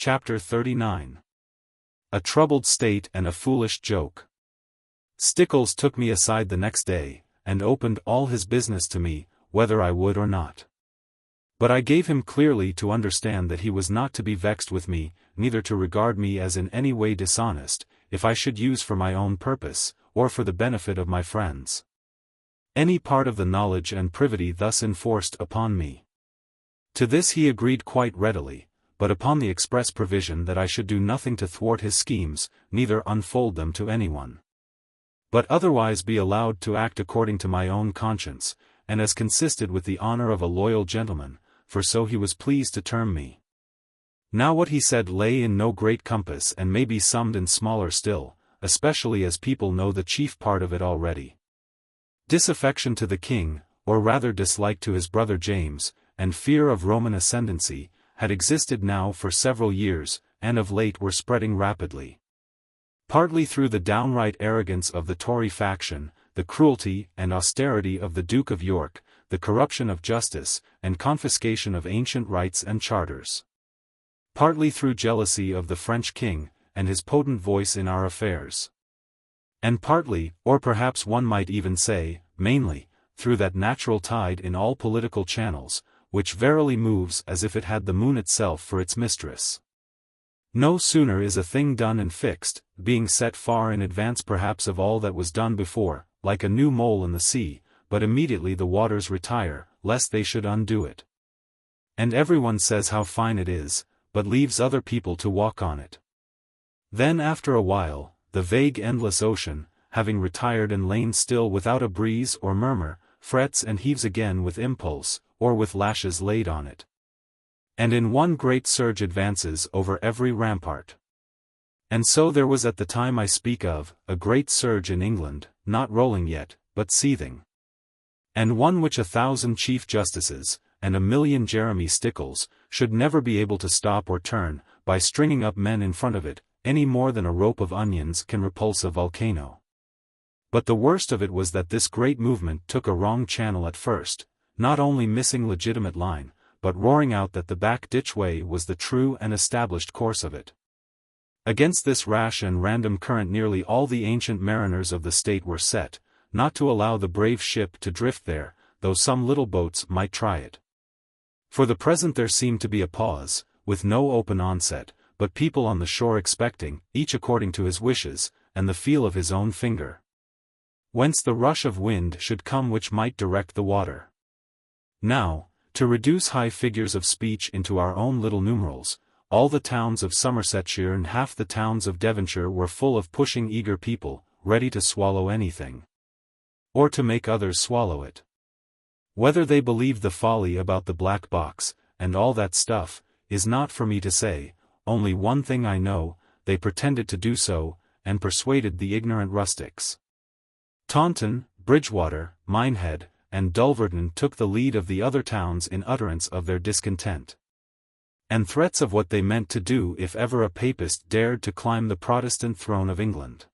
Chapter 39. A troubled state and a foolish joke. Stickles took me aside the next day, and opened all his business to me, whether I would or not. But I gave him clearly to understand that he was not to be vexed with me, neither to regard me as in any way dishonest, if I should use for my own purpose, or for the benefit of my friends, any part of the knowledge and privity thus enforced upon me. To this he agreed quite readily, but upon the express provision that I should do nothing to thwart his schemes, neither unfold them to anyone, but otherwise be allowed to act according to my own conscience, and as consisted with the honor of a loyal gentleman, for so he was pleased to term me. Now what he said lay in no great compass and may be summed in smaller still, especially as people know the chief part of it already. Disaffection to the king, or rather dislike to his brother James, and fear of Roman ascendancy, had existed now for several years, and of late were spreading rapidly. Partly through the downright arrogance of the Tory faction, the cruelty and austerity of the Duke of York, the corruption of justice, and confiscation of ancient rights and charters. Partly through jealousy of the French king, and his potent voice in our affairs. And partly, or perhaps one might even say, mainly, through that natural tide in all political channels, which verily moves as if it had the moon itself for its mistress. No sooner is a thing done and fixed, being set far in advance perhaps of all that was done before, like a new mole in the sea, but immediately the waters retire, lest they should undo it. And everyone says how fine it is, but leaves other people to walk on it. Then after a while, the vague endless ocean, having retired and lain still without a breeze or murmur, frets and heaves again with impulse, or with lashes laid on it. And in one great surge advances over every rampart. And so there was at the time I speak of, a great surge in England, not rolling yet, but seething. And one which 1,000 chief justices, and 1,000,000 Jeremy Stickles, should never be able to stop or turn, by stringing up men in front of it, any more than a rope of onions can repulse a volcano. But the worst of it was that this great movement took a wrong channel at first, not only missing legitimate line, but roaring out that the back ditch way was the true and established course of it. Against this rash and random current nearly all the ancient mariners of the state were set, not to allow the brave ship to drift there, though some little boats might try it. For the present there seemed to be a pause, with no open onset, but people on the shore expecting, each according to his wishes, and the feel of his own finger, whence the rush of wind should come which might direct the water. Now, to reduce high figures of speech into our own little numerals, all the towns of Somersetshire and half the towns of Devonshire were full of pushing eager people, ready to swallow anything, or to make others swallow it. Whether they believed the folly about the black box, and all that stuff, is not for me to say, only one thing I know, they pretended to do so, and persuaded the ignorant rustics. Taunton, Bridgewater, Minehead, and Dulverton took the lead of the other towns in utterance of their discontent, and threats of what they meant to do if ever a papist dared to climb the Protestant throne of England.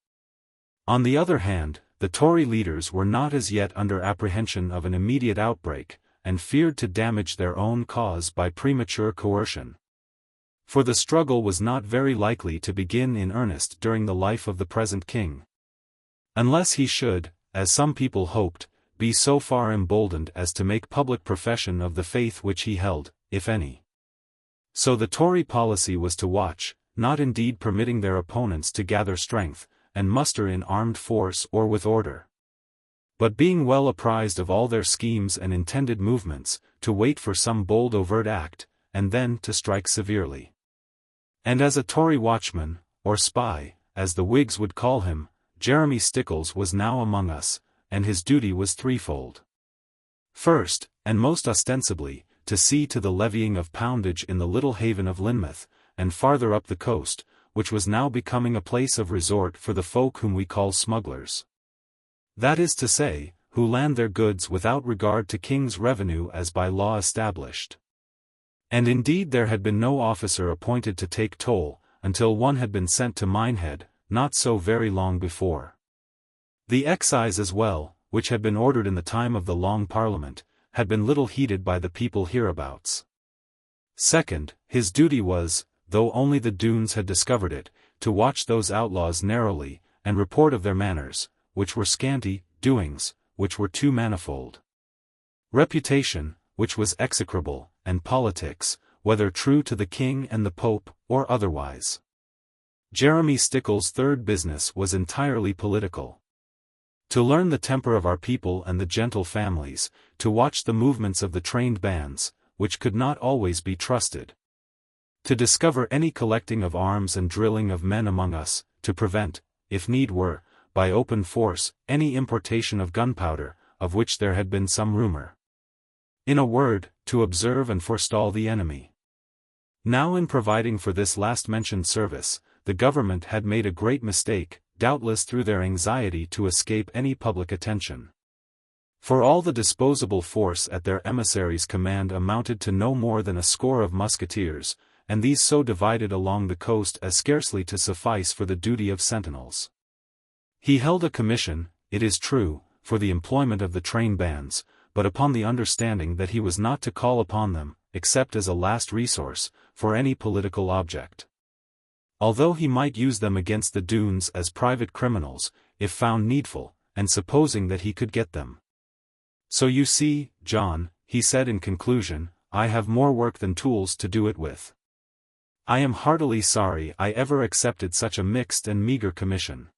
On the other hand, the Tory leaders were not as yet under apprehension of an immediate outbreak, and feared to damage their own cause by premature coercion. For the struggle was not very likely to begin in earnest during the life of the present king, unless he should, as some people hoped, be so far emboldened as to make public profession of the faith which he held, if any. So the Tory policy was to watch, not indeed permitting their opponents to gather strength, and muster in armed force or with order, but being well apprised of all their schemes and intended movements, to wait for some bold overt act, and then to strike severely. And as a Tory watchman, or spy, as the Whigs would call him, Jeremy Stickles was now among us, and his duty was threefold. First, and most ostensibly, to see to the levying of poundage in the little haven of Lynmouth, and farther up the coast, which was now becoming a place of resort for the folk whom we call smugglers. That is to say, who land their goods without regard to king's revenue as by law established. And indeed there had been no officer appointed to take toll, until one had been sent to Minehead, not so very long before. The excise as well, which had been ordered in the time of the Long Parliament, had been little heeded by the people hereabouts. Second, his duty was, though only the Doones had discovered it, to watch those outlaws narrowly, and report of their manners, which were scanty, doings, which were too manifold. Reputation, which was execrable, and politics, whether true to the king and the pope, or otherwise. Jeremy Stickles' third business was entirely political. To learn the temper of our people and the gentle families, to watch the movements of the trained bands, which could not always be trusted. To discover any collecting of arms and drilling of men among us, to prevent, if need were, by open force, any importation of gunpowder, of which there had been some rumor. In a word, to observe and forestall the enemy. Now in providing for this last-mentioned service, the government had made a great mistake, doubtless through their anxiety to escape any public attention. For all the disposable force at their emissaries' command amounted to no more than a score of musketeers, and these so divided along the coast as scarcely to suffice for the duty of sentinels. He held a commission, it is true, for the employment of the train bands, but upon the understanding that he was not to call upon them, except as a last resource, for any political object. Although he might use them against the Doones as private criminals, if found needful, and supposing that he could get them. So you see, John, he said in conclusion, I have more work than tools to do it with. I am heartily sorry I ever accepted such a mixed and meagre commission.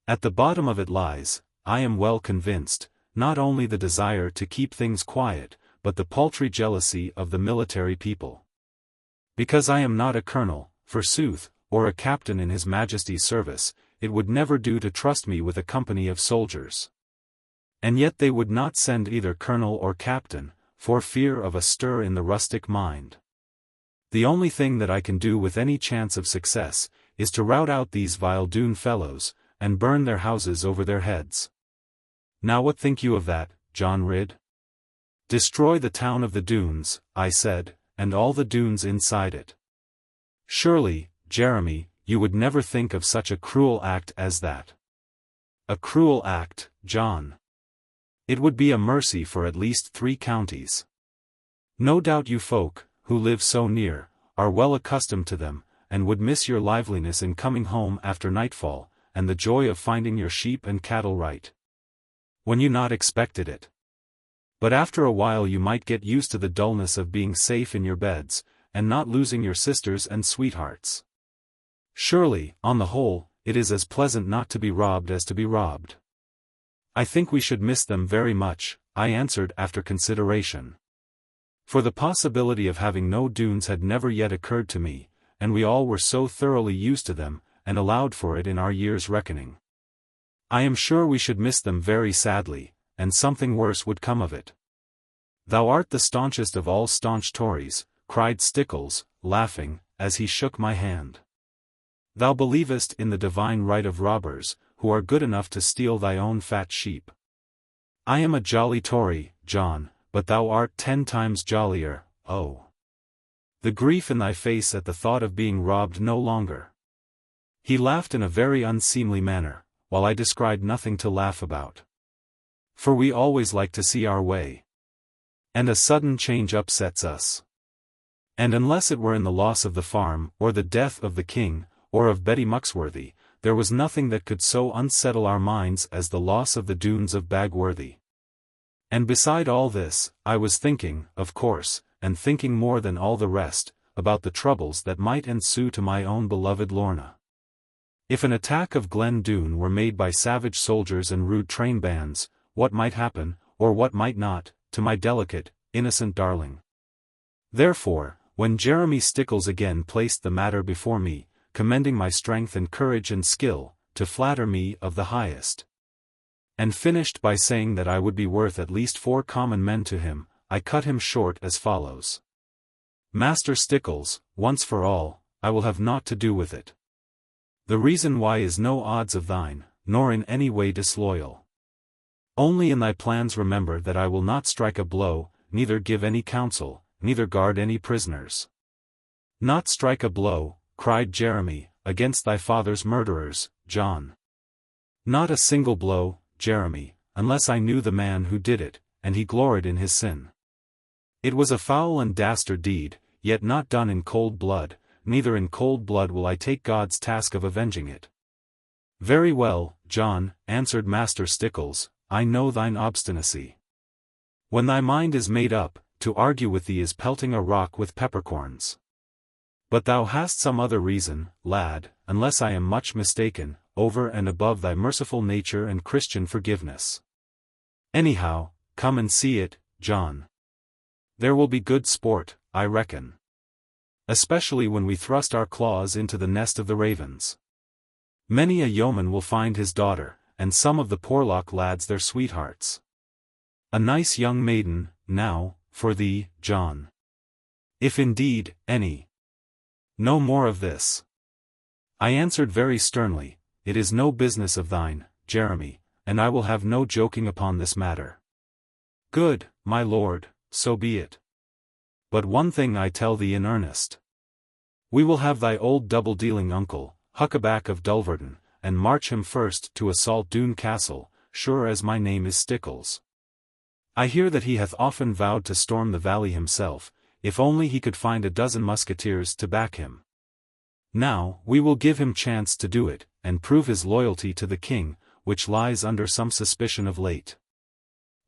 At the bottom of it lies, I am well convinced, not only the desire to keep things quiet, but the paltry jealousy of the military people. Because I am not a colonel, forsooth, or a captain in His Majesty's service, it would never do to trust me with a company of soldiers. And yet they would not send either colonel or captain, for fear of a stir in the rustic mind. The only thing that I can do with any chance of success, is to rout out these vile Doone fellows, and burn their houses over their heads. Now what think you of that, John Ridd? Destroy the town of the Doones, I said, and all the Doones inside it. Surely, Jeremy, you would never think of such a cruel act as that. A cruel act, John. It would be a mercy for at least 3 counties. No doubt you folk, who live so near, are well accustomed to them, and would miss your liveliness in coming home after nightfall, and the joy of finding your sheep and cattle right, when you not expected it. But after a while you might get used to the dullness of being safe in your beds, and not losing your sisters and sweethearts. Surely, on the whole, it is as pleasant not to be robbed as to be robbed. I think we should miss them very much, I answered after consideration. For the possibility of having no Doones had never yet occurred to me, and we all were so thoroughly used to them, and allowed for it in our year's reckoning. I am sure we should miss them very sadly, and something worse would come of it. Thou art the staunchest of all staunch Tories, cried Stickles, laughing, as he shook my hand. Thou believest in the divine right of robbers, who are good enough to steal thy own fat sheep. I am a jolly Tory, John, but thou art 10 times jollier, oh. The grief in thy face at the thought of being robbed no longer. He laughed in a very unseemly manner, while I described nothing to laugh about. For we always like to see our way. And a sudden change upsets us. And unless it were in the loss of the farm, or the death of the king, or of Betty Muxworthy, there was nothing that could so unsettle our minds as the loss of the Doones of Bagworthy. And beside all this, I was thinking, of course, and thinking more than all the rest, about the troubles that might ensue to my own beloved Lorna. If an attack of Glen Doone were made by savage soldiers and rude train bands, what might happen, or what might not, to my delicate, innocent darling? Therefore, when Jeremy Stickles again placed the matter before me, commending my strength and courage and skill, to flatter me of the highest, and finished by saying that I would be worth at least 4 common men to him, I cut him short as follows. Master Stickles, once for all, I will have naught to do with it. The reason why is no odds of thine, nor in any way disloyal. Only in thy plans remember that I will not strike a blow, neither give any counsel, neither guard any prisoners. Not strike a blow, cried Jeremy, against thy father's murderers, John. Not a single blow, Jeremy, unless I knew the man who did it, and he gloried in his sin. It was a foul and dastard deed, yet not done in cold blood, neither in cold blood will I take God's task of avenging it. Very well, John, answered Master Stickles, I know thine obstinacy. When thy mind is made up, to argue with thee is pelting a rock with peppercorns. But thou hast some other reason, lad, unless I am much mistaken, over and above thy merciful nature and Christian forgiveness. Anyhow, come and see it, John. There will be good sport, I reckon. Especially when we thrust our claws into the nest of the ravens. Many a yeoman will find his daughter, and some of the Porlock lads their sweethearts. A nice young maiden, now, for thee, John. If indeed, any. No more of this. I answered very sternly, it is no business of thine, Jeremy, and I will have no joking upon this matter. Good, my lord, so be it. But one thing I tell thee in earnest. We will have thy old double-dealing uncle, Huckaback of Dulverton, and march him first to assault Doone Castle, sure as my name is Stickles. I hear that he hath often vowed to storm the valley himself, if only he could find a dozen musketeers to back him. Now, we will give him chance to do it, and prove his loyalty to the king, which lies under some suspicion of late.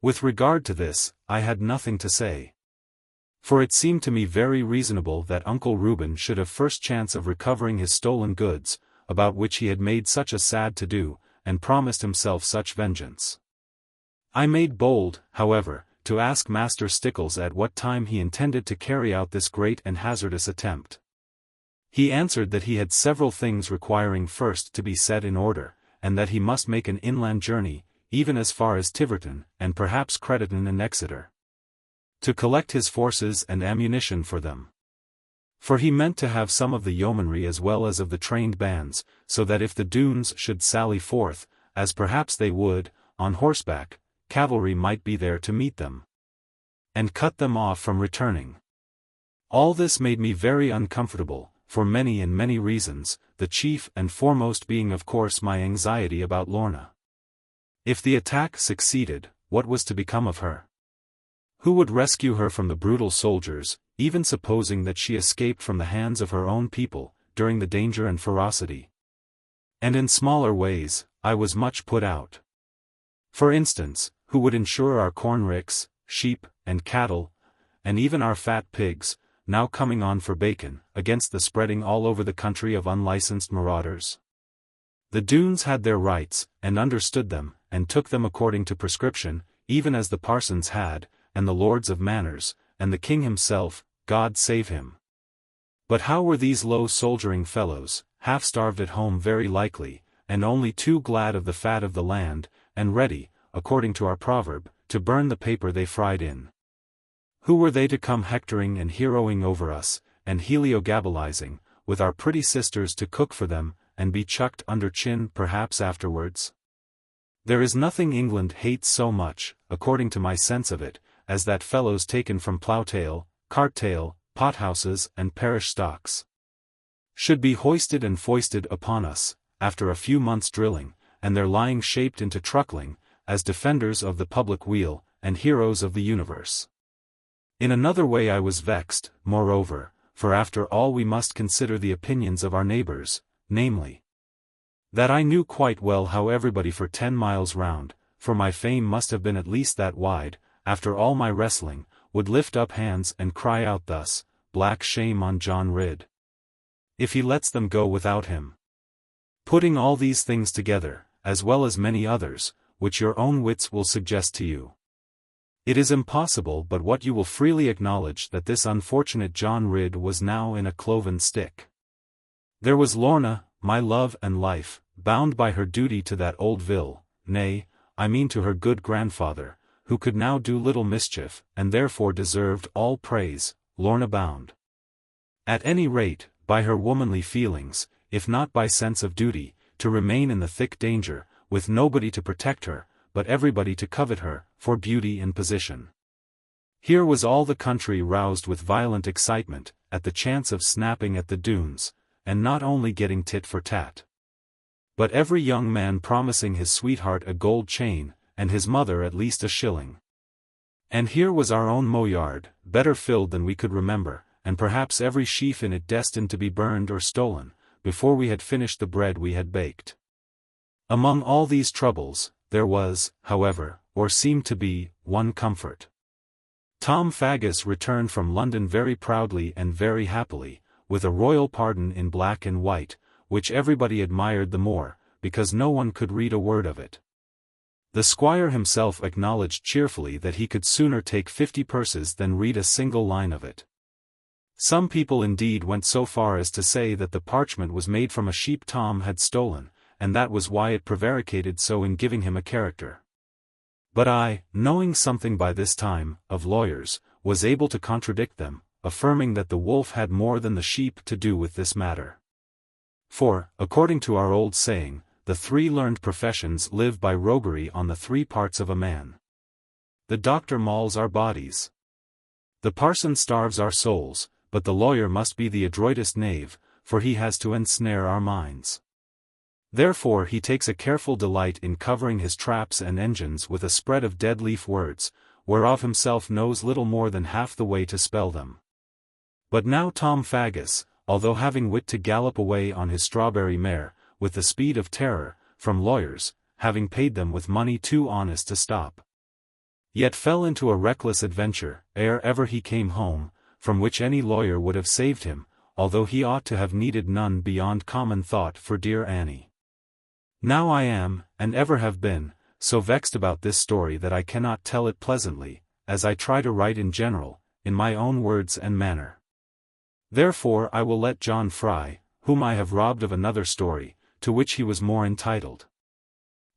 With regard to this, I had nothing to say. For it seemed to me very reasonable that Uncle Reuben should have first chance of recovering his stolen goods, about which he had made such a sad to-do, and promised himself such vengeance. I made bold, however, to ask Master Stickles at what time he intended to carry out this great and hazardous attempt. He answered that he had several things requiring first to be set in order, and that he must make an inland journey, even as far as Tiverton, and perhaps Crediton and Exeter, to collect his forces and ammunition for them. For he meant to have some of the yeomanry as well as of the trained bands, so that if the Doones should sally forth, as perhaps they would, on horseback, cavalry might be there to meet them, and cut them off from returning. All this made me very uncomfortable, for many and many reasons, the chief and foremost being of course my anxiety about Lorna. If the attack succeeded, what was to become of her? Who would rescue her from the brutal soldiers, even supposing that she escaped from the hands of her own people, during the danger and ferocity? And in smaller ways, I was much put out. For instance, who would insure our corn ricks, sheep, and cattle, and even our fat pigs, now coming on for bacon, against the spreading all over the country of unlicensed marauders? The Doones had their rights, and understood them, and took them according to prescription, even as the parsons had, and the lords of manors, and the king himself, God save him. But how were these low soldiering fellows, half-starved at home very likely, and only too glad of the fat of the land, and ready, according to our proverb, to burn the paper they fried in? Who were they to come hectoring and heroing over us, and heliogabalizing, with our pretty sisters to cook for them, and be chucked under chin perhaps afterwards? There is nothing England hates so much, according to my sense of it, as that fellows taken from plough-tail, cart-tail, pot-houses and parish stocks should be hoisted and foisted upon us, after a few months' drilling, and their lying shaped into truckling, as defenders of the public weal, and heroes of the universe. In another way I was vexed, moreover, for after all we must consider the opinions of our neighbours, namely, that I knew quite well how everybody for 10 miles round, for my fame must have been at least that wide, after all my wrestling, would lift up hands and cry out thus, black shame on John Ridd, if he lets them go without him. Putting all these things together, as well as many others, which your own wits will suggest to you, it is impossible but what you will freely acknowledge that this unfortunate John Ridd was now in a cloven stick. There was Lorna, my love and life, bound by her duty to that old vill, nay, I mean to her good grandfather, who could now do little mischief, and therefore deserved all praise, Lorna bound, at any rate, by her womanly feelings, if not by sense of duty, to remain in the thick danger, with nobody to protect her, but everybody to covet her, for beauty and position. Here was all the country roused with violent excitement, at the chance of snapping at the Doones, and not only getting tit for tat, but every young man promising his sweetheart a gold chain, and his mother at least a shilling. And here was our own Moyard, better filled than we could remember, and perhaps every sheaf in it destined to be burned or stolen, before we had finished the bread we had baked. Among all these troubles, there was, however, or seemed to be, one comfort. Tom Faggus returned from London very proudly and very happily, with a royal pardon in black and white, which everybody admired the more, because no one could read a word of it. The squire himself acknowledged cheerfully that he could sooner take 50 purses than read a single line of it. Some people indeed went so far as to say that the parchment was made from a sheep Tom had stolen, and that was why it prevaricated so in giving him a character. But I, knowing something by this time, of lawyers, was able to contradict them, affirming that the wolf had more than the sheep to do with this matter. For, according to our old saying, the 3 learned professions live by roguery on the 3 parts of a man. The doctor mauls our bodies. The parson starves our souls, but the lawyer must be the adroitest knave, for he has to ensnare our minds. Therefore he takes a careful delight in covering his traps and engines with a spread of dead-leaf words, whereof himself knows little more than half the way to spell them. But now Tom Faggus, although having wit to gallop away on his strawberry mare, with the speed of terror, from lawyers, having paid them with money too honest to stop, yet fell into a reckless adventure, ere ever he came home, from which any lawyer would have saved him, although he ought to have needed none beyond common thought for dear Annie. Now I am, and ever have been, so vexed about this story that I cannot tell it pleasantly, as I try to write in general, in my own words and manner. Therefore I will let John Fry, whom I have robbed of another story, to which he was more entitled,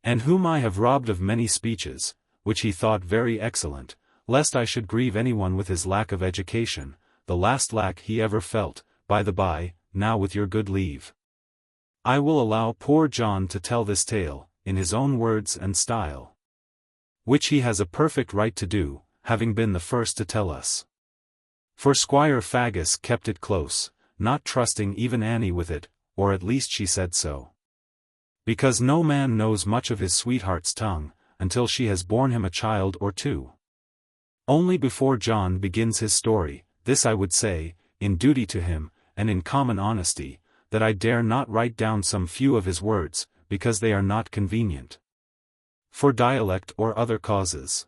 and whom I have robbed of many speeches, which he thought very excellent, lest I should grieve anyone with his lack of education, the last lack he ever felt, by the by, now with your good leave. I will allow poor John to tell this tale, in his own words and style, which he has a perfect right to do, having been the first to tell us. For Squire Faggus kept it close, not trusting even Annie with it, or at least she said so. Because no man knows much of his sweetheart's tongue, until she has borne him a child or 2. Only before John begins his story, this I would say, in duty to him, and in common honesty, that I dare not write down some few of his words, because they are not convenient, for dialect or other causes,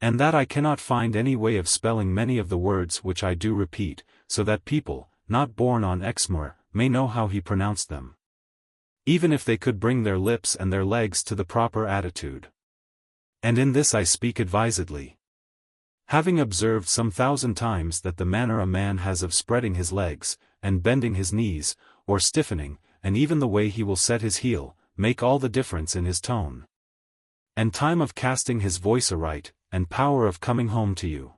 and that I cannot find any way of spelling many of the words which I do repeat, so that people, not born on Exmoor, may know how he pronounced them, even if they could bring their lips and their legs to the proper attitude. And in this I speak advisedly, having observed some 1,000 times that the manner a man has of spreading his legs, and bending his knees, or stiffening, and even the way he will set his heel, make all the difference in his tone, and time of casting his voice aright, and power of coming home to you.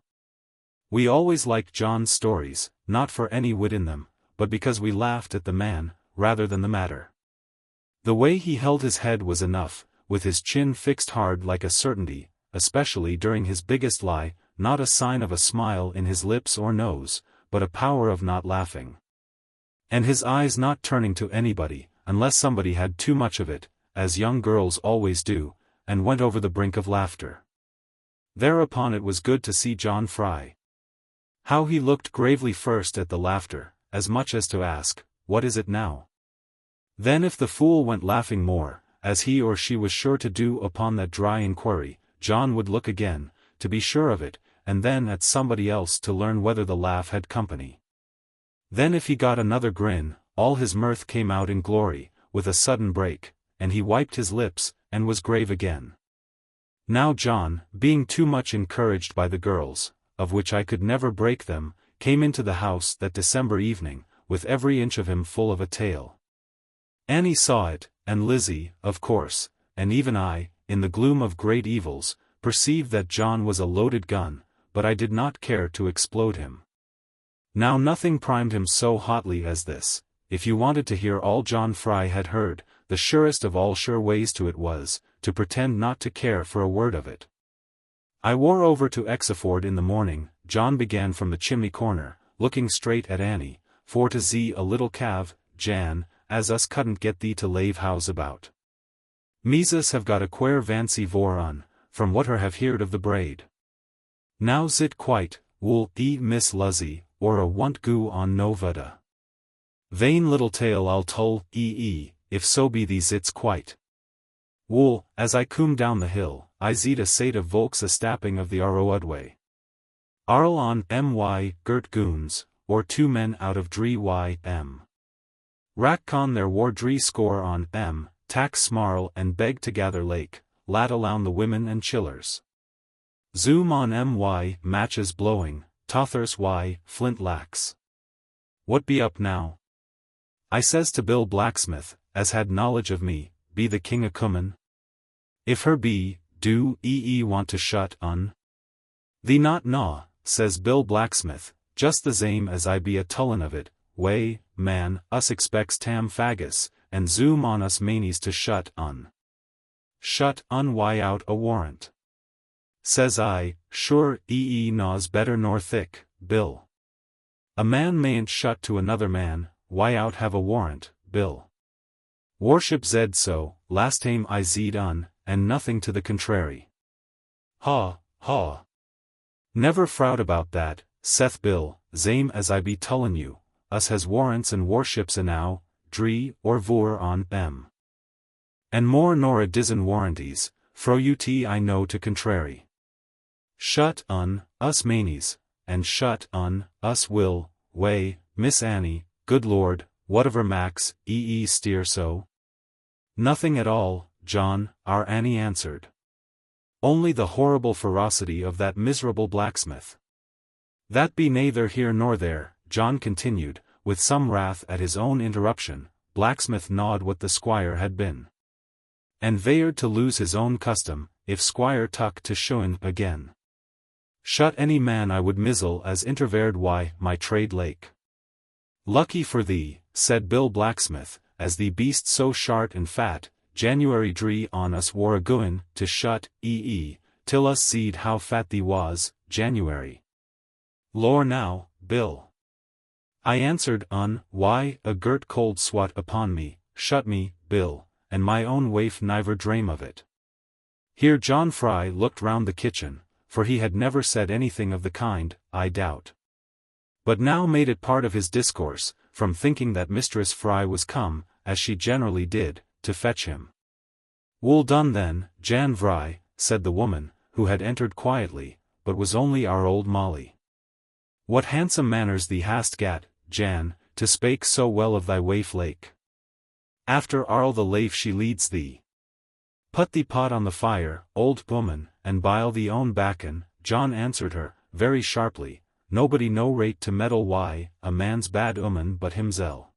We always liked John's stories, not for any wit in them, but because we laughed at the man, rather than the matter. The way he held his head was enough, with his chin fixed hard like a certainty, especially during his biggest lie, not a sign of a smile in his lips or nose, but a power of not laughing, and his eyes not turning to anybody, unless somebody had too much of it, as young girls always do, and went over the brink of laughter. Thereupon it was good to see John Fry. How he looked gravely first at the laughter, as much as to ask, "What is it now?" Then if the fool went laughing more, as he or she was sure to do upon that dry inquiry, John would look again, to be sure of it, and then at somebody else to learn whether the laugh had company. Then if he got another grin, all his mirth came out in glory, with a sudden break, and he wiped his lips, and was grave again. Now John, being too much encouraged by the girls, of which I could never break them, came into the house that December evening, with every inch of him full of a tale. Annie saw it, and Lizzie, of course, and even I, in the gloom of great evils, perceived that John was a loaded gun, but I did not care to explode him. Now nothing primed him so hotly as this. If you wanted to hear all John Fry had heard, the surest of all sure ways to it was, to pretend not to care for a word of it. I wore over to Exeford in the morning. John began from the chimney corner, looking straight at Annie, for to see a little calve, Jan, as us couldn't get thee to lave house about. Mesus have got a quare vancy vor on, from what her have heard of the braid. Now zit quite, wool Miss Luzzie, or a want goo on no vada. Vain little tale I'll toll, if so be these it's quite. Wool, as I coom down the hill, I zeed a sate of volks a stapping of the Arroudway. Arl on my, girt goons, or 2 men out of dree ym. Rackcon there war dree score on tax smarl and beg to gather lake, lat aloun the women and chillers. Zoom on my, matches blowing, tothers flint lacks. What be up now? I says to Bill Blacksmith, as had knowledge of me, be the king a coomin? If her be, do want to shut thee not naw, says Bill Blacksmith, just the same as I be a tullin of it, way, man, us expects tam Faggus, and zoom on us manies to shut why out a warrant. Says I, sure naw's better nor thick, Bill. A man mayn't shut to another man, why out have a warrant, Bill. Worship zed so, last time I zeed and nothing to the contrary. Ha, ha. Never froud about that, saith Bill, zame as I be tullin you, us has warrants and warships enow, dree or vour on and more nor a dizen warranties, fro ut I know to contrary. Shut us manies, and shut us will, way, Miss Annie, good Lord, whatever Max, steer so? Nothing at all, John, our Annie answered. Only the horrible ferocity of that miserable blacksmith. That be neither here nor there, John continued, with some wrath at his own interruption. Blacksmith gnawed what the squire had been. And veyard to lose his own custom, if squire tuck to shoein again. Shut any man I would mizzle as intervared my trade lake. Lucky for thee, said Bill Blacksmith, as thee beast so shart and fat, January dree on us war a goin to shut, till us seed how fat thee was, January. Lor now, Bill. I answered why, a girt cold swat upon me, shut me, Bill, and my own waif niver drame of it. Here John Fry looked round the kitchen, for he had never said anything of the kind, I doubt. But now made it part of his discourse, from thinking that Mistress Fry was come, as she generally did, to fetch him. Wool done then, Jan Vry, said the woman, who had entered quietly, but was only our old Molly. What handsome manners thee hast gat, Jan, to spake so well of thy waif lake. After Arl the lafe she leads thee. Put thee pot on the fire, old woman, and bile thee own backen. John answered her, very sharply, nobody no rate to meddle why, a man's bad but himsel.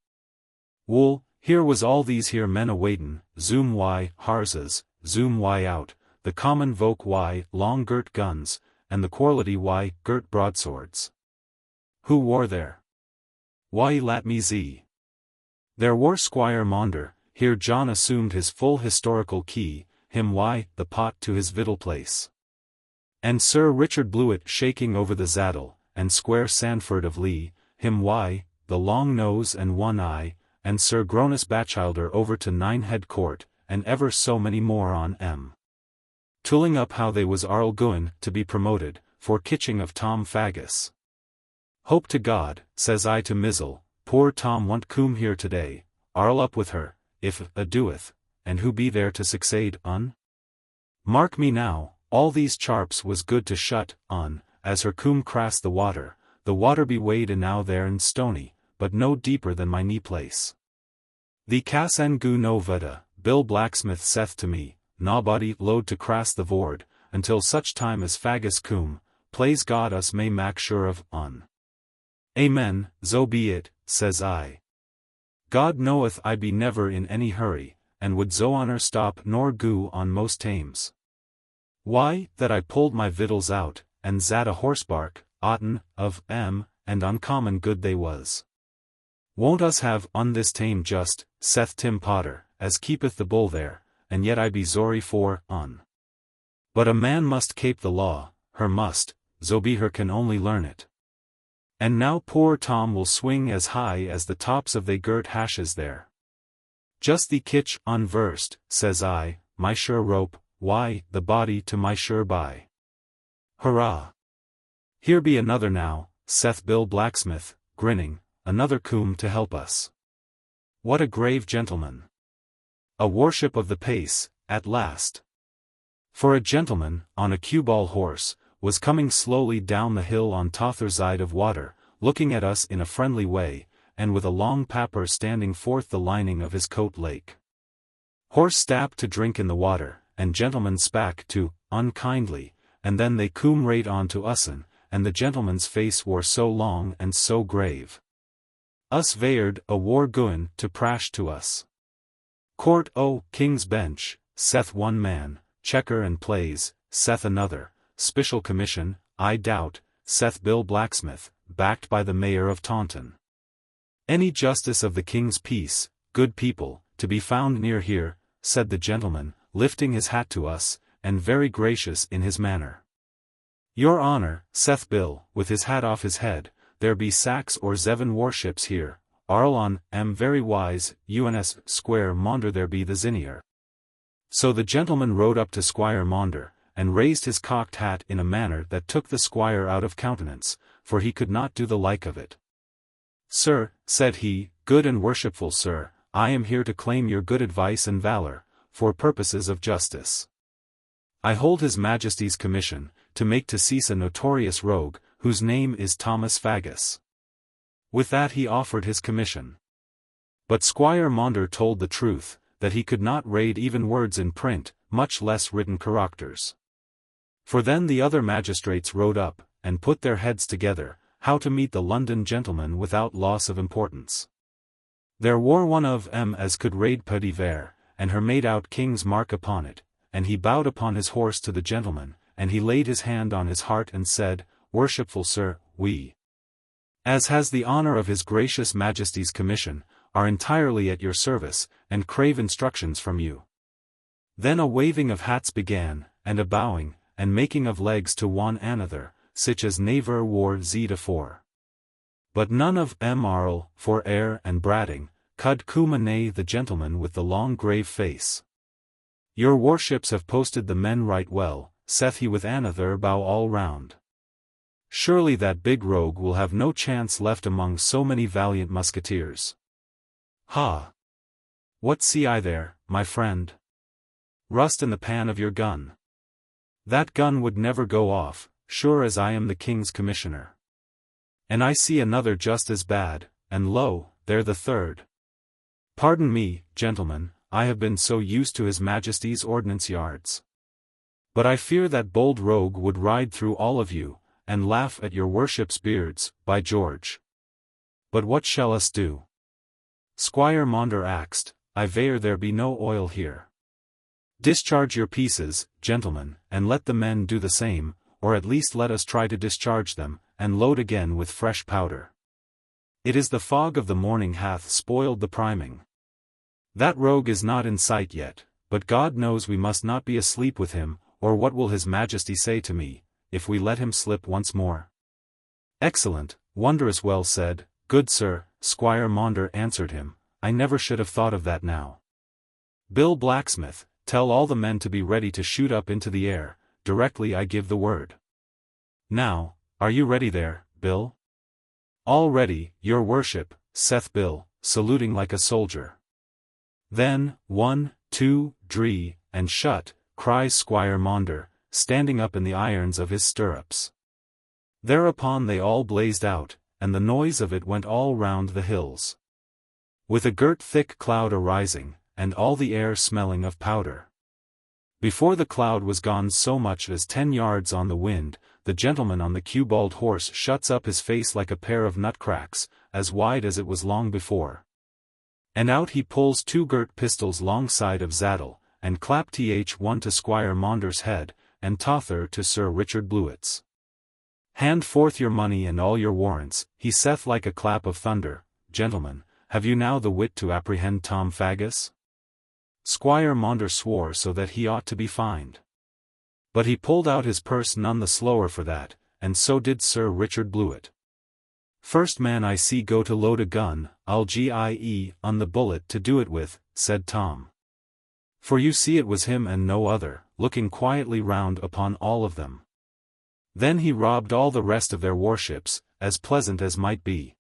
Wool, here was all these here men a-waitin, zoom harzas, zoom out, the common voke long girt guns, and the quality girt broadswords. Who war there? Why lat me zee. There war Squire Maunder, here John assumed his full historical key, him the pot to his victual place. And Sir Richard Blewett shaking over the zaddle, and Squire Sandford of Lee, him the long nose and one eye, and Sir Gronus Batchilder over to Ninehead Court, and ever so many more on tooling up how they was Arl goin to be promoted, for kitching of Tom Faggus. Hope to God, says I to Mizzle, poor Tom want coom here today, Arl up with her, if doeth, and who be there to succeed Mark me now, all these charps was good to shut as her coom crossed the water be weighed enow there and stony, but no deeper than my knee place. The cas en goo no vada, Bill Blacksmith saith to me, nobody load to cross the vord, until such time as Faggus coom, plaise God us may mak sure of Amen, so be it, says I. God knoweth I be never in any hurry, and would zo honour stop nor goo on most tames. Why, that I pulled my victuals out, and zat a horsebark, otten, of and uncommon good they was. Won't us have this tame just, saith Tim Potter, as keepeth the bull there, and yet I be sorry for But a man must cape the law, her must, so be her can only learn it. And now poor Tom will swing as high as the tops of they girt hashes there. Just the kitch unversed, says I, my sure rope, the body to my sure by. Hurrah! Here be another now, saith Bill Blacksmith, grinning, another coom to help us. What a grave gentleman. A worship of the pace, at last. For a gentleman, on a cue-ball horse, was coming slowly down the hill on t'other side of water, looking at us in a friendly way, and with a long paper standing forth the lining of his coat lake. Horse stapped to drink in the water, and gentleman spak to, unkindly, and then they coom right on to usen, and the gentleman's face wore so long and so grave. Us veyard a war goin to prash to us. Court o' King's Bench, saith one man, checker and plays, saith another, special commission, I doubt, saith Bill Blacksmith, backed by the mayor of Taunton. Any justice of the king's peace, good people, to be found near here, said the gentleman, lifting his hat to us, and very gracious in his manner. Your honour, saith Bill, with his hat off his head, there be 6 or 7 warships here, Arlon am very wise, uns Squire Maunder there be the zinier. So the gentleman rode up to Squire Maunder, and raised his cocked hat in a manner that took the squire out of countenance, for he could not do the like of it. Sir, said he, good and worshipful sir, I am here to claim your good advice and valour, for purposes of justice. I hold his Majesty's commission, to make to cease a notorious rogue, whose name is Thomas Faggus. With that he offered his commission. But Squire Maunder told the truth, that he could not read even words in print, much less written characters. For then the other magistrates rode up, and put their heads together, how to meet the London gentleman without loss of importance. There war one of 'em as could read petit ver, and her made out king's mark upon it, and he bowed upon his horse to the gentleman, and he laid his hand on his heart and said, Worshipful sir, we, as has the honour of his gracious Majesty's commission, are entirely at your service, and crave instructions from you. Then a waving of hats began, and a bowing, and making of legs to one another, sich as never war zed afore. But none of 'em arl, for air and bratting, cud nay the gentleman with the long grave face. Your worships have posted the men right well, saith he with another bow all round. Surely that big rogue will have no chance left among so many valiant musketeers. Ha! What see I there, my friend? Rust in the pan of your gun. That gun would never go off, sure as I am the king's commissioner. And I see another just as bad, and lo, there the third. Pardon me, gentlemen, I have been so used to his Majesty's ordnance yards. But I fear that bold rogue would ride through all of you, and laugh at your worship's beards, by George. But what shall us do? Squire Maunder axed, I vear there be no oil here. Discharge your pieces, gentlemen, and let the men do the same, or at least let us try to discharge them, and load again with fresh powder. It is the fog of the morning hath spoiled the priming. That rogue is not in sight yet, but God knows we must not be asleep with him, or what will his Majesty say to me, if we let him slip once more? Excellent, wondrous well said, good sir, Squire Maunder answered him, I never should have thought of that now. Bill Blacksmith, tell all the men to be ready to shoot up into the air, directly I give the word. Now, are you ready there, Bill? All ready, your worship, saith Bill, saluting like a soldier. Then, 1, 2, 3, and shut, cries Squire Maunder, standing up in the irons of his stirrups. Thereupon they all blazed out, and the noise of it went all round the hills. With a girt thick cloud arising, and all the air smelling of powder. Before the cloud was gone so much as 10 yards on the wind, the gentleman on the cue-balled horse shuts up his face like a pair of nutcracks, as wide as it was long before. And out he pulls 2 girt pistols longside of zaddle, and clap one to Squire Maunder's head, and t'other to Sir Richard Blewett's. Hand forth your money and all your warrants, he saith like a clap of thunder, gentlemen, have you now the wit to apprehend Tom Faggus? Squire Maunder swore so that he ought to be fined. But he pulled out his purse none the slower for that, and so did Sir Richard Blewett. First man I see go to load a gun, I'll GIE on the bullet to do it with, said Tom. For you see it was him and no other, looking quietly round upon all of them. Then he robbed all the rest of their warships, as pleasant as might be.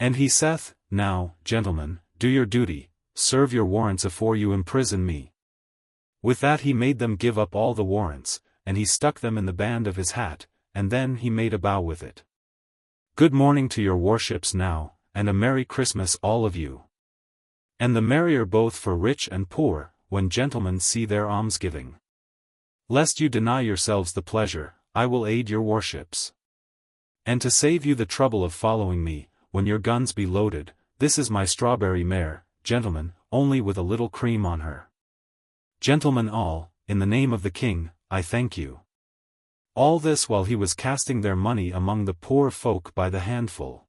And he saith, Now, gentlemen, do your duty, serve your warrants afore you imprison me. With that he made them give up all the warrants, and he stuck them in the band of his hat, and then he made a bow with it. Good morning to your worships now, and a Merry Christmas all of you. And the merrier both for rich and poor, when gentlemen see their almsgiving. Lest you deny yourselves the pleasure, I will aid your worships. And to save you the trouble of following me, when your guns be loaded, this is my strawberry mare, gentlemen, only with a little cream on her. Gentlemen all, in the name of the king, I thank you. All this while he was casting their money among the poor folk by the handful.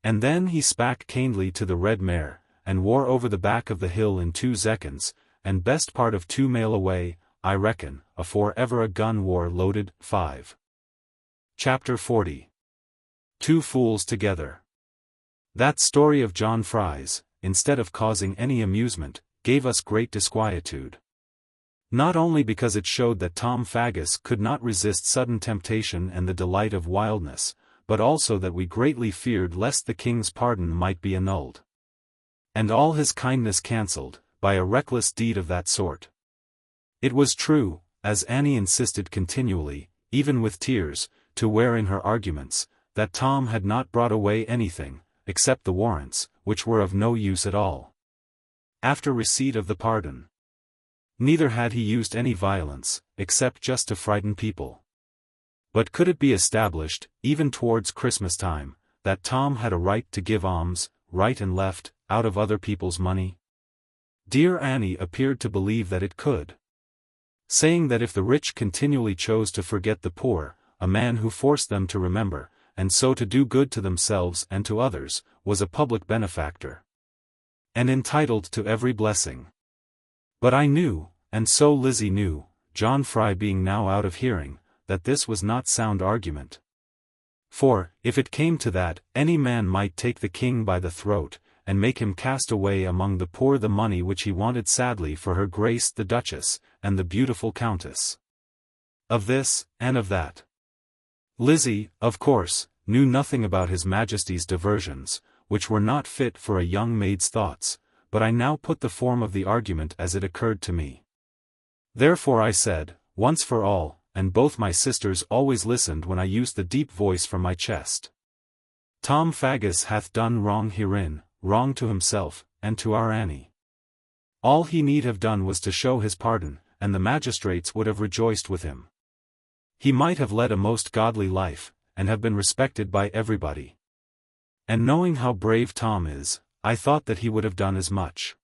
And then he spak kindly to the red mare, and wore over the back of the hill in 2 seconds, and best part of 2 mail away, I reckon, afore ever a gun war loaded. 5. Chapter 40. 2 Fools Together. That story of John Fry's, instead of causing any amusement, gave us great disquietude. Not only because it showed that Tom Faggus could not resist sudden temptation and the delight of wildness, but also that we greatly feared lest the king's pardon might be annulled, and all his kindness cancelled, by a reckless deed of that sort. It was true, as Annie insisted continually, even with tears, to wear in her arguments, that Tom had not brought away anything, except the warrants, which were of no use at all. After receipt of the pardon, neither had he used any violence, except just to frighten people. But could it be established, even towards Christmas time, that Tom had a right to give alms, right and left, out of other people's money? Dear Annie appeared to believe that it could, saying that if the rich continually chose to forget the poor, a man who forced them to remember, and so to do good to themselves and to others, was a public benefactor, and entitled to every blessing. But I knew, and so Lizzie knew, John Fry being now out of hearing, that this was not sound argument. For, if it came to that, any man might take the king by the throat, and make him cast away among the poor the money which he wanted sadly for her grace the Duchess, and the beautiful Countess. Of this, and of that. Lizzie, of course, knew nothing about his Majesty's diversions, which were not fit for a young maid's thoughts, but I now put the form of the argument as it occurred to me. Therefore I said, once for all, and both my sisters always listened when I used the deep voice from my chest. Tom Faggus hath done wrong herein, wrong to himself, and to our Annie. All he need have done was to show his pardon, and the magistrates would have rejoiced with him. He might have led a most godly life, and have been respected by everybody. And knowing how brave Tom is, I thought that he would have done as much.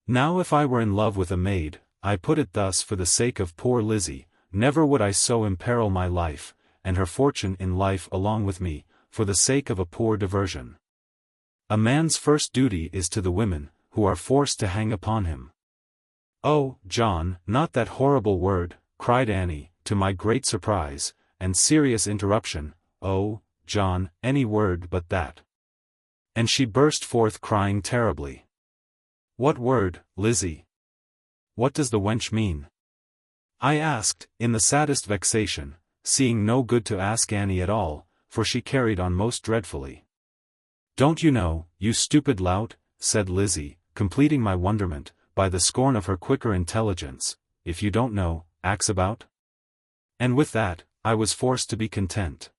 Now if I were in love with a maid, I put it thus for the sake of poor Lizzie, never would I so imperil my life, and her fortune in life along with me, for the sake of a poor diversion. A man's first duty is to the women, who are forced to hang upon him. Oh, John, not that horrible word, cried Annie, to my great surprise, and serious interruption, oh, John, any word but that. And she burst forth crying terribly. What word, Lizzie? What does the wench mean? I asked, in the saddest vexation, seeing no good to ask Annie at all, for she carried on most dreadfully. Don't you know, you stupid lout, said Lizzie, completing my wonderment, by the scorn of her quicker intelligence, if you don't know, ax about? And with that, I was forced to be content.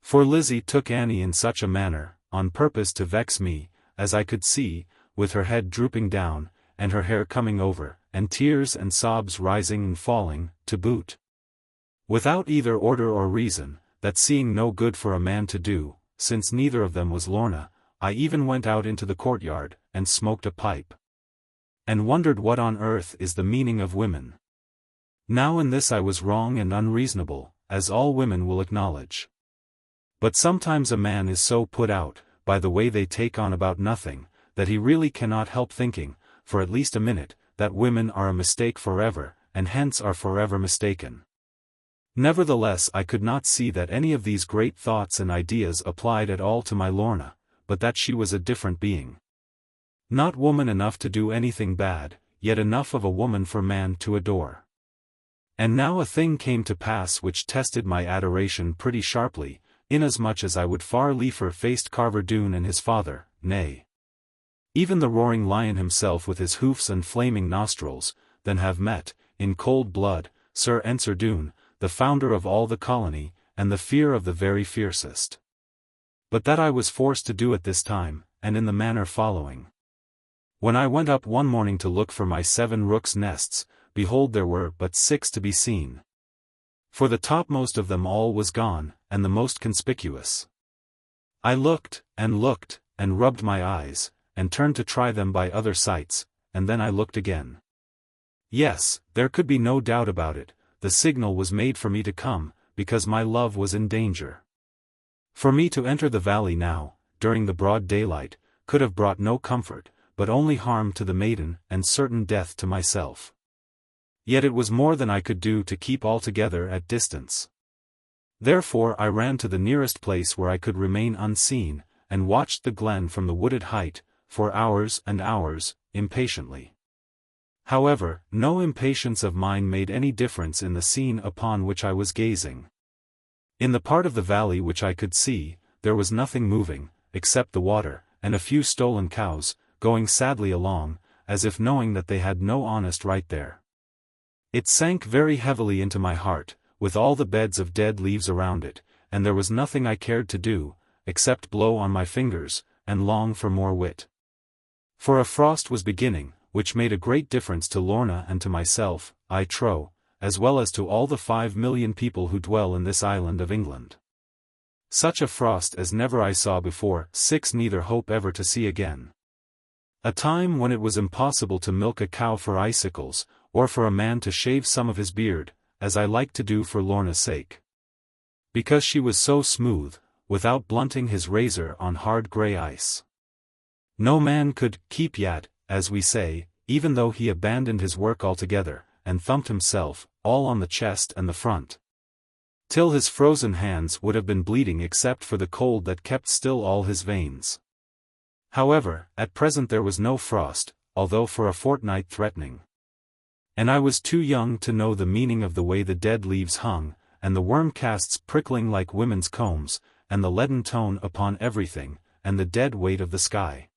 For Lizzie took Annie in such a manner, on purpose to vex me, as I could see, with her head drooping down, and her hair coming over, and tears and sobs rising and falling, to boot. Without either order or reason, that seeing no good for a man to do, since neither of them was Lorna, I even went out into the courtyard, and smoked a pipe. And wondered what on earth is the meaning of women. Now in this I was wrong and unreasonable, as all women will acknowledge. But sometimes a man is so put out, by the way they take on about nothing, that he really cannot help thinking, for at least a minute, that women are a mistake forever, and hence are forever mistaken. Nevertheless I could not see that any of these great thoughts and ideas applied at all to my Lorna, but that she was a different being. Not woman enough to do anything bad, yet enough of a woman for man to adore. And now a thing came to pass which tested my adoration pretty sharply, inasmuch as I would far liefer faced Carver Doone and his father, nay, even the roaring lion himself with his hoofs and flaming nostrils, than have met, in cold blood, Sir Ensor Doone, the founder of all the colony, and the fear of the very fiercest. But that I was forced to do at this time, and in the manner following. When I went up one morning to look for my 7 rooks' nests, behold there were but 6 to be seen. For the topmost of them all was gone, and the most conspicuous. I looked, and rubbed my eyes, and turned to try them by other sights, and then I looked again. Yes, there could be no doubt about it, the signal was made for me to come, because my love was in danger. For me to enter the valley now, during the broad daylight, could have brought no comfort, but only harm to the maiden and certain death to myself. Yet it was more than I could do to keep altogether at distance. Therefore I ran to the nearest place where I could remain unseen, and watched the glen from the wooded height, for hours and hours, impatiently. However, no impatience of mine made any difference in the scene upon which I was gazing. In the part of the valley which I could see, there was nothing moving, except the water, and a few stolen cows, going sadly along, as if knowing that they had no honest right there. It sank very heavily into my heart, with all the beds of dead leaves around it, and there was nothing I cared to do, except blow on my fingers, and long for more wit. For a frost was beginning, which made a great difference to Lorna and to myself, I trow, as well as to all the 5 million people who dwell in this island of England. Such a frost as never I saw before, 6 neither hope ever to see again. A time when it was impossible to milk a cow for icicles, or for a man to shave some of his beard, as I liked to do for Lorna's sake. Because she was so smooth, without blunting his razor on hard grey ice. No man could keep yet, as we say, even though he abandoned his work altogether, and thumped himself, all on the chest and the front, till his frozen hands would have been bleeding except for the cold that kept still all his veins. However, at present there was no frost, although for a fortnight threatening. And I was too young to know the meaning of the way the dead leaves hung, and the worm casts prickling like women's combs, and the leaden tone upon everything, and the dead weight of the sky.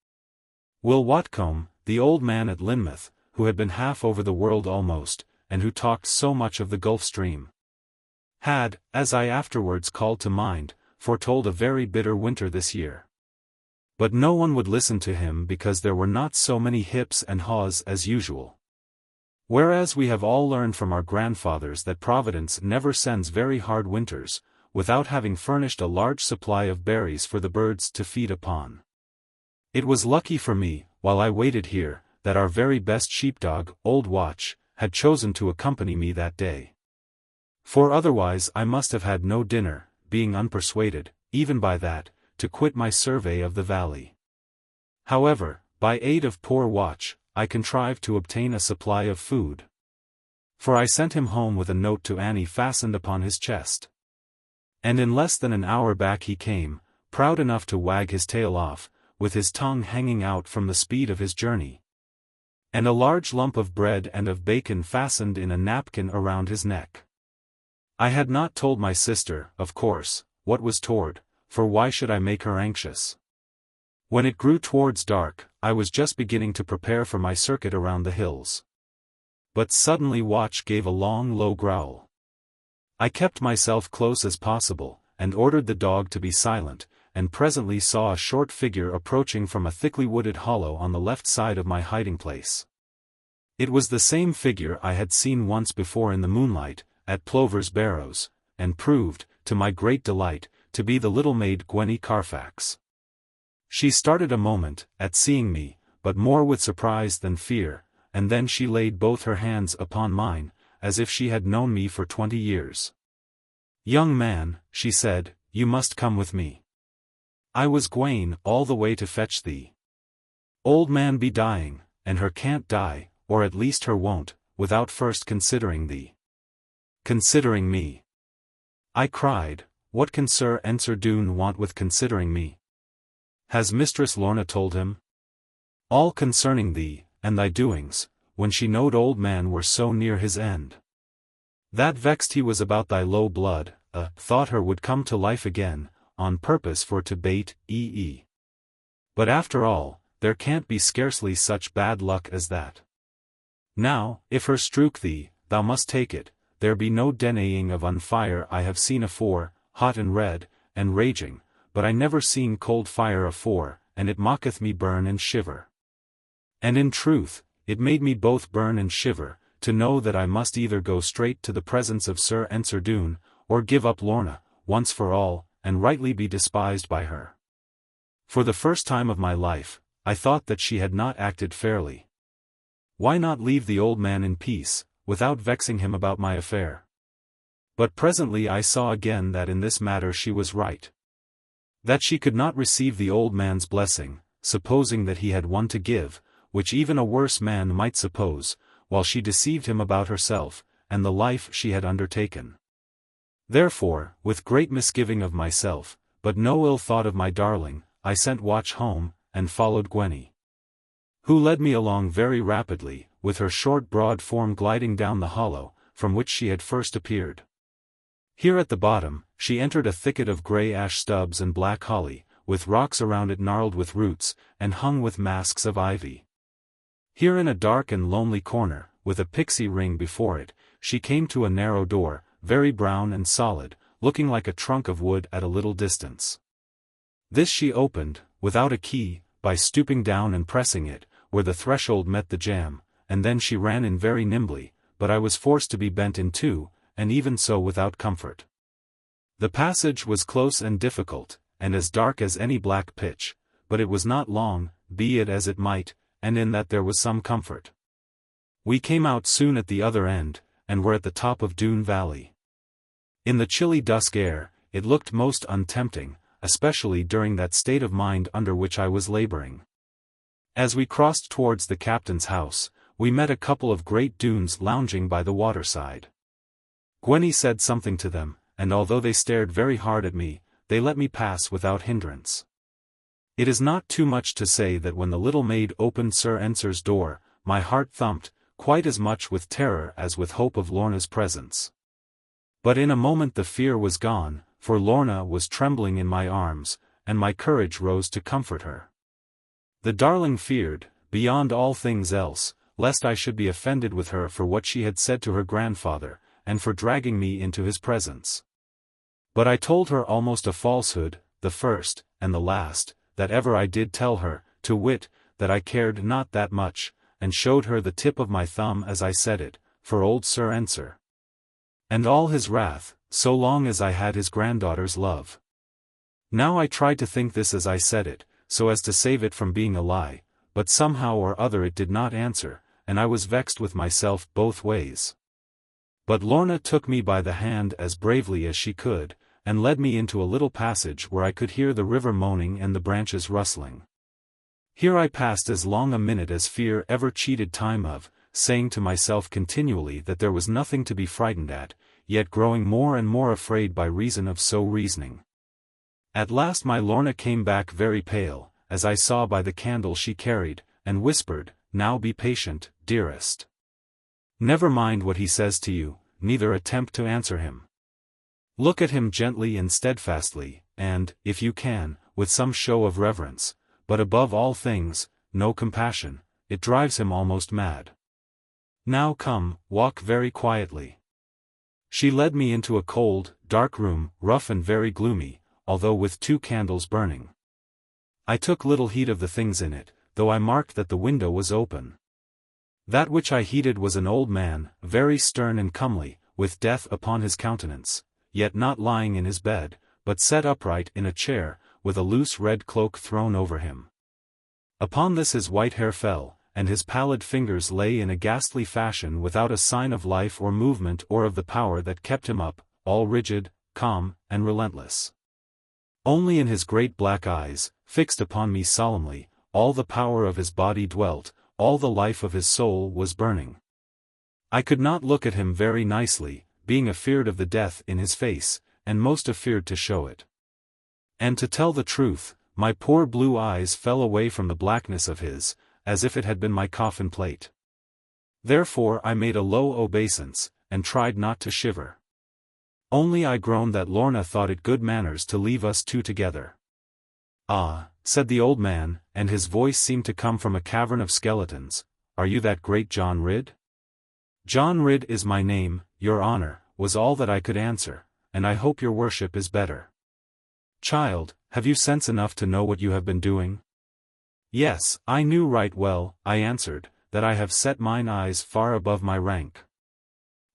Will Watcombe, the old man at Lynmouth, who had been half over the world almost, and who talked so much of the Gulf Stream, had, as I afterwards called to mind, foretold a very bitter winter this year. But no one would listen to him because there were not so many hips and haws as usual. Whereas we have all learned from our grandfathers that Providence never sends very hard winters, without having furnished a large supply of berries for the birds to feed upon. It was lucky for me, while I waited here, that our very best sheepdog, Old Watch, had chosen to accompany me that day. For otherwise I must have had no dinner, being unpersuaded, even by that, to quit my survey of the valley. However, by aid of poor Watch, I contrived to obtain a supply of food. For I sent him home with a note to Annie fastened upon his chest. And in less than an hour back he came, proud enough to wag his tail off, with his tongue hanging out from the speed of his journey, and a large lump of bread and of bacon fastened in a napkin around his neck. I had not told my sister, of course, what was toward, for why should I make her anxious? When it grew towards dark, I was just beginning to prepare for my circuit around the hills. But suddenly Watch gave a long low growl. I kept myself close as possible, and ordered the dog to be silent, and presently saw a short figure approaching from a thickly wooded hollow on the left side of my hiding place. It was the same figure I had seen once before in the moonlight, at Plover's Barrows, and proved, to my great delight, to be the little maid Gwenny Carfax. She started a moment, at seeing me, but more with surprise than fear, and then she laid both her hands upon mine, as if she had known me for 20 years. "Young man," she said, "you must come with me. I was Gwaine all the way to fetch thee. Old man be dying, and her can't die, or at least her won't, without first considering thee." "Considering me?" I cried, "What can Sir Ensor Doone want with considering me? Has Mistress Lorna told him all concerning thee, and thy doings, when she knowed old man were so near his end? That vexed he was about thy low blood, thought her would come to life again, on purpose for to bait, e.e. But after all, there can't be scarcely such bad luck as that. Now, if her strook thee, thou must take it, there be no denying of fire I have seen afore, hot and red, and raging, but I never seen cold fire afore, and it mocketh me burn and shiver. And in truth, it made me both burn and shiver, to know that I must either go straight to the presence of Sir Ensor Doone, or give up Lorna, once for all, and rightly be despised by her. For the first time of my life, I thought that she had not acted fairly. Why not leave the old man in peace, without vexing him about my affair? But presently I saw again that in this matter she was right. That she could not receive the old man's blessing, supposing that he had one to give, which even a worse man might suppose, while she deceived him about herself, and the life she had undertaken. Therefore, with great misgiving of myself, but no ill thought of my darling, I sent Watch home, and followed Gwenny, who led me along very rapidly, with her short broad form gliding down the hollow, from which she had first appeared. Here at the bottom, she entered a thicket of grey ash stubs and black holly, with rocks around it gnarled with roots, and hung with masks of ivy. Here in a dark and lonely corner, with a pixie ring before it, she came to a narrow door, very brown and solid, looking like a trunk of wood at a little distance. This she opened, without a key, by stooping down and pressing it, where the threshold met the jamb, and then she ran in very nimbly, but I was forced to be bent in two, and even so without comfort. The passage was close and difficult, and as dark as any black pitch, but it was not long, be it as it might, and in that there was some comfort. We came out soon at the other end, and were at the top of Doone Valley. In the chilly dusk air, it looked most untempting, especially during that state of mind under which I was laboring. As we crossed towards the captain's house, we met a couple of great Doones lounging by the waterside. Gwenny said something to them, and although they stared very hard at me, they let me pass without hindrance. It is not too much to say that when the little maid opened Sir Ensor's door, my heart thumped, quite as much with terror as with hope of Lorna's presence. But in a moment the fear was gone, for Lorna was trembling in my arms, and my courage rose to comfort her. The darling feared, beyond all things else, lest I should be offended with her for what she had said to her grandfather, and for dragging me into his presence. But I told her almost a falsehood, the first, and the last, that ever I did tell her, to wit, that I cared not that much, and showed her the tip of my thumb as I said it, for old Sir Ensor, and all his wrath, so long as I had his granddaughter's love. Now I tried to think this as I said it, so as to save it from being a lie, but somehow or other it did not answer, and I was vexed with myself both ways. But Lorna took me by the hand as bravely as she could, and led me into a little passage where I could hear the river moaning and the branches rustling. Here I passed as long a minute as fear ever cheated time of, saying to myself continually that there was nothing to be frightened at, yet growing more and more afraid by reason of so reasoning. At last my Lorna came back very pale, as I saw by the candle she carried, and whispered, "Now be patient, dearest. Never mind what he says to you, neither attempt to answer him. Look at him gently and steadfastly, and, if you can, with some show of reverence, but above all things, no compassion, it drives him almost mad. Now come, walk very quietly." She led me into a cold, dark room, rough and very gloomy, although with 2 candles burning. I took little heed of the things in it, though I marked that the window was open. That which I heeded was an old man, very stern and comely, with death upon his countenance, yet not lying in his bed, but set upright in a chair, with a loose red cloak thrown over him. Upon this his white hair fell, and his pallid fingers lay in a ghastly fashion without a sign of life or movement or of the power that kept him up, all rigid, calm, and relentless. Only in his great black eyes, fixed upon me solemnly, all the power of his body dwelt, all the life of his soul was burning. I could not look at him very nicely, being afeard of the death in his face, and most afeard to show it. And to tell the truth, my poor blue eyes fell away from the blackness of his, as if it had been my coffin plate. Therefore I made a low obeisance, and tried not to shiver. Only I groaned that Lorna thought it good manners to leave us two together. Ah, said the old man, and his voice seemed to come from a cavern of skeletons, are you that great John Ridd? John Ridd is my name, your honour, was all that I could answer, and I hope your worship is better. Child, have you sense enough to know what you have been doing? Yes, I knew right well, I answered, that I have set mine eyes far above my rank.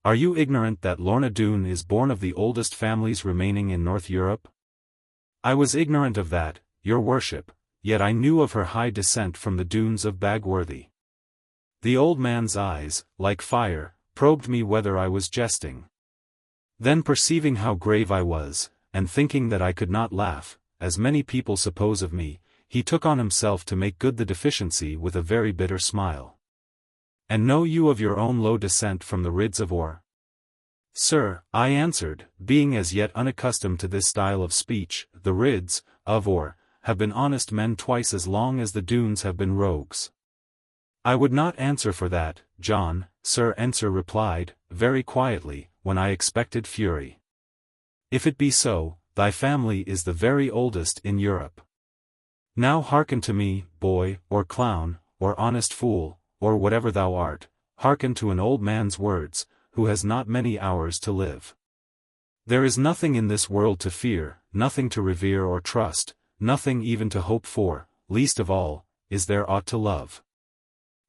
Are you ignorant that Lorna Doone is born of the oldest families remaining in North Europe? I was ignorant of that, your worship, yet I knew of her high descent from the Doones of Bagworthy. The old man's eyes, like fire, probed me whether I was jesting. Then perceiving how grave I was, and thinking that I could not laugh, as many people suppose of me, he took on himself to make good the deficiency with a very bitter smile. And know you of your own low descent from the Ridds of Or? Sir, I answered, being as yet unaccustomed to this style of speech, the Ridds of Or have been honest men twice as long as the Doones have been rogues. I would not answer for that, John, Sir Ensor replied, very quietly, when I expected fury. If it be so, thy family is the very oldest in Europe. Now hearken to me, boy, or clown, or honest fool, or whatever thou art, hearken to an old man's words, who has not many hours to live. There is nothing in this world to fear, nothing to revere or trust, nothing even to hope for, least of all, is there aught to love.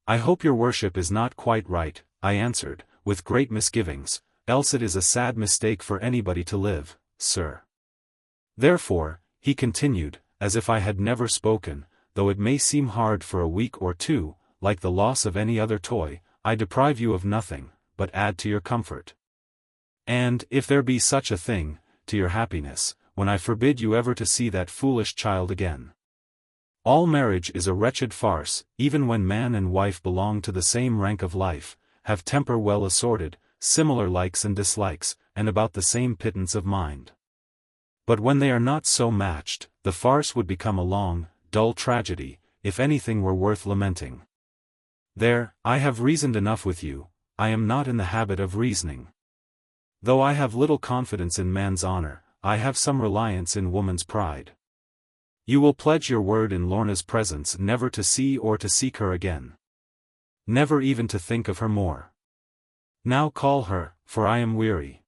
I hope your worship is not quite right, I answered, with great misgivings, else it is a sad mistake for anybody to live, sir. Therefore, he continued, as if I had never spoken, though it may seem hard for a week or two, like the loss of any other toy, I deprive you of nothing, but add to your comfort. And, if there be such a thing, to your happiness, when I forbid you ever to see that foolish child again. All marriage is a wretched farce, even when man and wife belong to the same rank of life, have temper well assorted, similar likes and dislikes, and about the same pittance of mind. But when they are not so matched, the farce would become a long, dull tragedy, if anything were worth lamenting. There, I have reasoned enough with you, I am not in the habit of reasoning. Though I have little confidence in man's honor, I have some reliance in woman's pride. You will pledge your word in Lorna's presence never to see or to seek her again. Never even to think of her more. Now call her, for I am weary.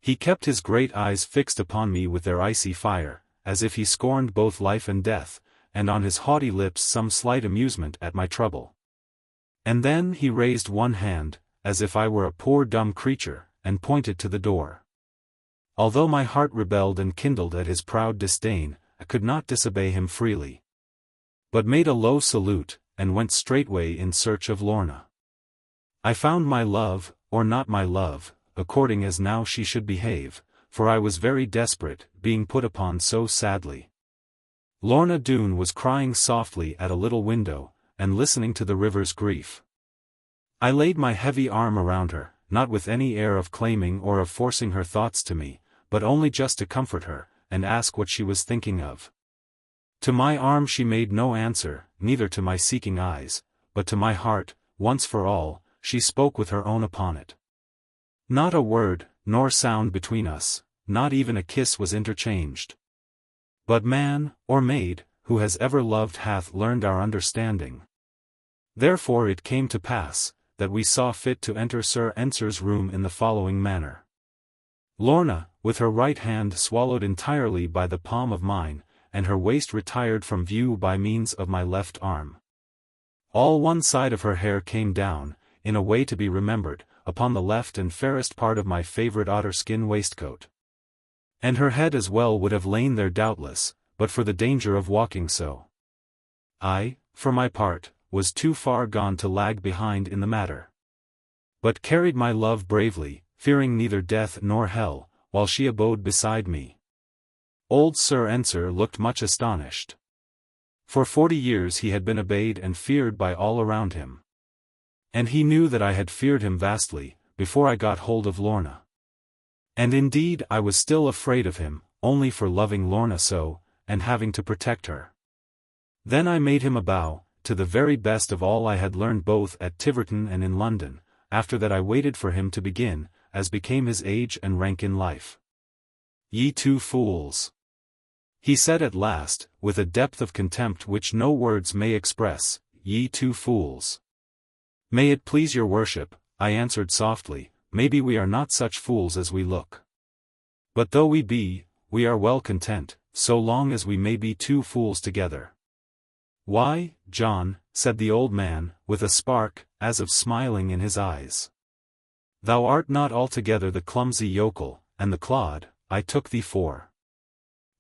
He kept his great eyes fixed upon me with their icy fire, as if he scorned both life and death, and on his haughty lips some slight amusement at my trouble. And then he raised one hand, as if I were a poor dumb creature, and pointed to the door. Although my heart rebelled and kindled at his proud disdain, I could not disobey him freely, but made a low salute, and went straightway in search of Lorna. I found my love, or not my love, according as now she should behave, for I was very desperate, being put upon so sadly. Lorna Doone was crying softly at a little window, and listening to the river's grief. I laid my heavy arm around her, not with any air of claiming or of forcing her thoughts to me, but only just to comfort her, and ask what she was thinking of. To my arm she made no answer, neither to my seeking eyes, but to my heart, once for all, she spoke with her own upon it. Not a word, nor sound between us, not even a kiss was interchanged. But man, or maid, who has ever loved hath learned our understanding. Therefore it came to pass, that we saw fit to enter Sir Ensor's room in the following manner. Lorna, with her right hand swallowed entirely by the palm of mine, and her waist retired from view by means of my left arm. All one side of her hair came down, in a way to be remembered, upon the left and fairest part of my favourite otter-skin waistcoat. And her head as well would have lain there doubtless, but for the danger of walking so. I, for my part, was too far gone to lag behind in the matter, but carried my love bravely, fearing neither death nor hell, while she abode beside me. Old Sir Ensor looked much astonished. For 40 years he had been obeyed and feared by all around him. And he knew that I had feared him vastly, before I got hold of Lorna. And indeed I was still afraid of him, only for loving Lorna so, and having to protect her. Then I made him a bow, to the very best of all I had learned both at Tiverton and in London. After that I waited for him to begin, as became his age and rank in life. "Ye two fools," he said at last, with a depth of contempt which no words may express, "ye two fools." "May it please your worship," I answered softly, "maybe we are not such fools as we look. But though we be, we are well content, so long as we may be two fools together." "Why, John," said the old man, with a spark, as of smiling in his eyes, "thou art not altogether the clumsy yokel, and the clod, I took thee for."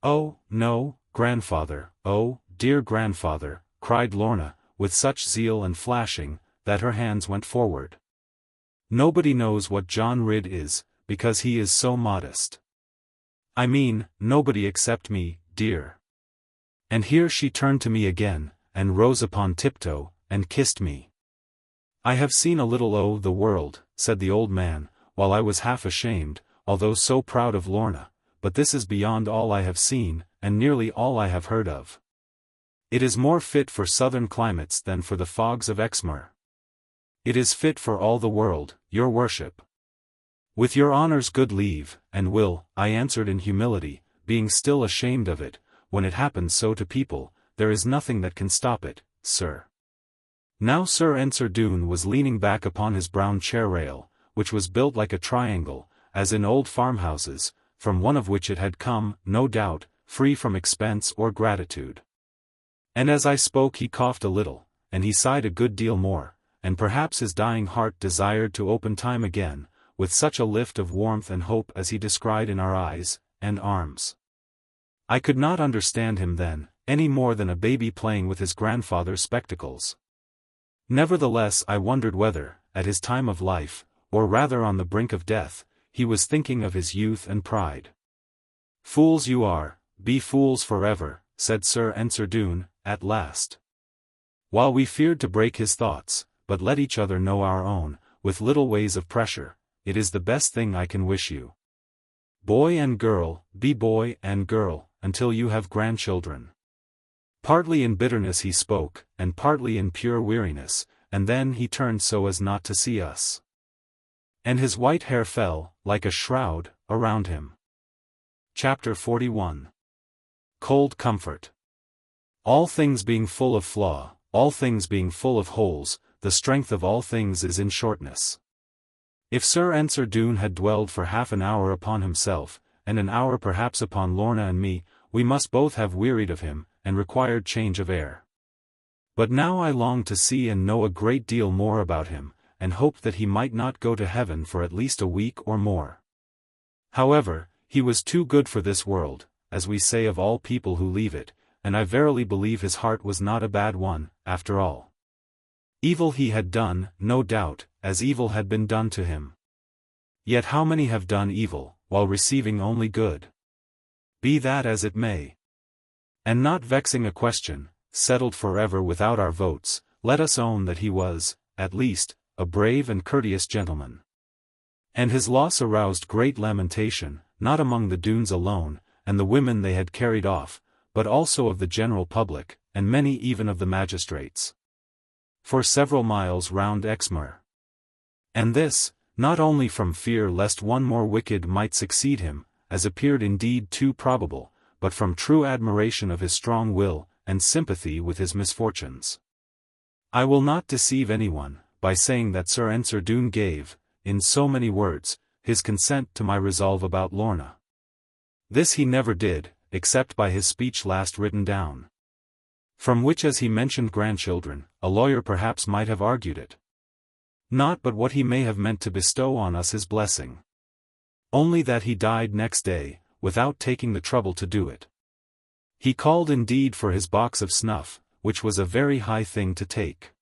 "Oh, no, grandfather, oh, dear grandfather," cried Lorna, with such zeal and flashing, that her hands went forward. "Nobody knows what John Ridd is, because he is so modest. I mean, nobody except me, dear." And here she turned to me again, and rose upon tiptoe, and kissed me. "I have seen a little o' the world," said the old man, while I was half ashamed, although so proud of Lorna, "but this is beyond all I have seen, and nearly all I have heard of. It is more fit for southern climates than for the fogs of Exmoor. It is fit for all the world, your worship." "With your honour's good leave, and will," I answered in humility, being still ashamed of it, "when it happens so to people, there is nothing that can stop it, sir." Now Sir Ensor Doone was leaning back upon his brown chair-rail, which was built like a triangle, as in old farmhouses, from one of which it had come, no doubt, free from expense or gratitude. And as I spoke he coughed a little, and he sighed a good deal more, and perhaps his dying heart desired to open time again, with such a lift of warmth and hope as he descried in our eyes and arms. I could not understand him then, any more than a baby playing with his grandfather's spectacles. Nevertheless I wondered whether, at his time of life, or rather on the brink of death, he was thinking of his youth and pride. "Fools you are, be fools forever," said Sir Ensor Doone, at last. While we feared to break his thoughts, but let each other know our own, with little ways of pressure, "it is the best thing I can wish you. Boy and girl, be boy and girl, until you have grandchildren." Partly in bitterness he spoke, and partly in pure weariness, and then he turned so as not to see us. And his white hair fell, like a shroud, around him. Chapter 41. Cold Comfort. All things being full of flaw, all things being full of holes, the strength of all things is in shortness. If Sir Ensor Doone had dwelled for half an hour upon himself, and an hour perhaps upon Lorna and me, we must both have wearied of him, and required change of air. But now I longed to see and know a great deal more about him, and hoped that he might not go to heaven for at least a week or more. However, he was too good for this world, as we say of all people who leave it, and I verily believe his heart was not a bad one, after all. Evil he had done, no doubt, as evil had been done to him. Yet how many have done evil, while receiving only good? Be that as it may. And not vexing a question, settled forever without our votes, let us own that he was, at least, a brave and courteous gentleman. And his loss aroused great lamentation, not among the Doones alone, and the women they had carried off, but also of the general public, and many even of the magistrates. For several miles round Exmoor. And this, not only from fear lest one more wicked might succeed him, as appeared indeed too probable, but from true admiration of his strong will, and sympathy with his misfortunes. I will not deceive anyone, by saying that Sir Ensor Doone gave, in so many words, his consent to my resolve about Lorna. This he never did, except by his speech last written down. From which as he mentioned grandchildren, a lawyer perhaps might have argued it. Not but what he may have meant to bestow on us his blessing. Only that he died next day, without taking the trouble to do it. He called indeed for his box of snuff, which was a very high thing to take.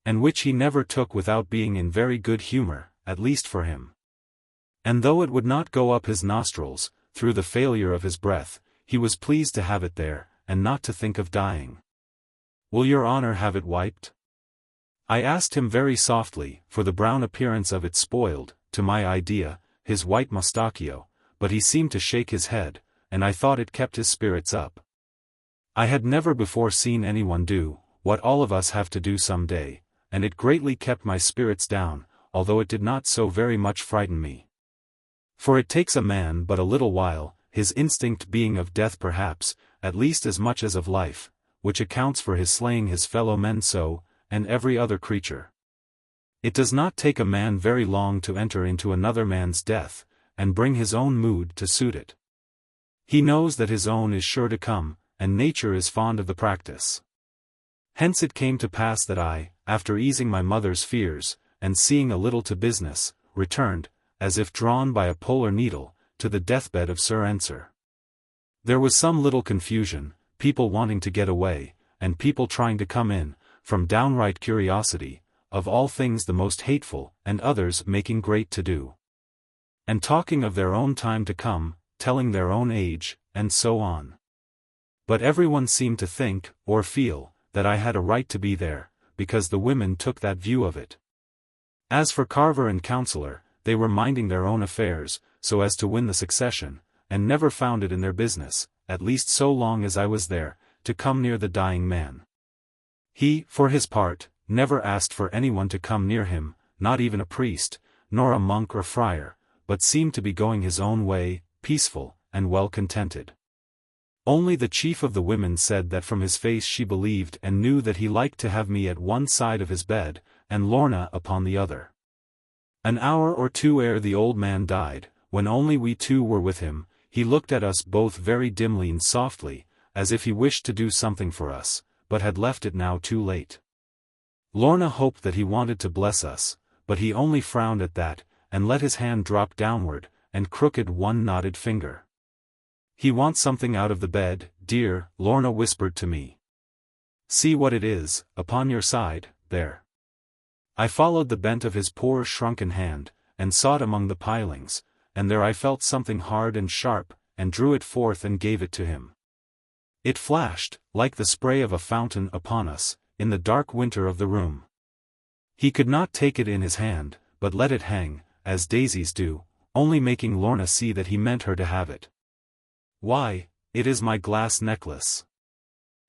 And which he never took without being in very good humour, at least for him. And though it would not go up his nostrils, through the failure of his breath, he was pleased to have it there, and not to think of dying. "Will your honour have it wiped?" I asked him very softly, for the brown appearance of it spoiled, to my idea, his white mustachio, but he seemed to shake his head, and I thought it kept his spirits up. I had never before seen anyone do, what all of us have to do some day, and it greatly kept my spirits down, although it did not so very much frighten me. For it takes a man but a little while, his instinct being of death perhaps, at least as much as of life, which accounts for his slaying his fellow men so, and every other creature. It does not take a man very long to enter into another man's death, and bring his own mood to suit it. He knows that his own is sure to come, and nature is fond of the practice. Hence it came to pass that I, after easing my mother's fears, and seeing a little to business, returned, as if drawn by a polar needle, to the deathbed of Sir Ensor. There was some little confusion, people wanting to get away, and people trying to come in, from downright curiosity, of all things the most hateful, and others making great to-do. And talking of their own time to come, telling their own age, and so on. But everyone seemed to think, or feel, that I had a right to be there, because the women took that view of it. As for Carver and Counsellor, they were minding their own affairs, so as to win the succession, and never found it in their business, at least so long as I was there, to come near the dying man. He, for his part, never asked for anyone to come near him, not even a priest, nor a monk or friar, but seemed to be going his own way, peaceful, and well contented. Only the chief of the women said that from his face she believed and knew that he liked to have me at one side of his bed, and Lorna upon the other. An hour or two ere the old man died, when only we two were with him, he looked at us both very dimly and softly, as if he wished to do something for us, but had left it now too late. Lorna hoped that he wanted to bless us, but he only frowned at that, and let his hand drop downward, and crooked one knotted finger. "He wants something out of the bed, dear," Lorna whispered to me. "See what it is, upon your side, there." I followed the bent of his poor shrunken hand, and sought among the pilings, and there I felt something hard and sharp, and drew it forth and gave it to him. It flashed, like the spray of a fountain upon us, in the dark winter of the room. He could not take it in his hand, but let it hang, as daisies do, only making Lorna see that he meant her to have it. "Why, it is my glass necklace!"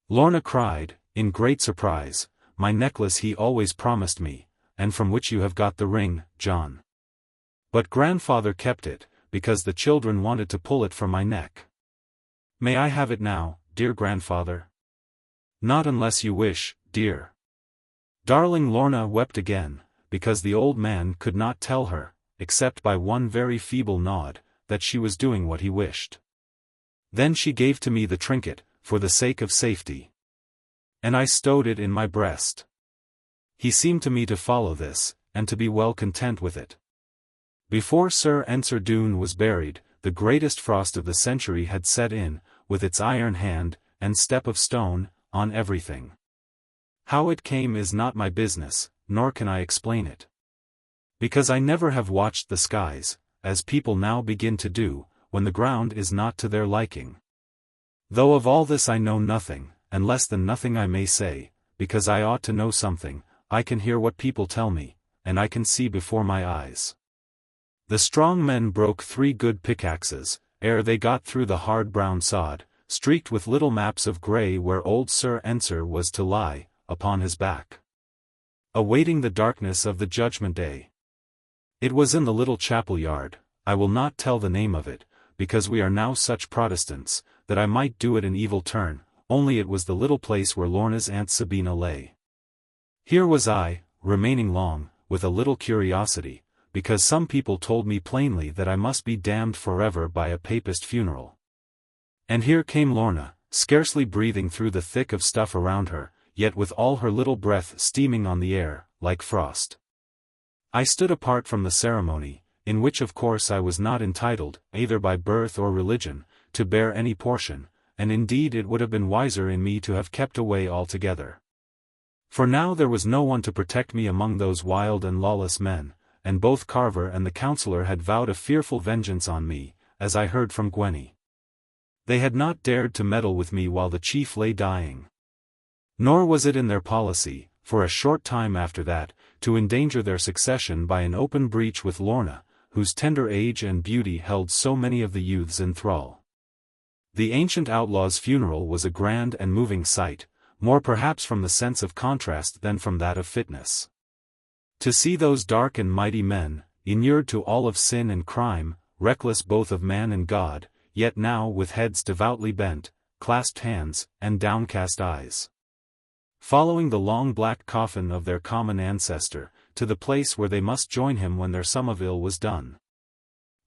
Lorna cried, in great surprise, "My necklace he always promised me, and from which you have got the ring, John. But grandfather kept it, because the children wanted to pull it from my neck. May I have it now, dear grandfather?" "Not unless you wish, dear." Darling Lorna wept again, because the old man could not tell her, except by one very feeble nod, that she was doing what he wished. Then she gave to me the trinket, for the sake of safety. And I stowed it in my breast. He seemed to me to follow this, and to be well content with it. Before Sir Ensor Doone was buried, the greatest frost of the century had set in, with its iron hand, and step of stone, on everything. How it came is not my business, nor can I explain it. Because I never have watched the skies, as people now begin to do, when the ground is not to their liking. Though of all this I know nothing, and less than nothing I may say, because I ought to know something, I can hear what people tell me, and I can see before my eyes. The strong men broke 3 good pickaxes, ere they got through the hard brown sod, streaked with little maps of grey where old Sir Ensor was to lie, upon his back, awaiting the darkness of the judgment day. It was in the little chapel yard. I will not tell the name of it, because we are now such Protestants, that I might do it an evil turn, only it was the little place where Lorna's Aunt Sabina lay. Here was I, remaining long, with a little curiosity, because some people told me plainly that I must be damned forever by a papist funeral. And here came Lorna, scarcely breathing through the thick of stuff around her, yet with all her little breath steaming on the air, like frost. I stood apart from the ceremony, in which of course I was not entitled, either by birth or religion, to bear any portion, and indeed it would have been wiser in me to have kept away altogether. For now there was no one to protect me among those wild and lawless men, and both Carver and the Counsellor had vowed a fearful vengeance on me, as I heard from Gwenny. They had not dared to meddle with me while the chief lay dying. Nor was it in their policy, for a short time after that, to endanger their succession by an open breach with Lorna, whose tender age and beauty held so many of the youths in thrall. The ancient outlaw's funeral was a grand and moving sight, more perhaps from the sense of contrast than from that of fitness. To see those dark and mighty men, inured to all of sin and crime, reckless both of man and God, yet now with heads devoutly bent, clasped hands, and downcast eyes. Following the long black coffin of their common ancestor, to the place where they must join him when their sum of ill was done.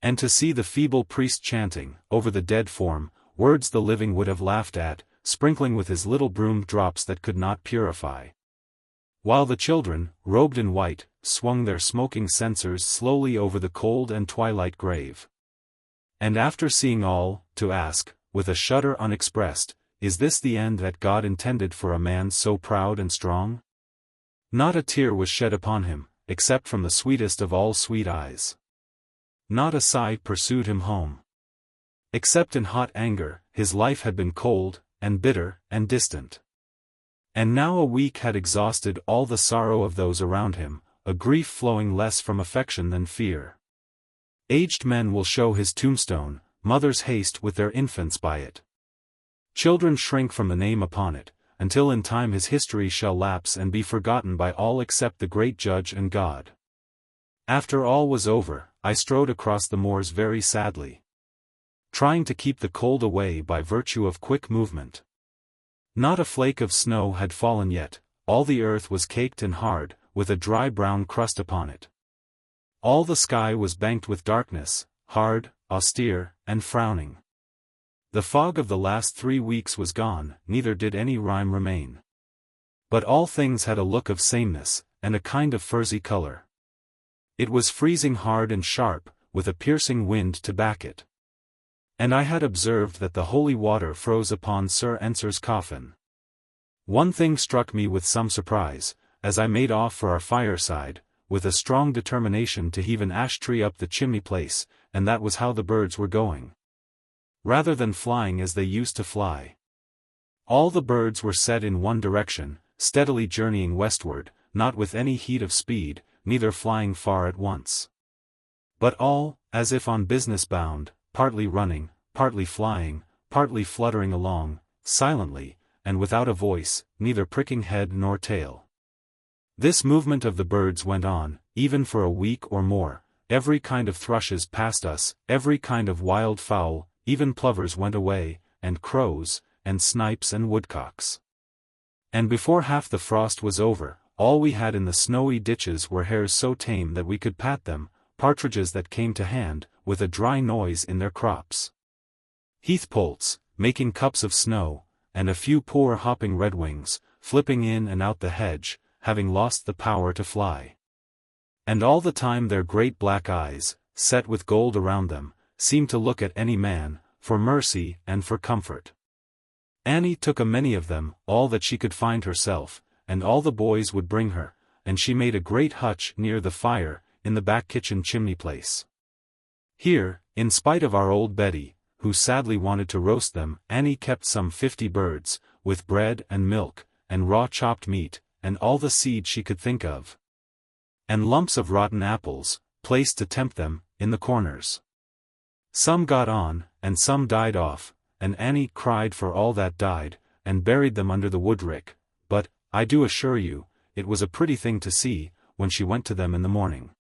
And to see the feeble priest chanting, over the dead form, words the living would have laughed at, sprinkling with his little broom drops that could not purify. While the children, robed in white, swung their smoking censers slowly over the cold and twilight grave. And after seeing all, to ask, with a shudder unexpressed, is this the end that God intended for a man so proud and strong? Not a tear was shed upon him, except from the sweetest of all sweet eyes. Not a sigh pursued him home. Except in hot anger, his life had been cold, and bitter, and distant. And now a week had exhausted all the sorrow of those around him, a grief flowing less from affection than fear. Aged men will show his tombstone, mothers haste with their infants by it. Children shrink from the name upon it, until in time his history shall lapse and be forgotten by all except the great Judge and God. After all was over, I strode across the moors very sadly, trying to keep the cold away by virtue of quick movement. Not a flake of snow had fallen yet, all the earth was caked and hard, with a dry brown crust upon it. All the sky was banked with darkness, hard, austere, and frowning. The fog of the last 3 weeks was gone, neither did any rime remain. But all things had a look of sameness, and a kind of furzy color. It was freezing hard and sharp, with a piercing wind to back it. And I had observed that the holy water froze upon Sir Ensor's coffin. One thing struck me with some surprise, as I made off for our fireside, with a strong determination to heave an ash tree up the chimney place, and that was how the birds were going. Rather than flying as they used to fly. All the birds were set in one direction, steadily journeying westward, not with any heat of speed, neither flying far at once. But all, as if on business bound, partly running, partly flying, partly fluttering along, silently, and without a voice, neither pricking head nor tail. This movement of the birds went on, even for a week or more. Every kind of thrushes passed us, every kind of wild fowl, even plovers went away, and crows, and snipes and woodcocks. And before half the frost was over, all we had in the snowy ditches were hares so tame that we could pat them, partridges that came to hand, with a dry noise in their crops. Heathpoults, making cups of snow, and a few poor hopping redwings, flipping in and out the hedge, having lost the power to fly. And all the time their great black eyes, set with gold around them, seemed to look at any man, for mercy and for comfort. Annie took a many of them, all that she could find herself, and all the boys would bring her, and she made a great hutch near the fire, in the back kitchen chimney place. Here, in spite of our old Betty, who sadly wanted to roast them, Annie kept some 50 birds, with bread and milk, and raw chopped meat, and all the seed she could think of. And lumps of rotten apples, placed to tempt them, in the corners. Some got on, and some died off, and Annie cried for all that died, and buried them under the woodrick, but, I do assure you, it was a pretty thing to see, when she went to them in the morning.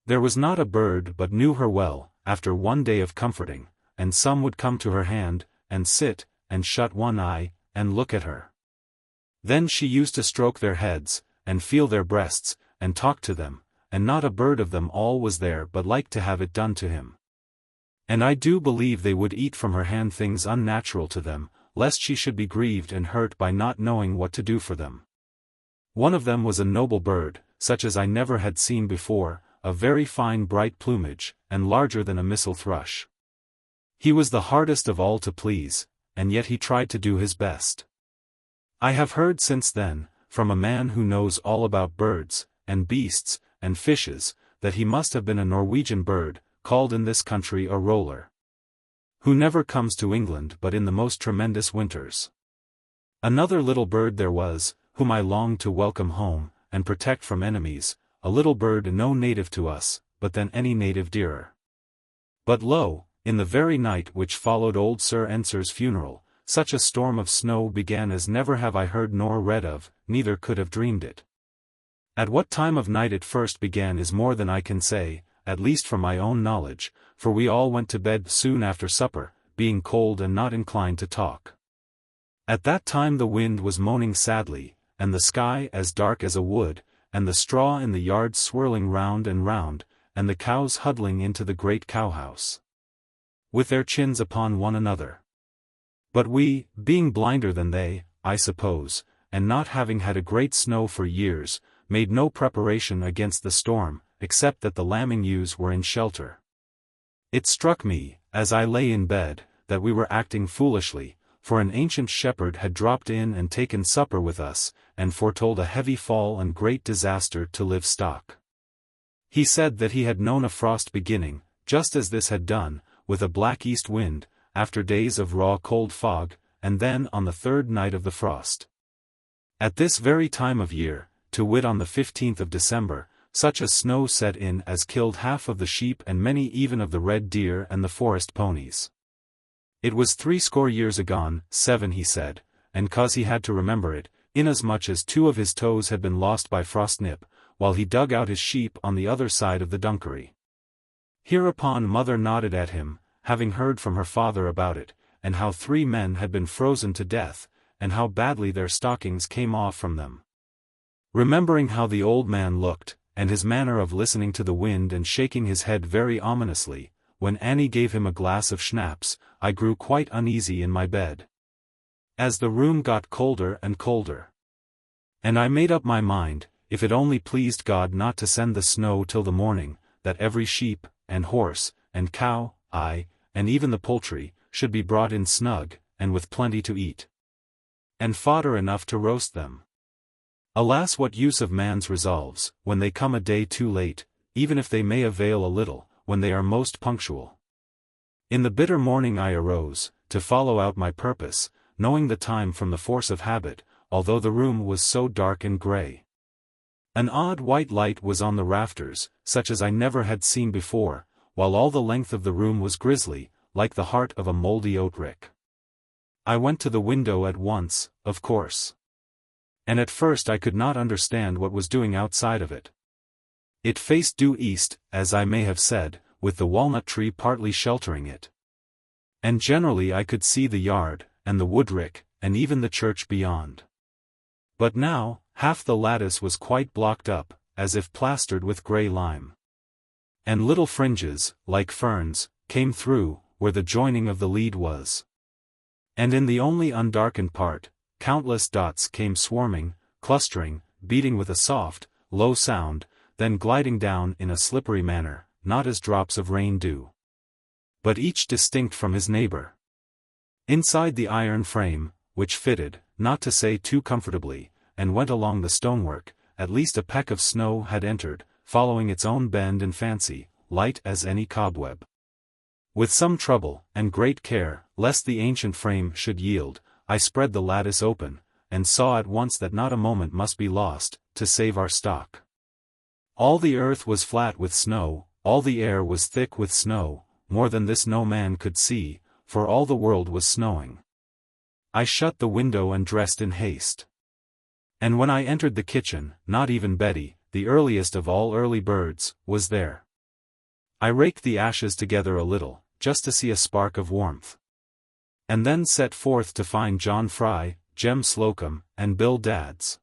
There was not a bird but knew her well, after one day of comforting, and some would come to her hand, and sit, and shut one eye, and look at her. Then she used to stroke their heads, and feel their breasts, and talk to them, and not a bird of them all was there but liked to have it done to him. And I do believe they would eat from her hand things unnatural to them, lest she should be grieved and hurt by not knowing what to do for them. One of them was a noble bird, such as I never had seen before, of very fine bright plumage, and larger than a missel thrush. He was the hardest of all to please, and yet he tried to do his best. I have heard since then, from a man who knows all about birds, and beasts, and fishes, that he must have been a Norwegian bird, called in this country a roller, who never comes to England but in the most tremendous winters. Another little bird there was, whom I longed to welcome home, and protect from enemies, a little bird no native to us, but than any native dearer. But lo, in the very night which followed old Sir Ensor's funeral, such a storm of snow began as never have I heard nor read of, neither could have dreamed it. At what time of night it first began is more than I can say, at least from my own knowledge, for we all went to bed soon after supper, being cold and not inclined to talk. At that time the wind was moaning sadly, and the sky as dark as a wood, and the straw in the yard swirling round and round, and the cows huddling into the great cowhouse, with their chins upon one another. But we, being blinder than they, I suppose, and not having had a great snow for years, made no preparation against the storm, except that the lambing ewes were in shelter. It struck me, as I lay in bed, that we were acting foolishly, for an ancient shepherd had dropped in and taken supper with us, and foretold a heavy fall and great disaster to livestock. He said that he had known a frost beginning, just as this had done, with a black east wind, after days of raw cold fog, and then on the third night of the frost. At this very time of year, to wit on the 15th of December, such a snow set in as killed half of the sheep and many even of the red deer and the forest ponies. It was 70 years agone, 7 he said, and 'cause he had to remember it, inasmuch as 2 of his toes had been lost by frostnip, while he dug out his sheep on the other side of the dunkery. Hereupon mother nodded at him, having heard from her father about it, and how 3 men had been frozen to death, and how badly their stockings came off from them. Remembering how the old man looked, and his manner of listening to the wind and shaking his head very ominously, when Annie gave him a glass of schnapps, I grew quite uneasy in my bed, as the room got colder and colder. And I made up my mind, if it only pleased God not to send the snow till the morning, that every sheep, and horse, and cow, aye, and even the poultry, should be brought in snug, and with plenty to eat, and fodder enough to roast them. Alas, what use of man's resolves, when they come a day too late, even if they may avail a little, when they are most punctual. In the bitter morning I arose, to follow out my purpose, knowing the time from the force of habit, although the room was so dark and grey. An odd white light was on the rafters, such as I never had seen before, while all the length of the room was grisly, like the heart of a mouldy oat rick. I went to the window at once, of course. And at first I could not understand what was doing outside of it. It faced due east, as I may have said, with the walnut tree partly sheltering it. And generally I could see the yard, and the wood rick, and even the church beyond. But now, half the lattice was quite blocked up, as if plastered with grey lime. And little fringes, like ferns, came through, where the joining of the lead was. And in the only undarkened part, countless dots came swarming, clustering, beating with a soft, low sound, then gliding down in a slippery manner, not as drops of rain do, but each distinct from his neighbor. Inside the iron frame, which fitted, not to say too comfortably, and went along the stonework, at least a peck of snow had entered, following its own bend and fancy, light as any cobweb. With some trouble, and great care, lest the ancient frame should yield, I spread the lattice open, and saw at once that not a moment must be lost, to save our stock. All the earth was flat with snow, all the air was thick with snow, more than this no man could see, for all the world was snowing. I shut the window and dressed in haste. And when I entered the kitchen, not even Betty, the earliest of all early birds, was there. I raked the ashes together a little, just to see a spark of warmth. And then set forth to find John Fry, Jem Slocum, and Bill Dadds.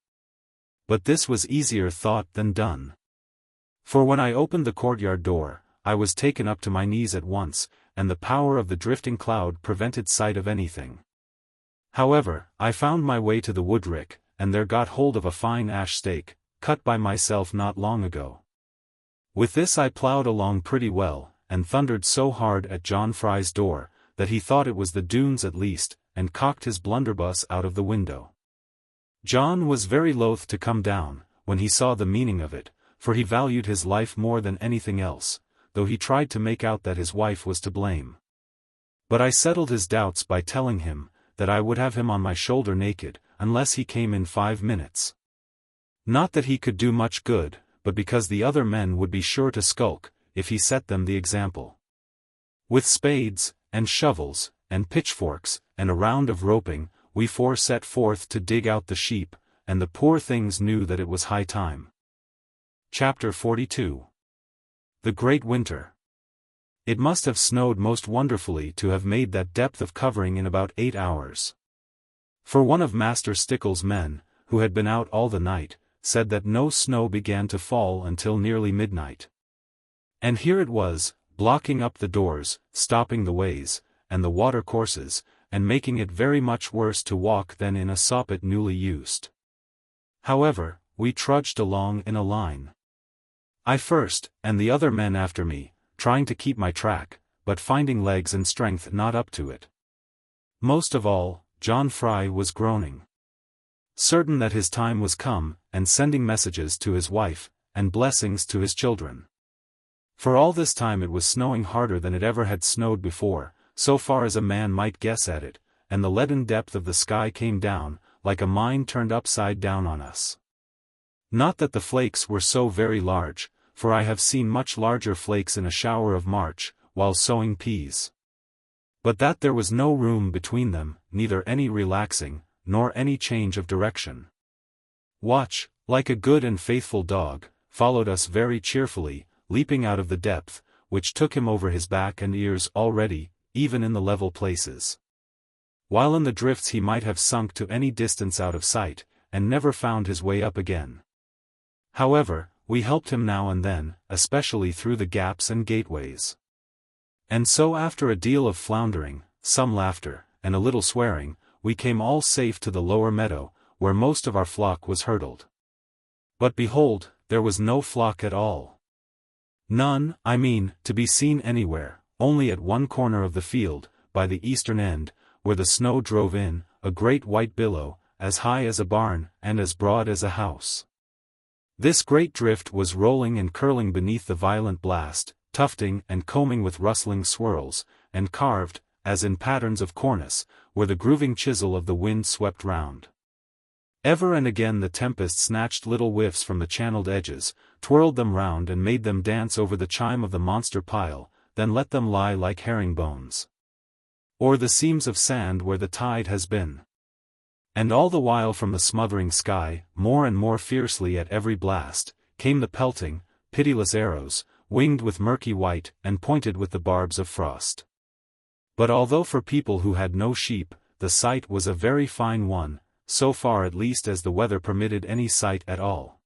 But this was easier thought than done. For when I opened the courtyard door, I was taken up to my knees at once, and the power of the drifting cloud prevented sight of anything. However, I found my way to the wood rick, and there got hold of a fine ash stake, cut by myself not long ago. With this I ploughed along pretty well, and thundered so hard at John Fry's door, that he thought it was the Doones at least, and cocked his blunderbuss out of the window. John was very loath to come down, when he saw the meaning of it, for he valued his life more than anything else, though he tried to make out that his wife was to blame. But I settled his doubts by telling him, that I would have him on my shoulder naked, unless he came in 5 minutes. Not that he could do much good, but because the other men would be sure to skulk, if he set them the example. With spades, and shovels, and pitchforks, and a round of roping, we 4 set forth to dig out the sheep, and the poor things knew that it was high time. Chapter 42. The great winter. It must have snowed most wonderfully to have made that depth of covering in about 8 hours. For one of Master Stickle's men, who had been out all the night, said that no snow began to fall until nearly midnight. And here it was, blocking up the doors, stopping the ways, and the water courses, and making it very much worse to walk than in a soppet newly used. However, we trudged along in a line. I first, and the other men after me, trying to keep my track, but finding legs and strength not up to it. Most of all, John Fry was groaning, certain that his time was come, and sending messages to his wife, and blessings to his children. For all this time it was snowing harder than it ever had snowed before, so far as a man might guess at it, and the leaden depth of the sky came down, like a mine turned upside down on us. Not that the flakes were so very large, for I have seen much larger flakes in a shower of March, while sowing peas. But that there was no room between them, neither any relaxing, nor any change of direction. Watch, like a good and faithful dog, followed us very cheerfully, leaping out of the depth, which took him over his back and ears already, even in the level places. While in the drifts he might have sunk to any distance out of sight, and never found his way up again. However, we helped him now and then, especially through the gaps and gateways. And so after a deal of floundering, some laughter, and a little swearing, we came all safe to the lower meadow, where most of our flock was hurdled. But behold, there was no flock at all. None, I mean, to be seen anywhere, only at one corner of the field, by the eastern end, where the snow drove in, a great white billow, as high as a barn, and as broad as a house. This great drift was rolling and curling beneath the violent blast, tufting and combing with rustling swirls, and carved, as in patterns of cornice, where the grooving chisel of the wind swept round. Ever and again the tempest snatched little whiffs from the channeled edges, twirled them round and made them dance over the chime of the monster pile, then let them lie like herring-bones, or the seams of sand where the tide has been. And all the while from the smothering sky, more and more fiercely at every blast, came the pelting, pitiless arrows, winged with murky white and pointed with the barbs of frost. But although for people who had no sheep, the sight was a very fine one, so far at least as the weather permitted any sight at all.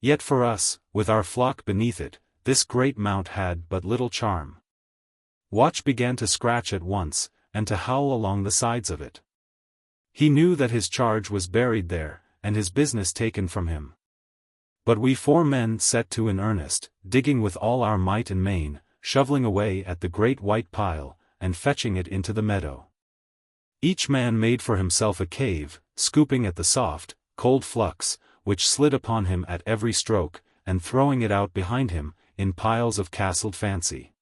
Yet for us, with our flock beneath it, this great mount had but little charm. Watch began to scratch at once, and to howl along the sides of it. He knew that his charge was buried there, and his business taken from him. But we 4 men set to in earnest, digging with all our might and main, shoveling away at the great white pile, and fetching it into the meadow. Each man made for himself a cave, scooping at the soft, cold flux, which slid upon him at every stroke, and throwing it out behind him, in piles of castled fancy.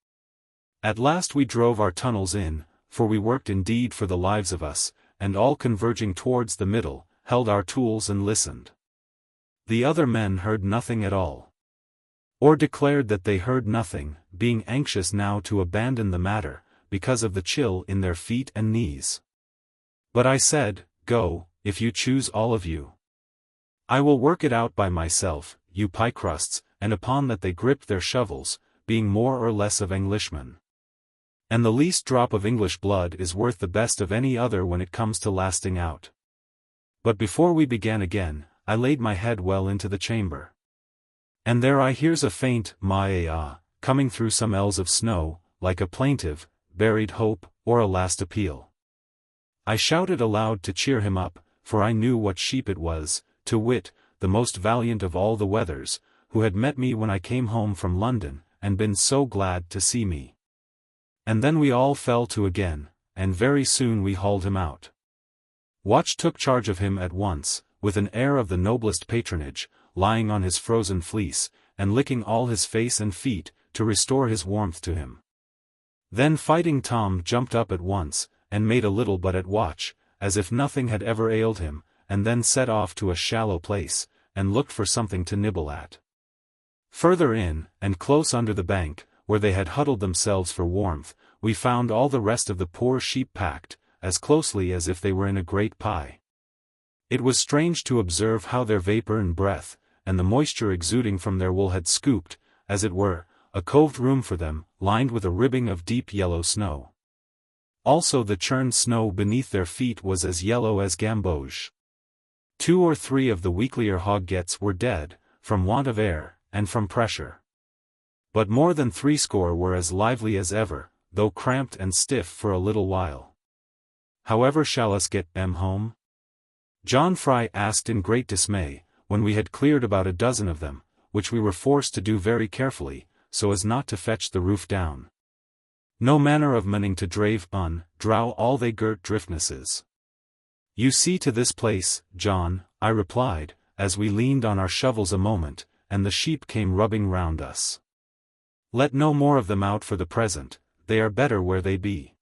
At last we drove our tunnels in, for we worked indeed for the lives of us, and all converging towards the middle, held our tools and listened. The other men heard nothing at all, or declared that they heard nothing, being anxious now to abandon the matter, because of the chill in their feet and knees. But I said, "Go, if you choose all of you. I will work it out by myself, you pie crusts," and upon that they gripped their shovels, being more or less of Englishmen. And the least drop of English blood is worth the best of any other when it comes to lasting out. But before we began again, I laid my head well into the chamber. And there I hears a faint "ma-ah" coming through some ells of snow, like a plaintive, buried hope, or a last appeal. I shouted aloud to cheer him up, for I knew what sheep it was, to wit, the most valiant of all the Weathers, who had met me when I came home from London, and been so glad to see me. And then we all fell to again, and very soon we hauled him out. Watch took charge of him at once, with an air of the noblest patronage, lying on his frozen fleece, and licking all his face and feet, to restore his warmth to him. Then Fighting Tom jumped up at once, and made a little butt at Watch, as if nothing had ever ailed him, and then set off to a shallow place, and looked for something to nibble at. Further in, and close under the bank, where they had huddled themselves for warmth, we found all the rest of the poor sheep packed, as closely as if they were in a great pie. It was strange to observe how their vapor and breath, and the moisture exuding from their wool had scooped, as it were, a coved room for them, lined with a ribbing of deep yellow snow. Also the churned snow beneath their feet was as yellow as gamboge. 2 or 3 of the weaklier hoggets were dead, from want of air, and from pressure. But more than 60 were as lively as ever, though cramped and stiff for a little while. "However shall us get them home?" John Fry asked in great dismay, when we had cleared about a dozen of them, which we were forced to do very carefully, so as not to fetch the roof down. "No manner of manning to drow all they girt driftnesses." "You see to this place, John," I replied, as we leaned on our shovels a moment, and the sheep came rubbing round us. "Let no more of them out for the present, they are better where they be.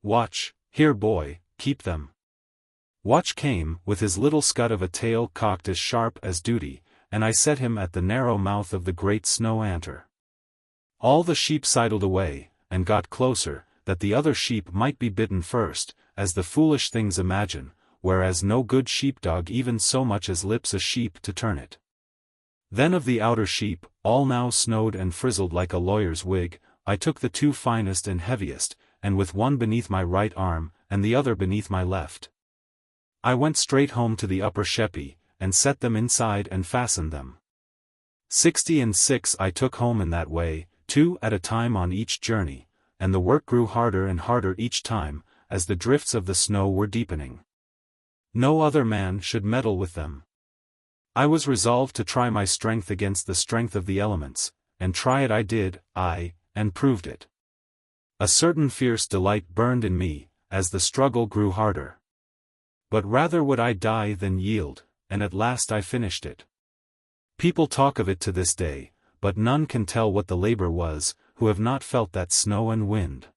Watch, here boy, keep them." Watch came, with his little scud of a tail cocked as sharp as duty, and I set him at the narrow mouth of the great snow antre. All the sheep sidled away, and got closer, that the other sheep might be bitten first, as the foolish things imagine, whereas no good sheepdog even so much as lips a sheep to turn it. Then of the outer sheep, all now snowed and frizzled like a lawyer's wig, I took the 2 finest and heaviest, and with one beneath my right arm, and the other beneath my left, I went straight home to the upper sheppy, and set them inside and fastened them. 60 and 6 I took home in that way, 2 at a time on each journey, and the work grew harder and harder each time, as the drifts of the snow were deepening. No other man should meddle with them. I was resolved to try my strength against the strength of the elements, and try it I did, and proved it. A certain fierce delight burned in me, as the struggle grew harder. But rather would I die than yield, and at last I finished it. People talk of it to this day, but none can tell what the labor was, who have not felt that snow and wind.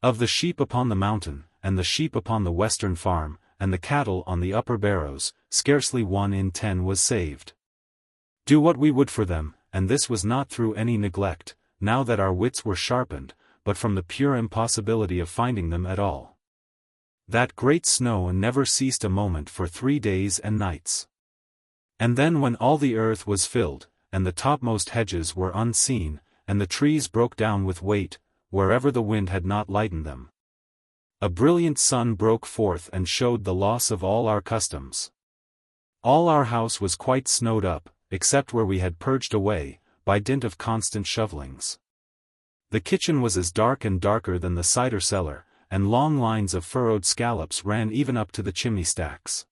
Of the sheep upon the mountain, and the sheep upon the western farm, and the cattle on the upper barrows, scarcely 1 in 10 was saved. Do what we would for them, and this was not through any neglect, now that our wits were sharpened, but from the pure impossibility of finding them at all. That great snow never ceased a moment for 3 days and nights. And then when all the earth was filled, and the topmost hedges were unseen, and the trees broke down with weight, wherever the wind had not lightened them, a brilliant sun broke forth and showed the loss of all our customs. All our house was quite snowed up, except where we had purged away, by dint of constant shovelings. The kitchen was as dark and darker than the cider cellar, and long lines of furrowed scallops ran even up to the chimney stacks.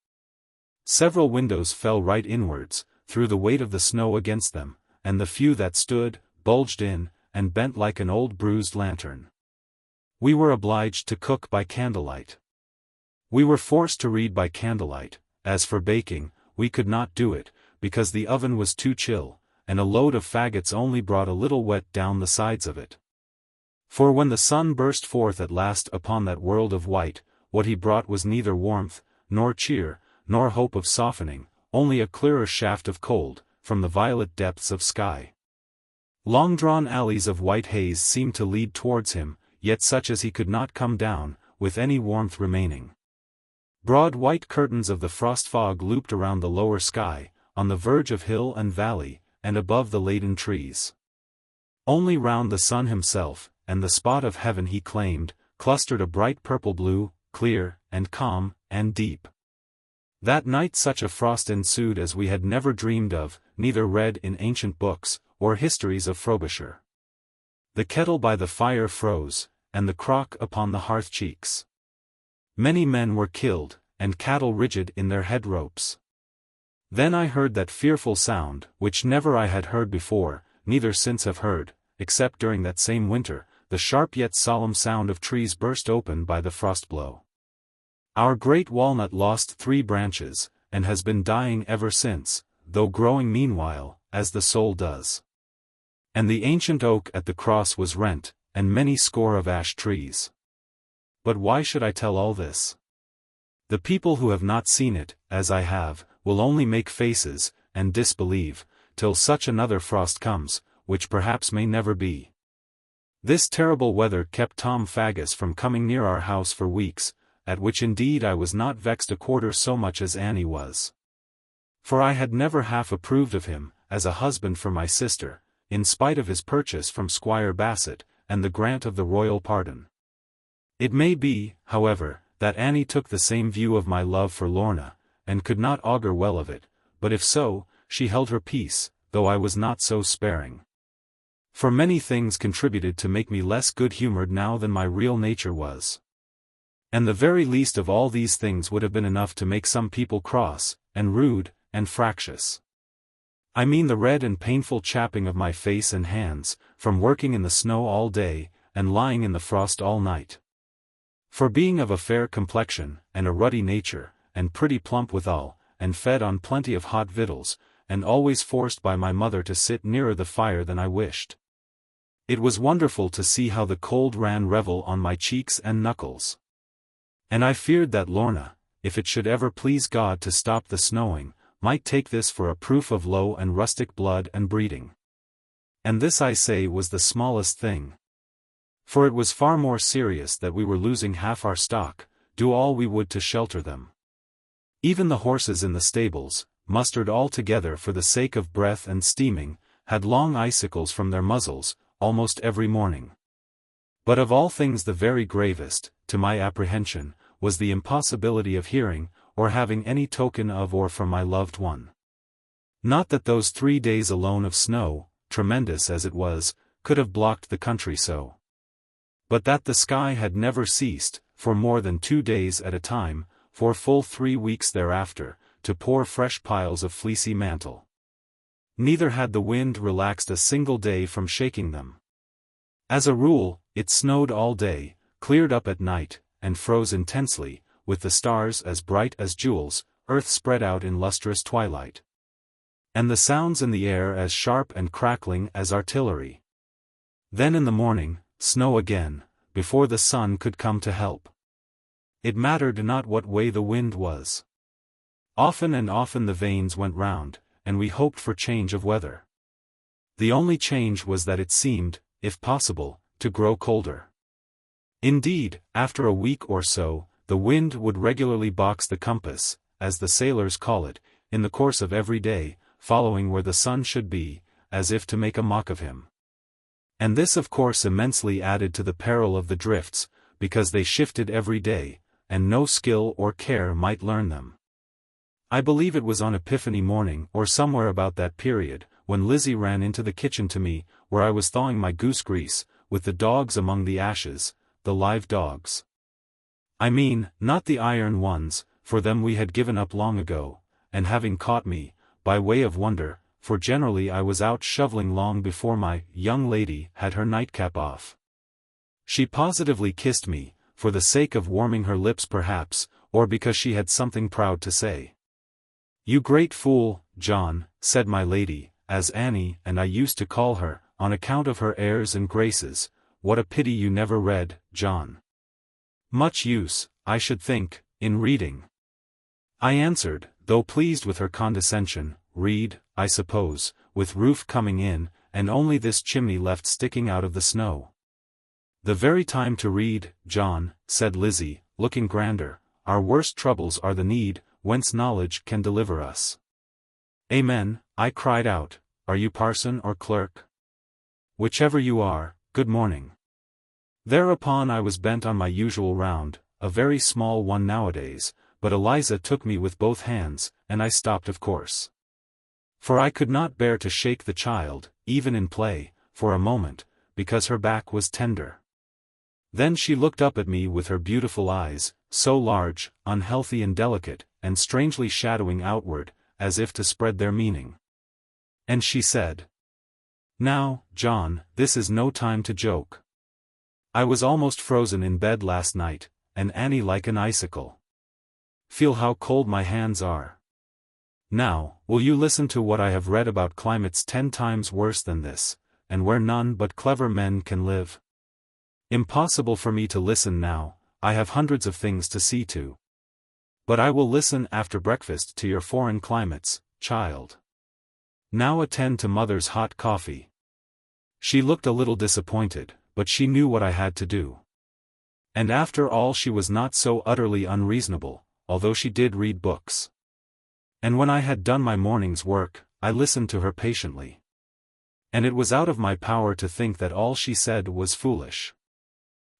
Several windows fell right inwards, through the weight of the snow against them, and the few that stood, bulged in, and bent like an old bruised lantern. We were obliged to cook by candlelight. We were forced to read by candlelight. As for baking, we could not do it, because the oven was too chill, and a load of faggots only brought a little wet down the sides of it. For when the sun burst forth at last upon that world of white, what he brought was neither warmth, nor cheer, nor hope of softening, only a clearer shaft of cold, from the violet depths of sky. Long-drawn alleys of white haze seemed to lead towards him, yet such as he could not come down, with any warmth remaining. Broad white curtains of the frost fog looped around the lower sky, on the verge of hill and valley, and above the laden trees. Only round the sun himself, and the spot of heaven he claimed, clustered a bright purple blue, clear, and calm, and deep. That night such a frost ensued as we had never dreamed of, neither read in ancient books, or histories of Frobisher. The kettle by the fire froze, and the crock upon the hearth cheeks. Many men were killed, and cattle rigid in their head ropes. Then I heard that fearful sound, which never I had heard before, neither since have heard, except during that same winter, the sharp yet solemn sound of trees burst open by the frost blow. Our great walnut lost 3 branches, and has been dying ever since, though growing meanwhile, as the soul does. And the ancient oak at the cross was rent, and many score of ash trees. But why should I tell all this? The people who have not seen it, as I have, will only make faces, and disbelieve, till such another frost comes, which perhaps may never be. This terrible weather kept Tom Faggus from coming near our house for weeks, at which indeed I was not vexed a quarter so much as Annie was. For I had never half approved of him, as a husband for my sister, in spite of his purchase from Squire Bassett, and the grant of the royal pardon. It may be, however, that Annie took the same view of my love for Lorna, and could not augur well of it, but if so, she held her peace, though I was not so sparing. For many things contributed to make me less good-humoured now than my real nature was. And the very least of all these things would have been enough to make some people cross, and rude, and fractious. I mean the red and painful chapping of my face and hands, from working in the snow all day, and lying in the frost all night. For being of a fair complexion, and a ruddy nature, and pretty plump withal, and fed on plenty of hot victuals, and always forced by my mother to sit nearer the fire than I wished. It was wonderful to see how the cold ran revel on my cheeks and knuckles. And I feared that Lorna, if it should ever please God to stop the snowing, might take this for a proof of low and rustic blood and breeding. And this, I say, was the smallest thing. For it was far more serious that we were losing half our stock, do all we would to shelter them. Even the horses in the stables, mustered all together for the sake of breath and steaming, had long icicles from their muzzles, almost every morning. But of all things the very gravest, to my apprehension, was the impossibility of hearing, or having any token of or from my loved one. Not that those 3 days alone of snow, tremendous as it was, could have blocked the country so. But that the sky had never ceased, for more than 2 days at a time, for full 3 weeks thereafter, to pour fresh piles of fleecy mantle. Neither had the wind relaxed a single day from shaking them. As a rule, it snowed all day, cleared up at night, and froze intensely, with the stars as bright as jewels, earth spread out in lustrous twilight. And the sounds in the air as sharp and crackling as artillery. Then in the morning, snow again, before the sun could come to help. It mattered not what way the wind was. Often and often the vanes went round, and we hoped for change of weather. The only change was that it seemed, if possible, to grow colder. Indeed, after a week or so, the wind would regularly box the compass, as the sailors call it, in the course of every day, following where the sun should be, as if to make a mock of him. And this of course immensely added to the peril of the drifts, because they shifted every day, and no skill or care might learn them. I believe it was on Epiphany morning or somewhere about that period, when Lizzie ran into the kitchen to me, where I was thawing my goose grease, with the dogs among the ashes, the live dogs. I mean, not the iron ones, for them we had given up long ago, and having caught me, by way of wonder, for generally I was out shoveling long before my young lady had her nightcap off. She positively kissed me, for the sake of warming her lips perhaps, or because she had something proud to say. "You great fool, John," said my lady, as Annie and I used to call her, on account of her airs and graces, "what a pity you never read, John. Much use, I should think, in reading." I answered, though pleased with her condescension, "Read, I suppose, with roof coming in, and only this chimney left sticking out of the snow." "The very time to read, John," said Lizzie, looking grander. "Our worst troubles are the need, whence knowledge can deliver us." "Amen," I cried out. "Are you parson or clerk?" "Whichever you are, good morning." Thereupon I was bent on my usual round, a very small one nowadays, but Eliza took me with both hands, and I stopped of course. For I could not bear to shake the child, even in play, for a moment, because her back was tender. Then she looked up at me with her beautiful eyes, so large, unhealthy and delicate, and strangely shadowing outward, as if to spread their meaning. And she said, "Now, John, this is no time to joke. I was almost frozen in bed last night, and Annie like an icicle. Feel how cold my hands are. Now, will you listen to what I have read about climates 10 times worse than this, and where none but clever men can live? Impossible for me to listen now, I have hundreds of things to see to. But I will listen after breakfast to your foreign climates, child. Now attend to mother's hot coffee." She looked a little disappointed, but she knew what I had to do. And after all she was not so utterly unreasonable, although she did read books. And when I had done my morning's work, I listened to her patiently. And it was out of my power to think that all she said was foolish.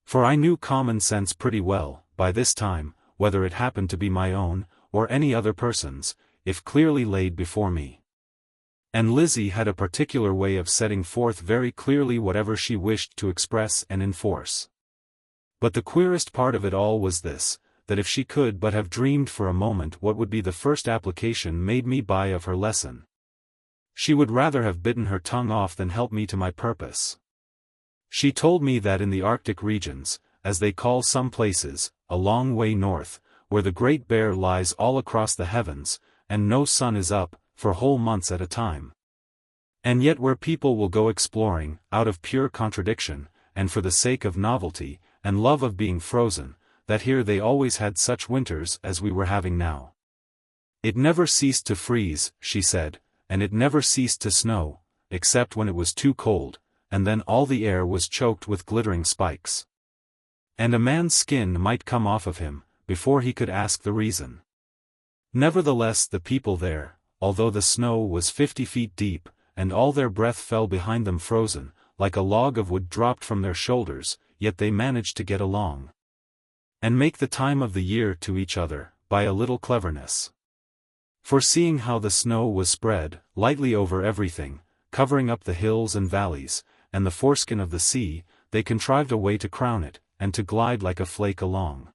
For I knew common sense pretty well, by this time, whether it happened to be my own, or any other person's, if clearly laid before me. And Lizzie had a particular way of setting forth very clearly whatever she wished to express and enforce. But the queerest part of it all was this, that if she could but have dreamed for a moment what would be the first application made me by of her lesson, she would rather have bitten her tongue off than help me to my purpose. She told me that in the Arctic regions, as they call some places, a long way north, where the Great Bear lies all across the heavens, and no sun is up, for whole months at a time. And yet where people will go exploring, out of pure contradiction, and for the sake of novelty, and love of being frozen, that here they always had such winters as we were having now. It never ceased to freeze, she said, and it never ceased to snow, except when it was too cold, and then all the air was choked with glittering spikes. And a man's skin might come off of him, before he could ask the reason. Nevertheless the people there, although the snow was 50 feet deep, and all their breath fell behind them frozen, like a log of wood dropped from their shoulders, yet they managed to get along. And make the time of the year to each other, by a little cleverness. For seeing how the snow was spread, lightly over everything, covering up the hills and valleys, and the foreskin of the sea, they contrived a way to crown it, and to glide like a flake along.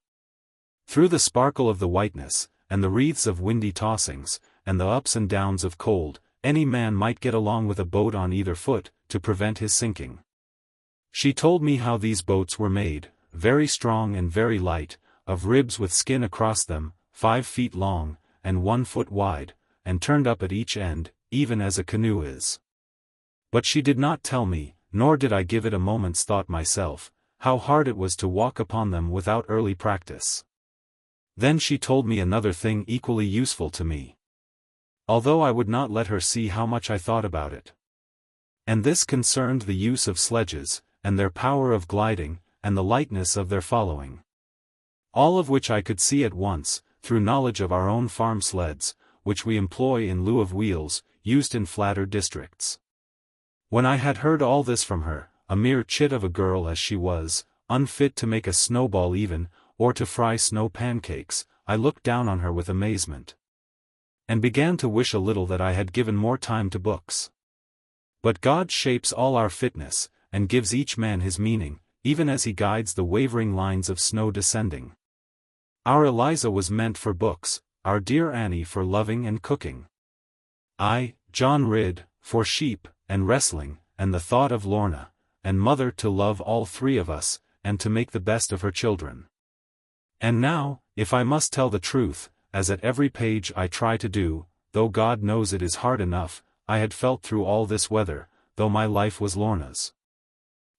Through the sparkle of the whiteness, and the wreaths of windy tossings, and the ups and downs of cold, any man might get along with a boat on either foot, to prevent his sinking. She told me how these boats were made, very strong and very light, of ribs with skin across them, 5 feet long, and 1 foot wide, and turned up at each end, even as a canoe is. But she did not tell me, nor did I give it a moment's thought myself, how hard it was to walk upon them without early practice. Then she told me another thing equally useful to me, although I would not let her see how much I thought about it. And this concerned the use of sledges, and their power of gliding, and the lightness of their following. All of which I could see at once, through knowledge of our own farm sleds, which we employ in lieu of wheels, used in flatter districts. When I had heard all this from her, a mere chit of a girl as she was, unfit to make a snowball even, or to fry snow pancakes, I looked down on her with amazement, and began to wish a little that I had given more time to books. But God shapes all our fitness, and gives each man his meaning, even as he guides the wavering lines of snow descending. Our Eliza was meant for books, our dear Annie for loving and cooking. I, John Ridd, for sheep, and wrestling, and the thought of Lorna, and mother to love all 3 of us, and to make the best of her children. And now, if I must tell the truth, as at every page I try to do, though God knows it is hard enough, I had felt through all this weather, though my life was Lorna's,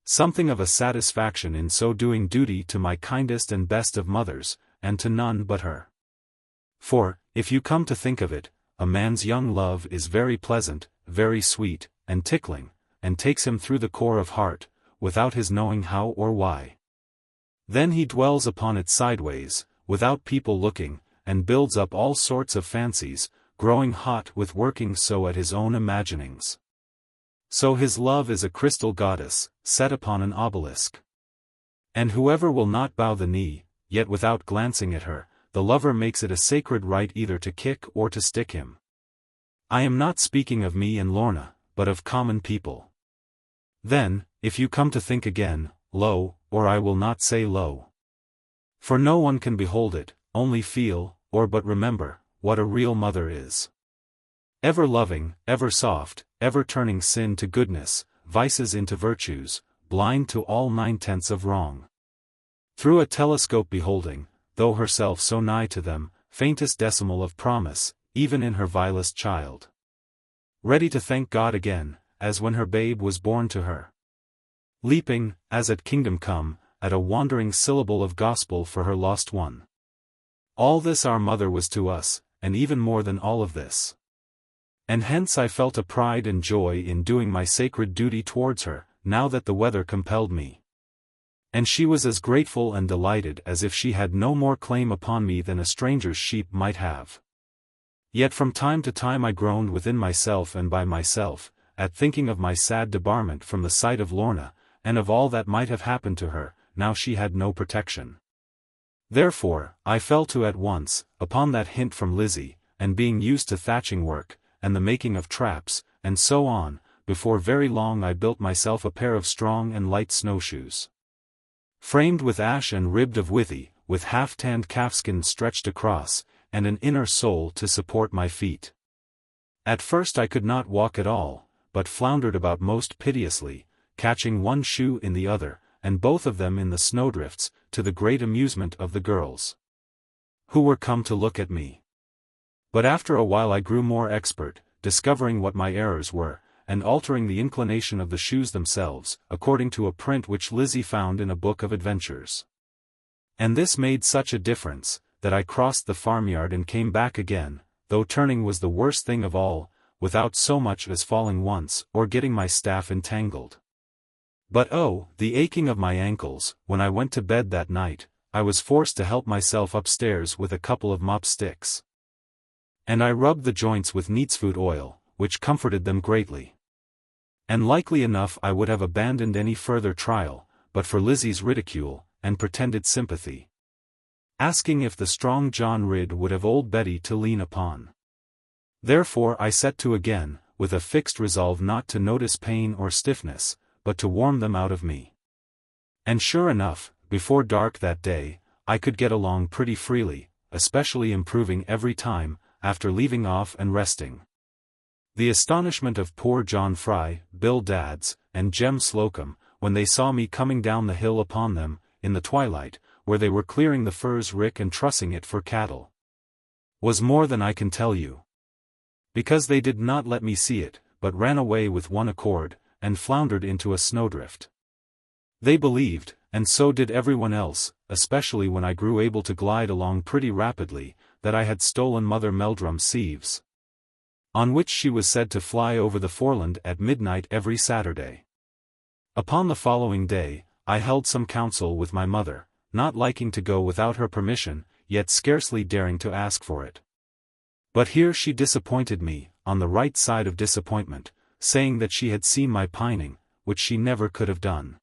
something of a satisfaction in so doing duty to my kindest and best of mothers, and to none but her. For, if you come to think of it, a man's young love is very pleasant, very sweet, and tickling, and takes him through the core of heart, without his knowing how or why. Then he dwells upon it sideways, without people looking, and builds up all sorts of fancies, growing hot with working so at his own imaginings. So his love is a crystal goddess, set upon an obelisk. And whoever will not bow the knee, yet without glancing at her, the lover makes it a sacred right either to kick or to stick him. I am not speaking of me and Lorna, but of common people. Then, if you come to think again, lo, or I will not say lo. For no one can behold it, only feel, or but remember, what a real mother is. Ever loving, ever soft, ever turning sin to goodness, vices into virtues, blind to all 9/10 of wrong. Through a telescope beholding, though herself so nigh to them, faintest decimal of promise, even in her vilest child. Ready to thank God again, as when her babe was born to her. Leaping, as at kingdom come, at a wandering syllable of gospel for her lost one. All this our mother was to us, and even more than all of this. And hence I felt a pride and joy in doing my sacred duty towards her, now that the weather compelled me. And she was as grateful and delighted as if she had no more claim upon me than a stranger's sheep might have. Yet from time to time I groaned within myself and by myself, at thinking of my sad debarment from the sight of Lorna, and of all that might have happened to her, now she had no protection. Therefore, I fell to at once, upon that hint from Lizzie, and being used to thatching work, and the making of traps, and so on, before very long I built myself a pair of strong and light snowshoes, framed with ash and ribbed of withy, with half-tanned calfskin stretched across, and an inner sole to support my feet. At first I could not walk at all, but floundered about most piteously, catching one shoe in the other, and both of them in the snowdrifts, to the great amusement of the girls, who were come to look at me. But after a while I grew more expert, discovering what my errors were, and altering the inclination of the shoes themselves, according to a print which Lizzie found in a book of adventures. And this made such a difference, that I crossed the farmyard and came back again, though turning was the worst thing of all, without so much as falling once, or getting my staff entangled. But oh, the aching of my ankles! When I went to bed that night, I was forced to help myself upstairs with a couple of mop sticks. And I rubbed the joints with neatsfoot oil, which comforted them greatly. And likely enough I would have abandoned any further trial, but for Lizzie's ridicule, and pretended sympathy, asking if the strong John Ridd would have old Betty to lean upon. Therefore I set to again, with a fixed resolve not to notice pain or stiffness, but to warm them out of me. And sure enough, before dark that day, I could get along pretty freely, especially improving every time, after leaving off and resting. The astonishment of poor John Fry, Bill Dadds, and Jem Slocum, when they saw me coming down the hill upon them, in the twilight, where they were clearing the furze rick and trussing it for cattle, was more than I can tell you. Because they did not let me see it, but ran away with one accord, and floundered into a snowdrift. They believed, and so did everyone else, especially when I grew able to glide along pretty rapidly, that I had stolen Mother Meldrum's sieves, on which she was said to fly over the foreland at midnight every Saturday. Upon the following day, I held some counsel with my mother, not liking to go without her permission, yet scarcely daring to ask for it. But here she disappointed me, on the right side of disappointment, saying that she had seen my pining, which she never could have done,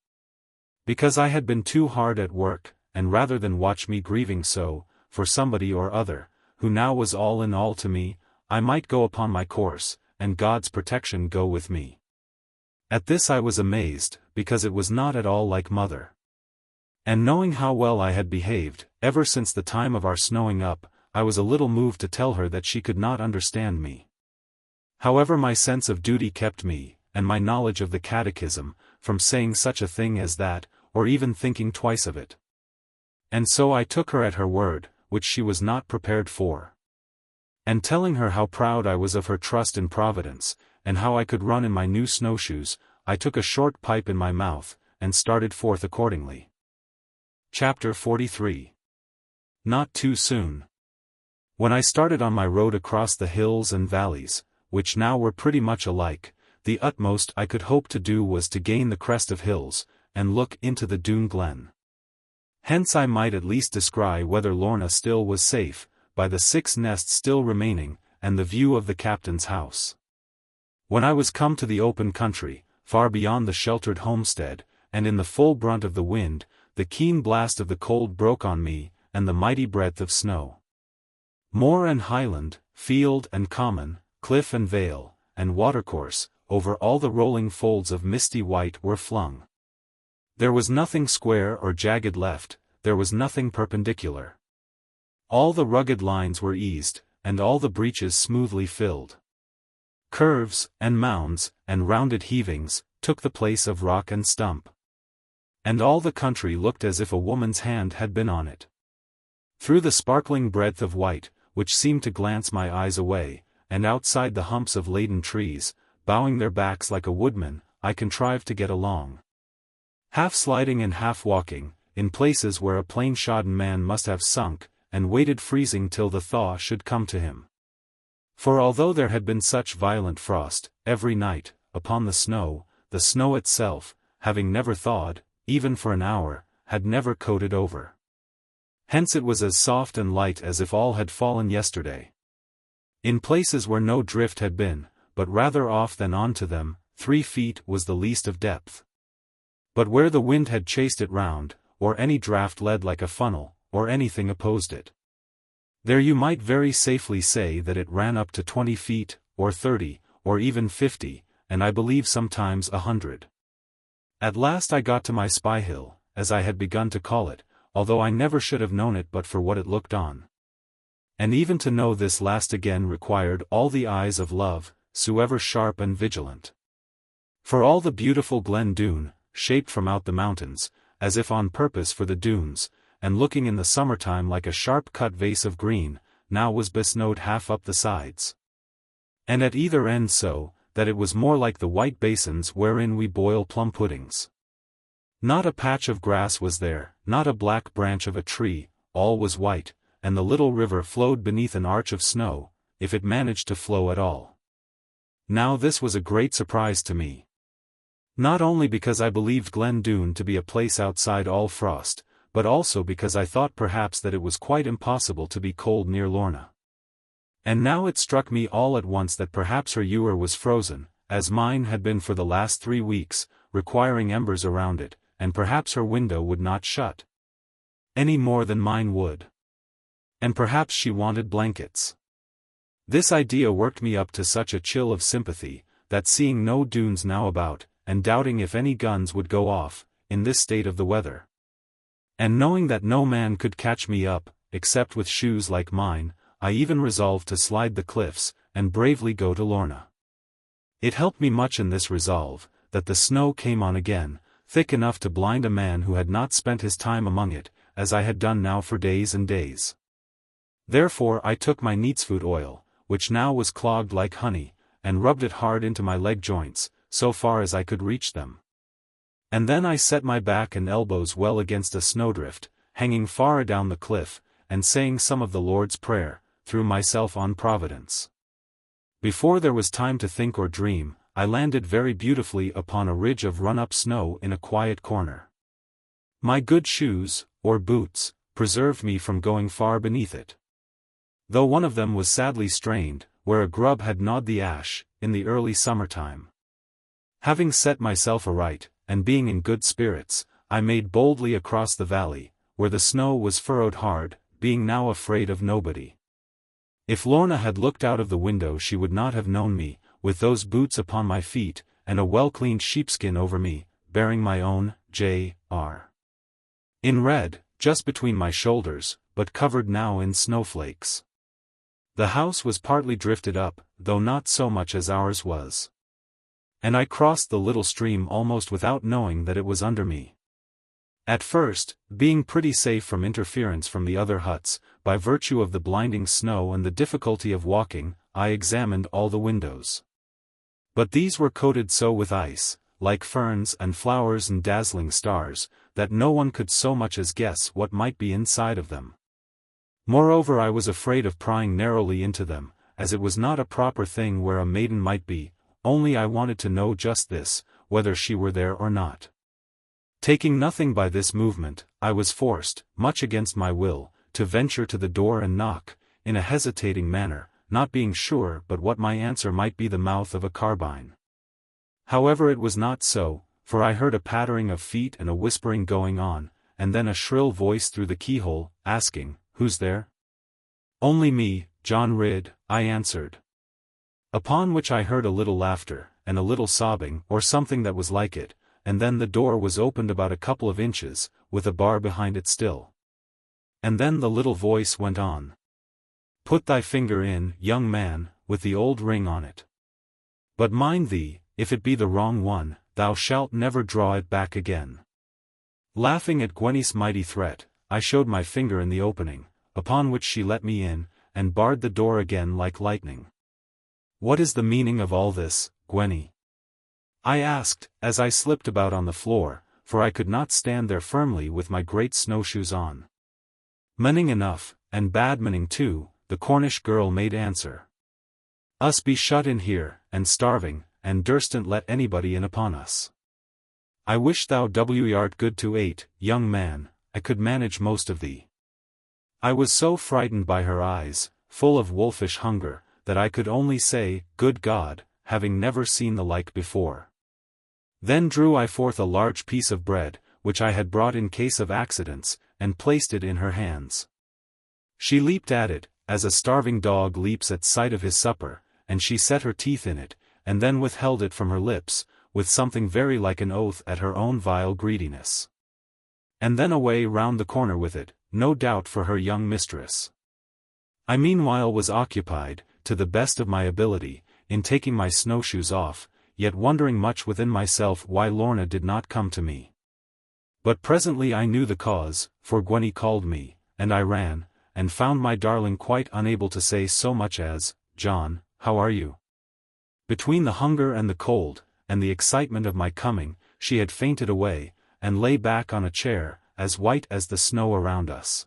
because I had been too hard at work, and rather than watch me grieving so, for somebody or other, who now was all in all to me, I might go upon my course, and God's protection go with me. At this I was amazed, because it was not at all like mother. And knowing how well I had behaved, ever since the time of our snowing up, I was a little moved to tell her that she could not understand me. However, my sense of duty kept me, and my knowledge of the catechism, from saying such a thing as that, or even thinking twice of it. And so I took her at her word, which she was not prepared for. And telling her how proud I was of her trust in Providence, and how I could run in my new snowshoes, I took a short pipe in my mouth, and started forth accordingly. Chapter 43. Not too soon. When I started on my road across the hills and valleys, which now were pretty much alike, the utmost I could hope to do was to gain the crest of hills, and look into the Doone glen. Hence I might at least descry whether Lorna still was safe, by the 6 nests still remaining, and the view of the captain's house. When I was come to the open country, far beyond the sheltered homestead, and in the full brunt of the wind, the keen blast of the cold broke on me, and the mighty breadth of snow. Moor and highland, field and common, cliff and vale, and watercourse, over all the rolling folds of misty white were flung. There was nothing square or jagged left, there was nothing perpendicular. All the rugged lines were eased, and all the breaches smoothly filled. Curves, and mounds, and rounded heavings, took the place of rock and stump. And all the country looked as if a woman's hand had been on it. Through the sparkling breadth of white, which seemed to glance my eyes away, and outside the humps of laden trees, bowing their backs like a woodman, I contrived to get along, half sliding and half walking, in places where a plain-shodden man must have sunk, and waited freezing till the thaw should come to him. For although there had been such violent frost, every night, upon the snow itself, having never thawed, even for an hour, had never coated over. Hence it was as soft and light as if all had fallen yesterday. In places where no drift had been, but rather off than on to them, 3 feet was the least of depth. But where the wind had chased it round, or any draught led like a funnel, or anything opposed it, there you might very safely say that it ran up to 20 feet, or 30, or even 50, and I believe sometimes 100. At last I got to my spy hill, as I had begun to call it, although I never should have known it but for what it looked on. And even to know this last again required all the eyes of love, soever sharp and vigilant. For all the beautiful Glen Doone, shaped from out the mountains, as if on purpose for the dunes, and looking in the summertime like a sharp-cut vase of green, now was besnowed half up the sides, and at either end so, that it was more like the white basins wherein we boil plum puddings. Not a patch of grass was there, not a black branch of a tree, all was white, and the little river flowed beneath an arch of snow, if it managed to flow at all. Now this was a great surprise to me. Not only because I believed Glen Doone to be a place outside all frost, but also because I thought perhaps that it was quite impossible to be cold near Lorna. And now it struck me all at once that perhaps her ewer was frozen, as mine had been for the last 3 weeks, requiring embers around it, and perhaps her window would not shut any more than mine would. And perhaps she wanted blankets. This idea worked me up to such a chill of sympathy, that seeing no Doones now about, and doubting if any guns would go off, in this state of the weather, and knowing that no man could catch me up, except with shoes like mine, I even resolved to slide the cliffs, and bravely go to Lorna. It helped me much in this resolve, that the snow came on again, thick enough to blind a man who had not spent his time among it, as I had done now for days and days. Therefore I took my neatsfoot oil, which now was clogged like honey, and rubbed it hard into my leg joints, so far as I could reach them. And then I set my back and elbows well against a snowdrift, hanging far adown the cliff, and saying some of the Lord's Prayer, threw myself on Providence. Before there was time to think or dream, I landed very beautifully upon a ridge of run-up snow in a quiet corner. My good shoes, or boots, preserved me from going far beneath it, though one of them was sadly strained, where a grub had gnawed the ash, in the early summer-time. Having set myself aright, and being in good spirits, I made boldly across the valley, where the snow was furrowed hard, being now afraid of nobody. If Lorna had looked out of the window she would not have known me, with those boots upon my feet, and a well-cleaned sheepskin over me, bearing my own J.R. in red, just between my shoulders, but covered now in snowflakes. The house was partly drifted up, though not so much as ours was, and I crossed the little stream almost without knowing that it was under me. At first, being pretty safe from interference from the other huts, by virtue of the blinding snow and the difficulty of walking, I examined all the windows. But these were coated so with ice, like ferns and flowers and dazzling stars, that no one could so much as guess what might be inside of them. Moreover, I was afraid of prying narrowly into them, as it was not a proper thing where a maiden might be, only I wanted to know just this, whether she were there or not. Taking nothing by this movement, I was forced, much against my will, to venture to the door and knock, in a hesitating manner, not being sure but what my answer might be the mouth of a carbine. However, it was not so, for I heard a pattering of feet and a whispering going on, and then a shrill voice through the keyhole, asking, "Who's there?" "Only me, John Ridd," I answered. Upon which I heard a little laughter, and a little sobbing, or something that was like it, and then the door was opened about a couple of inches, with a bar behind it still. And then the little voice went on. "Put thy finger in, young man, with the old ring on it. But mind thee, if it be the wrong one, thou shalt never draw it back again." Laughing at Gwenny's mighty threat, I showed my finger in the opening, upon which she let me in, and barred the door again like lightning. "What is the meaning of all this, Gwenny?" I asked, as I slipped about on the floor, for I could not stand there firmly with my great snowshoes on. "Manning enough, and bad manning too," the Cornish girl made answer. "Us be shut in here, and starving, and durstn't let anybody in upon us. I wish thou wert good to ate, young man, I could manage most of thee." I was so frightened by her eyes, full of wolfish hunger, that I could only say, "Good God," having never seen the like before. Then drew I forth a large piece of bread, which I had brought in case of accidents, and placed it in her hands. She leaped at it, as a starving dog leaps at sight of his supper, and she set her teeth in it, and then withheld it from her lips, with something very like an oath at her own vile greediness. And then away round the corner with it, no doubt for her young mistress. I meanwhile was occupied, to the best of my ability, in taking my snowshoes off, yet wondering much within myself why Lorna did not come to me. But presently I knew the cause, for Gwenny called me, and I ran, and found my darling quite unable to say so much as, "John, how are you?" Between the hunger and the cold, and the excitement of my coming, she had fainted away, and lay back on a chair, as white as the snow around us.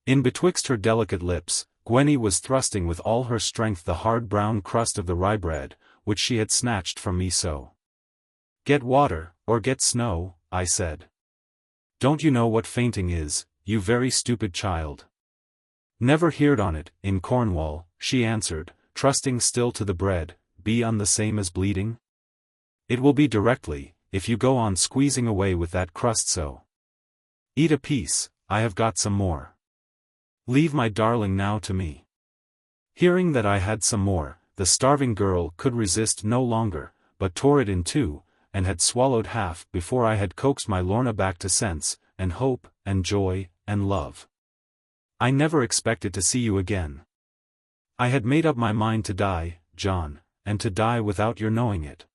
In betwixt her delicate lips, Gwenny was thrusting with all her strength the hard brown crust of the rye bread, which she had snatched from me so. "Get water, or get snow," I said. "Don't you know what fainting is, you very stupid child?" "Never heard on it, in Cornwall," she answered, trusting still to the bread. "Be on the same as bleeding? It will be directly, if you go on squeezing away with that crust so. Eat a piece, I have got some more. Leave my darling now to me." Hearing that I had some more, the starving girl could resist no longer, but tore it in two, and had swallowed half before I had coaxed my Lorna back to sense, and hope, and joy, and love. "I never expected to see you again. I had made up my mind to die, John, and to die without your knowing it."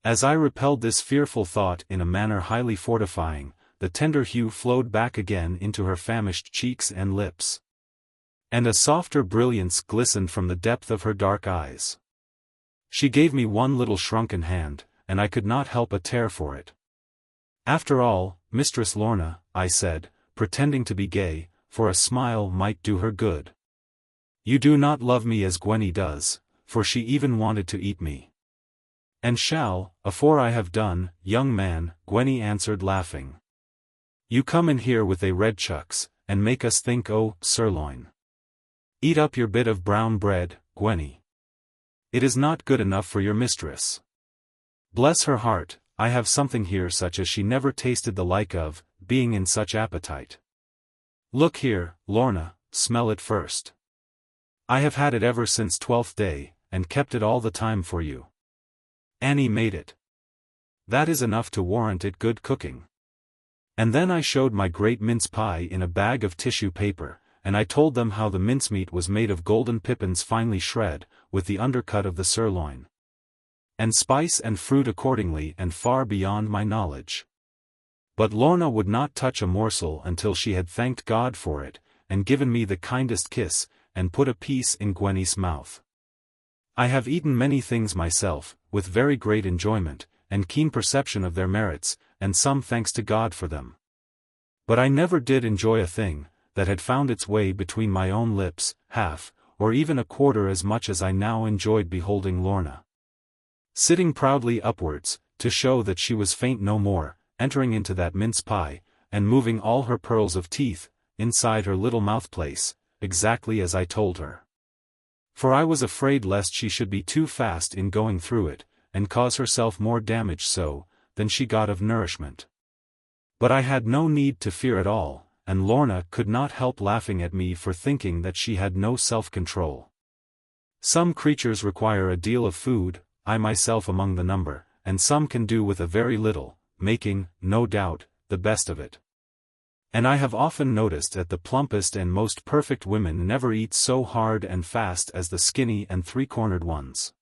As I repelled this fearful thought in a manner highly fortifying, the tender hue flowed back again into her famished cheeks and lips. And a softer brilliance glistened from the depth of her dark eyes. She gave me one little shrunken hand, and I could not help a tear for it. "After all, Mistress Lorna," I said, pretending to be gay, for a smile might do her good. "You do not love me as Gwenny does, for she even wanted to eat me." "And shall, afore I have done, young man," Gwenny answered laughing. "You come in here with they red chucks, and make us think o' sirloin. Eat up your bit of brown bread, Gwenny. It is not good enough for your mistress. Bless her heart, I have something here such as she never tasted the like of, being in such appetite. Look here, Lorna, smell it first. I have had it ever since 12th day, and kept it all the time for you. Annie made it. That is enough to warrant it good cooking." And then I showed my great mince pie in a bag of tissue paper, and I told them how the mincemeat was made of golden pippins finely shred, with the undercut of the sirloin. And spice and fruit accordingly and far beyond my knowledge. But Lorna would not touch a morsel until she had thanked God for it, and given me the kindest kiss, and put a piece in Gwenny's mouth. I have eaten many things myself, with very great enjoyment, and keen perception of their merits, and some thanks to God for them. But I never did enjoy a thing, that had found its way between my own lips, half, or even a quarter as much as I now enjoyed beholding Lorna. Sitting proudly upwards, to show that she was faint no more, entering into that mince pie, and moving all her pearls of teeth, inside her little mouthplace, exactly as I told her. For I was afraid lest she should be too fast in going through it, and cause herself more damage so, than she got of nourishment. But I had no need to fear at all, and Lorna could not help laughing at me for thinking that she had no self-control. Some creatures require a deal of food, I myself among the number, and some can do with a very little, making, no doubt, the best of it. And I have often noticed that the plumpest and most perfect women never eat so hard and fast as the skinny and three-cornered ones.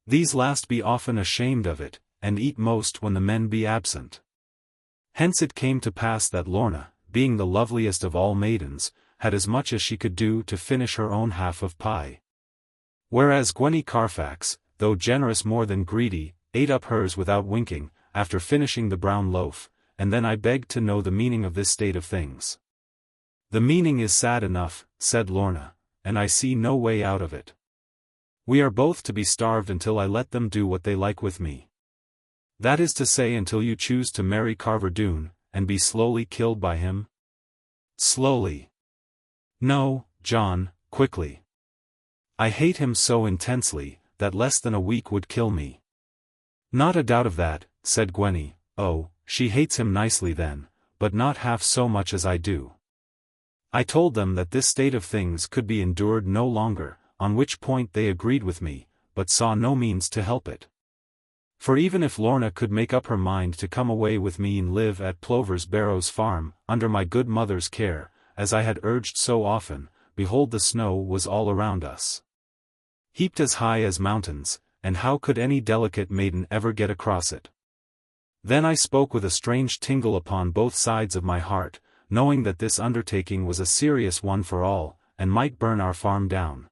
These last be often ashamed of it, and eat most when the men be absent. Hence it came to pass that Lorna, being the loveliest of all maidens, had as much as she could do to finish her own half of pie. Whereas Gwenny Carfax, though generous more than greedy, ate up hers without winking, after finishing the brown loaf, and then I begged to know the meaning of this state of things. "The meaning is sad enough," said Lorna, "and I see no way out of it. We are both to be starved until I let them do what they like with me. That is to say until you choose to marry Carver Doone, and be slowly killed by him." "Slowly. No, John, quickly. I hate him so intensely, that less than a week would kill me. Not a doubt of that, said Gwenny. Oh, she hates him nicely then, but not half so much as I do. I told them that this state of things could be endured no longer, on which point they agreed with me, but saw no means to help it. For even if Lorna could make up her mind to come away with me and live at Plover's Barrows farm, under my good mother's care, as I had urged so often, behold the snow was all around us, heaped as high as mountains, and how could any delicate maiden ever get across it? Then I spoke with a strange tingle upon both sides of my heart, knowing that this undertaking was a serious one for all, and might burn our farm down.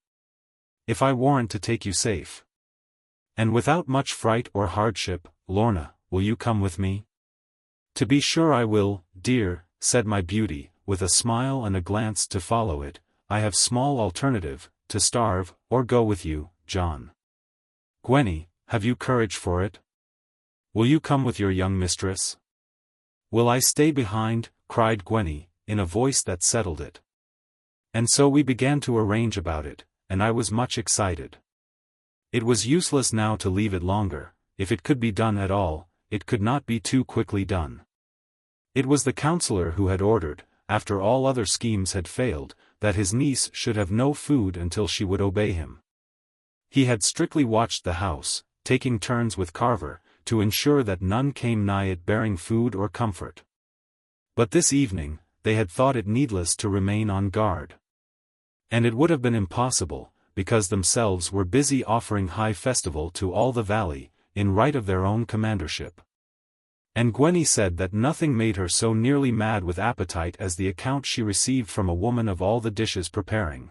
If I warrant to take you safe, and without much fright or hardship, Lorna, will you come with me? To be sure I will, dear, said my beauty, with a smile and a glance to follow it. I have small alternative, to starve, or go with you, John. Gwenny, have you courage for it? Will you come with your young mistress? Will I stay behind? Cried Gwenny, in a voice that settled it. And so we began to arrange about it, and I was much excited. It was useless now to leave it longer. If it could be done at all, it could not be too quickly done. It was the counsellor who had ordered, after all other schemes had failed, that his niece should have no food until she would obey him. He had strictly watched the house, taking turns with Carver, to ensure that none came nigh it bearing food or comfort. But this evening, they had thought it needless to remain on guard. And it would have been impossible, because themselves were busy offering high festival to all the valley, in right of their own commandership. And Gwenny said that nothing made her so nearly mad with appetite as the account she received from a woman of all the dishes preparing.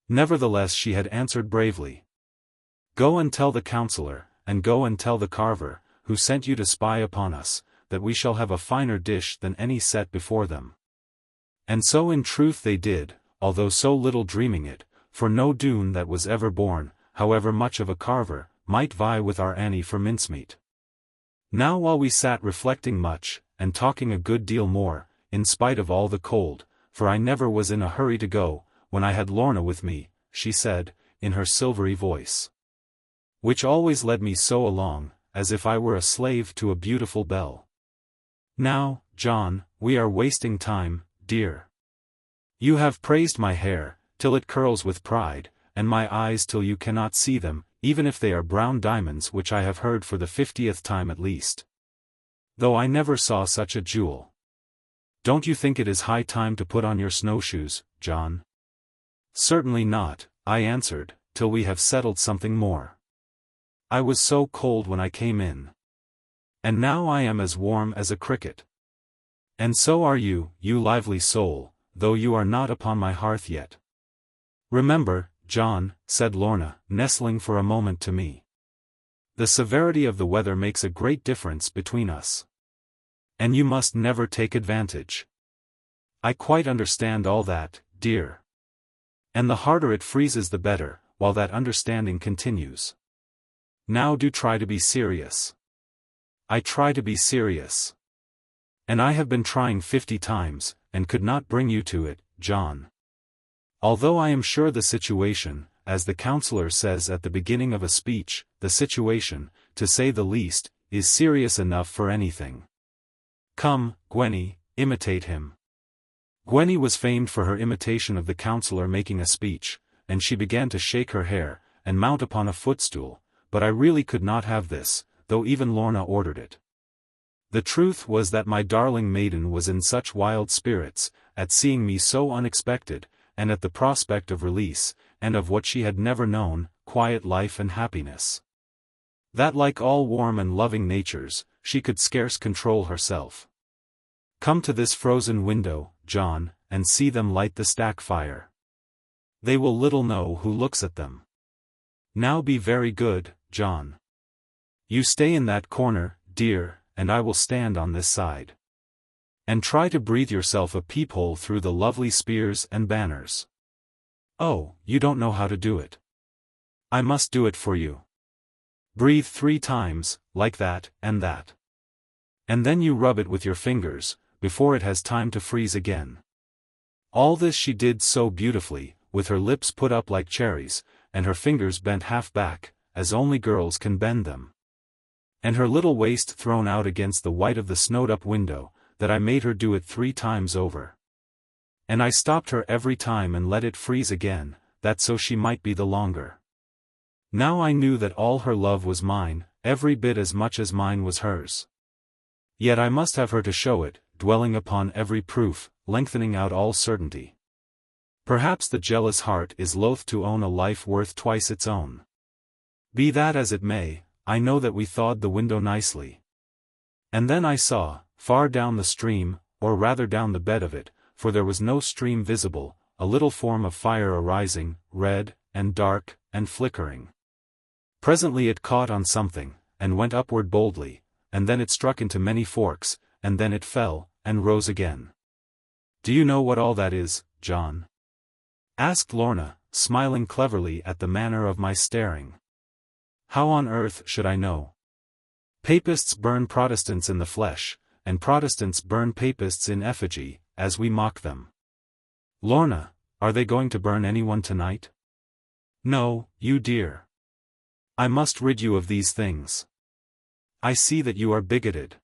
Nevertheless she had answered bravely. Go and tell the counsellor, and go and tell the carver, who sent you to spy upon us, that we shall have a finer dish than any set before them. And so in truth they did, although so little dreaming it, for no Doone that was ever born, however much of a carver, might vie with our Annie for mincemeat. Now while we sat reflecting much, and talking a good deal more, in spite of all the cold, for I never was in a hurry to go, when I had Lorna with me, she said, in her silvery voice, which always led me so along, as if I were a slave to a beautiful bell. Now, John, we are wasting time, dear. You have praised my hair, till it curls with pride, and my eyes till you cannot see them, even if they are brown diamonds, which I have heard for the 50th time at least. Though I never saw such a jewel. Don't you think it is high time to put on your snowshoes, John? Certainly not, I answered, till we have settled something more. I was so cold when I came in. And now I am as warm as a cricket. And so are you, you lively soul, though you are not upon my hearth yet. Remember, John, said Lorna, nestling for a moment to me. The severity of the weather makes a great difference between us. And you must never take advantage. I quite understand all that, dear. And the harder it freezes the better, while that understanding continues. Now do try to be serious. I try to be serious. And I have been trying 50 times, and could not bring you to it, John. Although I am sure the situation, as the counsellor says at the beginning of a speech, the situation, to say the least, is serious enough for anything. Come, Gwenny, imitate him. Gwenny was famed for her imitation of the counsellor making a speech, and she began to shake her hair, and mount upon a footstool, but I really could not have this, though even Lorna ordered it. The truth was that my darling maiden was in such wild spirits, at seeing me so unexpected, and at the prospect of release, and of what she had never known, quiet life and happiness, that like all warm and loving natures, she could scarce control herself. Come to this frozen window, John, and see them light the stack fire. They will little know who looks at them. Now be very good, John. You stay in that corner, dear, and I will stand on this side. And try to breathe yourself a peephole through the lovely spears and banners. Oh, you don't know how to do it. I must do it for you. Breathe 3 times, like that, and that. And then you rub it with your fingers, before it has time to freeze again. All this she did so beautifully, with her lips put up like cherries, and her fingers bent half back, as only girls can bend them. And her little waist thrown out against the white of the snowed-up window, that I made her do it 3 times over. And I stopped her every time and let it freeze again, that so she might be the longer. Now I knew that all her love was mine, every bit as much as mine was hers. Yet I must have her to show it, dwelling upon every proof, lengthening out all certainty. Perhaps the jealous heart is loath to own a life worth twice its own. Be that as it may, I know that we thawed the window nicely. And then I saw, far down the stream, or rather down the bed of it, for there was no stream visible, a little form of fire arising, red, and dark, and flickering. Presently it caught on something, and went upward boldly, and then it struck into many forks, and then it fell, and rose again. Do you know what all that is, John? Asked Lorna, smiling cleverly at the manner of my staring. How on earth should I know? Papists burn Protestants in the flesh, and Protestants burn Papists in effigy, as we mock them. Lorna, are they going to burn anyone tonight? No, you dear. I must rid you of these things. I see that you are bigoted.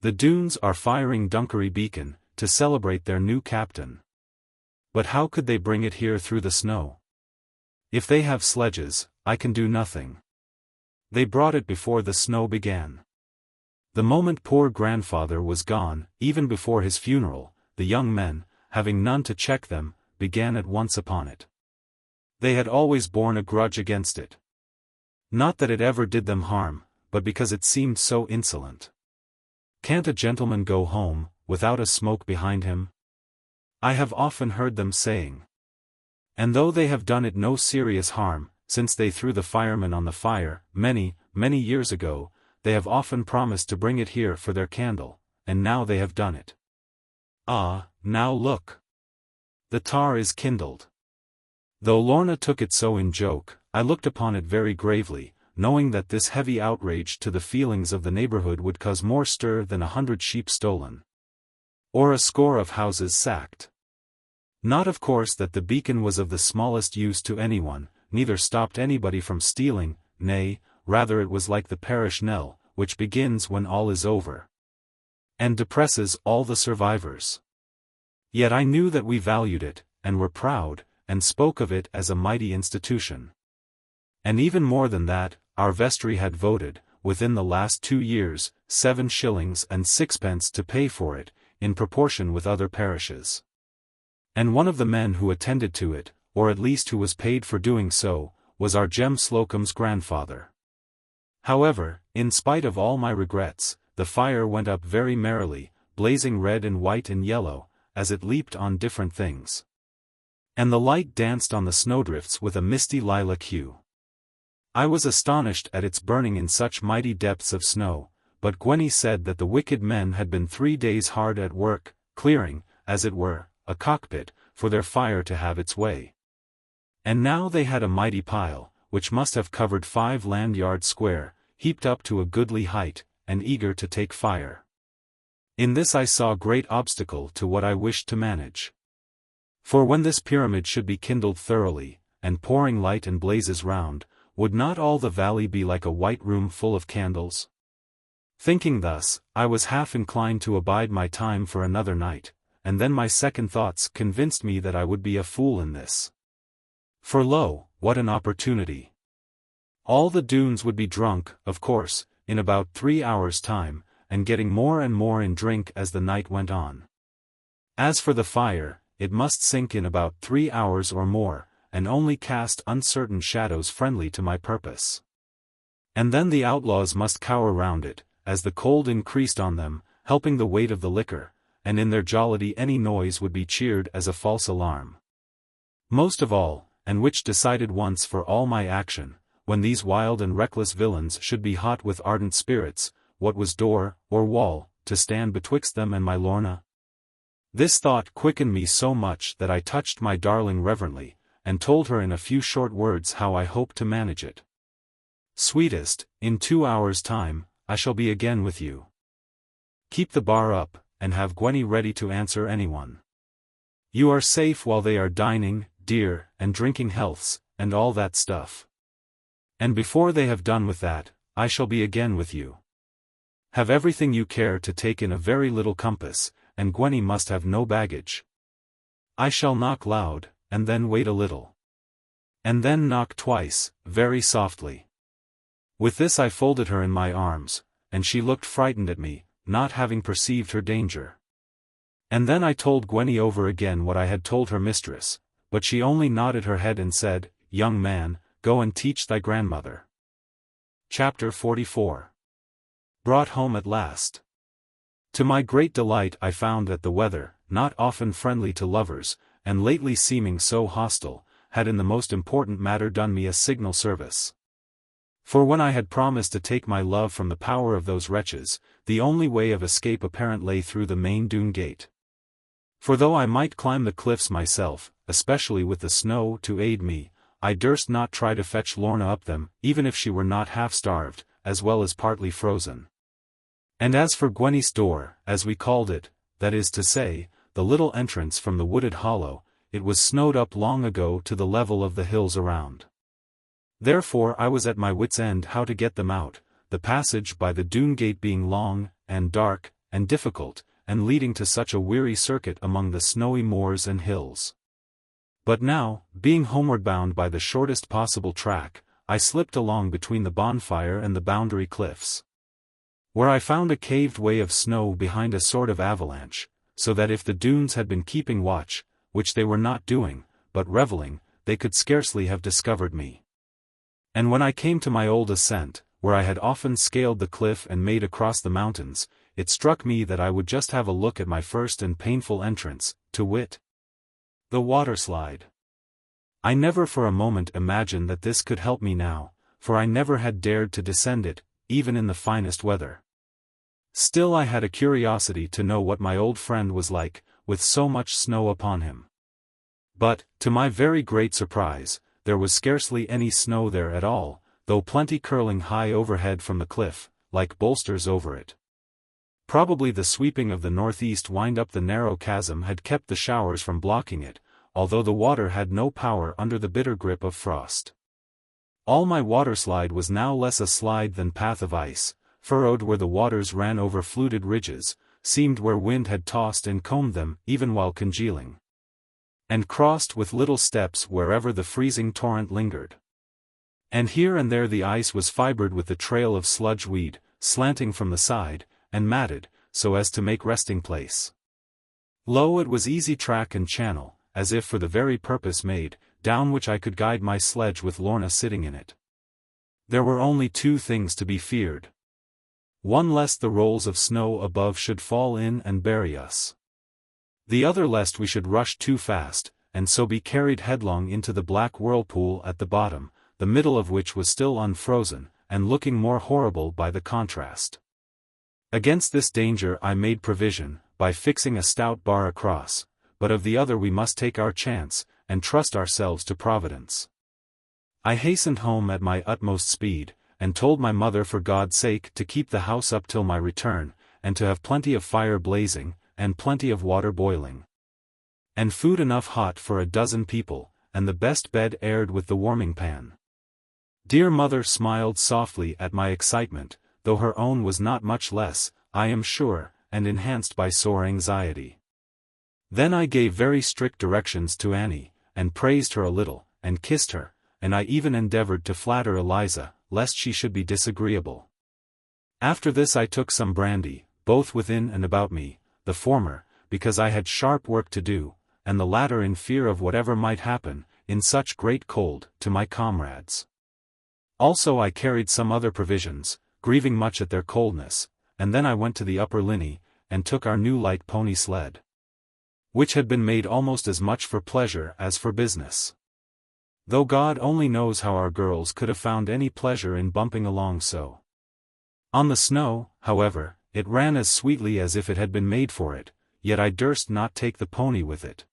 The Doones are firing Dunkery Beacon, to celebrate their new captain. But how could they bring it here through the snow? If they have sledges, I can do nothing. They brought it before the snow began. The moment poor grandfather was gone, even before his funeral, the young men, having none to check them, began at once upon it. They had always borne a grudge against it. Not that it ever did them harm, but because it seemed so insolent. Can't a gentleman go home, without a smoke behind him? I have often heard them saying. And though they have done it no serious harm, since they threw the firemen on the fire, many, many years ago, they have often promised to bring it here for their candle, and now they have done it. Ah, now look! The tar is kindled. Though Lorna took it so in joke, I looked upon it very gravely, knowing that this heavy outrage to the feelings of the neighborhood would cause more stir than 100 sheep stolen. Or a score of houses sacked. Not of course that the beacon was of the smallest use to anyone, neither stopped anybody from stealing, nay, rather it was like the parish knell, which begins when all is over, and depresses all the survivors. Yet I knew that we valued it, and were proud, and spoke of it as a mighty institution. And even more than that, our vestry had voted, within the last 2 years, 7 shillings and 6pence to pay for it, in proportion with other parishes. And one of the men who attended to it, or at least who was paid for doing so, was our Jem Slocum's grandfather. However, in spite of all my regrets, the fire went up very merrily, blazing red and white and yellow, as it leaped on different things. And the light danced on the snowdrifts with a misty lilac hue. I was astonished at its burning in such mighty depths of snow, but Gwenny said that the wicked men had been 3 days hard at work, clearing, as it were, a cockpit, for their fire to have its way. And now they had a mighty pile, which must have covered 5 land yards square, heaped up to a goodly height, and eager to take fire. In this I saw great obstacle to what I wished to manage. For when this pyramid should be kindled thoroughly, and pouring light and blazes round, would not all the valley be like a white room full of candles? Thinking thus, I was half inclined to abide my time for another night, and then my second thoughts convinced me that I would be a fool in this. For lo, what an opportunity! All the Doones would be drunk, of course, in about 3 hours' time, and getting more and more in drink as the night went on. As for the fire, it must sink in about 3 hours or more, and only cast uncertain shadows friendly to my purpose. And then the outlaws must cower round it, as the cold increased on them, helping the weight of the liquor, and in their jollity any noise would be cheered as a false alarm. Most of all, and which decided once for all my action, when these wild and reckless villains should be hot with ardent spirits, what was door, or wall, to stand betwixt them and my Lorna? This thought quickened me so much that I touched my darling reverently, and told her in a few short words how I hoped to manage it. Sweetest, in 2 hours' time, I shall be again with you. Keep the bar up, and have Gwenny ready to answer anyone. You are safe while they are dining, dear, and drinking healths, and all that stuff. And before they have done with that, I shall be again with you. Have everything you care to take in a very little compass, and Gwenny must have no baggage. I shall knock loud, and then wait a little. And then knock twice, very softly. With this I folded her in my arms, and she looked frightened at me, not having perceived her danger. And then I told Gwenny over again what I had told her mistress, but she only nodded her head and said, "Young man, go and teach thy grandmother." Chapter 44. Brought home at last. To my great delight I found that the weather, not often friendly to lovers, and lately seeming so hostile, had in the most important matter done me a signal service. For when I had promised to take my love from the power of those wretches, the only way of escape apparent lay through the main Doone gate. For though I might climb the cliffs myself, especially with the snow to aid me, I durst not try to fetch Lorna up them, even if she were not half starved, as well as partly frozen. And as for Gwenny's door, as we called it, that is to say, the little entrance from the wooded hollow, it was snowed up long ago to the level of the hills around. Therefore I was at my wits' end how to get them out, the passage by the Doone gate being long, and dark, and difficult, and leading to such a weary circuit among the snowy moors and hills. But now, being homeward bound by the shortest possible track, I slipped along between the bonfire and the boundary cliffs, where I found a caved way of snow behind a sort of avalanche, so that if the Doones had been keeping watch, which they were not doing, but reveling, they could scarcely have discovered me. And when I came to my old ascent, where I had often scaled the cliff and made across the mountains, it struck me that I would just have a look at my first and painful entrance, to wit, the waterslide. I never for a moment imagined that this could help me now, for I never had dared to descend it, even in the finest weather. Still I had a curiosity to know what my old friend was like, with so much snow upon him. But, to my very great surprise, there was scarcely any snow there at all, though plenty curling high overhead from the cliff, like bolsters over it. Probably the sweeping of the northeast wind up the narrow chasm had kept the showers from blocking it, although the water had no power under the bitter grip of frost. All my waterslide was now less a slide than path of ice, furrowed where the waters ran over fluted ridges, seamed where wind had tossed and combed them even while congealing, and crossed with little steps wherever the freezing torrent lingered. And here and there the ice was fibred with the trail of sludge weed, slanting from the side, and matted, so as to make resting place. Lo, it was easy track and channel, as if for the very purpose made, down which I could guide my sledge with Lorna sitting in it. There were only two things to be feared. One, lest the rolls of snow above should fall in and bury us. The other, lest we should rush too fast, and so be carried headlong into the black whirlpool at the bottom, the middle of which was still unfrozen, and looking more horrible by the contrast. Against this danger I made provision, by fixing a stout bar across, but of the other we must take our chance, and trust ourselves to Providence. I hastened home at my utmost speed, and told my mother for God's sake to keep the house up till my return, and to have plenty of fire blazing, and plenty of water boiling, and food enough hot for 12 people, and the best bed aired with the warming pan. Dear mother smiled softly at my excitement, though her own was not much less, I am sure, and enhanced by sore anxiety. Then I gave very strict directions to Annie, and praised her a little, and kissed her, and I even endeavored to flatter Eliza, lest she should be disagreeable. After this I took some brandy, both within and about me, the former, because I had sharp work to do, and the latter in fear of whatever might happen, in such great cold, to my comrades. Also I carried some other provisions, grieving much at their coldness, and then I went to the upper Linney, and took our new light pony sled, which had been made almost as much for pleasure as for business. Though God only knows how our girls could have found any pleasure in bumping along so. On the snow, however, it ran as sweetly as if it had been made for it, yet I durst not take the pony with it.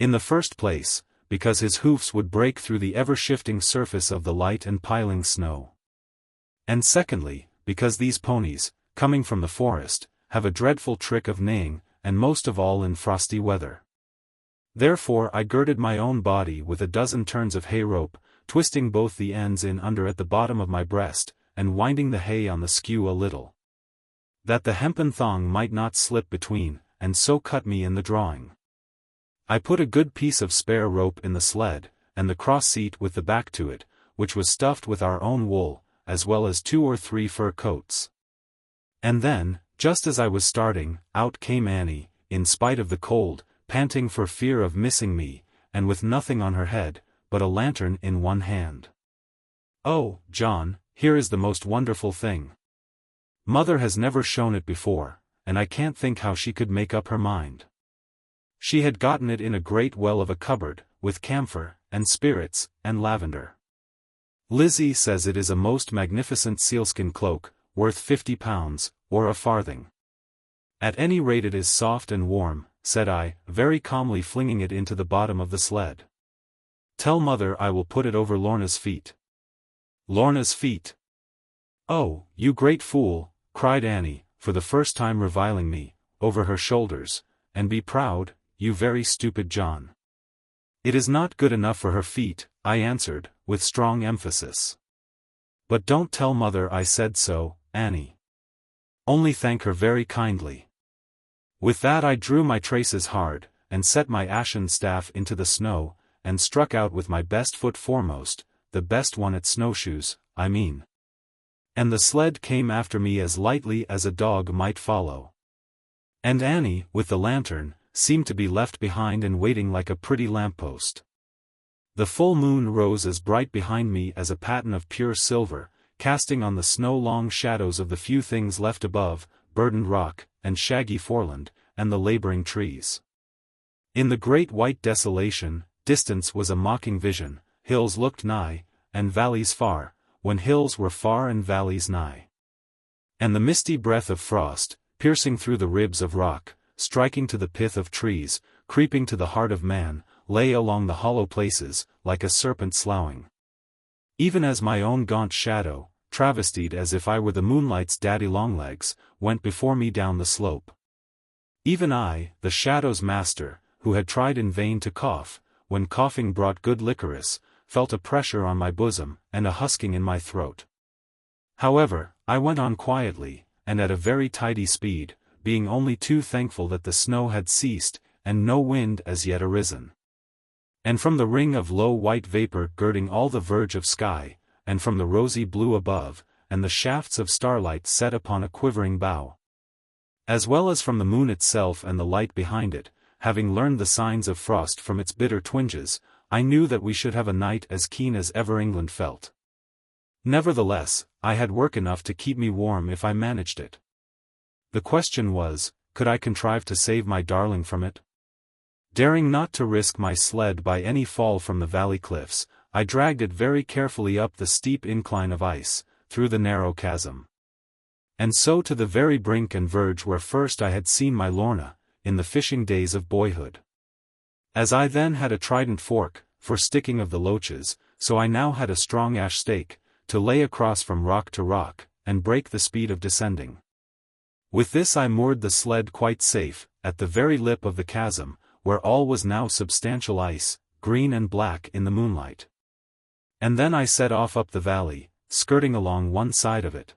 In the first place, because his hoofs would break through the ever-shifting surface of the light and piling snow. And secondly, because these ponies, coming from the forest, have a dreadful trick of neighing, and most of all in frosty weather. Therefore I girded my own body with 12 turns of hay rope, twisting both the ends in under at the bottom of my breast, and winding the hay on the skew a little, that the hempen thong might not slip between, and so cut me in the drawing. I put a good piece of spare rope in the sled, and the cross seat with the back to it, which was stuffed with our own wool, as well as 2 or 3 fur coats. And then, just as I was starting, out came Annie, in spite of the cold, panting for fear of missing me, and with nothing on her head, but a lantern in one hand. "Oh, John, here is the most wonderful thing. Mother has never shown it before, and I can't think how she could make up her mind. She had gotten it in a great well of a cupboard, with camphor, and spirits, and lavender. Lizzie says it is a most magnificent sealskin cloak, worth £50, or a farthing. At any rate it is soft and warm," said I, very calmly flinging it into the bottom of the sled. "Tell mother I will put it over Lorna's feet." "Lorna's feet? Oh, you great fool," cried Annie, for the first time reviling me, "over her shoulders, and be proud, you very stupid John." "It is not good enough for her feet," I answered, with strong emphasis. "But don't tell mother I said so, Annie. Only thank her very kindly." With that I drew my traces hard, and set my ashen staff into the snow, and struck out with my best foot foremost, the best one at snowshoes, I mean. And the sled came after me as lightly as a dog might follow. And Annie, with the lantern, seemed to be left behind and waiting like a pretty lamppost. The full moon rose as bright behind me as a paten of pure silver, casting on the snow long shadows of the few things left above, burdened rock, and shaggy foreland, and the laboring trees. In the great white desolation, distance was a mocking vision, hills looked nigh, and valleys far, when hills were far and valleys nigh. And the misty breath of frost, piercing through the ribs of rock, striking to the pith of trees, creeping to the heart of man, lay along the hollow places, like a serpent sloughing. Even as my own gaunt shadow, travestied as if I were the moonlight's daddy longlegs, went before me down the slope. Even I, the shadow's master, who had tried in vain to cough, when coughing brought good licorice, felt a pressure on my bosom, and a husking in my throat. However, I went on quietly, and at a very tidy speed, being only too thankful that the snow had ceased, and no wind as yet arisen. And from the ring of low white vapor girding all the verge of sky, and from the rosy blue above, and the shafts of starlight set upon a quivering bough, as well as from the moon itself and the light behind it, having learned the signs of frost from its bitter twinges, I knew that we should have a night as keen as ever England felt. Nevertheless, I had work enough to keep me warm if I managed it. The question was, could I contrive to save my darling from it? Daring not to risk my sled by any fall from the valley cliffs, I dragged it very carefully up the steep incline of ice, through the narrow chasm, and so to the very brink and verge where first I had seen my Lorna, in the fishing days of boyhood. As I then had a trident fork, for sticking of the loaches, so I now had a strong ash stake, to lay across from rock to rock, and break the speed of descending. With this I moored the sled quite safe, at the very lip of the chasm, where all was now substantial ice, green and black in the moonlight. And then I set off up the valley, skirting along one side of it.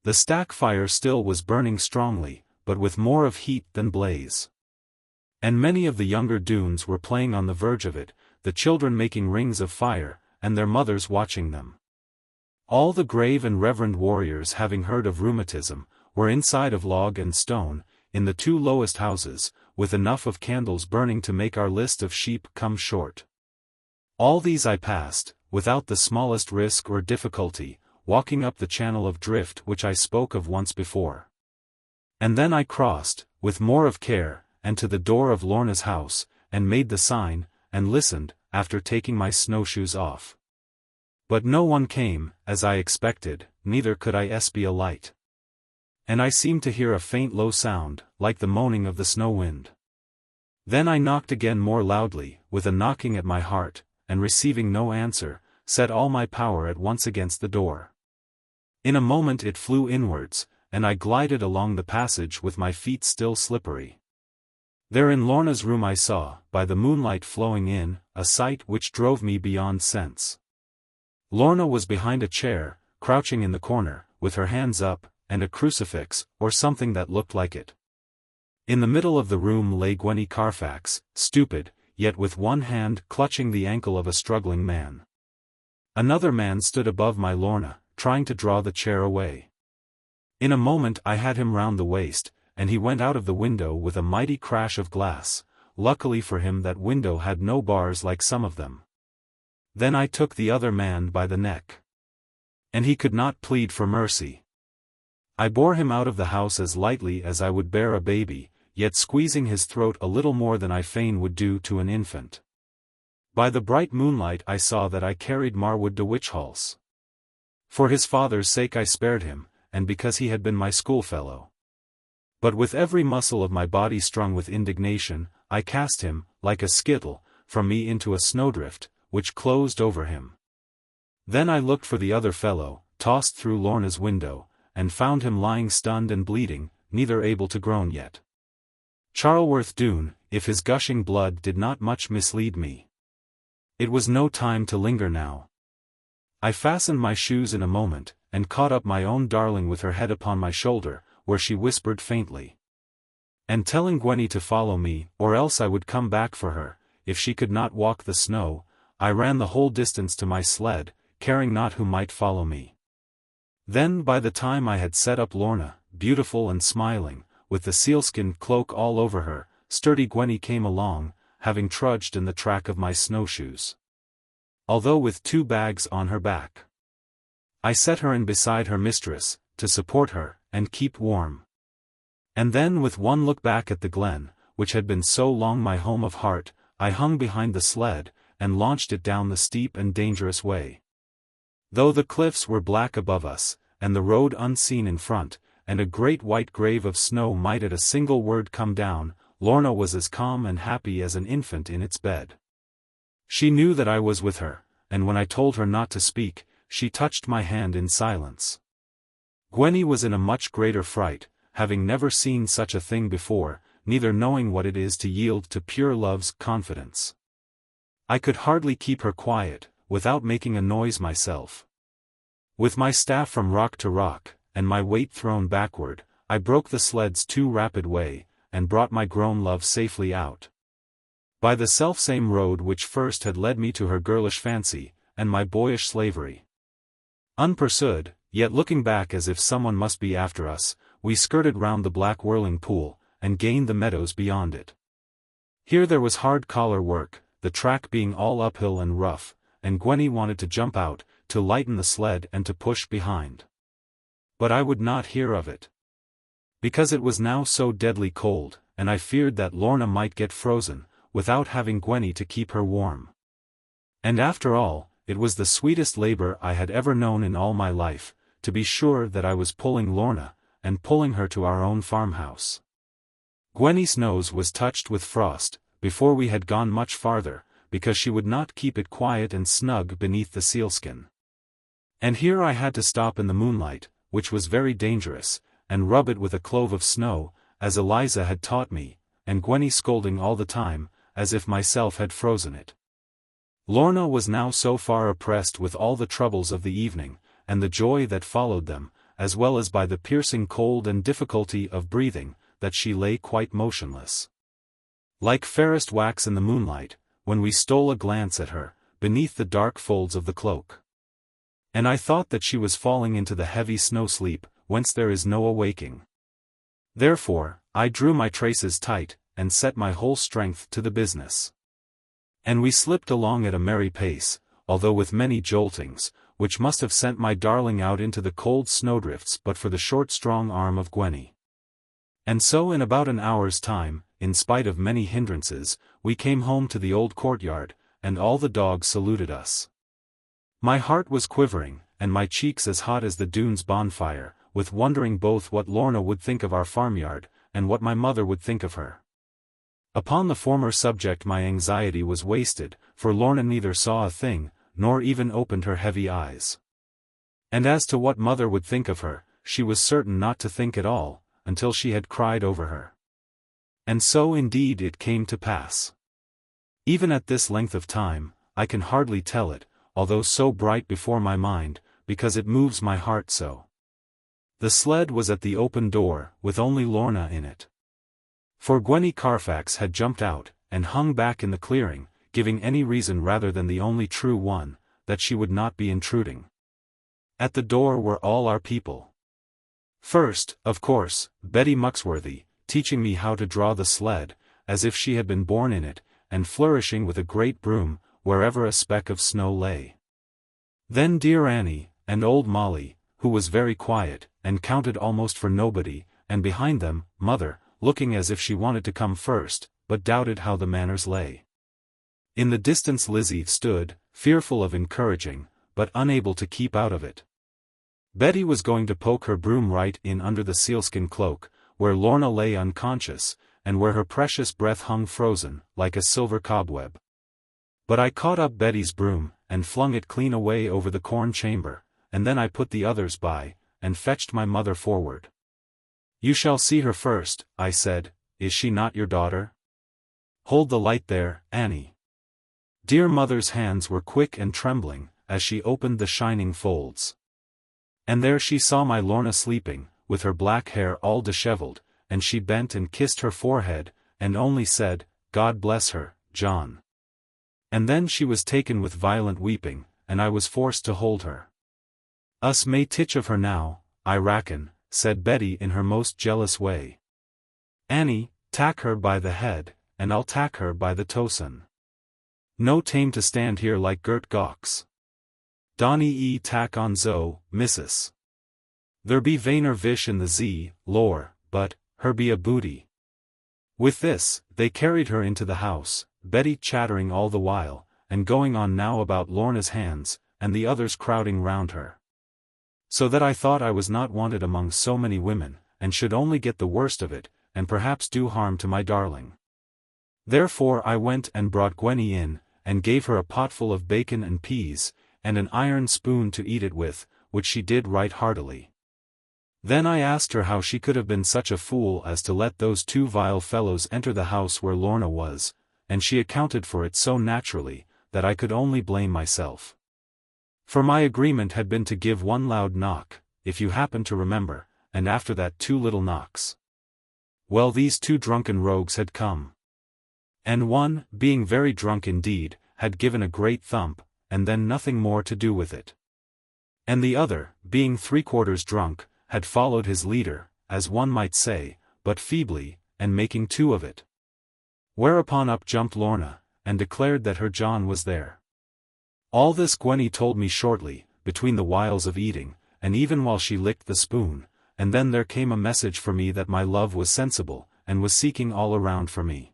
The stack fire still was burning strongly, but with more of heat than blaze. And many of the younger Doones were playing on the verge of it, the children making rings of fire, and their mothers watching them. All the grave and reverend warriors, having heard of rheumatism, were inside of log and stone, in the 2 lowest houses, with enough of candles burning to make our list of sheep come short. All these I passed, without the smallest risk or difficulty, walking up the channel of drift which I spoke of once before. And then I crossed, with more of care, and to the door of Lorna's house, and made the sign, and listened, after taking my snowshoes off. But no one came, as I expected, neither could I espy a light. And I seemed to hear a faint low sound, like the moaning of the snow wind. Then I knocked again more loudly, with a knocking at my heart, and receiving no answer, set all my power at once against the door. In a moment it flew inwards, and I glided along the passage with my feet still slippery. There in Lorna's room I saw, by the moonlight flowing in, a sight which drove me beyond sense. Lorna was behind a chair, crouching in the corner, with her hands up, and a crucifix, or something that looked like it. In the middle of the room lay Gwenny Carfax, stupid, yet with one hand clutching the ankle of a struggling man. Another man stood above my Lorna, trying to draw the chair away. In a moment I had him round the waist, and he went out of the window with a mighty crash of glass. Luckily for him that window had no bars like some of them. Then I took the other man by the neck. And he could not plead for mercy. I bore him out of the house as lightly as I would bear a baby, yet squeezing his throat a little more than I fain would do to an infant. By the bright moonlight I saw that I carried Marwood de Witchhalse. For his father's sake I spared him, and because he had been my schoolfellow. But with every muscle of my body strung with indignation, I cast him, like a skittle, from me into a snowdrift, which closed over him. Then I looked for the other fellow, tossed through Lorna's window, and found him lying stunned and bleeding, neither able to groan yet. Charleworth Doone, if his gushing blood did not much mislead me. It was no time to linger now. I fastened my shoes in a moment, and caught up my own darling with her head upon my shoulder, where she whispered faintly. And telling Gwenny to follow me, or else I would come back for her, if she could not walk the snow, I ran the whole distance to my sled, caring not who might follow me. Then by the time I had set up Lorna, beautiful and smiling, with the sealskin cloak all over her, sturdy Gwenny came along, having trudged in the track of my snowshoes. Although with 2 bags on her back. I set her in beside her mistress, to support her, and keep warm. And then with one look back at the glen, which had been so long my home of heart, I hung behind the sled, and launched it down the steep and dangerous way. Though the cliffs were black above us, and the road unseen in front, and a great white grave of snow might at a single word come down, Lorna was as calm and happy as an infant in its bed. She knew that I was with her, and when I told her not to speak, she touched my hand in silence. Gwenny was in a much greater fright, having never seen such a thing before, neither knowing what it is to yield to pure love's confidence. I could hardly keep her quiet, without making a noise myself. With my staff from rock to rock, and my weight thrown backward, I broke the sled's too rapid way, and brought my grown love safely out. By the selfsame road which first had led me to her girlish fancy, and my boyish slavery. Unpursued, yet looking back as if someone must be after us, we skirted round the black whirling pool, and gained the meadows beyond it. Here there was hard collar work, the track being all uphill and rough, and Gwenny wanted to jump out, to lighten the sled and to push behind. But I would not hear of it. Because it was now so deadly cold, and I feared that Lorna might get frozen, without having Gwenny to keep her warm. And after all, it was the sweetest labor I had ever known in all my life, to be sure that I was pulling Lorna, and pulling her to our own farmhouse. Gwenny's nose was touched with frost, before we had gone much farther, because she would not keep it quiet and snug beneath the sealskin. And here I had to stop in the moonlight, which was very dangerous, and rub it with a clove of snow, as Eliza had taught me, and Gwenny scolding all the time, as if myself had frozen it. Lorna was now so far oppressed with all the troubles of the evening, and the joy that followed them, as well as by the piercing cold and difficulty of breathing, that she lay quite motionless. Like fairest wax in the moonlight, when we stole a glance at her, beneath the dark folds of the cloak. And I thought that she was falling into the heavy snow sleep, whence there is no awaking. Therefore, I drew my traces tight, and set my whole strength to the business. And we slipped along at a merry pace, although with many joltings, which must have sent my darling out into the cold snowdrifts but for the short strong arm of Gwenny. And so in about an hour's time, in spite of many hindrances, we came home to the old courtyard, and all the dogs saluted us. My heart was quivering, and my cheeks as hot as the Doones bonfire, with wondering both what Lorna would think of our farmyard, and what my mother would think of her. Upon the former subject my anxiety was wasted, for Lorna neither saw a thing, nor even opened her heavy eyes. And as to what mother would think of her, she was certain not to think at all, until she had cried over her. And so indeed it came to pass. Even at this length of time, I can hardly tell it, although so bright before my mind, because it moves my heart so. The sled was at the open door, with only Lorna in it. For Gwenny Carfax had jumped out, and hung back in the clearing, giving any reason rather than the only true one, that she would not be intruding. At the door were all our people. First, of course, Betty Muxworthy, teaching me how to draw the sled, as if she had been born in it, and flourishing with a great broom, wherever a speck of snow lay. Then dear Annie, and old Molly, who was very quiet, and counted almost for nobody, and behind them, Mother, looking as if she wanted to come first, but doubted how the manners lay. In the distance Lizzie stood, fearful of encouraging, but unable to keep out of it. Betty was going to poke her broom right in under the sealskin cloak, where Lorna lay unconscious, and where her precious breath hung frozen, like a silver cobweb. But I caught up Betty's broom, and flung it clean away over the corn chamber, and then I put the others by, and fetched my mother forward. "You shall see her first," I said. "Is she not your daughter? Hold the light there, Annie." Dear mother's hands were quick and trembling, as she opened the shining folds. And there she saw my Lorna sleeping, with her black hair all dishevelled, and she bent and kissed her forehead, and only said, "God bless her, John." And then she was taken with violent weeping, and I was forced to hold her. "Us may titch of her now, I reckon," said Betty in her most jealous way. "Annie, tack her by the head, and I'll tack her by the toesen. No tame to stand here like Gert Gawks. Donny e tack on zo, missus. There be vainer vish in the zee, lor, but, her be a booty." With this, they carried her into the house, Betty chattering all the while, and going on now about Lorna's hands, and the others crowding round her. So that I thought I was not wanted among so many women, and should only get the worst of it, and perhaps do harm to my darling. Therefore I went and brought Gwenny in, and gave her a potful of bacon and peas, and an iron spoon to eat it with, which she did right heartily. Then I asked her how she could have been such a fool as to let those two vile fellows enter the house where Lorna was, and she accounted for it so naturally, that I could only blame myself. For my agreement had been to give one loud knock, if you happen to remember, and after that 2 little knocks. Well, these 2 drunken rogues had come. And one, being very drunk indeed, had given a great thump, and then nothing more to do with it. And the other, being 3/4 drunk, had followed his leader, as one might say, but feebly, and making 2 of it. Whereupon up jumped Lorna, and declared that her John was there. All this Gwenny told me shortly, between the whiles of eating, and even while she licked the spoon, and then there came a message for me that my love was sensible, and was seeking all around for me.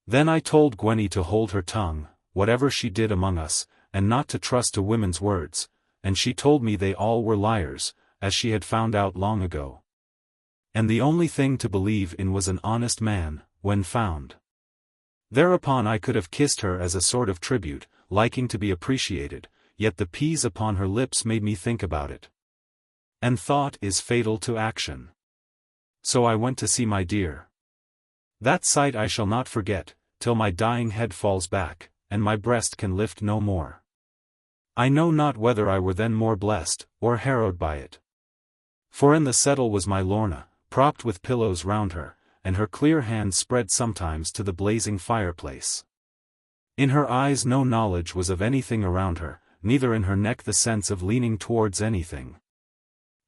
Then I told Gwenny to hold her tongue, whatever she did among us, and not to trust to women's words, and she told me they all were liars, as she had found out long ago. And the only thing to believe in was an honest man, when found. Thereupon I could have kissed her as a sort of tribute, liking to be appreciated, yet the peas upon her lips made me think about it. And thought is fatal to action. So I went to see my dear. That sight I shall not forget, till my dying head falls back, and my breast can lift no more. I know not whether I were then more blessed, or harrowed by it. For in the settle was my Lorna, propped with pillows round her, and her clear hands spread sometimes to the blazing fireplace. In her eyes no knowledge was of anything around her, neither in her neck the sense of leaning towards anything.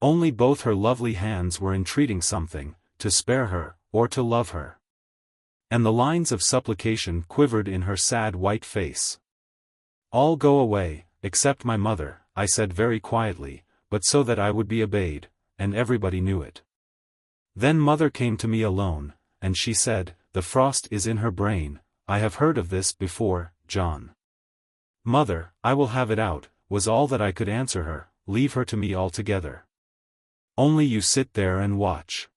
Only both her lovely hands were entreating something, to spare her, or to love her. And the lines of supplication quivered in her sad white face. "All go away, except my mother," I said very quietly, but so that I would be obeyed, and everybody knew it. Then mother came to me alone, and she said, "The frost is in her brain, I have heard of this before, John." "Mother, I will have it out," was all that I could answer her. "Leave her to me altogether. Only you sit there and watch."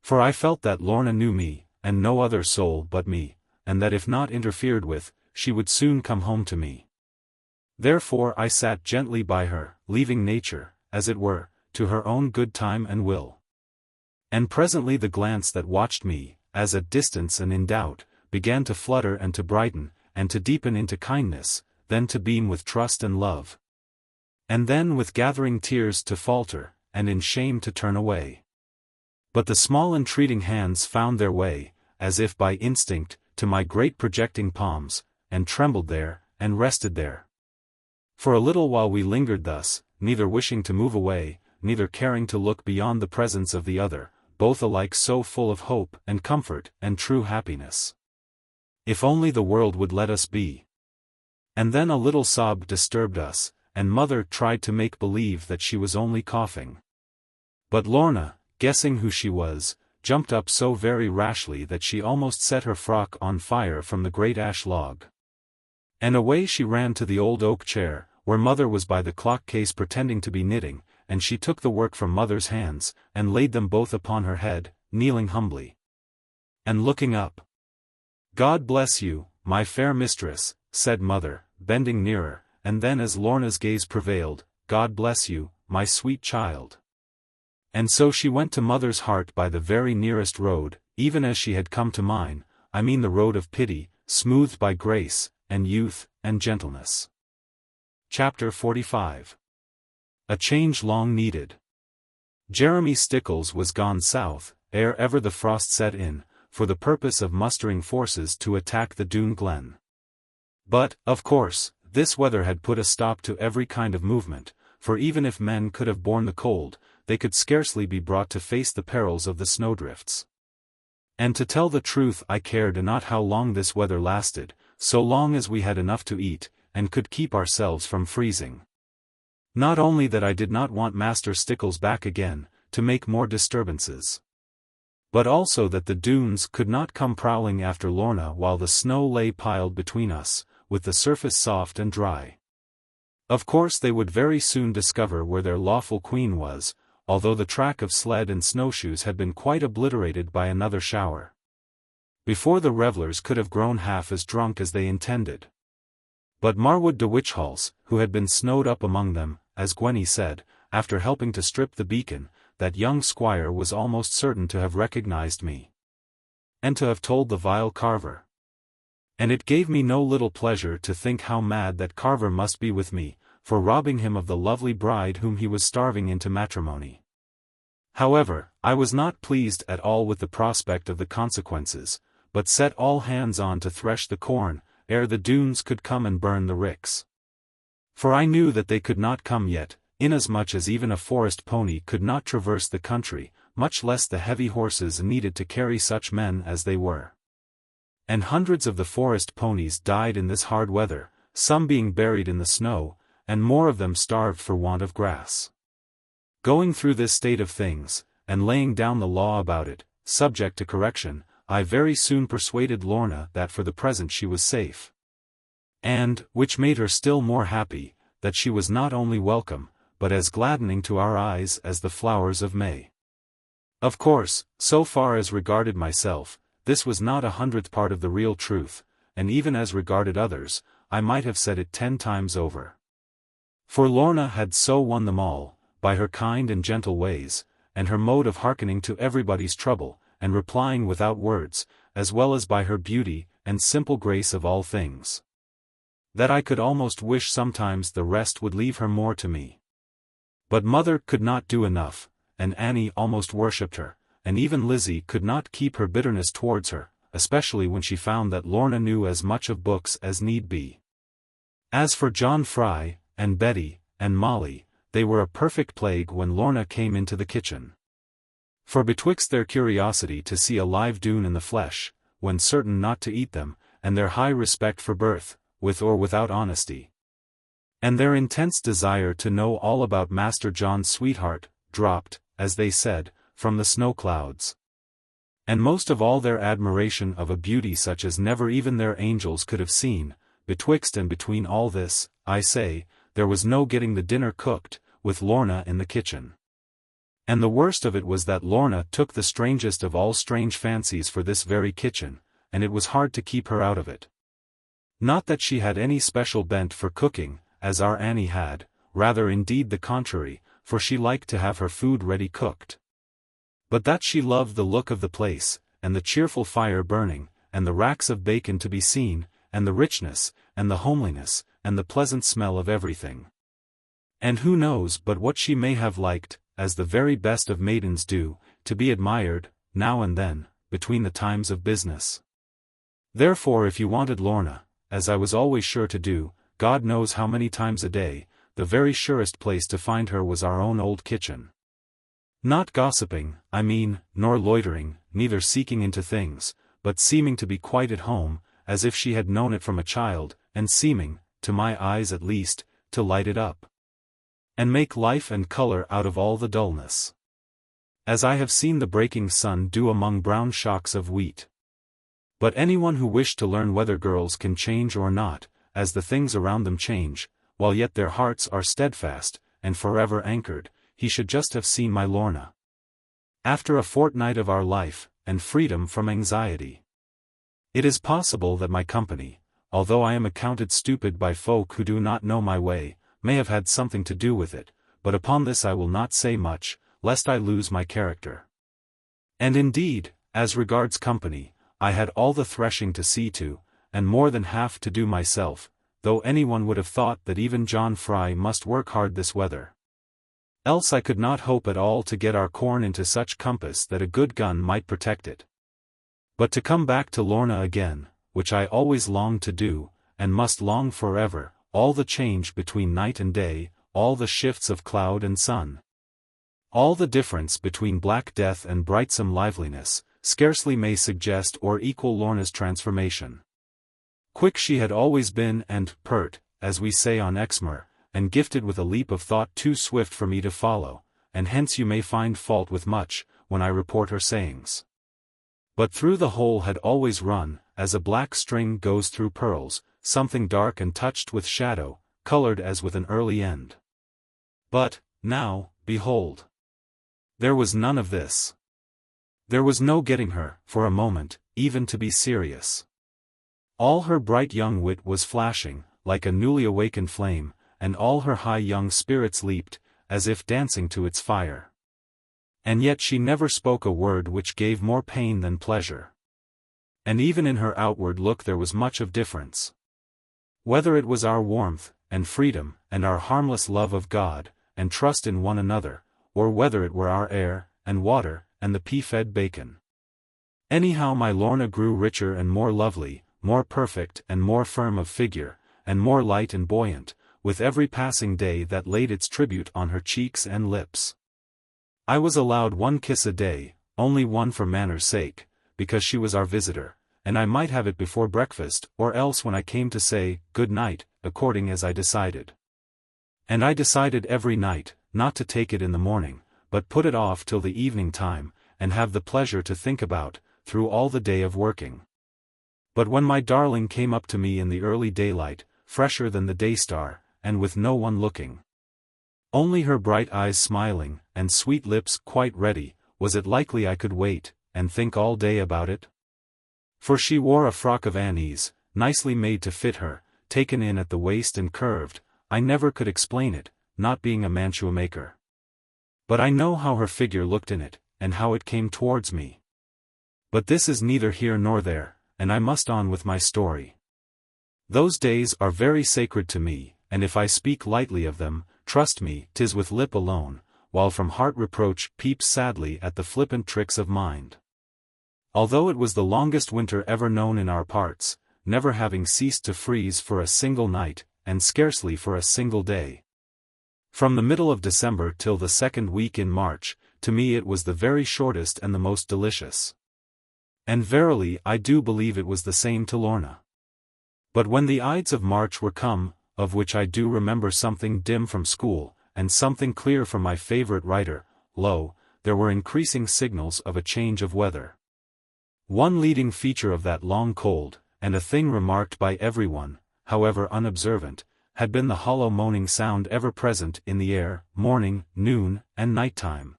For I felt that Lorna knew me, and no other soul but me, and that if not interfered with, she would soon come home to me. Therefore I sat gently by her, leaving nature, as it were, to her own good time and will. And presently the glance that watched me, as at distance and in doubt, began to flutter and to brighten, and to deepen into kindness, then to beam with trust and love. And then with gathering tears to falter, and in shame to turn away. But the small entreating hands found their way, as if by instinct, to my great projecting palms, and trembled there, and rested there. For a little while we lingered thus, neither wishing to move away, neither caring to look beyond the presence of the other, both alike so full of hope and comfort and true happiness. If only the world would let us be. And then a little sob disturbed us, and Mother tried to make believe that she was only coughing. But Lorna, guessing who she was, jumped up so very rashly that she almost set her frock on fire from the great ash log. And away she ran to the old oak chair, where Mother was by the clock case pretending to be knitting, and she took the work from Mother's hands, and laid them both upon her head, kneeling humbly. And looking up. "God bless you, my fair mistress," said Mother, bending nearer, and then as Lorna's gaze prevailed, "God bless you, my sweet child." And so she went to Mother's heart by the very nearest road, even as she had come to mine, I mean the road of pity, smoothed by grace, and youth, and gentleness. Chapter 45. A change long needed. Jeremy Stickles was gone south, ere ever the frost set in, for the purpose of mustering forces to attack the Doone Glen. But, of course, this weather had put a stop to every kind of movement, for even if men could have borne the cold, they could scarcely be brought to face the perils of the snowdrifts. And to tell the truth, I cared not how long this weather lasted, so long as we had enough to eat, and could keep ourselves from freezing. Not only that I did not want Master Stickles back again, to make more disturbances, but also that the Doones could not come prowling after Lorna while the snow lay piled between us, with the surface soft and dry. Of course they would very soon discover where their lawful queen was, although the track of sled and snowshoes had been quite obliterated by another shower, before the revellers could have grown half as drunk as they intended. But Marwood de Witchhalse, who had been snowed up among them, as Gwenny said, after helping to strip the beacon, that young squire was almost certain to have recognized me, and to have told the vile Carver. And it gave me no little pleasure to think how mad that Carver must be with me, for robbing him of the lovely bride whom he was starving into matrimony. However, I was not pleased at all with the prospect of the consequences, but set all hands on to thresh the corn, ere the Doones could come and burn the ricks. For I knew that they could not come yet, inasmuch as even a forest pony could not traverse the country, much less the heavy horses needed to carry such men as they were. And hundreds of the forest ponies died in this hard weather, some being buried in the snow, and more of them starved for want of grass. Going through this state of things, and laying down the law about it, subject to correction, I very soon persuaded Lorna that for the present she was safe. And, which made her still more happy, that she was not only welcome, but as gladdening to our eyes as the flowers of May. Of course, so far as regarded myself, this was not 100th part of the real truth, and even as regarded others, I might have said it 10 times over. For Lorna had so won them all, by her kind and gentle ways, and her mode of hearkening to everybody's trouble, and replying without words, as well as by her beauty, and simple grace of all things, that I could almost wish sometimes the rest would leave her more to me. But Mother could not do enough, and Annie almost worshipped her, and even Lizzie could not keep her bitterness towards her, especially when she found that Lorna knew as much of books as need be. As for John Fry, and Betty, and Molly, they were a perfect plague when Lorna came into the kitchen. For betwixt their curiosity to see a live Doone in the flesh, when certain not to eat them, and their high respect for birth, with or without honesty, and their intense desire to know all about Master John's sweetheart, dropped, as they said, from the snow clouds. And most of all their admiration of a beauty such as never even their angels could have seen, betwixt and between all this, I say, there was no getting the dinner cooked, with Lorna in the kitchen. And the worst of it was that Lorna took the strangest of all strange fancies for this very kitchen, and it was hard to keep her out of it. Not that she had any special bent for cooking, as our Annie had, rather indeed the contrary, for she liked to have her food ready cooked. But that she loved the look of the place, and the cheerful fire burning, and the racks of bacon to be seen, and the richness, and the homeliness, and the pleasant smell of everything. And who knows but what she may have liked, as the very best of maidens do, to be admired, now and then, between the times of business. Therefore if you wanted Lorna, as I was always sure to do, God knows how many times a day, the very surest place to find her was our own old kitchen. Not gossiping, I mean, nor loitering, neither seeking into things, but seeming to be quite at home, as if she had known it from a child, and seeming, to my eyes at least, to light it up, and make life and color out of all the dullness, as I have seen the breaking sun do among brown shocks of wheat. But anyone who wished to learn whether girls can change or not, as the things around them change, while yet their hearts are steadfast, and forever anchored, he should just have seen my Lorna. After a fortnight of our life, and freedom from anxiety. It is possible that my company, although I am accounted stupid by folk who do not know my way, may have had something to do with it, but upon this I will not say much, lest I lose my character. And indeed, as regards company, I had all the threshing to see to, and more than half to do myself, though anyone would have thought that even John Fry must work hard this weather. Else I could not hope at all to get our corn into such compass that a good gun might protect it. But to come back to Lorna again, which I always longed to do, and must long forever, all the change between night and day, all the shifts of cloud and sun, all the difference between black death and brightsome liveliness, scarcely may suggest or equal Lorna's transformation. Quick she had always been and pert, as we say on Exmoor, and gifted with a leap of thought too swift for me to follow, and hence you may find fault with much, when I report her sayings. But through the whole had always run, as a black string goes through pearls, something dark and touched with shadow, colored as with an early end. But, now, behold, there was none of this. There was no getting her, for a moment, even to be serious. All her bright young wit was flashing, like a newly awakened flame, and all her high young spirits leaped, as if dancing to its fire. And yet she never spoke a word which gave more pain than pleasure. And even in her outward look there was much of difference. Whether it was our warmth, and freedom, and our harmless love of God, and trust in one another, or whether it were our air, and water, and the pea-fed bacon. Anyhow my Lorna grew richer and more lovely, more perfect and more firm of figure, and more light and buoyant, with every passing day that laid its tribute on her cheeks and lips. I was allowed one kiss a day, only one for manners' sake, because she was our visitor, and I might have it before breakfast or else when I came to say good night, according as I decided. And I decided every night, not to take it in the morning, but put it off till the evening time, and have the pleasure to think about, through all the day of working. But when my darling came up to me in the early daylight, fresher than the day-star, and with no one looking, only her bright eyes smiling, and sweet lips quite ready, was it likely I could wait, and think all day about it? For she wore a frock of Annie's, nicely made to fit her, taken in at the waist and curved. I never could explain it, not being a mantua maker. But I know how her figure looked in it, and how it came towards me. But this is neither here nor there, and I must on with my story. Those days are very sacred to me, and if I speak lightly of them, trust me, 'tis with lip alone, while from heart reproach peeps sadly at the flippant tricks of mind. Although it was the longest winter ever known in our parts, never having ceased to freeze for a single night, and scarcely for a single day. From the middle of December till the second week in March, to me it was the very shortest and the most delicious. And verily I do believe it was the same to Lorna. But when the Ides of March were come, of which I do remember something dim from school, and something clear from my favourite writer, lo, there were increasing signals of a change of weather. One leading feature of that long cold, and a thing remarked by everyone, however unobservant, had been the hollow moaning sound ever present in the air, morning, noon, and night time.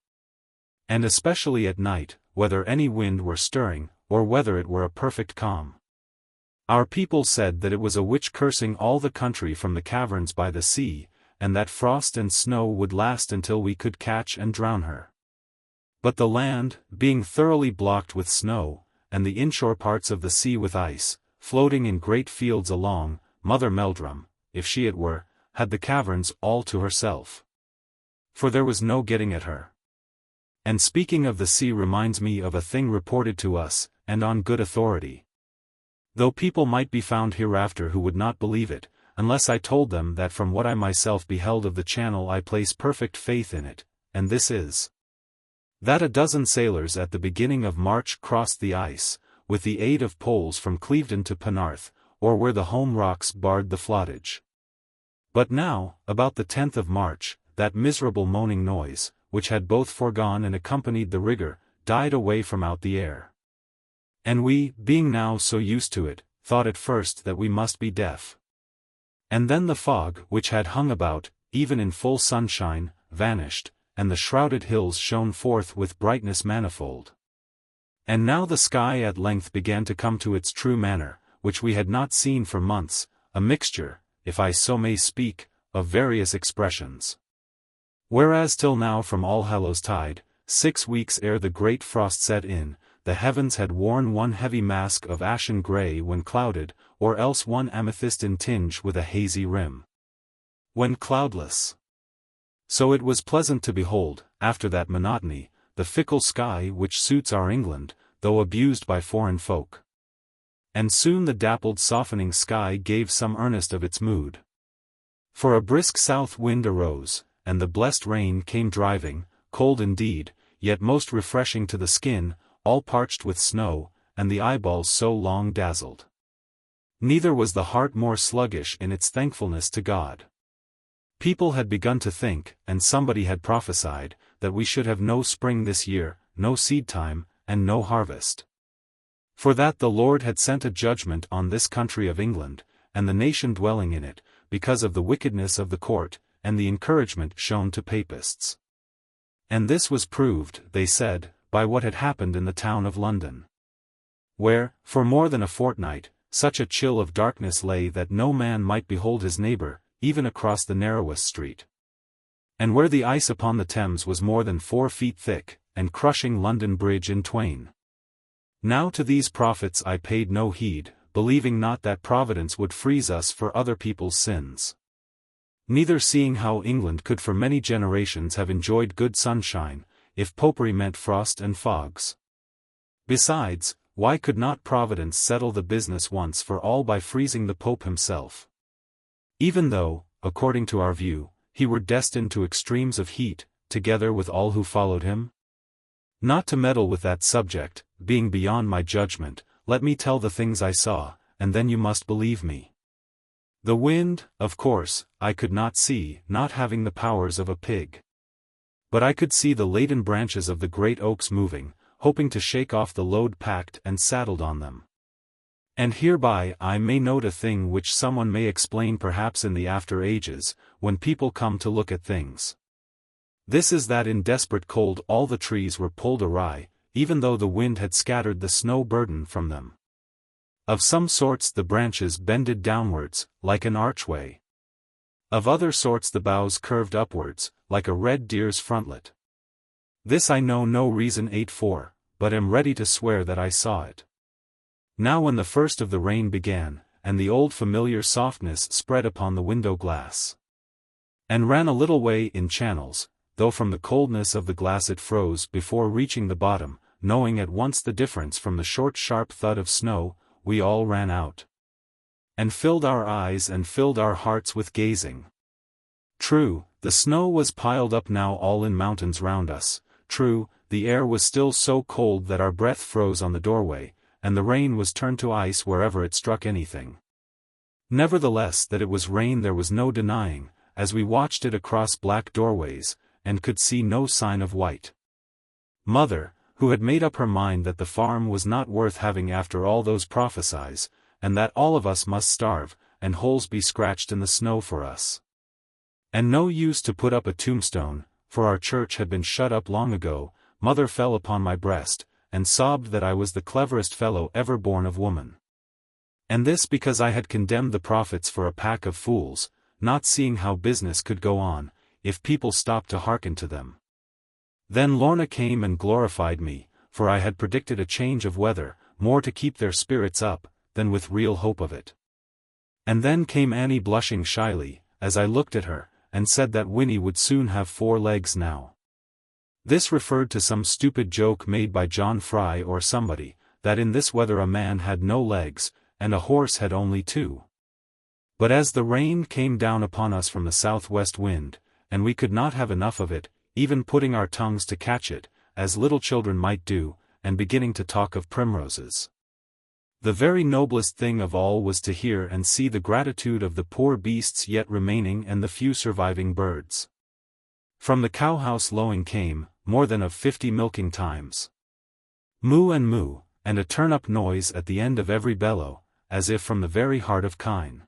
And especially at night, whether any wind were stirring, or whether it were a perfect calm. Our people said that it was a witch cursing all the country from the caverns by the sea, and that frost and snow would last until we could catch and drown her. But the land, being thoroughly blocked with snow, and the inshore parts of the sea with ice, floating in great fields along, Mother Meldrum, if she it were, had the caverns all to herself. For there was no getting at her. And speaking of the sea reminds me of a thing reported to us, and on good authority. Though people might be found hereafter who would not believe it, unless I told them that from what I myself beheld of the channel I place perfect faith in it, and this is that a dozen sailors at the beginning of March crossed the ice, with the aid of poles from Clevedon to Penarth, or where the home rocks barred the flotage. But now, about the 10th of March, that miserable moaning noise, which had both foregone and accompanied the rigour, died away from out the air. And we, being now so used to it, thought at first that we must be deaf. And then the fog, which had hung about, even in full sunshine, vanished, and the shrouded hills shone forth with brightness manifold. And now the sky at length began to come to its true manner, which we had not seen for months, a mixture, if I so may speak, of various expressions. Whereas till now from Allhallows-tide, 6 weeks ere the great frost set in, the heavens had worn one heavy mask of ashen grey when clouded, or else one amethystine tinge with a hazy rim when cloudless. So it was pleasant to behold, after that monotony, the fickle sky which suits our England, though abused by foreign folk. And soon the dappled softening sky gave some earnest of its mood. For a brisk south wind arose, and the blessed rain came driving, cold indeed, yet most refreshing to the skin, all parched with snow, and the eyeballs so long dazzled. Neither was the heart more sluggish in its thankfulness to God. People had begun to think, and somebody had prophesied, that we should have no spring this year, no seed time, and no harvest. For that the Lord had sent a judgment on this country of England, and the nation dwelling in it, because of the wickedness of the court, and the encouragement shown to papists. And this was proved, they said, by what had happened in the town of London, where, for more than a fortnight, such a chill of darkness lay that no man might behold his neighbour, even across the narrowest street. And where the ice upon the Thames was more than 4 feet thick, and crushing London Bridge in twain. Now to these prophets I paid no heed, believing not that Providence would freeze us for other people's sins. Neither seeing how England could for many generations have enjoyed good sunshine, if popery meant frost and fogs. Besides, why could not Providence settle the business once for all by freezing the Pope himself? Even though, according to our view, he were destined to extremes of heat, together with all who followed him? Not to meddle with that subject, being beyond my judgment, let me tell the things I saw, and then you must believe me. The wind, of course, I could not see, not having the powers of a pig. But I could see the laden branches of the great oaks moving, hoping to shake off the load packed and saddled on them. And hereby I may note a thing which someone may explain perhaps in the after ages, when people come to look at things. This is that in desperate cold all the trees were pulled awry, even though the wind had scattered the snow burden from them. Of some sorts the branches bended downwards, like an archway. Of other sorts the boughs curved upwards, like a red deer's frontlet. This I know no reason for, but am ready to swear that I saw it. Now when the first of the rain began, and the old familiar softness spread upon the window glass, and ran a little way in channels, though from the coldness of the glass it froze before reaching the bottom, knowing at once the difference from the short sharp thud of snow, we all ran out, and filled our eyes and filled our hearts with gazing. True, the snow was piled up now all in mountains round us, true, the air was still so cold that our breath froze on the doorway, and the rain was turned to ice wherever it struck anything. Nevertheless that it was rain there was no denying, as we watched it across black doorways, and could see no sign of white. Mother, who had made up her mind that the farm was not worth having after all those prophesies, and that all of us must starve, and holes be scratched in the snow for us. And no use to put up a tombstone, for our church had been shut up long ago, mother fell upon my breast, and sobbed that I was the cleverest fellow ever born of woman. And this because I had condemned the prophets for a pack of fools, not seeing how business could go on, if people stopped to hearken to them. Then Lorna came and glorified me, for I had predicted a change of weather, more to keep their spirits up, than with real hope of it. And then came Annie blushing shyly, as I looked at her, and said that Winnie would soon have 4 legs now. This referred to some stupid joke made by John Fry or somebody, that in this weather a man had no legs, and a horse had only 2. But as the rain came down upon us from the southwest wind, and we could not have enough of it, even putting our tongues to catch it, as little children might do, and beginning to talk of primroses. The very noblest thing of all was to hear and see the gratitude of the poor beasts yet remaining and the few surviving birds. From the cowhouse lowing came, more than of 50 milking times. Moo and moo, and a turn-up noise at the end of every bellow, as if from the very heart of kine.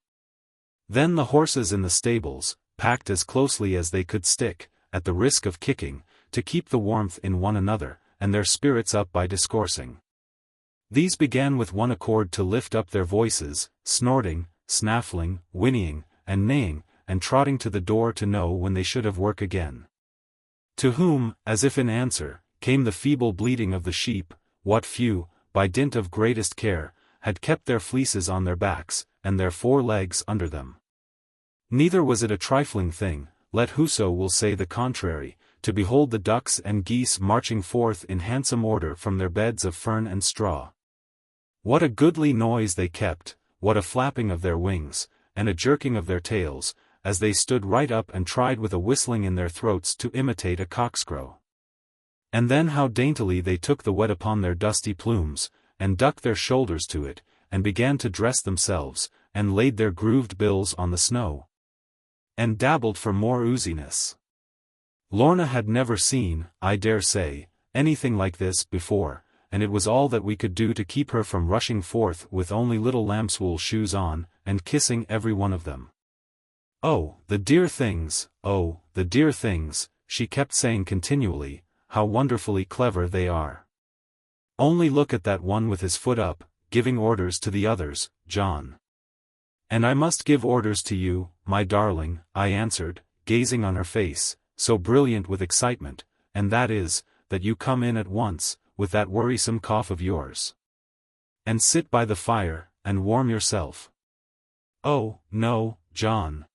Then the horses in the stables, packed as closely as they could stick, at the risk of kicking, to keep the warmth in one another, and their spirits up by discoursing. These began with one accord to lift up their voices, snorting, snaffling, whinnying, and neighing, and trotting to the door to know when they should have work again. To whom, as if in answer, came the feeble bleating of the sheep, what few, by dint of greatest care, had kept their fleeces on their backs, and their 4 legs under them. Neither was it a trifling thing, let whoso will say the contrary, to behold the ducks and geese marching forth in handsome order from their beds of fern and straw. What a goodly noise they kept, what a flapping of their wings, and a jerking of their tails, as they stood right up and tried with a whistling in their throats to imitate a cockscrow. And then how daintily they took the wet upon their dusty plumes, and ducked their shoulders to it, and began to dress themselves, and laid their grooved bills on the snow, and dabbled for more ooziness. Lorna had never seen, I dare say, anything like this before, and it was all that we could do to keep her from rushing forth with only little lambswool shoes on, and kissing every one of them. "Oh, the dear things, oh, the dear things," she kept saying continually, "how wonderfully clever they are. Only look at that one with his foot up, giving orders to the others, John." "And I must give orders to you, my darling," I answered, gazing on her face, so brilliant with excitement, "and that is, that you come in at once, with that worrisome cough of yours. And sit by the fire, and warm yourself." "Oh, no, John.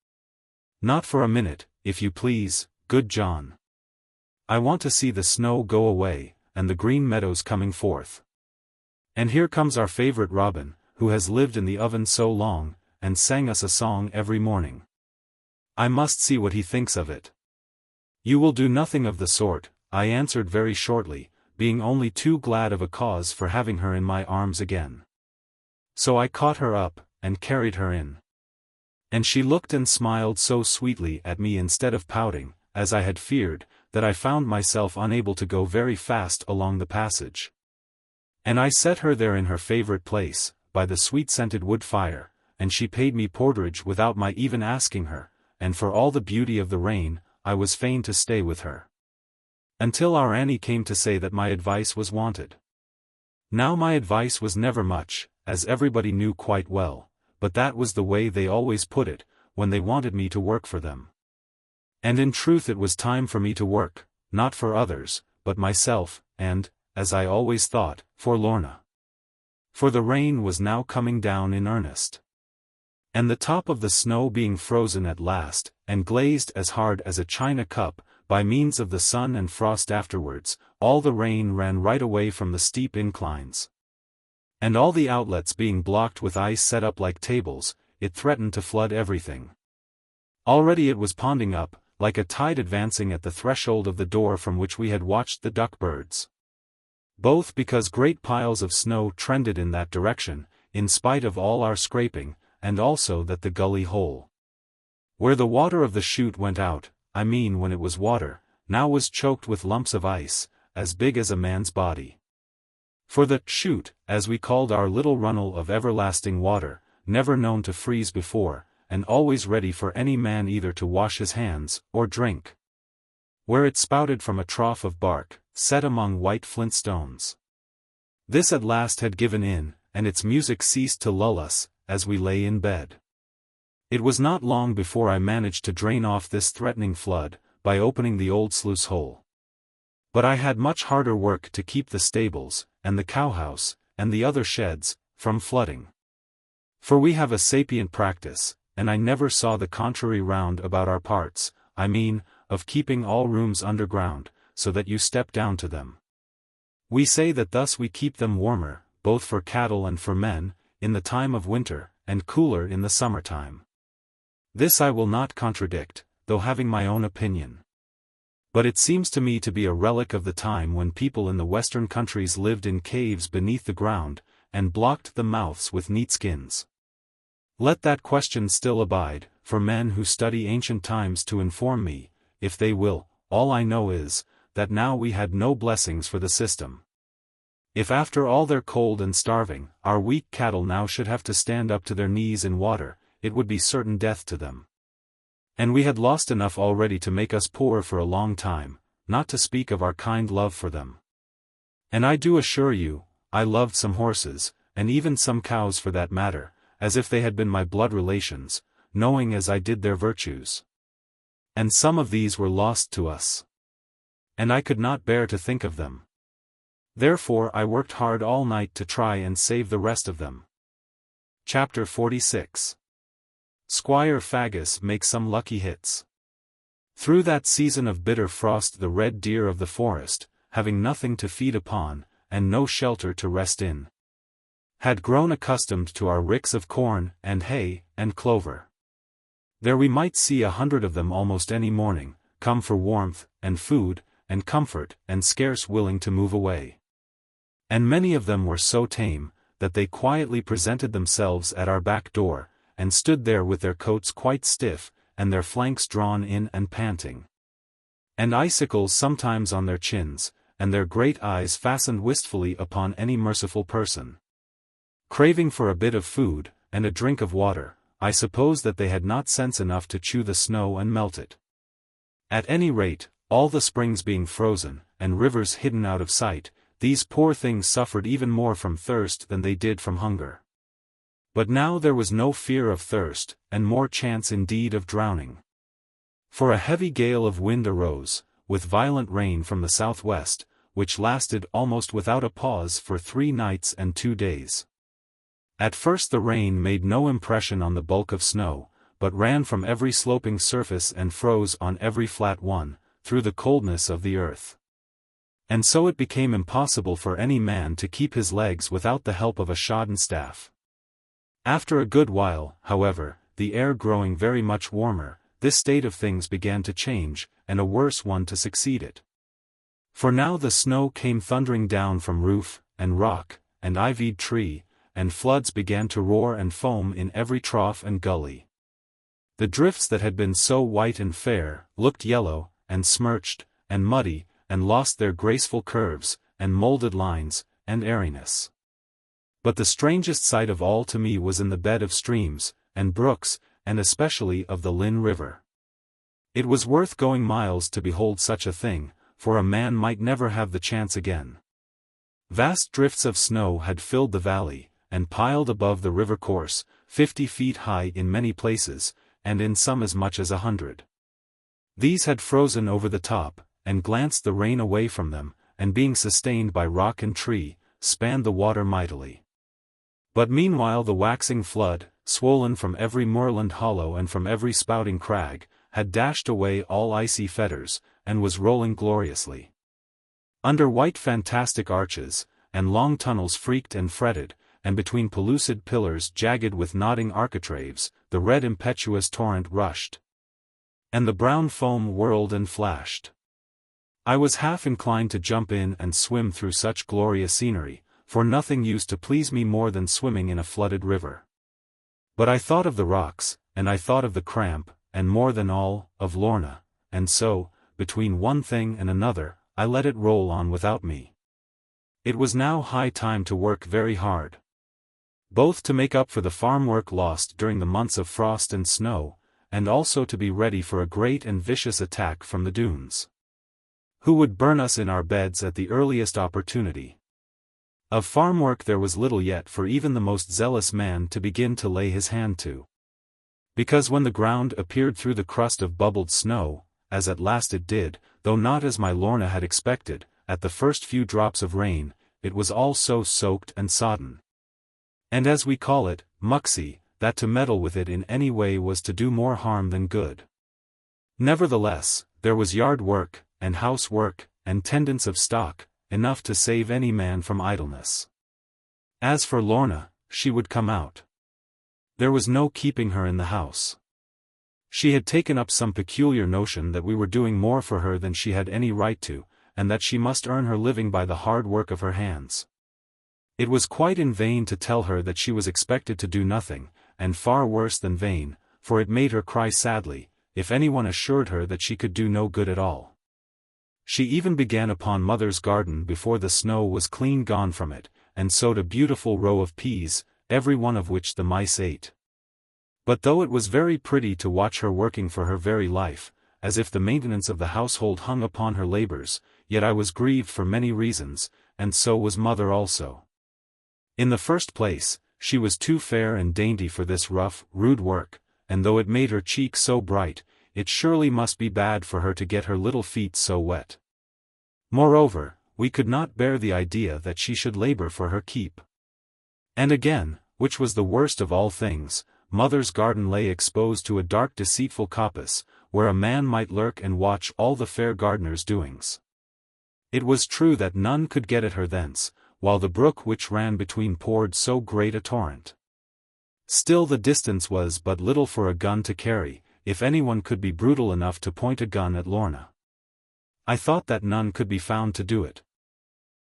Not for a minute, if you please, good John. I want to see the snow go away, and the green meadows coming forth. And here comes our favorite robin, who has lived in the oven so long, and sang us a song every morning. I must see what he thinks of it." "You will do nothing of the sort," I answered very shortly, being only too glad of a cause for having her in my arms again. So I caught her up, and carried her in. And she looked and smiled so sweetly at me instead of pouting, as I had feared, that I found myself unable to go very fast along the passage. And I set her there in her favorite place, by the sweet-scented wood fire, and she paid me porterage without my even asking her, and for all the beauty of the rain, I was fain to stay with her. Until our Annie came to say that my advice was wanted. Now my advice was never much, as everybody knew quite well, but that was the way they always put it, when they wanted me to work for them. And in truth it was time for me to work, not for others, but myself, and, as I always thought, for Lorna. For the rain was now coming down in earnest. And the top of the snow being frozen at last, and glazed as hard as a china cup, by means of the sun and frost afterwards, all the rain ran right away from the steep inclines. And all the outlets being blocked with ice set up like tables, it threatened to flood everything. Already it was ponding up, like a tide advancing at the threshold of the door from which we had watched the duck-birds. Both because great piles of snow trended in that direction, in spite of all our scraping, and also that the gully hole, where the water of the chute went out, I mean when it was water, now was choked with lumps of ice, as big as a man's body. For the chute, as we called our little runnel of everlasting water, never known to freeze before, and always ready for any man either to wash his hands, or drink. Where it spouted from a trough of bark, set among white flint stones. This at last had given in, and its music ceased to lull us, as we lay in bed. It was not long before I managed to drain off this threatening flood, by opening the old sluice hole. But I had much harder work to keep the stables, and the cowhouse, and the other sheds, from flooding. For we have a sapient practice, and I never saw the contrary round about our parts, I mean, of keeping all rooms underground, so that you step down to them. We say that thus we keep them warmer, both for cattle and for men, in the time of winter, and cooler in the summer-time. This I will not contradict, though having my own opinion. But it seems to me to be a relic of the time when people in the western countries lived in caves beneath the ground, and blocked the mouths with neat skins. Let that question still abide, for men who study ancient times to inform me, if they will. All I know is, that now we had no blessings for the system. If after all their cold and starving, our weak cattle now should have to stand up to their knees in water, it would be certain death to them. And we had lost enough already to make us poor for a long time, not to speak of our kind love for them. And I do assure you, I loved some horses, and even some cows for that matter, as if they had been my blood relations, knowing as I did their virtues. And some of these were lost to us. And I could not bear to think of them. Therefore I worked hard all night to try and save the rest of them. Chapter 46. Squire Faggus makes some lucky hits. Through that season of bitter frost the red deer of the forest, having nothing to feed upon, and no shelter to rest in, had grown accustomed to our ricks of corn, and hay, and clover. There we might see 100 of them almost any morning, come for warmth, and food, and comfort, and scarce willing to move away. And many of them were so tame, that they quietly presented themselves at our back door, and stood there with their coats quite stiff, and their flanks drawn in and panting, and icicles sometimes on their chins, and their great eyes fastened wistfully upon any merciful person. Craving for a bit of food, and a drink of water, I suppose that they had not sense enough to chew the snow and melt it. At any rate, all the springs being frozen, and rivers hidden out of sight, these poor things suffered even more from thirst than they did from hunger. But now there was no fear of thirst, and more chance indeed of drowning. For a heavy gale of wind arose, with violent rain from the southwest, which lasted almost without a pause for 3 nights and 2 days. At first the rain made no impression on the bulk of snow, but ran from every sloping surface and froze on every flat one, through the coldness of the earth. And so it became impossible for any man to keep his legs without the help of a shodden staff. After a good while, however, the air growing very much warmer, this state of things began to change, and a worse one to succeed it. For now the snow came thundering down from roof, and rock, and ivied tree, and floods began to roar and foam in every trough and gully. The drifts that had been so white and fair, looked yellow, and smirched, and muddy, and lost their graceful curves, and moulded lines, and airiness. But the strangest sight of all to me was in the bed of streams, and brooks, and especially of the LIII River. It was worth going miles to behold such a thing, for a man might never have the chance again. Vast drifts of snow had filled the valley, and piled above the river course, 50 feet high in many places, and in some as much as 100. These had frozen over the top, and glanced the rain away from them, and being sustained by rock and tree, spanned the water mightily. But meanwhile the waxing flood, swollen from every moorland hollow and from every spouting crag, had dashed away all icy fetters, and was rolling gloriously. Under white fantastic arches, and long tunnels freaked and fretted, and between pellucid pillars jagged with nodding architraves, the red impetuous torrent rushed. And the brown foam whirled and flashed. I was half inclined to jump in and swim through such glorious scenery, for nothing used to please me more than swimming in a flooded river. But I thought of the rocks, and I thought of the cramp, and more than all, of Lorna, and so, between one thing and another, I let it roll on without me. It was now high time to work very hard. Both to make up for the farm work lost during the months of frost and snow, and also to be ready for a great and vicious attack from the Doones, who would burn us in our beds at the earliest opportunity. Of farm work there was little yet for even the most zealous man to begin to lay his hand to. Because when the ground appeared through the crust of bubbled snow, as at last it did, though not as my Lorna had expected, at the first few drops of rain, it was all so soaked and sodden. And as we call it, muxy, that to meddle with it in any way was to do more harm than good. Nevertheless, there was yard work, and house work, and tendance of stock, enough to save any man from idleness. As for Lorna, she would come out. There was no keeping her in the house. She had taken up some peculiar notion that we were doing more for her than she had any right to, and that she must earn her living by the hard work of her hands. It was quite in vain to tell her that she was expected to do nothing, and far worse than vain, for it made her cry sadly, if anyone assured her that she could do no good at all. She even began upon mother's garden before the snow was clean gone from it, and sowed a beautiful row of peas, every one of which the mice ate. But though it was very pretty to watch her working for her very life, as if the maintenance of the household hung upon her labors, yet I was grieved for many reasons, and so was mother also. In the first place, she was too fair and dainty for this rough, rude work, and though it made her cheek so bright, it surely must be bad for her to get her little feet so wet. Moreover, we could not bear the idea that she should labor for her keep. And again, which was the worst of all things, mother's garden lay exposed to a dark deceitful coppice, where a man might lurk and watch all the fair gardener's doings. It was true that none could get at her thence, while the brook which ran between poured so great a torrent. Still the distance was but little for a gun to carry, if anyone could be brutal enough to point a gun at Lorna. I thought that none could be found to do it.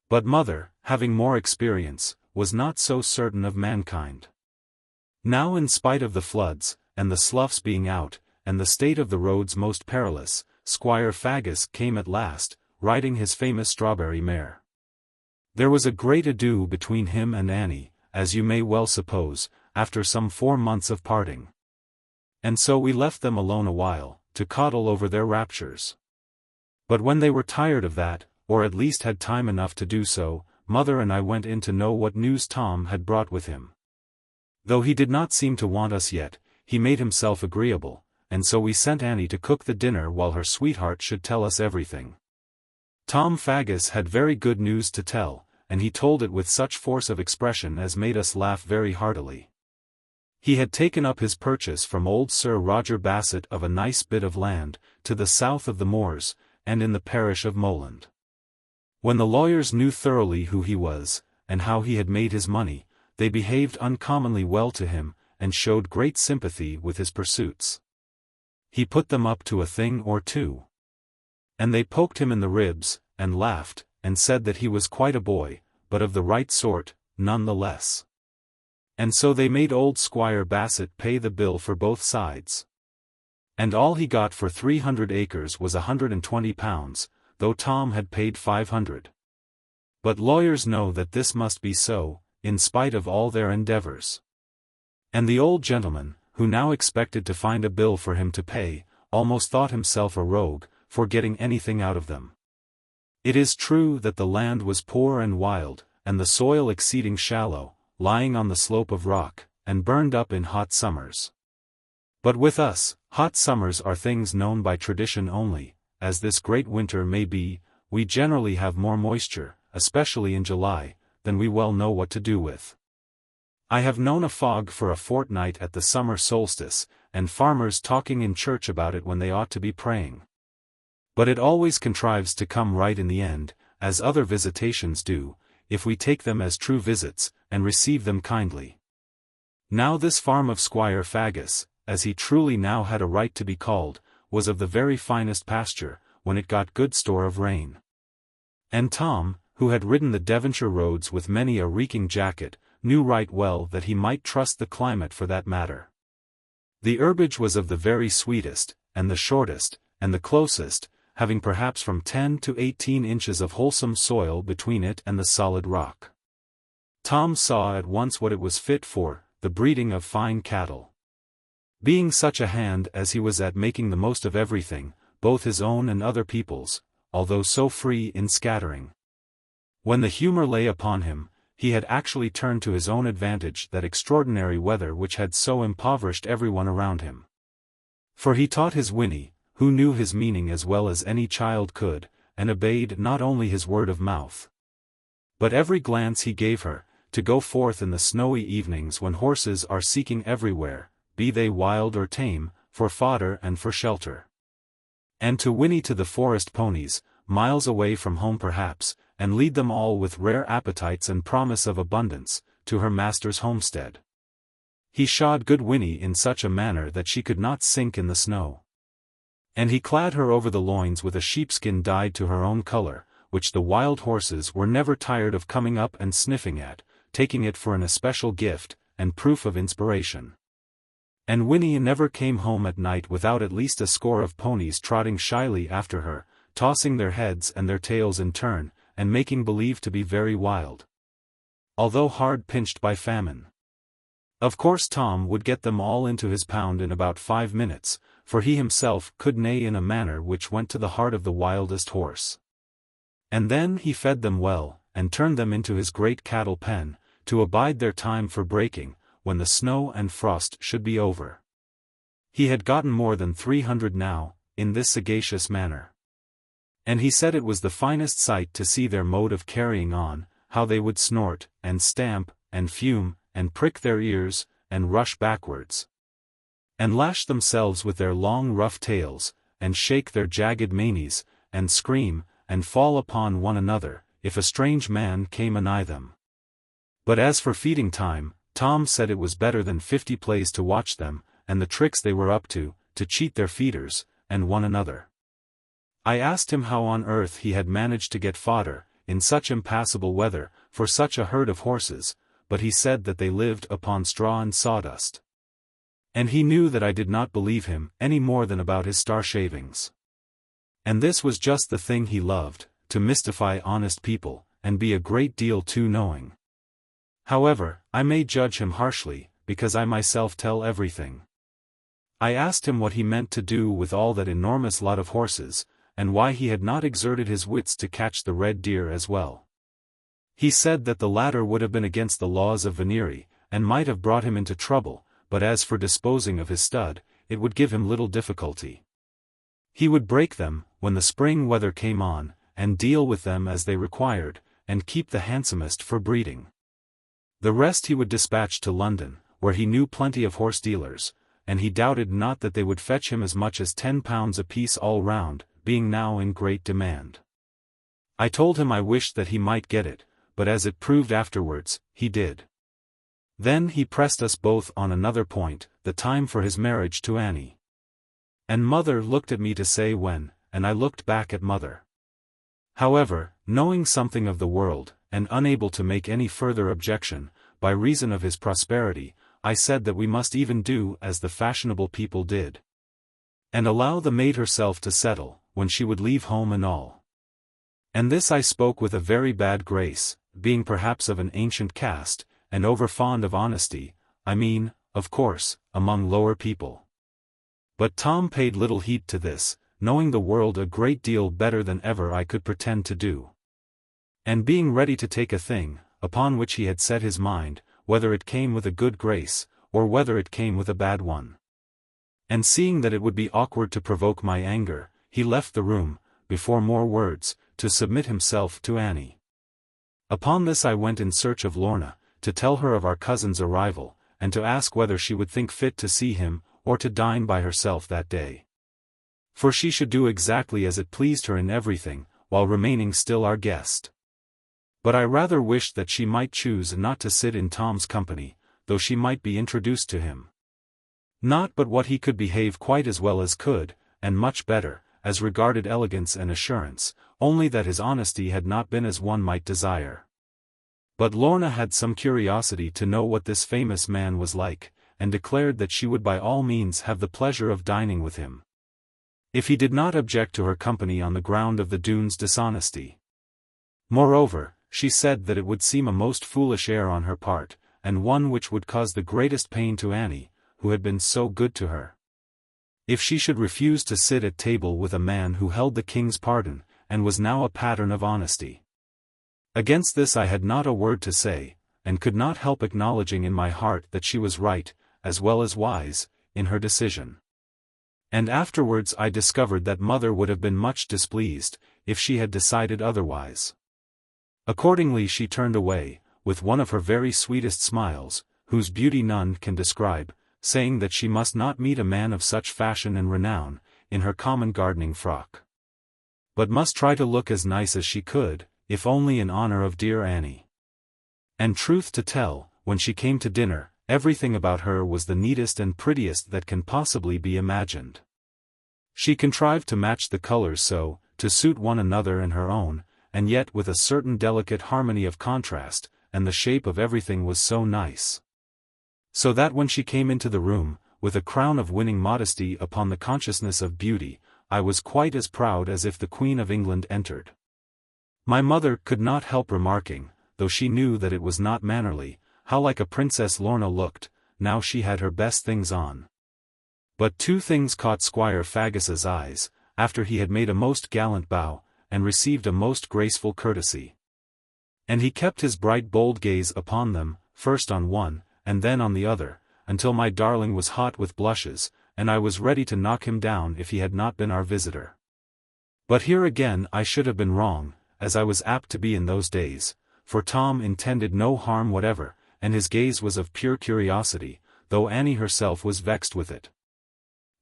But mother, having more experience, was not so certain of mankind. Now in spite of the floods, and the sloughs being out, and the state of the roads most perilous, Squire Faggus came at last, riding his famous strawberry mare. There was a great ado between him and Annie, as you may well suppose, after some 4 months of parting. And so we left them alone a while, to coddle over their raptures. But when they were tired of that, or at least had time enough to do so, mother and I went in to know what news Tom had brought with him. Though he did not seem to want us yet, he made himself agreeable, and so we sent Annie to cook the dinner while her sweetheart should tell us everything. Tom Faggus had very good news to tell, and he told it with such force of expression as made us laugh very heartily. He had taken up his purchase from old Sir Roger Bassett of a nice bit of land, to the south of the moors, and in the parish of Moland. When the lawyers knew thoroughly who he was, and how he had made his money, they behaved uncommonly well to him, and showed great sympathy with his pursuits. He put them up to a thing or two. And they poked him in the ribs, and laughed, and said that he was quite a boy, but of the right sort, none the less. And so they made old Squire Bassett pay the bill for both sides. And all he got for 300 acres was £120, though Tom had paid 500. But lawyers know that this must be so, in spite of all their endeavors. And the old gentleman, who now expected to find a bill for him to pay, almost thought himself a rogue, for getting anything out of them. It is true that the land was poor and wild, and the soil exceeding shallow, lying on the slope of rock, and burned up in hot summers. But with us, hot summers are things known by tradition only, as this great winter may be. We generally have more moisture, especially in July, than we well know what to do with. I have known a fog for a fortnight at the summer solstice, and farmers talking in church about it when they ought to be praying. But it always contrives to come right in the end, as other visitations do, if we take them as true visits, and receive them kindly. Now this farm of Squire Faggus, as he truly now had a right to be called, was of the very finest pasture, when it got good store of rain. And Tom, who had ridden the Devonshire roads with many a reeking jacket, knew right well that he might trust the climate for that matter. The herbage was of the very sweetest, and the shortest, and the closest, having perhaps from 10 to 18 inches of wholesome soil between it and the solid rock. Tom saw at once what it was fit for, the breeding of fine cattle. Being such a hand as he was at making the most of everything, both his own and other people's, although so free in scattering. When the humor lay upon him, he had actually turned to his own advantage that extraordinary weather which had so impoverished everyone around him. For he taught his Winnie, who knew his meaning as well as any child could, and obeyed not only his word of mouth, but every glance he gave her, to go forth in the snowy evenings when horses are seeking everywhere, be they wild or tame, for fodder and for shelter. And to whinny to the forest ponies, miles away from home perhaps, and lead them all with rare appetites and promise of abundance, to her master's homestead. He shod good Winnie in such a manner that she could not sink in the snow. And he clad her over the loins with a sheepskin dyed to her own color, which the wild horses were never tired of coming up and sniffing at, taking it for an especial gift, and proof of inspiration. And Winnie never came home at night without at least a score of ponies trotting shyly after her, tossing their heads and their tails in turn, and making believe to be very wild, although hard pinched by famine. Of course Tom would get them all into his pound in about 5 minutes, for he himself could neigh in a manner which went to the heart of the wildest horse. And then he fed them well, and turned them into his great cattle pen, to abide their time for breaking, when the snow and frost should be over. He had gotten more than 300 now, in this sagacious manner. And he said it was the finest sight to see their mode of carrying on, how they would snort, and stamp, and fume, and prick their ears, and rush backwards, and lash themselves with their long rough tails, and shake their jagged manes, and scream, and fall upon one another, if a strange man came anigh them. But as for feeding time, Tom said it was better than 50 plays to watch them, and the tricks they were up to cheat their feeders, and one another. I asked him how on earth he had managed to get fodder, in such impassable weather, for such a herd of horses, but he said that they lived upon straw and sawdust. And he knew that I did not believe him any more than about his star shavings. And this was just the thing he loved, to mystify honest people, and be a great deal too knowing. However, I may judge him harshly, because I myself tell everything. I asked him what he meant to do with all that enormous lot of horses, and why he had not exerted his wits to catch the red deer as well. He said that the latter would have been against the laws of venery, and might have brought him into trouble, but as for disposing of his stud, it would give him little difficulty. He would break them, when the spring weather came on, and deal with them as they required, and keep the handsomest for breeding. The rest he would dispatch to London, where he knew plenty of horse dealers, and he doubted not that they would fetch him as much as £10 apiece all round, being now in great demand. I told him I wished that he might get it, but as it proved afterwards, he did. Then he pressed us both on another point, the time for his marriage to Annie. And mother looked at me to say when, and I looked back at mother. However, knowing something of the world, and unable to make any further objection, by reason of his prosperity, I said that we must even do as the fashionable people did, and allow the maid herself to settle, when she would leave home and all. And this I spoke with a very bad grace, being perhaps of an ancient caste, and over fond of honesty, I mean, of course, among lower people. But Tom paid little heed to this, knowing the world a great deal better than ever I could pretend to do. And being ready to take a thing, upon which he had set his mind, whether it came with a good grace, or whether it came with a bad one. And seeing that it would be awkward to provoke my anger, he left the room, before more words, to submit himself to Annie. Upon this I went in search of Lorna, to tell her of our cousin's arrival, and to ask whether she would think fit to see him, or to dine by herself that day. For she should do exactly as it pleased her in everything, while remaining still our guest. But I rather wished that she might choose not to sit in Tom's company, though she might be introduced to him. Not but what he could behave quite as well as could, and much better, as regarded elegance and assurance, only that his honesty had not been as one might desire. But Lorna had some curiosity to know what this famous man was like, and declared that she would by all means have the pleasure of dining with him, if he did not object to her company on the ground of the Doones' dishonesty. Moreover, she said that it would seem a most foolish air on her part, and one which would cause the greatest pain to Annie, who had been so good to her, if she should refuse to sit at table with a man who held the king's pardon, and was now a pattern of honesty. Against this I had not a word to say, and could not help acknowledging in my heart that she was right, as well as wise, in her decision. And afterwards I discovered that mother would have been much displeased, if she had decided otherwise. Accordingly she turned away, with one of her very sweetest smiles, whose beauty none can describe, saying that she must not meet a man of such fashion and renown, in her common gardening frock, but must try to look as nice as she could, if only in honor of dear Annie. And truth to tell, when she came to dinner, everything about her was the neatest and prettiest that can possibly be imagined. She contrived to match the colors so, to suit one another and her own, and yet with a certain delicate harmony of contrast, and the shape of everything was so nice. So that when she came into the room, with a crown of winning modesty upon the consciousness of beauty, I was quite as proud as if the Queen of England entered. My mother could not help remarking, though she knew that it was not mannerly, how like a Princess Lorna looked, now she had her best things on. But two things caught Squire Faggus's eyes, after he had made a most gallant bow, and received a most graceful courtesy. And he kept his bright bold gaze upon them, first on one, and then on the other, until my darling was hot with blushes, and I was ready to knock him down if he had not been our visitor. But here again I should have been wrong, as I was apt to be in those days, for Tom intended no harm whatever, and his gaze was of pure curiosity, though Annie herself was vexed with it.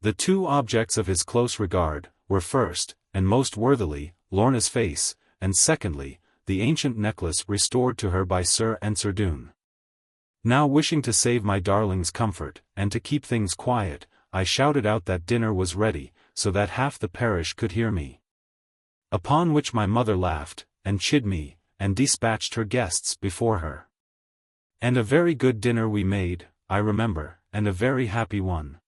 The two objects of his close regard were first, and most worthily, Lorna's face, and secondly, the ancient necklace restored to her by Sir Ensor Doone. Now wishing to save my darling's comfort, and to keep things quiet, I shouted out that dinner was ready, so that half the parish could hear me. Upon which my mother laughed, and chid me, and dispatched her guests before her. And a very good dinner we made, I remember, and a very happy one.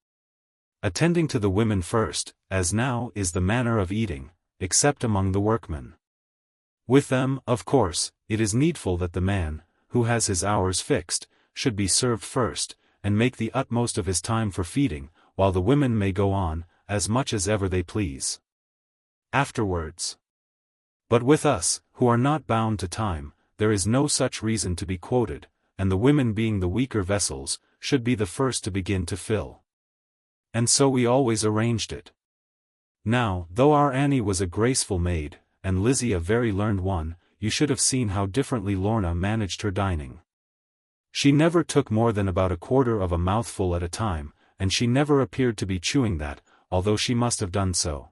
Attending to the women first, as now is the manner of eating, except among the workmen. With them, of course, it is needful that the man, who has his hours fixed, should be served first, and make the utmost of his time for feeding, while the women may go on, as much as ever they please, afterwards. But with us, who are not bound to time, there is no such reason to be quoted, and the women being the weaker vessels, should be the first to begin to fill. And so we always arranged it. Now, though our Annie was a graceful maid, and Lizzie a very learned one, you should have seen how differently Lorna managed her dining. She never took more than about a quarter of a mouthful at a time, and she never appeared to be chewing that, although she must have done so.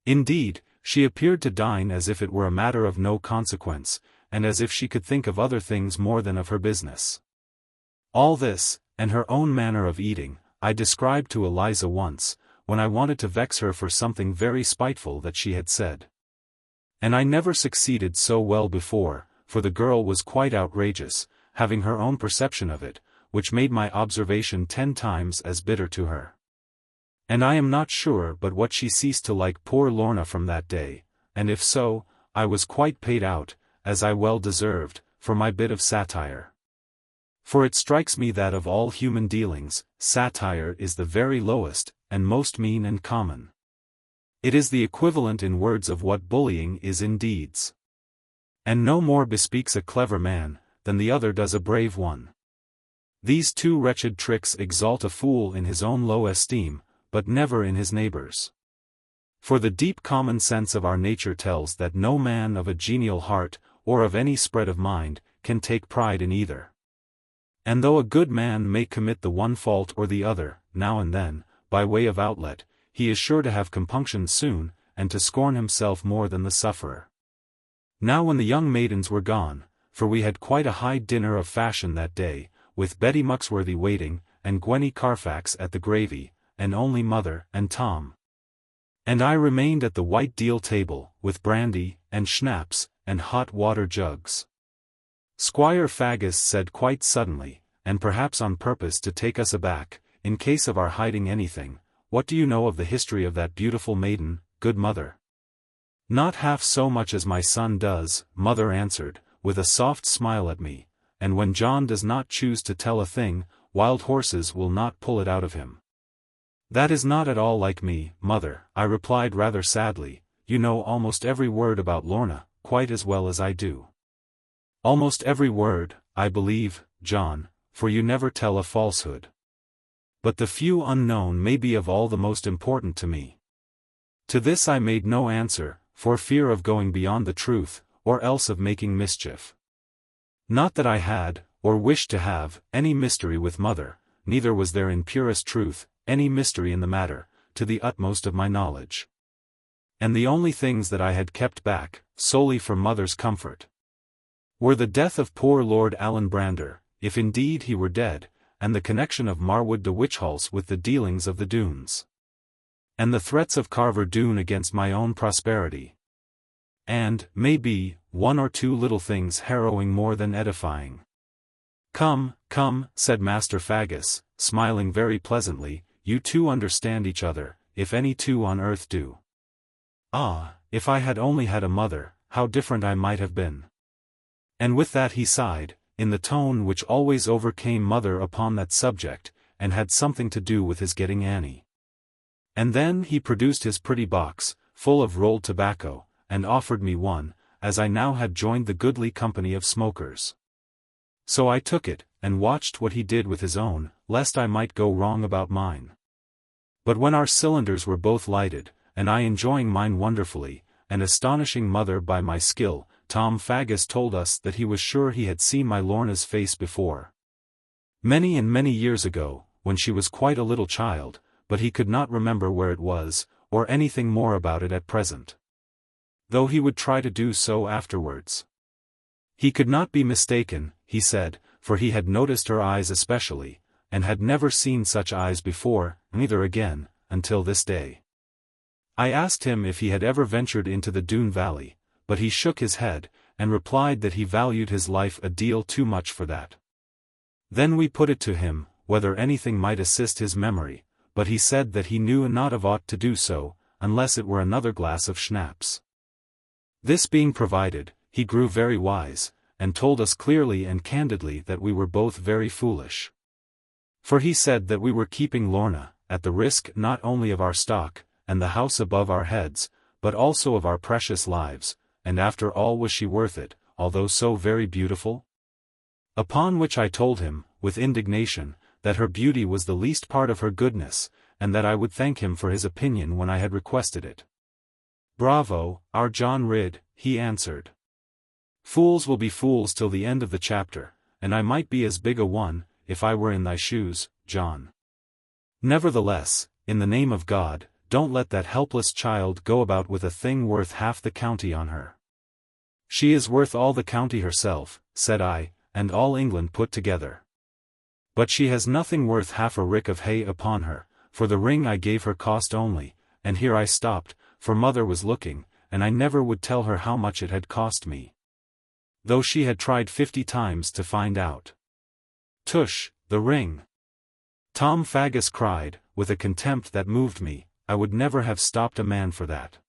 Indeed, she appeared to dine as if it were a matter of no consequence, and as if she could think of other things more than of her business. All this, and her own manner of eating, I described to Eliza once, when I wanted to vex her for something very spiteful that she had said. And I never succeeded so well before, for the girl was quite outrageous, having her own perception of it, which made my observation 10 times as bitter to her. And I am not sure but what she ceased to like poor Lorna from that day, and if so, I was quite paid out, as I well deserved, for my bit of satire. For it strikes me that of all human dealings, satire is the very lowest, and most mean and common. It is the equivalent in words of what bullying is in deeds. And no more bespeaks a clever man, than the other does a brave one. These two wretched tricks exalt a fool in his own low esteem, but never in his neighbor's. For the deep common sense of our nature tells that no man of a genial heart, or of any spread of mind, can take pride in either. And though a good man may commit the one fault or the other, now and then, by way of outlet, he is sure to have compunction soon, and to scorn himself more than the sufferer. Now when the young maidens were gone, for we had quite a high dinner of fashion that day, with Betty Muxworthy waiting, and Gwenny Carfax at the gravy, and only mother and Tom. And I remained at the white deal table, with brandy, and schnapps, and hot water jugs. Squire Faggus said quite suddenly, and perhaps on purpose to take us aback, in case of our hiding anything, "What do you know of the history of that beautiful maiden, good mother?" "Not half so much as my son does," mother answered, with a soft smile at me, "and when John does not choose to tell a thing, wild horses will not pull it out of him." "That is not at all like me, mother," I replied rather sadly. "You know almost every word about Lorna, quite as well as I do." "Almost every word, I believe, John, for you never tell a falsehood. But the few unknown may be of all the most important to me." To this I made no answer, for fear of going beyond the truth, or else of making mischief. Not that I had, or wished to have, any mystery with mother, neither was there in purest truth, any mystery in the matter, to the utmost of my knowledge. And the only things that I had kept back, solely for mother's comfort, were the death of poor Lord Alan Brander, if indeed he were dead, and the connection of Marwood de Witchhalse with the dealings of the Doones, and the threats of Carver Doone against my own prosperity. And, maybe, one or two little things harrowing more than edifying. "Come, come," said Master Faggus, smiling very pleasantly, "you two understand each other, if any two on earth do. Ah, if I had only had a mother, how different I might have been." And with that he sighed, in the tone which always overcame mother upon that subject, and had something to do with his getting Annie. And then he produced his pretty box, full of rolled tobacco, and offered me one, as I now had joined the goodly company of smokers. So I took it, and watched what he did with his own, lest I might go wrong about mine. But when our cylinders were both lighted, and I enjoying mine wonderfully, and astonishing mother by my skill, Tom Faggus told us that he was sure he had seen my Lorna's face before. Many and many years ago, when she was quite a little child, but he could not remember where it was, or anything more about it at present, though he would try to do so afterwards. He could not be mistaken, he said, for he had noticed her eyes especially, and had never seen such eyes before, neither again, until this day. I asked him if he had ever ventured into the Doone Valley, but he shook his head, and replied that he valued his life a deal too much for that. Then we put it to him, whether anything might assist his memory, but he said that he knew not of aught to do so, unless it were another glass of schnapps. This being provided, he grew very wise, and told us clearly and candidly that we were both very foolish. For he said that we were keeping Lorna, at the risk not only of our stock, and the house above our heads, but also of our precious lives, and after all was she worth it, although so very beautiful? Upon which I told him, with indignation, that her beauty was the least part of her goodness, and that I would thank him for his opinion when I had requested it. "Bravo, our John Ridd," he answered. "Fools will be fools till the end of the chapter, and I might be as big a one, if I were in thy shoes, John. Nevertheless, in the name of God, don't let that helpless child go about with a thing worth half the county on her." "She is worth all the county herself," said I, "and all England put together. But she has nothing worth half a rick of hay upon her, for the ring I gave her cost only," and here I stopped, for mother was looking, and I never would tell her how much it had cost me, though she had tried 50 times to find out. "Tush, the ring!" Tom Faggus cried, with a contempt that moved me. I would never have stopped a man for that.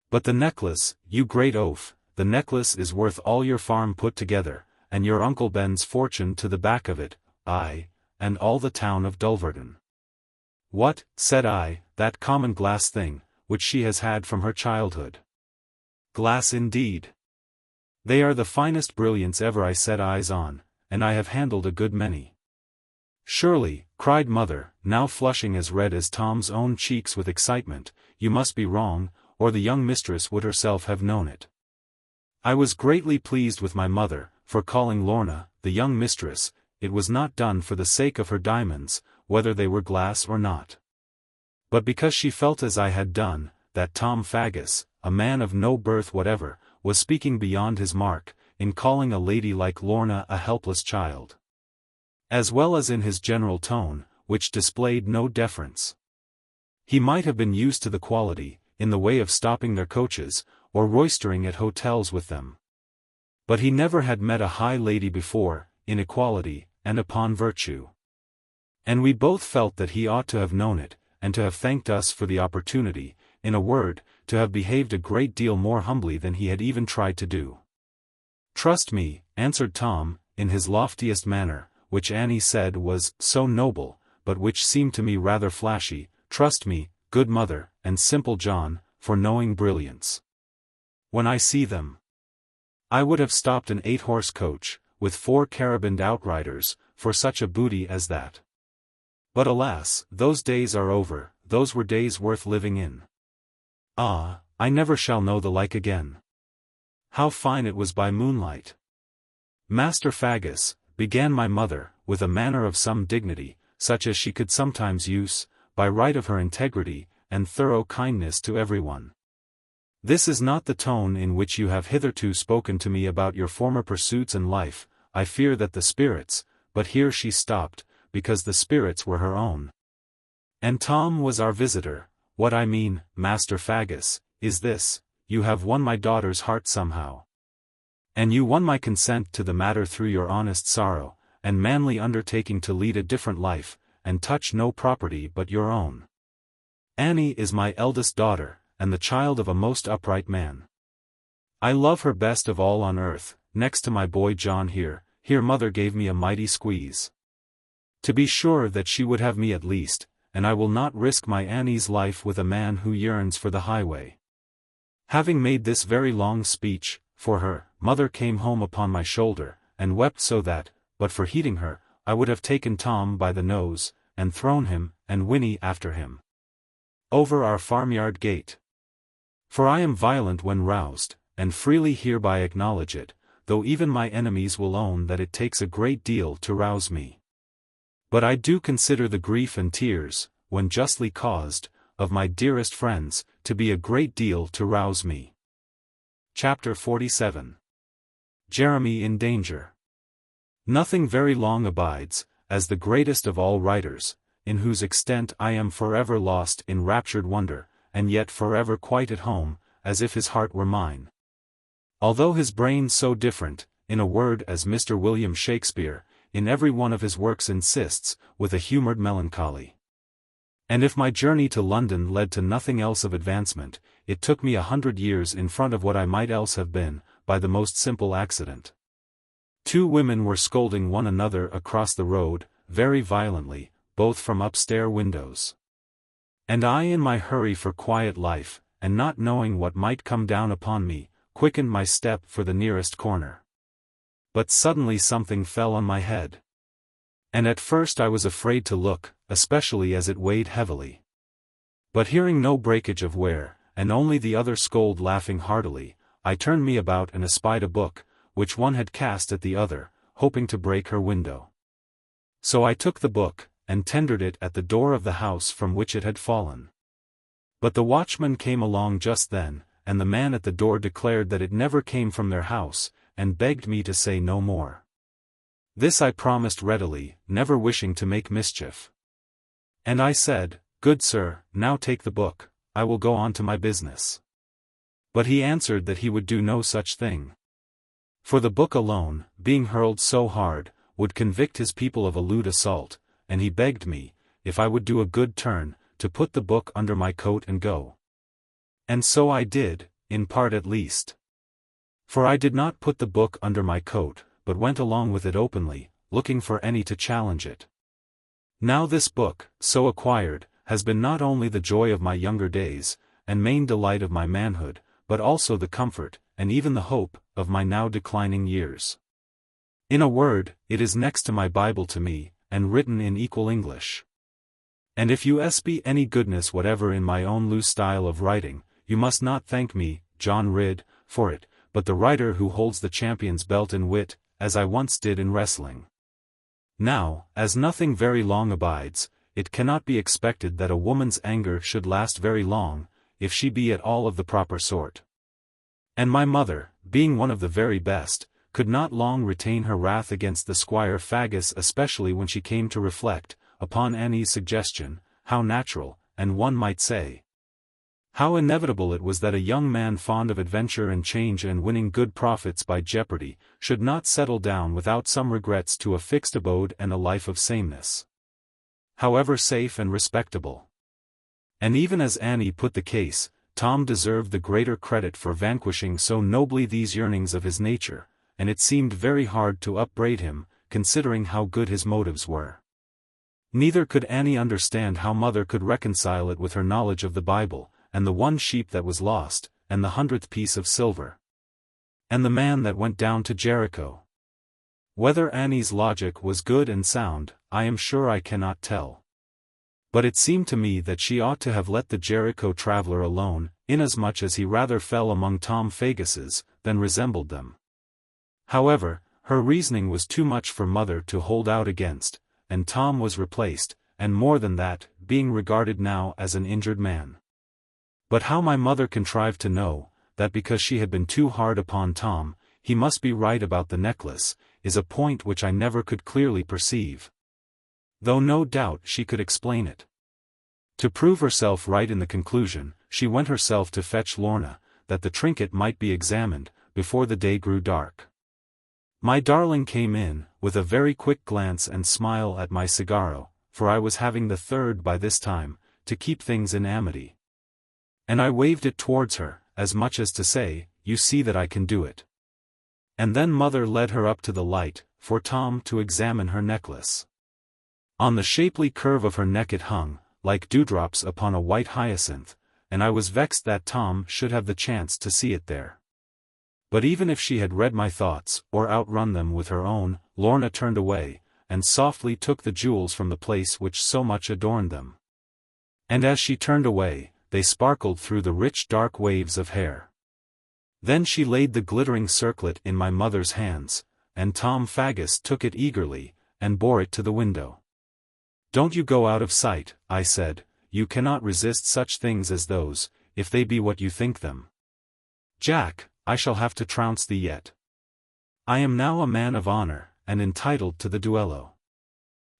"But the necklace, you great oaf, the necklace is worth all your farm put together, and your Uncle Ben's fortune to the back of it, aye, and all the town of Dulverton." "What," said I, "that common glass thing, which she has had from her childhood?" "Glass indeed! They are the finest brilliants ever I set eyes on, and I have handled a good many." "Surely," cried mother, now flushing as red as Tom's own cheeks with excitement, "you must be wrong, or the young mistress would herself have known it." I was greatly pleased with my mother, for calling Lorna, the young mistress, it was not done for the sake of her diamonds, whether they were glass or not, but because she felt as I had done, that Tom Faggus, a man of no birth whatever, was speaking beyond his mark, in calling a lady like Lorna a helpless child, as well as in his general tone, which displayed no deference. He might have been used to the quality, in the way of stopping their coaches, or roistering at hotels with them. But he never had met a high lady before, in equality, and upon virtue. And we both felt that he ought to have known it, and to have thanked us for the opportunity, in a word, to have behaved a great deal more humbly than he had even tried to do. "Trust me," answered Tom, in his loftiest manner, which Annie said was so noble, but which seemed to me rather flashy, "trust me, good mother, and simple John, for knowing brilliants. When I see them, I would have stopped an 8-horse coach, with 4 carabined outriders, for such a booty as that. But alas, those days are over, those were days worth living in. Ah, I never shall know the like again. How fine it was by moonlight! Master Faggus, began my mother, with a manner of some dignity, such as she could sometimes use, by right of her integrity, and thorough kindness to everyone. This is not the tone in which you have hitherto spoken to me about your former pursuits in life. I fear that the spirits, but here she stopped, because the spirits were her own. And Tom was our visitor. What I mean, Master Faggus, is this: you have won my daughter's heart somehow. And you won my consent to the matter through your honest sorrow, and manly undertaking to lead a different life, and touch no property but your own. Annie is my eldest daughter, and the child of a most upright man. I love her best of all on earth, next to my boy John here. Here mother gave me a mighty squeeze. To be sure that she would have me at least, and I will not risk my Annie's life with a man who yearns for the highway. Having made this very long speech, for her, mother came home upon my shoulder, and wept so that, but for heeding her, I would have taken Tom by the nose, and thrown him, and Winnie after him, over our farmyard gate. For I am violent when roused, and freely hereby acknowledge it, though even my enemies will own that it takes a great deal to rouse me. But I do consider the grief and tears, when justly caused, of my dearest friends, to be a great deal to rouse me. Chapter 47. Jeremy in Danger. Nothing very long abides, as the greatest of all writers, in whose extent I am forever lost in raptured wonder, and yet forever quite at home, as if his heart were mine. Although his brain so different, in a word as Mr. William Shakespeare, in every one of his works insists, with a humoured melancholy. And if my journey to London led to nothing else of advancement, it took me 100 years in front of what I might else have been, by the most simple accident. Two women were scolding one another across the road, very violently, both from upstairs windows. And I, in my hurry for quiet life, and not knowing what might come down upon me, quickened my step for the nearest corner. But suddenly something fell on my head. And at first I was afraid to look, especially as it weighed heavily. But hearing no breakage of ware, and only the other scold laughing heartily, I turned me about and espied a book, which one had cast at the other, hoping to break her window. So I took the book, and tendered it at the door of the house from which it had fallen. But the watchman came along just then, and the man at the door declared that it never came from their house, and begged me to say no more. This I promised readily, never wishing to make mischief. And I said, "Good sir, now take the book, I will go on to my business." But he answered that he would do no such thing. For the book alone, being hurled so hard, would convict his people of a lewd assault, and he begged me, if I would do a good turn, to put the book under my coat and go. And so I did, in part at least. For I did not put the book under my coat, but went along with it openly, looking for any to challenge it. Now this book, so acquired, has been not only the joy of my younger days, and main delight of my manhood, but also the comfort, and even the hope, of my now declining years. In a word, it is next to my Bible to me, and written in equal English. And if you be any goodness whatever in my own loose style of writing, you must not thank me, John Ridd, for it, but the writer who holds the champion's belt in wit, as I once did in wrestling. Now, as nothing very long abides, it cannot be expected that a woman's anger should last very long, if she be at all of the proper sort. And my mother, being one of the very best, could not long retain her wrath against the Squire Faggus, especially when she came to reflect, upon Annie's suggestion, how natural, and one might say, how inevitable it was that a young man fond of adventure and change and winning good profits by jeopardy, should not settle down without some regrets to a fixed abode and a life of sameness, however safe and respectable. And even as Annie put the case, Tom deserved the greater credit for vanquishing so nobly these yearnings of his nature, and it seemed very hard to upbraid him, considering how good his motives were. Neither could Annie understand how mother could reconcile it with her knowledge of the Bible, and the one sheep that was lost, and the 100th piece of silver, and the man that went down to Jericho. Whether Annie's logic was good and sound, I am sure I cannot tell. But it seemed to me that she ought to have let the Jericho traveller alone, inasmuch as he rather fell among Tom Faggus's, than resembled them. However, Her reasoning was too much for mother to hold out against, and Tom was replaced, and more than that, being regarded now as an injured man. But how my mother contrived to know, that because she had been too hard upon Tom, he must be right about the necklace, is a point which I never could clearly perceive. Though no doubt she could explain it. To prove herself right in the conclusion, she went herself to fetch Lorna, that the trinket might be examined, before the day grew dark. My darling came in, with a very quick glance and smile at my cigarro, for I was having the third by this time, to keep things in amity. And I waved it towards her, as much as to say, you see that I can do it. And then mother led her up to the light, for Tom to examine her necklace. On the shapely curve of her neck it hung, like dewdrops upon a white hyacinth, and I was vexed that Tom should have the chance to see it there. But even if she had read my thoughts, or outrun them with her own, Lorna turned away, and softly took the jewels from the place which so much adorned them. And as she turned away, they sparkled through the rich dark waves of hair. Then she laid the glittering circlet in my mother's hands, and Tom Faggus took it eagerly, and bore it to the window. Don't you go out of sight, I said, you cannot resist such things as those, if they be what you think them. Jack, I shall have to trounce thee yet. I am now a man of honor, and entitled to the duello.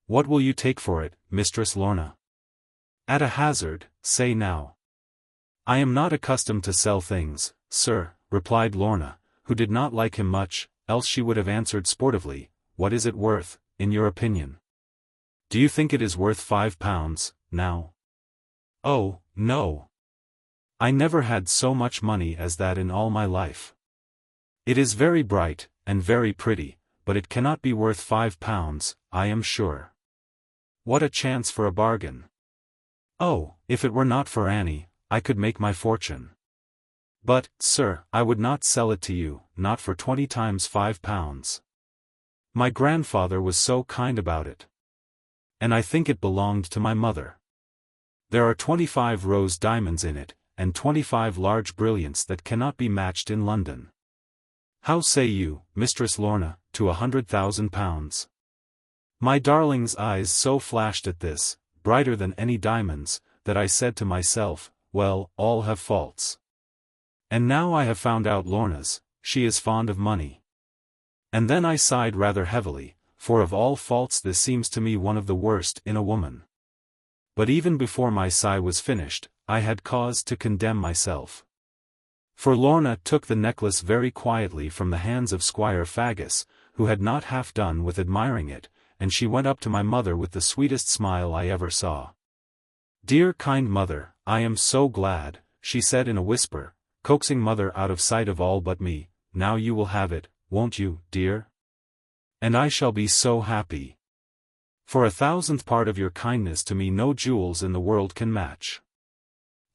What will you take for it, Mistress Lorna? At a hazard, say now. I am not accustomed to sell things, sir, replied Lorna, who did not like him much, else she would have answered sportively, what is it worth, in your opinion? Do you think it is worth £5, now? Oh, no. I never had so much money as that in all my life. It is very bright, and very pretty, but it cannot be worth £5, I am sure. What a chance for a bargain. Oh, if it were not for Annie, I could make my fortune. But, sir, I would not sell it to you, not for 20 times £5. My grandfather was so kind about it. And I think it belonged to my mother. There are 25 rose diamonds in it, and 25 large brilliants that cannot be matched in London. How say you, Mistress Lorna, to £100,000? My darling's eyes so flashed at this, brighter than any diamonds, that I said to myself, well, all have faults. And now I have found out Lorna's, she is fond of money. And then I sighed rather heavily, for of all faults this seems to me one of the worst in a woman. But even before my sigh was finished, I had cause to condemn myself. For Lorna took the necklace very quietly from the hands of Squire Faggus, who had not half done with admiring it, and she went up to my mother with the sweetest smile I ever saw. Dear kind mother, I am so glad, she said in a whisper, coaxing mother out of sight of all but me, now you will have it, won't you, dear? And I shall be so happy. For 1,000th part of your kindness to me no jewels in the world can match.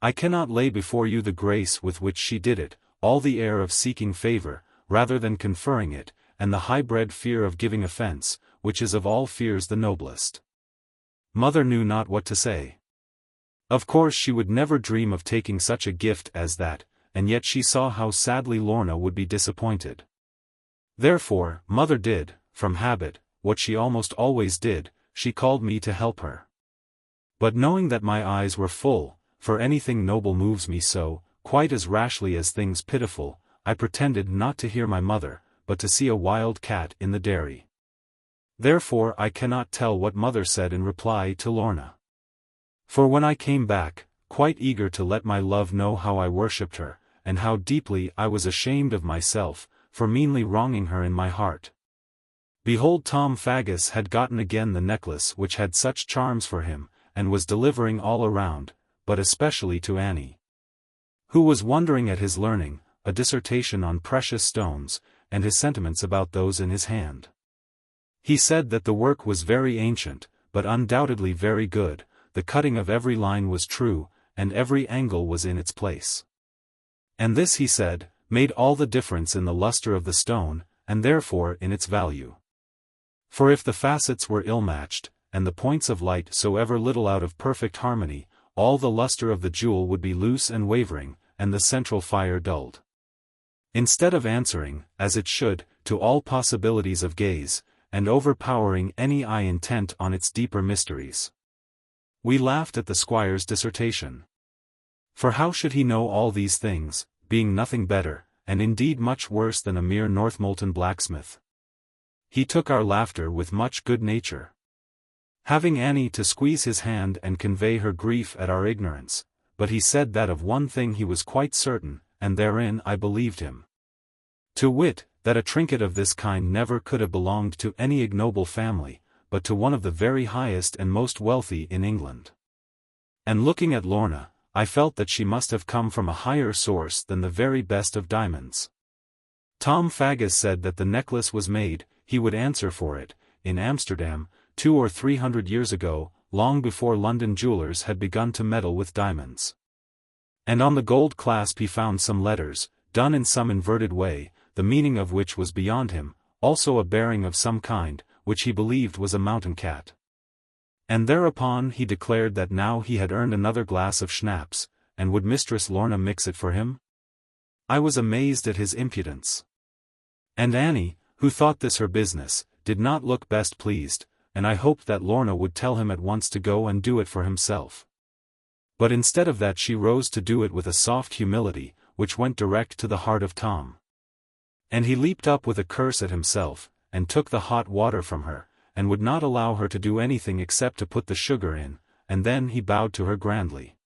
I cannot lay before you the grace with which she did it, all the air of seeking favor, rather than conferring it, and the high-bred fear of giving offense, which is of all fears the noblest. Mother knew not what to say. Of course she would never dream of taking such a gift as that, and yet she saw how sadly Lorna would be disappointed. Therefore, mother did, from habit, what she almost always did, she called me to help her. But knowing that my eyes were full, for anything noble moves me so, quite as rashly as things pitiful, I pretended not to hear my mother, but to see a wild cat in the dairy. Therefore I cannot tell what mother said in reply to Lorna. For when I came back, quite eager to let my love know how I worshipped her, and how deeply I was ashamed of myself, for meanly wronging her in my heart. Behold, Tom Faggus had gotten again the necklace which had such charms for him, and was delivering all around, but especially to Annie, who was wondering at his learning, a dissertation on precious stones, and his sentiments about those in his hand. He said that the work was very ancient, but undoubtedly very good, the cutting of every line was true, and every angle was in its place. And this, he said, made all the difference in the luster of the stone, and therefore in its value. For if the facets were ill-matched, and the points of light so ever little out of perfect harmony, all the luster of the jewel would be loose and wavering, and the central fire dulled. Instead of answering, as it should, to all possibilities of gaze, and overpowering any eye intent on its deeper mysteries. We laughed at the squire's dissertation. For how should he know all these things, being nothing better, and indeed much worse than a mere Northmolton blacksmith? He took our laughter with much good nature. Having Annie to squeeze his hand and convey her grief at our ignorance, but he said that of one thing he was quite certain, and therein I believed him. To wit, that a trinket of this kind never could have belonged to any ignoble family, but to one of the very highest and most wealthy in England. And looking at Lorna, I felt that she must have come from a higher source than the very best of diamonds. Tom Faggus said that the necklace was made, he would answer for it, in Amsterdam, 200 or 300 years ago, long before London jewelers had begun to meddle with diamonds. And on the gold clasp he found some letters, done in some inverted way, the meaning of which was beyond him, also a bearing of some kind, which he believed was a mountain cat. And thereupon he declared that now he had earned another glass of schnapps, and would Mistress Lorna mix it for him? I was amazed at his impudence. And Annie, who thought this her business, did not look best pleased, and I hoped that Lorna would tell him at once to go and do it for himself. But instead of that she rose to do it with a soft humility, which went direct to the heart of Tom. And he leaped up with a curse at himself, and took the hot water from her, and would not allow her to do anything except to put the sugar in, and then he bowed to her grandly.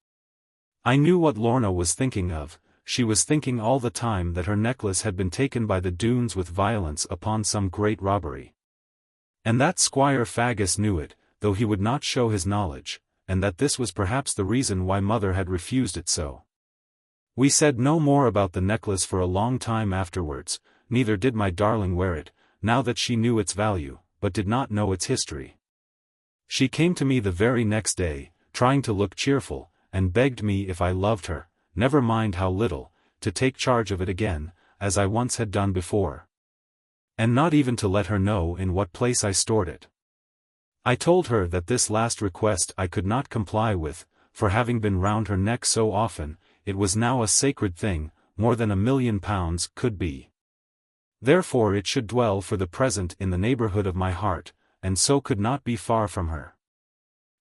I knew what Lorna was thinking of. She was thinking all the time that her necklace had been taken by the Doones with violence upon some great robbery. And that Squire Faggus knew it, though he would not show his knowledge, and that this was perhaps the reason why mother had refused it so. We said no more about the necklace for a long time afterwards, neither did my darling wear it, now that she knew its value, but did not know its history. She came to me the very next day, trying to look cheerful, and begged me if I loved her, never mind how little, to take charge of it again, as I once had done before. And not even to let her know in what place I stored it. I told her that this last request I could not comply with, for having been round her neck so often, it was now a sacred thing, more than £1,000,000 could be. Therefore it should dwell for the present in the neighborhood of my heart, and so could not be far from her.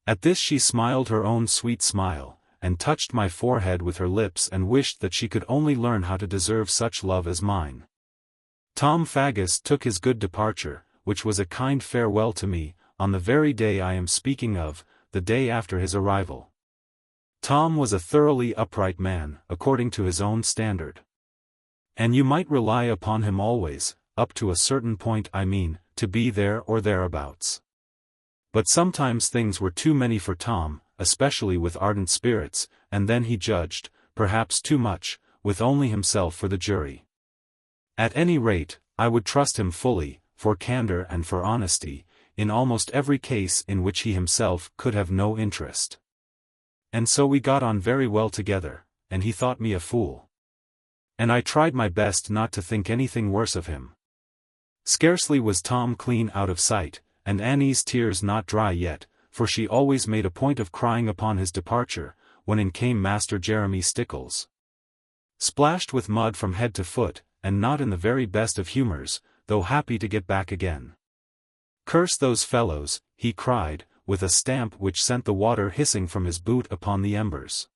At this she smiled her own sweet smile, and touched my forehead with her lips and wished that she could only learn how to deserve such love as mine. Tom Faggus took his good departure, which was a kind farewell to me, on the very day I am speaking of, the day after his arrival. Tom was a thoroughly upright man, according to his own standard. And you might rely upon him always, up to a certain point I mean, to be there or thereabouts. But sometimes things were too many for Tom, especially with ardent spirits, and then he judged, perhaps too much, with only himself for the jury. At any rate, I would trust him fully, for candor and for honesty, in almost every case in which he himself could have no interest. And so we got on very well together, and he thought me a fool. And I tried my best not to think anything worse of him. Scarcely was Tom clean out of sight, and Annie's tears not dry yet, for she always made a point of crying upon his departure, when in came Master Jeremy Stickles. Splashed with mud from head to foot, and not in the very best of humours, though happy to get back again. "Curse those fellows," he cried, with a stamp which sent the water hissing from his boot upon the embers.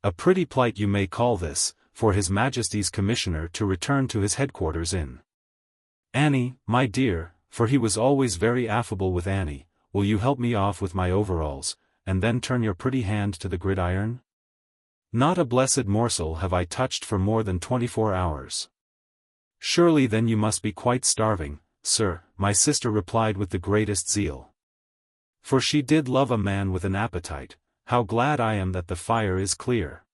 A pretty plight you may call this, for His Majesty's Commissioner to return to his headquarters in. "Annie, my dear," for he was always very affable with Annie, "will you help me off with my overalls, and then turn your pretty hand to the gridiron? Not a blessed morsel have I touched for more than 24 hours. "Surely then you must be quite starving, sir," my sister replied with the greatest zeal. For she did love a man with an appetite. "How glad I am that the fire is clear."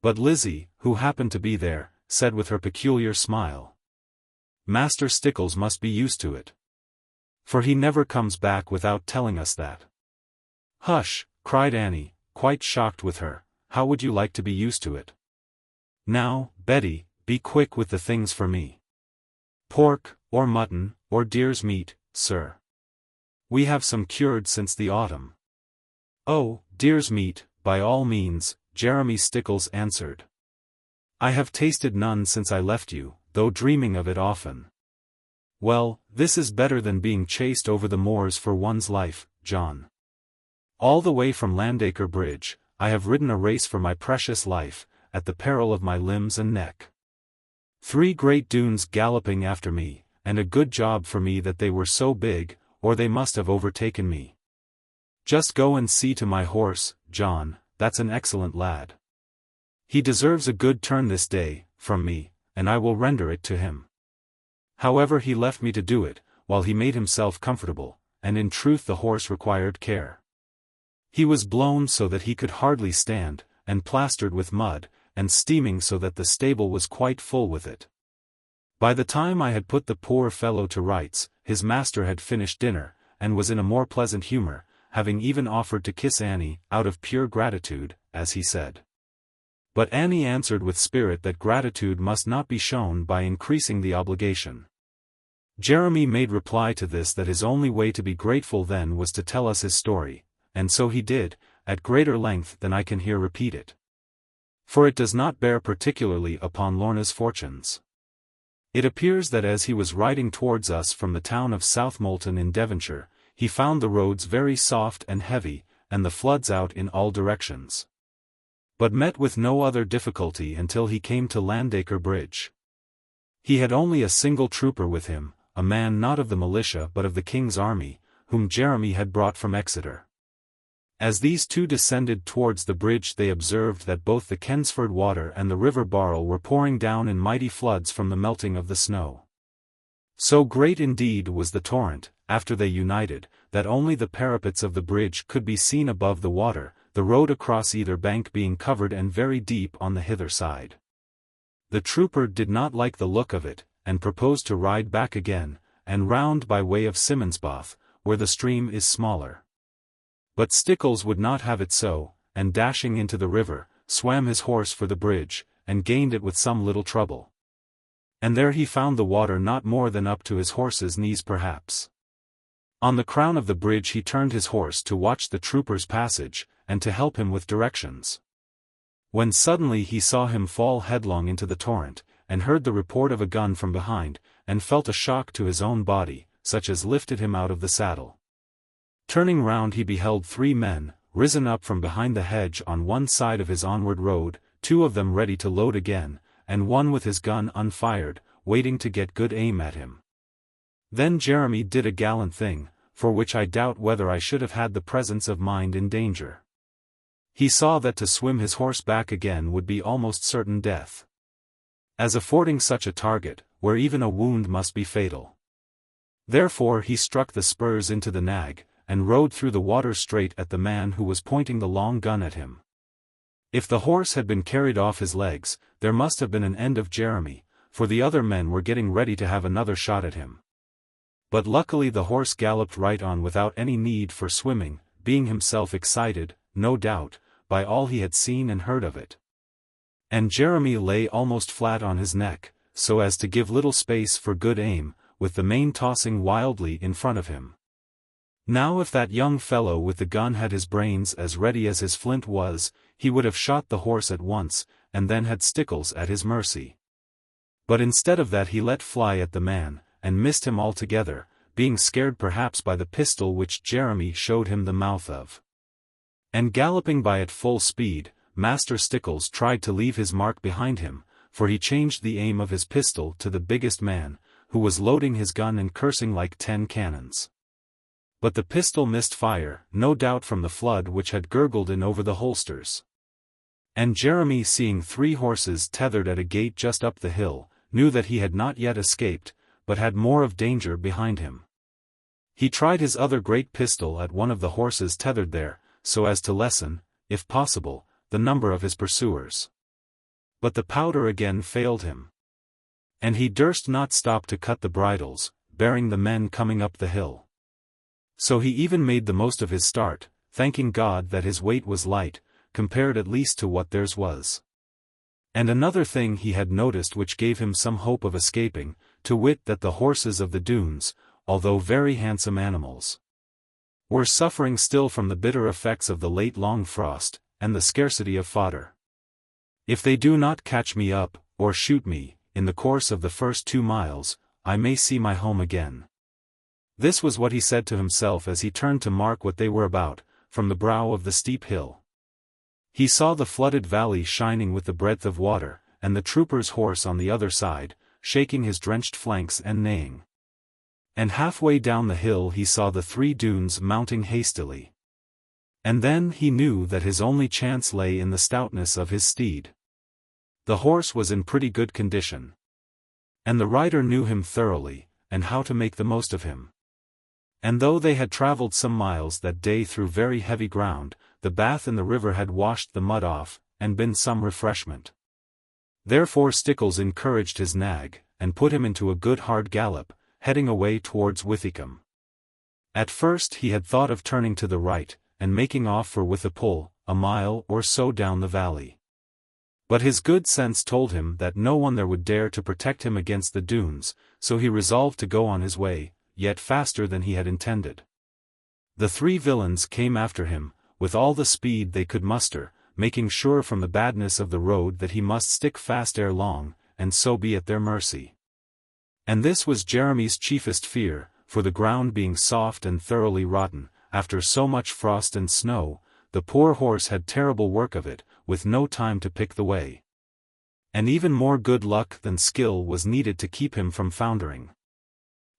But Lizzie, who happened to be there, said with her peculiar smile, "Master Stickles must be used to it. For he never comes back without telling us that." "Hush," cried Annie, quite shocked with her, "how would you like to be used to it? Now, Betty, be quick with the things for me. Pork, or mutton, or deer's meat, sir. We have some cured since the autumn." "Oh, deer's meat, by all means," Jeremy Stickles answered. "I have tasted none since I left you, though dreaming of it often." Well, this is better than being chased over the moors for one's life, John. All the way from Landacre Bridge, I have ridden a race for my precious life, at the peril of my limbs and neck. 3 great Doones galloping after me, and a good job for me that they were so big, or they must have overtaken me. Just go and see to my horse, John, that's an excellent lad. He deserves a good turn this day, from me, and I will render it to him. However, he left me to do it, while he made himself comfortable, and in truth the horse required care. He was blown so that he could hardly stand, and plastered with mud, and steaming so that the stable was quite full with it. By the time I had put the poor fellow to rights, his master had finished dinner, and was in a more pleasant humour, having even offered to kiss Annie, out of pure gratitude, as he said. But Annie answered with spirit that gratitude must not be shown by increasing the obligation. Jeremy made reply to this that his only way to be grateful then was to tell us his story, and so he did, at greater length than I can here repeat it. For it does not bear particularly upon Lorna's fortunes. It appears that as he was riding towards us from the town of Southmolton in Devonshire, he found the roads very soft and heavy, and the floods out in all directions. But met with no other difficulty until he came to Landacre Bridge. He had only a single trooper with him, a man not of the militia but of the King's army, whom Jeremy had brought from Exeter. As these two descended towards the bridge they observed that both the Kensford water and the river Barrel were pouring down in mighty floods from the melting of the snow. So great indeed was the torrent, after they united, that only the parapets of the bridge could be seen above the water, the road across either bank being covered and very deep on the hither side. The trooper did not like the look of it, and proposed to ride back again, and round by way of Simmonsbath, where the stream is smaller. But Stickles would not have it so, and dashing into the river, swam his horse for the bridge, and gained it with some little trouble. And there he found the water not more than up to his horse's knees perhaps. On the crown of the bridge he turned his horse to watch the trooper's passage, and to help him with directions. When suddenly he saw him fall headlong into the torrent, and heard the report of a gun from behind, and felt a shock to his own body, such as lifted him out of the saddle. Turning round he beheld 3 men, risen up from behind the hedge on one side of his onward road, 2 of them ready to load again, and one with his gun unfired, waiting to get good aim at him. Then Jeremy did a gallant thing, for which I doubt whether I should have had the presence of mind in danger. He saw that to swim his horse back again would be almost certain death, as affording such a target, where even a wound must be fatal. Therefore he struck the spurs into the nag, and rode through the water straight at the man who was pointing the long gun at him. If the horse had been carried off his legs, there must have been an end of Jeremy, for the other men were getting ready to have another shot at him. But luckily the horse galloped right on without any need for swimming, being himself excited, no doubt, by all he had seen and heard of it. And Jeremy lay almost flat on his neck, so as to give little space for good aim, with the mane tossing wildly in front of him. Now if that young fellow with the gun had his brains as ready as his flint was, he would have shot the horse at once, and then had Stickles at his mercy. But instead of that he let fly at the man, and missed him altogether, being scared perhaps by the pistol which Jeremy showed him the mouth of. And galloping by at full speed, Master Stickles tried to leave his mark behind him, for he changed the aim of his pistol to the biggest man, who was loading his gun and cursing like 10 cannons. But the pistol missed fire, no doubt from the flood which had gurgled in over the holsters. And Jeremy, seeing 3 horses tethered at a gate just up the hill, knew that he had not yet escaped, but had more of danger behind him. He tried his other great pistol at one of the horses tethered there, so as to lessen, if possible, the number of his pursuers. But the powder again failed him. And he durst not stop to cut the bridles, bearing the men coming up the hill. So he even made the most of his start, thanking God that his weight was light, compared at least to what theirs was. And another thing he had noticed which gave him some hope of escaping, to wit that the horses of the Doones, although very handsome animals, were suffering still from the bitter effects of the late long frost, and the scarcity of fodder. If they do not catch me up, or shoot me, in the course of the first 2 miles, I may see my home again. This was what he said to himself as he turned to mark what they were about, from the brow of the steep hill. He saw the flooded valley shining with the breadth of water, and the trooper's horse on the other side, shaking his drenched flanks and neighing. And halfway down the hill he saw the 3 Doones mounting hastily. And then he knew that his only chance lay in the stoutness of his steed. The horse was in pretty good condition. And the rider knew him thoroughly, and how to make the most of him. And though they had travelled some miles that day through very heavy ground, the bath in the river had washed the mud off, and been some refreshment. Therefore Stickles encouraged his nag, and put him into a good hard gallop, heading away towards Withicum. At first he had thought of turning to the right, and making off for Withapull, a mile or so down the valley. But his good sense told him that no one there would dare to protect him against the Doones, so he resolved to go on his way, yet faster than he had intended. The 3 villains came after him, with all the speed they could muster, making sure from the badness of the road that he must stick fast ere long, and so be at their mercy. And this was Jeremy's chiefest fear, for the ground being soft and thoroughly rotten, after so much frost and snow, the poor horse had terrible work of it, with no time to pick the way. And even more good luck than skill was needed to keep him from foundering.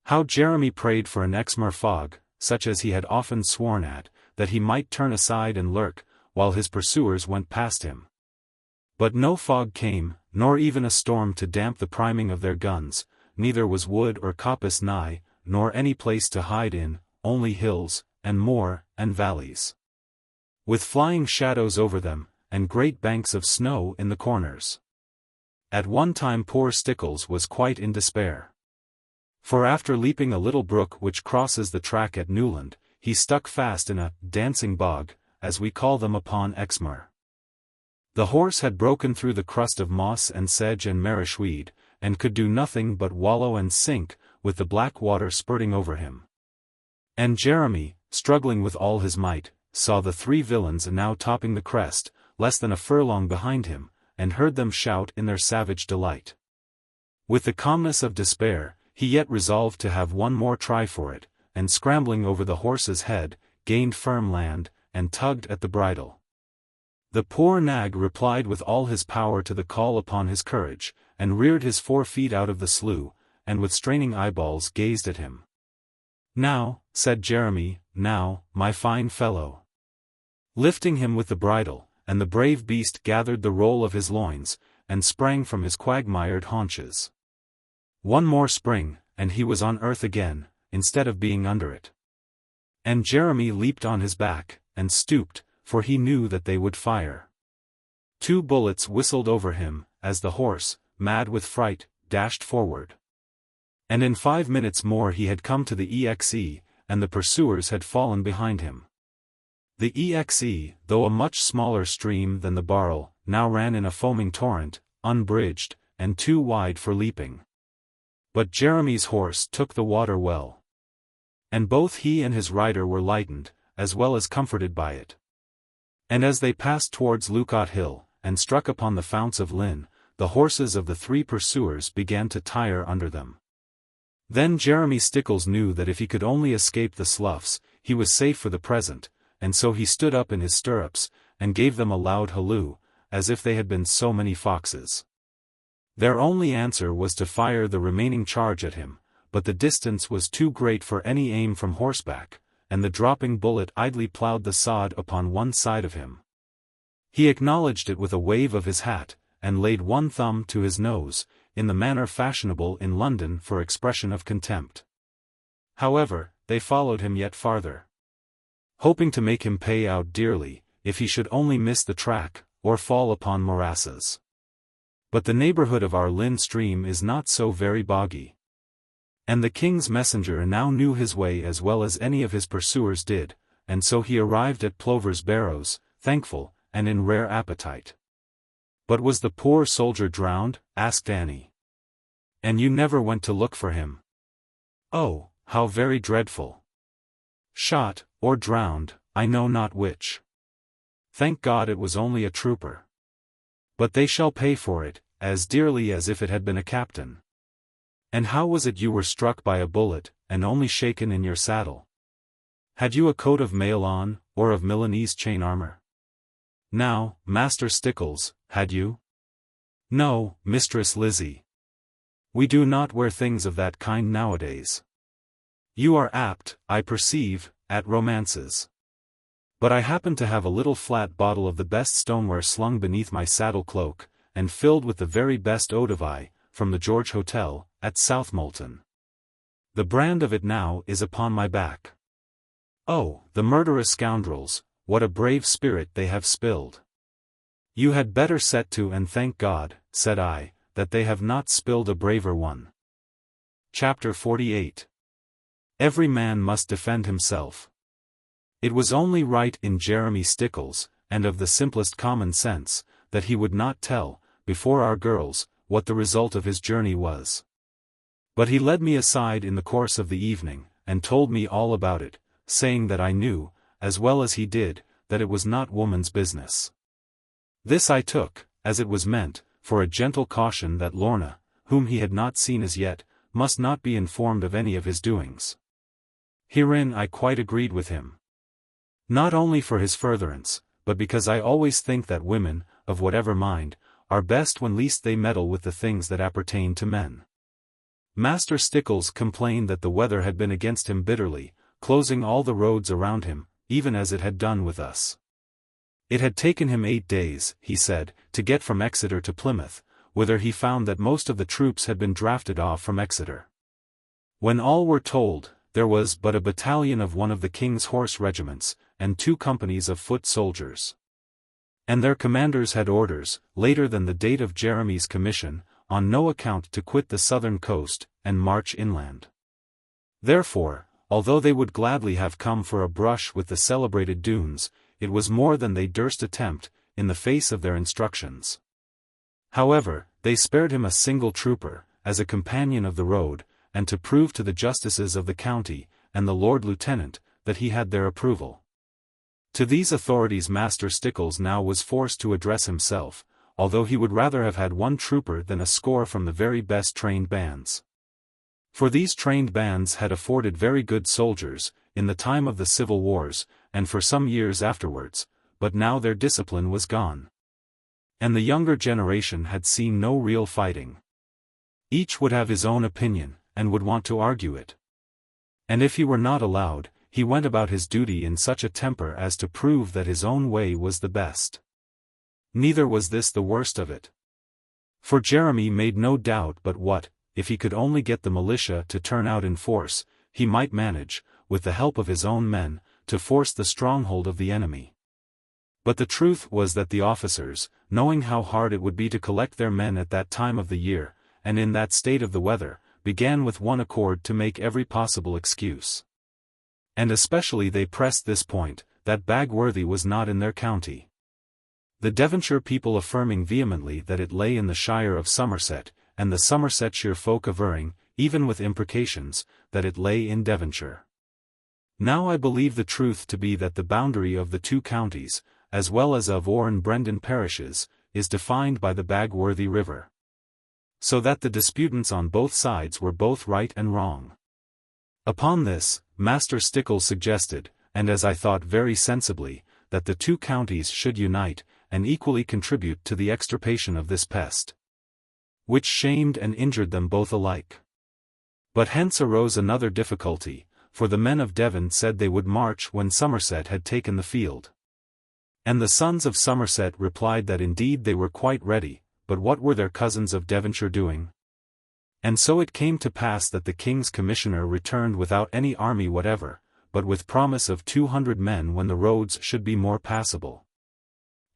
How Jeremy prayed for an Exmoor fog, such as he had often sworn at, that he might turn aside and lurk, while his pursuers went past him. But no fog came, nor even a storm to damp the priming of their guns, neither was wood or coppice nigh, nor any place to hide in, only hills, and moor, and valleys, with flying shadows over them, and great banks of snow in the corners. At one time poor Stickles was quite in despair. For after leaping a little brook which crosses the track at Newland, he stuck fast in a dancing bog, as we call them upon Exmoor. The horse had broken through the crust of moss and sedge and marish weed, and could do nothing but wallow and sink, with the black water spurting over him. And Jeremy, struggling with all his might, saw the 3 villains now topping the crest, less than a furlong behind him, and heard them shout in their savage delight. With the calmness of despair, he yet resolved to have one more try for it, and scrambling over the horse's head, gained firm land, and tugged at the bridle. The poor nag replied with all his power to the call upon his courage, and reared his 4 feet out of the slough, and with straining eyeballs gazed at him. "Now," said Jeremy, "now, my fine fellow." Lifting him with the bridle, and the brave beast gathered the roll of his loins, and sprang from his quagmired haunches. One more spring, and he was on earth again, instead of being under it. And Jeremy leaped on his back, and stooped, for he knew that they would fire. 2 bullets whistled over him, as the horse, mad with fright, dashed forward. And in 5 minutes more he had come to the EXE, and the pursuers had fallen behind him. The EXE, though a much smaller stream than the Barle, now ran in a foaming torrent, unbridged, and too wide for leaping. But Jeremy's horse took the water well. And both he and his rider were lightened, as well as comforted by it. And as they passed towards Lucot Hill, and struck upon the founts of Lynn, the horses of the 3 pursuers began to tire under them. Then Jeremy Stickles knew that if he could only escape the sloughs, he was safe for the present, and so he stood up in his stirrups, and gave them a loud halloo, as if they had been so many foxes. Their only answer was to fire the remaining charge at him, but the distance was too great for any aim from horseback, and the dropping bullet idly ploughed the sod upon one side of him. He acknowledged it with a wave of his hat, and laid one thumb to his nose, in the manner fashionable in London for expression of contempt. However, they followed him yet farther, hoping to make him pay out dearly, if he should only miss the track, or fall upon morasses. But the neighbourhood of our Lynn stream is not so very boggy. And the king's messenger now knew his way as well as any of his pursuers did, and so he arrived at Plover's Barrows, thankful, and in rare appetite. "But was the poor soldier drowned?" asked Annie. "And you never went to look for him?" "Oh, how very dreadful!" "Shot, or drowned, I know not which. Thank God it was only a trooper. But they shall pay for it, as dearly as if it had been a captain." And how was it you were struck by a bullet, and only shaken in your saddle? Had you a coat of mail on, or of Milanese chain armor? Now, Master Stickles, had you? No, Mistress Lizzie. We do not wear things of that kind nowadays. You are apt, I perceive, at romances. But I happen to have a little flat bottle of the best stoneware slung beneath my saddle cloak, and filled with the very best eau-de-vie, from the George Hotel, at Southmolton. The brand of it now is upon my back. Oh, the murderous scoundrels, what a brave spirit they have spilled. You had better set to and thank God, said I, that they have not spilled a braver one. Chapter 48. Every man must defend himself. It was only right in Jeremy Stickles, and of the simplest common sense, that he would not tell, before our girls, what the result of his journey was. But he led me aside in the course of the evening, and told me all about it, saying that I knew, as well as he did, that it was not woman's business. This I took, as it was meant, for a gentle caution that Lorna, whom he had not seen as yet, must not be informed of any of his doings. Herein I quite agreed with him. Not only for his furtherance, but because I always think that women, of whatever mind, are best when least they meddle with the things that appertain to men. Master Stickles complained that the weather had been against him bitterly, closing all the roads around him, even as it had done with us. It had taken him 8 days, he said, to get from Exeter to Plymouth, whither he found that most of the troops had been drafted off from Exeter. When all were told, there was but a battalion of one of the King's horse regiments, and 2 companies of foot soldiers. And their commanders had orders, later than the date of Jeremy's commission, on no account to quit the southern coast, and march inland. Therefore, although they would gladly have come for a brush with the celebrated Doones, it was more than they durst attempt, in the face of their instructions. However, they spared him a single trooper, as a companion of the road, and to prove to the justices of the county, and the Lord Lieutenant, that he had their approval. To these authorities Master Stickles now was forced to address himself, although he would rather have had 1 trooper than a score from the very best trained bands. For these trained bands had afforded very good soldiers, in the time of the civil wars, and for some years afterwards, but now their discipline was gone. And the younger generation had seen no real fighting. Each would have his own opinion, and would want to argue it. And if he were not allowed, he went about his duty in such a temper as to prove that his own way was the best. Neither was this the worst of it. For Jeremy made no doubt but what, if he could only get the militia to turn out in force, he might manage, with the help of his own men, to force the stronghold of the enemy. But the truth was that the officers, knowing how hard it would be to collect their men at that time of the year, and in that state of the weather, began with one accord to make every possible excuse. And especially they pressed this point, that Bagworthy was not in their county. The Devonshire people affirming vehemently that it lay in the shire of Somerset, and the Somersetshire folk averring, even with imprecations, that it lay in Devonshire. Now I believe the truth to be that the boundary of the 2 counties, as well as of Orr and Brendan parishes, is defined by the Bagworthy river. So that the disputants on both sides were both right and wrong. Upon this, Master Stickles suggested, and as I thought very sensibly, that the 2 counties should unite, and equally contribute to the extirpation of this pest, which shamed and injured them both alike. But hence arose another difficulty, for the men of Devon said they would march when Somerset had taken the field. And the sons of Somerset replied that indeed they were quite ready, but what were their cousins of Devonshire doing? And so it came to pass that the King's Commissioner returned without any army whatever, but with promise of 200 men when the roads should be more passable.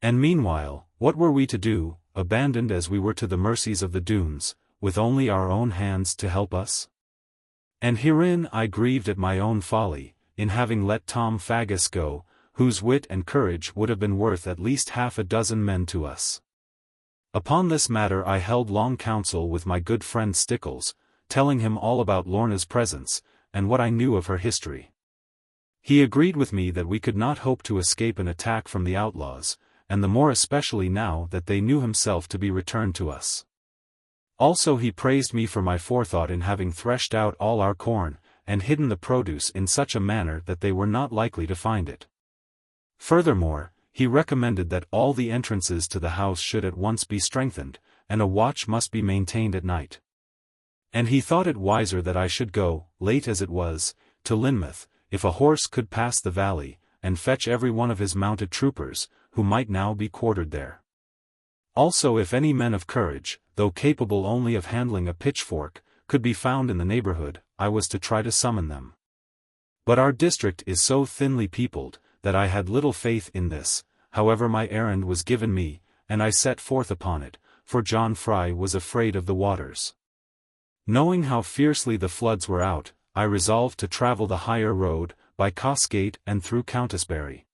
And meanwhile, what were we to do, abandoned as we were to the mercies of the Doones, with only our own hands to help us? And herein I grieved at my own folly, in having let Tom Faggus go, whose wit and courage would have been worth at least 6 men to us. Upon this matter I held long counsel with my good friend Stickles, telling him all about Lorna's presence, and what I knew of her history. He agreed with me that we could not hope to escape an attack from the outlaws, and the more especially now that they knew himself to be returned to us. Also he praised me for my forethought in having threshed out all our corn, and hidden the produce in such a manner that they were not likely to find it. Furthermore, he recommended that all the entrances to the house should at once be strengthened, and a watch must be maintained at night. And he thought it wiser that I should go, late as it was, to Lynmouth, if a horse could pass the valley, and fetch every one of his mounted troopers, who might now be quartered there. Also if any men of courage, though capable only of handling a pitchfork, could be found in the neighborhood, I was to try to summon them. But our district is so thinly peopled, that I had little faith in this. However, my errand was given me, and I set forth upon it, for John Fry was afraid of the waters. Knowing how fiercely the floods were out, I resolved to travel the higher road, by Cosgate and through Countisbury.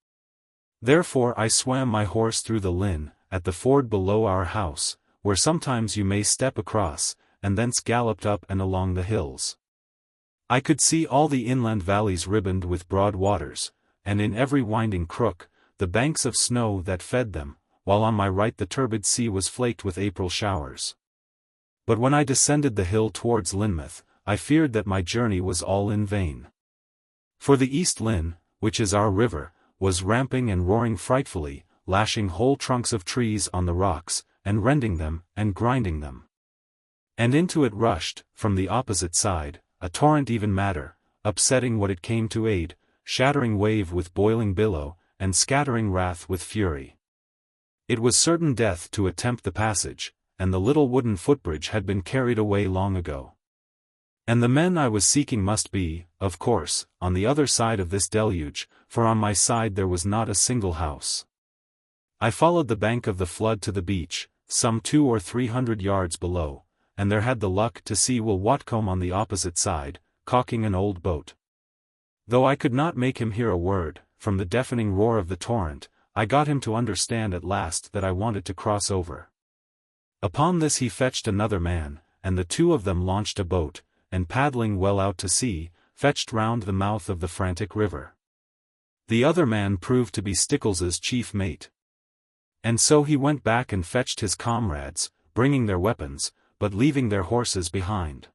Therefore I swam my horse through the Lynn, at the ford below our house, where sometimes you may step across, and thence galloped up and along the hills. I could see all the inland valleys ribboned with broad waters, and in every winding crook, the banks of snow that fed them, while on my right the turbid sea was flaked with April showers. But when I descended the hill towards Lynmouth, I feared that my journey was all in vain. For the East Lynn, which is our river, was ramping and roaring frightfully, lashing whole trunks of trees on the rocks, and rending them, and grinding them. And into it rushed, from the opposite side, a torrent even madder, upsetting what it came to aid, shattering wave with boiling billow, and scattering wrath with fury. It was certain death to attempt the passage, and the little wooden footbridge had been carried away long ago. And the men I was seeking must be, of course, on the other side of this deluge, for on my side there was not a single house. I followed the bank of the flood to the beach, some 200 or 300 yards below, and there had the luck to see Will Watcombe on the opposite side, caulking an old boat. Though I could not make him hear a word, from the deafening roar of the torrent, I got him to understand at last that I wanted to cross over. Upon this he fetched another man, and the two of them launched a boat, and paddling well out to sea, fetched round the mouth of the frantic river. The other man proved to be Stickles's chief mate. And so he went back and fetched his comrades, bringing their weapons, but leaving their horses behind.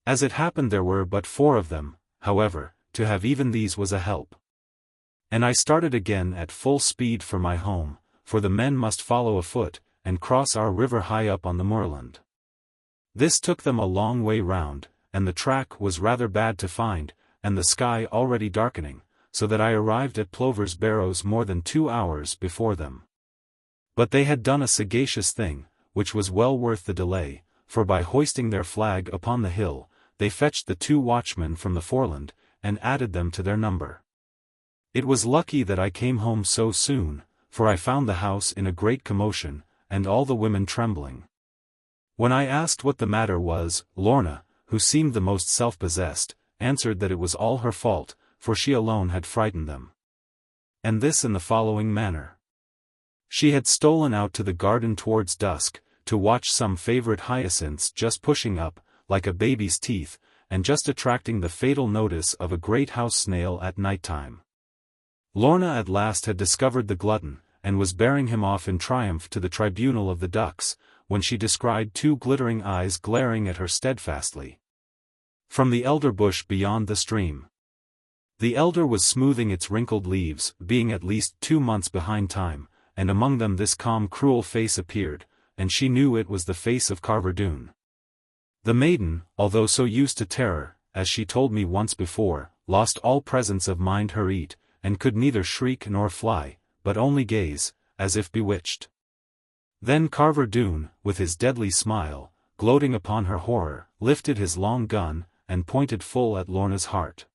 As it happened there were but 4 of them, however, to have even these was a help. And I started again at full speed for my home, for the men must follow afoot, and cross our river high up on the moorland. This took them a long way round, and the track was rather bad to find, and the sky already darkening, so that I arrived at Plover's Barrows more than 2 hours before them. But they had done a sagacious thing, which was well worth the delay, for by hoisting their flag upon the hill, they fetched the 2 watchmen from the foreland, and added them to their number. It was lucky that I came home so soon, for I found the house in a great commotion, and all the women trembling. When I asked what the matter was, Lorna, who seemed the most self-possessed, answered that it was all her fault, for she alone had frightened them. And this in the following manner. She had stolen out to the garden towards dusk, to watch some favorite hyacinths just pushing up, like a baby's teeth, and just attracting the fatal notice of a great house snail at night time. Lorna at last had discovered the glutton, and was bearing him off in triumph to the tribunal of the ducks, when she descried 2 glittering eyes glaring at her steadfastly from the elder bush beyond the stream. The elder was smoothing its wrinkled leaves, being at least 2 months behind time, and among them this calm cruel face appeared, and she knew it was the face of Carver Doone. The maiden, although so used to terror, as she told me once before, lost all presence of mind her eat, and could neither shriek nor fly, but only gaze, as if bewitched. Then Carver Doone, with his deadly smile, gloating upon her horror, lifted his long gun, and pointed full at Lorna's heart.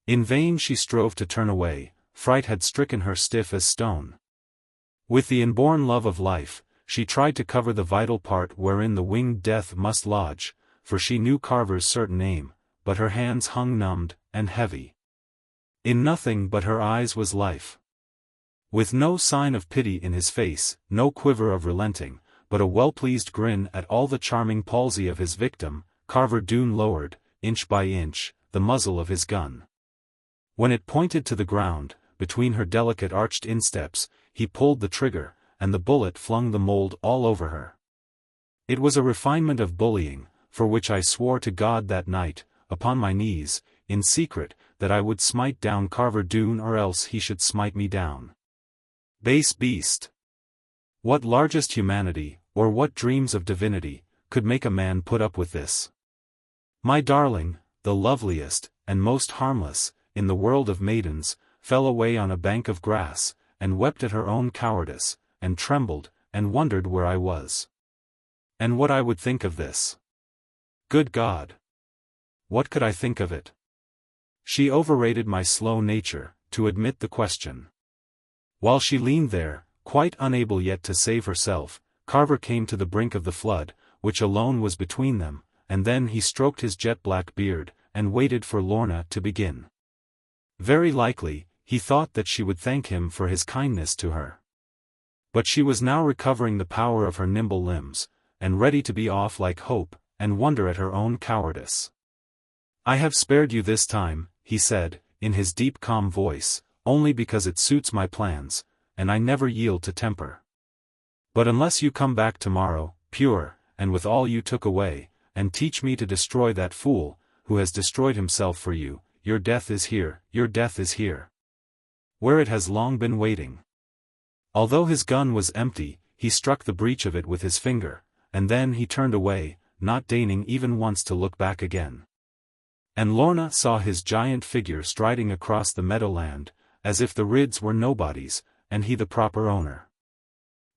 In vain she strove to turn away, fright had stricken her stiff as stone. With the inborn love of life, she tried to cover the vital part wherein the winged death must lodge, for she knew Carver's certain aim, but her hands hung numbed, and heavy. In nothing but her eyes was life. With no sign of pity in his face, no quiver of relenting, but a well-pleased grin at all the charming palsy of his victim, Carver Doone lowered, inch by inch, the muzzle of his gun. When it pointed to the ground, between her delicate arched insteps, he pulled the trigger, and the bullet flung the mould all over her. It was a refinement of bullying, for which I swore to God that night, upon my knees, in secret, that I would smite down Carver Doone or else he should smite me down. Base beast! What largest humanity, or what dreams of divinity, could make a man put up with this? My darling, the loveliest, and most harmless, in the world of maidens, fell away on a bank of grass, and wept at her own cowardice, and trembled, and wondered where I was. And what I would think of this. Good God! What could I think of it? She overrated my slow nature, to admit the question. While she leaned there, quite unable yet to save herself, Carver came to the brink of the flood, which alone was between them, and then he stroked his jet-black beard, and waited for Lorna to begin. Very likely, he thought that she would thank him for his kindness to her. But she was now recovering the power of her nimble limbs, and ready to be off like hope, and wonder at her own cowardice. "I have spared you this time," he said, in his deep calm voice, "only because it suits my plans, and I never yield to temper. But unless you come back tomorrow, pure, and with all you took away, and teach me to destroy that fool, who has destroyed himself for you, your death is here, your death is here. Where it has long been waiting." Although his gun was empty, he struck the breech of it with his finger, and then he turned away, not deigning even once to look back again. And Lorna saw his giant figure striding across the meadowland, as if the Ridds were nobodies, and he the proper owner.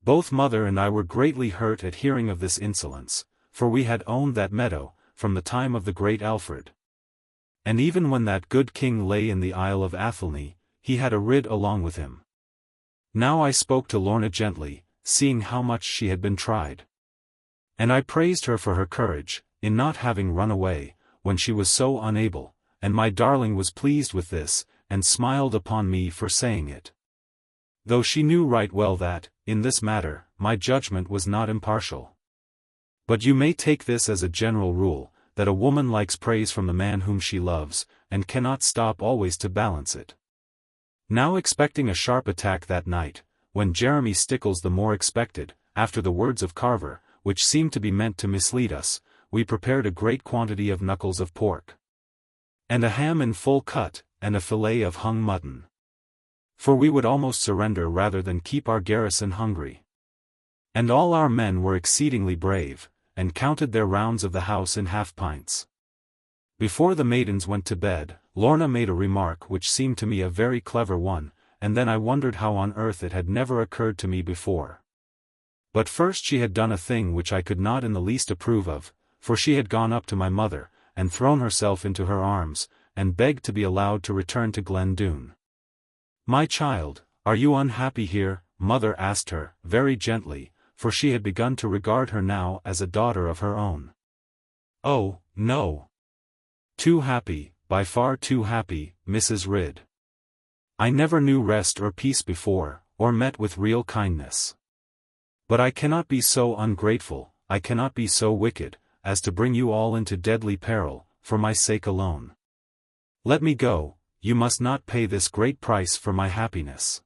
Both mother and I were greatly hurt at hearing of this insolence, for we had owned that meadow, from the time of the great Alfred. And even when that good king lay in the Isle of Athelney, he had a Ridd along with him. Now I spoke to Lorna gently, seeing how much she had been tried. And I praised her for her courage, in not having run away, when she was so unable, and my darling was pleased with this, and smiled upon me for saying it. Though she knew right well that, in this matter, my judgment was not impartial. But you may take this as a general rule, that a woman likes praise from the man whom she loves, and cannot stop always to balance it. Now expecting a sharp attack that night, when Jeremy Stickles the more expected, after the words of Carver, which seemed to be meant to mislead us, we prepared a great quantity of knuckles of pork, and a ham in full cut, and a fillet of hung mutton. For we would almost surrender rather than keep our garrison hungry. And all our men were exceedingly brave, and counted their rounds of the house in half-pints. Before the maidens went to bed, Lorna made a remark which seemed to me a very clever one, and then I wondered how on earth it had never occurred to me before. But first she had done a thing which I could not in the least approve of, for she had gone up to my mother, and thrown herself into her arms, and begged to be allowed to return to Glen Doone. "My child, are you unhappy here?" mother asked her, very gently, for she had begun to regard her now as a daughter of her own. "Oh, no. Too happy, by far too happy, Mrs. Ridd. I never knew rest or peace before, or met with real kindness. But I cannot be so ungrateful, I cannot be so wicked, as to bring you all into deadly peril, for my sake alone. Let me go, you must not pay this great price for my happiness."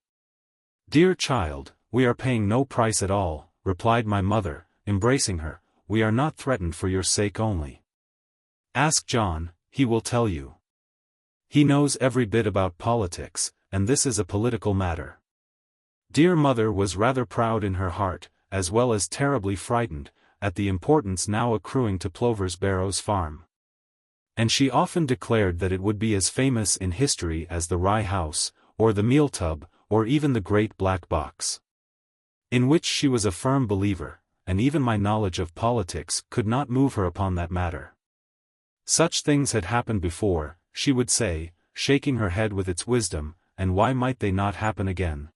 "Dear child, we are paying no price at all," replied my mother, embracing her, "we are not threatened for your sake only. Ask John, he will tell you. He knows every bit about politics, and this is a political matter." Dear mother was rather proud in her heart, as well as terribly frightened, at the importance now accruing to Plover's Barrows farm. And she often declared that it would be as famous in history as the Rye House, or the Meal Tub, or even the Great Black Box. In which she was a firm believer, and even my knowledge of politics could not move her upon that matter. Such things had happened before, she would say, shaking her head with its wisdom, and why might they not happen again?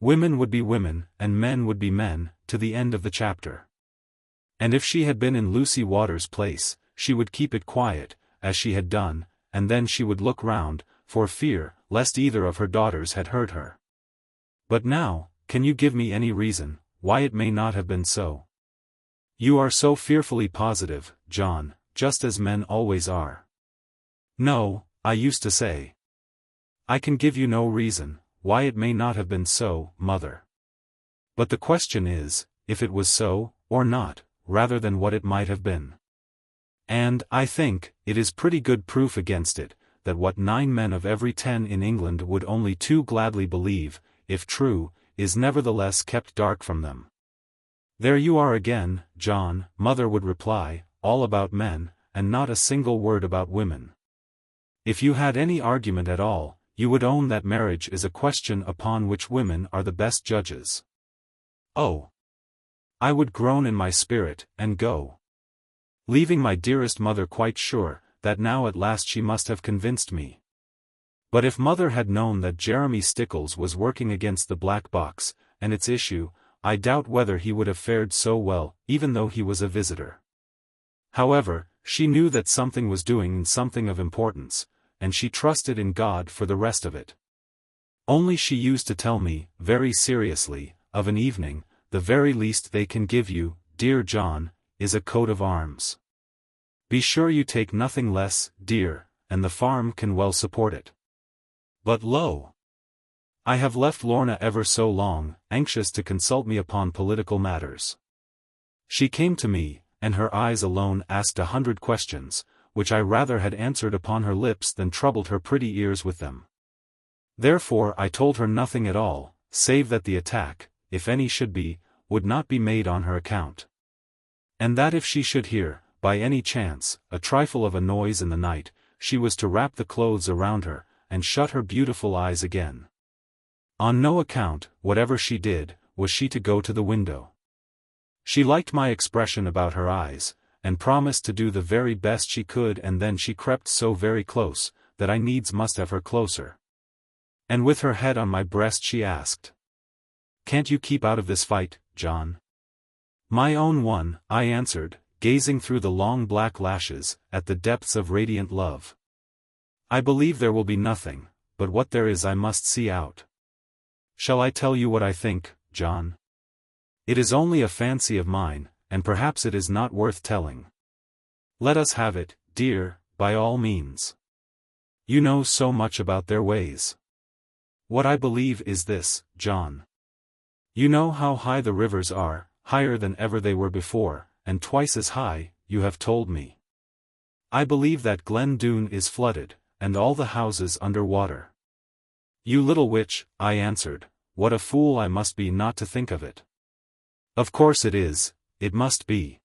Women would be women, and men would be men, to the end of the chapter. And if she had been in Lucy Waters' place, she would keep it quiet, as she had done, and then she would look round, for fear, lest either of her daughters had heard her. But now, can you give me any reason, why it may not have been so? You are so fearfully positive, John, just as men always are. No, I used to say. I can give you no reason, why it may not have been so, mother. But the question is, if it was so, or not, rather than what it might have been. And, I think, it is pretty good proof against it, that what 9 men of every 10 in England would only too gladly believe, if true, is nevertheless kept dark from them. There you are again, John, mother would reply, all about men, and not a single word about women. If you had any argument at all, you would own that marriage is a question upon which women are the best judges. Oh! I would groan in my spirit, and go. Leaving my dearest mother quite sure, that now at last she must have convinced me. But if mother had known that Jeremy Stickles was working against the Black Box, and its issue, I doubt whether he would have fared so well, even though he was a visitor. However, she knew that something was doing and something of importance, and she trusted in God for the rest of it. Only she used to tell me, very seriously, of an evening, the very least they can give you, dear John, is a coat of arms. Be sure you take nothing less, dear, and the farm can well support it. But lo! I have left Lorna ever so long, anxious to consult me upon political matters. She came to me, and her eyes alone asked 100 questions, which I rather had answered upon her lips than troubled her pretty ears with them. Therefore I told her nothing at all, save that the attack, if any should be, would not be made on her account. And that if she should hear, by any chance, a trifle of a noise in the night, she was to wrap the clothes around her, and shut her beautiful eyes again. On no account, whatever she did, was she to go to the window. She liked my expression about her eyes, and promised to do the very best she could, and then she crept so very close, that I needs must have her closer. And with her head on my breast she asked, "Can't you keep out of this fight, John?" "My own one," I answered, gazing through the long black lashes, at the depths of radiant love. "I believe there will be nothing, but what there is I must see out. Shall I tell you what I think, John? It is only a fancy of mine, and perhaps it is not worth telling. Let us have it, dear, by all means. You know so much about their ways. What I believe is this, John. You know how high the rivers are, higher than ever they were before, and twice as high, you have told me. I believe that Glen Doone is flooded, and all the houses under water. You little witch, I answered, what a fool I must be not to think of it. Of course it is, it must be.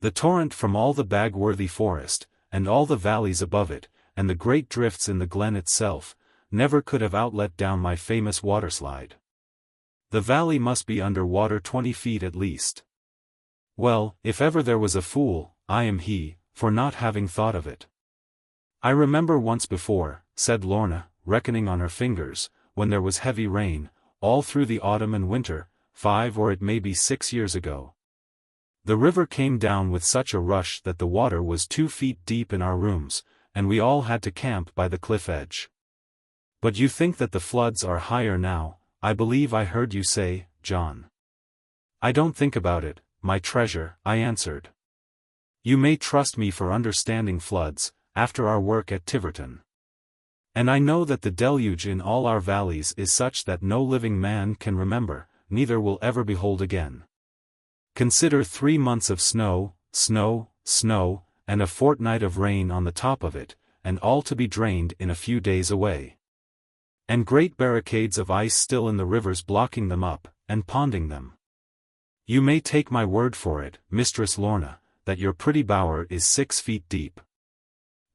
The torrent from all the Bagworthy forest, and all the valleys above it, and the great drifts in the glen itself, never could have outlet down my famous waterslide. The valley must be under water 20 feet at least. Well, if ever there was a fool, I am he, for not having thought of it. I remember once before, said Lorna, reckoning on her fingers, when there was heavy rain, all through the autumn and winter, 5 or it may be 6 years ago. The river came down with such a rush that the water was 2 feet deep in our rooms, and we all had to camp by the cliff edge. But you think that the floods are higher now, I believe I heard you say, John. I don't think about it, my treasure, I answered. You may trust me for understanding floods, after our work at Tiverton. And I know that the deluge in all our valleys is such that no living man can remember, neither will ever behold again. Consider 3 months of snow, and a fortnight of rain on the top of it, and all to be drained in a few days away. And great barricades of ice still in the rivers blocking them up, and ponding them. You may take my word for it, Mistress Lorna, that your pretty bower is 6 feet deep.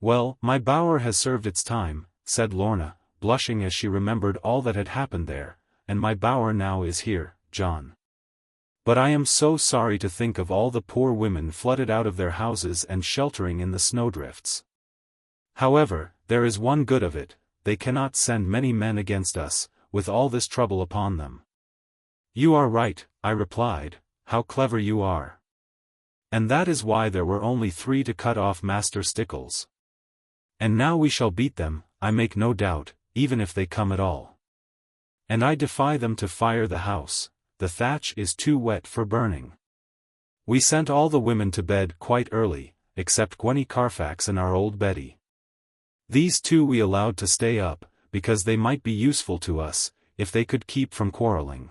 Well, my bower has served its time, said Lorna, blushing as she remembered all that had happened there, and my bower now is here, John. But I am so sorry to think of all the poor women flooded out of their houses and sheltering in the snowdrifts. However, there is one good of it, they cannot send many men against us, with all this trouble upon them. You are right, I replied, how clever you are. And that is why there were only 3 to cut off Master Stickles. And now we shall beat them, I make no doubt, even if they come at all. And I defy them to fire the house, the thatch is too wet for burning. We sent all the women to bed quite early, except Gwenny Carfax and our old Betty. These 2 we allowed to stay up, because they might be useful to us, if they could keep from quarreling.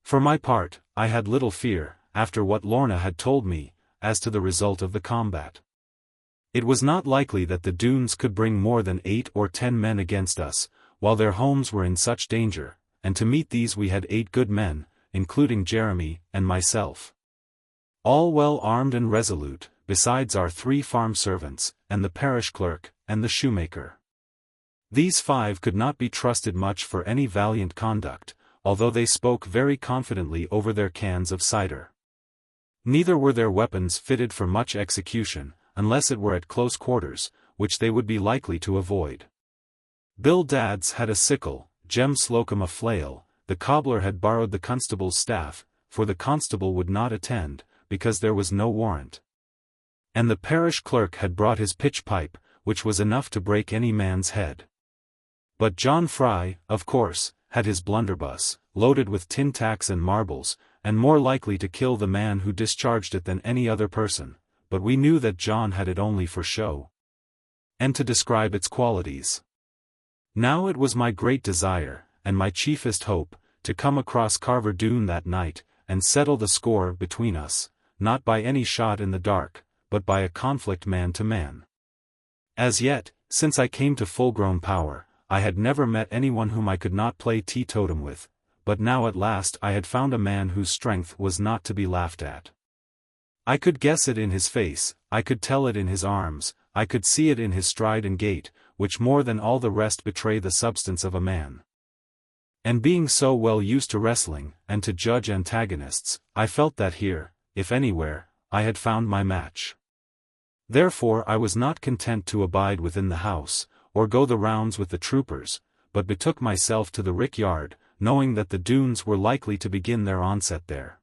For my part, I had little fear, after what Lorna had told me, as to the result of the combat. It was not likely that the Doones could bring more than 8 or 10 men against us, while their homes were in such danger, and to meet these we had 8 good men, including Jeremy and myself. All well armed and resolute, besides our 3 farm servants, and the parish clerk, and the shoemaker. These 5 could not be trusted much for any valiant conduct, although they spoke very confidently over their cans of cider. Neither were their weapons fitted for much execution, unless it were at close quarters, which they would be likely to avoid. Bill Dadds had a sickle, Jem Slocum a flail, the cobbler had borrowed the constable's staff, for the constable would not attend, because there was no warrant. And the parish clerk had brought his pitch pipe, which was enough to break any man's head. But John Fry, of course, had his blunderbuss, loaded with tin tacks and marbles, and more likely to kill the man who discharged it than any other person, but we knew that John had it only for show, and to describe its qualities. Now it was my great desire, and my chiefest hope, to come across Carver Doone that night, and settle the score between us, not by any shot in the dark, but by a conflict man to man. As yet, since I came to full-grown power, I had never met anyone whom I could not play teetotum with, but now at last I had found a man whose strength was not to be laughed at. I could guess it in his face, I could tell it in his arms, I could see it in his stride and gait, which more than all the rest betray the substance of a man. And being so well used to wrestling, and to judge antagonists, I felt that here, if anywhere, I had found my match. Therefore I was not content to abide within the house, or go the rounds with the troopers, but betook myself to the rick yard, knowing that the Doones were likely to begin their onset there.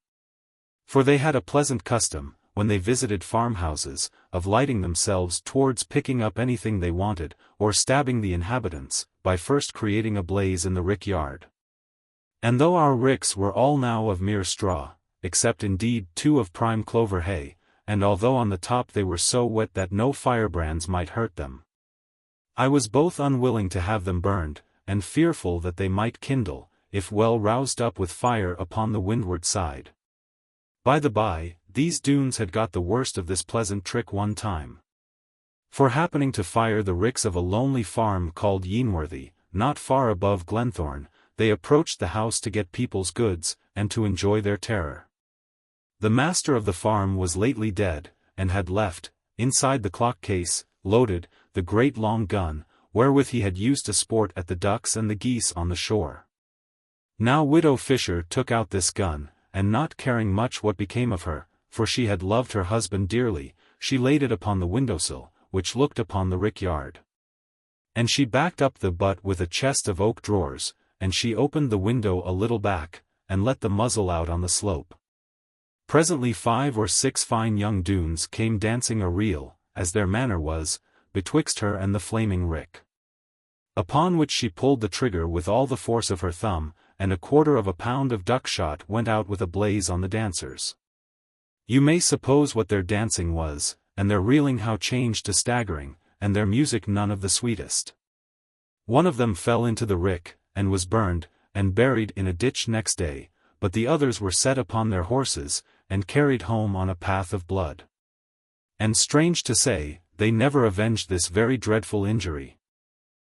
For they had a pleasant custom, when they visited farmhouses, of lighting themselves towards picking up anything they wanted, or stabbing the inhabitants, by first creating a blaze in the rick yard. And though our ricks were all now of mere straw, except indeed 2 of prime clover hay, and although on the top they were so wet that no firebrands might hurt them, I was both unwilling to have them burned, and fearful that they might kindle, if well roused up with fire upon the windward side. By the by, these Doones had got the worst of this pleasant trick one time. For happening to fire the ricks of a lonely farm called Yeanworthy, not far above Glenthorne, they approached the house to get people's goods, and to enjoy their terror. The master of the farm was lately dead, and had left, inside the clock case, loaded, the great long gun, wherewith he had used to sport at the ducks and the geese on the shore. Now Widow Fisher took out this gun, and not caring much what became of her, for she had loved her husband dearly, she laid it upon the windowsill, which looked upon the rick yard. And she backed up the butt with a chest of oak drawers, and she opened the window a little back, and let the muzzle out on the slope. Presently 5 or 6 fine young Doones came dancing a reel, as their manner was, betwixt her and the flaming rick. Upon which she pulled the trigger with all the force of her thumb, and 1/4 pound of duck-shot went out with a blaze on the dancers. You may suppose what their dancing was, and their reeling how changed to staggering, and their music none of the sweetest. One of them fell into the rick, and was burned, and buried in a ditch next day, but the others were set upon their horses, and carried home on a path of blood. And strange to say, they never avenged this very dreadful injury.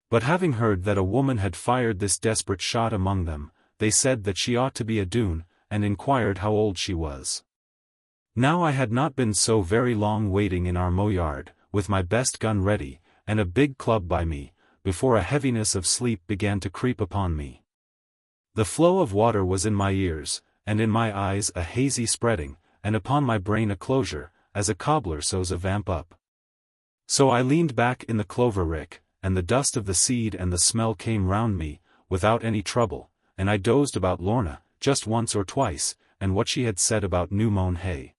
But having heard that a woman had fired this desperate shot among them, they said that she ought to be a Doone, and inquired how old she was. Now I had not been so very long waiting in our mow yard, with my best gun ready, and a big club by me, before a heaviness of sleep began to creep upon me. The flow of water was in my ears, and in my eyes a hazy spreading, and upon my brain a closure, as a cobbler sews a vamp up. So I leaned back in the clover rick, and the dust of the seed and the smell came round me, without any trouble, and I dozed about Lorna, just once or twice, and what she had said about new-mown hay.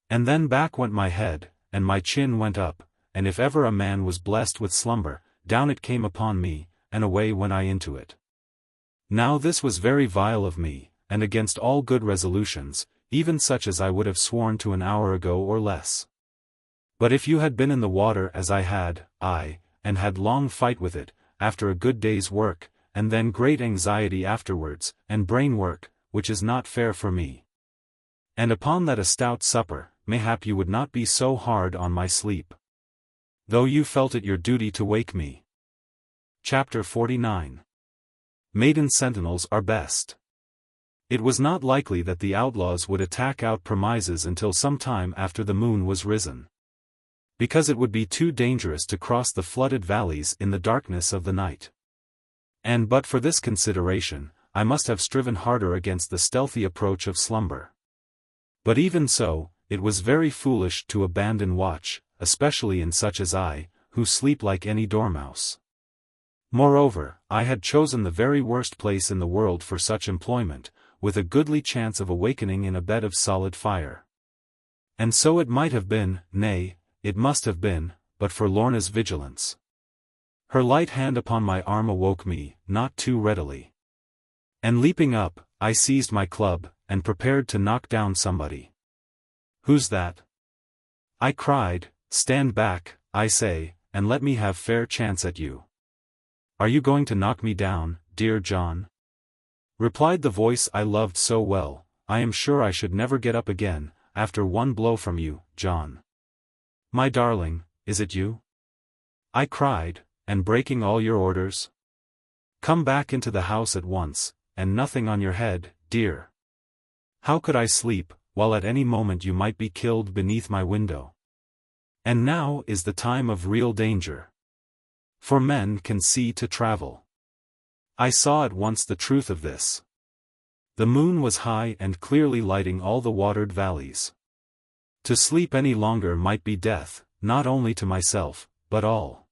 And then back went my head, and my chin went up, and if ever a man was blessed with slumber, down it came upon me, and away went I into it. Now this was very vile of me, and against all good resolutions, even such as I would have sworn to an hour ago or less. But if you had been in the water as I had, and had long fight with it, after a good day's work, and then great anxiety afterwards, and brain work, which is not fair for me. And upon that a stout supper, mayhap you would not be so hard on my sleep. Though you felt it your duty to wake me. Chapter 49. Maiden sentinels are best. It was not likely that the outlaws would attack out premises until some time after the moon was risen. Because it would be too dangerous to cross the flooded valleys in the darkness of the night. And but for this consideration, I must have striven harder against the stealthy approach of slumber. But even so, it was very foolish to abandon watch, especially in such as I, who sleep like any dormouse. Moreover, I had chosen the very worst place in the world for such employment, with a goodly chance of awakening in a bed of solid fire. And so it might have been, nay, it must have been, but for Lorna's vigilance. Her light hand upon my arm awoke me, not too readily. And leaping up, I seized my club, and prepared to knock down somebody. "Who's that?" I cried. "Stand back, I say, and let me have fair chance at you." "Are you going to knock me down, dear John?" replied the voice I loved so well. "I am sure I should never get up again, after one blow from you, John." "My darling, is it you?" I cried, "and breaking all your orders? Come back into the house at once, and nothing on your head, dear. How could I sleep, while at any moment you might be killed beneath my window? And now is the time of real danger. For men can see to travel." I saw at once the truth of this. The moon was high and clearly lighting all the watered valleys. To sleep any longer might be death, not only to myself, but all.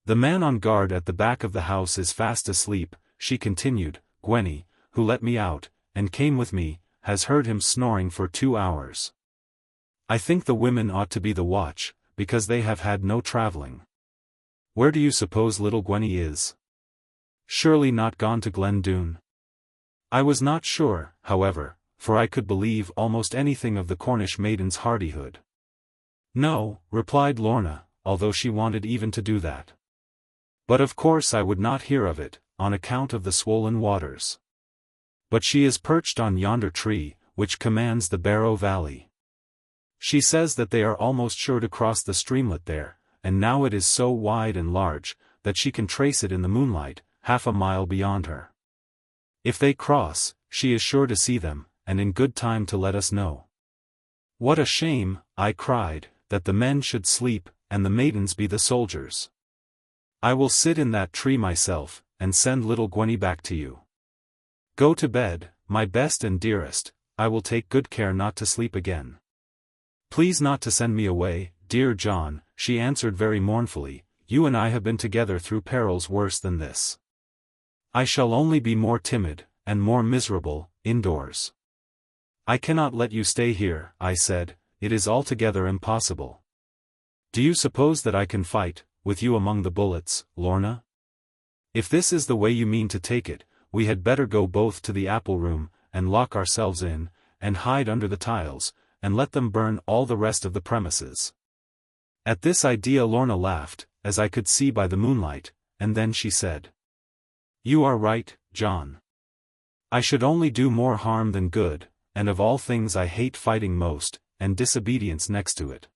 "The man on guard at the back of the house is fast asleep," she continued. "Gwenny, who let me out, and came with me, has heard him snoring for 2 hours. I think the women ought to be the watch, because they have had no travelling. Where do you suppose little Gwenny is? Surely not gone to Glen Doone?" I was not sure, however, for I could believe almost anything of the Cornish maiden's hardihood. "No," replied Lorna, although she wanted even to do that. "But of course I would not hear of it, on account of the swollen waters. But she is perched on yonder tree, which commands the Barrow Valley. She says that they are almost sure to cross the streamlet there, and now it is so wide and large, that she can trace it in the moonlight, half a mile beyond her. If they cross, she is sure to see them, and in good time to let us know." "What a shame," I cried, "that the men should sleep, and the maidens be the soldiers. I will sit in that tree myself, and send little Gwenny back to you. Go to bed, my best and dearest. I will take good care not to sleep again." "Please not to send me away, dear John," she answered very mournfully. "You and I have been together through perils worse than this. I shall only be more timid, and more miserable, indoors." "I cannot let you stay here," I said. "It is altogether impossible." "Do you suppose that I can fight, with you among the bullets, Lorna? If this is the way you mean to take it, we had better go both to the apple room, and lock ourselves in, and hide under the tiles, and let them burn all the rest of the premises." At this idea Lorna laughed, as I could see by the moonlight, and then she said, "You are right, John. I should only do more harm than good, and of all things I hate fighting most, and disobedience next to it.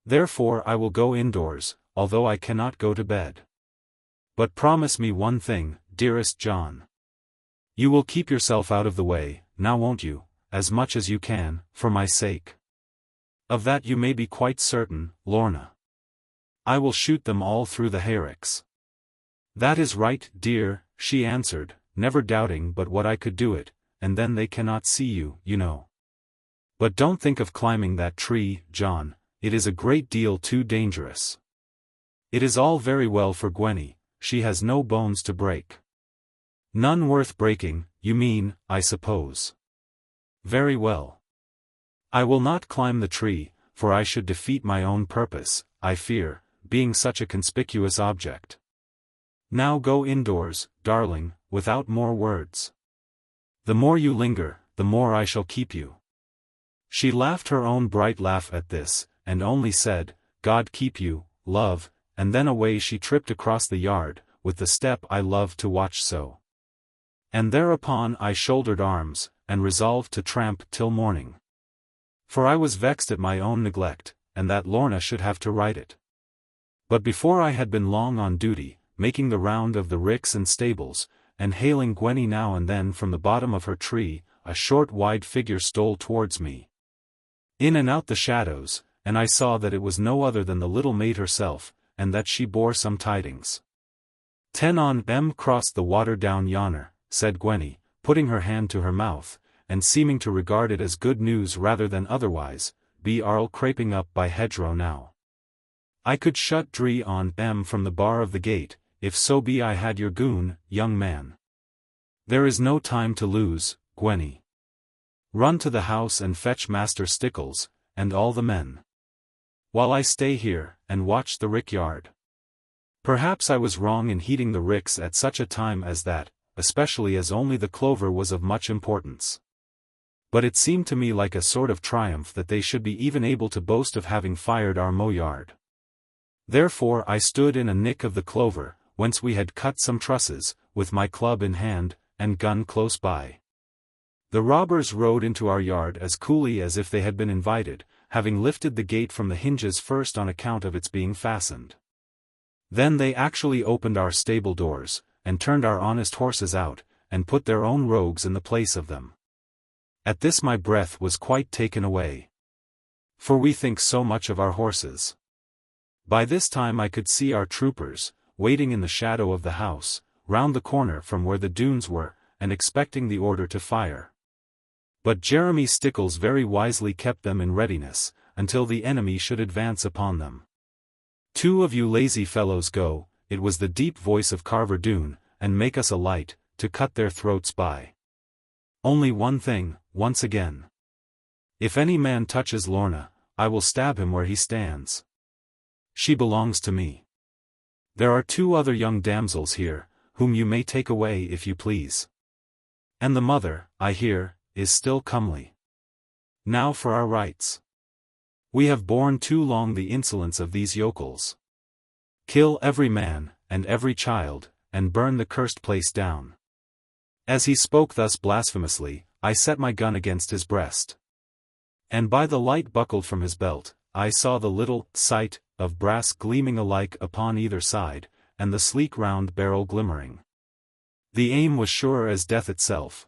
Therefore I will go indoors, although I cannot go to bed. But promise me one thing, dearest John. You will keep yourself out of the way, now won't you, as much as you can, for my sake?" "Of that you may be quite certain, Lorna. I will shoot them all through the hayricks." "That is right, dear," she answered, never doubting but what I could do it, "and then they cannot see you, you know. But don't think of climbing that tree, John, it is a great deal too dangerous. It is all very well for Gwenny, she has no bones to break." "None worth breaking, you mean, I suppose. Very well. I will not climb the tree, for I should defeat my own purpose, I fear, being such a conspicuous object. Now go indoors, darling, without more words. The more you linger, the more I shall keep you." She laughed her own bright laugh at this, and only said, "God keep you, love," and then away she tripped across the yard, with the step I loved to watch so. And thereupon I shouldered arms, and resolved to tramp till morning. For I was vexed at my own neglect, and that Lorna should have to write it. But before I had been long on duty, making the round of the ricks and stables, and hailing Gwenny now and then from the bottom of her tree, a short wide figure stole towards me. In and out the shadows, and I saw that it was no other than the little maid herself, and that she bore some tidings. 10 on them crossed the water down yonner, said Gwenny, putting her hand to her mouth, and seeming to regard it as good news rather than otherwise, be Arl craping up by hedgerow now. I could shut dree on them from the bar of the gate, if so be I had your goon, young man. There is no time to lose, Gwenny. Run to the house and fetch Master Stickles, and all the men. While I stay here, and watch the rick yard. Perhaps I was wrong in heeding the ricks at such a time as that, especially as only the clover was of much importance. But it seemed to me like a sort of triumph that they should be even able to boast of having fired our mow yard. Therefore I stood in a nick of the clover, whence we had cut some trusses, with my club in hand, and gun close by. The robbers rode into our yard as coolly as if they had been invited, having lifted the gate from the hinges first on account of its being fastened. Then they actually opened our stable doors, and turned our honest horses out, and put their own rogues in the place of them. At this my breath was quite taken away. For we think so much of our horses. By this time I could see our troopers, waiting in the shadow of the house, round the corner from where the Doones were, and expecting the order to fire. But Jeremy Stickles very wisely kept them in readiness, until the enemy should advance upon them. 2 of you lazy fellows go, it was the deep voice of Carver Doone, and make us a light, to cut their throats by. Only one thing, once again. If any man touches Lorna, I will stab him where he stands. She belongs to me. There are 2 other young damsels here, whom you may take away if you please. And the mother, I hear, is still comely. Now for our rights. We have borne too long the insolence of these yokels. Kill every man, and every child, and burn the cursed place down. As he spoke thus blasphemously, I set my gun against his breast. And by the light buckled from his belt, I saw the little sight of brass gleaming alike upon either side, and the sleek round barrel glimmering. The aim was sure as death itself.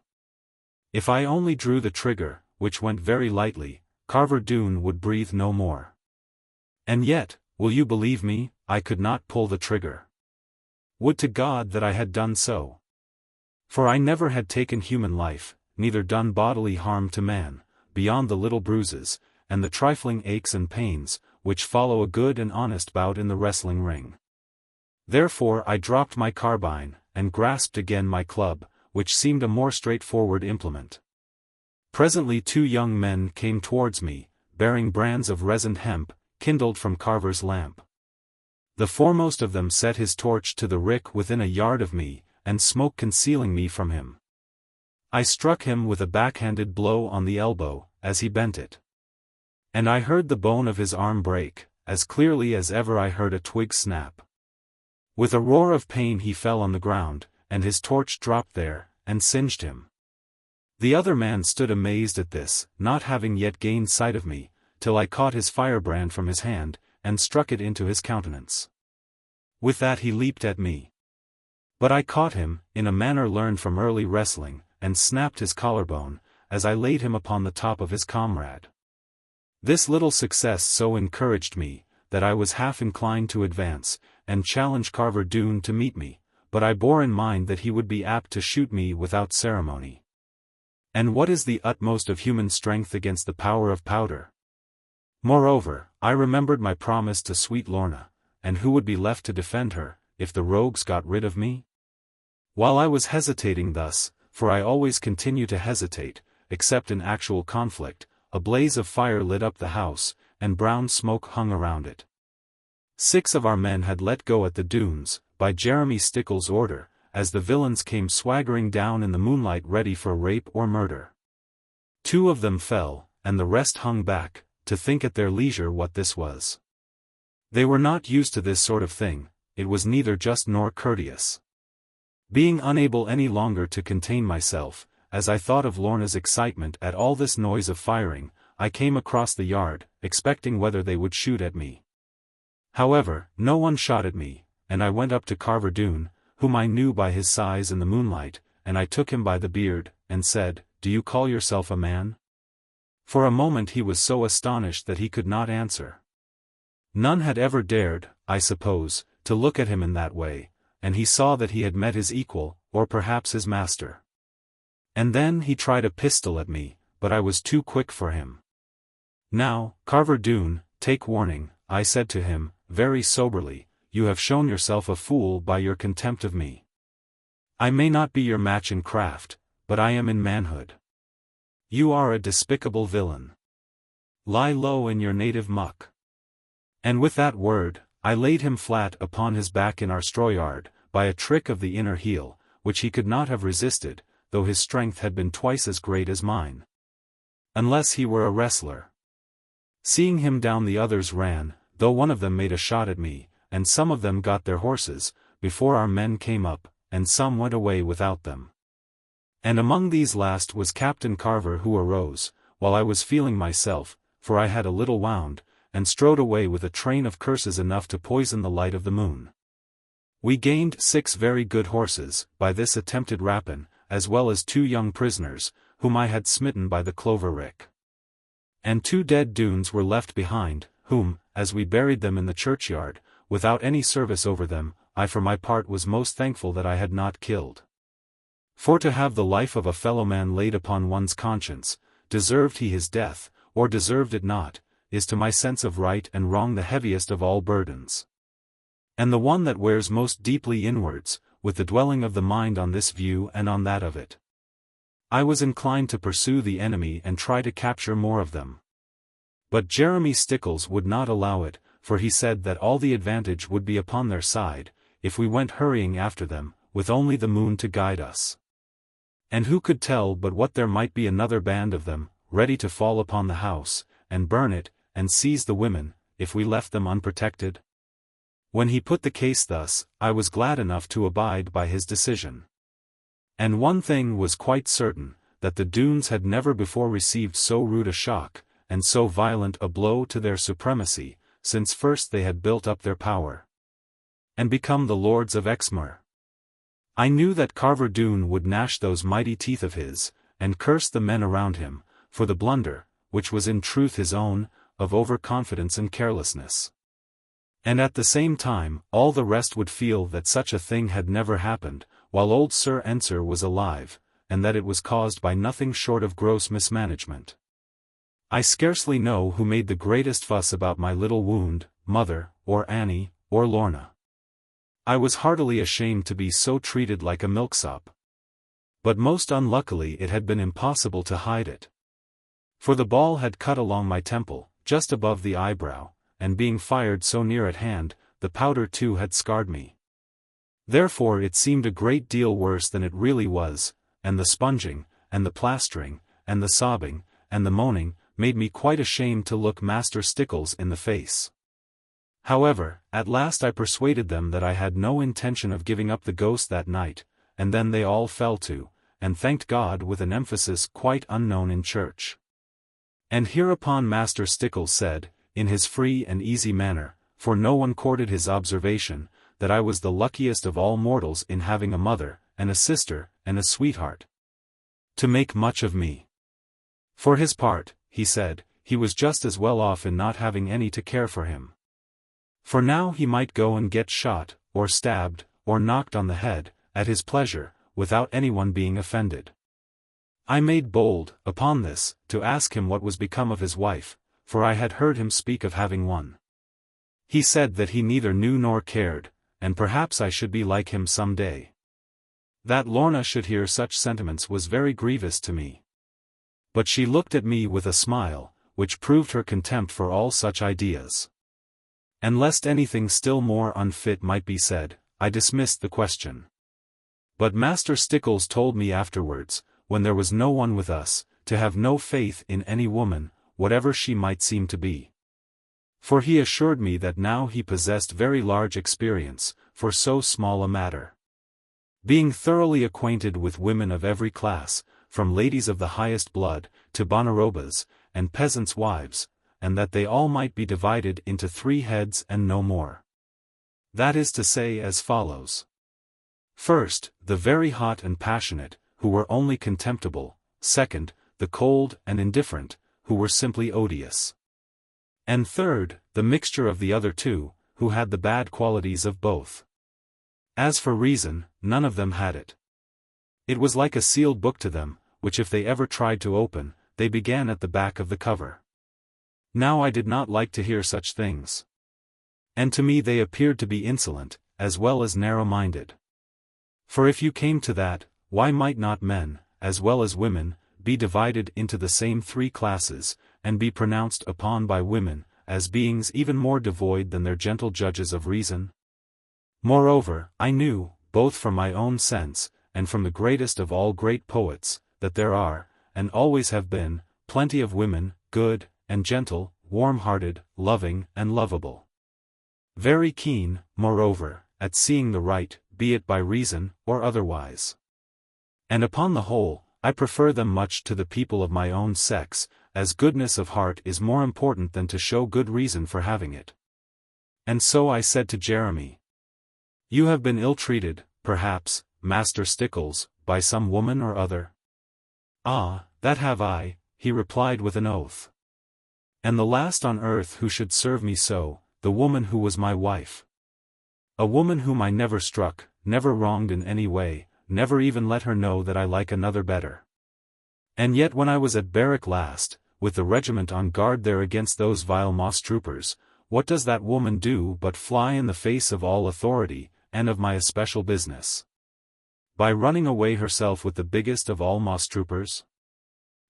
If I only drew the trigger, which went very lightly, Carver Doone would breathe no more. And yet, will you believe me, I could not pull the trigger. Would to God that I had done so. For I never had taken human life, neither done bodily harm to man, beyond the little bruises, and the trifling aches and pains, which follow a good and honest bout in the wrestling ring. Therefore I dropped my carbine, and grasped again my club, which seemed a more straightforward implement. Presently 2 young men came towards me, bearing brands of resined hemp, kindled from Carver's lamp. The foremost of them set his torch to the rick within a yard of me, and smoke concealing me from him. I struck him with a backhanded blow on the elbow, as he bent it. And I heard the bone of his arm break, as clearly as ever I heard a twig snap. With a roar of pain he fell on the ground, and his torch dropped there, and singed him. The other man stood amazed at this, not having yet gained sight of me, till I caught his firebrand from his hand, and struck it into his countenance. With that he leaped at me. But I caught him, in a manner learned from early wrestling, and snapped his collarbone, as I laid him upon the top of his comrade. This little success so encouraged me, that I was half inclined to advance, and challenge Carver Doone to meet me, but I bore in mind that he would be apt to shoot me without ceremony. And what is the utmost of human strength against the power of powder? Moreover, I remembered my promise to sweet Lorna, and who would be left to defend her, if the rogues got rid of me? While I was hesitating thus, for I always continue to hesitate, except in actual conflict, a blaze of fire lit up the house, and brown smoke hung around it. 6 of our men had let go at the Doones, by Jeremy Stickles' order, as the villains came swaggering down in the moonlight ready for rape or murder. 2 of them fell, and the rest hung back, to think at their leisure what this was. They were not used to this sort of thing, it was neither just nor courteous. Being unable any longer to contain myself, as I thought of Lorna's excitement at all this noise of firing, I came across the yard, expecting whether they would shoot at me. However, no one shot at me, and I went up to Carver Doone, whom I knew by his size in the moonlight, and I took him by the beard, and said, "Do you call yourself a man?" For a moment he was so astonished that he could not answer. None had ever dared, I suppose, to look at him in that way, and he saw that he had met his equal, or perhaps his master. And then he tried a pistol at me, but I was too quick for him. "Now, Carver Doone, take warning," I said to him, very soberly, "you have shown yourself a fool by your contempt of me. I may not be your match in craft, but I am in manhood. You are a despicable villain. Lie low in your native muck." And with that word, I laid him flat upon his back in our straw yard, by a trick of the inner heel, which he could not have resisted, though his strength had been twice as great as mine. Unless he were a wrestler. Seeing him down, the others ran, though one of them made a shot at me, and some of them got their horses, before our men came up, and some went away without them. And among these last was Captain Carver, who arose, while I was feeling myself, for I had a little wound, and strode away with a train of curses enough to poison the light of the moon. We gained 6 very good horses, by this attempted rapine, as well as 2 young prisoners, whom I had smitten by the clover rick. And 2 dead Doones were left behind, whom, as we buried them in the churchyard, without any service over them, I for my part was most thankful that I had not killed. For to have the life of a fellow-man laid upon one's conscience, deserved he his death, or deserved it not, is to my sense of right and wrong the heaviest of all burdens. And the one that wears most deeply inwards, with the dwelling of the mind on this view and on that of it. I was inclined to pursue the enemy and try to capture more of them. But Jeremy Stickles would not allow it, for he said that all the advantage would be upon their side, if we went hurrying after them, with only the moon to guide us. And who could tell but what there might be another band of them, ready to fall upon the house, and burn it, and seize the women, if we left them unprotected? When he put the case thus, I was glad enough to abide by his decision. And one thing was quite certain, that the Doones had never before received so rude a shock, and so violent a blow to their supremacy, since first they had built up their power, and become the lords of Exmoor. I knew that Carver Doone would gnash those mighty teeth of his, and curse the men around him, for the blunder, which was in truth his own, of overconfidence and carelessness. And at the same time, all the rest would feel that such a thing had never happened, while old Sir Ensor was alive, and that it was caused by nothing short of gross mismanagement. I scarcely know who made the greatest fuss about my little wound, mother, or Annie, or Lorna. I was heartily ashamed to be so treated like a milksop. But most unluckily it had been impossible to hide it. For the ball had cut along my temple, just above the eyebrow, and being fired so near at hand, the powder too had scarred me. Therefore it seemed a great deal worse than it really was, and the sponging, and the plastering, and the sobbing, and the moaning, made me quite ashamed to look Master Stickles in the face. However, at last I persuaded them that I had no intention of giving up the ghost that night, and then they all fell to, and thanked God with an emphasis quite unknown in church. And hereupon Master Stickles said, in his free and easy manner, for no one courted his observation, that I was the luckiest of all mortals in having a mother, and a sister, and a sweetheart. To make much of me. For his part, he said, he was just as well off in not having any to care for him. For now he might go and get shot, or stabbed, or knocked on the head, at his pleasure, without anyone being offended. I made bold, upon this, to ask him what was become of his wife, for I had heard him speak of having one. He said that he neither knew nor cared, and perhaps I should be like him some day. That Lorna should hear such sentiments was very grievous to me. But she looked at me with a smile, which proved her contempt for all such ideas. And lest anything still more unfit might be said, I dismissed the question. But Master Stickles told me afterwards, when there was no one with us, to have no faith in any woman, whatever she might seem to be. For he assured me that now he possessed very large experience, for so small a matter. Being thoroughly acquainted with women of every class, from ladies of the highest blood, to bonorobas, and peasants' wives, and that they all might be divided into 3 heads and no more. That is to say, as follows. First, the very hot and passionate, who were only contemptible. Second, the cold and indifferent, who were simply odious. And third, the mixture of the other 2, who had the bad qualities of both. As for reason, none of them had it. It was like a sealed book to them, which if they ever tried to open, they began at the back of the cover. Now I did not like to hear such things. And to me they appeared to be insolent, as well as narrow-minded. For if you came to that, why might not men, as well as women, be divided into the same 3 classes, and be pronounced upon by women, as beings even more devoid than their gentle judges of reason? Moreover, I knew, both from my own sense, and from the greatest of all great poets, that there are, and always have been, plenty of women, good, and gentle, warm-hearted, loving, and lovable. Very keen, moreover, at seeing the right, be it by reason, or otherwise. And upon the whole, I prefer them much to the people of my own sex, as goodness of heart is more important than to show good reason for having it. And so I said to Jeremy, "You have been ill-treated, perhaps, Master Stickles, by some woman or other?" "Ah, that have I," he replied with an oath. "And the last on earth who should serve me so, the woman who was my wife. A woman whom I never struck, never wronged in any way, never even let her know that I like another better. And yet when I was at barrack last, with the regiment on guard there against those vile moss troopers, what does that woman do but fly in the face of all authority, and of my especial business? By running away herself with the biggest of all moss troopers?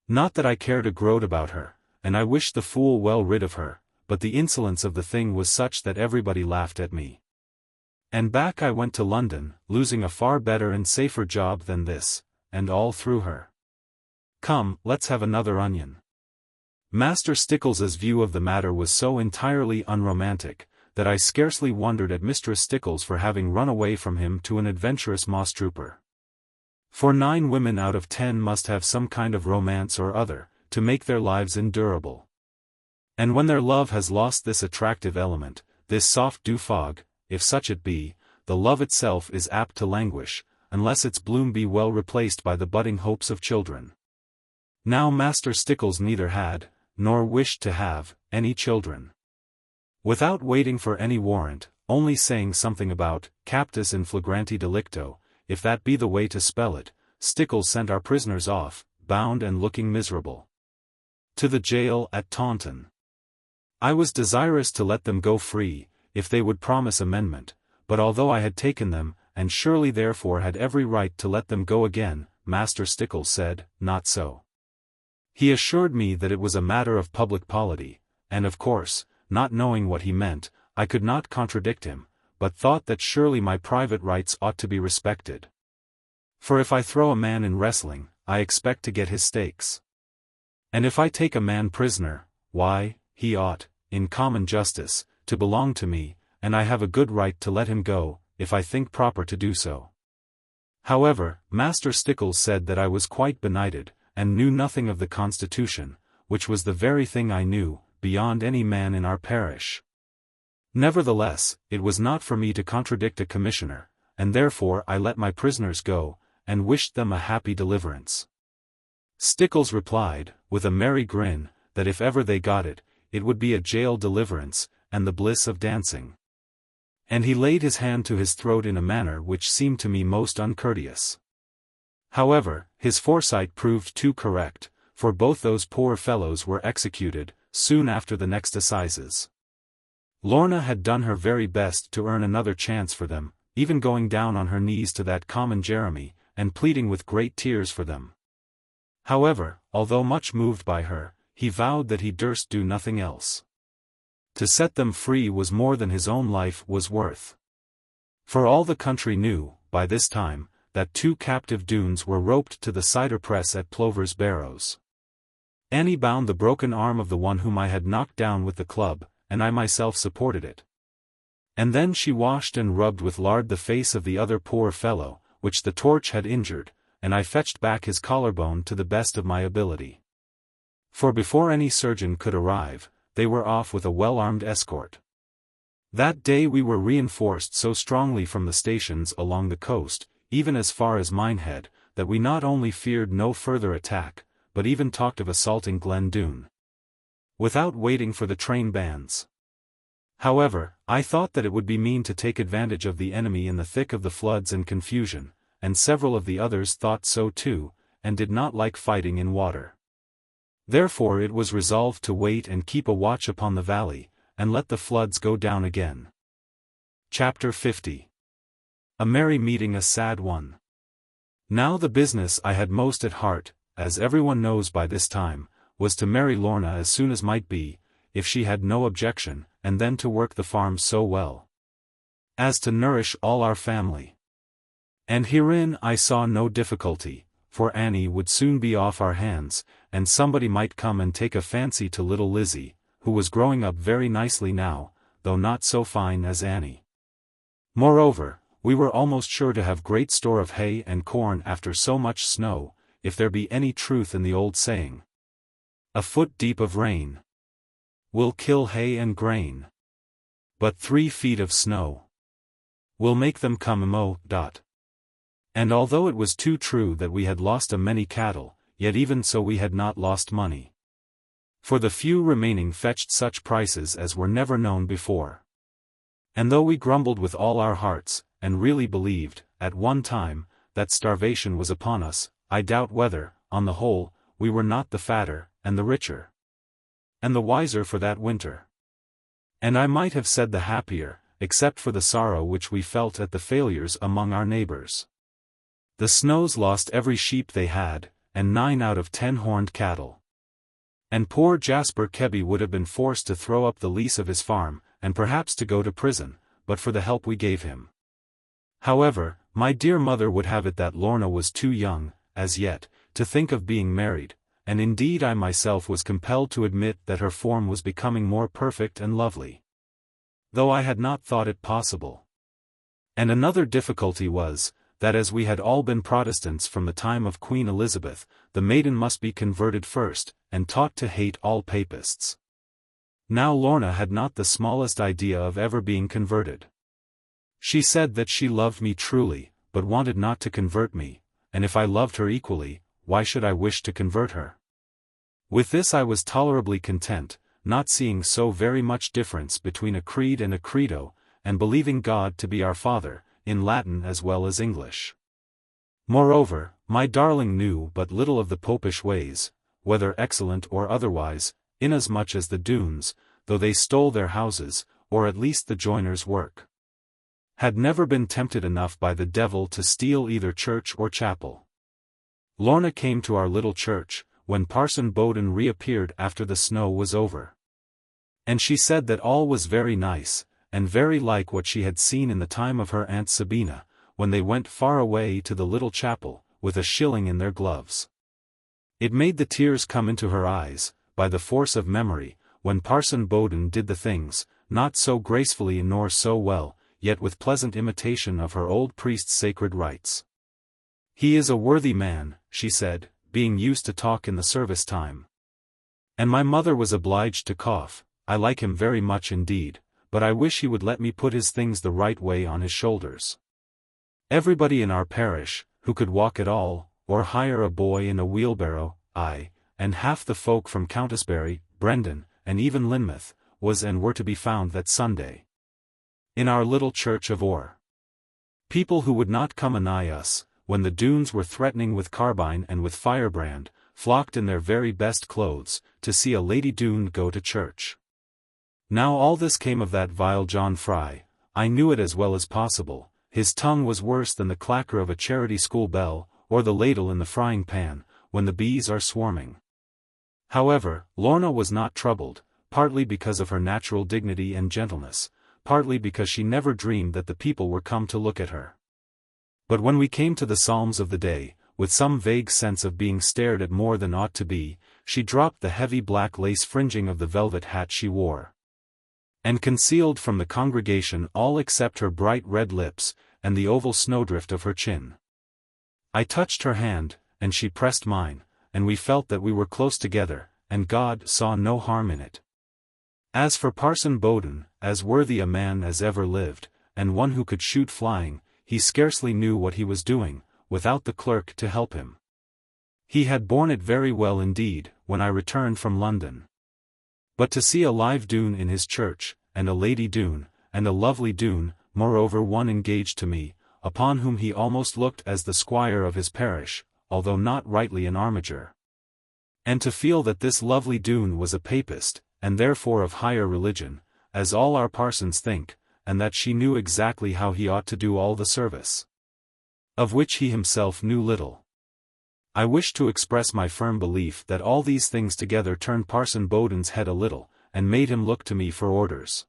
Not that I care to gloat about her, and I wish the fool well rid of her, but the insolence of the thing was such that everybody laughed at me. And back I went to London, losing a far better and safer job than this, and all through her. Come, let's have another onion." Master Stickles's view of the matter was so entirely unromantic, that I scarcely wondered at Mistress Stickles for having run away from him to an adventurous moss trooper. For 9 women out of 10 must have some kind of romance or other, to make their lives endurable. And when their love has lost this attractive element, this soft dew fog, if such it be, the love itself is apt to languish, unless its bloom be well replaced by the budding hopes of children. Now Master Stickles neither had, nor wished to have, any children. Without waiting for any warrant, only saying something about captus in flagranti delicto, if that be the way to spell it, Stickles sent our prisoners off, bound and looking miserable, to the jail at Taunton. I was desirous to let them go free, if they would promise amendment, but although I had taken them, and surely therefore had every right to let them go again, Master Stickles said, not so. He assured me that it was a matter of public polity, and of course, not knowing what he meant, I could not contradict him, but thought that surely my private rights ought to be respected. For if I throw a man in wrestling, I expect to get his stakes. And if I take a man prisoner, why, he ought, in common justice, to belong to me, and I have a good right to let him go, if I think proper to do so. However, Master Stickles said that I was quite benighted, and knew nothing of the Constitution, which was the very thing I knew, beyond any man in our parish. Nevertheless, it was not for me to contradict a commissioner, and therefore I let my prisoners go, and wished them a happy deliverance. Stickles replied, with a merry grin, that if ever they got it, it would be a jail deliverance, and the bliss of dancing. And he laid his hand to his throat in a manner which seemed to me most uncourteous. However, his foresight proved too correct, for both those poor fellows were executed, soon after the next assizes. Lorna had done her very best to earn another chance for them, even going down on her knees to that common Jeremy, and pleading with great tears for them. However, although much moved by her, he vowed that he durst do nothing else. To set them free was more than his own life was worth. For all the country knew, by this time, that 2 captive Doones were roped to the cider press at Plover's Barrows. Annie bound the broken arm of the one whom I had knocked down with the club, and I myself supported it. And then she washed and rubbed with lard the face of the other poor fellow, which the torch had injured, and I fetched back his collarbone to the best of my ability. For before any surgeon could arrive, they were off with a well-armed escort. That day we were reinforced so strongly from the stations along the coast, even as far as Minehead, that we not only feared no further attack, but even talked of assaulting Glen Doone, without waiting for the train bands. However, I thought that it would be mean to take advantage of the enemy in the thick of the floods and confusion, and several of the others thought so too, and did not like fighting in water. Therefore it was resolved to wait and keep a watch upon the valley, and let the floods go down again. Chapter 50. A merry meeting, a sad one. Now the business I had most at heart, as everyone knows by this time, was to marry Lorna as soon as might be, if she had no objection, and then to work the farm so well as to nourish all our family. And herein I saw no difficulty, for Annie would soon be off our hands, and somebody might come and take a fancy to little Lizzie, who was growing up very nicely now, though not so fine as Annie. Moreover, we were almost sure to have great store of hay and corn after so much snow, if there be any truth in the old saying, "A foot deep of rain will kill hay and grain, but 3 feet of snow will make them come mo." And although it was too true that we had lost a many cattle, yet even so we had not lost money. For the few remaining fetched such prices as were never known before. And though we grumbled with all our hearts, and really believed, at one time, that starvation was upon us, I doubt whether, on the whole, we were not the fatter, and the richer, and the wiser for that winter. And I might have said the happier, except for the sorrow which we felt at the failures among our neighbors. The snows lost every sheep they had, and 9 out of 10 horned cattle. And poor Jasper Kebby would have been forced to throw up the lease of his farm, and perhaps to go to prison, but for the help we gave him. However, my dear mother would have it that Lorna was too young, as yet, to think of being married, and indeed I myself was compelled to admit that her form was becoming more perfect and lovely, though I had not thought it possible. And another difficulty was, that as we had all been Protestants from the time of Queen Elizabeth, the maiden must be converted first, and taught to hate all papists. Now Lorna had not the smallest idea of ever being converted. She said that she loved me truly, but wanted not to convert me, and if I loved her equally, why should I wish to convert her? With this I was tolerably content, not seeing so very much difference between a creed and a credo, and believing God to be our Father, in Latin as well as English. Moreover, my darling knew but little of the popish ways, whether excellent or otherwise, inasmuch as the Doones, though they stole their houses, or at least the joiners' work, had never been tempted enough by the devil to steal either church or chapel. Lorna came to our little church, when Parson Bowden reappeared after the snow was over. And she said that all was very nice, and very like what she had seen in the time of her Aunt Sabina, when they went far away to the little chapel, with a shilling in their gloves. It made the tears come into her eyes, by the force of memory, when Parson Bowden did the things, not so gracefully nor so well, yet with pleasant imitation of her old priest's sacred rites. "He is a worthy man," she said, being used to talk in the service time. And my mother was obliged to cough. "I like him very much indeed, but I wish he would let me put his things the right way on his shoulders." Everybody in our parish, who could walk at all, or hire a boy in a wheelbarrow, and half the folk from Countisbury, Brendan, and even Lynmouth, was and were to be found that Sunday in our little church of Oare. People who would not come anigh us, when the Doones were threatening with carbine and with firebrand, flocked in their very best clothes, to see a Lady Doone go to church. Now all this came of that vile John Fry. I knew it as well as possible. His tongue was worse than the clacker of a charity school bell, or the ladle in the frying pan, when the bees are swarming. However, Lorna was not troubled, partly because of her natural dignity and gentleness, partly because she never dreamed that the people were come to look at her. But when we came to the psalms of the day, with some vague sense of being stared at more than ought to be, she dropped the heavy black lace fringing of the velvet hat she wore, and concealed from the congregation all except her bright red lips, and the oval snowdrift of her chin. I touched her hand, and she pressed mine, and we felt that we were close together, and God saw no harm in it. As for Parson Bowden, as worthy a man as ever lived, and one who could shoot flying, he scarcely knew what he was doing, without the clerk to help him. He had borne it very well indeed, when I returned from London. But to see a live Doone in his church, and a Lady Doone, and a lovely Doone, moreover one engaged to me, upon whom he almost looked as the squire of his parish, although not rightly an armiger. And to feel that this lovely Doone was a papist, and therefore of higher religion, as all our parsons think, and that she knew exactly how he ought to do all the service, of which he himself knew little. I wish to express my firm belief that all these things together turned Parson Bowden's head a little, and made him look to me for orders.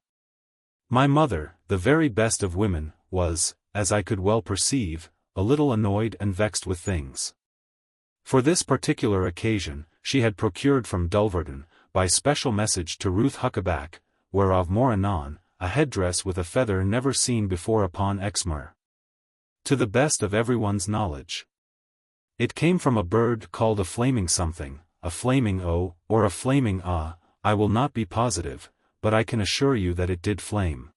My mother, the very best of women, was, as I could well perceive, a little annoyed and vexed with things. For this particular occasion, she had procured from Dulverton, by special message to Ruth Huckaback, whereof more anon, a headdress with a feather never seen before upon Exmoor. To the best of everyone's knowledge, it came from a bird called a flaming something, a flaming o, or a flaming I will not be positive, but I can assure you that it did flame.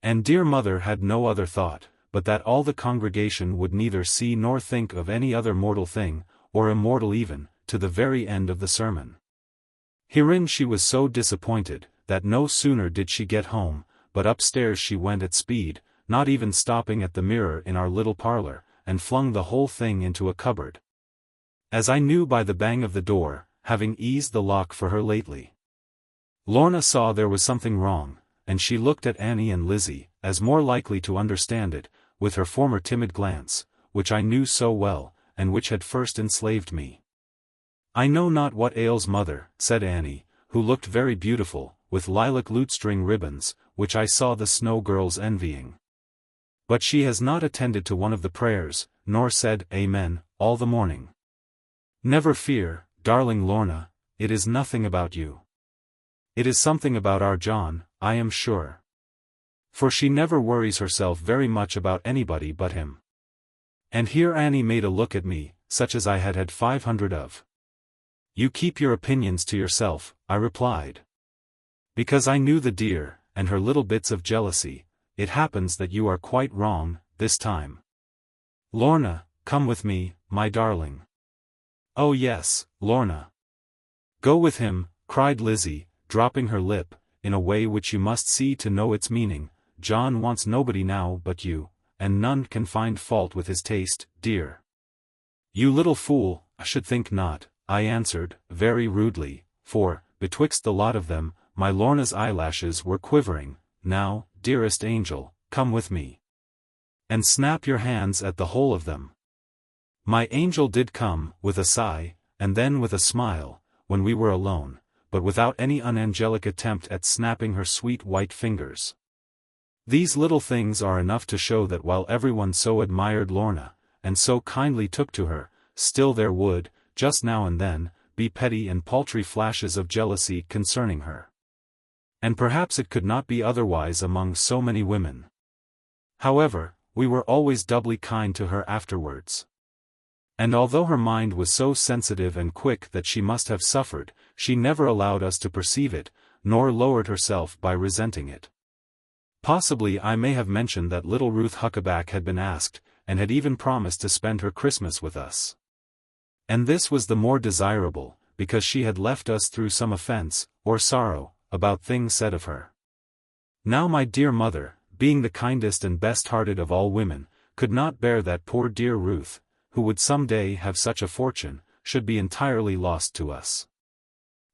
And dear mother had no other thought, but that all the congregation would neither see nor think of any other mortal thing, or immortal even, to the very end of the sermon. Herein she was so disappointed, that no sooner did she get home, but upstairs she went at speed, not even stopping at the mirror in our little parlour, and flung the whole thing into a cupboard. As I knew by the bang of the door, having eased the lock for her lately. Lorna saw there was something wrong, and she looked at Annie and Lizzie, as more likely to understand it, with her former timid glance, which I knew so well, and which had first enslaved me. "I know not what ails mother," said Annie, who looked very beautiful, with lilac lutestring ribbons, which I saw the Snow girls envying. "But she has not attended to one of the prayers, nor said Amen, all the morning." "Never fear, darling Lorna, it is nothing about you. It is something about our John, I am sure. For she never worries herself very much about anybody but him." And here Annie made a look at me, such as I had had 500 of. "You keep your opinions to yourself," I replied. "Because I knew the dear, and her little bits of jealousy, it happens that you are quite wrong, this time. Lorna, come with me, my darling." "Oh yes, Lorna." "Go with him," cried Lizzie, dropping her lip, in a way which you must see to know its meaning. "John wants nobody now but you, and none can find fault with his taste, dear." "You little fool, I should think not," I answered, very rudely, for, betwixt the lot of them, my Lorna's eyelashes were quivering. "Now, dearest angel, come with me. And snap your hands at the whole of them." My angel did come, with a sigh, and then with a smile, when we were alone, but without any unangelic attempt at snapping her sweet white fingers. These little things are enough to show that while everyone so admired Lorna, and so kindly took to her, still there would, just now and then, be petty and paltry flashes of jealousy concerning her. And perhaps it could not be otherwise among so many women. However, we were always doubly kind to her afterwards. And although her mind was so sensitive and quick that she must have suffered, she never allowed us to perceive it, nor lowered herself by resenting it. Possibly I may have mentioned that little Ruth Huckaback had been asked, and had even promised to spend her Christmas with us. And this was the more desirable, because she had left us through some offense, or sorrow, about things said of her. Now my dear mother, being the kindest and best-hearted of all women, could not bear that poor dear Ruth, who would some day have such a fortune, should be entirely lost to us.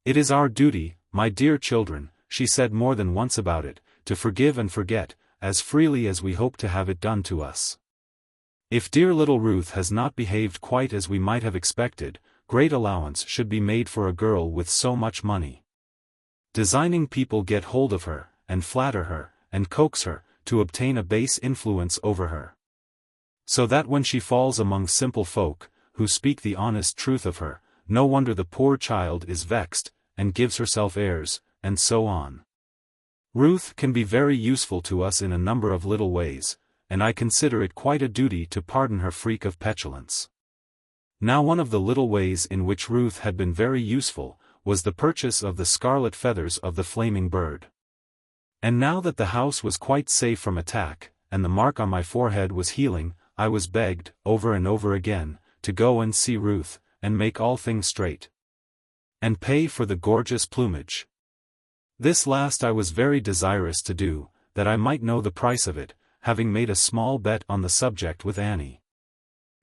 "It is our duty, my dear children," she said more than once about it, "to forgive and forget, as freely as we hope to have it done to us. If dear little Ruth has not behaved quite as we might have expected, great allowance should be made for a girl with so much money. Designing people get hold of her, and flatter her, and coax her, to obtain a base influence over her. So that when she falls among simple folk, who speak the honest truth of her, no wonder the poor child is vexed, and gives herself airs, and so on. Ruth can be very useful to us in a number of little ways, and I consider it quite a duty to pardon her freak of petulance. Now one of the little ways in which Ruth had been very useful, was the purchase of the scarlet feathers of the flaming bird. And now that the house was quite safe from attack, and the mark on my forehead was healing, I was begged, over and over again, to go and see Ruth, and make all things straight, and pay for the gorgeous plumage. This last I was very desirous to do, that I might know the price of it, having made a small bet on the subject with Annie.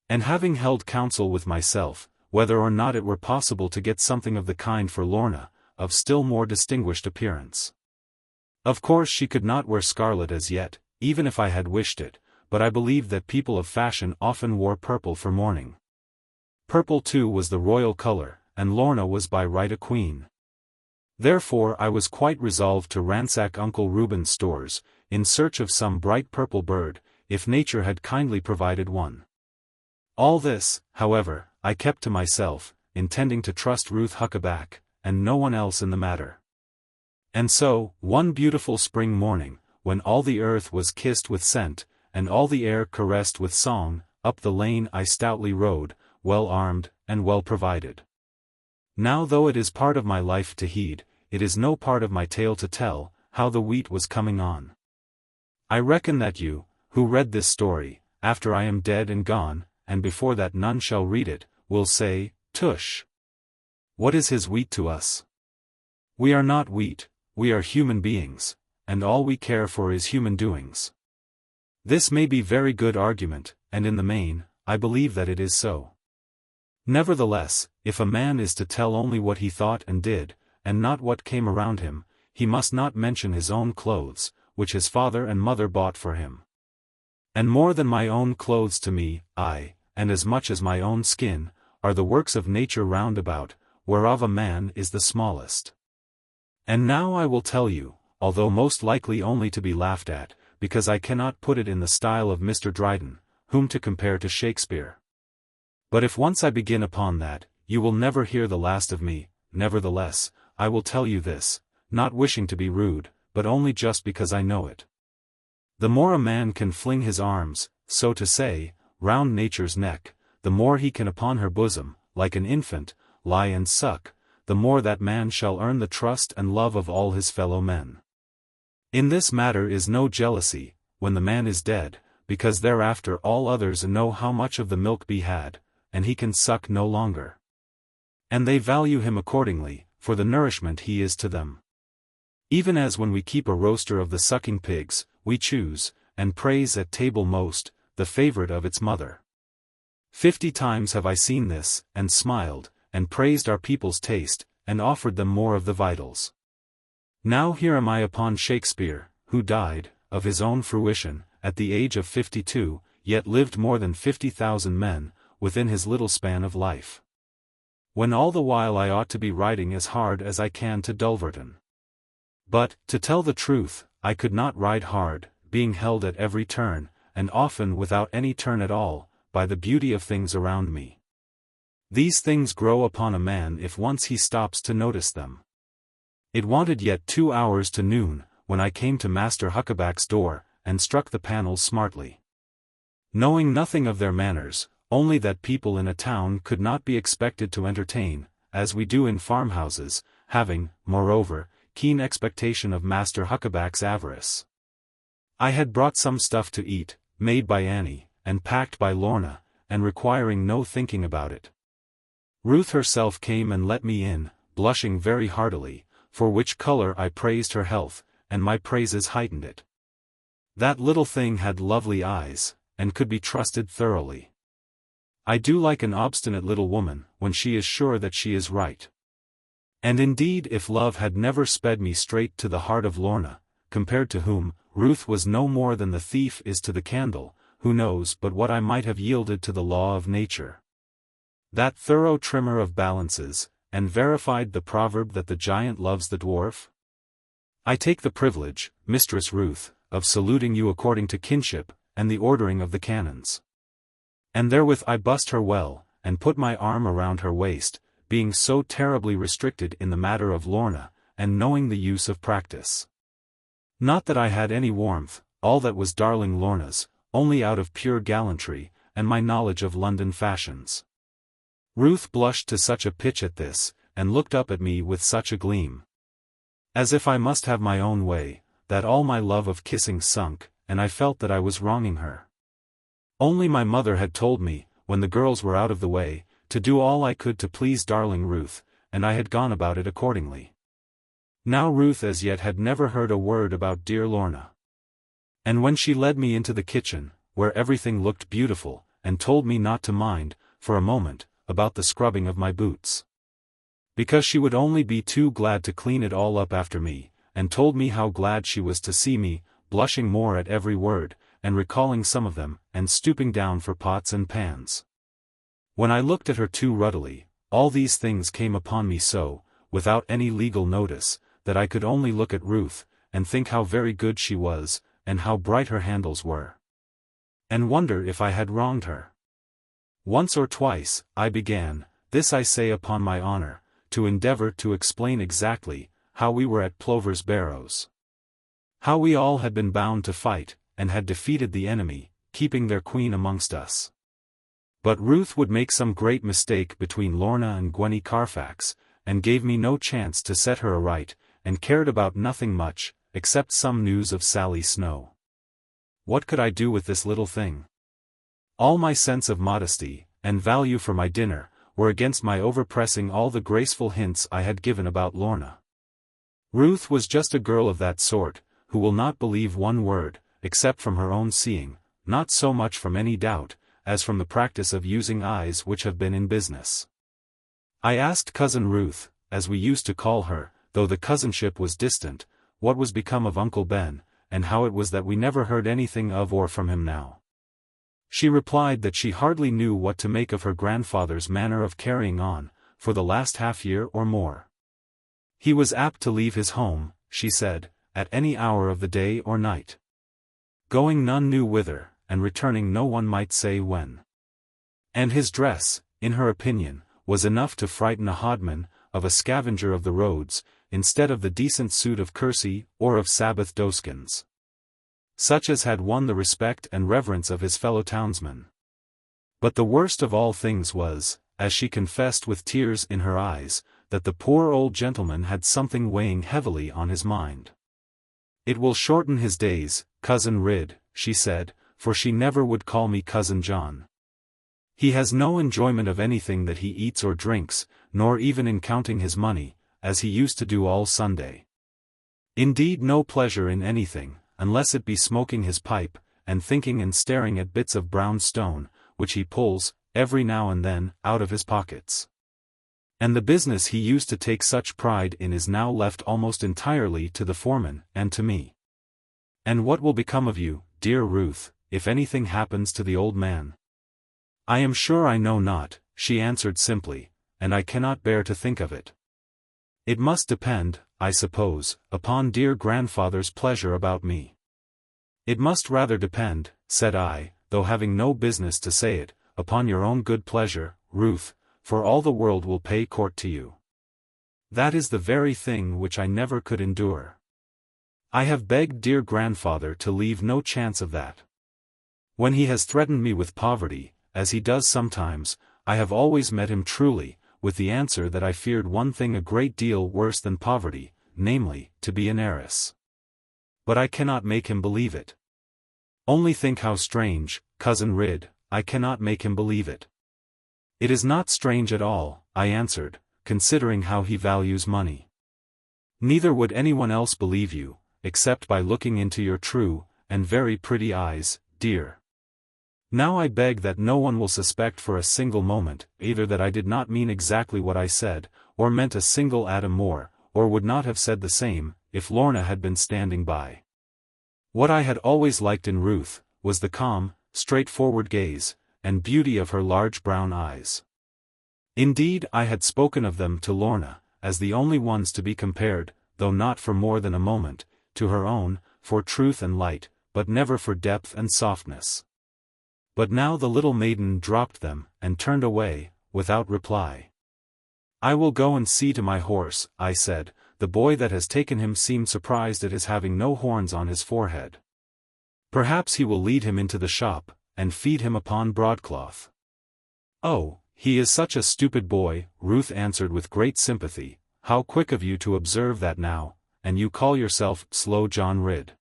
And having held counsel with myself, whether or not it were possible to get something of the kind for Lorna, of still more distinguished appearance. Of course she could not wear scarlet as yet, even if I had wished it, but I believed that people of fashion often wore purple for mourning. Purple too was the royal color, and Lorna was by right a queen. Therefore I was quite resolved to ransack Uncle Reuben's stores, in search of some bright purple bird, if nature had kindly provided one. All this, however, I kept to myself, intending to trust Ruth Huckaback, and no one else in the matter. And so, one beautiful spring morning, when all the earth was kissed with scent, and all the air caressed with song, up the lane I stoutly rode, well armed, and well provided. Now though it is part of my life to heed, it is no part of my tale to tell, how the wheat was coming on. I reckon that you, who read this story, after I am dead and gone, and before that none shall read it, will say, Tush! What is his wheat to us? We are not wheat, we are human beings, and all we care for is human doings. This may be very good argument, and in the main, I believe that it is so. Nevertheless, if a man is to tell only what he thought and did, and not what came around him, he must not mention his own clothes, which his father and mother bought for him. And more than my own clothes to me, aye, and as much as my own skin, are the works of nature round about, whereof a man is the smallest. And now I will tell you, although most likely only to be laughed at, because I cannot put it in the style of Mr. Dryden, whom to compare to Shakespeare. But if once I begin upon that, you will never hear the last of me. Nevertheless, I will tell you this, not wishing to be rude, but only just because I know it. The more a man can fling his arms, so to say, round nature's neck, the more he can upon her bosom, like an infant, lie and suck, the more that man shall earn the trust and love of all his fellow men. In this matter is no jealousy, when the man is dead, because thereafter all others know how much of the milk be had, and he can suck no longer. And they value him accordingly, for the nourishment he is to them. Even as when we keep a roaster of the sucking pigs, we choose, and praise at table most, the favorite of its mother. 50 times have I seen this, and smiled, and praised our people's taste, and offered them more of the vitals. Now here am I upon Shakespeare, who died, of his own fruition, at the age of 52, yet lived more than 50,000 men, within his little span of life. When all the while I ought to be riding as hard as I can to Dulverton. But, to tell the truth, I could not ride hard, being held at every turn, and often without any turn at all, by the beauty of things around me. These things grow upon a man if once he stops to notice them. It wanted yet 2 hours to noon, when I came to Master Huckaback's door, and struck the panels smartly. Knowing nothing of their manners, only that people in a town could not be expected to entertain, as we do in farmhouses, having, moreover, keen expectation of Master Huckaback's avarice. I had brought some stuff to eat, made by Annie, and packed by Lorna, and requiring no thinking about it. Ruth herself came and let me in, blushing very heartily, for which color I praised her health, and my praises heightened it. That little thing had lovely eyes, and could be trusted thoroughly. I do like an obstinate little woman, when she is sure that she is right. And indeed if love had never sped me straight to the heart of Lorna, compared to whom, Ruth was no more than the thief is to the candle, who knows but what I might have yielded to the law of nature. That thorough trimmer of balances, and verified the proverb that the giant loves the dwarf? I take the privilege, Mistress Ruth, of saluting you according to kinship, and the ordering of the canons. And therewith I bussed her well, and put my arm around her waist, being so terribly restricted in the matter of Lorna, and knowing the use of practice. Not that I had any warmth, all that was darling Lorna's, only out of pure gallantry, and my knowledge of London fashions. Ruth blushed to such a pitch at this, and looked up at me with such a gleam, as if I must have my own way, that all my love of kissing sunk, and I felt that I was wronging her. Only my mother had told me, when the girls were out of the way, to do all I could to please darling Ruth, and I had gone about it accordingly. Now Ruth as yet had never heard a word about dear Lorna. And when she led me into the kitchen, where everything looked beautiful, and told me not to mind, for a moment, about the scrubbing of my boots, because she would only be too glad to clean it all up after me, and told me how glad she was to see me, blushing more at every word, and recalling some of them, and stooping down for pots and pans. When I looked at her too ruddily, all these things came upon me so, without any legal notice, that I could only look at Ruth, and think how very good she was, and how bright her handles were, and wonder if I had wronged her. Once or twice, I began, this I say upon my honor, to endeavor to explain exactly, how we were at Plover's Barrows. How we all had been bound to fight, and had defeated the enemy, keeping their queen amongst us. But Ruth would make some great mistake between Lorna and Gwenny Carfax, and gave me no chance to set her aright, and cared about nothing much, except some news of Sally Snow. What could I do with this little thing? All my sense of modesty, and value for my dinner, were against my overpressing all the graceful hints I had given about Lorna. Ruth was just a girl of that sort, who will not believe one word, except from her own seeing, not so much from any doubt, as from the practice of using eyes which have been in business. I asked Cousin Ruth, as we used to call her, though the cousinship was distant, what was become of Uncle Ben, and how it was that we never heard anything of or from him now. She replied that she hardly knew what to make of her grandfather's manner of carrying on, for the last half-year or more. He was apt to leave his home, she said, at any hour of the day or night, going none knew whither, and returning no one might say when. And his dress, in her opinion, was enough to frighten a hodman, of a scavenger of the roads, instead of the decent suit of kersey, or of Sabbath doeskins, such as had won the respect and reverence of his fellow townsmen. But the worst of all things was, as she confessed with tears in her eyes, that the poor old gentleman had something weighing heavily on his mind. It will shorten his days, Cousin Rid, she said, for she never would call me Cousin John. He has no enjoyment of anything that he eats or drinks, nor even in counting his money, as he used to do all Sunday. Indeed, no pleasure in anything, unless it be smoking his pipe, and thinking and staring at bits of brown stone, which he pulls, every now and then, out of his pockets. And the business he used to take such pride in is now left almost entirely to the foreman, and to me. And what will become of you, dear Ruth, if anything happens to the old man? I am sure I know not, she answered simply, and I cannot bear to think of it. It must depend, I suppose, upon dear grandfather's pleasure about me. It must rather depend, said I, though having no business to say it, upon your own good pleasure, Ruth, for all the world will pay court to you. That is the very thing which I never could endure. I have begged dear grandfather to leave no chance of that. When he has threatened me with poverty, as he does sometimes, I have always met him truly, with the answer that I feared one thing a great deal worse than poverty, namely, to be an heiress. But I cannot make him believe it. Only think how strange, Cousin Rid, I cannot make him believe it. It is not strange at all, I answered, considering how he values money. Neither would anyone else believe you, except by looking into your true, and very pretty eyes, dear. Now I beg that no one will suspect for a single moment, either that I did not mean exactly what I said, or meant a single atom more, or would not have said the same, if Lorna had been standing by. What I had always liked in Ruth, was the calm, straightforward gaze, and beauty of her large brown eyes. Indeed, I had spoken of them to Lorna, as the only ones to be compared, though not for more than a moment, to her own, for truth and light, but never for depth and softness. But now the little maiden dropped them, and turned away, without reply. I will go and see to my horse, I said. The boy that has taken him seemed surprised at his having no horns on his forehead. Perhaps he will lead him into the shop, and feed him upon broadcloth. Oh, he is such a stupid boy, Ruth answered with great sympathy. How quick of you to observe that now, and you call yourself Slow John Ridd.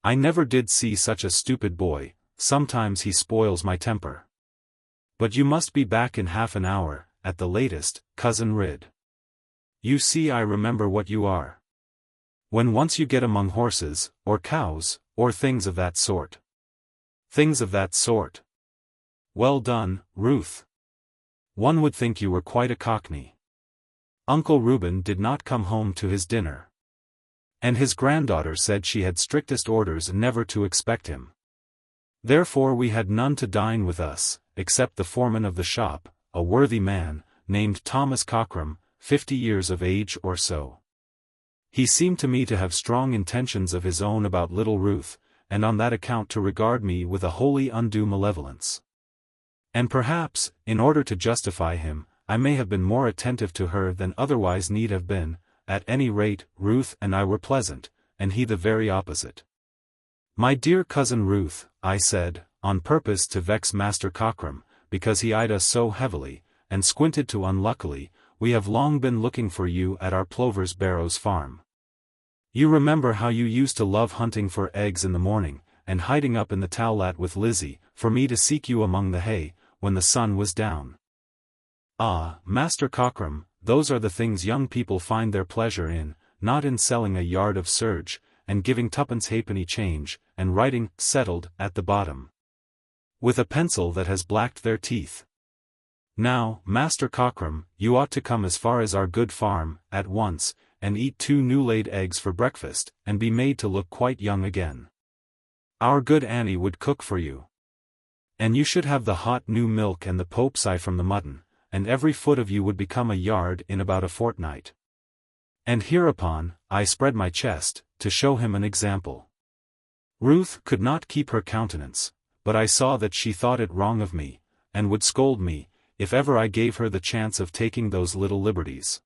I never did see such a stupid boy, sometimes he spoils my temper. But you must be back in half an hour, at the latest, Cousin Ridd. You see, I remember what you are. When once you get among horses, or cows, or things of that sort. Things of that sort. Well done, Ruth. One would think you were quite a cockney. Uncle Reuben did not come home to his dinner. And his granddaughter said she had strictest orders never to expect him. Therefore we had none to dine with us, except the foreman of the shop, a worthy man, named Thomas Cockram, 50 years of age or so. He seemed to me to have strong intentions of his own about little Ruth, and on that account to regard me with a wholly undue malevolence. And perhaps, in order to justify him, I may have been more attentive to her than otherwise need have been. At any rate, Ruth and I were pleasant, and he the very opposite. My dear cousin Ruth, I said, on purpose to vex Master Cockram, because he eyed us so heavily, and squinted too unluckily, we have long been looking for you at our Plover's Barrows farm. You remember how you used to love hunting for eggs in the morning, and hiding up in the towlet with Lizzie, for me to seek you among the hay, when the sun was down. Ah, Master Cockram, those are the things young people find their pleasure in, not in selling a yard of serge, and giving twopence halfpenny change, and writing, settled, at the bottom. With a pencil that has blacked their teeth. Now, Master Cockram, you ought to come as far as our good farm, at once, and eat 2 new-laid eggs for breakfast, and be made to look quite young again. Our good Annie would cook for you. And you should have the hot new milk and the pope's eye from the mutton, and every foot of you would become a yard in about a fortnight. And hereupon, I spread my chest, to show him an example. Ruth could not keep her countenance, but I saw that she thought it wrong of me, and would scold me, if ever I gave her the chance of taking those little liberties.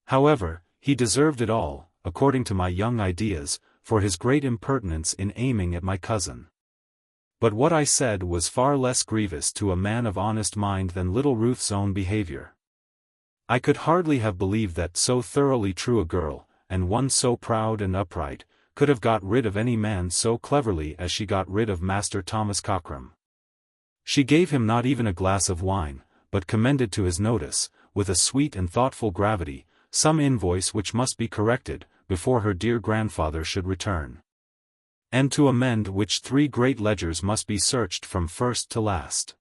However, he deserved it all, according to my young ideas, for his great impertinence in aiming at my cousin. But what I said was far less grievous to a man of honest mind than little Ruth's own behavior. I could hardly have believed that so thoroughly true a girl, and one so proud and upright, could have got rid of any man so cleverly as she got rid of Master Thomas Cockram. She gave him not even a glass of wine, but commended to his notice, with a sweet and thoughtful gravity, some invoice which must be corrected, before her dear grandfather should return. And to amend which 3 great ledgers must be searched from first to last.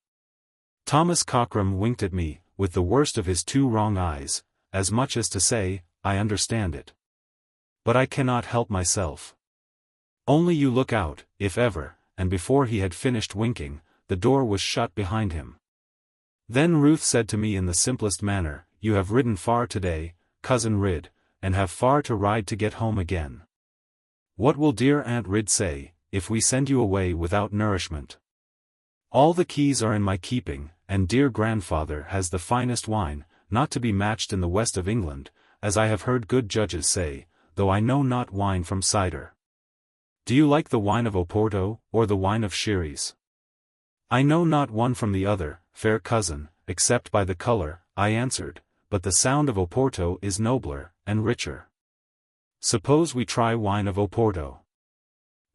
Thomas Cockram winked at me, with the worst of his 2 wrong eyes, as much as to say, I understand it. But I cannot help myself. Only you look out, if ever, and before he had finished winking, the door was shut behind him. Then Ruth said to me in the simplest manner, You have ridden far today, Cousin Ridd, and have far to ride to get home again. What will dear Aunt Ridd say, if we send you away without nourishment? All the keys are in my keeping, and dear grandfather has the finest wine, not to be matched in the west of England, as I have heard good judges say, though I know not wine from cider. Do you like the wine of Oporto, or the wine of Sherry's? I know not one from the other, fair cousin, except by the color, I answered, but the sound of Oporto is nobler, and richer. Suppose we try wine of Oporto.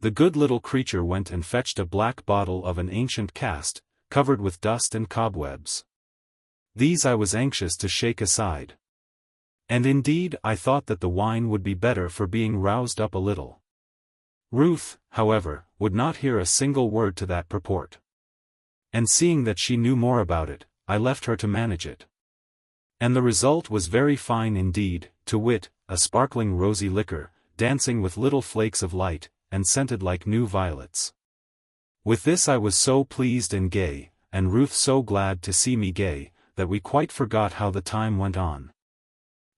The good little creature went and fetched a black bottle of an ancient cast, covered with dust and cobwebs. These I was anxious to shake aside. And indeed I thought that the wine would be better for being roused up a little. Ruth, however, would not hear a single word to that purport. And seeing that she knew more about it, I left her to manage it. And the result was very fine indeed, to wit, a sparkling rosy liquor, dancing with little flakes of light, and scented like new violets. With this I was so pleased and gay, and Ruth so glad to see me gay, that we quite forgot how the time went on.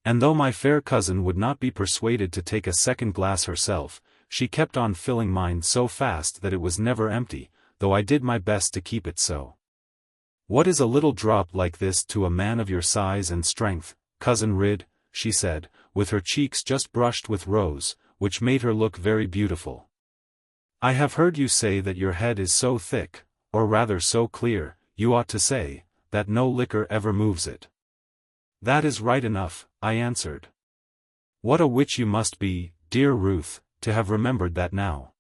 And though my fair cousin would not be persuaded to take a second glass herself, she kept on filling mine so fast that it was never empty, though I did my best to keep it so. What is a little drop like this to a man of your size and strength, Cousin Ridd? She said, with her cheeks just brushed with rose, which made her look very beautiful. I have heard you say that your head is so thick, or rather so clear, you ought to say, that no liquor ever moves it. That is right enough, I answered. What a witch you must be, dear Ruth, to have remembered that now.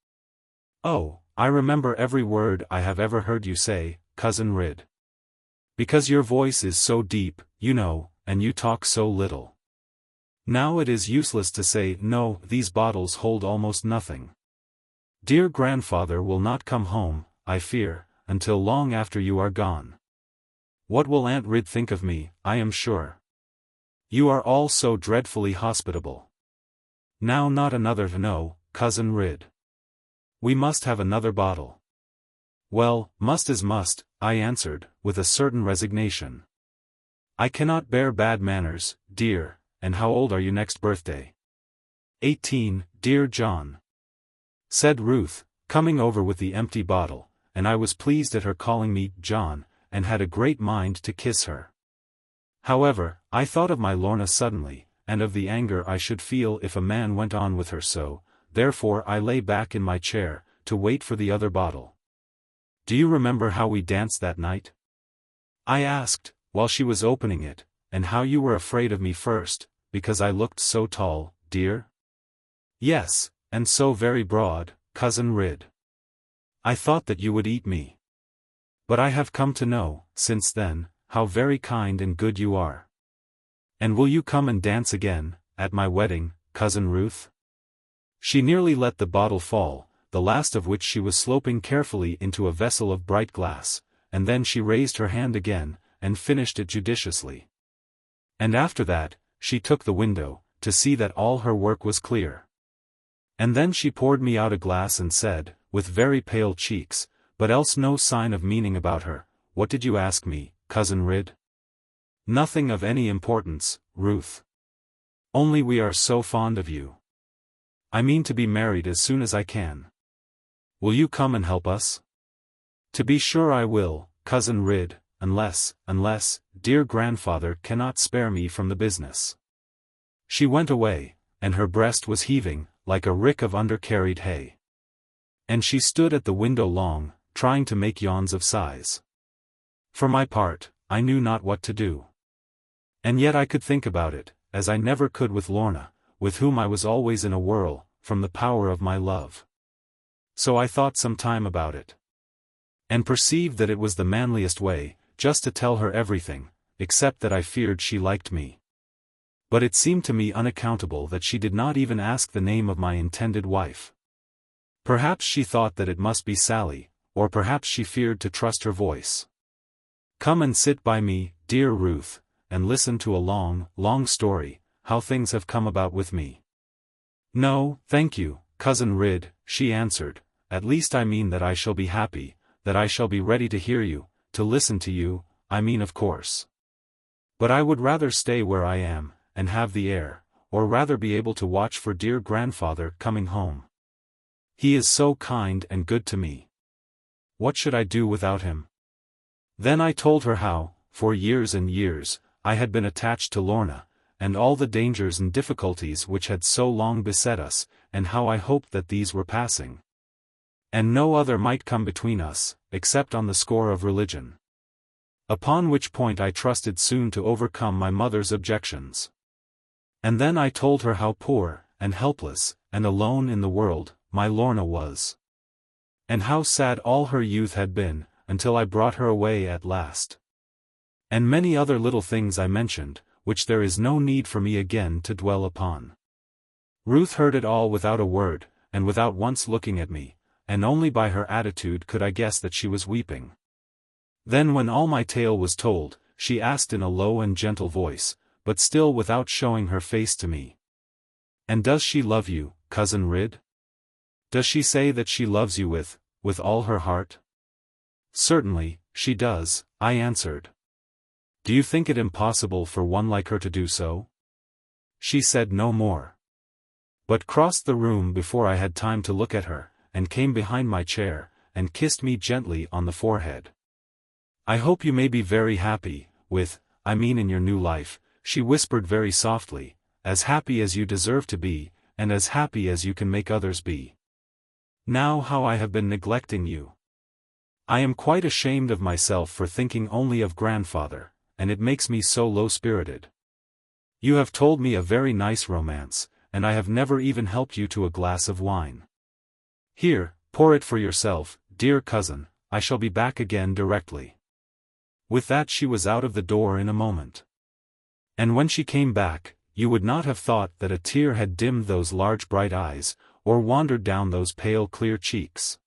Oh, I remember every word I have ever heard you say, Cousin Ridd. Because your voice is so deep, you know, and you talk so little. Now it is useless to say, no, these bottles hold almost nothing. Dear grandfather will not come home, I fear, until long after you are gone. What will Aunt Ridd think of me, I am sure. You are all so dreadfully hospitable. Now not another, no, Cousin Ridd. We must have another bottle. Well, must is must, I answered, with a certain resignation. I cannot bear bad manners, dear, and how old are you next birthday? 18, dear John, said Ruth, coming over with the empty bottle, and I was pleased at her calling me John, and had a great mind to kiss her. However, I thought of my Lorna suddenly, and of the anger I should feel if a man went on with her so, therefore I lay back in my chair, to wait for the other bottle. Do you remember how we danced that night? I asked, while she was opening it, and how you were afraid of me first, because I looked so tall, dear? Yes, and so very broad, Cousin Ridd. I thought that you would eat me. But I have come to know, since then, how very kind and good you are. And will you come and dance again, at my wedding, Cousin Ruth? She nearly let the bottle fall, the last of which she was sloping carefully into a vessel of bright glass, and then she raised her hand again, and finished it judiciously. And after that, she took the window, to see that all her work was clear. And then she poured me out a glass and said, with very pale cheeks, but else no sign of meaning about her, what did you ask me, Cousin Ridd? Nothing of any importance, Ruth. Only we are so fond of you. I mean to be married as soon as I can. Will you come and help us? To be sure I will, Cousin Ridd, unless, dear grandfather cannot spare me from the business. She went away, and her breast was heaving, like a rick of undercarried hay. And she stood at the window long, trying to make yawns of sighs. For my part, I knew not what to do. And yet I could think about it, as I never could with Lorna, with whom I was always in a whirl, from the power of my love. So I thought some time about it. And perceived that it was the manliest way, just to tell her everything, except that I feared she liked me. But it seemed to me unaccountable that she did not even ask the name of my intended wife. Perhaps she thought that it must be Sally, or perhaps she feared to trust her voice. Come and sit by me, dear Ruth, and listen to a long, long story, how things have come about with me. No, thank you, Cousin Ridd, she answered, at least I mean that I shall be happy, that I shall be ready to hear you, to listen to you, I mean of course. But I would rather stay where I am, and have the air, or rather be able to watch for dear grandfather coming home. He is so kind and good to me. What should I do without him? Then I told her how, for years and years, I had been attached to Lorna, and all the dangers and difficulties which had so long beset us, and how I hoped that these were passing. And no other might come between us, except on the score of religion. Upon which point I trusted soon to overcome my mother's objections. And then I told her how poor, and helpless, and alone in the world, my Lorna was. And how sad all her youth had been, until I brought her away at last. And many other little things I mentioned, which there is no need for me again to dwell upon. Ruth heard it all without a word, and without once looking at me, and only by her attitude could I guess that she was weeping. Then when all my tale was told, she asked in a low and gentle voice, but still without showing her face to me. And does she love you, Cousin Ridd? Does she say that she loves you with all her heart? Certainly, she does, I answered. Do you think it impossible for one like her to do so? She said no more, but crossed the room before I had time to look at her, and came behind my chair, and kissed me gently on the forehead. I hope you may be very happy, in your new life, she whispered very softly, as happy as you deserve to be, and as happy as you can make others be. Now how I have been neglecting you. I am quite ashamed of myself for thinking only of grandfather, and it makes me so low-spirited. You have told me a very nice romance, and I have never even helped you to a glass of wine. Here, pour it for yourself, dear cousin, I shall be back again directly." With that she was out of the door in a moment. And when she came back, you would not have thought that a tear had dimmed those large bright eyes, or wandered down those pale clear cheeks.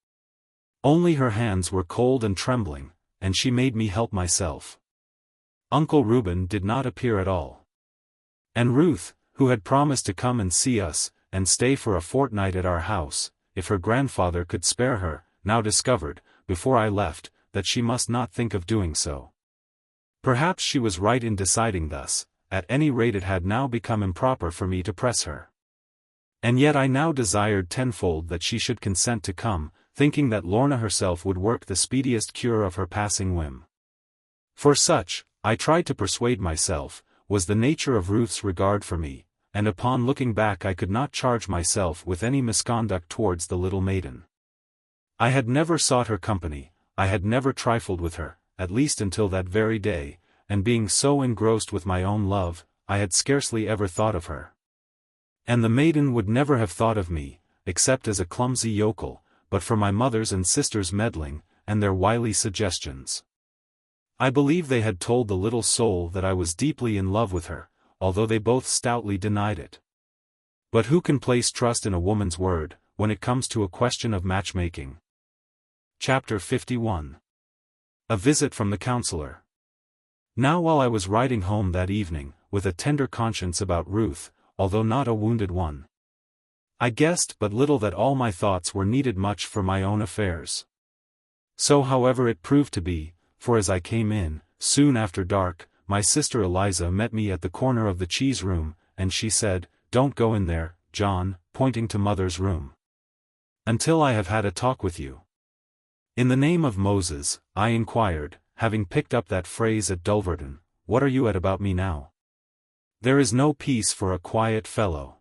Only her hands were cold and trembling, and she made me help myself. Uncle Reuben did not appear at all. And Ruth, who had promised to come and see us, and stay for a fortnight at our house, if her grandfather could spare her, now discovered, before I left, that she must not think of doing so. Perhaps she was right in deciding thus, at any rate it had now become improper for me to press her. And yet I now desired tenfold that she should consent to come, thinking that Lorna herself would work the speediest cure of her passing whim. For such, I tried to persuade myself, was the nature of Ruth's regard for me, and upon looking back I could not charge myself with any misconduct towards the little maiden. I had never sought her company, I had never trifled with her, at least until that very day, and being so engrossed with my own love, I had scarcely ever thought of her. And the maiden would never have thought of me, except as a clumsy yokel, but for my mother's and sister's meddling, and their wily suggestions. I believe they had told the little soul that I was deeply in love with her, although they both stoutly denied it. But who can place trust in a woman's word, when it comes to a question of matchmaking? Chapter 51. A visit from the Counsellor. Now while I was riding home that evening, with a tender conscience about Ruth, although not a wounded one, I guessed but little that all my thoughts were needed much for my own affairs. So however it proved to be, for as I came in, soon after dark, my sister Eliza met me at the corner of the cheese room, and she said, "Don't go in there, John," pointing to mother's room, "until I have had a talk with you." "In the name of Moses," I inquired, having picked up that phrase at Dulverton, "what are you at about me now? There is no peace for a quiet fellow."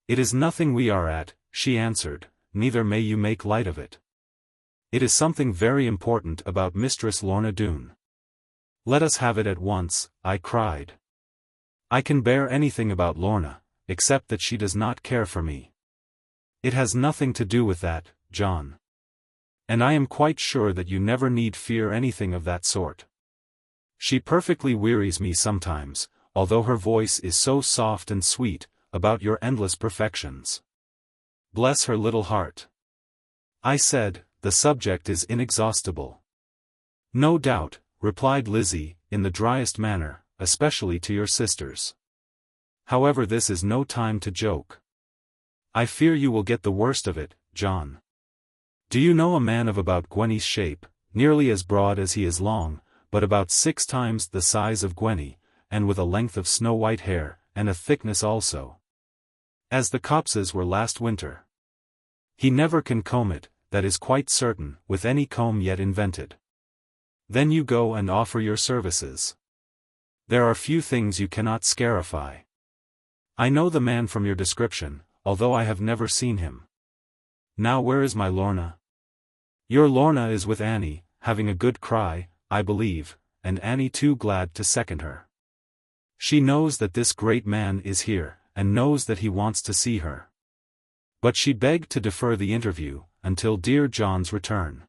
"It is nothing we are at," she answered, "neither may you make light of it. It is something very important about Mistress Lorna Doone." "Let us have it at once," I cried. "I can bear anything about Lorna, except that she does not care for me." "It has nothing to do with that, John. And I am quite sure that you never need fear anything of that sort. She perfectly wearies me sometimes, although her voice is so soft and sweet, about your endless perfections. Bless her little heart." I said, "The subject is inexhaustible." "No doubt," replied Lizzie, in the driest manner, "especially to your sisters. However, this is no time to joke. I fear you will get the worst of it, John. Do you know a man of about Gwenny's shape, nearly as broad as he is long, but about 6 times the size of Gwenny, and with a length of snow-white hair, and a thickness also as the copses were last winter? He never can comb it, that is quite certain, with any comb yet invented. Then you go and offer your services. There are few things you cannot scarify. I know the man from your description, although I have never seen him. Now where is my Lorna?" "Your Lorna is with Annie, having a good cry, I believe, and Annie too glad to second her. She knows that this great man is here, and knows that he wants to see her. But she begged to defer the interview, until dear John's return."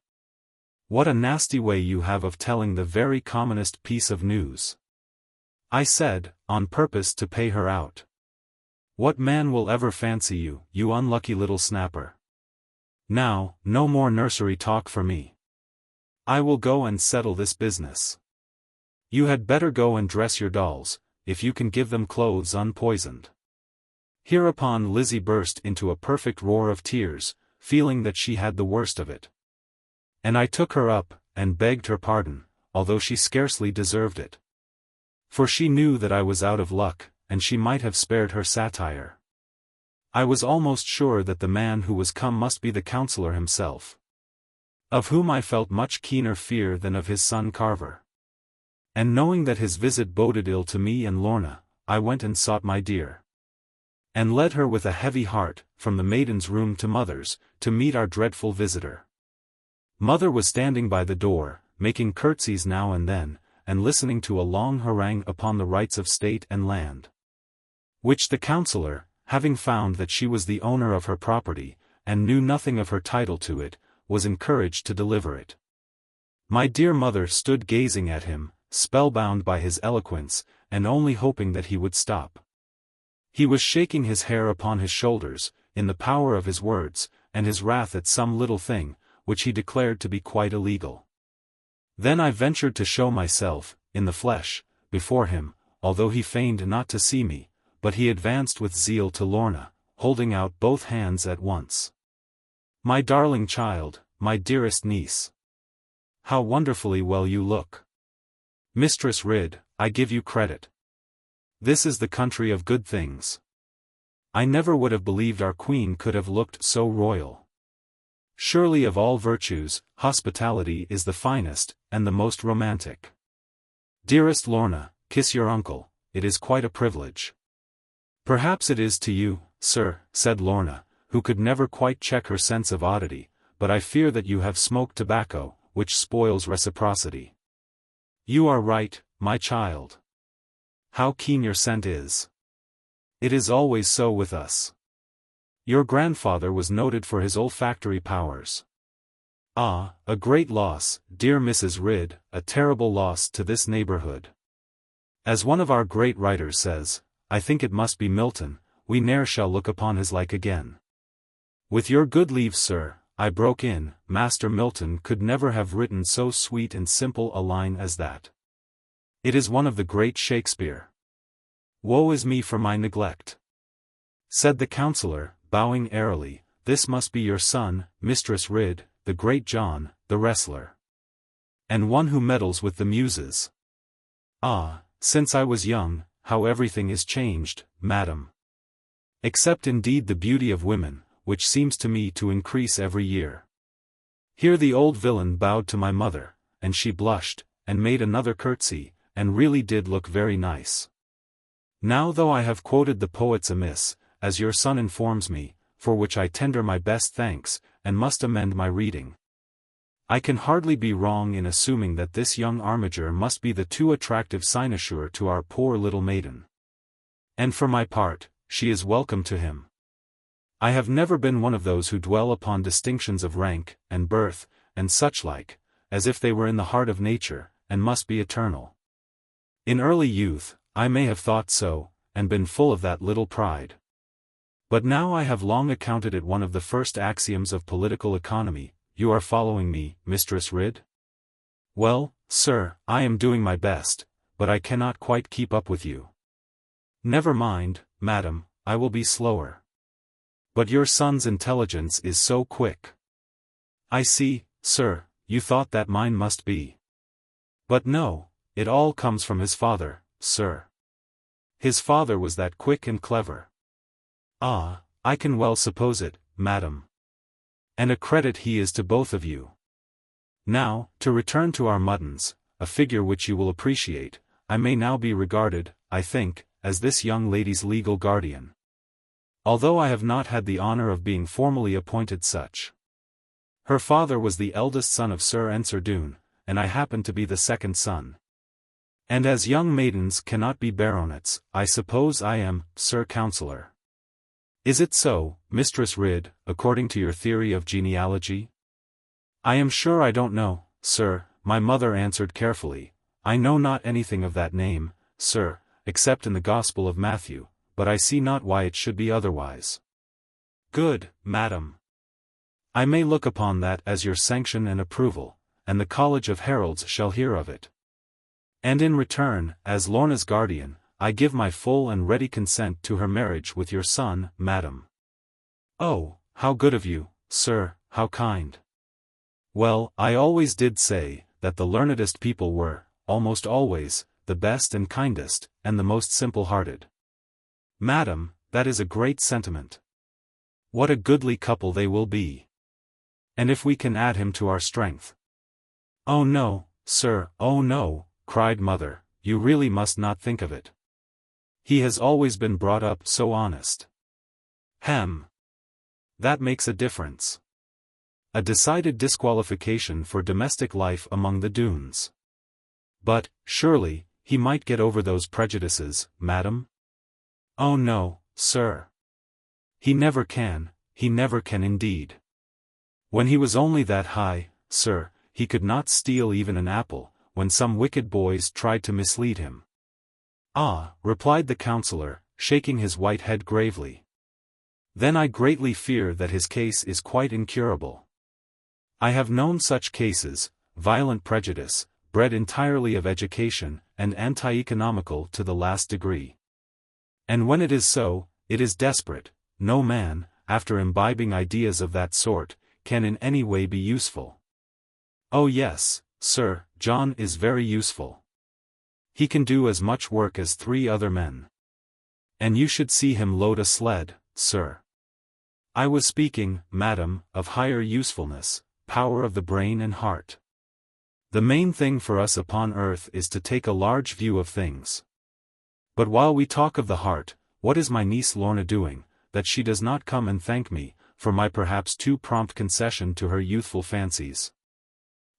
"What a nasty way you have of telling the very commonest piece of news," I said, on purpose to pay her out. "What man will ever fancy you, you unlucky little snapper? Now, no more nursery talk for me. I will go and settle this business. You had better go and dress your dolls, if you can give them clothes unpoisoned." Hereupon Lizzie burst into a perfect roar of tears, feeling that she had the worst of it. And I took her up, and begged her pardon, although she scarcely deserved it. For she knew that I was out of luck, and she might have spared her satire. I was almost sure that the man who was come must be the Counsellor himself, of whom I felt much keener fear than of his son Carver. And knowing that his visit boded ill to me and Lorna, I went and sought my dear and led her with a heavy heart, from the maiden's room to mother's, to meet our dreadful visitor. Mother was standing by the door, making curtsies now and then, and listening to a long harangue upon the rights of state and land, which the counsellor, having found that she was the owner of her property, and knew nothing of her title to it, was encouraged to deliver it. My dear mother stood gazing at him, spellbound by his eloquence, and only hoping that he would stop. He was shaking his hair upon his shoulders, in the power of his words, and his wrath at some little thing, which he declared to be quite illegal. Then I ventured to show myself, in the flesh, before him, although he feigned not to see me, but he advanced with zeal to Lorna, holding out both hands at once. "My darling child, my dearest niece. How wonderfully well you look. Mistress Ridd, I give you credit. This is the country of good things. I never would have believed our queen could have looked so royal. Surely of all virtues, hospitality is the finest, and the most romantic. Dearest Lorna, kiss your uncle, it is quite a privilege." "Perhaps it is to you, sir," said Lorna, who could never quite check her sense of oddity, "but I fear that you have smoked tobacco, which spoils reciprocity." "You are right, my child. How keen your scent is. It is always so with us. Your grandfather was noted for his olfactory powers." "Ah, a great loss, dear Mrs. Ridd, a terrible loss to this neighbourhood. As one of our great writers says, I think it must be Milton, we ne'er shall look upon his like again." "With your good leave, sir," I broke in, "Master Milton could never have written so sweet and simple a line as that. It is one of the great Shakespeare." "Woe is me for my neglect," said the counsellor, bowing airily. "This must be your son, Mistress Ridd, the great John, the wrestler. And one who meddles with the muses. Ah, since I was young, how everything is changed, madam. Except indeed the beauty of women, which seems to me to increase every year." Here the old villain bowed to my mother, and she blushed, and made another curtsy, and really did look very nice. Now though I have quoted the poets amiss, as your son informs me, for which I tender my best thanks, and must amend my reading, I can hardly be wrong in assuming that this young armiger must be the too attractive cynosure to our poor little maiden. And for my part, she is welcome to him. I have never been one of those who dwell upon distinctions of rank, and birth, and such like, as if they were in the heart of nature, and must be eternal. In early youth, I may have thought so, and been full of that little pride. But now I have long accounted it one of the first axioms of political economy. You are following me, Mistress Ridd? Well, sir, I am doing my best, but I cannot quite keep up with you. Never mind, madam, I will be slower. But your son's intelligence is so quick. I see, sir, you thought that mine must be. But no, it all comes from his father, sir. His father was that quick and clever. Ah, I can well suppose it, madam. And a credit he is to both of you. Now, to return to our muttons, a figure which you will appreciate, I may now be regarded, I think, as this young lady's legal guardian. Although I have not had the honour of being formally appointed such. Her father was the eldest son of Sir Ensor Doone, and I happen to be the second son. And as young maidens cannot be baronets, I suppose I am, Sir Counsellor. Is it so, Mistress Ridd, according to your theory of genealogy? I am sure I don't know, sir, my mother answered carefully. I know not anything of that name, sir, except in the Gospel of Matthew, but I see not why it should be otherwise. Good, madam. I may look upon that as your sanction and approval, and the College of Heralds shall hear of it. And in return, as Lorna's guardian, I give my full and ready consent to her marriage with your son, madam. Oh, how good of you, sir, how kind. Well, I always did say, that the learnedest people were, almost always, the best and kindest, and the most simple-hearted. Madam, that is a great sentiment. What a goodly couple they will be. And if we can add him to our strength. Oh no, sir, oh no, cried mother, you really must not think of it. He has always been brought up so honest. Hem. That makes a difference. A decided disqualification for domestic life among the Doones. But, surely, he might get over those prejudices, madam? Oh no, sir. He never can indeed. When he was only that high, sir, he could not steal even an apple, when some wicked boys tried to mislead him. Ah, replied the counsellor, shaking his white head gravely. Then I greatly fear that his case is quite incurable. I have known such cases, violent prejudice, bred entirely of education, and anti-economical to the last degree. And when it is so, it is desperate. No man, after imbibing ideas of that sort, can in any way be useful. Oh yes, sir, John is very useful. He can do as much work as 3 other men. And you should see him load a sled, sir. I was speaking, madam, of higher usefulness, power of the brain and heart. The main thing for us upon earth is to take a large view of things. But while we talk of the heart, what is my niece Lorna doing, that she does not come and thank me, for my perhaps too prompt concession to her youthful fancies?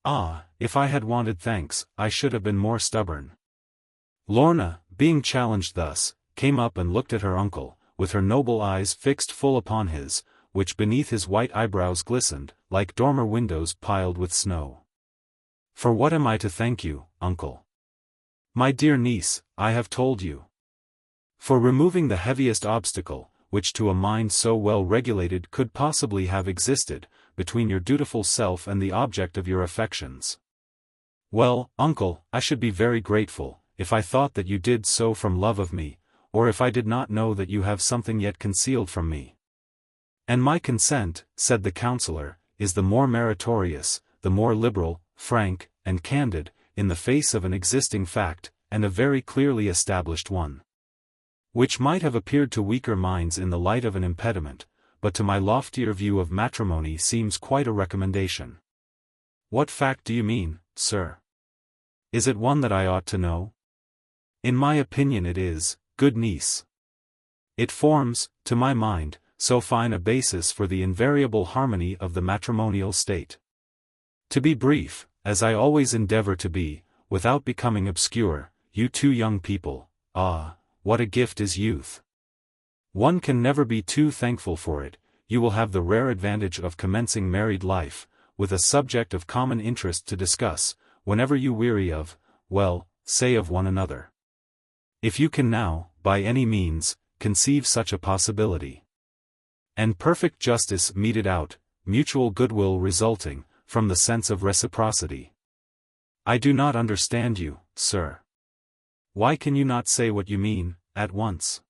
Ah, if I had wanted thanks, I should have been more stubborn. Lorna, being challenged thus, came up and looked at her uncle, with her noble eyes fixed full upon his, which beneath his white eyebrows glistened, like dormer windows piled with snow. For what am I to thank you, uncle? My dear niece, I have told you. For removing the heaviest obstacle, which to a mind so well regulated could possibly have existed, between your dutiful self and the object of your affections. Well, uncle, I should be very grateful, if I thought that you did so from love of me, or if I did not know that you have something yet concealed from me. And my consent, said the counsellor, is the more meritorious, the more liberal, frank, and candid, in the face of an existing fact, and a very clearly established one. Which might have appeared to weaker minds in the light of an impediment, but to my loftier view of matrimony seems quite a recommendation. What fact do you mean, sir? Is it one that I ought to know? In my opinion it is, good niece. It forms, to my mind, so fine a basis for the invariable harmony of the matrimonial state. To be brief, as I always endeavor to be, without becoming obscure, you 2 young people, ah, what a gift is youth! One can never be too thankful for it. You will have the rare advantage of commencing married life, with a subject of common interest to discuss, whenever you weary of, well, say of one another. If you can now, by any means, conceive such a possibility. And perfect justice meted out, mutual goodwill resulting, from the sense of reciprocity. I do not understand you, sir. Why can you not say what you mean, at once?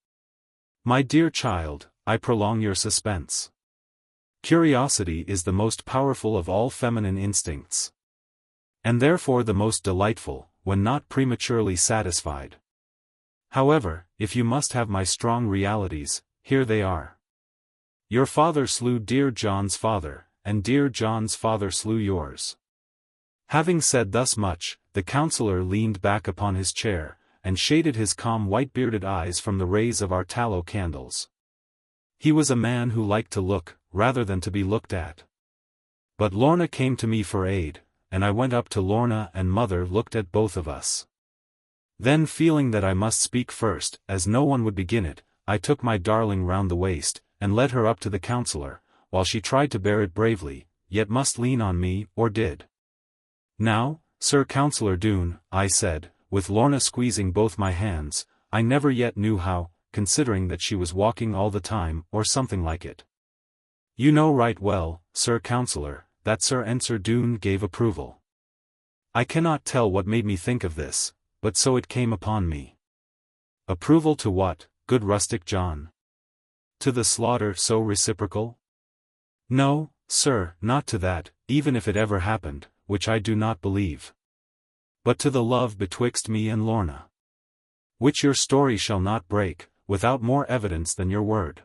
My dear child, I prolong your suspense. Curiosity is the most powerful of all feminine instincts. And therefore the most delightful, when not prematurely satisfied. However, if you must have my strong realities, here they are. Your father slew dear John's father, and dear John's father slew yours. Having said thus much, the counsellor leaned back upon his chair, and shaded his calm white-bearded eyes from the rays of our tallow candles. He was a man who liked to look, rather than to be looked at. But Lorna came to me for aid, and I went up to Lorna, and mother looked at both of us. Then feeling that I must speak first, as no one would begin it, I took my darling round the waist, and led her up to the counsellor, while she tried to bear it bravely, yet must lean on me, or did. Now, Sir Counsellor Doone, I said, with Lorna squeezing both my hands, I never yet knew how, considering that she was walking all the time, or something like it. You know right well, Sir Counsellor, that Sir Ensor Doone gave approval. I cannot tell what made me think of this, but so it came upon me. Approval to what, good rustic John? To the slaughter so reciprocal? No, sir, not to that, even if it ever happened, which I do not believe. But to the love betwixt me and Lorna. Which your story shall not break, without more evidence than your word.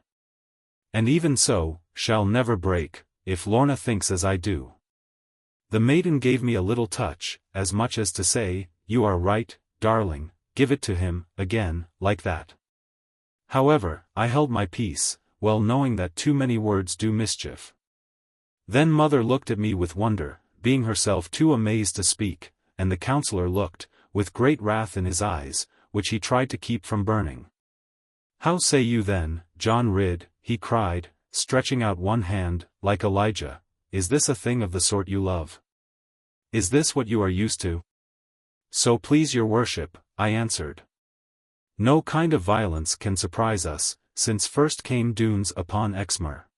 And even so, shall never break, if Lorna thinks as I do. The maiden gave me a little touch, as much as to say, you are right, darling, give it to him, again, like that. However, I held my peace, well knowing that too many words do mischief. Then mother looked at me with wonder, being herself too amazed to speak, and the counsellor looked, with great wrath in his eyes, which he tried to keep from burning. "How say you then, John Ridd," he cried, stretching out one hand, like Elijah, "is this a thing of the sort you love? Is this what you are used to?" "So please your worship," I answered. "No kind of violence can surprise us, since first came Doones upon Exmoor.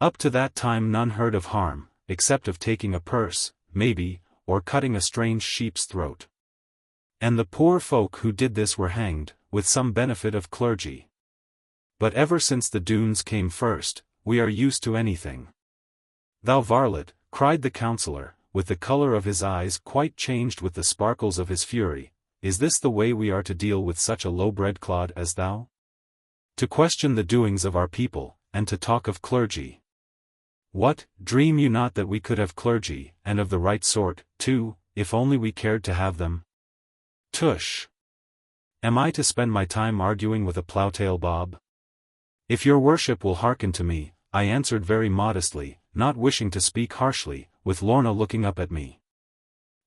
Up to that time none heard of harm, except of taking a purse, maybe, or cutting a strange sheep's throat. And the poor folk who did this were hanged, with some benefit of clergy. But ever since the Doones came first, we are used to anything." "Thou varlet," cried the counsellor, with the colour of his eyes quite changed with the sparkles of his fury, "is this the way we are to deal with such a low-bred clod as thou? To question the doings of our people, and to talk of clergy? What, dream you not that we could have clergy, and of the right sort, too, if only we cared to have them? Tush! Am I to spend my time arguing with a ploughtail Bob?" "If your worship will hearken to me," I answered very modestly, not wishing to speak harshly, with Lorna looking up at me.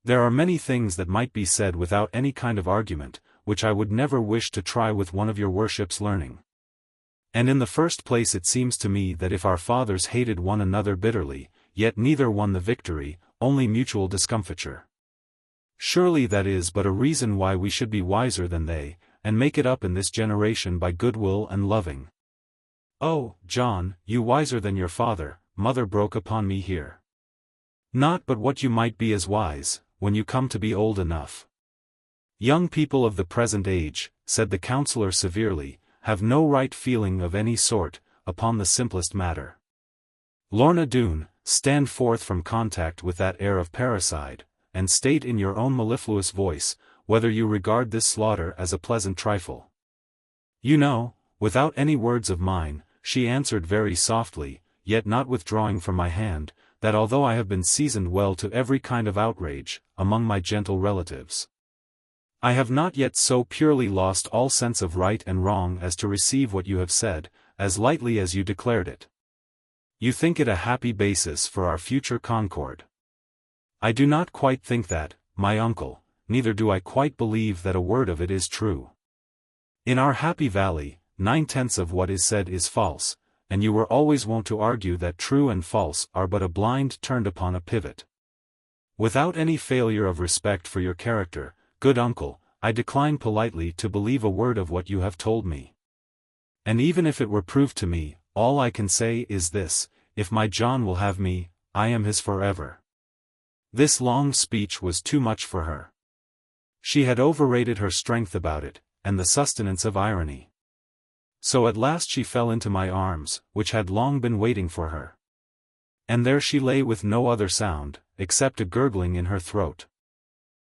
"There are many things that might be said without any kind of argument, which I would never wish to try with one of your worship's learning. And in the first place it seems to me that if our fathers hated one another bitterly, yet neither won the victory, only mutual discomfiture. Surely that is but a reason why we should be wiser than they, and make it up in this generation by goodwill and loving." "Oh, John, you wiser than your father," mother broke upon me here. "Not but what you might be as wise, when you come to be old enough. Young people of the present age," said the counsellor severely, "have no right feeling of any sort, upon the simplest matter. Lorna Doone, stand forth from contact with that air of parricide, and state in your own mellifluous voice, whether you regard this slaughter as a pleasant trifle." "You know," without any words of mine, she answered very softly, yet not withdrawing from my hand, "that although I have been seasoned well to every kind of outrage, among my gentle relatives, I have not yet so purely lost all sense of right and wrong as to receive what you have said, as lightly as you declared it. You think it a happy basis for our future concord. I do not quite think that, my uncle, neither do I quite believe that a word of it is true. In our happy valley, 9/10 of what is said is false, and you were always wont to argue that true and false are but a blind turned upon a pivot. Without any failure of respect for your character, good uncle, I decline politely to believe a word of what you have told me. And even if it were proved to me, all I can say is this, if my John will have me, I am his forever." This long speech was too much for her. She had overrated her strength about it, and the sustenance of irony. So at last she fell into my arms, which had long been waiting for her. And there she lay with no other sound, except a gurgling in her throat.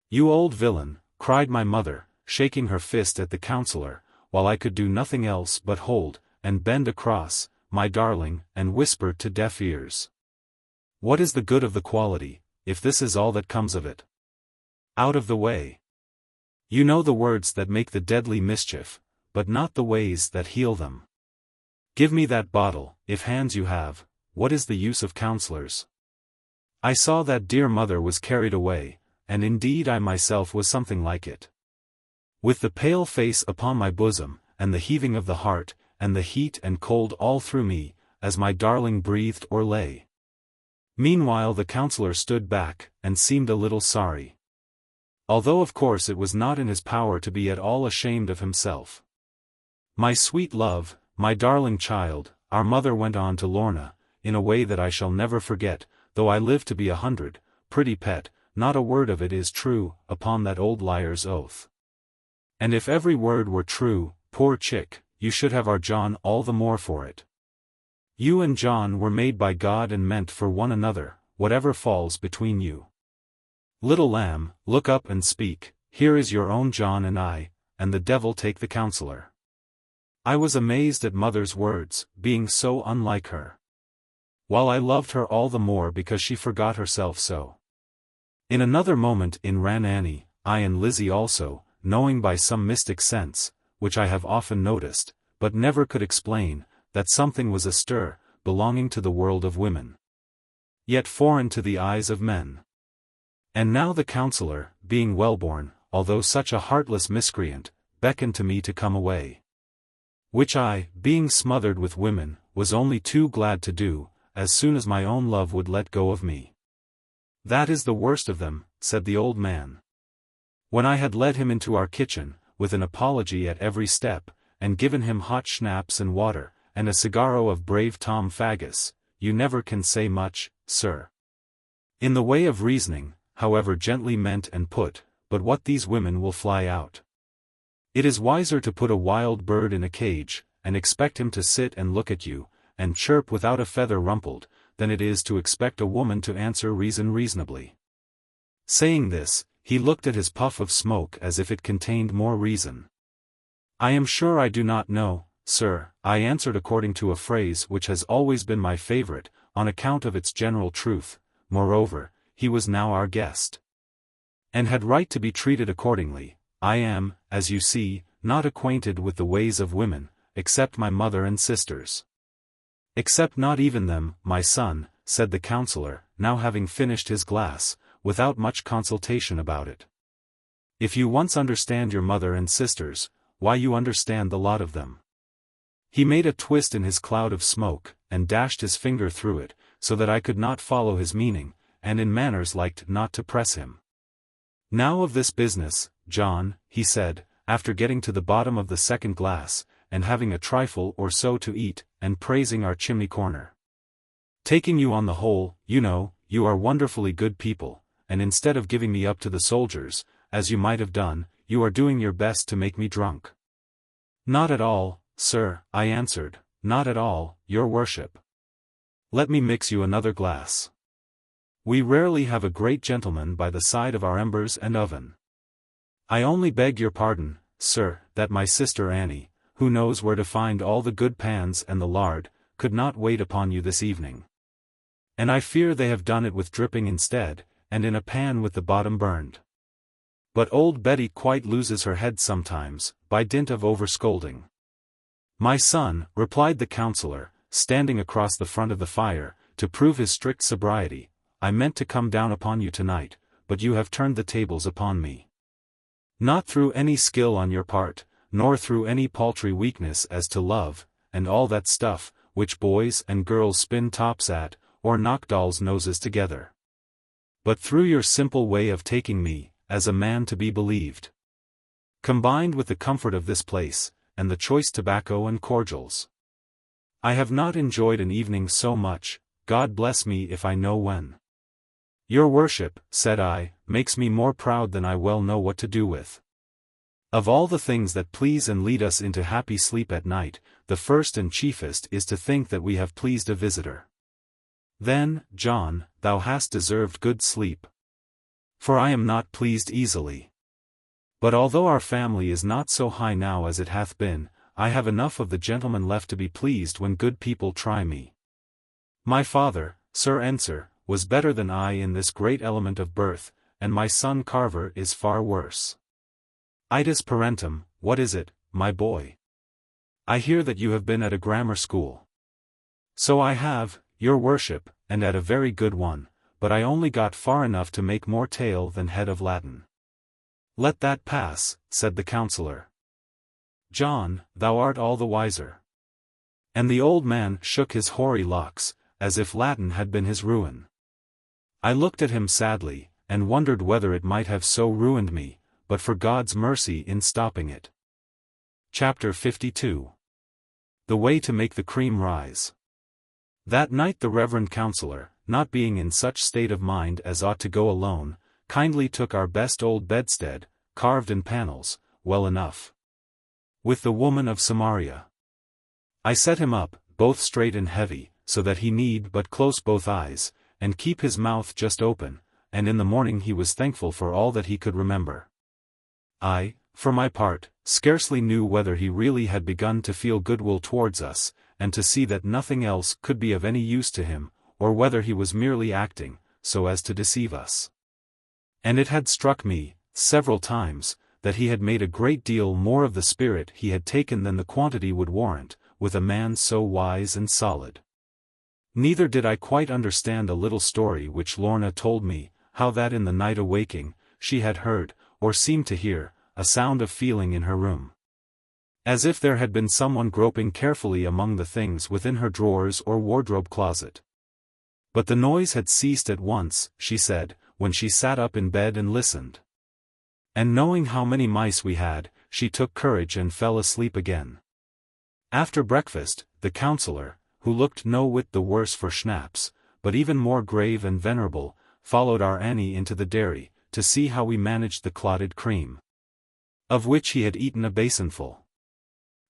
"You old villain," cried my mother, shaking her fist at the counsellor, while I could do nothing else but hold, and bend across, my darling, and whisper to deaf ears. "What is the good of the quality, if this is all that comes of it? Out of the way. You know the words that make the deadly mischief, but not the ways that heal them. Give me that bottle, if hands you have. What is the use of counsellors?" I saw that dear mother was carried away, and indeed I myself was something like it. With the pale face upon my bosom, and the heaving of the heart, and the heat and cold all through me, as my darling breathed or lay. Meanwhile the counsellor stood back, and seemed a little sorry. Although of course it was not in his power to be at all ashamed of himself. "My sweet love, my darling child," our mother went on to Lorna, in a way that I shall never forget, though I live to be 100, "pretty pet, not a word of it is true, upon that old liar's oath. And if every word were true, poor chick, you should have our John all the more for it. You and John were made by God and meant for one another, whatever falls between you. Little lamb, look up and speak, here is your own John and I, and the devil take the counsellor." I was amazed at mother's words, being so unlike her. While I loved her all the more because she forgot herself so. In another moment in ran Annie, I and Lizzie also, knowing by some mystic sense, which I have often noticed, but never could explain, that something was astir, belonging to the world of women, yet foreign to the eyes of men. And now the counsellor, being wellborn, although such a heartless miscreant, beckoned to me to come away. Which I, being smothered with women, was only too glad to do, as soon as my own love would let go of me. That is the worst of them, said the old man. When I had led him into our kitchen, with an apology at every step, and given him hot schnapps and water, and a cigarro of brave Tom Faggus, you never can say much, sir, in the way of reasoning, however gently meant and put, but what these women will fly out. It is wiser to put a wild bird in a cage, and expect him to sit and look at you, and chirp without a feather rumpled, than it is to expect a woman to answer reason reasonably. Saying this, he looked at his puff of smoke as if it contained more reason. I am sure I do not know, sir, I answered according to a phrase which has always been my favorite, on account of its general truth. Moreover, he was now our guest, and had right to be treated accordingly. I am, as you see, not acquainted with the ways of women, except my mother and sisters. Except not even them, my son, said the counsellor, now having finished his glass, without much consultation about it. If you once understand your mother and sisters, why you understand the lot of them. He made a twist in his cloud of smoke, and dashed his finger through it, so that I could not follow his meaning, and in manners liked not to press him. Now of this business, John, he said, after getting to the bottom of the second glass, and having a trifle or so to eat, and praising our chimney corner. Taking you on the whole, you know, you are wonderfully good people, and instead of giving me up to the soldiers, as you might have done, you are doing your best to make me drunk. Not at all, sir, I answered, not at all, your worship. Let me mix you another glass. We rarely have a great gentleman by the side of our embers and oven. I only beg your pardon, sir, that my sister Annie, who knows where to find all the good pans and the lard, could not wait upon you this evening. And I fear they have done it with dripping instead, and in a pan with the bottom burned. But old Betty quite loses her head sometimes, by dint of over-scolding. My son, replied the counsellor, standing across the front of the fire, to prove his strict sobriety, I meant to come down upon you tonight, but you have turned the tables upon me. Not through any skill on your part, nor through any paltry weakness as to love, and all that stuff, which boys and girls spin tops at, or knock dolls' noses together. But through your simple way of taking me, as a man to be believed. Combined with the comfort of this place, and the choice tobacco and cordials. I have not enjoyed an evening so much, God bless me if I know when. Your worship, said I, makes me more proud than I well know what to do with. Of all the things that please and lead us into happy sleep at night, the first and chiefest is to think that we have pleased a visitor. Then, John, thou hast deserved good sleep. For I am not pleased easily. But although our family is not so high now as it hath been, I have enough of the gentleman left to be pleased when good people try me. My father, Sir Ensor, was better than I in this great element of birth, and my son Carver is far worse. Itis parentum, what is it, my boy? I hear that you have been at a grammar school. So I have, your worship, and at a very good one, but I only got far enough to make more tail than head of Latin. Let that pass, said the counsellor. John, thou art all the wiser. And the old man shook his hoary locks, as if Latin had been his ruin. I looked at him sadly, and wondered whether it might have so ruined me, but for God's mercy in stopping it. Chapter 52. The way to make the cream rise. That night the Reverend Counsellor, not being in such state of mind as ought to go alone, kindly took our best old bedstead, carved in panels, well enough, with the woman of Samaria. I set him up, both straight and heavy, so that he need but close both eyes, and keep his mouth just open, and in the morning he was thankful for all that he could remember. I, for my part, scarcely knew whether he really had begun to feel goodwill towards us, and to see that nothing else could be of any use to him, or whether he was merely acting, so as to deceive us. And it had struck me, several times, that he had made a great deal more of the spirit he had taken than the quantity would warrant, with a man so wise and solid. Neither did I quite understand a little story which Lorna told me, how that in the night awaking, she had heard, or seemed to hear, a sound of feeling in her room. As if there had been someone groping carefully among the things within her drawers or wardrobe closet. But the noise had ceased at once, she said, when she sat up in bed and listened. And knowing how many mice we had, she took courage and fell asleep again. After breakfast, the counsellor, who looked no whit the worse for schnapps, but even more grave and venerable, followed our Annie into the dairy, to see how we managed the clotted cream, of which he had eaten a basinful.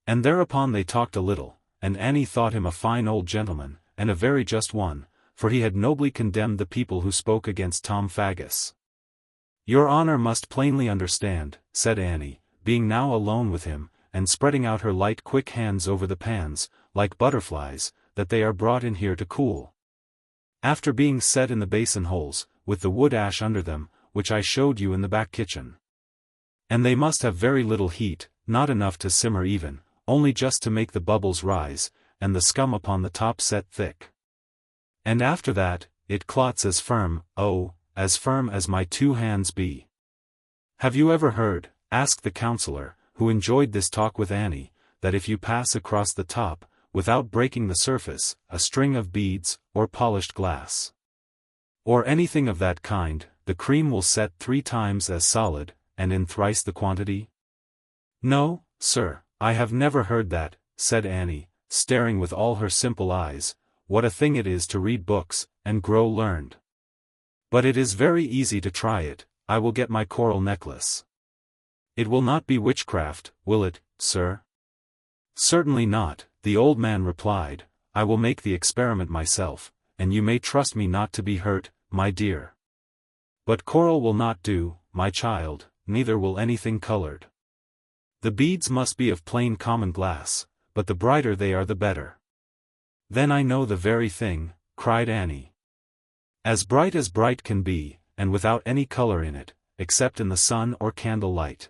And thereupon they talked a little, and Annie thought him a fine old gentleman, and a very just one, for he had nobly condemned the people who spoke against Tom Faggus. "Your honour must plainly understand," said Annie, being now alone with him, and spreading out her light quick hands over the pans, like butterflies, that they are brought in here to cool, after being set in the basin holes, with the wood ash under them, which I showed you in the back kitchen. And they must have very little heat, not enough to simmer even, only just to make the bubbles rise, and the scum upon the top set thick. And after that, it clots as firm, oh, as firm as my 2 hands be. Have you ever heard, asked the counsellor, who enjoyed this talk with Annie, that if you pass across the top, without breaking the surface, a string of beads, or polished glass, or anything of that kind, the cream will set 3 times as solid, and in thrice the quantity? No, sir, I have never heard that, said Annie, staring with all her simple eyes. What a thing it is to read books, and grow learned. But it is very easy to try it. I will get my coral necklace. It will not be witchcraft, will it, sir? Certainly not, the old man replied. I will make the experiment myself, and you may trust me not to be hurt, my dear. But coral will not do, my child, neither will anything colored. The beads must be of plain common glass, but the brighter they are the better. Then I know the very thing, cried Annie. As bright can be, and without any color in it, except in the sun or candle light.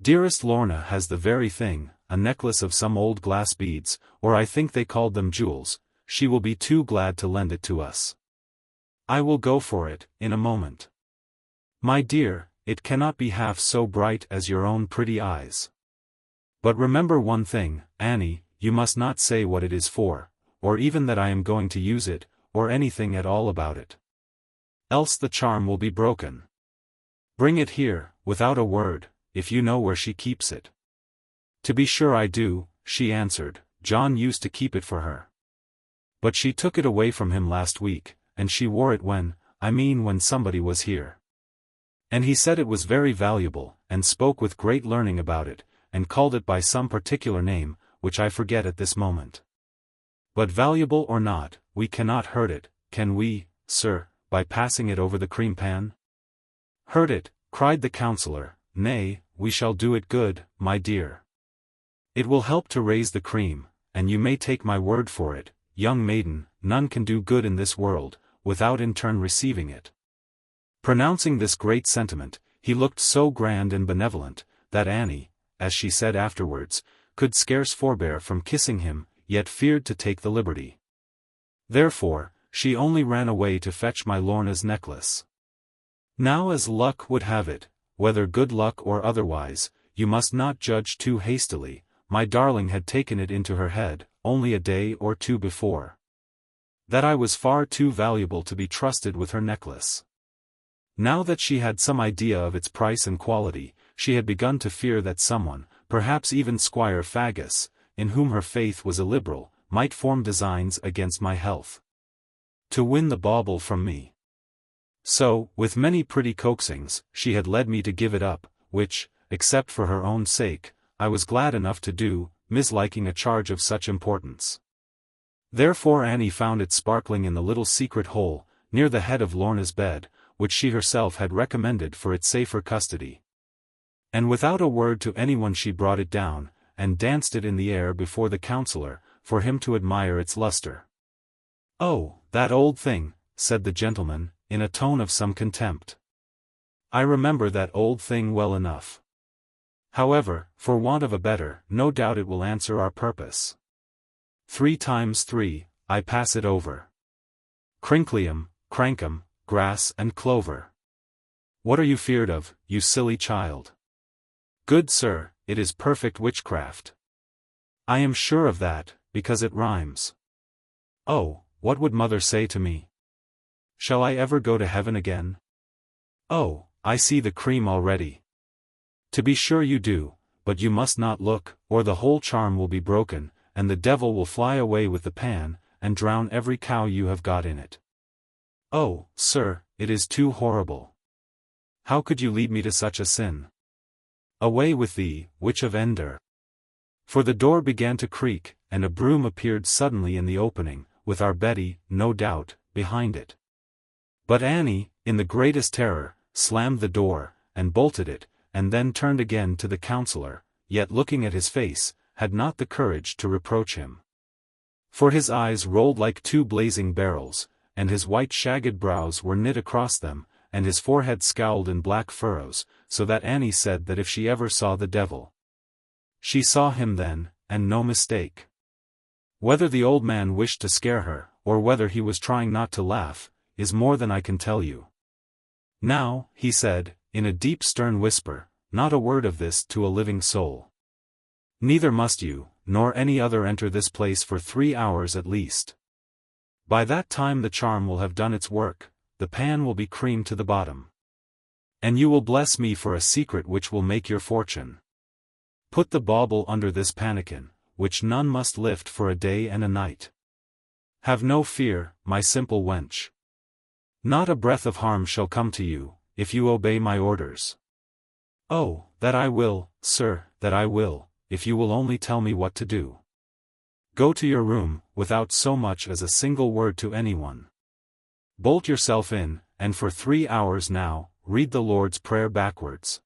Dearest Lorna has the very thing, a necklace of some old glass beads, or I think they called them jewels. She will be too glad to lend it to us. I will go for it, in a moment. My dear, it cannot be half so bright as your own pretty eyes. But remember one thing, Annie, you must not say what it is for, or even that I am going to use it, or anything at all about it. Else the charm will be broken. Bring it here, without a word, if you know where she keeps it. To be sure I do, she answered. John used to keep it for her. But she took it away from him last week, and she wore it when somebody was here. And he said it was very valuable, and spoke with great learning about it, and called it by some particular name, which I forget at this moment. But valuable or not, we cannot hurt it, can we, sir, by passing it over the cream pan? Hurt it, cried the counsellor. Nay, we shall do it good, my dear. It will help to raise the cream, and you may take my word for it, young maiden, none can do good in this world, without in turn receiving it. Pronouncing this great sentiment, he looked so grand and benevolent, that Annie, as she said afterwards, could scarce forbear from kissing him, yet feared to take the liberty. Therefore, she only ran away to fetch my Lorna's necklace. Now as luck would have it, whether good luck or otherwise, you must not judge too hastily, my darling had taken it into her head, only a day or 2 before, that I was far too valuable to be trusted with her necklace. Now that she had some idea of its price and quality, she had begun to fear that someone, perhaps even Squire Faggus, in whom her faith was illiberal, might form designs against my health, to win the bauble from me. So, with many pretty coaxings, she had led me to give it up, which, except for her own sake, I was glad enough to do, misliking a charge of such importance. Therefore Annie found it sparkling in the little secret hole, near the head of Lorna's bed, which she herself had recommended for its safer custody. And without a word to anyone she brought it down, and danced it in the air before the counsellor, for him to admire its lustre. Oh, that old thing, said the gentleman, in a tone of some contempt. I remember that old thing well enough. However, for want of a better, no doubt it will answer our purpose. 3 times 3, I pass it over. Crinklium, crankum, grass and clover. What are you feared of, you silly child? Good sir, it is perfect witchcraft. I am sure of that, because it rhymes. Oh, what would mother say to me? Shall I ever go to heaven again? Oh, I see the cream already. To be sure you do, but you must not look, or the whole charm will be broken, and the devil will fly away with the pan, and drown every cow you have got in it. Oh, sir, it is too horrible. How could you lead me to such a sin? Away with thee, witch of Endor. For the door began to creak, and a broom appeared suddenly in the opening, with our Betty, no doubt, behind it. But Annie, in the greatest terror, slammed the door, and bolted it, and then turned again to the counsellor, yet looking at his face, had not the courage to reproach him. For his eyes rolled like 2 blazing barrels, and his white shagged brows were knit across them, and his forehead scowled in black furrows, so that Annie said that if she ever saw the devil, she saw him then, and no mistake. Whether the old man wished to scare her, or whether he was trying not to laugh, is more than I can tell you. Now, he said, in a deep stern whisper, not a word of this to a living soul. Neither must you, nor any other enter this place for 3 hours at least. By that time the charm will have done its work, the pan will be creamed to the bottom. And you will bless me for a secret which will make your fortune. Put the bauble under this pannikin, which none must lift for a day and a night. Have no fear, my simple wench. Not a breath of harm shall come to you, if you obey my orders. Oh, that I will, sir, that I will, if you will only tell me what to do. Go to your room, without so much as a single word to anyone. Bolt yourself in, and for 3 hours now, read the Lord's Prayer backwards.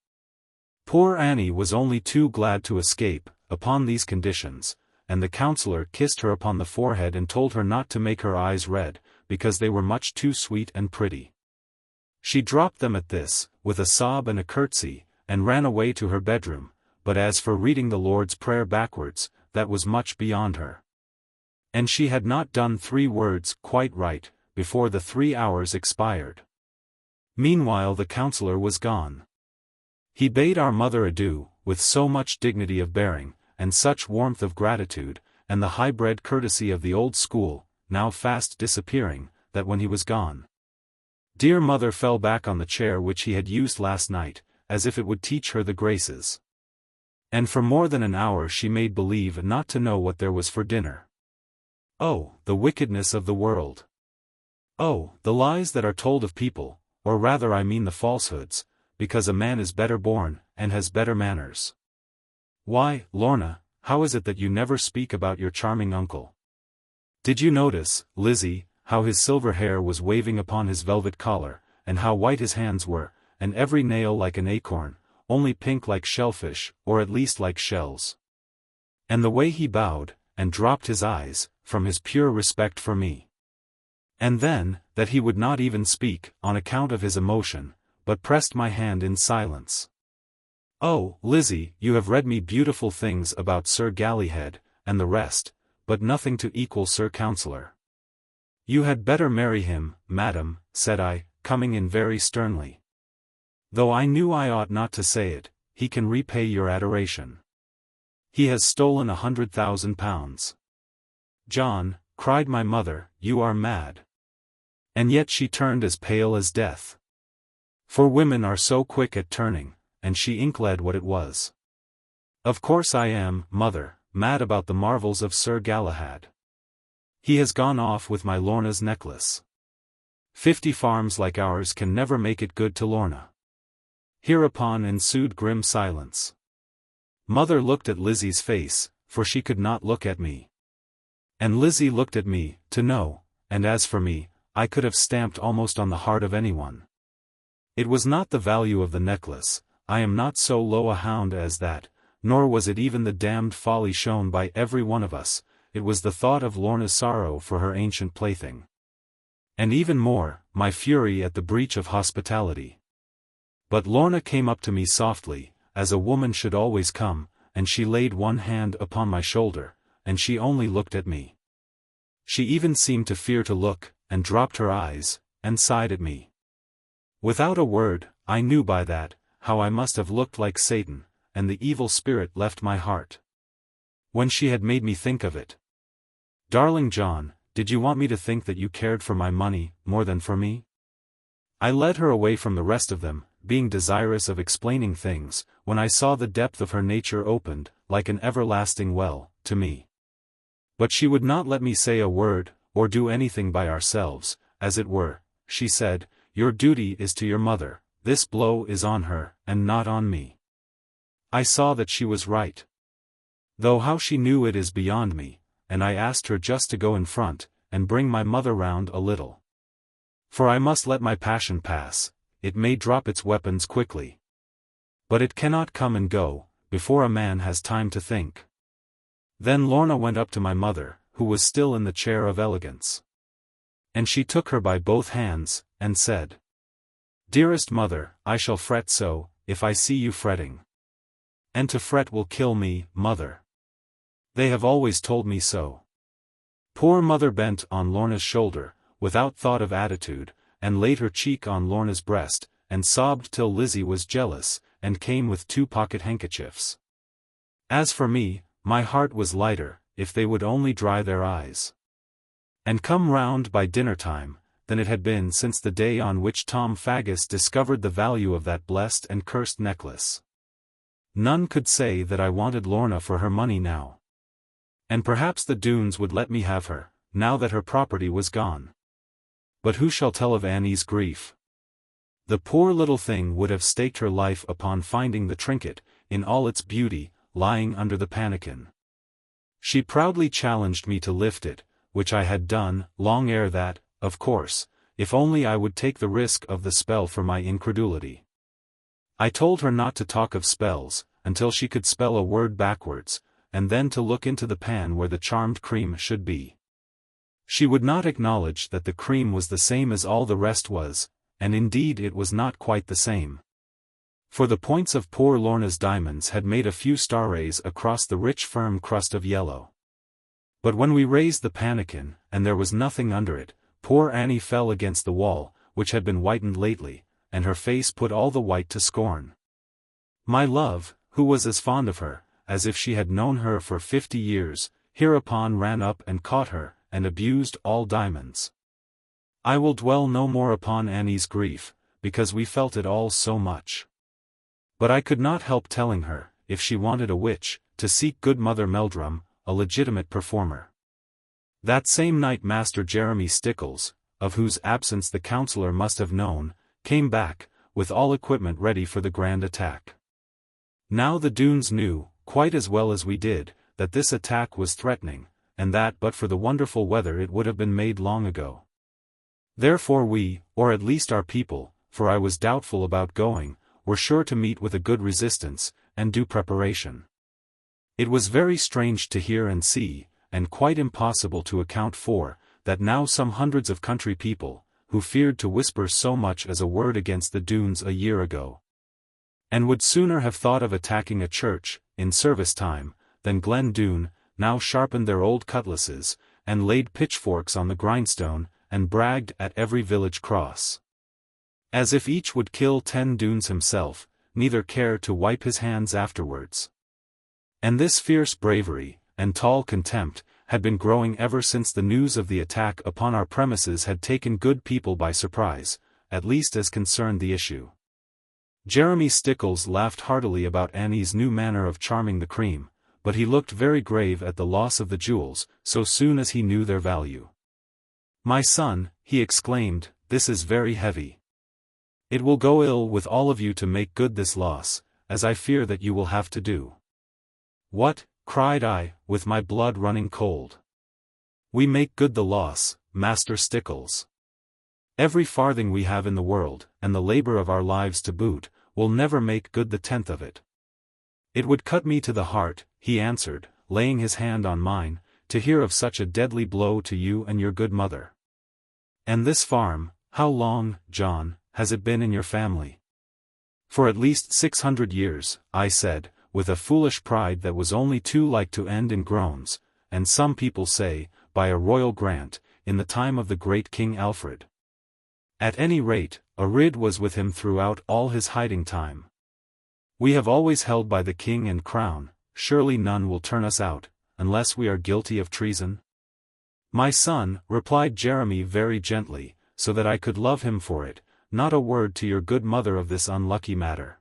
Poor Annie was only too glad to escape, upon these conditions, and the counsellor kissed her upon the forehead and told her not to make her eyes red, because they were much too sweet and pretty. She dropped them at this, with a sob and a curtsy, and ran away to her bedroom, but as for reading the Lord's Prayer backwards, that was much beyond her. And she had not done 3 words quite right, before the 3 hours expired. Meanwhile the counsellor was gone. He bade our mother adieu, with so much dignity of bearing, and such warmth of gratitude, and the high-bred courtesy of the old school, now fast disappearing, that when he was gone, dear mother fell back on the chair which he had used last night, as if it would teach her the graces. And for more than an hour she made believe not to know what there was for dinner. Oh, the wickedness of the world! Oh, the lies that are told of people, or rather I mean the falsehoods, because a man is better born, and has better manners. Why, Lorna, how is it that you never speak about your charming uncle? Did you notice, Lizzie, how his silver hair was waving upon his velvet collar, and how white his hands were, and every nail like an acorn, only pink like shellfish, or at least like shells? And the way he bowed, and dropped his eyes, from his pure respect for me. And then, that he would not even speak, on account of his emotion, but pressed my hand in silence. Oh, Lizzie, you have read me beautiful things about Sir Galahad, and the rest, but nothing to equal Sir Counsellor. You had better marry him, madam, said I, coming in very sternly. Though I knew I ought not to say it, he can repay your adoration. He has stolen 100,000 pounds. John, cried my mother, you are mad. And yet she turned as pale as death. For women are so quick at turning, and she inkled what it was. Of course I am, mother, mad about the marvels of Sir Galahad. He has gone off with my Lorna's necklace. 50 farms like ours can never make it good to Lorna. Hereupon ensued grim silence. Mother looked at Lizzie's face, for she could not look at me. And Lizzie looked at me, to know, and as for me, I could have stamped almost on the heart of anyone. It was not the value of the necklace, I am not so low a hound as that, nor was it even the damned folly shown by every one of us, it was the thought of Lorna's sorrow for her ancient plaything. And even more, my fury at the breach of hospitality. But Lorna came up to me softly, as a woman should always come, and she laid one hand upon my shoulder, and she only looked at me. She even seemed to fear to look, and dropped her eyes, and sighed at me. Without a word, I knew by that, how I must have looked like Satan, and the evil spirit left my heart. When she had made me think of it. "Darling John, did you want me to think that you cared for my money, more than for me?" I led her away from the rest of them, being desirous of explaining things, when I saw the depth of her nature opened, like an everlasting well, to me. But she would not let me say a word, or do anything by ourselves, as it were. She said, "Your duty is to your mother, this blow is on her, and not on me." I saw that she was right. Though how she knew it is beyond me, and I asked her just to go in front, and bring my mother round a little. For I must let my passion pass, it may drop its weapons quickly. But it cannot come and go, before a man has time to think. Then Lorna went up to my mother, who was still in the chair of elegance. And she took her by both hands, and said, "Dearest mother, I shall fret so, if I see you fretting. And to fret will kill me, mother. They have always told me so." Poor mother bent on Lorna's shoulder, without thought of attitude, and laid her cheek on Lorna's breast, and sobbed till Lizzie was jealous, and came with 2 pocket handkerchiefs. As for me, my heart was lighter, if they would only dry their eyes, and come round by dinner time, than it had been since the day on which Tom Faggus discovered the value of that blessed and cursed necklace. None could say that I wanted Lorna for her money now. And perhaps the Doones would let me have her, now that her property was gone. But who shall tell of Annie's grief? The poor little thing would have staked her life upon finding the trinket, in all its beauty, lying under the pannikin. She proudly challenged me to lift it, which I had done, long ere that, of course, if only I would take the risk of the spell for my incredulity. I told her not to talk of spells, until she could spell a word backwards, and then to look into the pan where the charmed cream should be. She would not acknowledge that the cream was the same as all the rest was, and indeed it was not quite the same. For the points of poor Lorna's diamonds had made a few star rays across the rich firm crust of yellow. But when we raised the pannikin, and there was nothing under it, poor Annie fell against the wall, which had been whitened lately, and her face put all the white to scorn. My love, who was as fond of her, as if she had known her for 50 years, hereupon ran up and caught her, and abused all diamonds. I will dwell no more upon Annie's grief, because we felt it all so much. But I could not help telling her, if she wanted a witch, to seek good Mother Meldrum, a legitimate performer. That same night Master Jeremy Stickles, of whose absence the Counsellor must have known, came back, with all equipment ready for the grand attack. Now the Doones knew, quite as well as we did, that this attack was threatening, and that but for the wonderful weather it would have been made long ago. Therefore we, or at least our people, for I was doubtful about going, were sure to meet with a good resistance, and due preparation. It was very strange to hear and see, and quite impossible to account for, that now some hundreds of country people, who feared to whisper so much as a word against the Doones a year ago, and would sooner have thought of attacking a church, in service time, than Glen Doone, now sharpened their old cutlasses, and laid pitchforks on the grindstone, and bragged at every village cross. As if each would kill 10 Doones himself, neither care to wipe his hands afterwards. And this fierce bravery, and tall contempt, had been growing ever since the news of the attack upon our premises had taken good people by surprise, at least as concerned the issue. Jeremy Stickles laughed heartily about Annie's new manner of charming the cream, but he looked very grave at the loss of the jewels, so soon as he knew their value. "My son," he exclaimed, "this is very heavy. It will go ill with all of you to make good this loss, as I fear that you will have to do." "What?" cried I, with my blood running cold. "We make good the loss, Master Stickles. Every farthing we have in the world, and the labor of our lives to boot, will never make good the 10th of it." "It would cut me to the heart," he answered, laying his hand on mine, "to hear of such a deadly blow to you and your good mother. And this farm, how long, John, has it been in your family?" "For at least 600 years, I said, with a foolish pride that was only too like to end in groans, "and some people say, by a royal grant, in the time of the great King Alfred. At any rate, a rid was with him throughout all his hiding time. We have always held by the king and crown, surely none will turn us out, unless we are guilty of treason? My son, replied Jeremy very gently, so that I could love him for it, not a word to your good mother of this unlucky matter.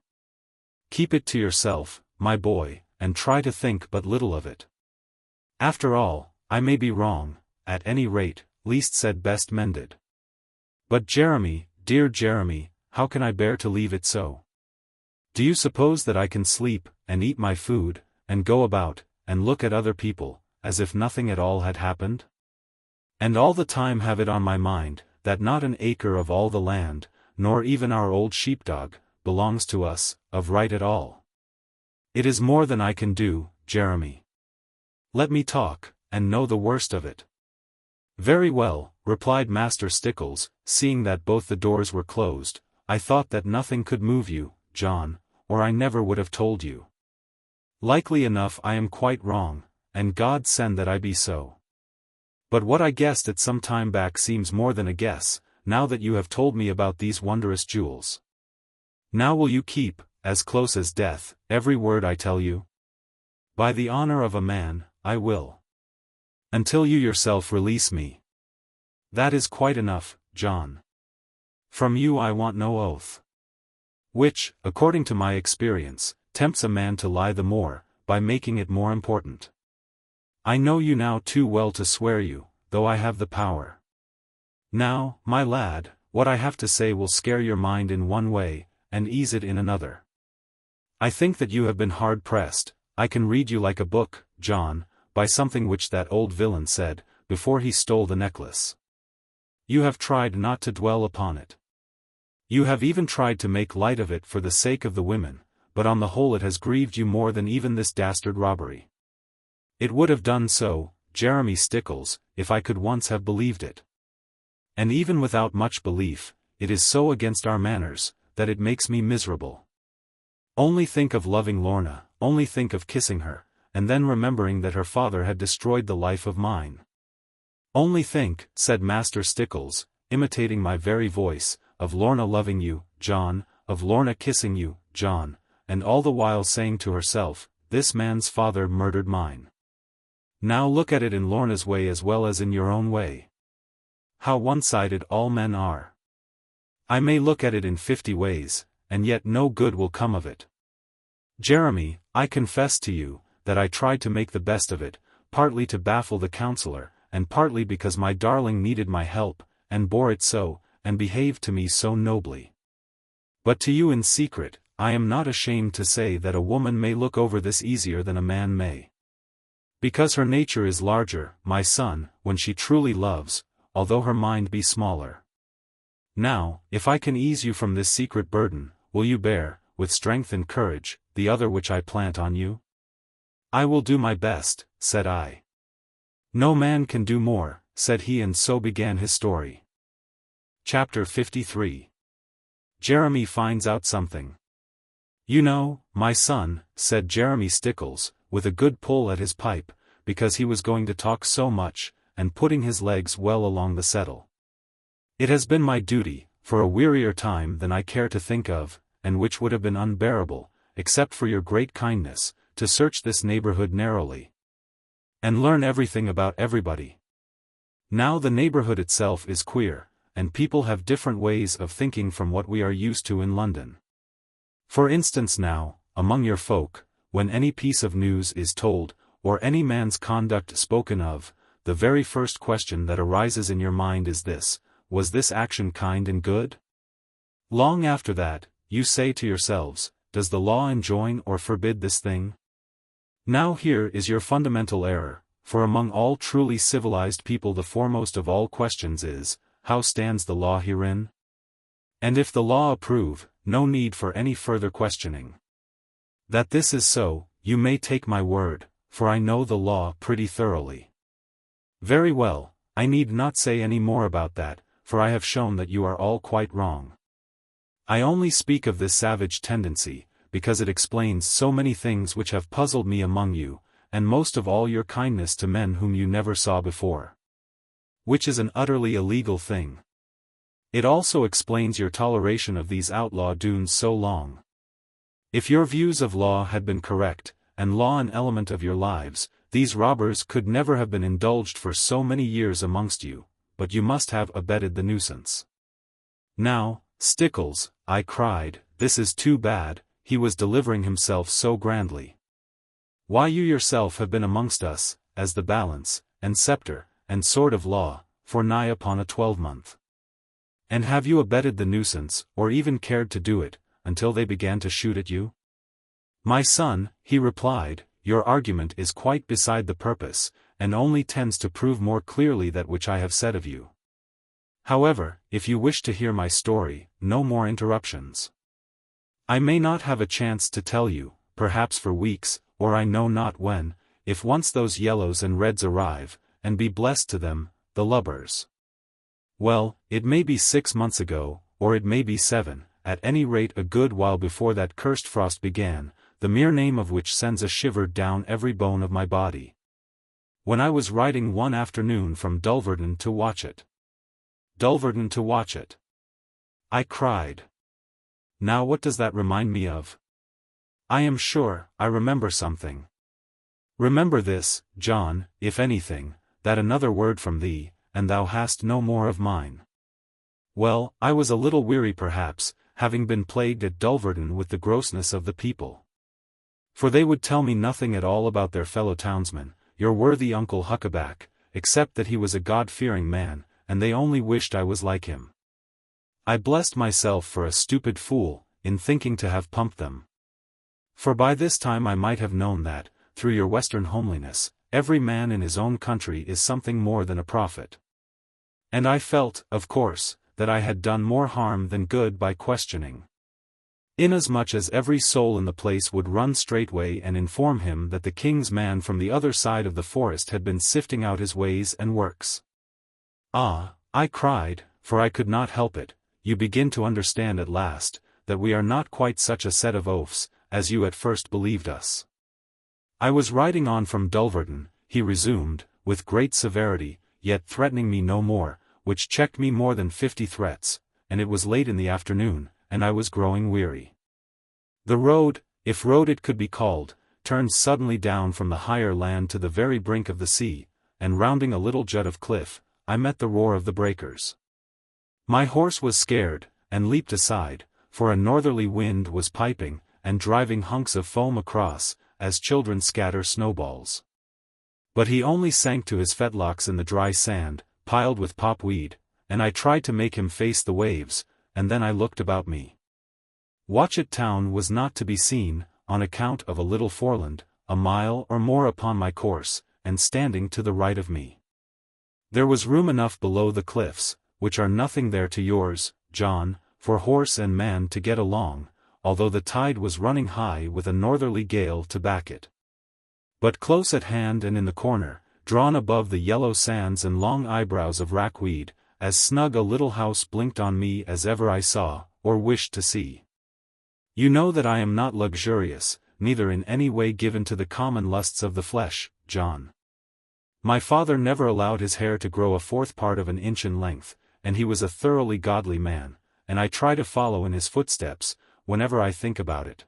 Keep it to yourself, my boy, and try to think but little of it. After all, I may be wrong, at any rate, least said best mended. But Jeremy, dear Jeremy, how can I bear to leave it so? Do you suppose that I can sleep, and eat my food, and go about, and look at other people, as if nothing at all had happened? And all the time have it on my mind, that not an acre of all the land, nor even our old sheepdog, belongs to us, of right at all. It is more than I can do, Jeremy. Let me talk, and know the worst of it. Very well, replied Master Stickles, seeing that both the doors were closed. I thought that nothing could move you, John, or I never would have told you. Likely enough I am quite wrong, and God send that I be so. But what I guessed at some time back seems more than a guess, now that you have told me about these wondrous jewels. Now will you keep, as close as death, every word I tell you? By the honor of a man, I will. Until you yourself release me. That is quite enough, John. From you I want no oath. Which, according to my experience, tempts a man to lie the more, by making it more important. I know you now too well to swear you, though I have the power. Now, my lad, what I have to say will scare your mind in one way, and ease it in another. I think that you have been hard pressed. I can read you like a book, John, by something which that old villain said, before he stole the necklace. You have tried not to dwell upon it. You have even tried to make light of it for the sake of the women, but on the whole it has grieved you more than even this dastard robbery. It would have done so, Jeremy Stickles, if I could once have believed it. And even without much belief, it is so against our manners, that it makes me miserable. Only think of loving Lorna, only think of kissing her, and then remembering that her father had destroyed the life of mine. Only think, said Master Stickles, imitating my very voice, of Lorna loving you, John, of Lorna kissing you, John, and all the while saying to herself, this man's father murdered mine. Now look at it in Lorna's way as well as in your own way. How one-sided all men are. I may look at it in 50 ways, and yet no good will come of it. Jeremy, I confess to you, that I tried to make the best of it, partly to baffle the Counsellor, and partly because my darling needed my help, and bore it so, and behaved to me so nobly. But to you in secret, I am not ashamed to say that a woman may look over this easier than a man may. Because her nature is larger, my son, when she truly loves, although her mind be smaller. Now, if I can ease you from this secret burden, will you bear, with strength and courage, the other which I plant on you? I will do my best, said I. No man can do more, said he, and so began his story. Chapter 53. Jeremy finds out something. You know, my son, said Jeremy Stickles, with a good pull at his pipe, because he was going to talk so much, and putting his legs well along the settle. It has been my duty, for a wearier time than I care to think of, and which would have been unbearable, except for your great kindness, to search this neighborhood narrowly, and learn everything about everybody. Now the neighborhood itself is queer, and people have different ways of thinking from what we are used to in London. For instance now, among your folk, when any piece of news is told, or any man's conduct spoken of, the very first question that arises in your mind is this: was this action kind and good? Long after that, you say to yourselves, does the law enjoin or forbid this thing? Now here is your fundamental error, for among all truly civilized people the foremost of all questions is, how stands the law herein? And if the law approve, no need for any further questioning. That this is so, you may take my word, for I know the law pretty thoroughly. Very well, I need not say any more about that, for I have shown that you are all quite wrong. I only speak of this savage tendency, because it explains so many things which have puzzled me among you, and most of all your kindness to men whom you never saw before. which is an utterly illegal thing. It also explains your toleration of these outlaw Doones so long. If your views of law had been correct, and law an element of your lives, these robbers could never have been indulged for so many years amongst you, but you must have abetted the nuisance. Now, Stickles, I cried, this is too bad, he was delivering himself so grandly. Why you yourself have been amongst us, as the balance, and sceptre, and sword of law, for nigh upon a 12-month. And have you abetted the nuisance, or even cared to do it, until they began to shoot at you? My son, he replied, your argument is quite beside the purpose, and only tends to prove more clearly that which I have said of you. However, if you wish to hear my story, no more interruptions. I may not have a chance to tell you, perhaps for weeks, or I know not when, if once those yellows and reds arrive, and be blessed to them, the lubbers. Well, it may be 6 months ago, or it may be 7, at any rate a good while before that cursed frost began, the mere name of which sends a shiver down every bone of my body. When I was riding one afternoon from Dulverton to Watchet. Dulverton to Watchet! I cried. Now what does that remind me of? I am sure, I remember something. Remember this, John, if anything, that another word from thee, and thou hast no more of mine. Well, I was a little weary perhaps, having been plagued at Dulverton with the grossness of the people. For they would tell me nothing at all about their fellow townsman, your worthy Uncle Huckaback, except that he was a God-fearing man, and they only wished I was like him. I blessed myself for a stupid fool, in thinking to have pumped them. For by this time I might have known that, through your western homeliness, every man in his own country is something more than a prophet. And I felt, of course, that I had done more harm than good by questioning. Inasmuch as every soul in the place would run straightway and inform him that the king's man from the other side of the forest had been sifting out his ways and works. Ah, I cried, for I could not help it, you begin to understand at last, that we are not quite such a set of oafs, as you at first believed us. I was riding on from Dulverton, he resumed, with great severity, yet threatening me no more, which checked me more than 50 threats, and it was late in the afternoon, and I was growing weary. The road, if road it could be called, turned suddenly down from the higher land to the very brink of the sea, and rounding a little jut of cliff, I met the roar of the breakers. My horse was scared, and leaped aside, for a northerly wind was piping, and driving hunks of foam across, as children scatter snowballs. But he only sank to his fetlocks in the dry sand, piled with popweed, and I tried to make him face the waves, and then I looked about me. Watchet town was not to be seen, on account of a little foreland, a mile or more upon my course, and standing to the right of me. There was room enough below the cliffs, which are nothing there to yours, John, for horse and man to get along, although the tide was running high with a northerly gale to back it. But close at hand and in the corner, drawn above the yellow sands and long eyebrows of rackweed, as snug a little house blinked on me as ever I saw, or wished to see. You know that I am not luxurious, neither in any way given to the common lusts of the flesh, John. My father never allowed his hair to grow a fourth part of an inch in length, and he was a thoroughly godly man, and I try to follow in his footsteps, whenever I think about it.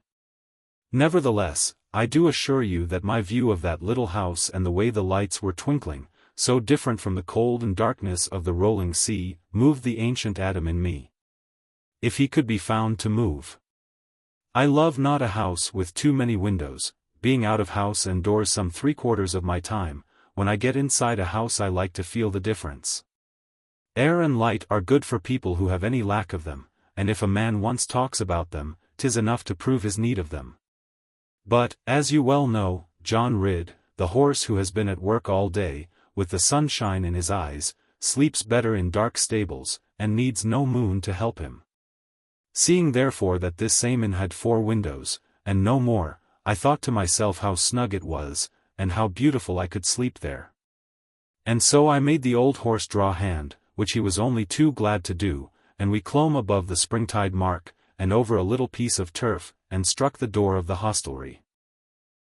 Nevertheless, I do assure you that my view of that little house and the way the lights were twinkling, so different from the cold and darkness of the rolling sea, moved the ancient Adam in me. If he could be found to move. I love not a house with too many windows, being out of house and doors some 3/4 of my time. When I get inside a house I like to feel the difference. Air and light are good for people who have any lack of them, and if a man once talks about them, 'tis enough to prove his need of them. But, as you well know, John Ridd, the horse who has been at work all day, with the sunshine in his eyes, sleeps better in dark stables, and needs no moon to help him. Seeing therefore that this same inn had 4 windows, and no more, I thought to myself how snug it was, and how beautiful I could sleep there. And so I made the old horse draw hand, which he was only too glad to do, and we clomb above the springtide mark, and over a little piece of turf, and struck the door of the hostelry.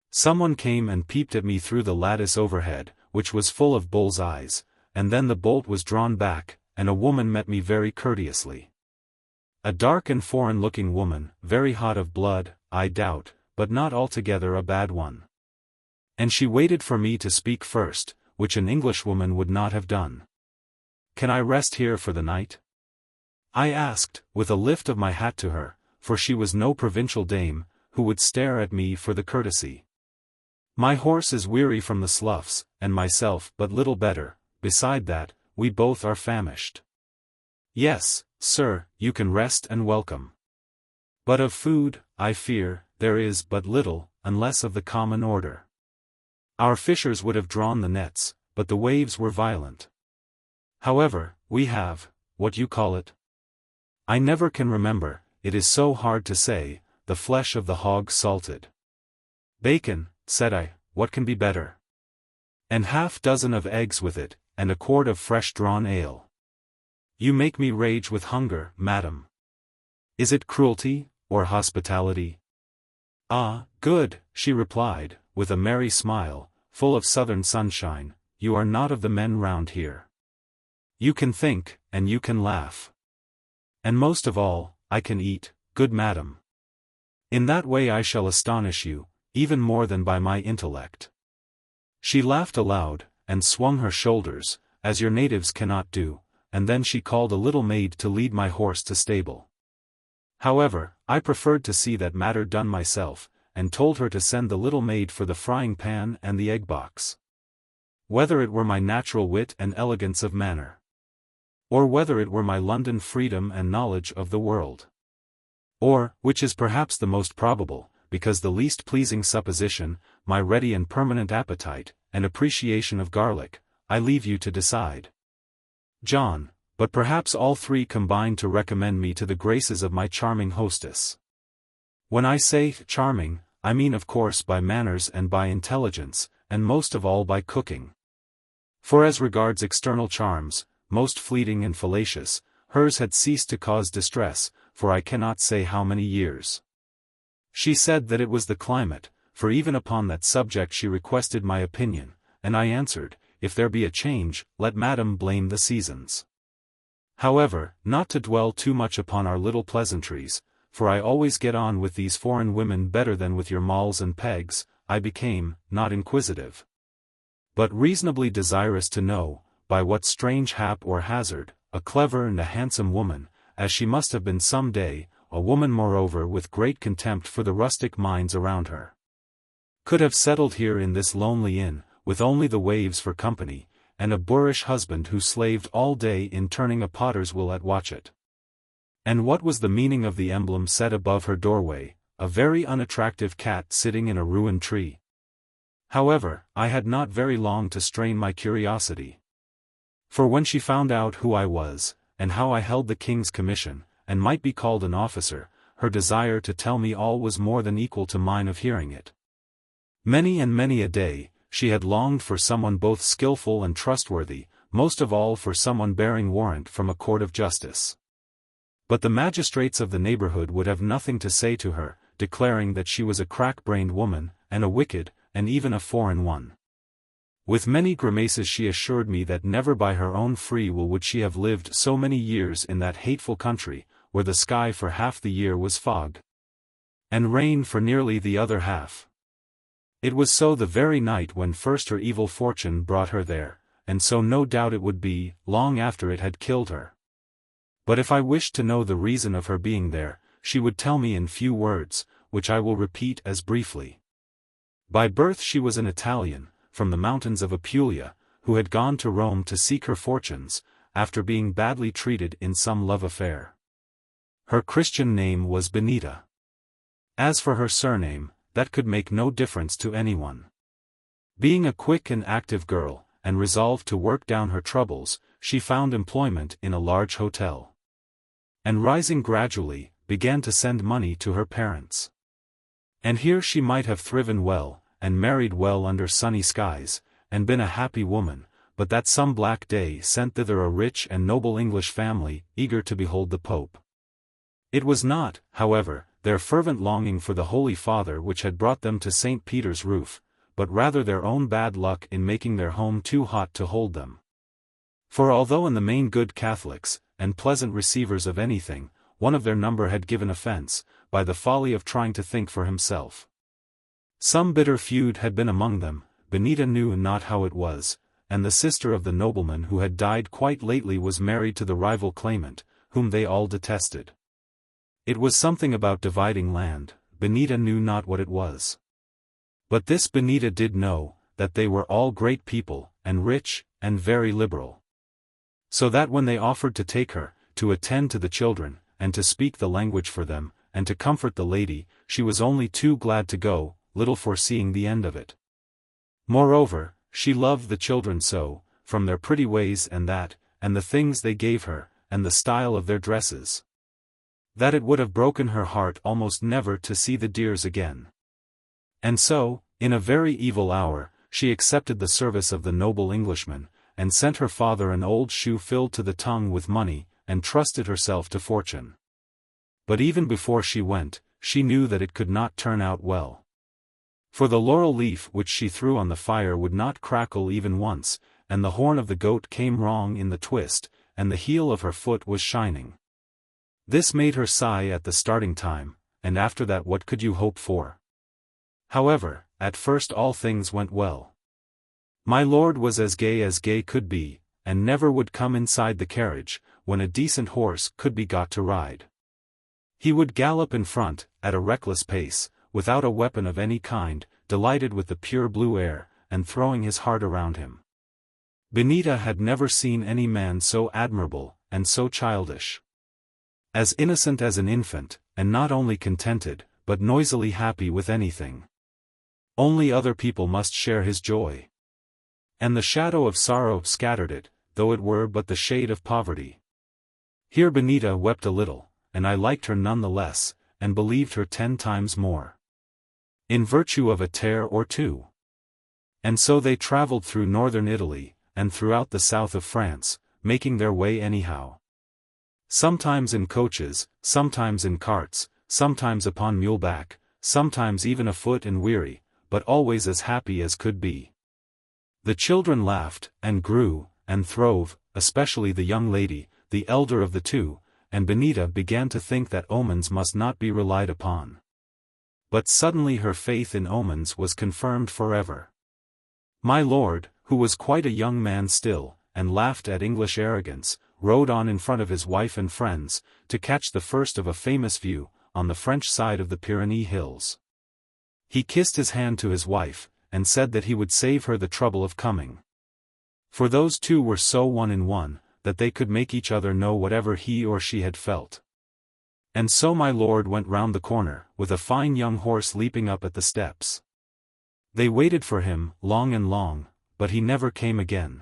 Someone came and peeped at me through the lattice overhead, which was full of bull's eyes, and then the bolt was drawn back, and a woman met me very courteously. A dark and foreign-looking woman, very hot of blood, I doubt, but not altogether a bad one. And she waited for me to speak first, which an Englishwoman would not have done. "Can I rest here for the night?" I asked, with a lift of my hat to her, for she was no provincial dame, who would stare at me for the courtesy. "My horse is weary from the sloughs, and myself but little better, beside that, we both are famished." "Yes, sir, you can rest and welcome. But of food, I fear, there is but little, unless of the common order. Our fishers would have drawn the nets, but the waves were violent. However, we have, what you call it? I never can remember, it is so hard to say, the flesh of the hog salted." "Bacon," said I, "what can be better? And half-dozen of eggs with it, and a quart of fresh-drawn ale." "You make me rage with hunger, madam. Is it cruelty, or hospitality?" "Ah, good," she replied, with a merry smile, full of southern sunshine, "you are not of the men round here. You can think, and you can laugh. And most of all, I can eat, good madam. In that way I shall astonish you, even more than by my intellect." She laughed aloud, and swung her shoulders, as your natives cannot do, and then she called a little maid to lead my horse to stable. However, I preferred to see that matter done myself, and told her to send the little maid for the frying pan and the egg box. Whether it were my natural wit and elegance of manner, or whether it were my London freedom and knowledge of the world, or, which is perhaps the most probable, because the least pleasing supposition, my ready and permanent appetite, and appreciation of garlic, I leave you to decide, John, but perhaps all three combine to recommend me to the graces of my charming hostess. When I say charming, I mean of course by manners and by intelligence, and most of all by cooking. For as regards external charms, most fleeting and fallacious, hers had ceased to cause distress, for I cannot say how many years. She said that it was the climate, for even upon that subject she requested my opinion, and I answered, if there be a change, let madam blame the seasons. However, not to dwell too much upon our little pleasantries, for I always get on with these foreign women better than with your Malls and Pegs, I became, not inquisitive, but reasonably desirous to know, by what strange hap or hazard, a clever and a handsome woman, as she must have been some day, a woman moreover with great contempt for the rustic minds around her, could have settled here in this lonely inn, with only the waves for company, and a boorish husband who slaved all day in turning a potter's wheel at Watchet. And what was the meaning of the emblem set above her doorway, a very unattractive cat sitting in a ruined tree? However, I had not very long to strain my curiosity. For when she found out who I was, and how I held the king's commission, and might be called an officer, her desire to tell me all was more than equal to mine of hearing it. Many and many a day, she had longed for someone both skillful and trustworthy, most of all for someone bearing warrant from a court of justice. But the magistrates of the neighborhood would have nothing to say to her, declaring that she was a crack-brained woman, and a wicked, and even a foreign one. With many grimaces she assured me that never by her own free will would she have lived so many years in that hateful country, where the sky for half the year was fog, and rain for nearly the other half. It was so the very night when first her evil fortune brought her there, and so no doubt it would be, long after it had killed her. But if I wished to know the reason of her being there, she would tell me in few words, which I will repeat as briefly. By birth she was an Italian, from the mountains of Apulia, who had gone to Rome to seek her fortunes, after being badly treated in some love affair. Her Christian name was Benita. As for her surname, that could make no difference to anyone. Being a quick and active girl, and resolved to work down her troubles, she found employment in a large hotel, and rising gradually, began to send money to her parents. And here she might have thriven well, and married well under sunny skies, and been a happy woman, but that some black day sent thither a rich and noble English family, eager to behold the Pope. It was not, however, their fervent longing for the Holy Father which had brought them to St. Peter's roof, but rather their own bad luck in making their home too hot to hold them. For although in the main good Catholics, and pleasant receivers of anything, one of their number had given offence, by the folly of trying to think for himself. Some bitter feud had been among them, Benita knew not how it was, and the sister of the nobleman who had died quite lately was married to the rival claimant, whom they all detested. It was something about dividing land, Benita knew not what it was. But this Benita did know, that they were all great people, and rich, and very liberal. So that when they offered to take her, to attend to the children, and to speak the language for them, and to comfort the lady, she was only too glad to go, little foreseeing the end of it. Moreover, she loved the children so, from their pretty ways and the things they gave her, and the style of their dresses, that it would have broken her heart almost never to see the dears again. And so, in a very evil hour, she accepted the service of the noble Englishman, and sent her father an old shoe filled to the tongue with money, and trusted herself to fortune. But even before she went, she knew that it could not turn out well. For the laurel leaf which she threw on the fire would not crackle even once, and the horn of the goat came wrong in the twist, and the heel of her foot was shining. This made her sigh at the starting time, and after that what could you hope for? However, at first all things went well. My lord was as gay could be, and never would come inside the carriage, when a decent horse could be got to ride. He would gallop in front, at a reckless pace, without a weapon of any kind, delighted with the pure blue air, and throwing his heart around him. Benita had never seen any man so admirable, and so childish. As innocent as an infant, and not only contented, but noisily happy with anything. Only other people must share his joy. And the shadow of sorrow scattered it, though it were but the shade of poverty. Here Benita wept a little, and I liked her none the less, and believed her 10 times more. In virtue of a tear or two. And so they travelled through northern Italy, and throughout the south of France, making their way anyhow. Sometimes in coaches, sometimes in carts, sometimes upon muleback, sometimes even afoot and weary, but always as happy as could be. The children laughed, and grew, and throve, especially the young lady, the elder of the two, and Benita began to think that omens must not be relied upon. But suddenly her faith in omens was confirmed forever. My lord, who was quite a young man still, and laughed at English arrogance, rode on in front of his wife and friends, to catch the first of a famous view, on the French side of the Pyrenees hills. He kissed his hand to his wife, and said that he would save her the trouble of coming. For those two were so one in one, that they could make each other know whatever he or she had felt. And so my lord went round the corner, with a fine young horse leaping up at the steps. They waited for him, long and long, but he never came again.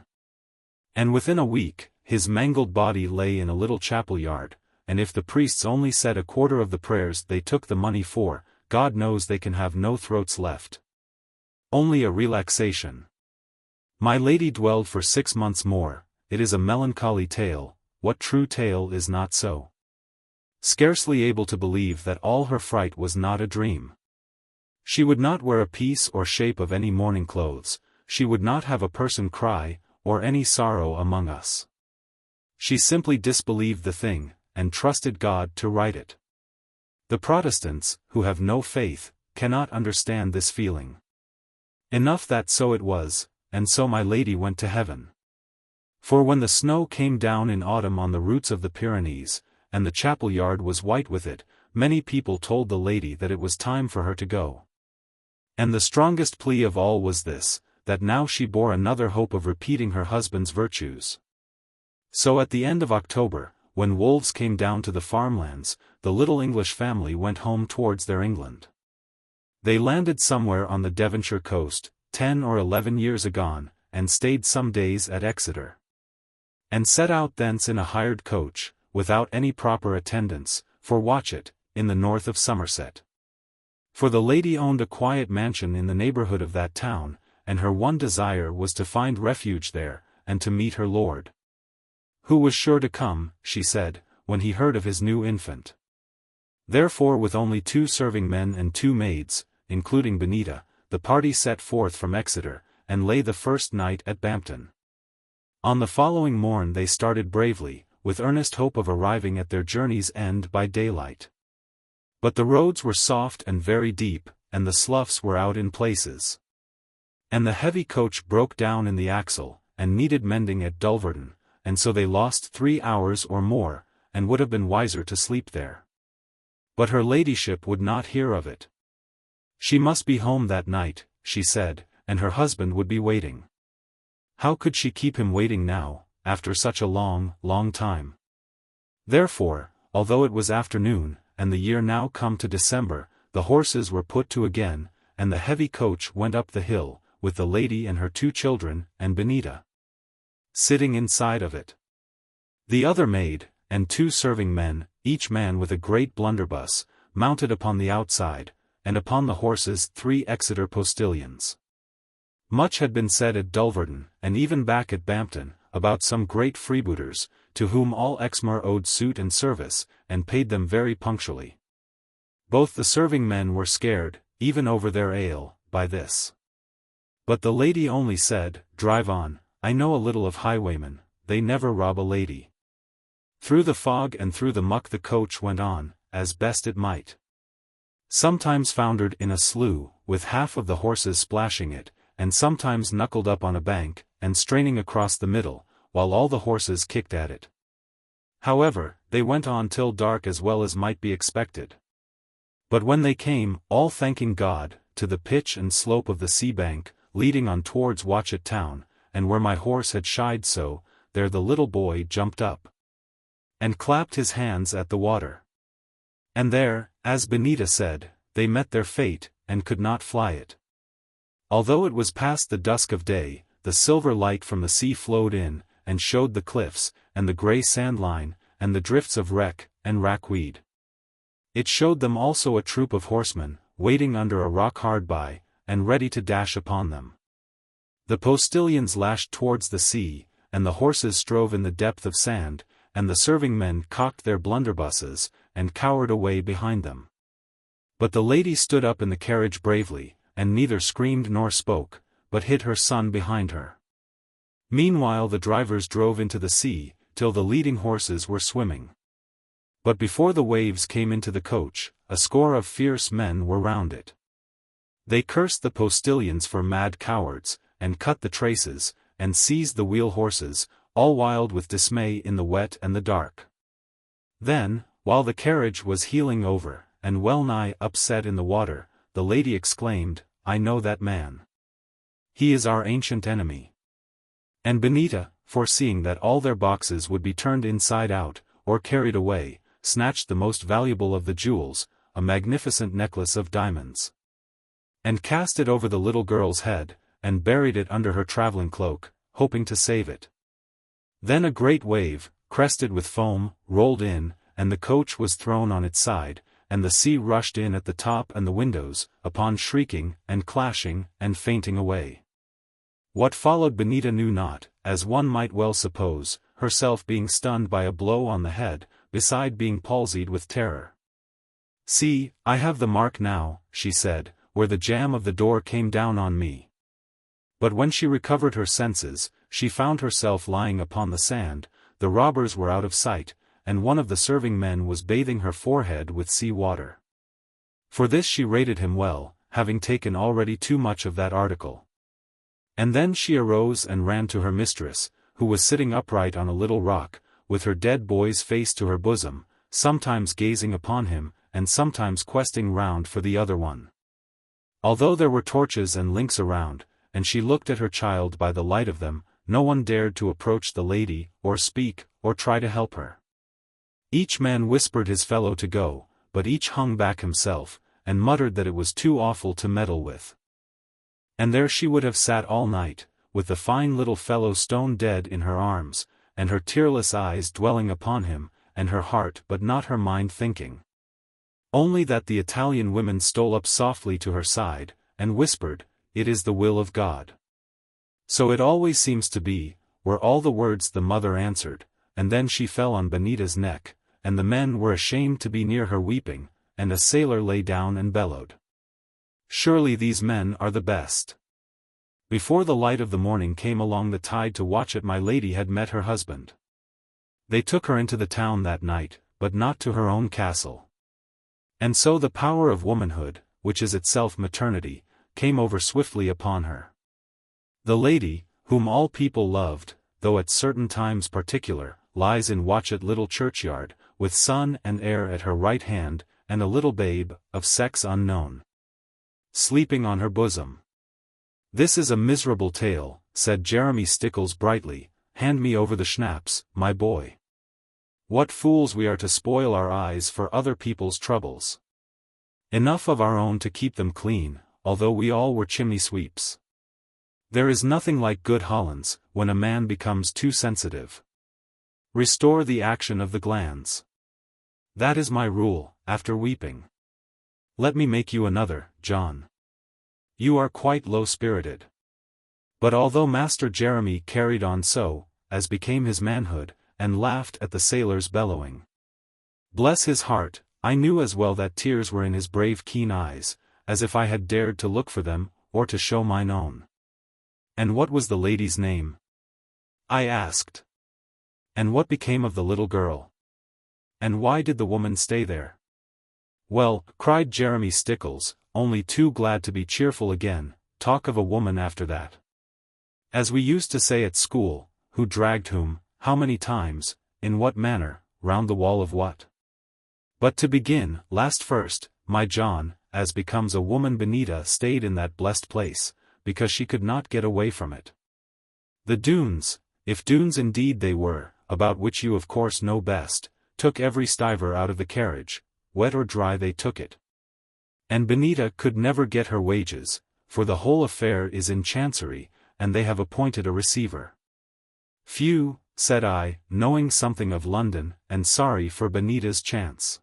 And within a week, his mangled body lay in a little chapel yard, and if the priests only said a quarter of the prayers they took the money for, God knows they can have no throats left. Only a relaxation. My lady dwelled for 6 months more. It is a melancholy tale, what true tale is not so? Scarcely able to believe that all her fright was not a dream. She would not wear a piece or shape of any mourning clothes, she would not have a person cry, or any sorrow among us. She simply disbelieved the thing, and trusted God to right it. The Protestants, who have no faith, cannot understand this feeling. Enough that so it was, and so my lady went to heaven. For when the snow came down in autumn on the roots of the Pyrenees, and the chapel yard was white with it, many people told the lady that it was time for her to go. And the strongest plea of all was this, that now she bore another hope of repeating her husband's virtues. So at the end of October, when wolves came down to the farmlands, the little English family went home towards their England. They landed somewhere on the Devonshire coast, 10 or 11 years agone, and stayed some days at Exeter. And set out thence in a hired coach, without any proper attendance, for Watchet, in the north of Somerset. For the lady owned a quiet mansion in the neighbourhood of that town, and her one desire was to find refuge there, and to meet her lord. Who was sure to come, she said, when he heard of his new infant. Therefore with only 2 serving men and 2 maids, including Benita, the party set forth from Exeter, and lay the first night at Bampton. On the following morn they started bravely, with earnest hope of arriving at their journey's end by daylight. But the roads were soft and very deep, and the sloughs were out in places. And the heavy coach broke down in the axle, and needed mending at Dulverton, and so they lost 3 hours or more, and would have been wiser to sleep there. But her ladyship would not hear of it. She must be home that night, she said, and her husband would be waiting. How could she keep him waiting now, after such a long, long time? Therefore, although it was afternoon, and the year now come to December, the horses were put to again, and the heavy coach went up the hill, with the lady and her 2 children, and Benita sitting inside of it. The other maid, and 2 serving men, each man with a great blunderbuss, mounted upon the outside, and upon the horses 3 Exeter postilions. Much had been said at Dulverton, and even back at Bampton, about some great freebooters, to whom all Exmoor owed suit and service, and paid them very punctually. Both the serving men were scared, even over their ale, by this. But the lady only said, "Drive on, I know a little of highwaymen, they never rob a lady." Through the fog and through the muck the coach went on, as best it might. Sometimes foundered in a slough, with half of the horses splashing it, and sometimes knuckled up on a bank, and straining across the middle, while all the horses kicked at it. However, they went on till dark as well as might be expected. But when they came, all thanking God, to the pitch and slope of the sea bank, leading on towards Watchet town, and where my horse had shied so, there the little boy jumped up and clapped his hands at the water. And there, as Benita said, they met their fate, and could not fly it. Although it was past the dusk of day, the silver light from the sea flowed in, and showed the cliffs, and the grey sand line, and the drifts of wreck and rackweed. It showed them also a troop of horsemen, waiting under a rock hard by, and ready to dash upon them. The postilions lashed towards the sea, and the horses strove in the depth of sand, and the serving men cocked their blunderbusses, and cowered away behind them. But the lady stood up in the carriage bravely, and neither screamed nor spoke, but hid her son behind her. Meanwhile the drivers drove into the sea, till the leading horses were swimming. But before the waves came into the coach, a score of fierce men were round it. They cursed the postilions for mad cowards, and cut the traces, and seized the wheel horses, all wild with dismay in the wet and the dark. Then, while the carriage was heeling over, and well nigh upset in the water, the lady exclaimed, "I know that man. He is our ancient enemy." And Benita, foreseeing that all their boxes would be turned inside out, or carried away, snatched the most valuable of the jewels, a magnificent necklace of diamonds, and cast it over the little girl's head, and buried it under her travelling cloak, hoping to save it. Then a great wave, crested with foam, rolled in, and the coach was thrown on its side, and the sea rushed in at the top and the windows, upon shrieking, and clashing, and fainting away. What followed Benita knew not, as one might well suppose, herself being stunned by a blow on the head, beside being palsied with terror. "See, I have the mark now," she said, "where the jamb of the door came down on me." But when she recovered her senses, she found herself lying upon the sand, the robbers were out of sight, and one of the serving men was bathing her forehead with sea water. For this she rated him well, having taken already too much of that article. And then she arose and ran to her mistress, who was sitting upright on a little rock, with her dead boy's face to her bosom, sometimes gazing upon him, and sometimes questing round for the other one. Although there were torches and links around, and she looked at her child by the light of them, no one dared to approach the lady, or speak, or try to help her. Each man whispered his fellow to go, but each hung back himself, and muttered that it was too awful to meddle with. And there she would have sat all night, with the fine little fellow stone dead in her arms, and her tearless eyes dwelling upon him, and her heart but not her mind thinking. Only that the Italian women stole up softly to her side, and whispered, "It is the will of God." "So it always seems to be," were all the words the mother answered, and then she fell on Benita's neck, and the men were ashamed to be near her weeping, and a sailor lay down and bellowed, "Surely these men are the best. Before the light of the morning came along the tide to watch it, my lady had met her husband. They took her into the town that night, but not to her own castle. And so the power of womanhood, which is itself maternity, came over swiftly upon her. The lady, whom all people loved, though at certain times particular, lies in Watchet little churchyard, with son and heir at her right hand, and a little babe, of sex unknown, sleeping on her bosom. This is a miserable tale, said Jeremy Stickles brightly. Hand me over the schnapps, my boy. What fools we are to spoil our eyes for other people's troubles. Enough of our own to keep them clean, although we all were chimney sweeps. There is nothing like good Hollands, when a man becomes too sensitive. Restore the action of the glands. That is my rule, after weeping. Let me make you another, John. You are quite low-spirited. But although Master Jeremy carried on so, as became his manhood, and laughed at the sailors' bellowing, bless his heart, I knew as well that tears were in his brave keen eyes, as if I had dared to look for them, or to show mine own. And what was the lady's name? I asked. And what became of the little girl? And why did the woman stay there? Well, cried Jeremy Stickles, only too glad to be cheerful again, talk of a woman after that. As we used to say at school, who dragged whom, how many times, in what manner, round the wall of what? But to begin, last first, my John, as becomes a woman, Benita stayed in that blessed place, because she could not get away from it. The Doones, if Doones indeed they were, about which you of course know best, took every stiver out of the carriage, wet or dry they took it. And Benita could never get her wages, for the whole affair is in Chancery, and they have appointed a receiver. Phew, said I, knowing something of London, and sorry for Benita's chance.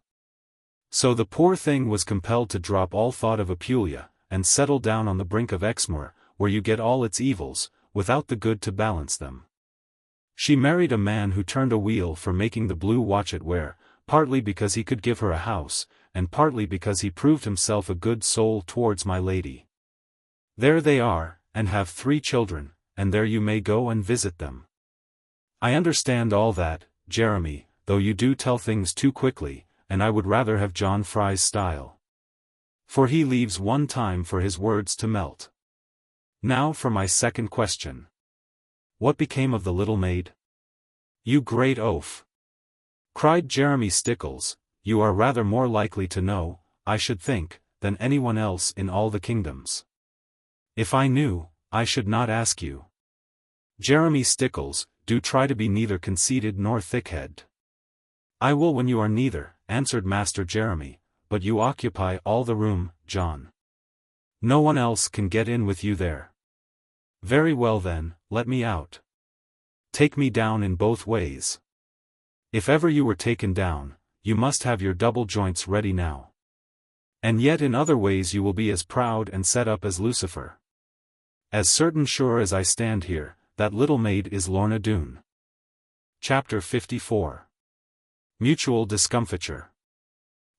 So the poor thing was compelled to drop all thought of Apulia, and settle down on the brink of Exmoor, where you get all its evils, without the good to balance them. She married a man who turned a wheel for making the blue Watchet wear, partly because he could give her a house, and partly because he proved himself a good soul towards my lady. There they are, and have 3 children, and there you may go and visit them. I understand all that, Jeremy, though you do tell things too quickly, and I would rather have John Fry's style. For he leaves one time for his words to melt. Now for my second question. What became of the little maid? You great oaf! Cried Jeremy Stickles, you are rather more likely to know, I should think, than anyone else in all the kingdoms. If I knew, I should not ask you. Jeremy Stickles, do try to be neither conceited nor thick-headed. I will when you are neither, answered Master Jeremy, but you occupy all the room, John. No one else can get in with you there. Very well then, let me out. Take me down in both ways. If ever you were taken down, you must have your double joints ready now. And yet in other ways you will be as proud and set up as Lucifer. As certain sure as I stand here, that little maid is Lorna Doone. Chapter 54. Mutual Discomfiture.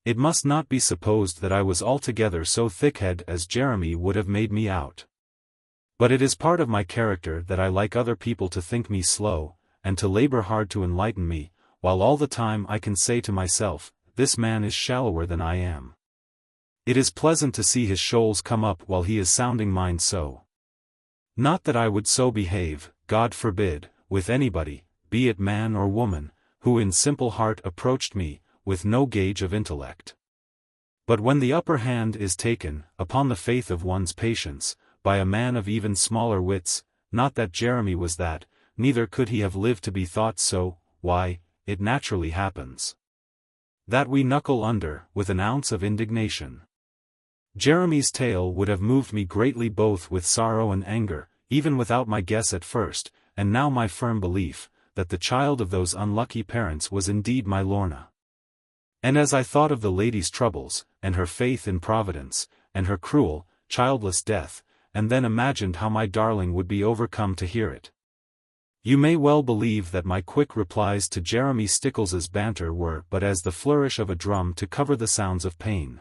It must not be supposed that I was altogether so thick-headed as Jeremy would have made me out. But it is part of my character that I like other people to think me slow, and to labor hard to enlighten me, while all the time I can say to myself, this man is shallower than I am. It is pleasant to see his shoals come up while he is sounding mine so. Not that I would so behave, God forbid, with anybody, be it man or woman, who in simple heart approached me, with no gauge of intellect. But when the upper hand is taken, upon the faith of one's patience, by a man of even smaller wits, not that Jeremy was that, neither could he have lived to be thought so, why, it naturally happens that we knuckle under, with an ounce of indignation. Jeremy's tale would have moved me greatly both with sorrow and anger, even without my guess at first, and now my firm belief, that the child of those unlucky parents was indeed my Lorna. And as I thought of the lady's troubles, and her faith in Providence, and her cruel, childless death, and then imagined how my darling would be overcome to hear it, you may well believe that my quick replies to Jeremy Stickles's banter were but as the flourish of a drum to cover the sounds of pain.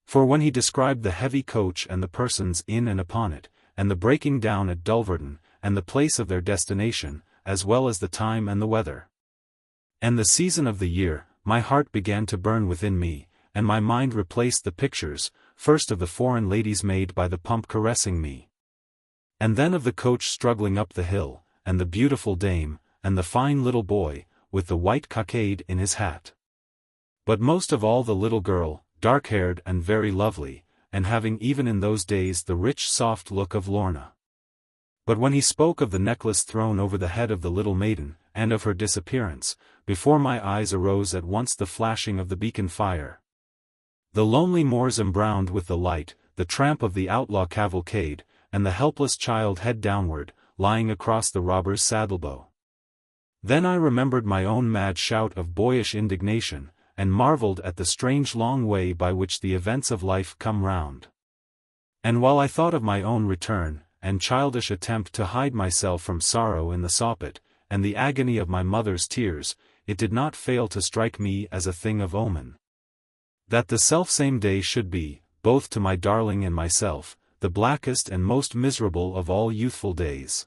For when he described the heavy coach and the persons in and upon it, and the breaking down at Dulverton, and the place of their destination, as well as the time and the weather. And the season of the year, my heart began to burn within me, and my mind replaced the pictures, first of the foreign lady's maid by the pump caressing me, and then of the coach struggling up the hill, and the beautiful dame, and the fine little boy, with the white cockade in his hat. But most of all the little girl, dark-haired and very lovely, and having even in those days the rich soft look of Lorna. But when he spoke of the necklace thrown over the head of the little maiden, and of her disappearance, before my eyes arose at once the flashing of the beacon fire, the lonely moors embrowned with the light, the tramp of the outlaw cavalcade, and the helpless child head downward, lying across the robber's saddlebow. Then I remembered my own mad shout of boyish indignation, and marvelled at the strange long way by which the events of life come round. And while I thought of my own return, and childish attempt to hide myself from sorrow in the soppet, and the agony of my mother's tears, it did not fail to strike me as a thing of omen, that the selfsame day should be, both to my darling and myself, the blackest and most miserable of all youthful days.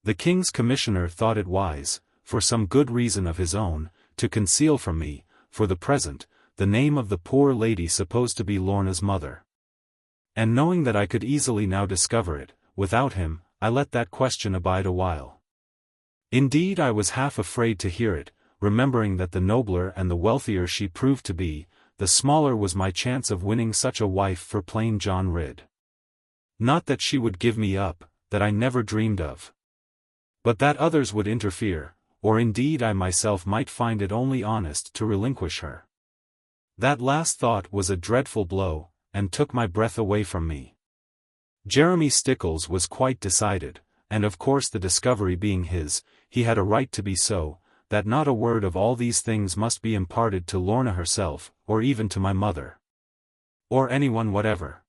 The king's commissioner thought it wise, for some good reason of his own, to conceal from me, for the present, the name of the poor lady supposed to be Lorna's mother. And knowing that I could easily now discover it, without him, I let that question abide a while. Indeed, I was half afraid to hear it, remembering that the nobler and the wealthier she proved to be, the smaller was my chance of winning such a wife for plain John Ridd. Not that she would give me up, that I never dreamed of, but that others would interfere, or indeed I myself might find it only honest to relinquish her. That last thought was a dreadful blow, and took my breath away from me. Jeremy Stickles was quite decided, and of course the discovery being his, he had a right to be so, that not a word of all these things must be imparted to Lorna herself, or even to my mother, or anyone whatever.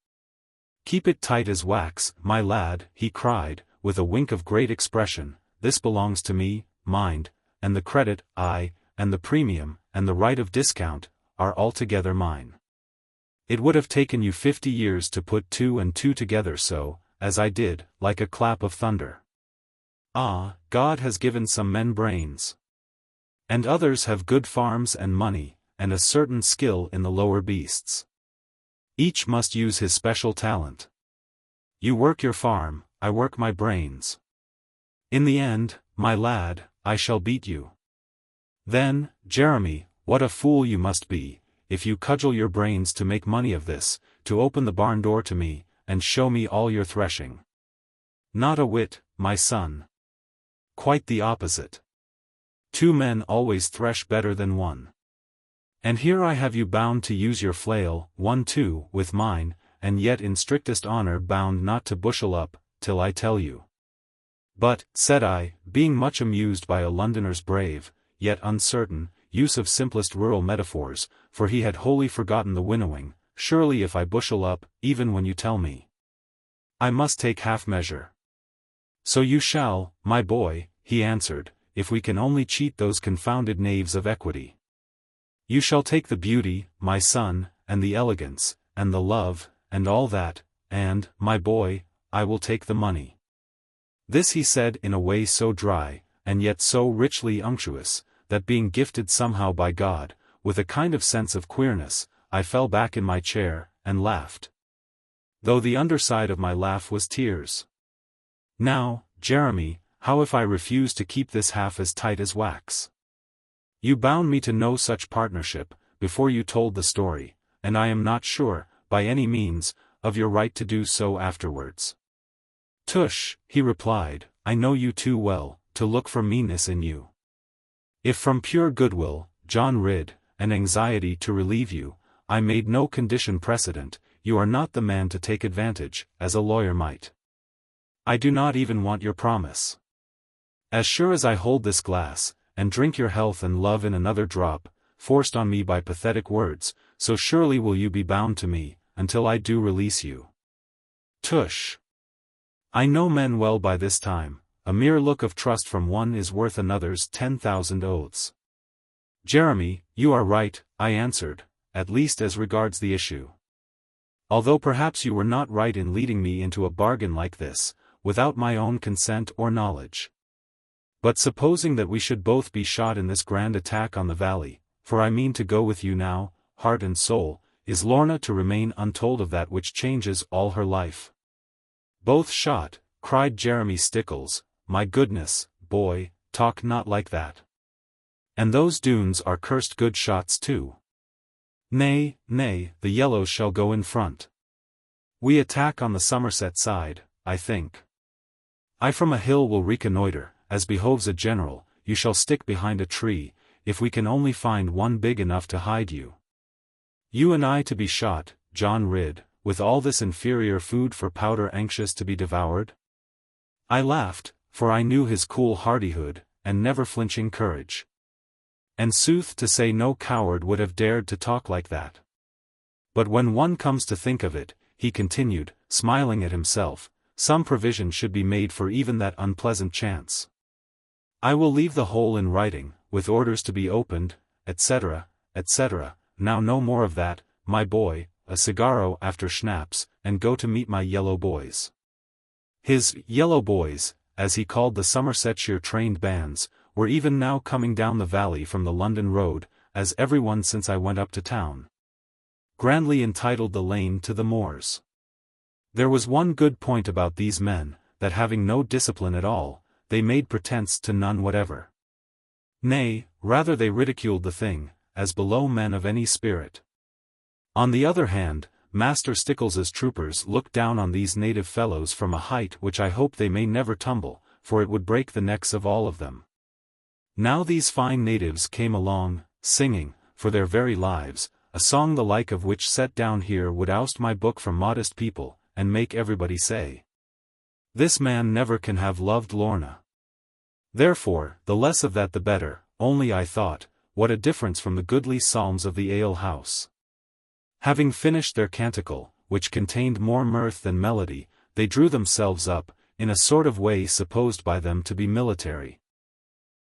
"Keep it tight as wax, my lad," he cried, with a wink of great expression. "This belongs to me, mind, and the credit, aye, and the premium, and the right of discount, are altogether mine. It would have taken you 50 years to put 2 and 2 together so, as I did, like a clap of thunder. Ah, God has given some men brains, and others have good farms and money, and a certain skill in the lower beasts. Each must use his special talent. You work your farm, I work my brains. In the end, my lad, I shall beat you. Then, Jeremy, what a fool you must be, if you cudgel your brains to make money of this, to open the barn door to me, and show me all your threshing. Not a whit, my son. Quite the opposite. 2 men always thresh better than 1. And here I have you bound to use your flail, 1 too, with mine, and yet in strictest honor bound not to bushel up, till I tell you. But," said I, being much amused by a Londoner's brave, yet uncertain, use of simplest rural metaphors, for he had wholly forgotten the winnowing, "surely if I bushel up, even when you tell me, I must take half measure." "So you shall, my boy," he answered, "if we can only cheat those confounded knaves of equity. You shall take the beauty, my son, and the elegance, and the love, and all that, and, my boy, I will take the money." This he said in a way so dry, and yet so richly unctuous, that being gifted somehow by God, with a kind of sense of queerness, I fell back in my chair, and laughed. Though the underside of my laugh was tears. "Now, Jeremy, how if I refuse to keep this half as tight as wax? You bound me to no such partnership, before you told the story, and I am not sure, by any means, of your right to do so afterwards." "Tush," he replied, "I know you too well, to look for meanness in you. If from pure goodwill, John Ridd, and anxiety to relieve you, I made no condition precedent, you are not the man to take advantage, as a lawyer might. I do not even want your promise. As sure as I hold this glass, and drink your health and love in another drop, forced on me by pathetic words, so surely will you be bound to me, until I do release you." Tush! I know men well by this time, a mere look of trust from one is worth another's 10,000 oaths. "Jeremy, you are right," I answered, "at least as regards the issue. although perhaps you were not right in leading me into a bargain like this, without my own consent or knowledge. But supposing that we should both be shot in this grand attack on the valley, for I mean to go with you now, heart and soul, is Lorna to remain untold of that which changes all her life? Both shot, cried Jeremy Stickles. My goodness, boy, talk not like that. And those Doones are cursed good shots too. Nay, nay, the yellows shall go in front. We attack on the Somerset side, I think. I from a hill will reconnoitre, as behoves a general. You shall stick behind a tree, if we can only find one big enough to hide you. You and I to be shot, John Ridd, with all this inferior food for powder anxious to be devoured? I laughed, for I knew his cool hardihood, and never flinching courage. And sooth to say no coward would have dared to talk like that. But when one comes to think of it, he continued, smiling at himself, some provision should be made for even that unpleasant chance. I will leave the whole in writing, with orders to be opened, etc., etc., now no more of that, my boy, a cigarro after schnapps, and go to meet my yellow boys. His yellow boys, as he called the Somersetshire trained bands, were even now coming down the valley from the London road, as everyone since I went up to town. Grandly entitled the lane to the moors. There was one good point about these men, that having no discipline at all, they made pretence to none whatever. Nay, rather they ridiculed the thing, as below men of any spirit. On the other hand, Master Stickles's troopers looked down on these native fellows from a height which I hope they may never tumble, for it would break the necks of all of them. Now these fine natives came along, singing, for their very lives, a song the like of which set down here would oust my book from modest people, and make everybody say, "This man never can have loved Lorna." Therefore, the less of that the better, only I thought, what a difference from the goodly psalms of the ale-house. Having finished their canticle, which contained more mirth than melody, they drew themselves up, in a sort of way supposed by them to be military.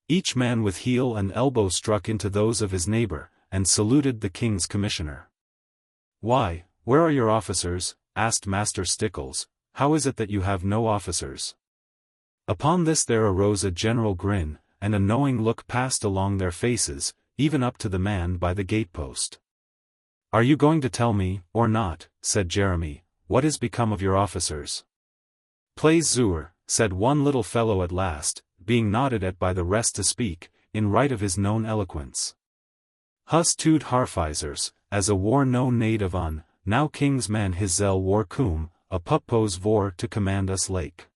Each man with heel and elbow struck into those of his neighbour, and saluted the king's commissioner. "Why, where are your officers?" asked Master Stickles. "How is it that you have no officers?" Upon this there arose a general grin, and a knowing look passed along their faces, even up to the man by the gatepost. "Are you going to tell me, or not," said Jeremy, "what has become of your officers?" "Plaise Zur," said one little fellow at last, being nodded at by the rest to speak, in right of his known eloquence. "Hus tude harfizers, as a war no need of un, now king's man his zel war cum, a puppose vor to command us lake."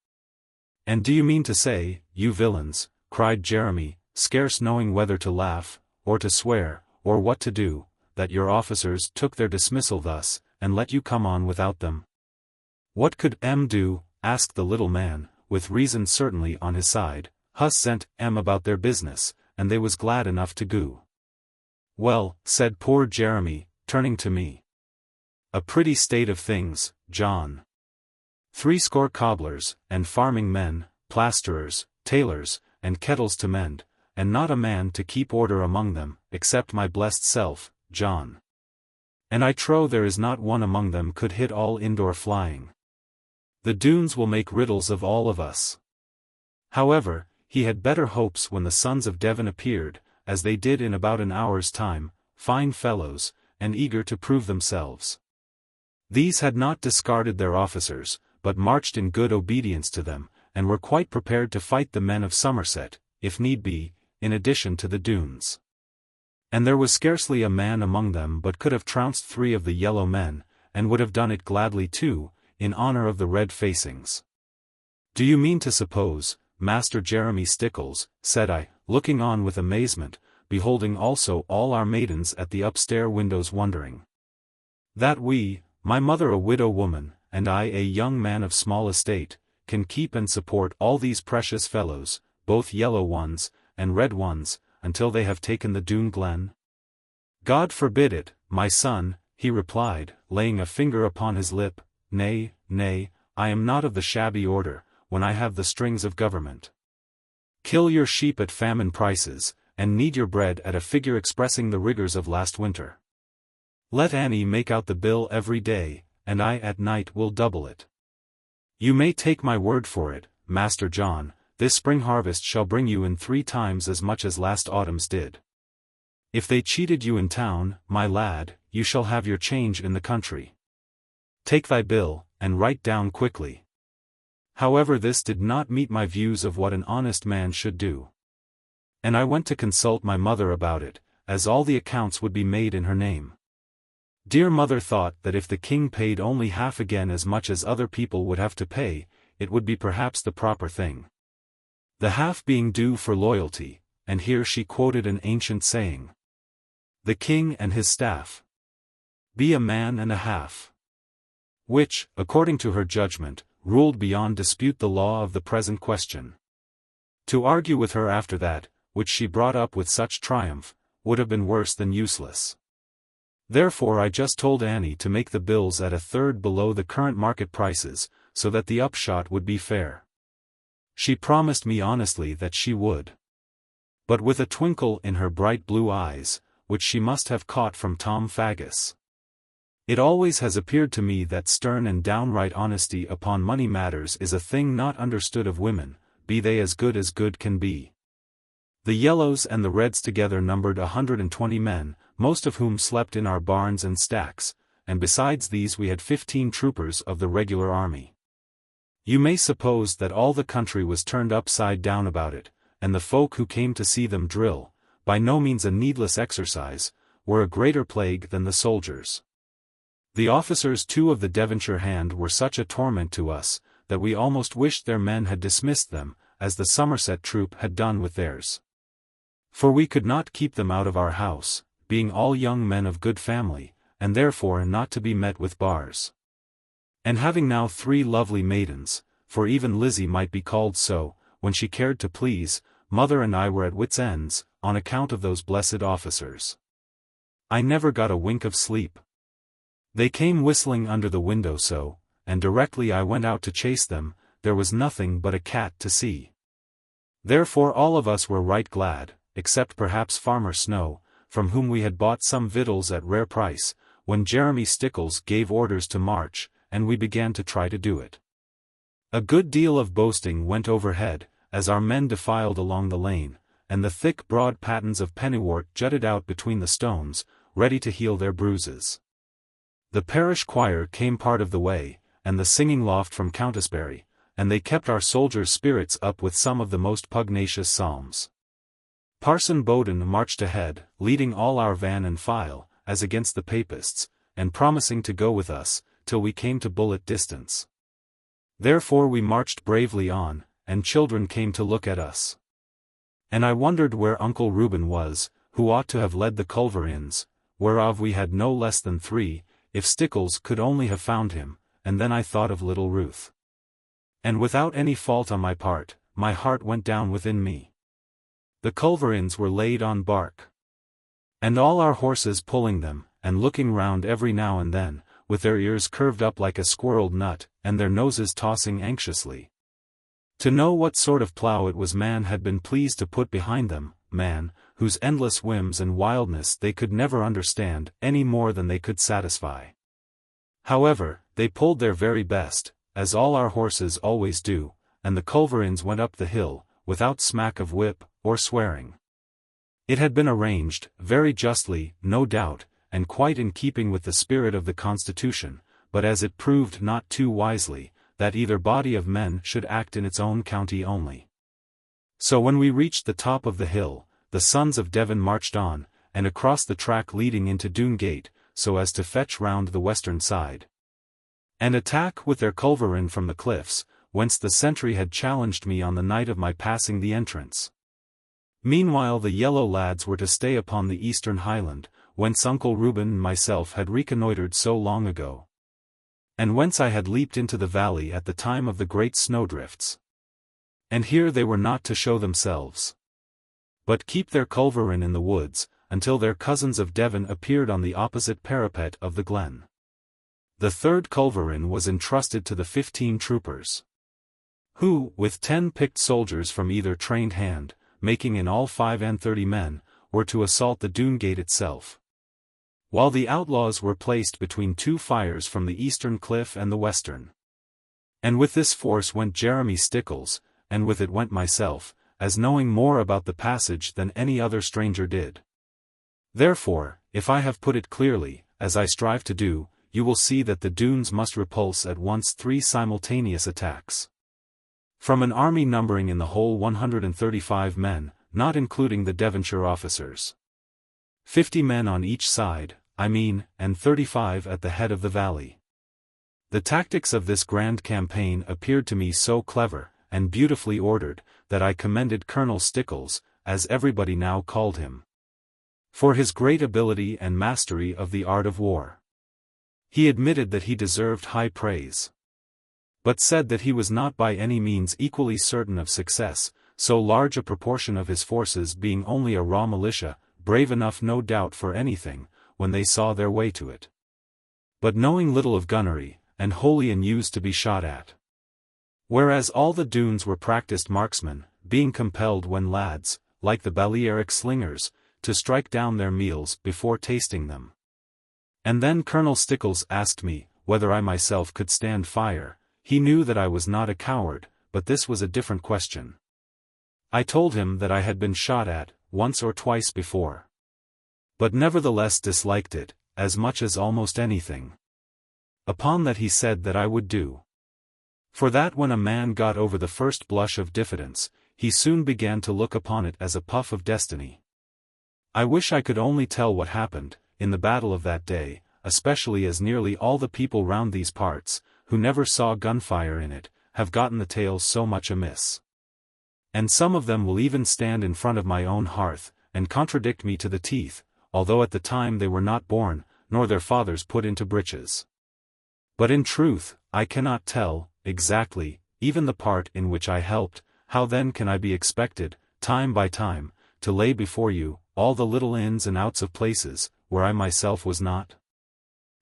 "And do you mean to say, you villains," cried Jeremy, scarce knowing whether to laugh, or to swear, or what to do, "that your officers took their dismissal thus, and let you come on without them?" "What could do?" asked the little man, with reason certainly on his side. "Hus sent about their business, and they was glad enough to go." "Well," said poor Jeremy, turning to me. "A pretty state of things, John. 60 cobblers, and farming men, plasterers, tailors, and kettles to mend, and not a man to keep order among them, except my blessed self, John. And I trow there is not one among them could hit all indoor flying. The Doones will make riddles of all of us." However, he had better hopes when the sons of Devon appeared, as they did in about an hour's time, fine fellows, and eager to prove themselves. These had not discarded their officers, but marched in good obedience to them, and were quite prepared to fight the men of Somerset, if need be, in addition to the Doones. And there was scarcely a man among them but could have trounced 3 of the yellow men, and would have done it gladly too, in honor of the red facings. "Do you mean to suppose, Master Jeremy Stickles," said I, looking on with amazement, beholding also all our maidens at the upstair windows wondering, "that we, my mother a widow woman, and I a young man of small estate, can keep and support all these precious fellows, both yellow ones, and red ones, until they have taken the Doone Glen?" "God forbid it, my son," he replied, laying a finger upon his lip. "Nay, nay, I am not of the shabby order, when I have the strings of government. Kill your sheep at famine prices, and knead your bread at a figure expressing the rigors of last winter. Let Annie make out the bill every day, and I at night will double it. You may take my word for it, Master John, this spring harvest shall bring you in 3 times as much as last autumn's did. If they cheated you in town, my lad, you shall have your change in the country. Take thy bill, and write down quickly. However, this did not meet my views of what an honest man should do. And I went to consult my mother about it, as all the accounts would be made in her name. Dear mother thought that if the king paid only half again as much as other people would have to pay, it would be perhaps the proper thing. The half being due for loyalty, and here she quoted an ancient saying. The king and his staff be a man and a half. Which, according to her judgment, ruled beyond dispute the law of the present question. To argue with her after that, which she brought up with such triumph, would have been worse than useless. Therefore I just told Annie to make the bills at 1/3 below the current market prices, so that the upshot would be fair. She promised me honestly that she would. But with a twinkle in her bright blue eyes, which she must have caught from Tom Faggus. It always has appeared to me that stern and downright honesty upon money matters is a thing not understood of women, be they as good can be. The Yellows and the Reds together numbered 120 men, most of whom slept in our barns and stacks, and besides these we had 15 troopers of the regular army. You may suppose that all the country was turned upside down about it, and the folk who came to see them drill, by no means a needless exercise, were a greater plague than the soldiers. The officers too of the Devonshire hand were such a torment to us, that we almost wished their men had dismissed them, as the Somerset troop had done with theirs. For we could not keep them out of our house, being all young men of good family, and therefore not to be met with bars. And having now 3 lovely maidens, for even Lizzie might be called so, when she cared to please, mother and I were at wits' ends, on account of those blessed officers. I never got a wink of sleep. They came whistling under the window so, and directly I went out to chase them, there was nothing but a cat to see. Therefore all of us were right glad, except perhaps Farmer Snow, from whom we had bought some victuals at rare price, when Jeremy Stickles gave orders to march, and we began to try to do it. A good deal of boasting went overhead, as our men defiled along the lane, and the thick broad pattens of pennywort jutted out between the stones, ready to heal their bruises. The parish choir came part of the way, and the singing loft from Countisbury, and they kept our soldiers' spirits up with some of the most pugnacious psalms. Parson Bowden marched ahead, leading all our van and file, as against the Papists, and promising to go with us, till we came to bullet distance. Therefore we marched bravely on, and children came to look at us. And I wondered where Uncle Reuben was, who ought to have led the culverins, whereof we had no less than 3, if Stickles could only have found him, and then I thought of little Ruth. And without any fault on my part, my heart went down within me. The culverins were laid on bark. And all our horses pulling them, and looking round every now and then, with their ears curved up like a squirreled nut, and their noses tossing anxiously. To know what sort of plough it was man had been pleased to put behind them, man, whose endless whims and wildness they could never understand any more than they could satisfy. However, they pulled their very best, as all our horses always do, and the culverins went up the hill, without smack of whip, or swearing. It had been arranged, very justly, no doubt, and quite in keeping with the spirit of the Constitution, but as it proved not too wisely, that either body of men should act in its own county only. So when we reached the top of the hill, the sons of Devon marched on, and across the track leading into Doone Gate, so as to fetch round the western side, and attack with their culverin from the cliffs, whence the sentry had challenged me on the night of my passing the entrance. Meanwhile the yellow lads were to stay upon the eastern highland, whence Uncle Reuben and myself had reconnoitred so long ago, and whence I had leaped into the valley at the time of the great snowdrifts. And here they were not to show themselves, but keep their culverin in the woods, until their cousins of Devon appeared on the opposite parapet of the glen. The 3rd culverin was entrusted to the 15 troopers, who, with 10 picked soldiers from either trained hand, making in all 35 men, were to assault the Doone Gate itself. while the outlaws were placed between two fires from the eastern cliff and the western. And with this force went Jeremy Stickles, and with it went myself, as knowing more about the passage than any other stranger did. Therefore, if I have put it clearly, as I strive to do, you will see that the Doones must repulse at once 3 simultaneous attacks. From an army numbering in the whole 135 men, not including the Devonshire officers. 50 men on each side, I mean, and 35 at the head of the valley. The tactics of this grand campaign appeared to me so clever, and beautifully ordered, that I commended Colonel Stickles, as everybody now called him, for his great ability and mastery of the art of war. He admitted that he deserved high praise, but said that he was not by any means equally certain of success, so large a proportion of his forces being only a raw militia, brave enough no doubt for anything, when they saw their way to it, but knowing little of gunnery, and wholly unused to be shot at. Whereas all the Doones were practised marksmen, being compelled when lads, like the Balearic slingers, to strike down their meals before tasting them. And then Colonel Stickles asked me, whether I myself could stand fire. He knew that I was not a coward, but this was a different question. I told him that I had been shot at, once or twice before, but nevertheless disliked it, as much as almost anything. Upon that he said that I would do. For that when a man got over the first blush of diffidence, he soon began to look upon it as a puff of destiny. I wish I could only tell what happened, in the battle of that day, especially as nearly all the people round these parts, who never saw gunfire in it, have gotten the tales so much amiss. And some of them will even stand in front of my own hearth, and contradict me to the teeth, although at the time they were not born, nor their fathers put into breeches. But in truth, I cannot tell, exactly, even the part in which I helped. How then can I be expected, time by time, to lay before you, all the little ins and outs of places, where I myself was not?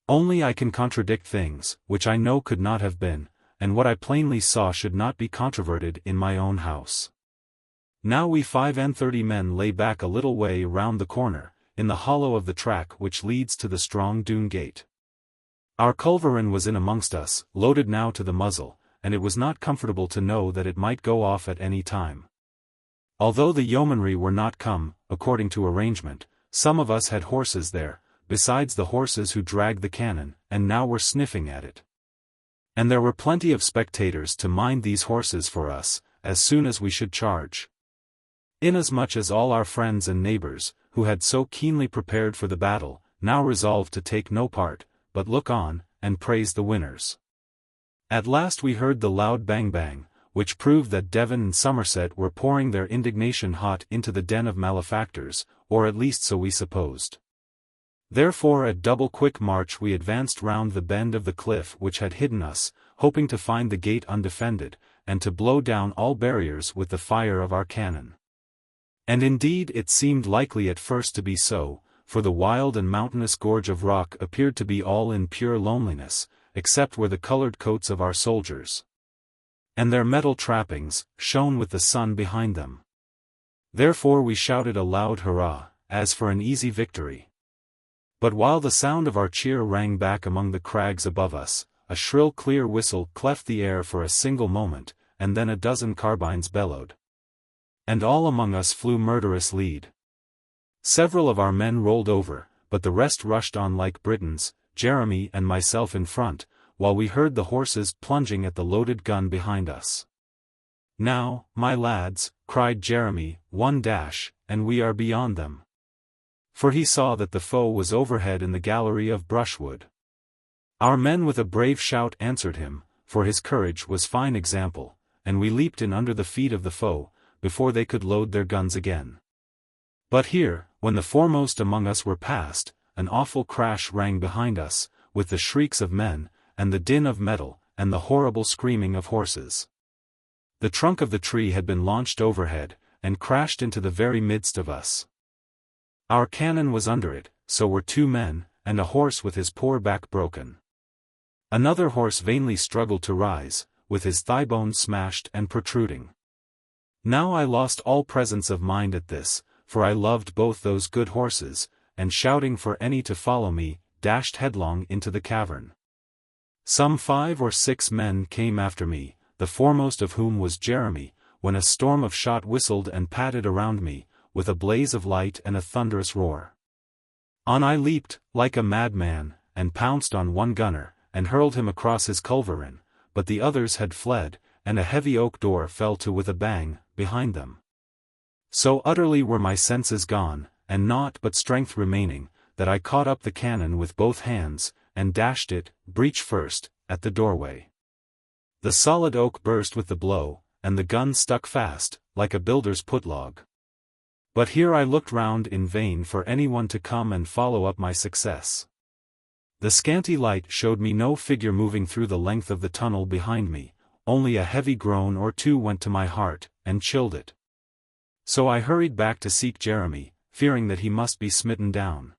Only I can contradict things, which I know could not have been, and what I plainly saw should not be controverted in my own house. Now we 35 men lay back a little way round the corner, in the hollow of the track which leads to the strong Doone gate. Our culverin was in amongst us, loaded now to the muzzle, and it was not comfortable to know that it might go off at any time. Although the yeomanry were not come, according to arrangement, some of us had horses there, besides the horses who dragged the cannon, and now were sniffing at it. And there were plenty of spectators to mind these horses for us, as soon as we should charge. Inasmuch as all our friends and neighbors, who had so keenly prepared for the battle, now resolved to take no part, but look on, and praise the winners. At last we heard the loud bang-bang, which proved that Devon and Somerset were pouring their indignation hot into the den of malefactors, or at least so we supposed. Therefore at double quick march we advanced round the bend of the cliff which had hidden us, hoping to find the gate undefended, and to blow down all barriers with the fire of our cannon. And indeed it seemed likely at first to be so, for the wild and mountainous gorge of rock appeared to be all in pure loneliness, except where the colored coats of our soldiers and their metal trappings shone with the sun behind them. Therefore we shouted a loud hurrah, as for an easy victory. But while the sound of our cheer rang back among the crags above us, a shrill clear whistle cleft the air for a single moment, and then a dozen carbines bellowed. And all among us flew murderous lead. Several of our men rolled over, but the rest rushed on like Britons, Jeremy and myself in front, while we heard the horses plunging at the loaded gun behind us. Now, my lads, cried Jeremy, one dash, and we are beyond them. For he saw that the foe was overhead in the gallery of brushwood. Our men with a brave shout answered him, for his courage was fine example, and we leaped in under the feet of the foe, before they could load their guns again. But here, when the foremost among us were past, an awful crash rang behind us, with the shrieks of men, and the din of metal, and the horrible screaming of horses. The trunk of the tree had been launched overhead, and crashed into the very midst of us. Our cannon was under it, so were 2 men, and a horse with his poor back broken. Another horse vainly struggled to rise, with his thigh bone smashed and protruding. Now I lost all presence of mind at this, for I loved both those good horses, and shouting for any to follow me, dashed headlong into the cavern. Some 5 or 6 men came after me, the foremost of whom was Jeremy, when a storm of shot whistled and patted around me, with a blaze of light and a thunderous roar. On I leaped, like a madman, and pounced on one gunner, and hurled him across his culverin, but the others had fled, and a heavy oak door fell to with a bang, behind them. So utterly were my senses gone, and naught but strength remaining, that I caught up the cannon with both hands, and dashed it, breech first, at the doorway. The solid oak burst with the blow, and the gun stuck fast, like a builder's putlog. But here I looked round in vain for anyone to come and follow up my success. The scanty light showed me no figure moving through the length of the tunnel behind me, only a heavy groan or two went to my heart, and chilled it. So I hurried back to seek Jeremy, fearing that he must be smitten down.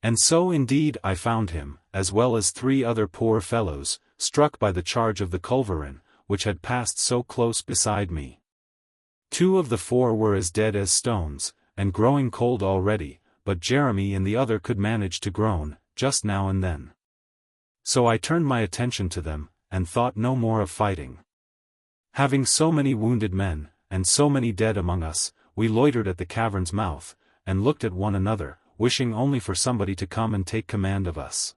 And so indeed I found him, as well as 3 other poor fellows, struck by the charge of the culverin, which had passed so close beside me. 2 of the 4 were as dead as stones, and growing cold already, but Jeremy and the other could manage to groan, just now and then. So I turned my attention to them, and thought no more of fighting. Having so many wounded men, and so many dead among us, we loitered at the cavern's mouth, and looked at one another, wishing only for somebody to come and take command of us.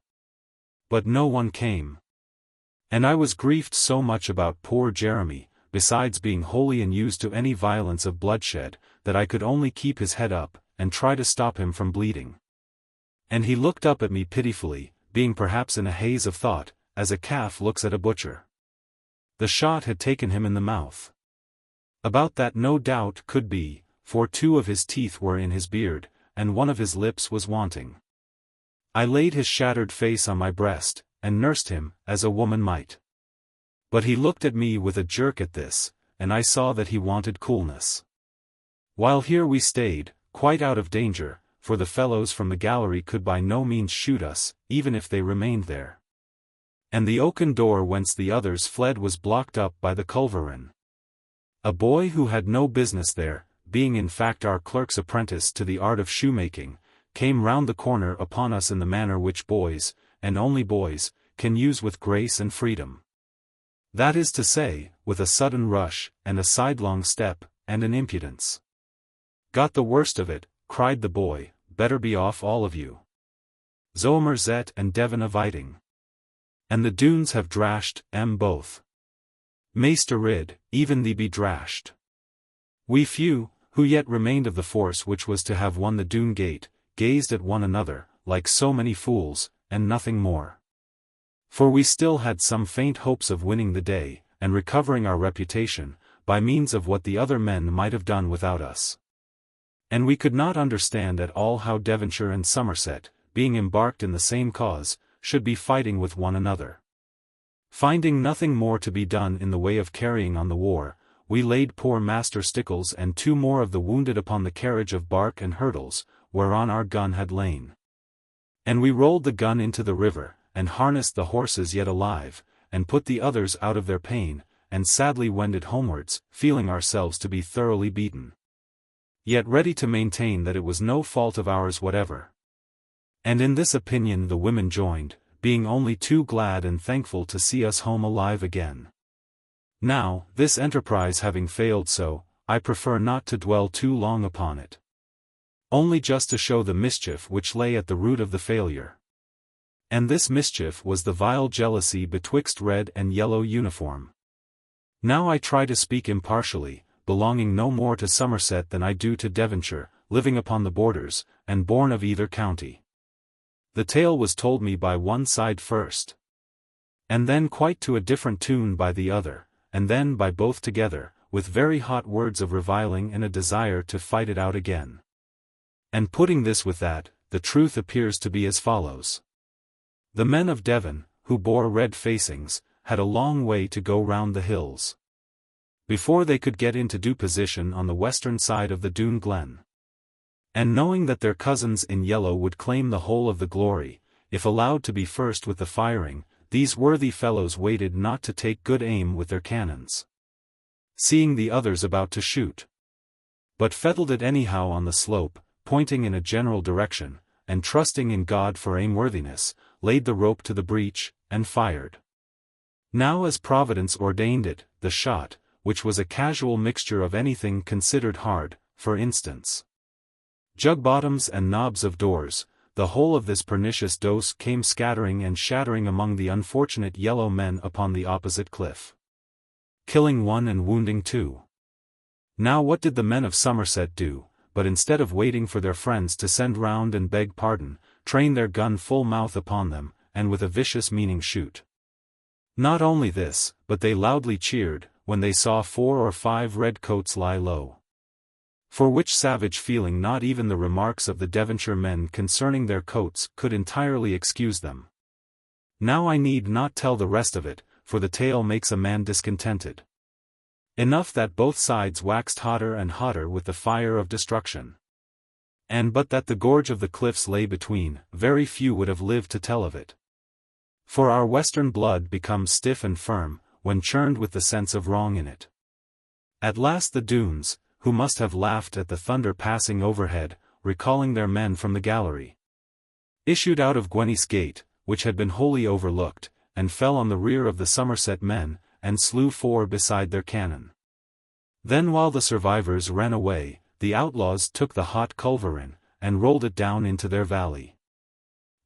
But no one came. And I was grieved so much about poor Jeremy, besides being wholly unused to any violence of bloodshed, that I could only keep his head up, and try to stop him from bleeding. And he looked up at me pitifully, being perhaps in a haze of thought, as a calf looks at a butcher. The shot had taken him in the mouth. About that no doubt could be, for 2 of his teeth were in his beard, and 1 of his lips was wanting. I laid his shattered face on my breast, and nursed him, as a woman might. But he looked at me with a jerk at this, and I saw that he wanted coolness. While here we stayed, quite out of danger, for the fellows from the gallery could by no means shoot us, even if they remained there. And the oaken door whence the others fled was blocked up by the culverin. A boy who had no business there, being in fact our clerk's apprentice to the art of shoemaking, came round the corner upon us in the manner which boys, and only boys, can use with grace and freedom. That is to say, with a sudden rush, and a sidelong step, and an impudence. "Got the worst of it," cried the boy, "better be off all of you. Somerset and Devonshire. And the Doones have drashed, both. Meester rid, even thee be drashed." We few, who yet remained of the force which was to have won the Doone gate, gazed at one another, like so many fools, and nothing more. For we still had some faint hopes of winning the day, and recovering our reputation, by means of what the other men might have done without us. And we could not understand at all how Devonshire and Somerset, being embarked in the same cause, should be fighting with one another. Finding nothing more to be done in the way of carrying on the war, we laid poor Master Stickles and 2 more of the wounded upon the carriage of bark and hurdles, whereon our gun had lain. And we rolled the gun into the river, and harnessed the horses yet alive, and put the others out of their pain, and sadly wended homewards, feeling ourselves to be thoroughly beaten. Yet ready to maintain that it was no fault of ours whatever. And in this opinion the women joined, being only too glad and thankful to see us home alive again. Now, this enterprise having failed so, I prefer not to dwell too long upon it. Only just to show the mischief which lay at the root of the failure. And this mischief was the vile jealousy betwixt red and yellow uniform. Now I try to speak impartially, belonging no more to Somerset than I do to Devonshire, living upon the borders, and born of either county. The tale was told me by one side first, and then quite to a different tune by the other, and then by both together, with very hot words of reviling and a desire to fight it out again. And putting this with that, the truth appears to be as follows. The men of Devon, who bore red facings, had a long way to go round the hills before they could get into due position on the western side of the Doone Glen. And knowing that their cousins in yellow would claim the whole of the glory, if allowed to be first with the firing, these worthy fellows waited not to take good aim with their cannons, seeing the others about to shoot, but fettled it anyhow on the slope, pointing in a general direction, and trusting in God for aimworthiness, laid the rope to the breech, and fired. Now as Providence ordained it, the shot, which was a casual mixture of anything considered hard, for instance, jug-bottoms and knobs of doors, the whole of this pernicious dose came scattering and shattering among the unfortunate yellow men upon the opposite cliff, killing one and wounding two. Now what did the men of Somerset do, but instead of waiting for their friends to send round and beg pardon, train their gun full mouth upon them, and with a vicious meaning shoot. Not only this, but they loudly cheered, when they saw 4 or 5 red coats lie low. For which savage feeling not even the remarks of the Devonshire men concerning their coats could entirely excuse them. Now I need not tell the rest of it, for the tale makes a man discontented. Enough that both sides waxed hotter and hotter with the fire of destruction. And but that the gorge of the cliffs lay between, very few would have lived to tell of it. For our western blood becomes stiff and firm, when churned with the sense of wrong in it. At last the Doones, who must have laughed at the thunder passing overhead, recalling their men from the gallery, issued out of Gwenny's gate, which had been wholly overlooked, and fell on the rear of the Somerset men, and slew 4 beside their cannon. Then while the survivors ran away, the outlaws took the hot culverin, and rolled it down into their valley.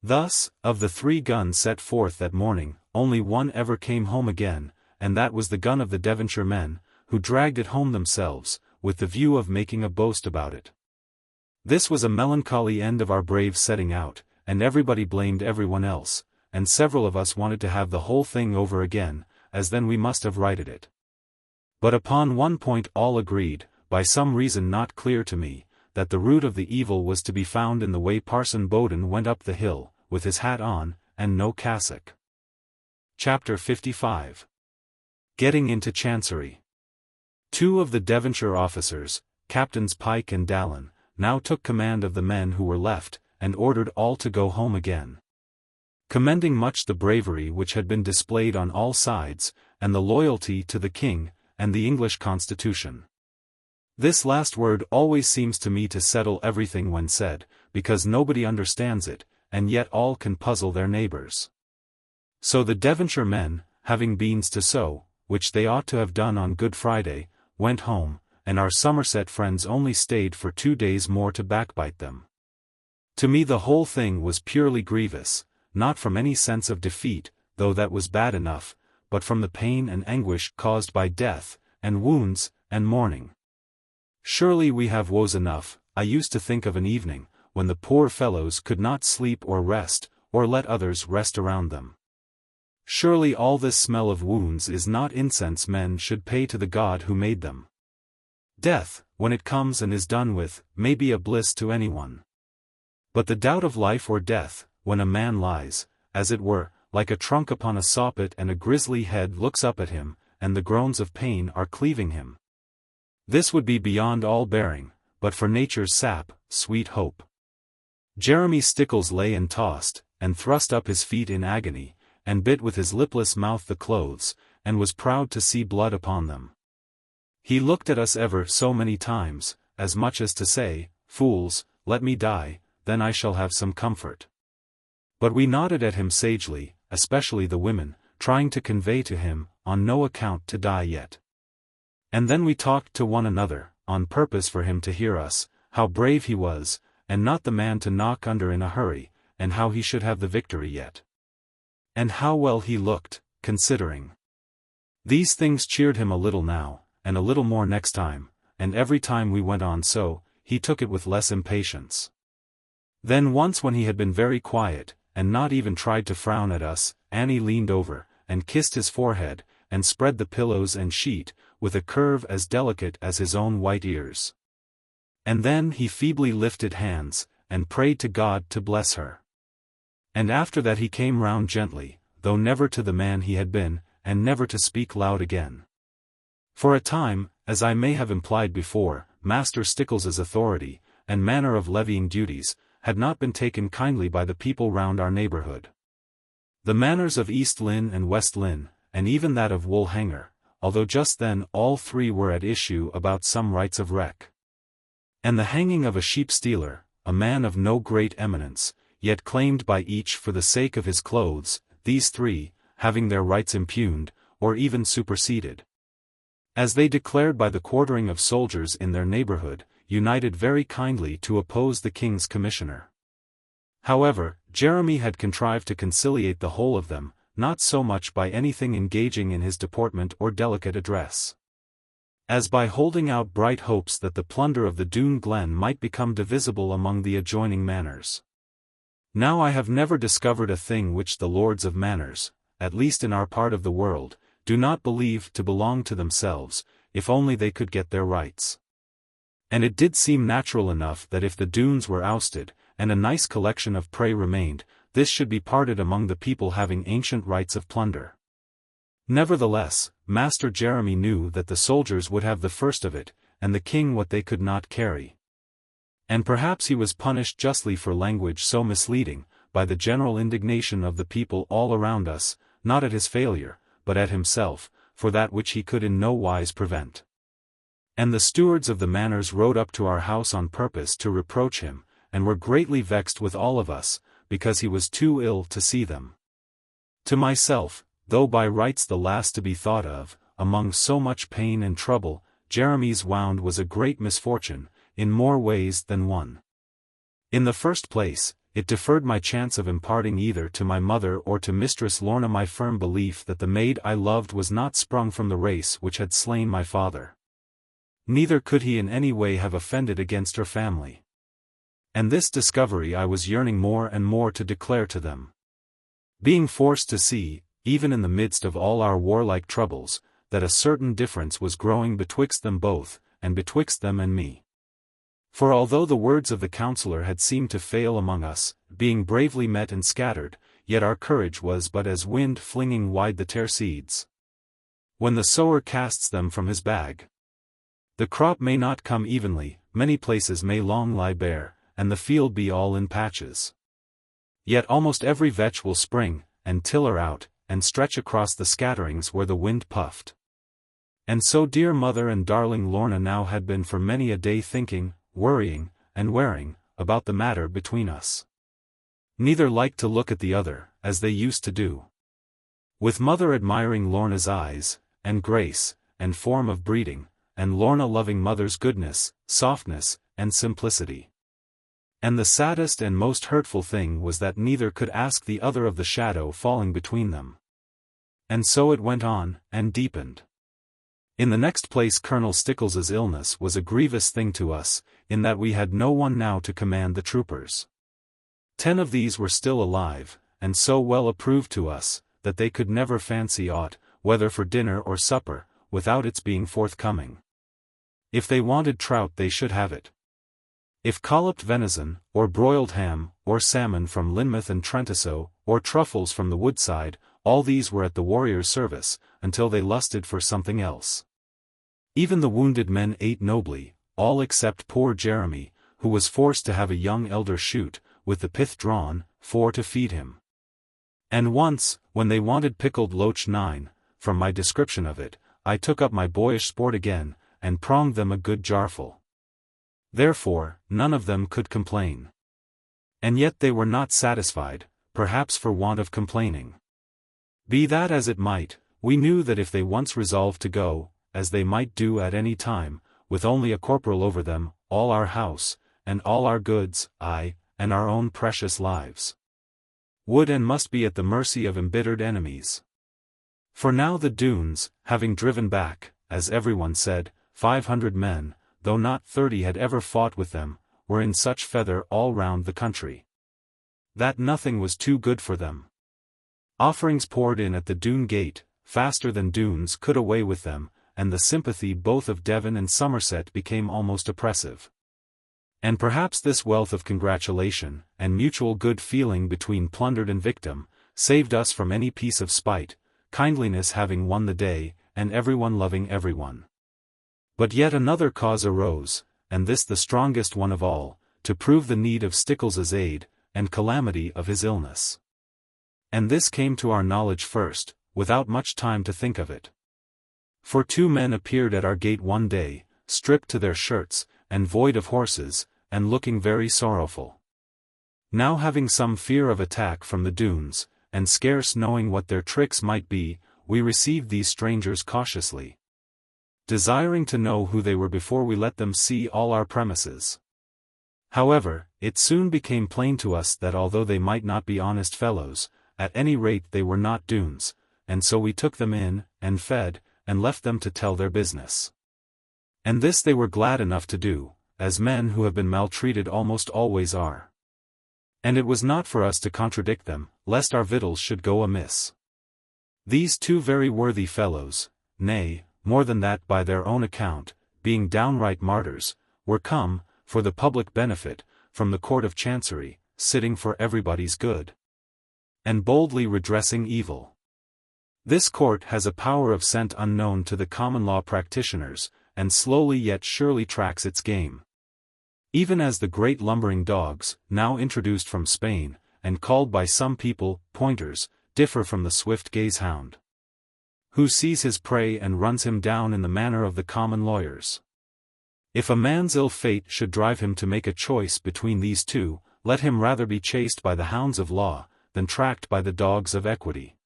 Thus, of the 3 guns set forth that morning, only one ever came home again, and that was the gun of the Devonshire men, who dragged it home themselves, with the view of making a boast about it. This was a melancholy end of our brave setting out, and everybody blamed everyone else, and several of us wanted to have the whole thing over again, as then we must have righted it. But upon one point all agreed, by some reason not clear to me, that the root of the evil was to be found in the way Parson Bowden went up the hill, with his hat on, and no cassock. Chapter 55. Getting into Chancery. 2 of the Devonshire officers, Captains Pike and Dallin, now took command of the men who were left, and ordered all to go home again, commending much the bravery which had been displayed on all sides, and the loyalty to the King, and the English Constitution. This last word always seems to me to settle everything when said, because nobody understands it, and yet all can puzzle their neighbours. So the Devonshire men, having beans to sow, which they ought to have done on Good Friday, went home, and our Somerset friends only stayed for 2 days more to backbite them. To me the whole thing was purely grievous, not from any sense of defeat, though that was bad enough, but from the pain and anguish caused by death, and wounds, and mourning. Surely we have woes enough, I used to think of an evening, when the poor fellows could not sleep or rest, or let others rest around them. Surely all this smell of wounds is not incense men should pay to the God who made them. Death, when it comes and is done with, may be a bliss to anyone. But the doubt of life or death, when a man lies, as it were, like a trunk upon a soppet and a grisly head looks up at him, and the groans of pain are cleaving him. This would be beyond all bearing, but for nature's sap, sweet hope. Jeremy Stickles lay and tossed, and thrust up his feet in agony, and bit with his lipless mouth the clothes, and was proud to see blood upon them. He looked at us ever so many times, as much as to say, "Fools, let me die, then I shall have some comfort." But we nodded at him sagely, especially the women, trying to convey to him, on no account to die yet. And then we talked to one another, on purpose for him to hear us, how brave he was, and not the man to knock under in a hurry, and how he should have the victory yet. And how well he looked, considering. These things cheered him a little now, and a little more next time, and every time we went on so, he took it with less impatience. Then once when he had been very quiet, and not even tried to frown at us, Annie leaned over, and kissed his forehead, and spread the pillows and sheet, with a curve as delicate as his own white ears. And then he feebly lifted hands, and prayed to God to bless her. And after that he came round gently, though never to the man he had been, and never to speak loud again. For a time, as I may have implied before, Master Stickles's authority, and manner of levying duties, had not been taken kindly by the people round our neighbourhood. The manners of East Lynn and West Lynn, and even that of Woolhanger, although just then all 3 were at issue about some rights of wreck, and the hanging of a sheep-stealer, a man of no great eminence, yet claimed by each for the sake of his clothes, these three, having their rights impugned, or even superseded. As they declared by the quartering of soldiers in their neighborhood, united very kindly to oppose the king's commissioner. However, Jeremy had contrived to conciliate the whole of them, not so much by anything engaging in his deportment or delicate address, as by holding out bright hopes that the plunder of the Doone glen might become divisible among the adjoining manors. Now I have never discovered a thing which the lords of manors, at least in our part of the world, do not believe to belong to themselves, if only they could get their rights. And it did seem natural enough that if the Doones were ousted, and a nice collection of prey remained, this should be parted among the people having ancient rights of plunder. Nevertheless, Master Jeremy knew that the soldiers would have the first of it, and the king what they could not carry. And perhaps he was punished justly for language so misleading, by the general indignation of the people all around us, not at his failure, but at himself, for that which he could in no wise prevent. And the stewards of the manors rode up to our house on purpose to reproach him, and were greatly vexed with all of us, because he was too ill to see them. To myself, though by rights the last to be thought of, among so much pain and trouble, Jeremy's wound was a great misfortune, in more ways than one. In the first place, it deferred my chance of imparting either to my mother or to Mistress Lorna my firm belief that the maid I loved was not sprung from the race which had slain my father. Neither could he in any way have offended against her family. And this discovery I was yearning more and more to declare to them, being forced to see, even in the midst of all our warlike troubles, that a certain difference was growing betwixt them both, and betwixt them and me. For although the words of the Counsellor had seemed to fail among us, being bravely met and scattered, yet our courage was but as wind flinging wide the tare seeds, when the sower casts them from his bag. The crop may not come evenly, many places may long lie bare, and the field be all in patches. Yet almost every vetch will spring, and tiller out, and stretch across the scatterings where the wind puffed. And so dear mother and darling Lorna now had been for many a day thinking, worrying, and wearing, about the matter between us. Neither liked to look at the other, as they used to do. With mother admiring Lorna's eyes, and grace, and form of breeding, and Lorna loving mother's goodness, softness, and simplicity. And the saddest and most hurtful thing was that neither could ask the other of the shadow falling between them. And so it went on, and deepened. In the next place, Colonel Stickles's illness was a grievous thing to us, in that we had no one now to command the troopers. 10 of these were still alive, and so well approved to us, that they could never fancy aught, whether for dinner or supper, without its being forthcoming. If they wanted trout they should have it. If colloped venison, or broiled ham, or salmon from Lynmouth and Trentisoe, or truffles from the woodside, all these were at the warrior's service, until they lusted for something else. Even the wounded men ate nobly, all except poor Jeremy, who was forced to have a young elder shoot, with the pith drawn, for to feed him. And once, when they wanted pickled loach 9, from my description of it, I took up my boyish sport again, and pronged them a good jarful. Therefore, none of them could complain. And yet they were not satisfied, perhaps for want of complaining. Be that as it might, we knew that if they once resolved to go, as they might do at any time, with only a corporal over them, all our house, and all our goods, aye, and our own precious lives, would and must be at the mercy of embittered enemies. For now the Doones, having driven back, as everyone said, 500 men, though not 30 had ever fought with them, were in such feather all round the country, that nothing was too good for them. Offerings poured in at the Doone gate, faster than Doones could away with them, and the sympathy both of Devon and Somerset became almost oppressive. And perhaps this wealth of congratulation, and mutual good feeling between plundered and victim, saved us from any piece of spite, kindliness having won the day, and everyone loving everyone. But yet another cause arose, and this the strongest one of all, to prove the need of Stickles's aid, and calamity of his illness. And this came to our knowledge first, without much time to think of it. For 2 men appeared at our gate one day, stripped to their shirts, and void of horses, and looking very sorrowful. Now having some fear of attack from the Doones, and scarce knowing what their tricks might be, we received these strangers cautiously, desiring to know who they were before we let them see all our premises. However, it soon became plain to us that although they might not be honest fellows, at any rate they were not Doones, and so we took them in, and fed, and left them to tell their business. And this they were glad enough to do, as men who have been maltreated almost always are. And it was not for us to contradict them, lest our victuals should go amiss. These two very worthy fellows, nay, more than that by their own account, being downright martyrs, were come, for the public benefit, from the court of Chancery, sitting for everybody's good, and boldly redressing evil. This court has a power of scent unknown to the common law practitioners, and slowly yet surely tracks its game. Even as the great lumbering dogs, now introduced from Spain, and called by some people pointers, differ from the swift gazehound, who sees his prey and runs him down in the manner of the common lawyers. If a man's ill fate should drive him to make a choice between these two, let him rather be chased by the hounds of law, than tracked by the dogs of equity.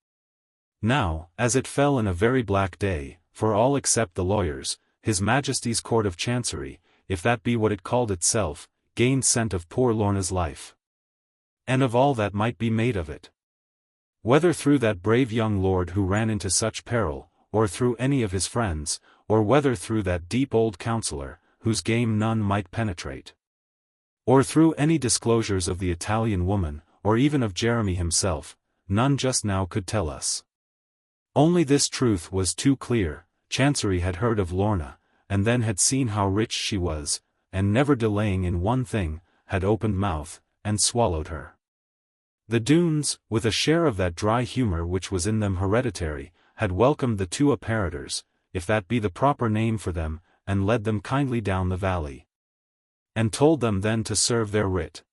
Now, as it fell in a very black day, for all except the lawyers, His Majesty's Court of Chancery, if that be what it called itself, gained scent of poor Lorna's life, and of all that might be made of it. Whether through that brave young lord who ran into such peril, or through any of his friends, or whether through that deep old counsellor, whose game none might penetrate, or through any disclosures of the Italian woman, or even of Jeremy himself, none just now could tell us. Only this truth was too clear: Chancery had heard of Lorna, and then had seen how rich she was, and never delaying in one thing, had opened mouth, and swallowed her. The Doones, with a share of that dry humour which was in them hereditary, had welcomed the two apparitors, if that be the proper name for them, and led them kindly down the valley, and told them then to serve their writ.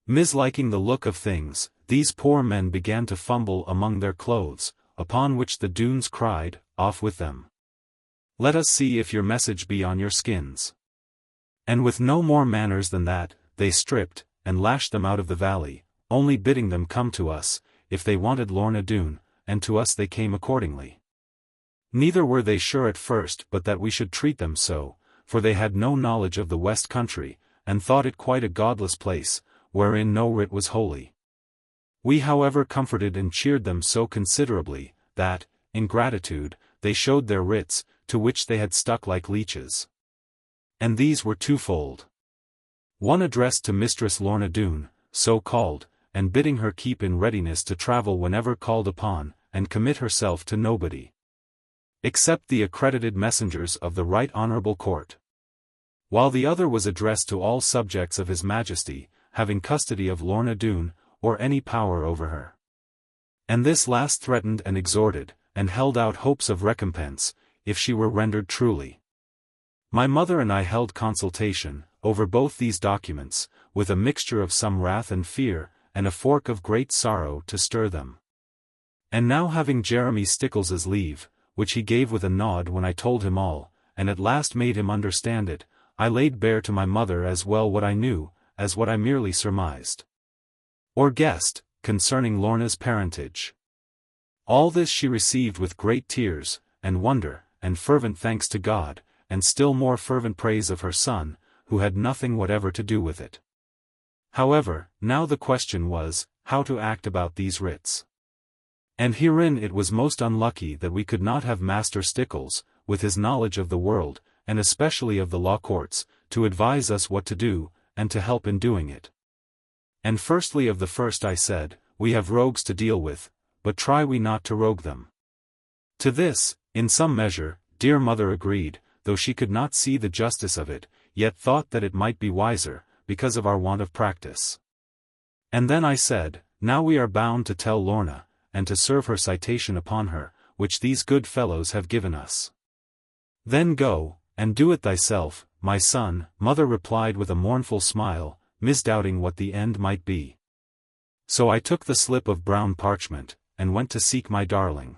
Misliking the look of things, these poor men began to fumble among their clothes, upon which the Doones cried, "Off with them! Let us see if your message be on your skins." And with no more manners than that, they stripped, and lashed them out of the valley, only bidding them come to us, if they wanted Lorna Doone, and to us they came accordingly. Neither were they sure at first but that we should treat them so, for they had no knowledge of the West Country, and thought it quite a godless place, wherein no writ was holy. We however comforted and cheered them so considerably, that, in gratitude, they showed their writs, to which they had stuck like leeches. And these were twofold. One addressed to Mistress Lorna Doone, so called, and bidding her keep in readiness to travel whenever called upon, and commit herself to nobody, except the accredited messengers of the right honourable court. While the other was addressed to all subjects of His Majesty, having custody of Lorna Doone, or any power over her. And this last threatened and exhorted, and held out hopes of recompense, if she were rendered truly. My mother and I held consultation, over both these documents, with a mixture of some wrath and fear, and a fork of great sorrow to stir them. And now having Jeremy Stickles's leave, which he gave with a nod when I told him all, and at last made him understand it, I laid bare to my mother as well what I knew, as what I merely surmised, or guessed, concerning Lorna's parentage. All this she received with great tears, and wonder, and fervent thanks to God, and still more fervent praise of her son, who had nothing whatever to do with it. However, now the question was, how to act about these writs. And herein it was most unlucky that we could not have Master Stickles, with his knowledge of the world, and especially of the law courts, to advise us what to do, and to help in doing it. And firstly of the first I said, we have rogues to deal with, but try we not to rogue them. To this, in some measure, dear mother agreed, though she could not see the justice of it, yet thought that it might be wiser, because of our want of practice. And then I said, now we are bound to tell Lorna, and to serve her citation upon her, which these good fellows have given us. Then go, and do it thyself, my son, mother replied with a mournful smile, misdoubting what the end might be. So I took the slip of brown parchment, and went to seek my darling.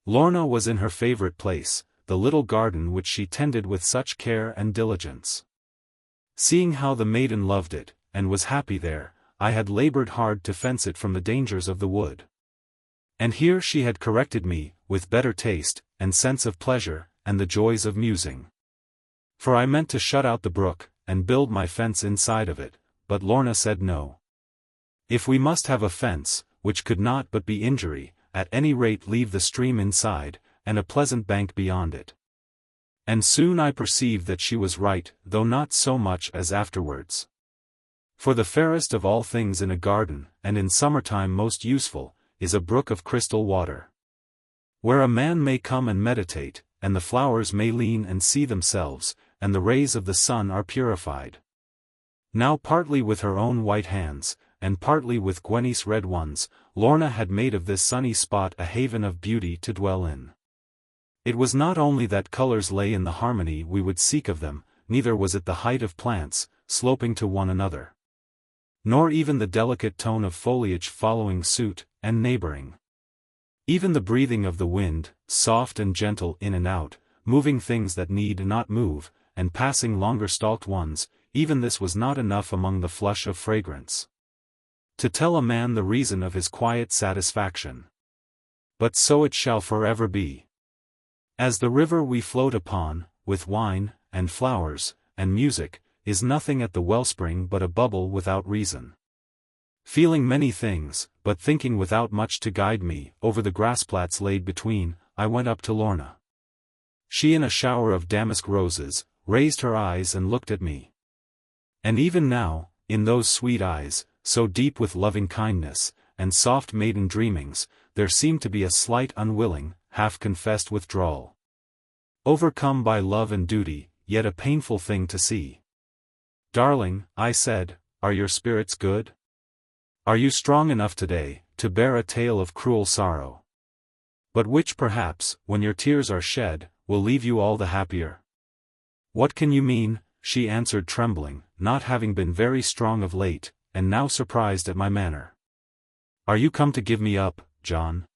Lorna was in her favourite place, the little garden which she tended with such care and diligence. Seeing how the maiden loved it, and was happy there, I had labored hard to fence it from the dangers of the wood. And here she had corrected me, with better taste, and sense of pleasure, and the joys of musing. For I meant to shut out the brook, and build my fence inside of it, but Lorna said no. If we must have a fence, which could not but be injury, at any rate leave the stream inside, and a pleasant bank beyond it. And soon I perceived that she was right, though not so much as afterwards. For the fairest of all things in a garden, and in summertime most useful, is a brook of crystal water, where a man may come and meditate, and the flowers may lean and see themselves, and the rays of the sun are purified. Now partly with her own white hands, and partly with Gwenny's red ones, Lorna had made of this sunny spot a haven of beauty to dwell in. It was not only that colours lay in the harmony we would seek of them, neither was it the height of plants, sloping to one another, nor even the delicate tone of foliage following suit, and neighbouring. Even the breathing of the wind, soft and gentle in and out, moving things that need not move, and passing longer-stalked ones, even this was not enough among the flush of fragrance to tell a man the reason of his quiet satisfaction. But so it shall forever be. As the river we float upon, with wine, and flowers, and music, is nothing at the wellspring but a bubble without reason. Feeling many things, but thinking without much to guide me, over the grassplats laid between, I went up to Lorna. She in a shower of damask roses, raised her eyes and looked at me. And even now, in those sweet eyes, so deep with loving kindness, and soft maiden dreamings, there seemed to be a slight unwilling, half-confessed withdrawal. Overcome by love and duty, yet a painful thing to see. "Darling," I said, "are your spirits good? Are you strong enough today, to bear a tale of cruel sorrow? But which perhaps, when your tears are shed, will leave you all the happier?" "What can you mean?" she answered trembling, not having been very strong of late, and now surprised at my manner. "Are you come to give me up, John?"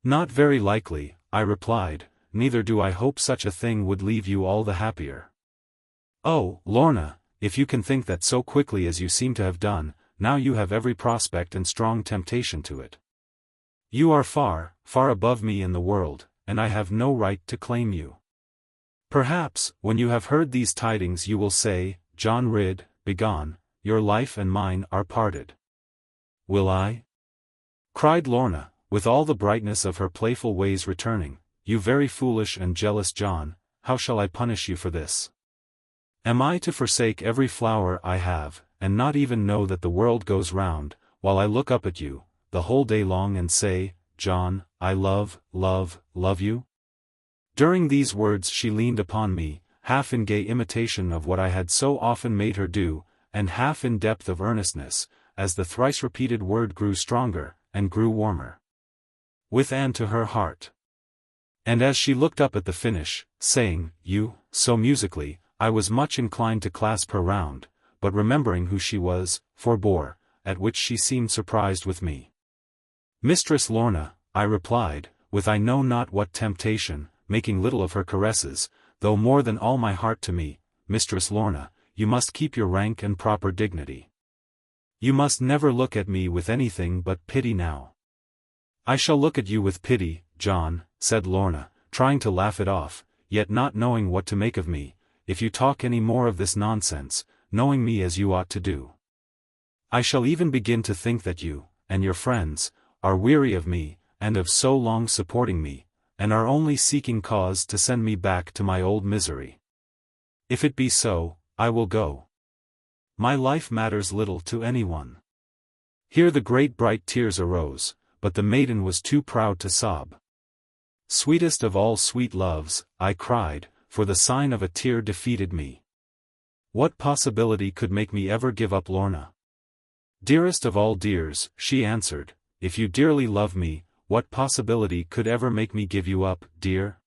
"Not very likely," I replied, "neither do I hope such a thing would leave you all the happier." "Oh, Lorna, if you can think that so quickly as you seem to have done, now you have every prospect and strong temptation to it. You are far, far above me in the world, and I have no right to claim you. Perhaps, when you have heard these tidings you will say, 'John Ridd, begone, your life and mine are parted.'" "Will I?" cried Lorna, with all the brightness of her playful ways returning. "You very foolish and jealous John, how shall I punish you for this? Am I to forsake every flower I have, and not even know that the world goes round, while I look up at you, the whole day long and say, 'John, I love you'?" During these words she leaned upon me, half in gay imitation of what I had so often made her do, and half in depth of earnestness, as the thrice-repeated word grew stronger, and grew warmer within to her heart. And as she looked up at the finish, saying, "You," so musically, I was much inclined to clasp her round, but remembering who she was, forbore, at which she seemed surprised with me. "Mistress Lorna," I replied, with I know not what temptation, making little of her caresses, though more than all my heart to me, "Mistress Lorna, you must keep your rank and proper dignity. You must never look at me with anything but pity now." "I shall look at you with pity, John," said Lorna, trying to laugh it off, yet not knowing what to make of me, "if you talk any more of this nonsense, knowing me as you ought to do. I shall even begin to think that you, and your friends, are weary of me, and of so long supporting me, and are only seeking cause to send me back to my old misery. If it be so, I will go. My life matters little to anyone." Here the great bright tears arose, but the maiden was too proud to sob. "Sweetest of all sweet loves," I cried, for the sign of a tear defeated me. "What possibility could make me ever give up Lorna?" "Dearest of all dears," she answered, "if you dearly love me, what possibility could ever make me give you up, dear?"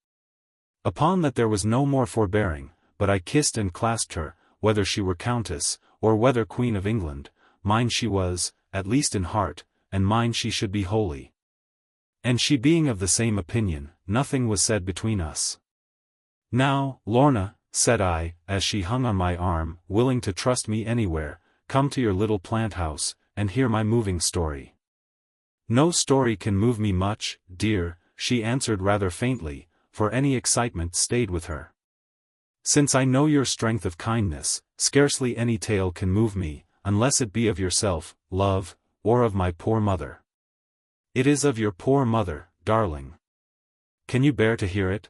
Upon that there was no more forbearing, but I kissed and clasped her, whether she were Countess, or whether Queen of England, mine she was, at least in heart, and mine she should be wholly. And she being of the same opinion, nothing was said between us. "Now, Lorna," said I, as she hung on my arm, willing to trust me anywhere, come to your little plant house, and hear my moving story. No story can move me much, dear, she answered rather faintly, for any excitement stayed with her. Since I know your strength of kindness, scarcely any tale can move me, unless it be of yourself, love, or of my poor mother. It is of your poor mother, darling. Can you bear to hear it?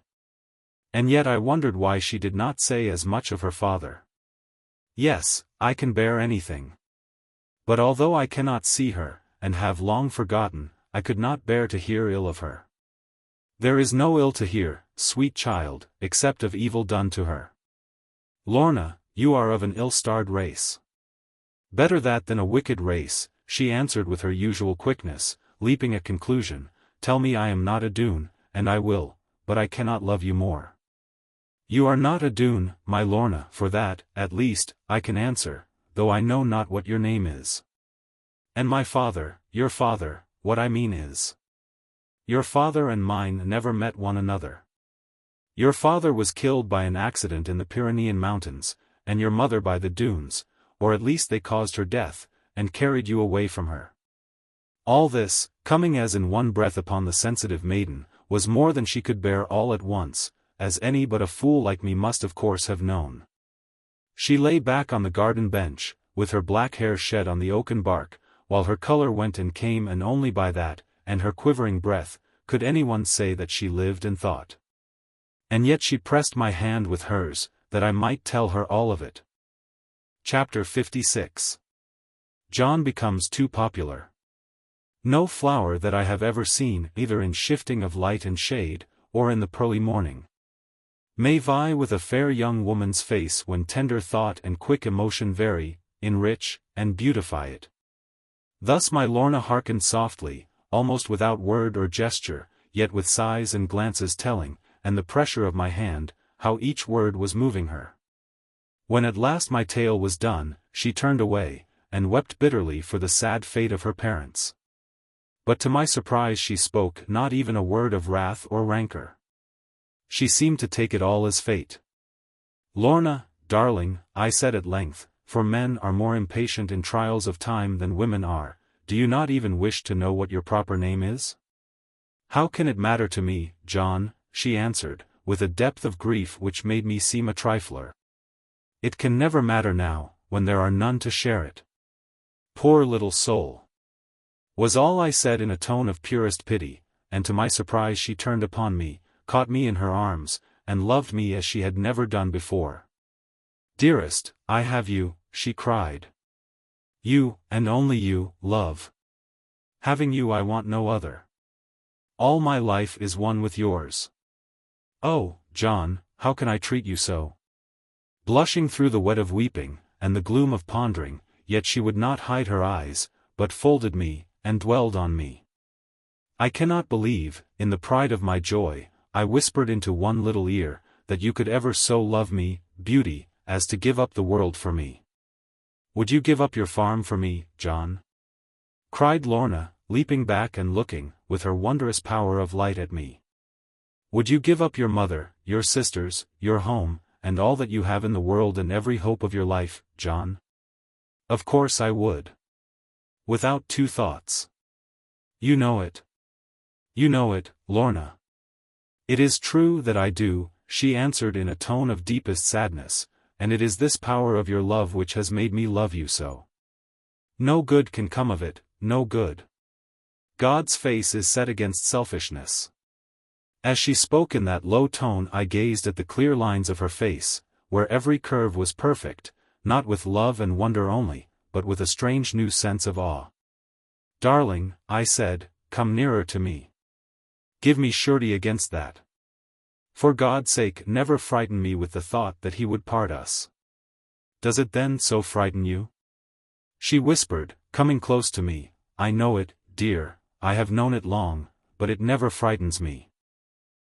And yet I wondered why she did not say as much of her father. Yes, I can bear anything. But although I cannot see her, and have long forgotten, I could not bear to hear ill of her. There is no ill to hear, sweet child, except of evil done to her. Lorna, you are of an ill-starred race. Better that than a wicked race, she answered with her usual quickness, leaping at conclusion. Tell me I am not a Doone, and I will, but I cannot love you more. You are not a Doone, my Lorna, for that, at least, I can answer, though I know not what your name is. And my father, your father, what I mean is, your father and mine never met one another. Your father was killed by an accident in the Pyrenean mountains, and your mother by the Doones, or at least they caused her death, and carried you away from her. All this, coming as in one breath upon the sensitive maiden, was more than she could bear all at once, as any but a fool like me must of course have known. She lay back on the garden bench, with her black hair shed on the oaken bark, while her color went and came, and only by that, and her quivering breath, could anyone say that she lived and thought. And yet she pressed my hand with hers, that I might tell her all of it. Chapter 56. John becomes too popular. No flower that I have ever seen, either in shifting of light and shade, or in the pearly morning, may vie with a fair young woman's face when tender thought and quick emotion vary, enrich, and beautify it. Thus my Lorna hearkened softly, almost without word or gesture, yet with sighs and glances telling, and the pressure of my hand, how each word was moving her. When at last my tale was done, she turned away, and wept bitterly for the sad fate of her parents. But to my surprise she spoke not even a word of wrath or rancor. She seemed to take it all as fate. Lorna, darling, I said at length, for men are more impatient in trials of time than women are, do you not even wish to know what your proper name is? How can it matter to me, John, she answered, with a depth of grief which made me seem a trifler. It can never matter now, when there are none to share it. Poor little soul! Was all I said in a tone of purest pity, and to my surprise she turned upon me, caught me in her arms, and loved me as she had never done before. Dearest, I have you, she cried. You, and only you, love. Having you I want no other. All my life is one with yours. Oh, John, how can I treat you so? Blushing through the wet of weeping, and the gloom of pondering, yet she would not hide her eyes, but folded me, and dwelled on me. I cannot believe, in the pride of my joy, I whispered into one little ear, that you could ever so love me, beauty, as to give up the world for me. Would you give up your farm for me, John? Cried Lorna, leaping back and looking, with her wondrous power of light at me. Would you give up your mother, your sisters, your home, and all that you have in the world and every hope of your life, John? Of course I would. Without two thoughts. You know it. You know it, Lorna. It is true that I do, she answered in a tone of deepest sadness, and it is this power of your love which has made me love you so. No good can come of it, no good. God's face is set against selfishness. As she spoke in that low tone I gazed at the clear lines of her face, where every curve was perfect, not with love and wonder only, but with a strange new sense of awe. Darling, I said, come nearer to me. Give me surety against that. For God's sake never frighten me with the thought that he would part us. Does it then so frighten you? She whispered, coming close to me, I know it, dear, I have known it long, but it never frightens me.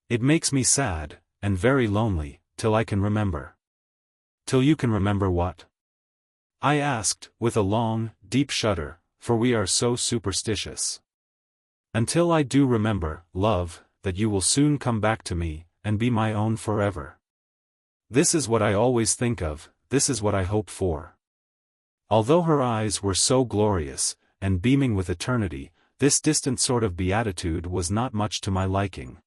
It makes me sad, and very lonely, till I can remember. Till you can remember what? I asked, with a long, deep shudder, for we are so superstitious. Until I do remember, love, that you will soon come back to me, and be my own forever. This is what I always think of, this is what I hope for. Although her eyes were so glorious, and beaming with eternity, this distant sort of beatitude was not much to my liking.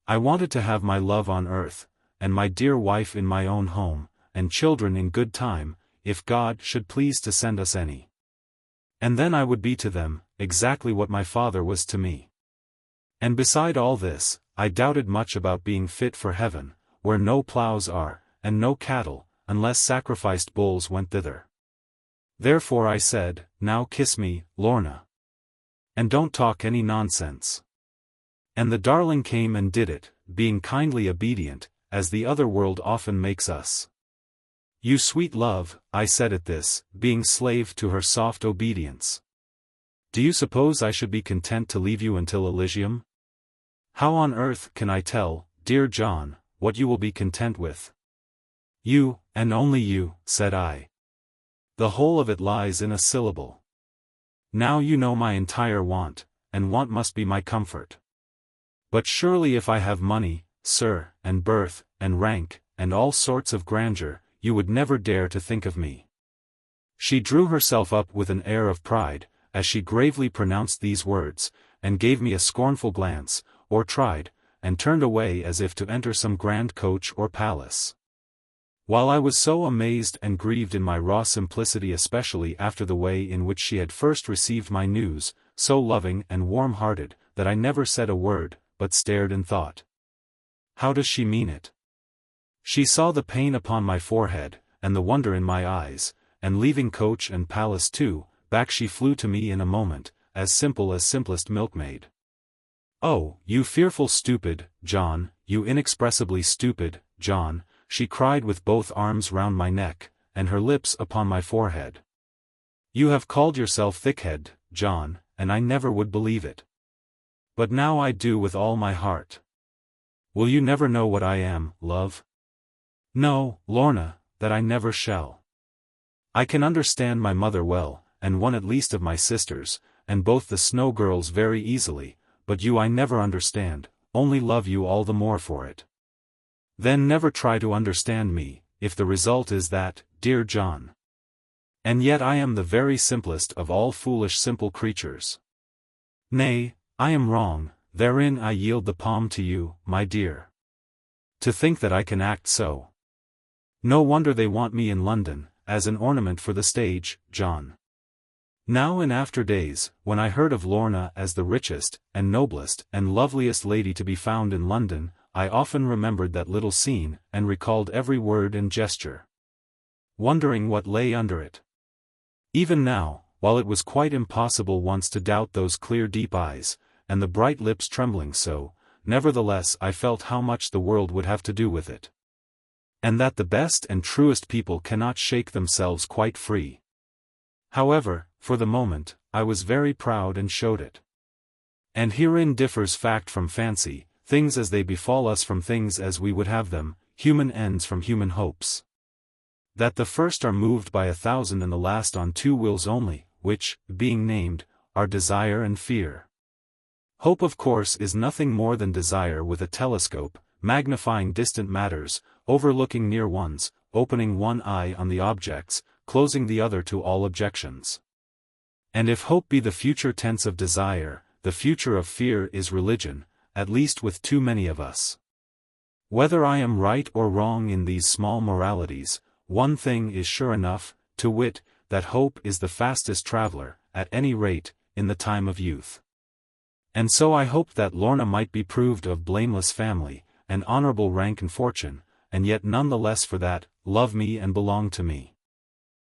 I wanted to have my love on earth, and my dear wife in my own home, and children in good time, if God should please to send us any. And then I would be to them, exactly what my father was to me. And beside all this, I doubted much about being fit for heaven, where no ploughs are, and no cattle, unless sacrificed bulls went thither. Therefore I said, now kiss me, Lorna. And don't talk any nonsense. And the darling came and did it, being kindly obedient, as the other world often makes us. You sweet love, I said at this, being slave to her soft obedience. Do you suppose I should be content to leave you until Elysium? How on earth can I tell, dear John, what you will be content with? You, and only you, said I. The whole of it lies in a syllable. Now you know my entire want, and want must be my comfort. But surely if I have money, sir, and birth, and rank, and all sorts of grandeur, you would never dare to think of me. She drew herself up with an air of pride, as she gravely pronounced these words, and gave me a scornful glance, or tried, and turned away as if to enter some grand coach or palace. While I was so amazed and grieved in my raw simplicity, especially after the way in which she had first received my news, so loving and warm-hearted, that I never said a word, but stared and thought. How does she mean it? She saw the pain upon my forehead, and the wonder in my eyes, and leaving coach and palace too, back she flew to me in a moment, as simple as simplest milkmaid. Oh, you fearful stupid, John, you inexpressibly stupid, John, she cried with both arms round my neck, and her lips upon my forehead. You have called yourself thickhead, John, and I never would believe it. But now I do with all my heart. Will you never know what I am, love? No, Lorna, that I never shall. I can understand my mother well, and one at least of my sisters, and both the Snow girls very easily, but you I never understand, only love you all the more for it. Then never try to understand me, if the result is that, dear John. And yet I am the very simplest of all foolish simple creatures. Nay, I am wrong, therein I yield the palm to you, my dear. To think that I can act so. No wonder they want me in London, as an ornament for the stage, John. Now in after days, when I heard of Lorna as the richest, and noblest, and loveliest lady to be found in London, I often remembered that little scene, and recalled every word and gesture, wondering what lay under it. Even now, while it was quite impossible once to doubt those clear deep eyes, and the bright lips trembling so, nevertheless I felt how much the world would have to do with it. And that the best and truest people cannot shake themselves quite free. However, for the moment, I was very proud and showed it. And herein differs fact from fancy, things as they befall us from things as we would have them, human ends from human hopes. That the first are moved by 1,000 and the last on 2 wills only, which, being named, are desire and fear. Hope of course is nothing more than desire with a telescope, magnifying distant matters, overlooking near ones, opening one eye on the objects, closing the other to all objections. And if hope be the future tense of desire, the future of fear is religion, at least with too many of us. Whether I am right or wrong in these small moralities, one thing is sure enough, to wit, that hope is the fastest traveller, at any rate, in the time of youth. And so I hoped that Lorna might be proved of blameless family, and honourable rank and fortune, and yet none the less for that, love me and belong to me.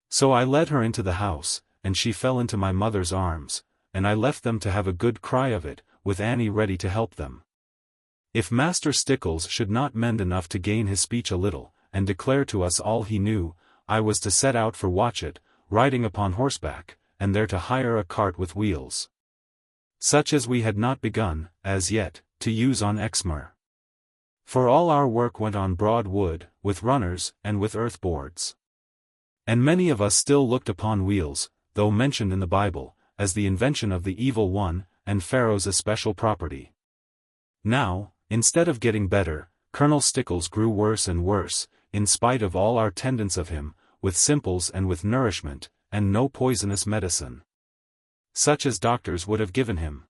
So I led her into the house, and she fell into my mother's arms, and I left them to have a good cry of it, with Annie ready to help them. If Master Stickles should not mend enough to gain his speech a little, and declare to us all he knew, I was to set out for Watchet, riding upon horseback, and there to hire a cart with wheels, such as we had not begun, as yet, to use on Exmoor. For all our work went on broad wood, with runners, and with earth boards. And many of us still looked upon wheels, though mentioned in the Bible, as the invention of the evil one, and Pharaoh's especial property. Now, instead of getting better, Colonel Stickles grew worse and worse, in spite of all our tendance of him, with simples and with nourishment, and no poisonous medicine, such as doctors would have given him.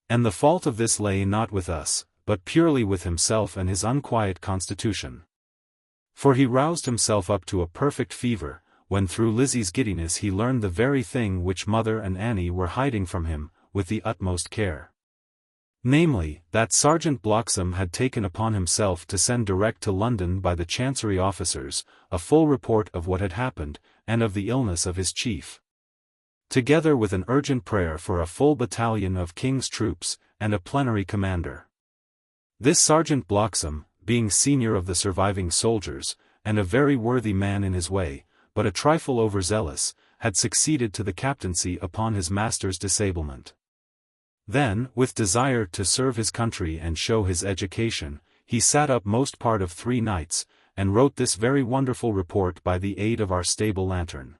And the fault of this lay not with us, but purely with himself and his unquiet constitution. For he roused himself up to a perfect fever, when through Lizzie's giddiness he learned the very thing which Mother and Annie were hiding from him, with the utmost care. Namely, that Sergeant Bloxham had taken upon himself to send direct to London by the Chancery officers, a full report of what had happened, and of the illness of his chief, together with an urgent prayer for a full battalion of King's troops, and a plenary commander. This Sergeant Bloxham, being senior of the surviving soldiers, and a very worthy man in his way, but a trifle overzealous, had succeeded to the captaincy upon his master's disablement. Then, with desire to serve his country and show his education, he sat up most part of 3 nights, and wrote this very wonderful report by the aid of our stable lantern.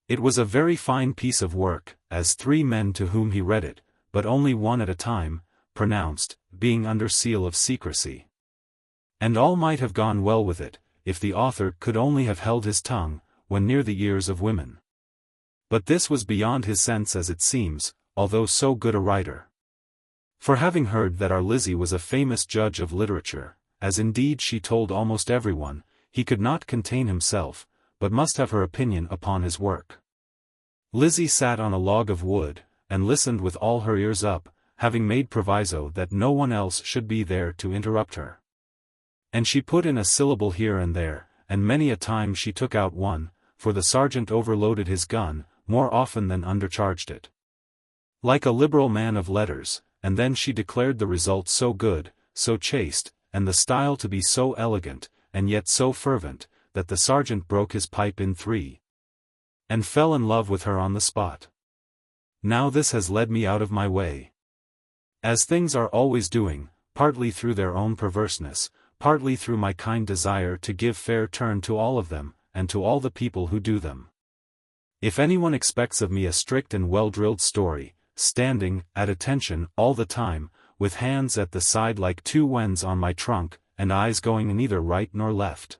It was a very fine piece of work, as 3 men to whom he read it, but only one at a time, pronounced, being under seal of secrecy. And all might have gone well with it, if the author could only have held his tongue, when near the ears of women. But this was beyond his sense as it seems, although so good a writer. For having heard that our Lizzie was a famous judge of literature, as indeed she told almost everyone, he could not contain himself, but must have her opinion upon his work. Lizzie sat on a log of wood, and listened with all her ears up, having made proviso that no one else should be there to interrupt her. And she put in a syllable here and there, and many a time she took out one, for the sergeant overloaded his gun, more often than undercharged it, like a liberal man of letters, and then she declared the result so good, so chaste, and the style to be so elegant, and yet so fervent, that the sergeant broke his pipe in 3, and fell in love with her on the spot. Now this has led me out of my way, as things are always doing, partly through their own perverseness, partly through my kind desire to give fair turn to all of them, and to all the people who do them. If anyone expects of me a strict and well-drilled story, standing, at attention, all the time, with hands at the side like 2 wens on my trunk, and eyes going neither right nor left,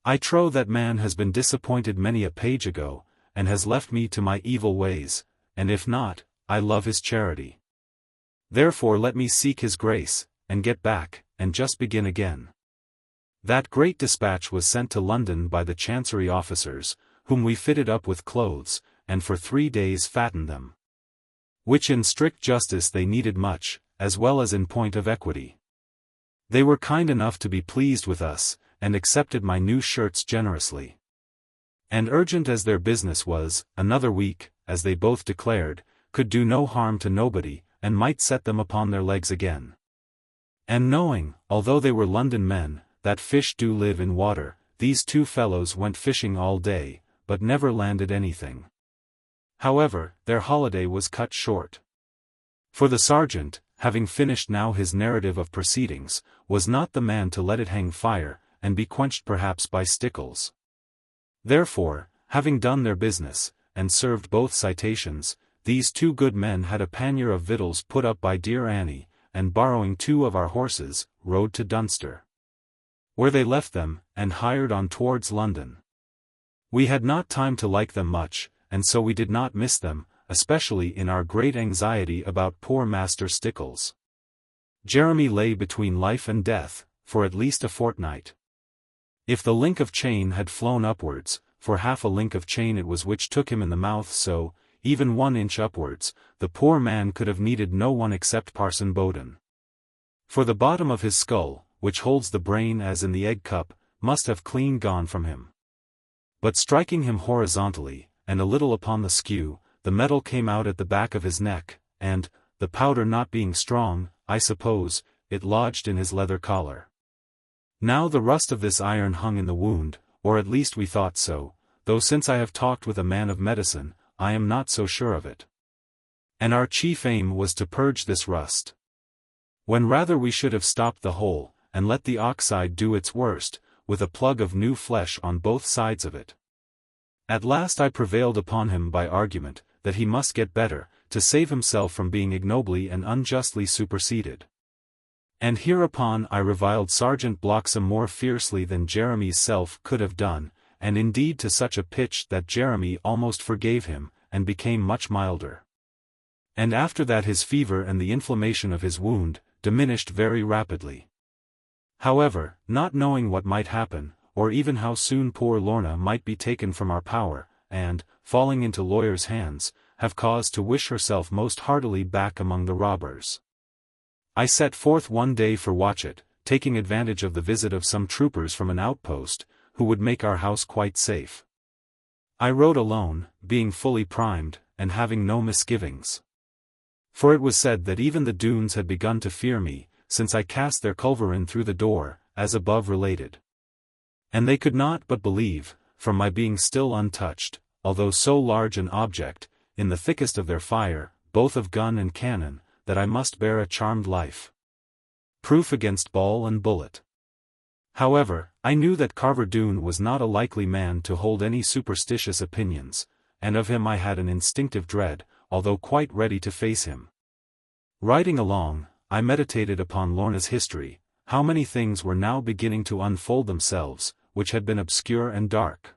I trow that man has been disappointed many a page ago, and has left me to my evil ways, and if not, I love his charity. Therefore let me seek his grace, and get back, and just begin again. That great dispatch was sent to London by the Chancery officers, whom we fitted up with clothes, and for 3 days fattened them, which in strict justice they needed much, as well as in point of equity. They were kind enough to be pleased with us, and accepted my new shirts generously. And urgent as their business was, another week, as they both declared, could do no harm to nobody, and might set them upon their legs again. And knowing, although they were London men, that fish do live in water, these 2 fellows went fishing all day, but never landed anything. However, their holiday was cut short. For the sergeant, having finished now his narrative of proceedings, was not the man to let it hang fire, and be quenched perhaps by Stickles. Therefore, having done their business, and served both citations, these 2 good men had a pannier of victuals put up by dear Annie, and borrowing 2 of our horses, rode to Dunster, where they left them, and hired on towards London. We had not time to like them much, and so we did not miss them, especially in our great anxiety about poor Master Stickles. Jeremy lay between life and death, for at least a fortnight. If the link of chain had flown upwards, for half a link of chain it was which took him in the mouth, so, even 1 inch upwards, the poor man could have needed no one except Parson Bowden. For the bottom of his skull, which holds the brain as in the egg cup, must have clean gone from him. But striking him horizontally, and a little upon the skew, the metal came out at the back of his neck, and, the powder not being strong, I suppose, it lodged in his leather collar. Now the rust of this iron hung in the wound, or at least we thought so, though since I have talked with a man of medicine, I am not so sure of it. And our chief aim was to purge this rust, when rather we should have stopped the hole, and let the oxide do its worst, with a plug of new flesh on both sides of it. At last I prevailed upon him by argument, that he must get better, to save himself from being ignobly and unjustly superseded. And hereupon I reviled Sergeant Bloxham more fiercely than Jeremy's self could have done, and indeed to such a pitch that Jeremy almost forgave him, and became much milder. And after that his fever and the inflammation of his wound diminished very rapidly. However, not knowing what might happen, or even how soon poor Lorna might be taken from our power, and, falling into lawyers' hands, have cause to wish herself most heartily back among the robbers, I set forth one day for Watchet, taking advantage of the visit of some troopers from an outpost, who would make our house quite safe. I rode alone, being fully primed, and having no misgivings. For it was said that even the Doones had begun to fear me, since I cast their culverin through the door, as above related. And they could not but believe, from my being still untouched, although so large an object, in the thickest of their fire, both of gun and cannon, that I must bear a charmed life, proof against ball and bullet. However, I knew that Carver Doone was not a likely man to hold any superstitious opinions, and of him I had an instinctive dread, although quite ready to face him. Riding along, I meditated upon Lorna's history, how many things were now beginning to unfold themselves, which had been obscure and dark.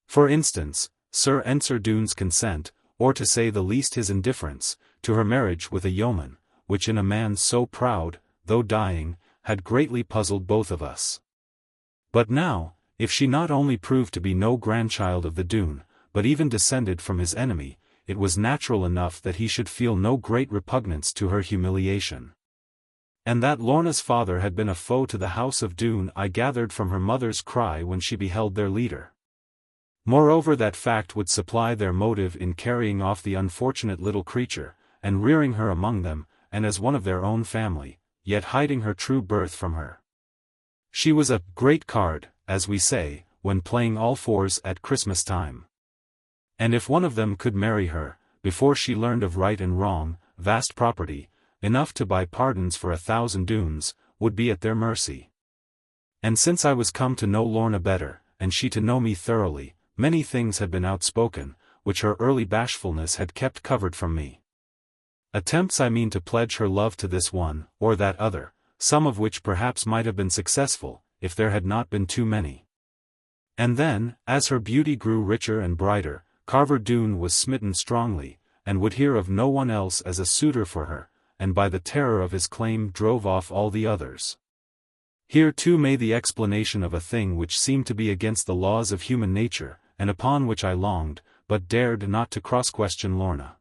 For instance, Sir Ensor Doone's consent, or to say the least his indifference, to her marriage with a yeoman, which in a man so proud, though dying, had greatly puzzled both of us. But now, if she not only proved to be no grandchild of the Doone, but even descended from his enemy, it was natural enough that he should feel no great repugnance to her humiliation. And that Lorna's father had been a foe to the house of Doone I gathered from her mother's cry when she beheld their leader. Moreover, that fact would supply their motive in carrying off the unfortunate little creature, and rearing her among them, and as one of their own family, yet hiding her true birth from her. She was a great card, as we say, when playing all fours at Christmas time. And if one of them could marry her, before she learned of right and wrong, vast property, enough to buy pardons for 1,000 Doones, would be at their mercy. And since I was come to know Lorna better, and she to know me thoroughly, many things had been outspoken, which her early bashfulness had kept covered from me. Attempts I mean to pledge her love to this one, or that other, some of which perhaps might have been successful, if there had not been too many. And then, as her beauty grew richer and brighter, Carver Doone was smitten strongly, and would hear of no one else as a suitor for her, and by the terror of his claim drove off all the others. Here too may the explanation of a thing which seemed to be against the laws of human nature, and upon which I longed, but dared not to cross-question Lorna.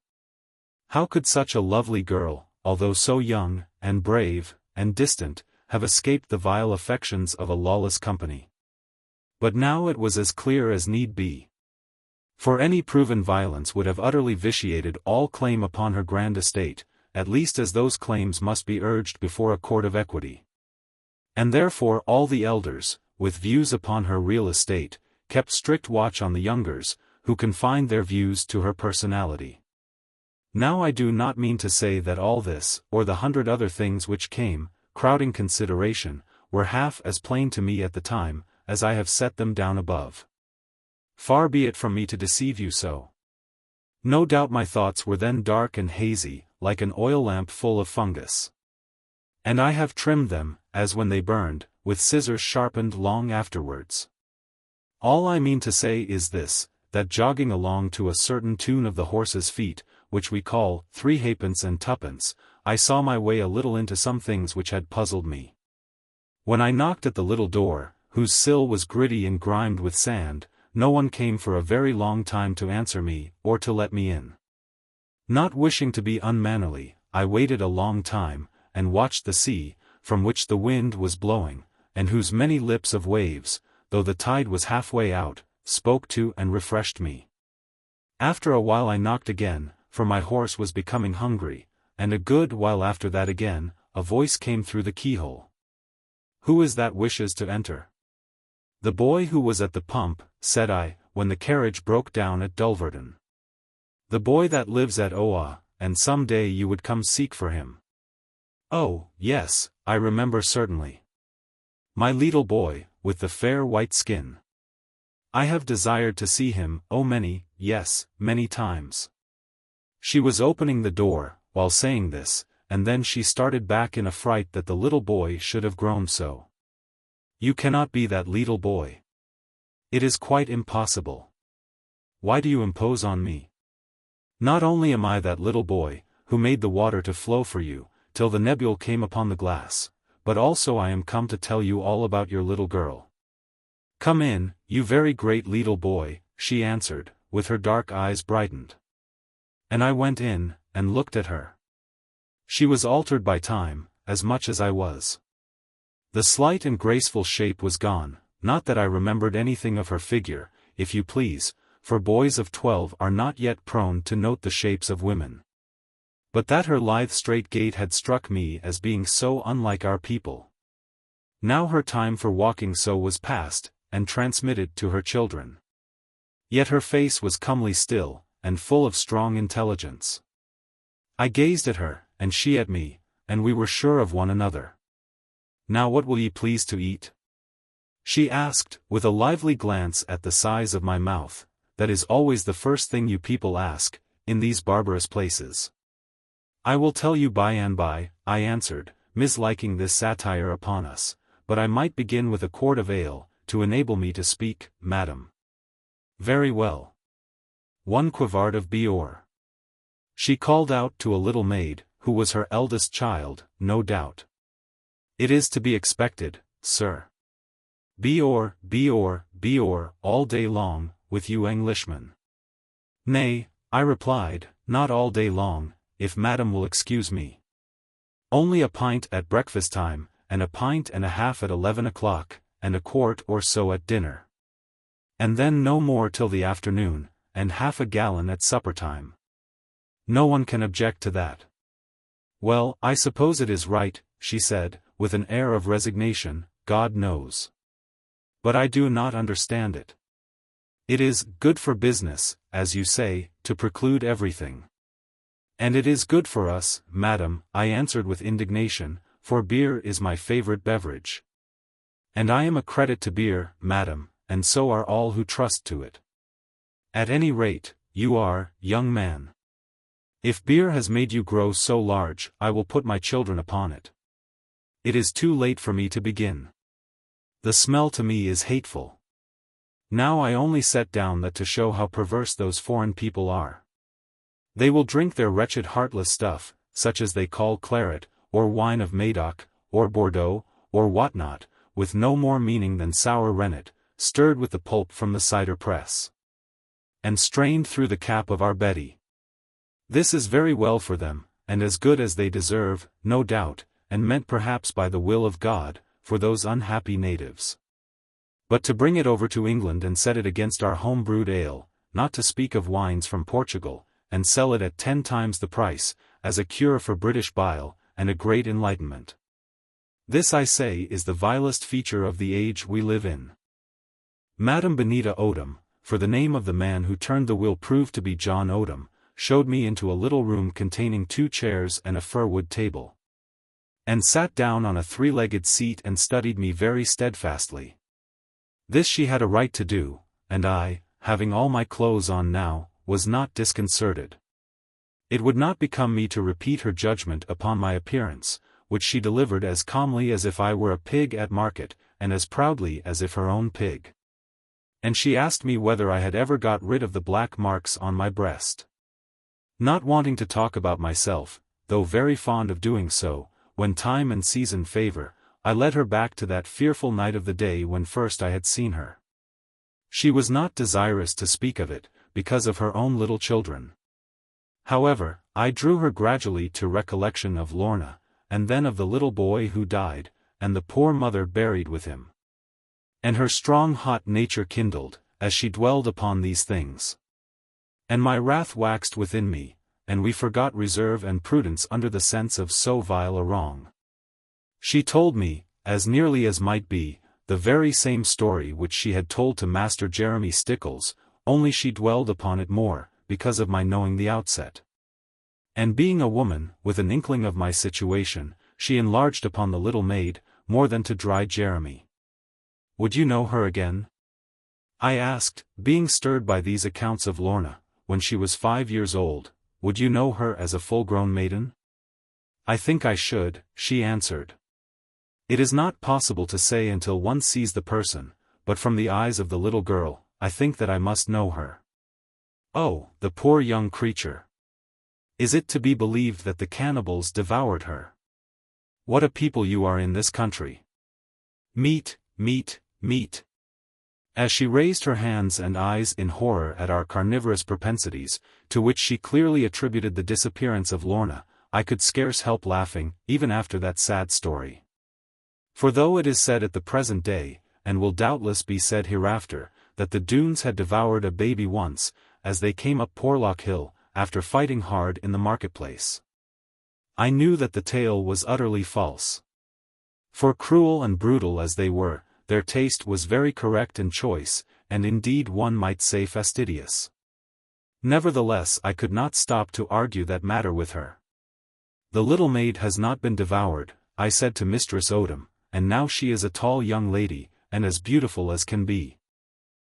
How could such a lovely girl, although so young, and brave, and distant, have escaped the vile affections of a lawless company? But now it was as clear as need be. For any proven violence would have utterly vitiated all claim upon her grand estate, at least as those claims must be urged before a court of equity. And therefore all the elders, with views upon her real estate, kept strict watch on the youngers, who confined their views to her personality. Now I do not mean to say that all this, or the 100 other things which came, crowding consideration, were half as plain to me at the time, as I have set them down above. Far be it from me to deceive you so. No doubt my thoughts were then dark and hazy, like an oil lamp full of fungus. And I have trimmed them, as when they burned, with scissors sharpened long afterwards. All I mean to say is this, that jogging along to a certain tune of the horse's feet, which we call 3 halfpence and 2pence, I saw my way a little into some things which had puzzled me. When I knocked at the little door, whose sill was gritty and grimed with sand, no one came for a very long time to answer me, or to let me in. Not wishing to be unmannerly, I waited a long time, and watched the sea, from which the wind was blowing, and whose many lips of waves, though the tide was halfway out, spoke to and refreshed me. After a while I knocked again, for my horse was becoming hungry, and a good while after that again, a voice came through the keyhole. "Who is that wishes to enter?" "The boy who was at the pump," said I, when the carriage broke down at Dulverton. "The boy that lives at Oa, and some day you would come seek for him." "Oh, yes, I remember certainly. My little boy, with the fair white skin. I have desired to see him, oh many times." She was opening the door, while saying this, and then she started back in a fright that the little boy should have grown so. You cannot be that little boy. It is quite impossible. Why do you impose on me? Not only am I that little boy, who made the water to flow for you, till the nebule came upon the glass, but also I am come to tell you all about your little girl. Come in, you very great little boy, she answered, with her dark eyes brightened. And I went in, and looked at her. She was altered by time, as much as I was. The slight and graceful shape was gone, not that I remembered anything of her figure, if you please, for boys of 12 are not yet prone to note the shapes of women. But that her lithe straight gait had struck me as being so unlike our people. Now her time for walking so was past, and transmitted to her children. Yet her face was comely still, and full of strong intelligence. I gazed at her, and she at me, and we were sure of one another. Now what will ye please to eat? She asked, with a lively glance at the size of my mouth. That is always the first thing you people ask, in these barbarous places. I will tell you by and by, I answered, misliking this satire upon us, but I might begin with a quart of ale, to enable me to speak, madam. Very well. 1 quart of beer. She called out to a little maid, who was her eldest child, no doubt. It is to be expected, sir. Beer, all day long, with you Englishmen. Nay, I replied, not all day long, if madam will excuse me. Only a pint at breakfast time, and a pint and a half at 11 o'clock, and a quart or so at dinner. And then no more till the afternoon, and half a gallon at supper time. No one can object to that. Well, I suppose it is right, she said, with an air of resignation, God knows. But I do not understand it. It is good for business, as you say, to preclude everything. And it is good for us, madam, I answered with indignation, for beer is my favorite beverage. And I am a credit to beer, madam, and so are all who trust to it. At any rate, you are, young man. If beer has made you grow so large, I will put my children upon it. It is too late for me to begin. The smell to me is hateful. Now I only set down that to show how perverse those foreign people are. They will drink their wretched heartless stuff, such as they call claret, or wine of Medoc, or Bordeaux, or what not, with no more meaning than sour rennet, stirred with the pulp from the cider press, and strained through the cap of our Betty. This is very well for them, and as good as they deserve, no doubt, and meant perhaps by the will of God, for those unhappy natives. But to bring it over to England and set it against our home-brewed ale, not to speak of wines from Portugal, and sell it at 10 times the price, as a cure for British bile, and a great enlightenment. This I say is the vilest feature of the age we live in. Madame Benita Odom, for the name of the man who turned the will proved to be John Odom, showed me into a little room containing 2 chairs and a fir-wood table. And sat down on a 3-legged seat and studied me very steadfastly. This she had a right to do, and I, having all my clothes on now, was not disconcerted. It would not become me to repeat her judgment upon my appearance, which she delivered as calmly as if I were a pig at market, and as proudly as if her own pig. And she asked me whether I had ever got rid of the black marks on my breast. Not wanting to talk about myself, though very fond of doing so, when time and season favor, I led her back to that fearful night of the day when first I had seen her. She was not desirous to speak of it, because of her own little children. However, I drew her gradually to recollection of Lorna, and then of the little boy who died, and the poor mother buried with him. And her strong hot nature kindled, as she dwelled upon these things. And my wrath waxed within me, and we forgot reserve and prudence under the sense of so vile a wrong. She told me, as nearly as might be, the very same story which she had told to Master Jeremy Stickles, only she dwelled upon it more, because of my knowing the outset. And being a woman, with an inkling of my situation, she enlarged upon the little maid, more than to dry Jeremy. Would you know her again? I asked, being stirred by these accounts of Lorna, when she was 5 years old, would you know her as a full-grown maiden? I think I should, she answered. It is not possible to say until one sees the person, but from the eyes of the little girl, I think that I must know her. Oh, the poor young creature! Is it to be believed that the cannibals devoured her? What a people you are in this country! Meat, meat, meat! As she raised her hands and eyes in horror at our carnivorous propensities, to which she clearly attributed the disappearance of Lorna, I could scarce help laughing, even after that sad story. For though it is said at the present day, and will doubtless be said hereafter, that the Doones had devoured a baby once, as they came up Porlock Hill, after fighting hard in the marketplace, I knew that the tale was utterly false. For cruel and brutal as they were, their taste was very correct and choice, and indeed one might say fastidious. Nevertheless I could not stop to argue that matter with her. The little maid has not been devoured, I said to Mistress Odom, and now she is a tall young lady, and as beautiful as can be.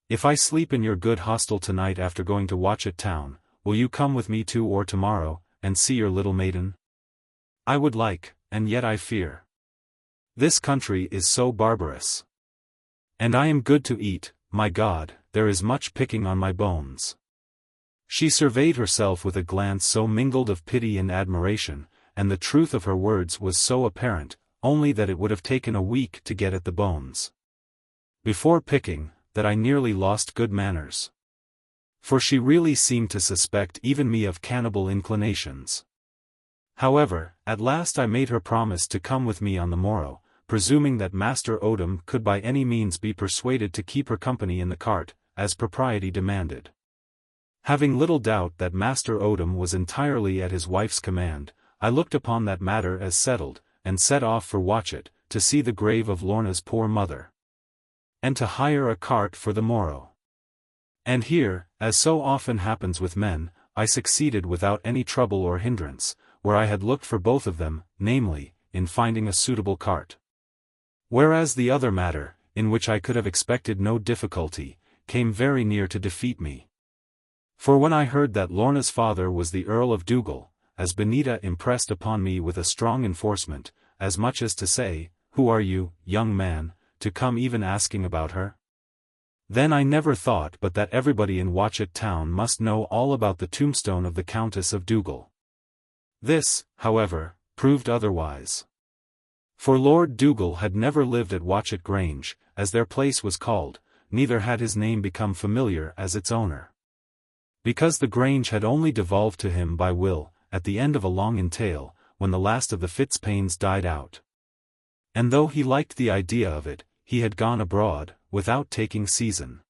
If I sleep in your good hostel tonight after going to Watchet Town, will you come with me too or tomorrow, and see your little maiden? I would like, and yet I fear. This country is so barbarous. And I am good to eat, my God, there is much picking on my bones. She surveyed herself with a glance so mingled of pity and admiration, and the truth of her words was so apparent, only that it would have taken a week to get at the bones. Before picking, that I nearly lost good manners. For she really seemed to suspect even me of cannibal inclinations. However, at last I made her promise to come with me on the morrow, presuming that Master Odom could by any means be persuaded to keep her company in the cart, as propriety demanded. Having little doubt that Master Odom was entirely at his wife's command, I looked upon that matter as settled, and set off for Watchet, to see the grave of Lorna's poor mother. And to hire a cart for the morrow. And here, as so often happens with men, I succeeded without any trouble or hindrance, where I had looked for both of them, namely, in finding a suitable cart. Whereas the other matter, in which I could have expected no difficulty, came very near to defeat me. For when I heard that Lorna's father was the Earl of Dougal, as Benita impressed upon me with a strong enforcement, as much as to say, "Who are you, young man, to come even asking about her?" Then I never thought but that everybody in Watchet Town must know all about the tombstone of the Countess of Dougal. This, however, proved otherwise. For Lord Dougal had never lived at Watchet Grange, as their place was called, neither had his name become familiar as its owner. Because the Grange had only devolved to him by will, at the end of a long entail, when the last of the Fitzpaines died out. And though he liked the idea of it, he had gone abroad, without taking season.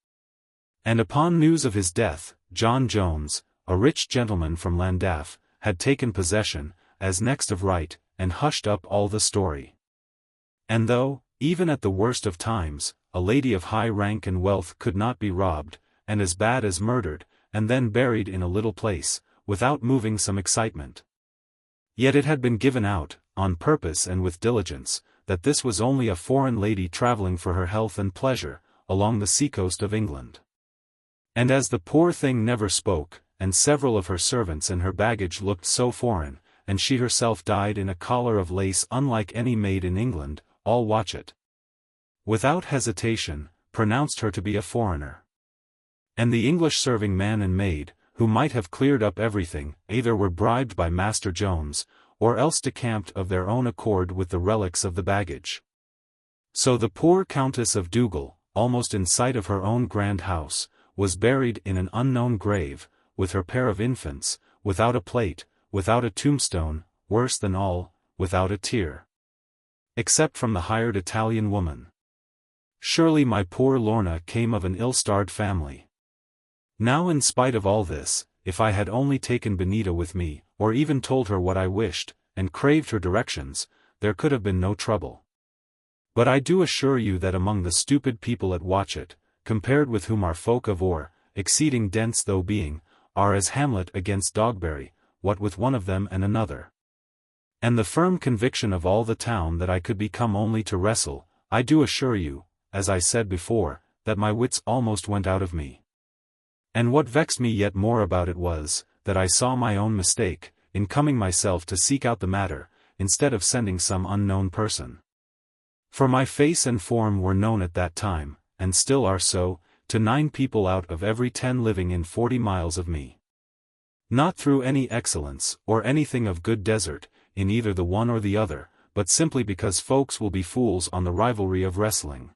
And upon news of his death, John Jones, a rich gentleman from Llandaff, had taken possession, as next of right, and hushed up all the story. And though, even at the worst of times, a lady of high rank and wealth could not be robbed, and as bad as murdered, and then buried in a little place, without moving some excitement. Yet it had been given out, on purpose and with diligence, that this was only a foreign lady travelling for her health and pleasure, along the seacoast of England. And as the poor thing never spoke, and several of her servants and her baggage looked so foreign, and she herself died in a collar of lace unlike any made in England, all Watchet, without hesitation, pronounced her to be a foreigner. And the English serving man and maid, who might have cleared up everything, either were bribed by Master Jones, or else decamped of their own accord with the relics of the baggage. So the poor Countess of Dougal, almost in sight of her own grand house, was buried in an unknown grave, with her pair of infants, without a plate, without a tombstone, worse than all, without a tear. Except from the hired Italian woman. Surely my poor Lorna came of an ill-starred family. Now in spite of all this, if I had only taken Benita with me, or even told her what I wished, and craved her directions, there could have been no trouble. But I do assure you that among the stupid people at Watchet, compared with whom our folk of Or, exceeding dense though being, are as Hamlet against Dogberry, what with one of them and another. And the firm conviction of all the town that I could be come only to wrestle, I do assure you, as I said before, that my wits almost went out of me. And what vexed me yet more about it was, that I saw my own mistake, in coming myself to seek out the matter, instead of sending some unknown person. For my face and form were known at that time, and still are so, to 9 people out of every 10 living in 40 miles of me. Not through any excellence, or anything of good desert, in either the one or the other, but simply because folks will be fools on the rivalry of wrestling.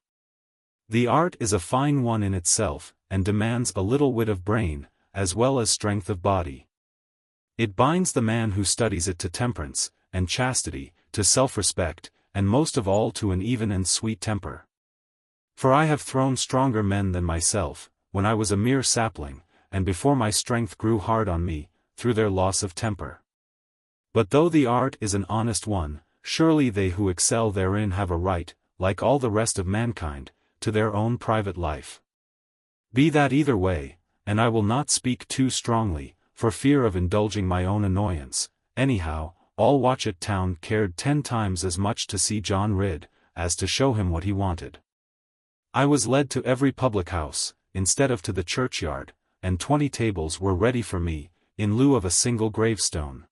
The art is a fine one in itself, and demands a little wit of brain, as well as strength of body. It binds the man who studies it to temperance, and chastity, to self-respect, and most of all to an even and sweet temper. For I have thrown stronger men than myself, when I was a mere sapling, and before my strength grew hard on me, through their loss of temper. But though the art is an honest one, surely they who excel therein have a right, like all the rest of mankind, to their own private life. Be that either way, and I will not speak too strongly, for fear of indulging my own annoyance. Anyhow, all Watchet town cared 10 times as much to see John rid, as to show him what he wanted. I was led to every public house, instead of to the churchyard, and 20 tables were ready for me, in lieu of a single gravestone.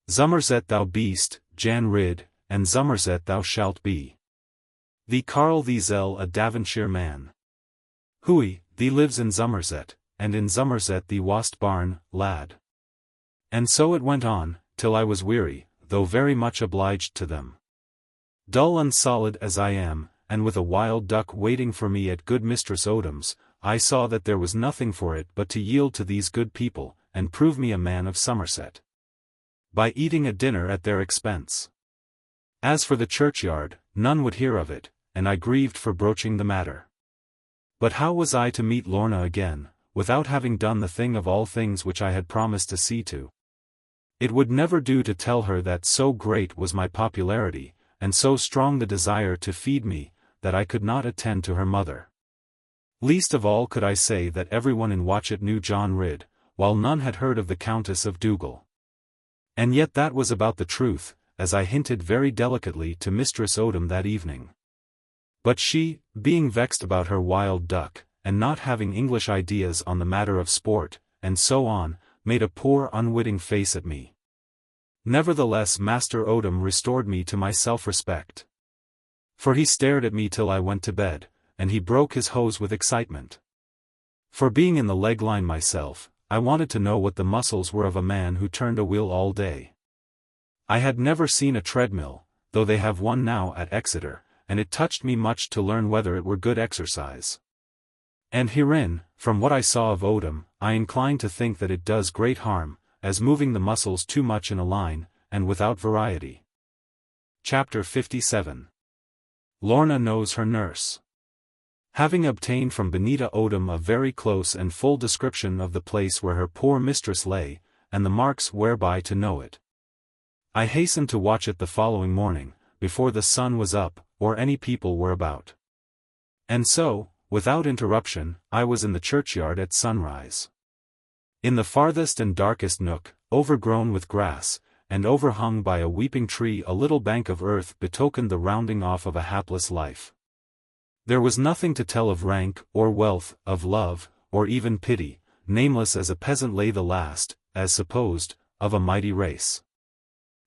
Somerset thou beest, Jan rid, and Somerset thou shalt be. Thee Carl thee Zell a Devonshire man. Hui, thee lives in Somerset, and in Somerset thee wast barn, lad. And so it went on, till I was weary, though very much obliged to them. Dull and solid as I am, and with a wild duck waiting for me at good Mistress Odom's, I saw that there was nothing for it but to yield to these good people, and prove me a man of Somerset, by eating a dinner at their expense. As for the churchyard, none would hear of it, and I grieved for broaching the matter. But how was I to meet Lorna again, without having done the thing of all things which I had promised to see to? It would never do to tell her that so great was my popularity, and so strong the desire to feed me, that I could not attend to her mother. Least of all could I say that everyone in Watchet knew John rid, while none had heard of the Countess of Dougal. And yet that was about the truth, as I hinted very delicately to Mistress Odom that evening. But she, being vexed about her wild duck, and not having English ideas on the matter of sport, and so on, made a poor unwitting face at me. Nevertheless Master Odom restored me to my self-respect. For he stared at me till I went to bed, and he broke his hose with excitement. For being in the leg line myself, I wanted to know what the muscles were of a man who turned a wheel all day. I had never seen a treadmill, though they have one now at Exeter, and it touched me much to learn whether it were good exercise. And herein, from what I saw of Odom, I incline to think that it does great harm, as moving the muscles too much in a line, and without variety. Chapter 57. Lorna knows her nurse. Having obtained from Benita Odom a very close and full description of the place where her poor mistress lay, and the marks whereby to know it, I hastened to Watchet the following morning, before the sun was up, or any people were about. And so, without interruption, I was in the churchyard at sunrise. In the farthest and darkest nook, overgrown with grass, and overhung by a weeping tree, a little bank of earth betokened the rounding off of a hapless life. There was nothing to tell of rank, or wealth, of love, or even pity, nameless as a peasant lay the last, as supposed, of a mighty race.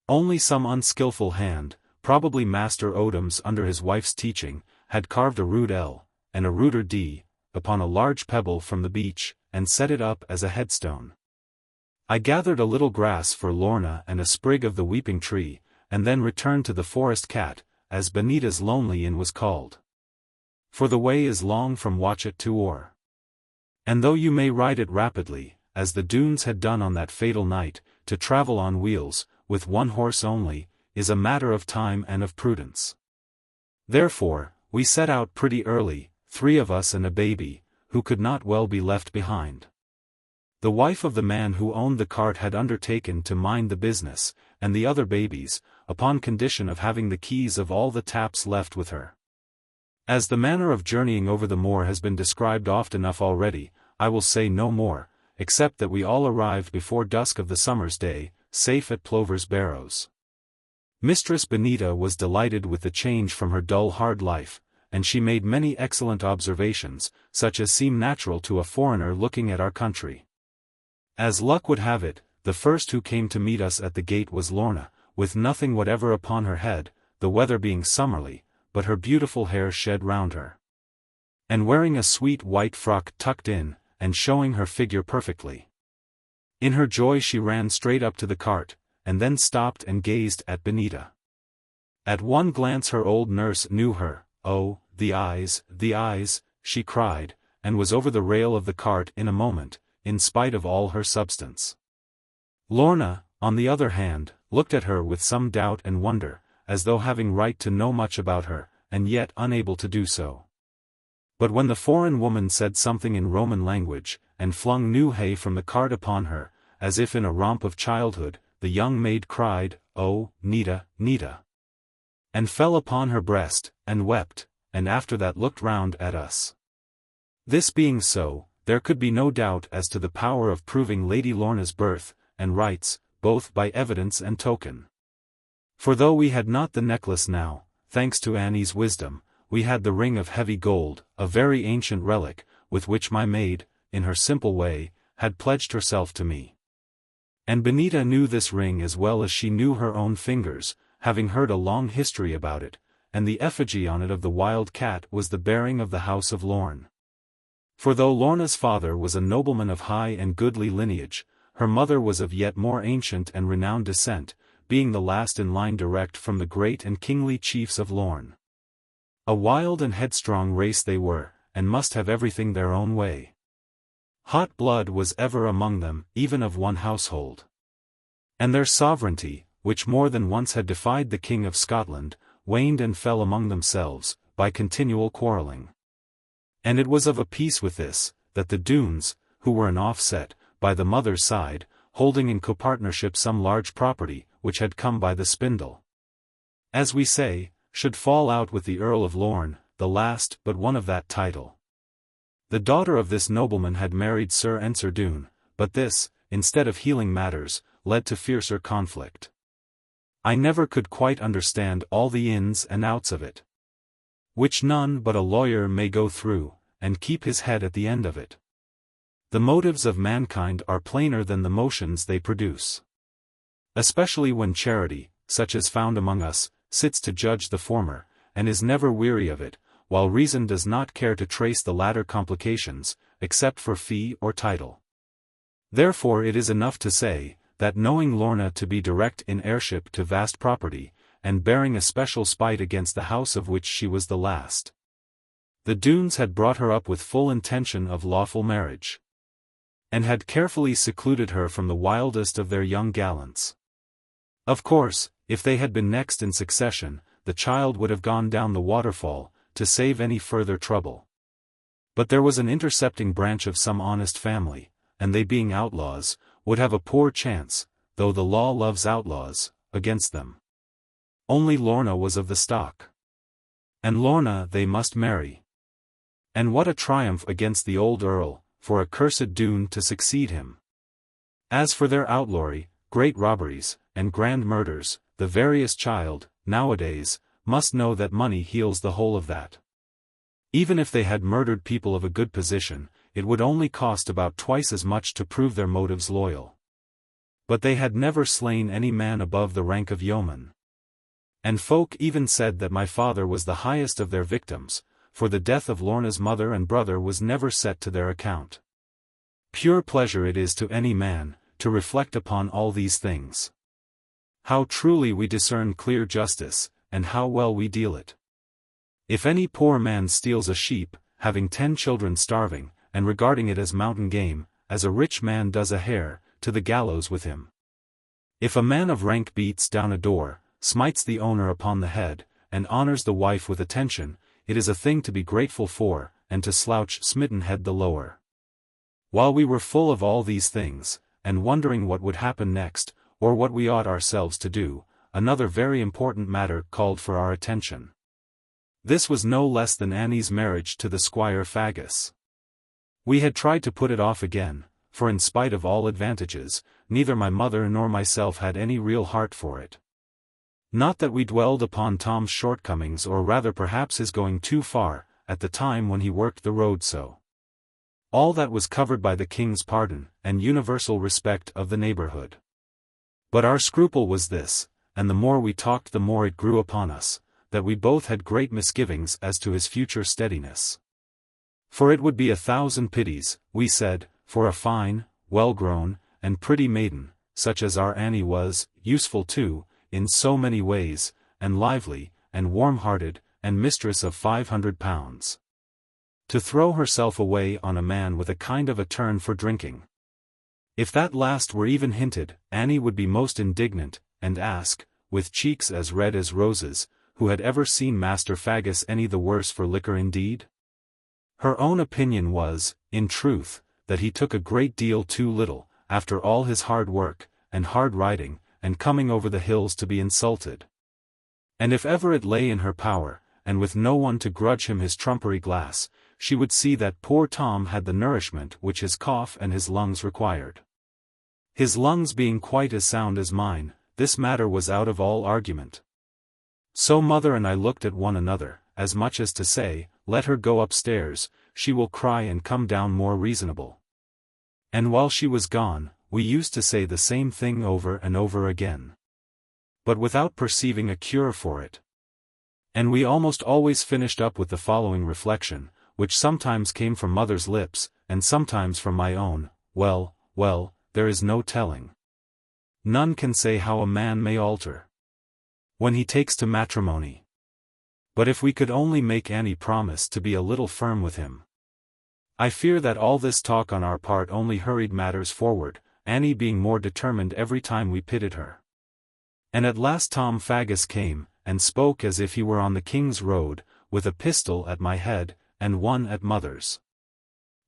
Only some unskilful hand, probably Master Odom's under his wife's teaching, had carved a rude L, and a ruder D, upon a large pebble from the beach, and set it up as a headstone. I gathered a little grass for Lorna and a sprig of the weeping tree, and then returned to the forest cat, as Benita's lonely inn was called. For the way is long from Watchet to Oare. And though you may ride it rapidly, as the Doones had done on that fatal night, to travel on wheels, with one horse only, is a matter of time and of prudence. Therefore, we set out pretty early, 3 of us and a baby, who could not well be left behind. The wife of the man who owned the cart had undertaken to mind the business, and the other babies, upon condition of having the keys of all the taps left with her. As the manner of journeying over the moor has been described oft enough already, I will say no more, except that we all arrived before dusk of the summer's day, safe at Plover's Barrows. Mistress Benita was delighted with the change from her dull hard life, and she made many excellent observations, such as seem natural to a foreigner looking at our country. As luck would have it, the first who came to meet us at the gate was Lorna, with nothing whatever upon her head, the weather being summerly, but her beautiful hair shed round her. And wearing a sweet white frock tucked in, and showing her figure perfectly. In her joy she ran straight up to the cart, and then stopped and gazed at Benita. At one glance her old nurse knew her. "Oh, the eyes, she cried, and was over the rail of the cart in a moment, in spite of all her substance. Lorna, on the other hand, looked at her with some doubt and wonder, as though having right to know much about her, and yet unable to do so. But when the foreign woman said something in Roman language, and flung new hay from the cart upon her, as if in a romp of childhood, the young maid cried, "Oh, Nita, Nita!" and fell upon her breast, and wept, and after that looked round at us. This being so, there could be no doubt as to the power of proving Lady Lorna's birth, and rights, both by evidence and token. For though we had not the necklace now, thanks to Annie's wisdom, we had the ring of heavy gold, a very ancient relic, with which my maid, in her simple way, had pledged herself to me. And Benita knew this ring as well as she knew her own fingers, having heard a long history about it, and the effigy on it of the wild cat was the bearing of the house of Lorne. For though Lorna's father was a nobleman of high and goodly lineage, her mother was of yet more ancient and renowned descent, being the last in line direct from the great and kingly chiefs of Lorne. A wild and headstrong race they were, and must have everything their own way. Hot blood was ever among them, even of one household. And their sovereignty, which more than once had defied the King of Scotland, waned and fell among themselves, by continual quarrelling. And it was of a piece with this, that the Doones, who were an offset, by the mother's side, holding in copartnership some large property, which had come by the spindle, as we say, should fall out with the Earl of Lorne, the last but one of that title. The daughter of this nobleman had married Sir Ensor Doone, but this, instead of healing matters, led to fiercer conflict. I never could quite understand all the ins and outs of it, which none but a lawyer may go through, and keep his head at the end of it. The motives of mankind are plainer than the motions they produce. Especially when charity, such as found among us, sits to judge the former, and is never weary of it, while reason does not care to trace the latter complications, except for fee or title. Therefore it is enough to say, that knowing Lorna to be direct in heirship to vast property, and bearing a special spite against the house of which she was the last, the Doones had brought her up with full intention of lawful marriage, and had carefully secluded her from the wildest of their young gallants. Of course, if they had been next in succession, the child would have gone down the waterfall, to save any further trouble. But there was an intercepting branch of some honest family, and they being outlaws, would have a poor chance, though the law loves outlaws, against them. Only Lorna was of the stock. And Lorna they must marry. And what a triumph against the old Earl, for a cursed Doone to succeed him. As for their outlawry, great robberies, and grand murders, the veriest child, nowadays, must know that money heals the whole of that. Even if they had murdered people of a good position, it would only cost about twice as much to prove their motives loyal. But they had never slain any man above the rank of yeoman. And folk even said that my father was the highest of their victims, for the death of Lorna's mother and brother was never set to their account. Pure pleasure it is to any man, to reflect upon all these things. How truly we discern clear justice, and how well we deal it. If any poor man steals a sheep, having 10 children starving, and regarding it as mountain game, as a rich man does a hare, to the gallows with him. If a man of rank beats down a door, smites the owner upon the head, and honors the wife with attention, it is a thing to be grateful for, and to slouch smitten head the lower. While we were full of all these things, and wondering what would happen next, or what we ought ourselves to do, another very important matter called for our attention. This was no less than Annie's marriage to the Squire Faggus. We had tried to put it off again, for in spite of all advantages, neither my mother nor myself had any real heart for it. Not that we dwelled upon Tom's shortcomings, or rather perhaps his going too far, at the time when he worked the road so. All that was covered by the king's pardon, and universal respect of the neighborhood. But our scruple was this, and the more we talked the more it grew upon us, that we both had great misgivings as to his future steadiness. For it would be 1,000 pities, we said, for a fine, well-grown, and pretty maiden, such as our Annie was, useful too, in so many ways, and lively, and warm-hearted, and mistress of £500, to throw herself away on a man with a kind of a turn for drinking. If that last were even hinted, Annie would be most indignant, and ask, with cheeks as red as roses, who had ever seen Master Faggus any the worse for liquor indeed? Her own opinion was, in truth, that he took a great deal too little, after all his hard work, and hard riding, and coming over the hills to be insulted. And if ever it lay in her power, and with no one to grudge him his trumpery glass, she would see that poor Tom had the nourishment which his cough and his lungs required. His lungs being quite as sound as mine, this matter was out of all argument. So mother and I looked at one another, as much as to say, let her go upstairs, she will cry and come down more reasonable. And while she was gone, we used to say the same thing over and over again, but without perceiving a cure for it. And we almost always finished up with the following reflection, which sometimes came from mother's lips, and sometimes from my own: well, well, there is no telling. None can say how a man may alter when he takes to matrimony. But if we could only make Annie promise to be a little firm with him. I fear that all this talk on our part only hurried matters forward, Annie being more determined every time we pitied her. And at last Tom Faggus came, and spoke as if he were on the King's Road, with a pistol at my head, and one at mother's.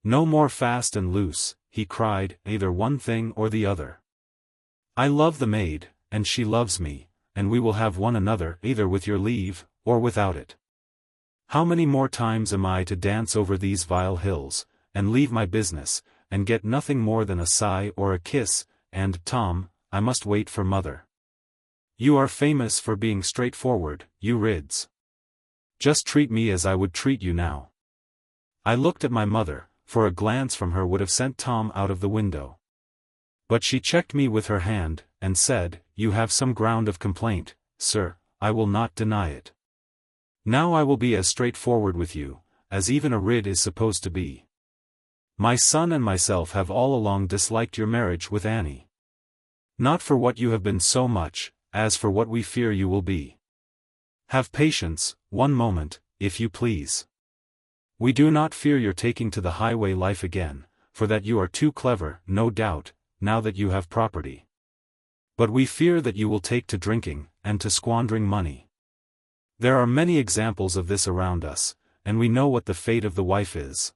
No more fast and loose, he cried, either one thing or the other. I love the maid, and she loves me, and we will have one another either with your leave, or without it. How many more times am I to dance over these vile hills, and leave my business, and get nothing more than a sigh or a kiss, and, Tom, I must wait for mother. You are famous for being straightforward, you Rids. Just treat me as I would treat you now. I looked at my mother, for a glance from her would have sent Tom out of the window. But she checked me with her hand, and said, you have some ground of complaint, sir, I will not deny it. Now I will be as straightforward with you, as even a Rid is supposed to be. My son and myself have all along disliked your marriage with Annie. Not for what you have been so much, as for what we fear you will be. Have patience, one moment, if you please. We do not fear your taking to the highway life again, for that you are too clever, no doubt, now that you have property. But we fear that you will take to drinking, and to squandering money. There are many examples of this around us, and we know what the fate of the wife is.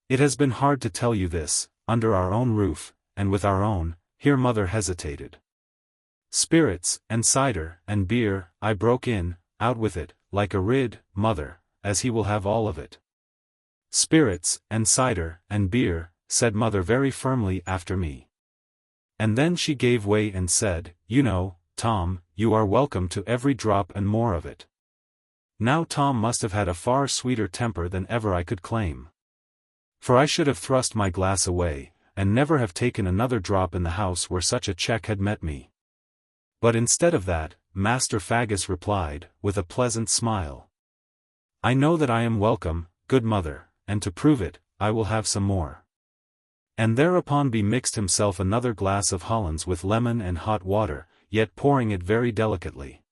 It has been hard to tell you this, under our own roof, and with our own, here mother hesitated. Spirits, and cider, and beer, I broke in, out with it, like a Rid, mother, as he will have all of it. Spirits, and cider, and beer, said mother very firmly after me. And then she gave way and said, you know, Tom, you are welcome to every drop and more of it. Now Tom must have had a far sweeter temper than ever I could claim. For I should have thrust my glass away, and never have taken another drop in the house where such a check had met me. But instead of that, Master Faggus replied, with a pleasant smile. I know that I am welcome, good mother, and to prove it, I will have some more. And thereupon bemixed himself another glass of Hollands with lemon and hot water, yet pouring it very delicately.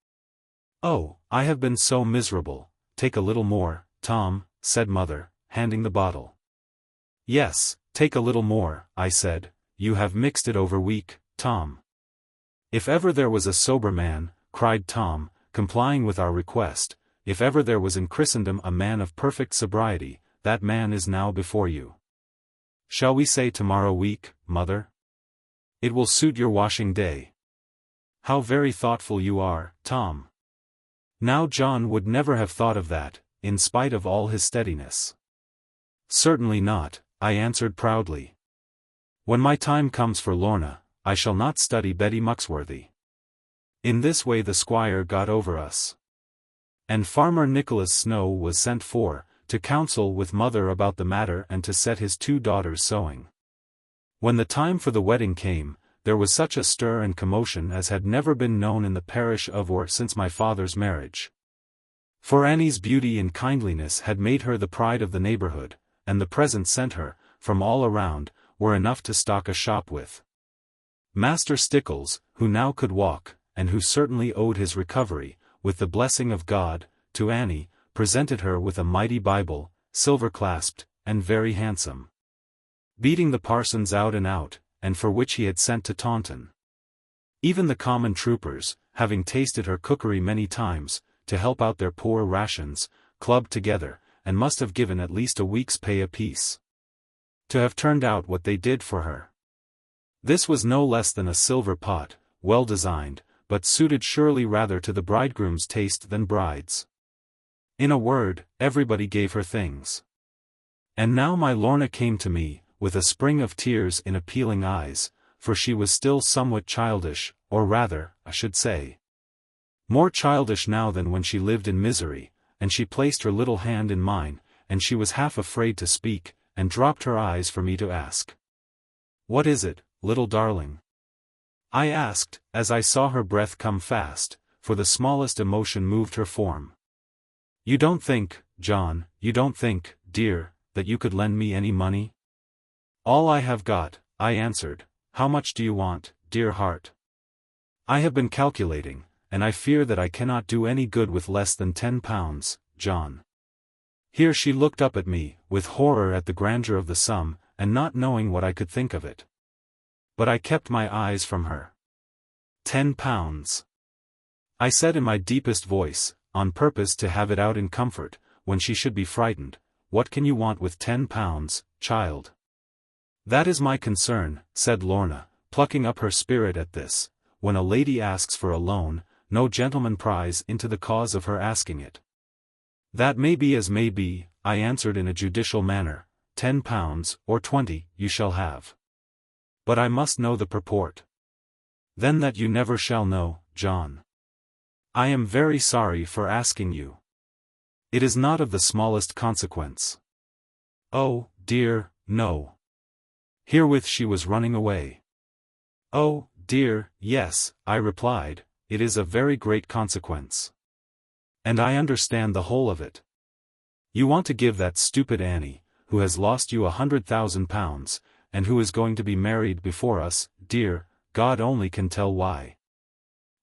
Oh, I have been so miserable, take a little more, Tom, said mother, handing the bottle. Yes, take a little more, I said, you have mixed it over weak, Tom. If ever there was a sober man, cried Tom, complying with our request, if ever there was in Christendom a man of perfect sobriety, that man is now before you. Shall we say tomorrow week, mother? It will suit your washing day. How very thoughtful you are, Tom. Now John would never have thought of that, in spite of all his steadiness. Certainly not, I answered proudly. When my time comes for Lorna, I shall not study Betty Muxworthy. In this way the Squire got over us. And Farmer Nicholas Snow was sent for, to counsel with mother about the matter and to set his 2 daughters sewing. When the time for the wedding came, there was such a stir and commotion as had never been known in the parish of or since my father's marriage. For Annie's beauty and kindliness had made her the pride of the neighborhood, and the presents sent her, from all around, were enough to stock a shop with. Master Stickles, who now could walk, and who certainly owed his recovery, with the blessing of God, to Annie, presented her with a mighty Bible, silver-clasped, and very handsome. Beating the parsons out and out, and for which he had sent to Taunton. Even the common troopers, having tasted her cookery many times, to help out their poor rations, clubbed together, and must have given at least a week's pay apiece. To have turned out what they did for her. This was no less than a silver pot, well designed, but suited surely rather to the bridegroom's taste than bride's. In a word, everybody gave her things. And now my Lorna came to me, with a spring of tears in appealing eyes, for she was still somewhat childish, or rather, I should say, more childish now than when she lived in misery, and she placed her little hand in mine, and she was half afraid to speak, and dropped her eyes for me to ask. "What is it, little darling?" I asked, as I saw her breath come fast, for the smallest emotion moved her form. "You don't think, John, you don't think, dear, that you could lend me any money?" "All I have got," I answered. "How much do you want, dear heart?" "I have been calculating, and I fear that I cannot do any good with less than £10, John." Here she looked up at me, with horror at the grandeur of the sum, and not knowing what I could think of it. But I kept my eyes from her. £10, I said in my deepest voice, on purpose to have it out in comfort, when she should be frightened. "What can you want with £10, child?" "That is my concern," said Lorna, plucking up her spirit at this. "When a lady asks for a loan, no gentleman pries into the cause of her asking it." "That may be as may be," I answered in a judicial manner. £10, or 20, you shall have. But I must know the purport. "Then that you never shall know, John. I am very sorry for asking you. It is not of the smallest consequence." "Oh, dear, no." Herewith she was running away. "Oh, dear, yes," I replied, "it is of very great consequence. And I understand the whole of it. You want to give that stupid Annie, who has lost you £100,000, and who is going to be married before us, dear, God only can tell why.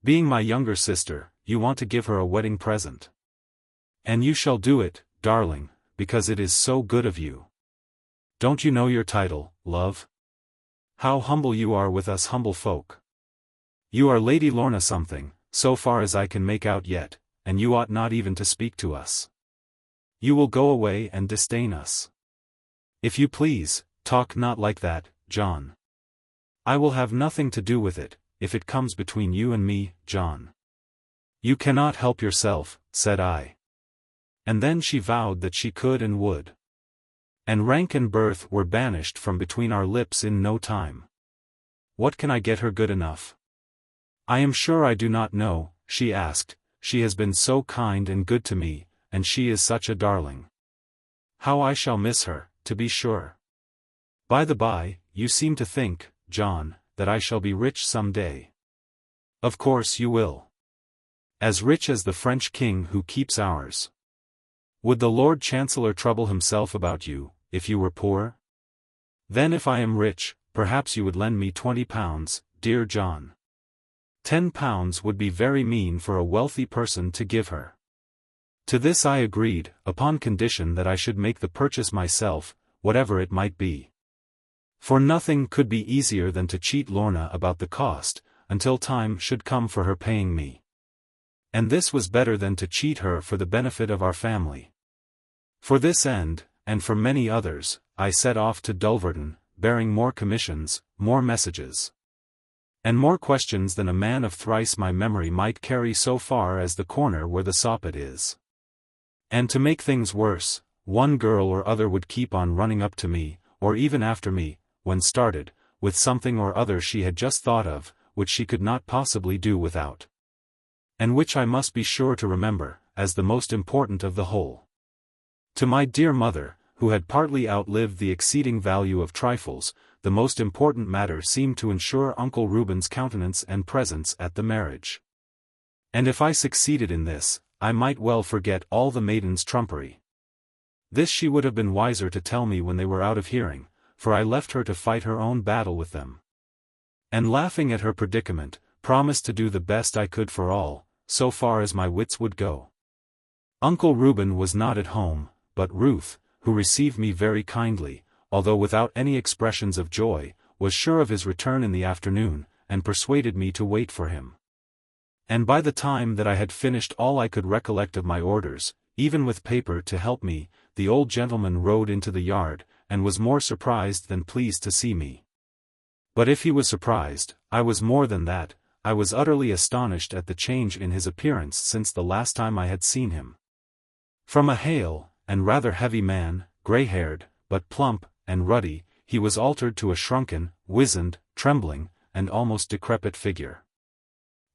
Being my younger sister, you want to give her a wedding present. And you shall do it, darling, because it is so good of you. Don't you know your title, love? How humble you are with us humble folk. You are Lady Lorna something, so far as I can make out yet, and you ought not even to speak to us. You will go away and disdain us. If you please, talk not like that, John. I will have nothing to do with it, if it comes between you and me, John." "You cannot help yourself," said I. And then she vowed that she could and would. And rank and birth were banished from between our lips in no time. "What can I get her good enough?" "I am sure I do not know," she asked. "She has been so kind and good to me, and she is such a darling. How I shall miss her, to be sure. By the by, you seem to think, John, that I shall be rich some day." "Of course you will. As rich as the French king who keeps ours. Would the Lord Chancellor trouble himself about you, if you were poor? Then if I am rich, perhaps you would lend me £20, dear John." £10 would be very mean for a wealthy person to give her. To this I agreed, upon condition that I should make the purchase myself, whatever it might be. For nothing could be easier than to cheat Lorna about the cost, until time should come for her paying me. And this was better than to cheat her for the benefit of our family. For this end, and for many others, I set off to Dulverton, bearing more commissions, more messages, and more questions than a man of thrice my memory might carry so far as the corner where the soppet is. And to make things worse, one girl or other would keep on running up to me, or even after me, when started, with something or other she had just thought of, which she could not possibly do without. And which I must be sure to remember, as the most important of the whole. To my dear mother, who had partly outlived the exceeding value of trifles, the most important matter seemed to ensure Uncle Reuben's countenance and presence at the marriage. And if I succeeded in this, I might well forget all the Maiden's trumpery. This she would have been wiser to tell me when they were out of hearing, for I left her to fight her own battle with them. And laughing at her predicament, promised to do the best I could for all, so far as my wits would go. Uncle Reuben was not at home, but Ruth, who received me very kindly, although without any expressions of joy, was sure of his return in the afternoon, and persuaded me to wait for him. And by the time that I had finished all I could recollect of my orders, even with paper to help me, the old gentleman rode into the yard, and was more surprised than pleased to see me. But if he was surprised, I was more than that. I was utterly astonished at the change in his appearance since the last time I had seen him. From a hale, and rather heavy man, grey-haired, but plump, and ruddy, he was altered to a shrunken, wizened, trembling, and almost decrepit figure.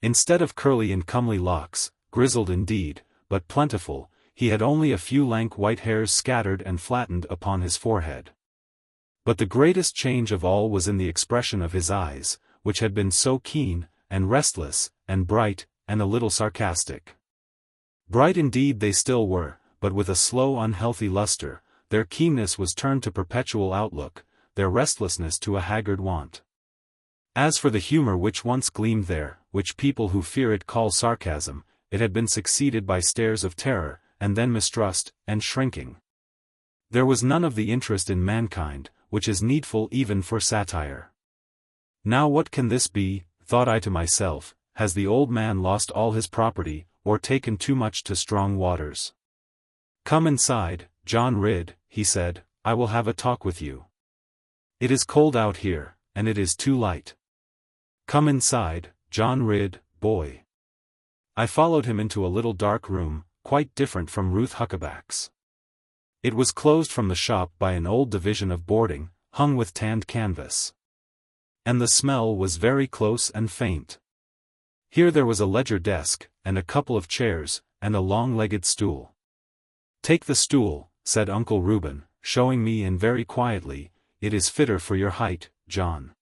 Instead of curly and comely locks, grizzled indeed, but plentiful, he had only a few lank white hairs scattered and flattened upon his forehead. But the greatest change of all was in the expression of his eyes, which had been so keen, and restless, and bright, and a little sarcastic. Bright indeed they still were, but with a slow unhealthy luster. Their keenness was turned to perpetual outlook, their restlessness to a haggard want. As for the humor which once gleamed there, which people who fear it call sarcasm, it had been succeeded by stares of terror, and then mistrust, and shrinking. There was none of the interest in mankind, which is needful even for satire. Now what can this be, thought I to myself, has the old man lost all his property, or taken too much to strong waters? Come inside, John Ridd, he said, I will have a talk with you. It is cold out here, and it is too light. Come inside, John Ridd, boy. I followed him into a little dark room, quite different from Ruth Huckaback's. It was closed from the shop by an old division of boarding, hung with tanned canvas. And the smell was very close and faint. Here there was a ledger desk, and a couple of chairs, and a long-legged stool. Take the stool, said Uncle Reuben, showing me in very quietly, it is fitter for your height, John.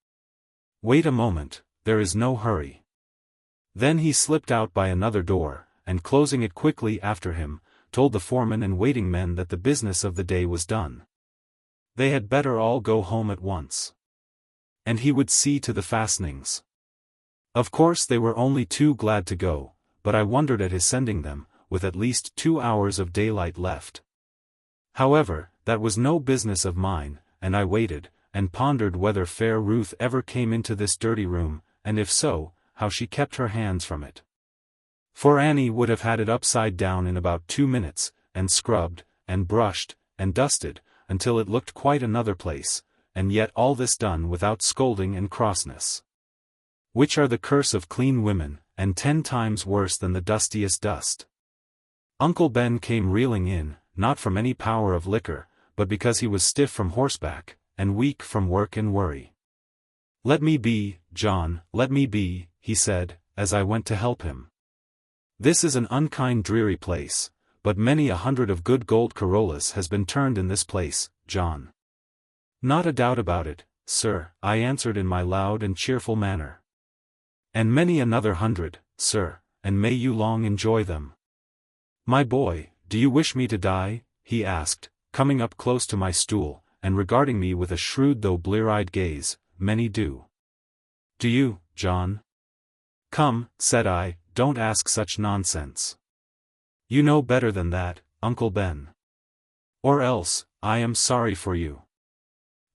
Wait a moment, there is no hurry. Then he slipped out by another door, and closing it quickly after him, told the foreman and waiting men that the business of the day was done. They had better all go home at once. And he would see to the fastenings. Of course they were only too glad to go, but I wondered at his sending them, with at least 2 hours of daylight left. However, that was no business of mine, and I waited, and pondered whether fair Ruth ever came into this dirty room, and if so, how she kept her hands from it. For Annie would have had it upside down in about 2 minutes, and scrubbed, and brushed, and dusted, until it looked quite another place, and yet all this done without scolding and crossness. Which are the curse of clean women, and 10 times worse than the dustiest dust. Uncle Ben came reeling in, not from any power of liquor, but because he was stiff from horseback, and weak from work and worry. Let me be, John, let me be, he said, as I went to help him. This is an unkind dreary place, but many a hundred of good gold Corollas has been turned in this place, John. Not a doubt about it, sir, I answered in my loud and cheerful manner. And many another hundred, sir, and may you long enjoy them. My boy, do you wish me to die? He asked, coming up close to my stool, and regarding me with a shrewd though blear-eyed gaze. Many do. Do you, John? Come, said I, don't ask such nonsense. You know better than that, Uncle Ben. Or else, I am sorry for you.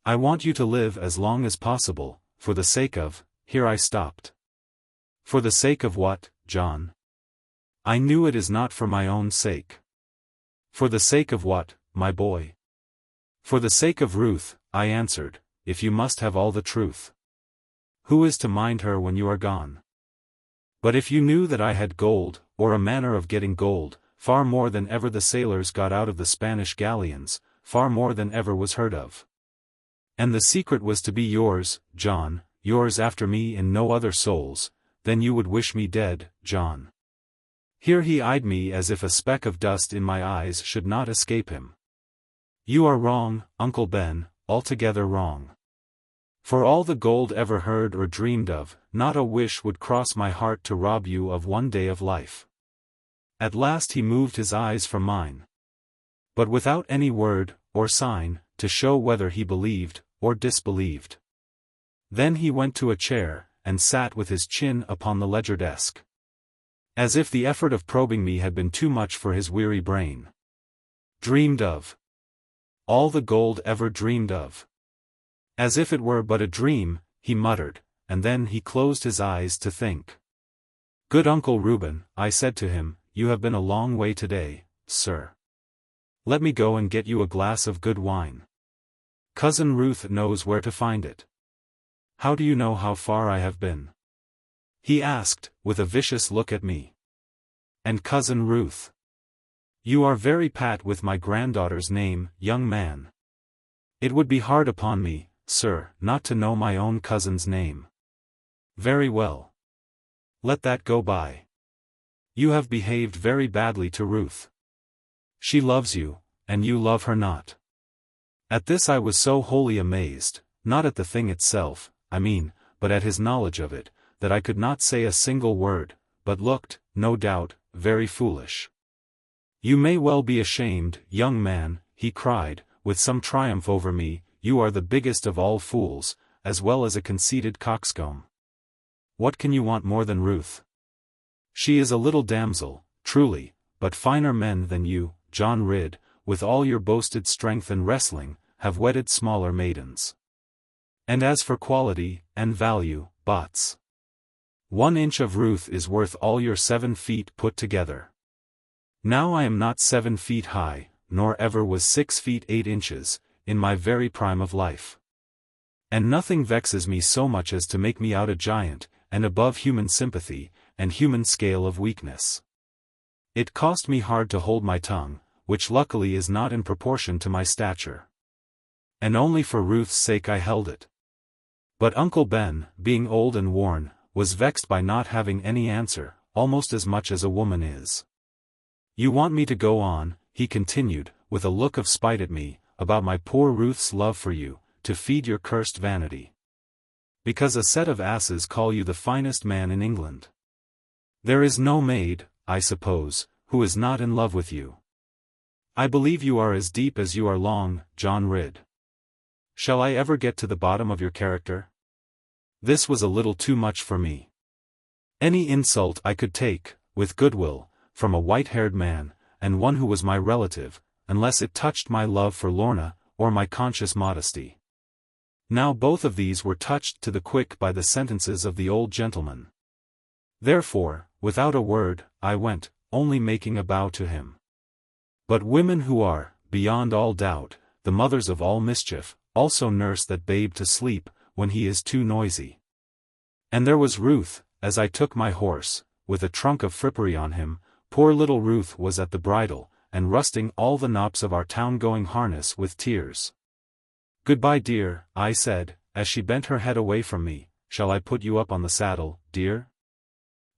I want you to live as long as possible, for the sake of, here I stopped. For the sake of what, John? I knew it is not for my own sake. For the sake of what, my boy? For the sake of Ruth, I answered, if you must have all the truth. Who is to mind her when you are gone? But if you knew that I had gold, or a manner of getting gold, far more than ever the sailors got out of the Spanish galleons, far more than ever was heard of. And the secret was to be yours, John, yours after me in no other souls, then you would wish me dead, John. Here he eyed me as if a speck of dust in my eyes should not escape him. You are wrong, Uncle Ben, altogether wrong. For all the gold ever heard or dreamed of, not a wish would cross my heart to rob you of one day of life. At last he moved his eyes from mine. But without any word, or sign, to show whether he believed, or disbelieved. Then he went to a chair, and sat with his chin upon the ledger desk. As if the effort of probing me had been too much for his weary brain. Dreamed of. All the gold ever dreamed of. As if it were but a dream, he muttered, and then he closed his eyes to think. Good Uncle Reuben, I said to him, you have been a long way today, sir. Let me go and get you a glass of good wine. Cousin Ruth knows where to find it. How do you know how far I have been? He asked, with a vicious look at me. And Cousin Ruth? You are very pat with my granddaughter's name, young man. It would be hard upon me, sir, not to know my own cousin's name. Very well. Let that go by. You have behaved very badly to Ruth. She loves you, and you love her not. At this I was so wholly amazed, not at the thing itself, I mean, but at his knowledge of it, that I could not say a single word, but looked, no doubt, very foolish. You may well be ashamed, young man, he cried, with some triumph over me, you are the biggest of all fools, as well as a conceited coxcomb. What can you want more than Ruth? She is a little damsel, truly, but finer men than you, John Ridd, with all your boasted strength and wrestling, have wedded smaller maidens. And as for quality, and value, bots. 1 inch of Ruth is worth all your 7 feet put together. Now I am not 7 feet high, nor ever was 6 feet 8 inches, in my very prime of life. And nothing vexes me so much as to make me out a giant, and above human sympathy, and human scale of weakness. It cost me hard to hold my tongue, which luckily is not in proportion to my stature. And only for Ruth's sake I held it. But Uncle Ben, being old and worn, was vexed by not having any answer, almost as much as a woman is. You want me to go on, he continued, with a look of spite at me, about my poor Ruth's love for you, to feed your cursed vanity. Because a set of asses call you the finest man in England. There is no maid, I suppose, who is not in love with you. I believe you are as deep as you are long, John Ridd. Shall I ever get to the bottom of your character? This was a little too much for me. Any insult I could take, with goodwill, from a white-haired man, and one who was my relative, unless it touched my love for Lorna, or my conscious modesty. Now both of these were touched to the quick by the sentences of the old gentleman. Therefore, without a word, I went, only making a bow to him. But women who are, beyond all doubt, the mothers of all mischief, also nurse that babe to sleep, when he is too noisy. And there was Ruth, as I took my horse, with a trunk of frippery on him, poor little Ruth was at the bridle, and rusting all the knops of our town-going harness with tears. Goodbye, dear, I said, as she bent her head away from me, shall I put you up on the saddle, dear?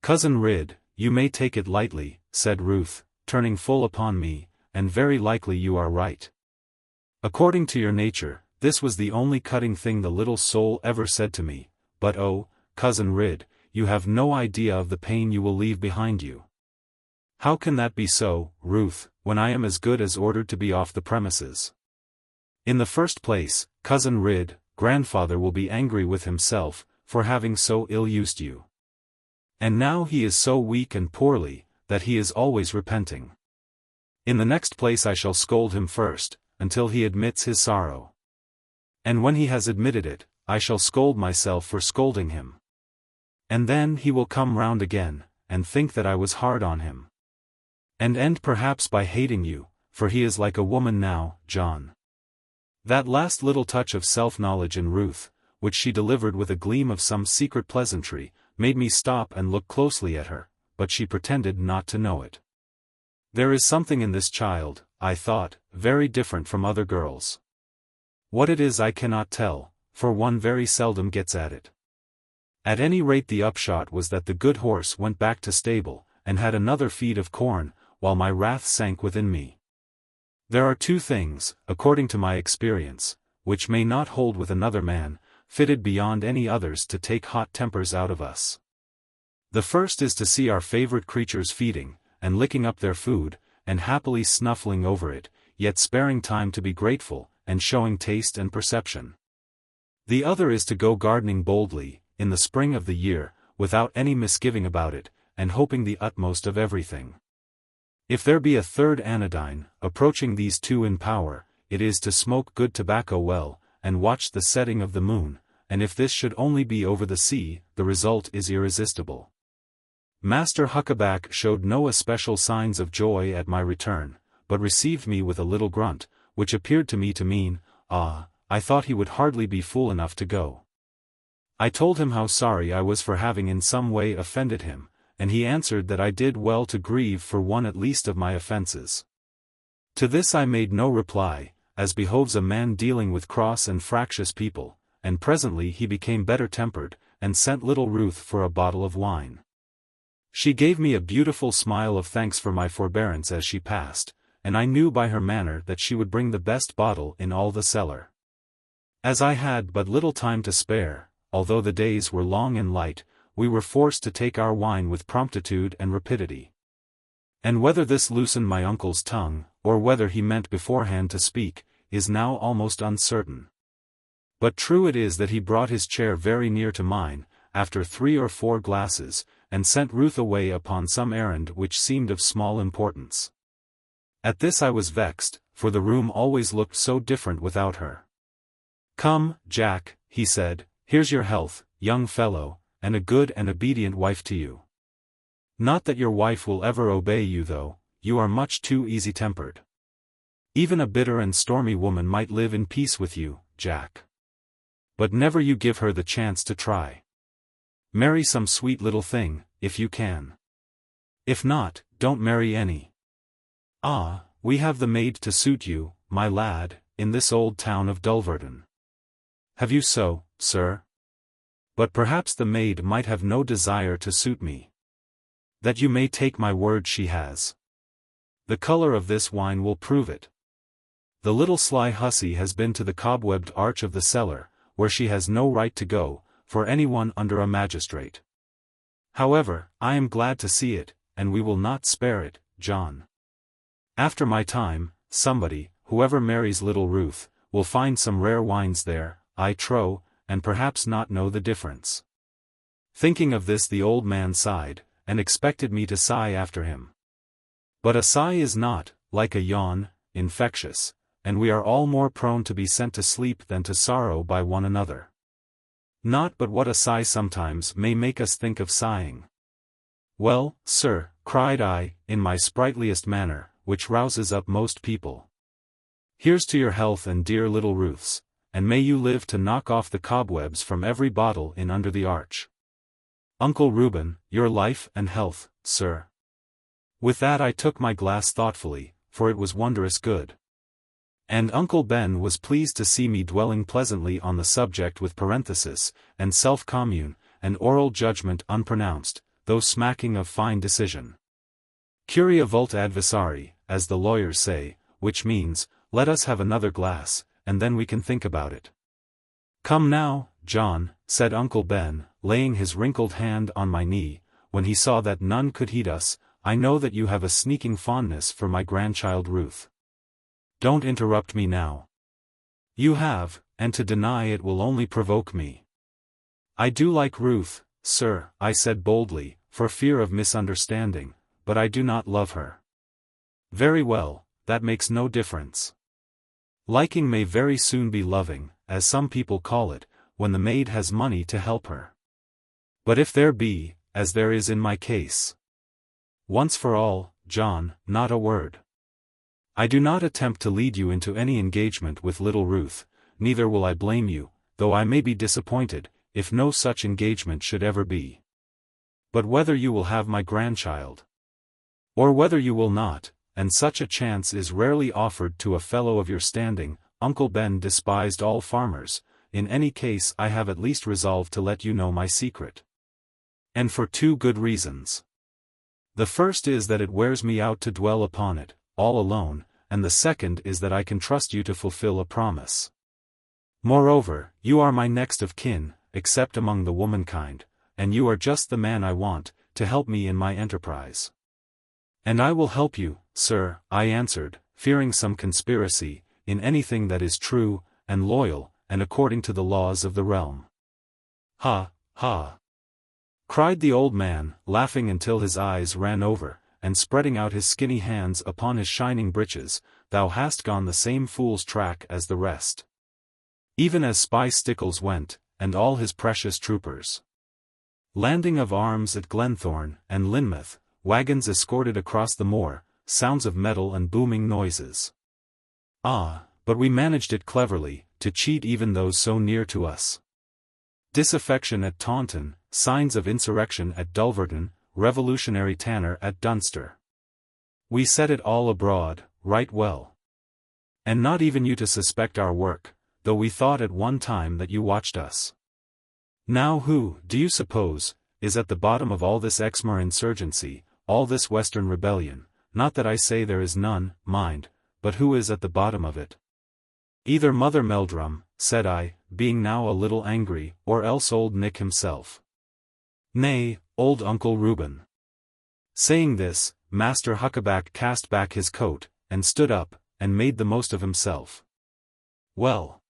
Cousin Ridd, you may take it lightly, said Ruth, turning full upon me, and very likely you are right. According to your nature, this was the only cutting thing the little soul ever said to me, but oh, Cousin Ridd, you have no idea of the pain you will leave behind you. How can that be so, Ruth, when I am as good as ordered to be off the premises? In the first place, Cousin Ridd, grandfather will be angry with himself, for having so ill-used you. And now he is so weak and poorly, that he is always repenting. In the next place I shall scold him first, until he admits his sorrow. And when he has admitted it, I shall scold myself for scolding him. And then he will come round again, and think that I was hard on him. And end perhaps by hating you, for he is like a woman now, John. That last little touch of self-knowledge in Ruth, which she delivered with a gleam of some secret pleasantry, made me stop and look closely at her, but she pretended not to know it. There is something in this child, I thought, very different from other girls. What it is I cannot tell, for one very seldom gets at it. At any rate the upshot was that the good horse went back to stable, and had another feed of corn, while my wrath sank within me. There are two things, according to my experience, which may not hold with another man, fitted beyond any others to take hot tempers out of us. The first is to see our favorite creatures feeding, and licking up their food, and happily snuffling over it, yet sparing time to be grateful, and showing taste and perception. The other is to go gardening boldly, in the spring of the year, without any misgiving about it, and hoping the utmost of everything. If there be a third anodyne, approaching these two in power, it is to smoke good tobacco well, and watch the setting of the moon, and if this should only be over the sea, the result is irresistible. Master Huckaback showed no especial signs of joy at my return, but received me with a little grunt, which appeared to me to mean, "Ah, I thought he would hardly be fool enough to go." I told him how sorry I was for having in some way offended him, and he answered that I did well to grieve for one at least of my offences. To this I made no reply, as behoves a man dealing with cross and fractious people, and presently he became better tempered, and sent little Ruth for a bottle of wine. She gave me a beautiful smile of thanks for my forbearance as she passed, and I knew by her manner that she would bring the best bottle in all the cellar. As I had but little time to spare, although the days were long and light, we were forced to take our wine with promptitude and rapidity. And whether this loosened my uncle's tongue, or whether he meant beforehand to speak, is now almost uncertain. But true it is that he brought his chair very near to mine, after 3 or 4 glasses, and sent Ruth away upon some errand which seemed of small importance. At this I was vexed, for the room always looked so different without her. "Come, Jack," he said, "here's your health, young fellow, and a good and obedient wife to you. Not that your wife will ever obey you though, you are much too easy-tempered. Even a bitter and stormy woman might live in peace with you, Jack. But never you give her the chance to try. Marry some sweet little thing, if you can. If not, don't marry any. Ah, we have the maid to suit you, my lad, in this old town of Dulverton." "Have you so, sir? But perhaps the maid might have no desire to suit me." "That you may take my word she has. The color of this wine will prove it. The little sly hussy has been to the cobwebbed arch of the cellar, where she has no right to go, for anyone under a magistrate. However, I am glad to see it, and we will not spare it, John. After my time, somebody, whoever marries little Ruth, will find some rare wines there, I trow, and perhaps not know the difference." Thinking of this the old man sighed, and expected me to sigh after him. But a sigh is not, like a yawn, infectious, and we are all more prone to be sent to sleep than to sorrow by one another. Not but what a sigh sometimes may make us think of sighing. "Well, sir," cried I, in my sprightliest manner, which rouses up most people. "Here's to your health and dear little Ruth's, and may you live to knock off the cobwebs from every bottle in under the arch. Uncle Reuben, your life and health, sir." With that I took my glass thoughtfully, for it was wondrous good. And Uncle Ben was pleased to see me dwelling pleasantly on the subject with parenthesis, and self-commune, and oral judgment unpronounced, though smacking of fine decision. Curia vult adversari, as the lawyers say, which means, let us have another glass, and then we can think about it. "Come now, John," said Uncle Ben, laying his wrinkled hand on my knee, when he saw that none could heed us, "I know that you have a sneaking fondness for my grandchild Ruth. Don't interrupt me now. You have, and to deny it will only provoke me." "I do like Ruth, sir," I said boldly, for fear of misunderstanding, "but I do not love her." "Very well, that makes no difference. Liking may very soon be loving, as some people call it, when the maid has money to help her. But if there be, as there is in my case, once for all, John, not a word. I do not attempt to lead you into any engagement with little Ruth, neither will I blame you, though I may be disappointed, if no such engagement should ever be. But whether you will have my grandchild, or whether you will not, and such a chance is rarely offered to a fellow of your standing, Uncle Ben despised all farmers, in any case I have at least resolved to let you know my secret. And for 2 good reasons. The first is that it wears me out to dwell upon it, all alone, and the second is that I can trust you to fulfill a promise. Moreover, you are my next of kin, except among the womankind, and you are just the man I want, to help me in my enterprise. And I will help you, sir, I answered, fearing some conspiracy, in anything that is true, and loyal, and according to the laws of the realm. Ha, ha! Cried the old man, laughing until his eyes ran over, and spreading out his skinny hands upon his shining breeches, thou hast gone the same fool's track as the rest. Even as Spy Stickles went, and all his precious troopers. Landing of arms at Glenthorne and Lynmouth, wagons escorted across the moor, sounds of metal and booming noises. Ah, but we managed it cleverly, to cheat even those so near to us. Disaffection at Taunton, signs of insurrection at Dulverton, revolutionary tanner at Dunster. We set it all abroad, right well. And not even you to suspect our work, though we thought at one time that you watched us. Now who, do you suppose, is at the bottom of all this Exmoor insurgency, all this western rebellion? Not that I say there is none, mind, but who is at the bottom of it? Either Mother Meldrum, said I, being now a little angry, or else old Nick himself. Nay, old Uncle Reuben. Saying this, Master Huckaback cast back his coat, and stood up, and made the most of himself. Well,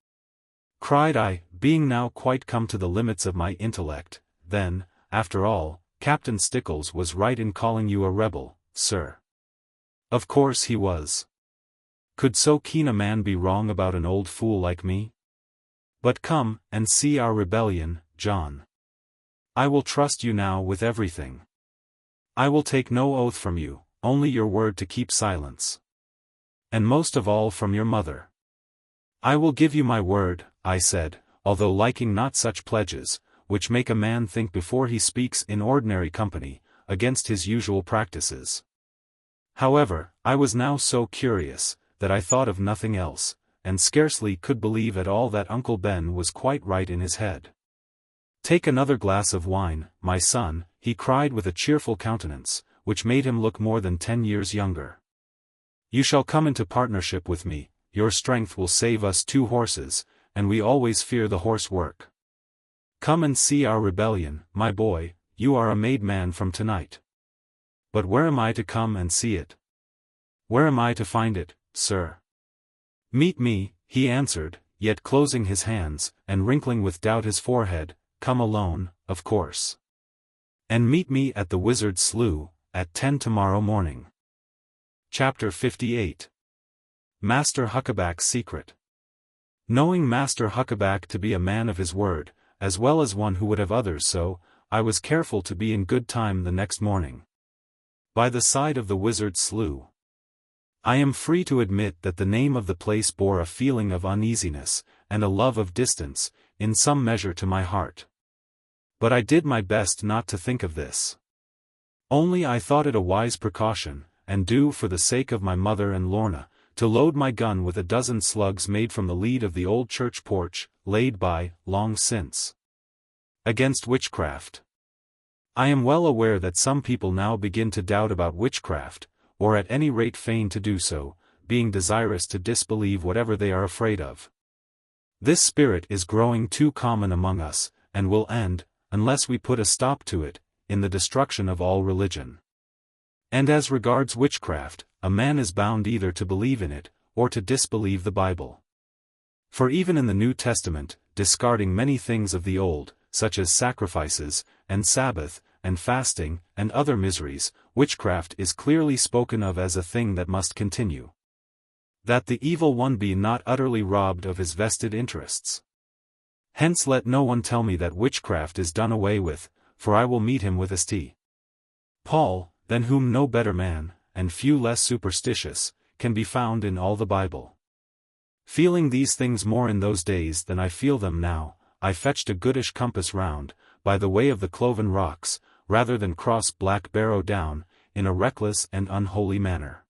cried I, being now quite come to the limits of my intellect, then, after all, Captain Stickles was right in calling you a rebel, sir. Of course he was. Could so keen a man be wrong about an old fool like me? But come, and see our rebellion, John. I will trust you now with everything. I will take no oath from you, only your word to keep silence. And most of all from your mother. I will give you my word, I said, although liking not such pledges, which make a man think before he speaks in ordinary company, against his usual practices. However, I was now so curious, that I thought of nothing else, and scarcely could believe at all that Uncle Ben was quite right in his head. Take another glass of wine, my son, he cried with a cheerful countenance, which made him look more than 10 years younger. You shall come into partnership with me, your strength will save us 2 horses, and we always fear the horse work. Come and see our rebellion, my boy, you are a made man from tonight. But where am I to come and see it? Where am I to find it, sir? Meet me, he answered, yet closing his hands, and wrinkling with doubt his forehead, come alone, of course. And meet me at the Wizard's Slough, at 10 tomorrow morning. Chapter 58. Master Huckaback's Secret. Knowing Master Huckaback to be a man of his word, as well as one who would have others so, I was careful to be in good time the next morning. By the side of the Wizard's Slough. I am free to admit that the name of the place bore a feeling of uneasiness, and a love of distance, in some measure to my heart. But I did my best not to think of this. Only I thought it a wise precaution, and due for the sake of my mother and Lorna, to load my gun with a dozen slugs made from the lead of the old church porch, laid by, long since, against witchcraft. I am well aware that some people now begin to doubt about witchcraft, or at any rate feign to do so, being desirous to disbelieve whatever they are afraid of. This spirit is growing too common among us, and will end, unless we put a stop to it, in the destruction of all religion. And as regards witchcraft, a man is bound either to believe in it, or to disbelieve the Bible. For even in the New Testament, discarding many things of the Old, such as sacrifices, and Sabbath, and fasting, and other miseries, witchcraft is clearly spoken of as a thing that must continue. That the evil one be not utterly robbed of his vested interests. Hence let no one tell me that witchcraft is done away with, for I will meet him with St. Paul, than whom no better man, and few less superstitious, can be found in all the Bible. Feeling these things more in those days than I feel them now, I fetched a goodish compass round, by the way of the cloven rocks, rather than cross Black Barrow down, in a reckless and unholy manner.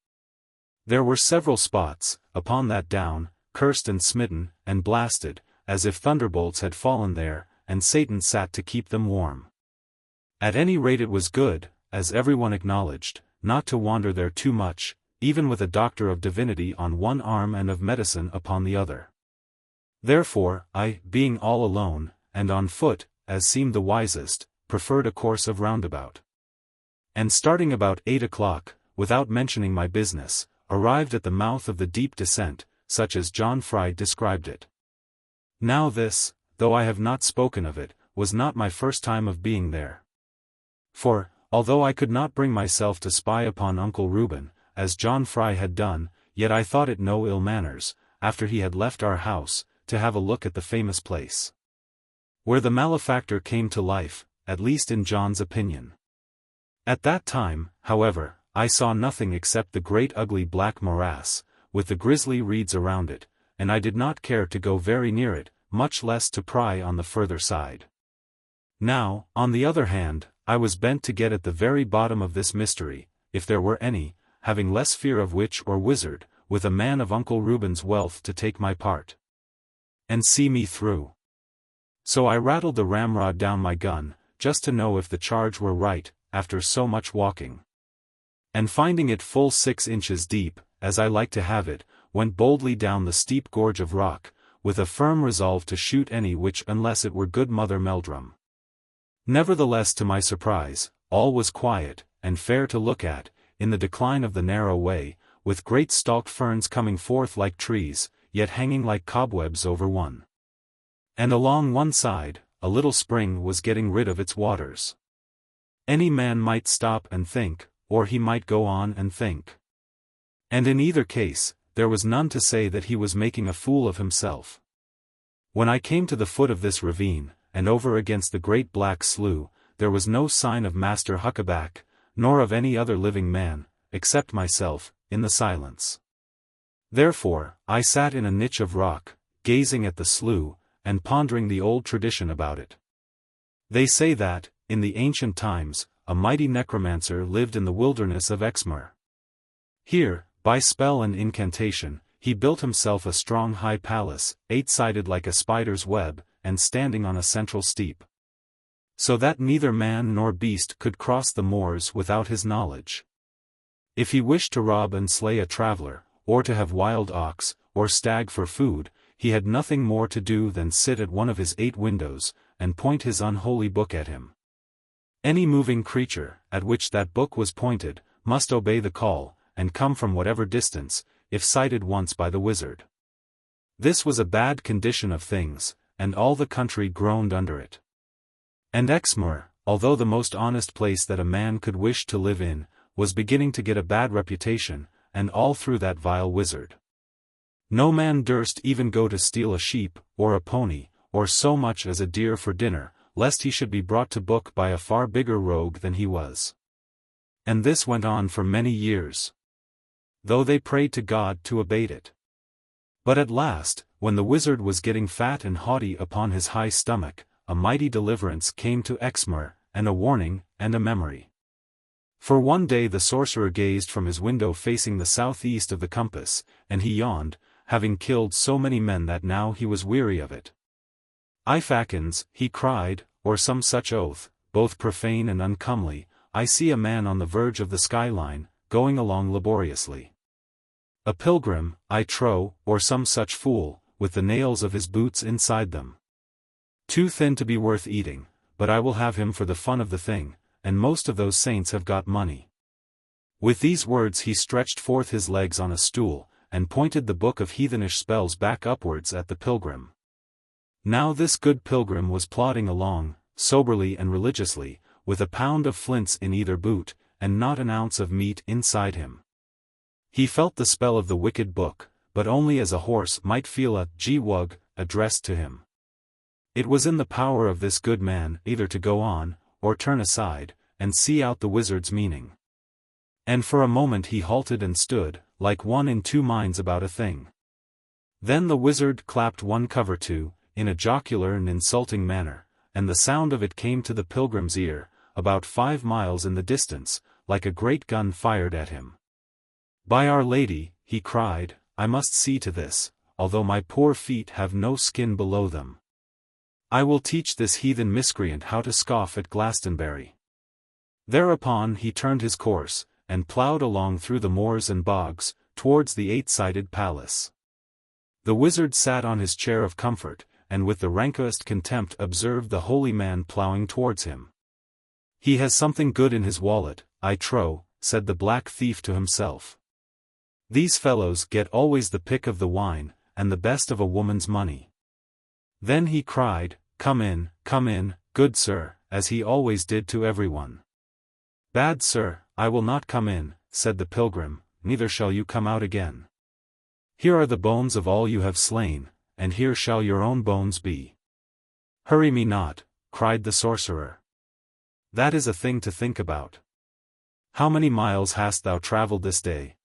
There were several spots, upon that down, cursed and smitten, and blasted, as if thunderbolts had fallen there, and Satan sat to keep them warm. At any rate it was good, as everyone acknowledged, not to wander there too much, even with a doctor of divinity on one arm and of medicine upon the other. Therefore, I, being all alone, and on foot, as seemed the wisest, preferred a course of roundabout. And starting about 8 o'clock, without mentioning my business, arrived at the mouth of the deep descent, such as John Fry described it. Now this, though I have not spoken of it, was not my first time of being there. For, although I could not bring myself to spy upon Uncle Reuben, as John Fry had done, yet I thought it no ill manners, after he had left our house, to have a look at the famous place where the malefactor came to life, at least in John's opinion. At that time, however, I saw nothing except the great ugly black morass, with the grisly reeds around it, and I did not care to go very near it, much less to pry on the further side. Now, on the other hand, I was bent to get at the very bottom of this mystery, if there were any, having less fear of witch or wizard, with a man of Uncle Reuben's wealth to take my part and see me through. So I rattled the ramrod down my gun, just to know if the charge were right, after so much walking. And finding it full 6 inches deep, as I like to have it, went boldly down the steep gorge of rock, with a firm resolve to shoot any witch unless it were good Mother Meldrum. Nevertheless, to my surprise, all was quiet, and fair to look at, in the decline of the narrow way, with great stalked ferns coming forth like trees, yet hanging like cobwebs over one. And along one side, a little spring was getting rid of its waters. Any man might stop and think, or he might go on and think. And in either case, there was none to say that he was making a fool of himself. When I came to the foot of this ravine, and over against the great black slough, there was no sign of Master Huckaback, nor of any other living man, except myself, in the silence. Therefore, I sat in a niche of rock, gazing at the slough, and pondering the old tradition about it. They say that, in the ancient times, a mighty necromancer lived in the wilderness of Exmoor. Here, by spell and incantation, he built himself a strong high palace, 8-sided like a spider's web, and standing on a central steep, so that neither man nor beast could cross the moors without his knowledge. If he wished to rob and slay a traveller, or to have wild ox, or stag for food, he had nothing more to do than sit at one of his 8 windows, and point his unholy book at him. Any moving creature, at which that book was pointed, must obey the call, and come from whatever distance, if sighted once by the wizard. This was a bad condition of things, and all the country groaned under it. And Exmoor, although the most honest place that a man could wish to live in, was beginning to get a bad reputation, and all through that vile wizard. No man durst even go to steal a sheep, or a pony, or so much as a deer for dinner, lest he should be brought to book by a far bigger rogue than he was. And this went on for many years, though they prayed to God to abate it. But at last, when the wizard was getting fat and haughty upon his high stomach, a mighty deliverance came to Exmoor, and a warning, and a memory. For one day the sorcerer gazed from his window facing the southeast of the compass, and he yawned, having killed so many men that now he was weary of it. "I Fackins," he cried, or some such oath, both profane and uncomely, "I see a man on the verge of the skyline, going along laboriously. A pilgrim, I trow, or some such fool, with the nails of his boots inside them. Too thin to be worth eating, but I will have him for the fun of the thing, and most of those saints have got money." With these words he stretched forth his legs on a stool, and pointed the book of heathenish spells back upwards at the pilgrim. Now this good pilgrim was plodding along, soberly and religiously, with a pound of flints in either boot, and not an ounce of meat inside him. He felt the spell of the wicked book, but only as a horse might feel a "gee-wug" addressed to him. It was in the power of this good man either to go on, or turn aside, and see out the wizard's meaning. And for a moment he halted and stood, like one in 2 minds about a thing. Then the wizard clapped one cover to, in a jocular and insulting manner, and the sound of it came to the pilgrim's ear, about 5 miles in the distance, like a great gun fired at him. "By Our Lady," he cried, "I must see to this, although my poor feet have no skin below them. I will teach this heathen miscreant how to scoff at Glastonbury." Thereupon he turned his course, and ploughed along through the moors and bogs, towards the 8-sided palace. The wizard sat on his chair of comfort, and with the rancorest contempt observed the holy man ploughing towards him. "He has something good in his wallet, I trow," said the black thief to himself. "These fellows get always the pick of the wine, and the best of a woman's money." Then he cried, come in, good sir," as he always did to everyone. "Bad sir, I will not come in," said the pilgrim, "neither shall you come out again. Here are the bones of all you have slain, and here shall your own bones be." "Hurry me not," cried the sorcerer. "That is a thing to think about. How many miles hast thou travelled this day?"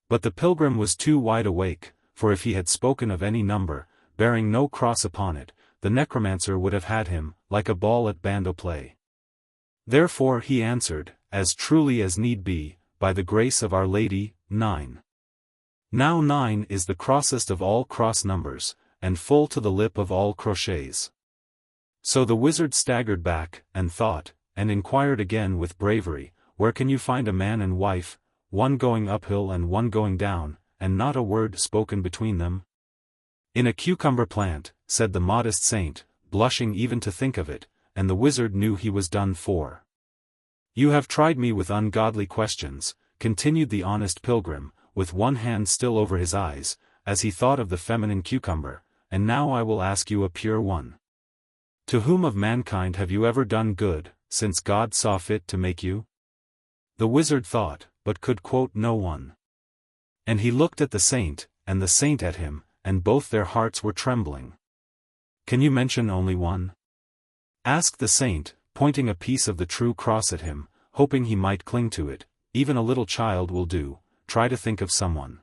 But the pilgrim was too wide awake, for if he had spoken of any number, bearing no cross upon it, the necromancer would have had him, like a ball at bando play. Therefore he answered, as truly as need be, by the grace of Our Lady, 9. Now 9 is the crossest of all cross numbers, and full to the lip of all crochets. So the wizard staggered back, and thought, and inquired again with bravery, "Where can you find a man and wife, one going uphill and one going down, and not a word spoken between them?" "In a cucumber plant," said the modest saint, blushing even to think of it, and the wizard knew he was done for. "You have tried me with ungodly questions," continued the honest pilgrim, with one hand still over his eyes, as he thought of the feminine cucumber, "and now I will ask you a pure one. To whom of mankind have you ever done good, since God saw fit to make you?" The wizard thought, but could quote no one. And he looked at the saint, and the saint at him, and both their hearts were trembling. "Can you mention only one?" asked the saint, pointing a piece of the true cross at him, hoping he might cling to it. "Even a little child will do, try to think of someone."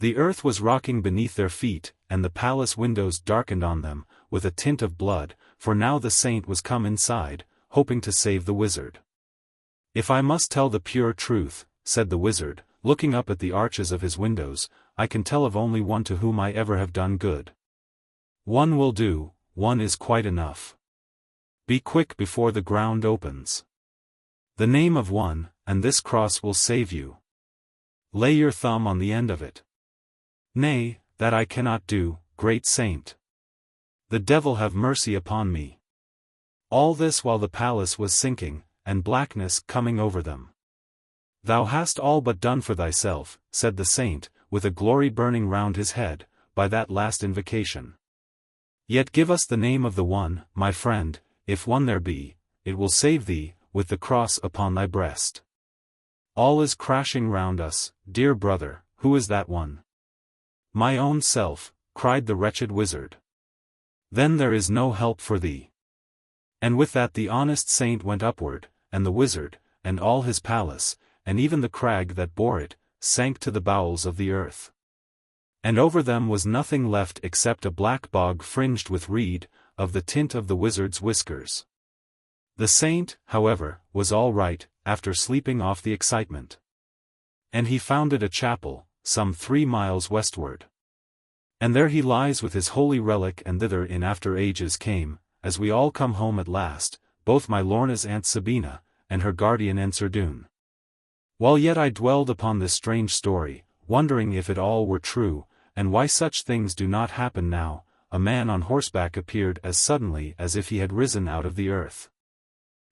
The earth was rocking beneath their feet, and the palace windows darkened on them, with a tint of blood, for now the saint was come inside, hoping to save the wizard. "If I must tell the pure truth," said the wizard, looking up at the arches of his windows, "I can tell of only one to whom I ever have done good. One will do, one is quite enough. Be quick before the ground opens. The name of one, and this cross will save you. Lay your thumb on the end of it." "Nay, that I cannot do, great saint. The devil have mercy upon me." All this while the palace was sinking, and blackness coming over them. "Thou hast all but done for thyself," said the saint, with a glory burning round his head, by that last invocation. "Yet give us the name of the one, my friend, if one there be, it will save thee, with the cross upon thy breast. All is crashing round us, dear brother, who is that one?" "My own self," cried the wretched wizard. "Then there is no help for thee." And with that the honest saint went upward, and the wizard, and all his palace, and even the crag that bore it, sank to the bowels of the earth. And over them was nothing left except a black bog fringed with reed, of the tint of the wizard's whiskers. The saint, however, was all right, after sleeping off the excitement. And he founded a chapel, some 3 miles westward. And there he lies with his holy relic, and thither in after ages came, as we all come home at last, both my Lorna's Aunt Sabina, and her guardian Ensor Doone. While yet I dwelled upon this strange story, wondering if it all were true, and why such things do not happen now, a man on horseback appeared as suddenly as if he had risen out of the earth.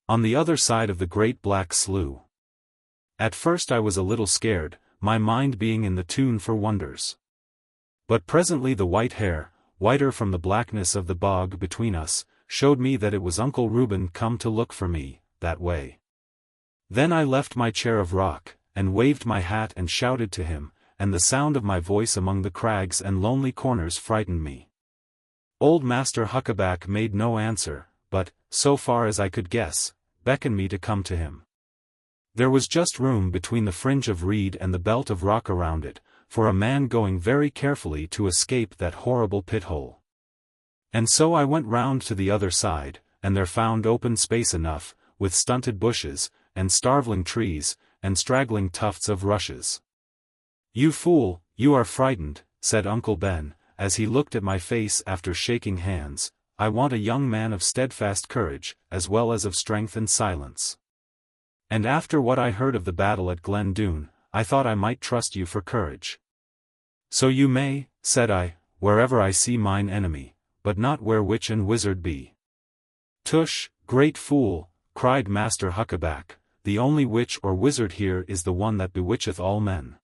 On the other side of the great black slough. At first I was a little scared, my mind being in the tune for wonders. But presently the white hair, whiter from the blackness of the bog between us, showed me that it was Uncle Reuben come to look for me, that way. Then I left my chair of rock, and waved my hat and shouted to him, and the sound of my voice among the crags and lonely corners frightened me. Old Master Huckaback made no answer, but, so far as I could guess, beckoned me to come to him. There was just room between the fringe of reed and the belt of rock around it, for a man going very carefully to escape that horrible pit-hole. And so I went round to the other side, and there found open space enough, with stunted bushes, and starveling trees, and straggling tufts of rushes. "You fool, you are frightened," said Uncle Ben, as he looked at my face after shaking hands. "I want a young man of steadfast courage, as well as of strength and silence. And after what I heard of the battle at Glen Doone, I thought I might trust you for courage." So you may, said I, wherever I see mine enemy, but not where witch and wizard be. Tush, great fool, cried Master Huckaback, the only witch or wizard here is the one that bewitcheth all men.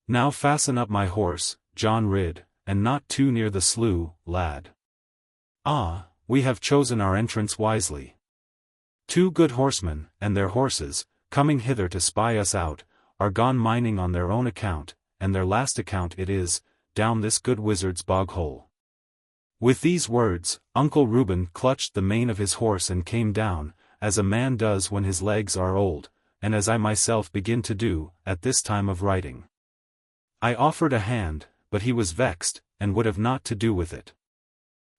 Now fasten up my horse, John Ridd, and not too near the slough, lad. Ah, we have chosen our entrance wisely. 2 good horsemen, and their horses, coming hither to spy us out, are gone mining on their own account, and their last account it is, down this good wizard's bog-hole. With these words, Uncle Reuben clutched the mane of his horse and came down, as a man does when his legs are old, and as I myself begin to do, at this time of writing. I offered a hand, but he was vexed, and would have naught to do with it.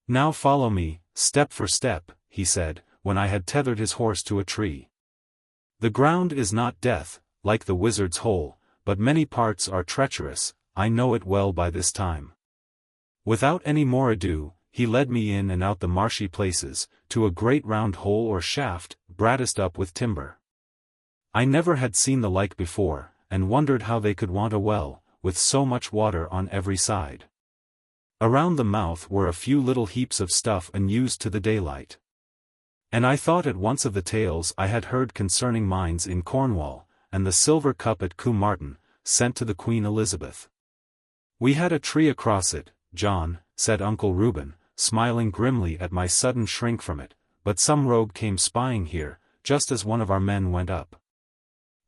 Now follow me, step for step, he said, when I had tethered his horse to a tree. The ground is not death, like the wizard's hole, but many parts are treacherous, I know it well by this time. Without any more ado, he led me in and out the marshy places, to a great round hole or shaft, bratticed up with timber. I never had seen the like before, and wondered how they could want a well, with so much water on every side. Around the mouth were a few little heaps of stuff unused to the daylight. And I thought at once of the tales I had heard concerning mines in Cornwall, and the silver cup at Coomartin, sent to the Queen Elizabeth. We had a tree across it, John, said Uncle Reuben, smiling grimly at my sudden shrink from it, but some rogue came spying here, just as one of our men went up.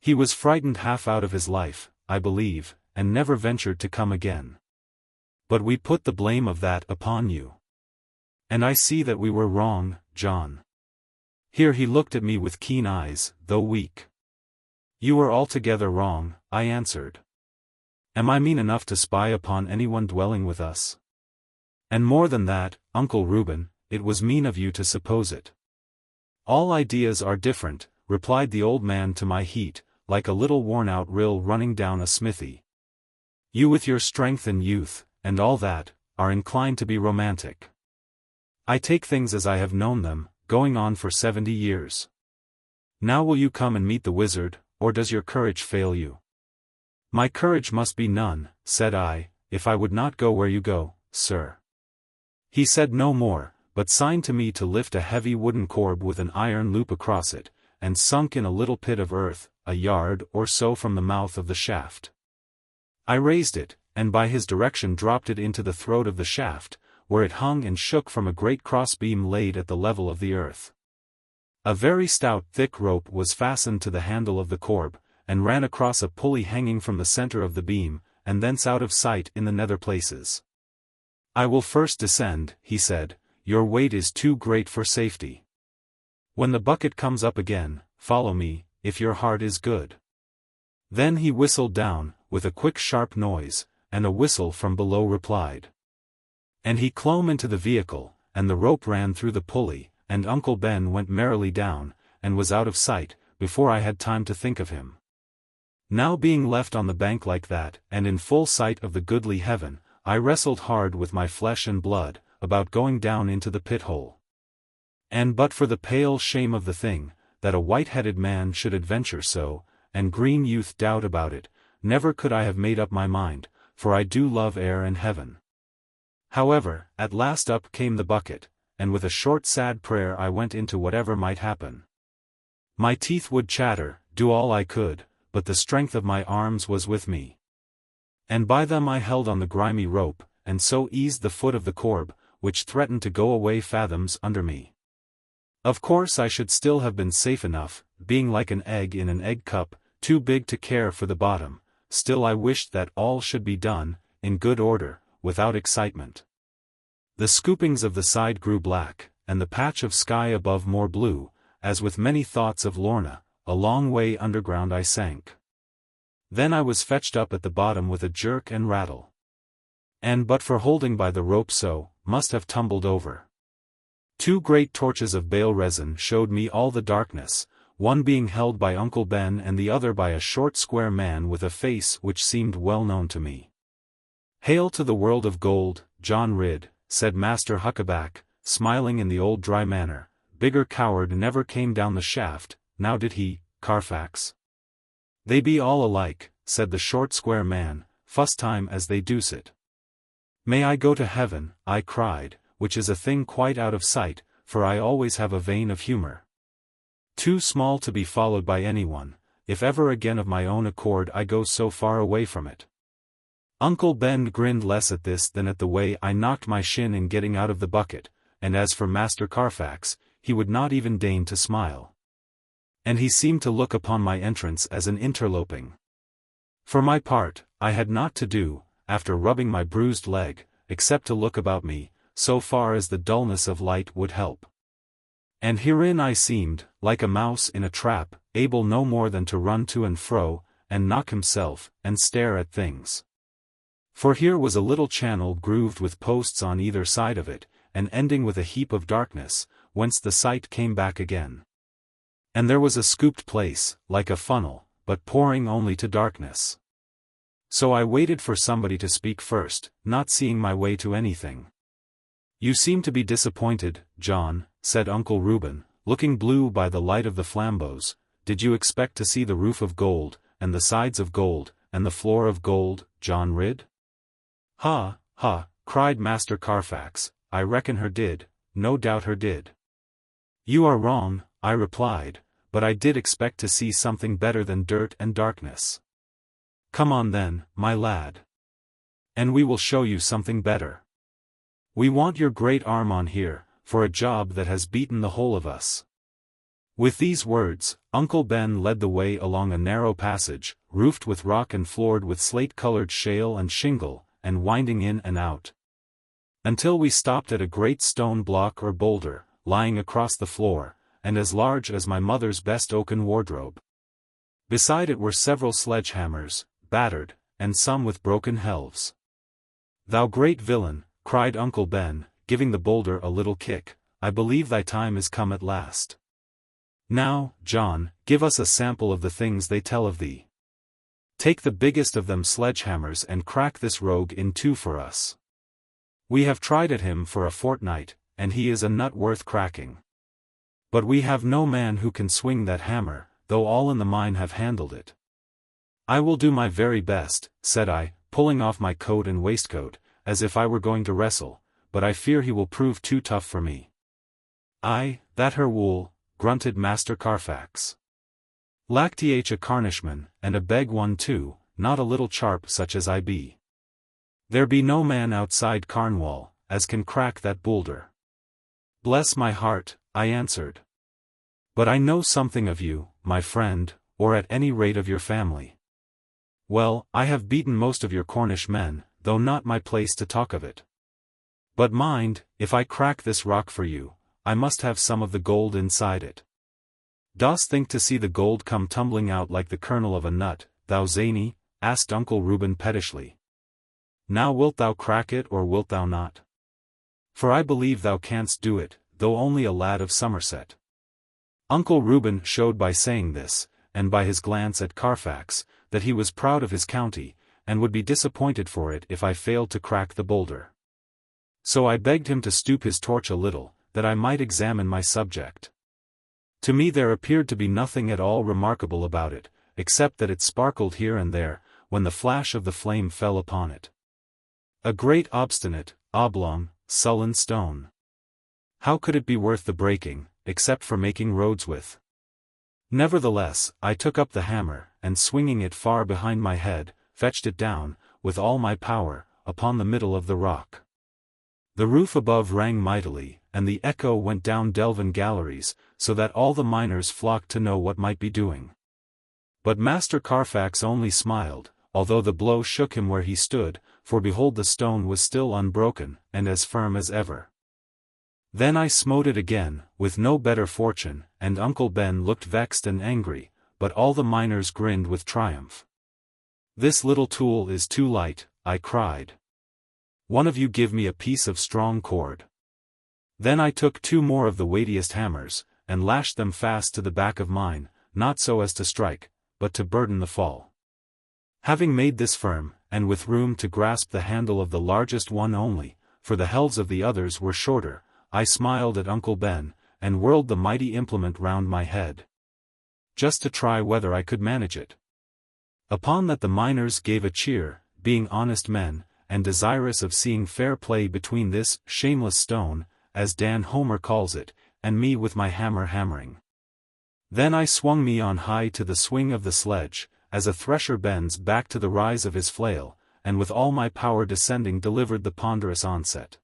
He was frightened half out of his life, I believe, and never ventured to come again. But we put the blame of that upon you. And I see that we were wrong, John. Here he looked at me with keen eyes, though weak. You were altogether wrong, I answered. Am I mean enough to spy upon anyone dwelling with us? And more than that, Uncle Reuben, it was mean of you to suppose it. All ideas are different, replied the old man to my heat, like a little worn-out rill running down a smithy. You with your strength and youth, and all that, are inclined to be romantic. I take things as I have known them, going on for 70 years. Now will you come and meet the wizard, or does your courage fail you? My courage must be none, said I, if I would not go where you go, sir. He said no more, but signed to me to lift a heavy wooden corb with an iron loop across it, and sunk in a little pit of earth, a yard or so from the mouth of the shaft. I raised it, and by his direction dropped it into the throat of the shaft, where it hung and shook from a great crossbeam laid at the level of the earth. A very stout thick rope was fastened to the handle of the corb, and ran across a pulley hanging from the center of the beam, and thence out of sight in the nether places. I will first descend, he said, your weight is too great for safety. When the bucket comes up again, follow me, if your heart is good. Then he whistled down, with a quick sharp noise, and a whistle from below replied. And he clomb into the vehicle, and the rope ran through the pulley, and Uncle Ben went merrily down, and was out of sight, before I had time to think of him. Now being left on the bank like that, and in full sight of the goodly heaven, I wrestled hard with my flesh and blood, about going down into the pit-hole. And but for the pale shame of the thing, that a white-headed man should adventure so, and green youth doubt about it, never could I have made up my mind, for I do love air and heaven. However, at last up came the bucket, and with a short sad prayer I went into whatever might happen. My teeth would chatter, do all I could, but the strength of my arms was with me. And by them I held on the grimy rope, and so eased the foot of the corb, which threatened to go away fathoms under me. Of course I should still have been safe enough, being like an egg in an egg cup, too big to care for the bottom, still I wished that all should be done, in good order, without excitement. The scoopings of the side grew black, and the patch of sky above more blue, as with many thoughts of Lorna, a long way underground I sank. Then I was fetched up at the bottom with a jerk and rattle. And but for holding by the rope so, must have tumbled over. 2 great torches of bale resin showed me all the darkness, one being held by Uncle Ben and the other by a short square man with a face which seemed well known to me. Hail to the world of gold, John Ridd, said Master Huckaback, smiling in the old dry manner, bigger coward never came down the shaft, now did he, Carfax? They be all alike, said the short square man, fuss time as they deuce it. May I go to heaven, I cried, which is a thing quite out of sight, for I always have a vein of humour. Too small to be followed by anyone, if ever again of my own accord I go so far away from it. Uncle Ben grinned less at this than at the way I knocked my shin in getting out of the bucket, and as for Master Carfax, he would not even deign to smile. And he seemed to look upon my entrance as an interloping. For my part, I had naught to do, after rubbing my bruised leg, except to look about me, so far as the dullness of light would help. And herein I seemed, like a mouse in a trap, able no more than to run to and fro, and knock himself, and stare at things. For here was a little channel grooved with posts on either side of it, and ending with a heap of darkness, whence the sight came back again. And there was a scooped place, like a funnel, but pouring only to darkness. So I waited for somebody to speak first, not seeing my way to anything. "You seem to be disappointed, John," said Uncle Reuben, looking blue by the light of the flambeaux. "Did you expect to see the roof of gold, and the sides of gold, and the floor of gold, John Ridd?" "Ha, ha," cried Master Carfax, "I reckon her did, no doubt her did." "You are wrong," I replied, "but I did expect to see something better than dirt and darkness." "Come on then, my lad. And we will show you something better. We want your great arm on here, for a job that has beaten the whole of us." With these words, Uncle Ben led the way along a narrow passage, roofed with rock and floored with slate-colored shale and shingle, and winding in and out, until we stopped at a great stone block or boulder, lying across the floor, and as large as my mother's best oaken wardrobe. Beside it were several sledgehammers, battered, and some with broken helves. "Thou great villain," cried Uncle Ben, giving the boulder a little kick, "I believe thy time is come at last. Now, John, give us a sample of the things they tell of thee. Take the biggest of them sledgehammers and crack this rogue in two for us. We have tried at him for a fortnight, and he is a nut worth cracking. But we have no man who can swing that hammer, though all in the mine have handled it." "I will do my very best," said I, pulling off my coat and waistcoat, as if I were going to wrestle, "but I fear he will prove too tough for me." "Aye, that her wool," grunted Master Carfax. "Lacktiech a Carnishman, and a beg one too, not a little charp such as I be. There be no man outside Carnwall, as can crack that boulder." "Bless my heart," I answered. "But I know something of you, my friend, or at any rate of your family. Well, I have beaten most of your Cornish men, though not my place to talk of it. But mind, if I crack this rock for you, I must have some of the gold inside it. Dost think to see the gold come tumbling out like the kernel of a nut, thou zany?" asked Uncle Reuben pettishly. "Now wilt thou crack it or wilt thou not? For I believe thou canst do it, though only a lad of Somerset." Uncle Reuben showed by saying this, and by his glance at Carfax, that he was proud of his county, and would be disappointed for it if I failed to crack the boulder. So I begged him to stoop his torch a little, that I might examine my subject. To me there appeared to be nothing at all remarkable about it, except that it sparkled here and there, when the flash of the flame fell upon it. A great obstinate, oblong, sullen stone. How could it be worth the breaking, except for making roads with? Nevertheless, I took up the hammer, and swinging it far behind my head, fetched it down, with all my power, upon the middle of the rock. The roof above rang mightily, and the echo went down delven galleries, so that all the miners flocked to know what might be doing. But Master Carfax only smiled, although the blow shook him where he stood, for behold the stone was still unbroken, and as firm as ever. Then I smote it again, with no better fortune, and Uncle Ben looked vexed and angry, but all the miners grinned with triumph. "This little tool is too light," I cried. "One of you give me a piece of strong cord." Then I took two more of the weightiest hammers, and lashed them fast to the back of mine, not so as to strike, but to burden the fall. Having made this firm, and with room to grasp the handle of the largest one only, for the helves of the others were shorter, I smiled at Uncle Ben, and whirled the mighty implement round my head, just to try whether I could manage it. Upon that the miners gave a cheer, being honest men, and desirous of seeing fair play between this shameless stone, as Dan Homer calls it, and me with my hammer hammering. Then I swung me on high to the swing of the sledge, as a thresher bends back to the rise of his flail, and with all my power descending delivered the ponderous onset.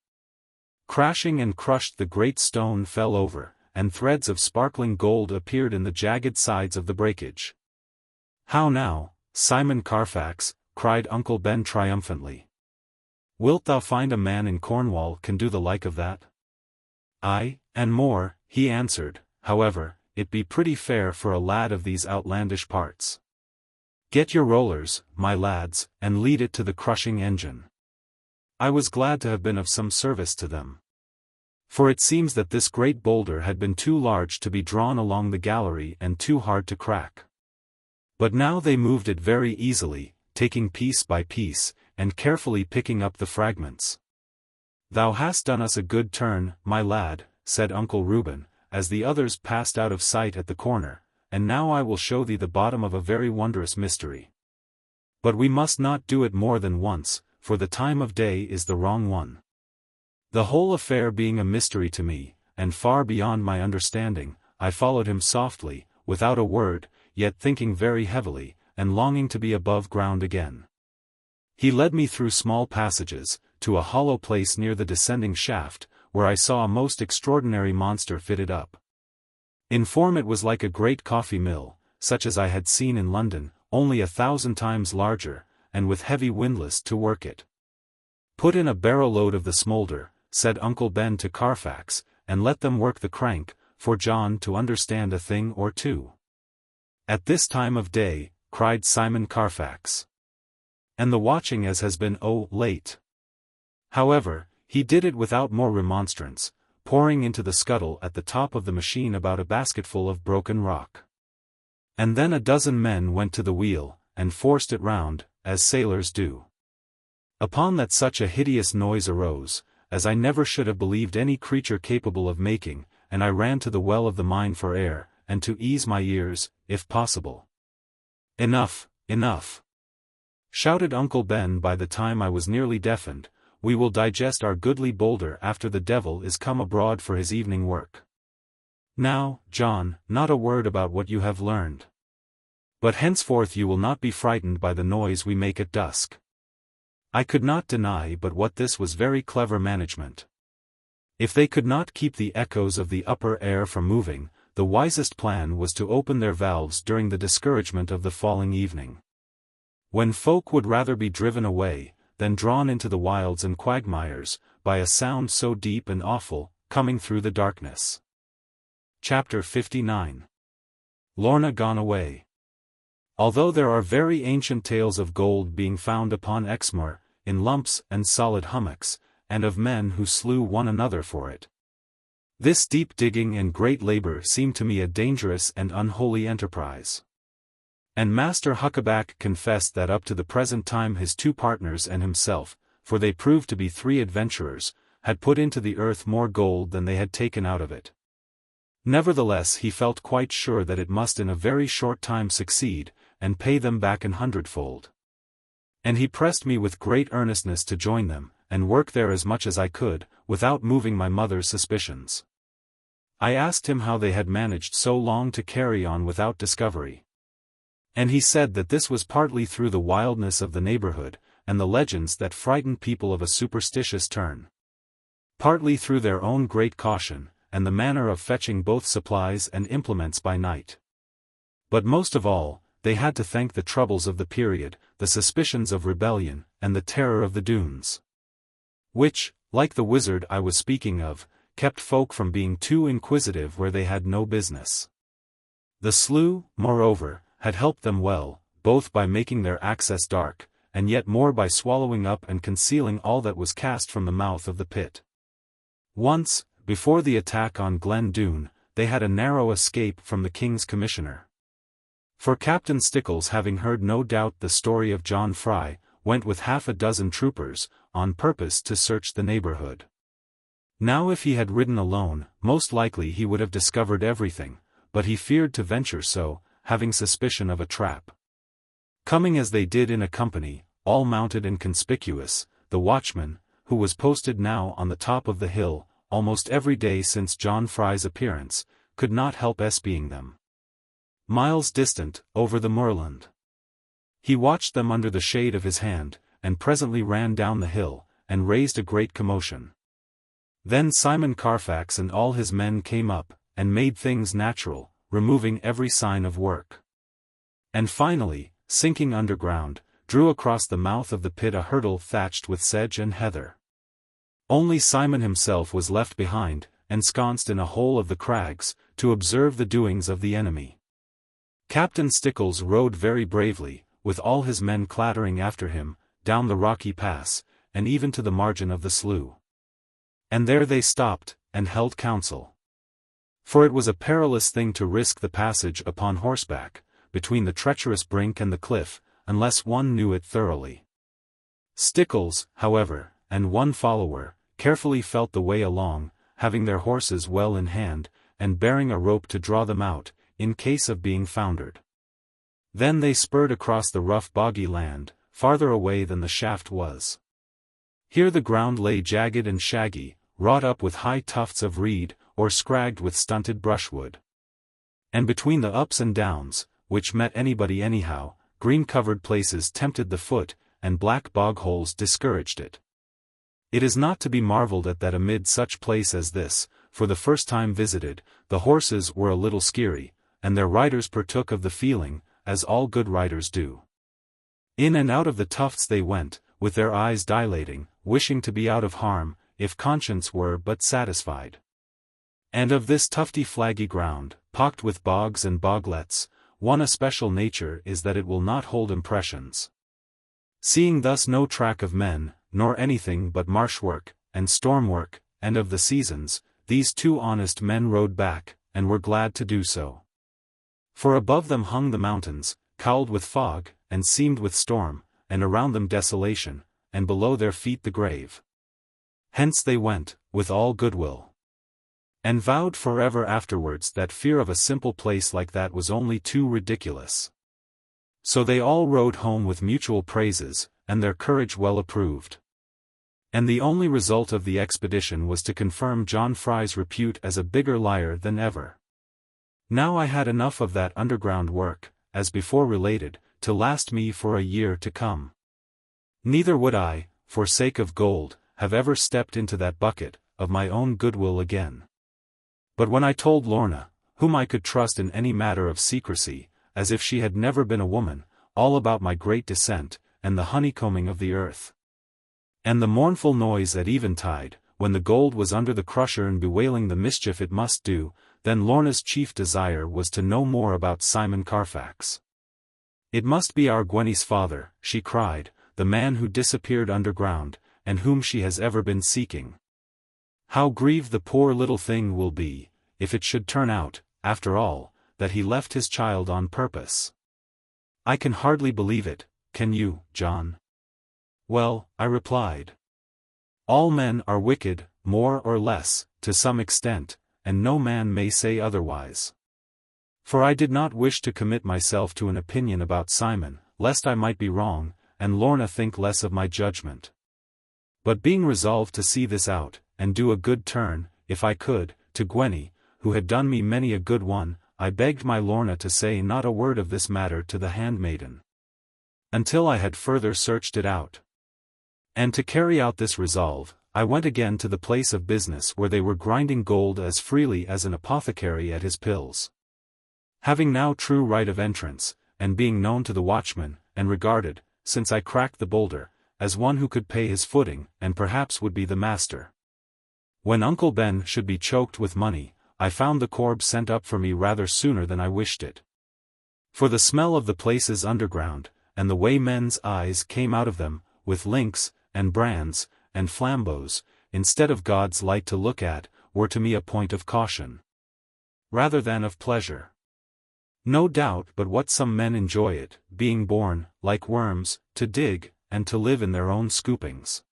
Crashing and crushed, the great stone fell over, and threads of sparkling gold appeared in the jagged sides of the breakage. "How now, Simon Carfax," cried Uncle Ben triumphantly. "Wilt thou find a man in Cornwall can do the like of that?" "Aye, and more," he answered, "however, it be pretty fair for a lad of these outlandish parts. Get your rollers, my lads, and lead it to the crushing engine." I was glad to have been of some service to them. For it seems that this great boulder had been too large to be drawn along the gallery and too hard to crack. But now they moved it very easily, taking piece by piece, and carefully picking up the fragments. "Thou hast done us a good turn, my lad," said Uncle Reuben, as the others passed out of sight at the corner, "and now I will show thee the bottom of a very wondrous mystery. But we must not do it more than once, for the time of day is the wrong one." The whole affair being a mystery to me, and far beyond my understanding, I followed him softly, without a word, yet thinking very heavily, and longing to be above ground again. He led me through small passages, to a hollow place near the descending shaft, where I saw a most extraordinary monster fitted up. In form it was like a great coffee mill, such as I had seen in London, only 1,000 times larger, and with heavy windlass to work it. "Put in a barrow-load of the smoulder," said Uncle Ben to Carfax, "and let them work the crank, for John to understand a thing or two." "At this time of day," cried Simon Carfax. "And the watching as has been late." However, he did it without more remonstrance, pouring into the scuttle at the top of the machine about a basketful of broken rock. And then a dozen men went to the wheel, and forced it round, as sailors do. Upon that such a hideous noise arose, as I never should have believed any creature capable of making, and I ran to the well of the mine for air, and to ease my ears, if possible. "Enough, enough!" shouted Uncle Ben by the time I was nearly deafened. "We will digest our goodly boulder after the devil is come abroad for his evening work. Now, John, not a word about what you have learned. But henceforth you will not be frightened by the noise we make at dusk." I could not deny but what this was very clever management. If they could not keep the echoes of the upper air from moving, the wisest plan was to open their valves during the discouragement of the falling evening, when folk would rather be driven away, than drawn into the wilds and quagmires, by a sound so deep and awful, coming through the darkness. Chapter 59. Lorna Gone Away. Although there are very ancient tales of gold being found upon Exmoor, in lumps and solid hummocks, and of men who slew one another for it, this deep digging and great labor seemed to me a dangerous and unholy enterprise. And Master Huckaback confessed that up to the present time his 2 partners and himself, for they proved to be 3 adventurers, had put into the earth more gold than they had taken out of it. Nevertheless he felt quite sure that it must in a very short time succeed, and pay them back an 100-fold. And he pressed me with great earnestness to join them, and work there as much as I could, without moving my mother's suspicions. I asked him how they had managed so long to carry on without discovery. And he said that this was partly through the wildness of the neighborhood, and the legends that frighten people of a superstitious turn. Partly through their own great caution, and the manner of fetching both supplies and implements by night. But most of all, they had to thank the troubles of the period, the suspicions of rebellion, and the terror of the Doones, which, like the wizard I was speaking of, kept folk from being too inquisitive where they had no business. The slough, moreover, had helped them well, both by making their access dark, and yet more by swallowing up and concealing all that was cast from the mouth of the pit. Once, before the attack on Glen Doone, they had a narrow escape from the King's Commissioner. For Captain Stickles, having heard no doubt the story of John Fry, went with 6 troopers, on purpose to search the neighborhood. Now if he had ridden alone, most likely he would have discovered everything, but he feared to venture so, having suspicion of a trap. Coming as they did in a company, all mounted and conspicuous, the watchman, who was posted now on the top of the hill, almost every day since John Fry's appearance, could not help espying them. Miles distant, over the moorland. He watched them under the shade of his hand, and presently ran down the hill, and raised a great commotion. Then Simon Carfax and all his men came up, and made things natural, removing every sign of work. And finally, sinking underground, drew across the mouth of the pit a hurdle thatched with sedge and heather. Only Simon himself was left behind, ensconced in a hole of the crags, to observe the doings of the enemy. Captain Stickles rode very bravely, with all his men clattering after him, down the rocky pass, and even to the margin of the slough. And there they stopped, and held council. For it was a perilous thing to risk the passage upon horseback, between the treacherous brink and the cliff, unless one knew it thoroughly. Stickles, however, and one follower, carefully felt the way along, having their horses well in hand, and bearing a rope to draw them out, in case of being foundered. Then they spurred across the rough boggy land, farther away than the shaft was. Here the ground lay jagged and shaggy, wrought up with high tufts of reed, or scragged with stunted brushwood. And between the ups and downs, which met anybody anyhow, green-covered places tempted the foot, and black bog-holes discouraged it. It is not to be marveled at that amid such place as this, for the first time visited, the horses were a little skeary, and their riders partook of the feeling, as all good riders do. In and out of the tufts they went, with their eyes dilating, wishing to be out of harm, if conscience were but satisfied. And of this tufty flaggy ground, pocked with bogs and boglets, one especial nature is that it will not hold impressions. Seeing thus no track of men, nor anything but marsh-work, and storm-work, and of the seasons, these two honest men rode back, and were glad to do so. For above them hung the mountains, cowled with fog, and seamed with storm, and around them desolation, and below their feet the grave. Hence they went, with all goodwill. And vowed forever afterwards that fear of a simple place like that was only too ridiculous. So they all rode home with mutual praises, and their courage well approved. And the only result of the expedition was to confirm John Fry's repute as a bigger liar than ever. Now I had enough of that underground work, as before related, to last me for a year to come. Neither would I, for sake of gold, have ever stepped into that bucket, of my own goodwill again. But when I told Lorna, whom I could trust in any matter of secrecy, as if she had never been a woman, all about my great descent, and the honeycombing of the earth, and the mournful noise at eventide, when the gold was under the crusher and bewailing the mischief it must do, then Lorna's chief desire was to know more about Simon Carfax. It must be our Gwenny's father, she cried, the man who disappeared underground, and whom she has ever been seeking. How grieved the poor little thing will be, if it should turn out, after all, that he left his child on purpose. I can hardly believe it, can you, John? Well, I replied. All men are wicked, more or less, to some extent, and no man may say otherwise. For I did not wish to commit myself to an opinion about Simon, lest I might be wrong, and Lorna think less of my judgment. But being resolved to see this out, and do a good turn, if I could, to Gwenny, who had done me many a good one, I begged my Lorna to say not a word of this matter to the handmaiden, until I had further searched it out. And to carry out this resolve, I went again to the place of business where they were grinding gold as freely as an apothecary at his pills. Having now true right of entrance, and being known to the watchman, and regarded, since I cracked the boulder, as one who could pay his footing, and perhaps would be the master. When Uncle Ben should be choked with money, I found the corb sent up for me rather sooner than I wished it. For the smell of the places underground, and the way men's eyes came out of them, with links, and brands, and flambeaux, instead of God's light to look at, were to me a point of caution, rather than of pleasure. No doubt but what some men enjoy it, being born, like worms, to dig, and to live in their own scoopings.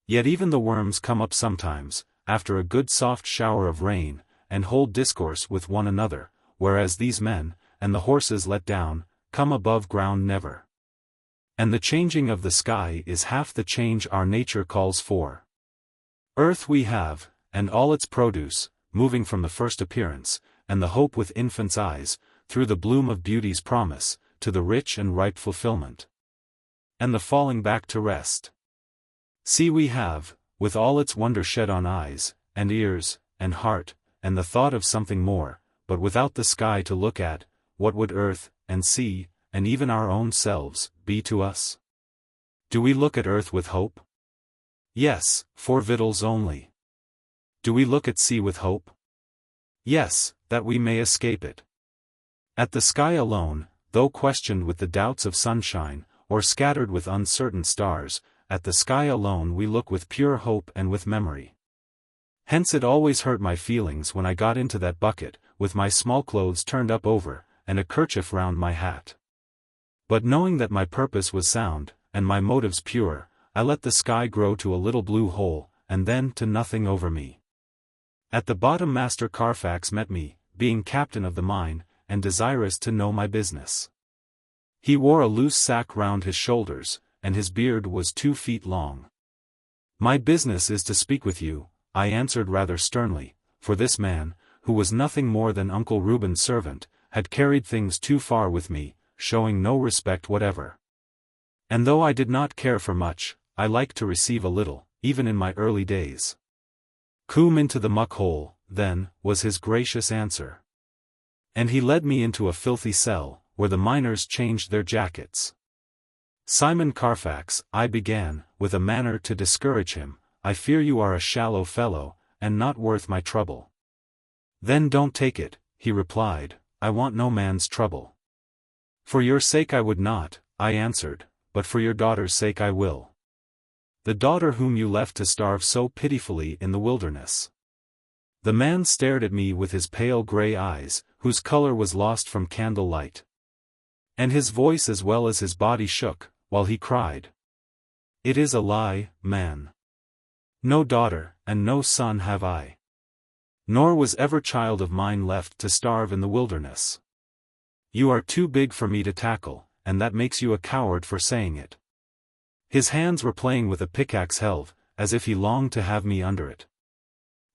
Yet even the worms come up sometimes, after a good soft shower of rain, and hold discourse with one another, whereas these men, and the horses let down, come above ground never. And the changing of the sky is half the change our nature calls for. Earth we have, and all its produce, moving from the first appearance, and the hope with infant's eyes, through the bloom of beauty's promise, to the rich and ripe fulfillment. And the falling back to rest. Sea we have, with all its wonder shed on eyes, and ears, and heart, and the thought of something more, but without the sky to look at, what would earth, and sea, and even our own selves, be to us? Do we look at earth with hope? Yes, for victuals only. Do we look at sea with hope? Yes, that we may escape it. At the sky alone, though questioned with the doubts of sunshine, or scattered with uncertain stars, at the sky alone we look with pure hope and with memory. Hence it always hurt my feelings when I got into that bucket, with my small clothes turned up over, and a kerchief round my hat. But knowing that my purpose was sound, and my motives pure, I let the sky grow to a little blue hole, and then to nothing over me. At the bottom Master Carfax met me, being captain of the mine, and desirous to know my business. He wore a loose sack round his shoulders, and his beard was 2 feet long. My business is to speak with you, I answered rather sternly, for this man, who was nothing more than Uncle Reuben's servant, had carried things too far with me, showing no respect whatever. And though I did not care for much, I liked to receive a little, even in my early days. "Come into the muck hole, then," was his gracious answer. And he led me into a filthy cell, where the miners changed their jackets. "Simon Carfax," I began, with a manner to discourage him, "I fear you are a shallow fellow, and not worth my trouble." "Then don't take it," he replied, "I want no man's trouble." "For your sake I would not," I answered, "but for your daughter's sake I will. The daughter whom you left to starve so pitifully in the wilderness." The man stared at me with his pale grey eyes, whose color was lost from candle light. And his voice as well as his body shook, while he cried, "It is a lie, man. No daughter, and no son have I. Nor was ever child of mine left to starve in the wilderness. You are too big for me to tackle, and that makes you a coward for saying it." His hands were playing with a pickaxe held, as if he longed to have me under it.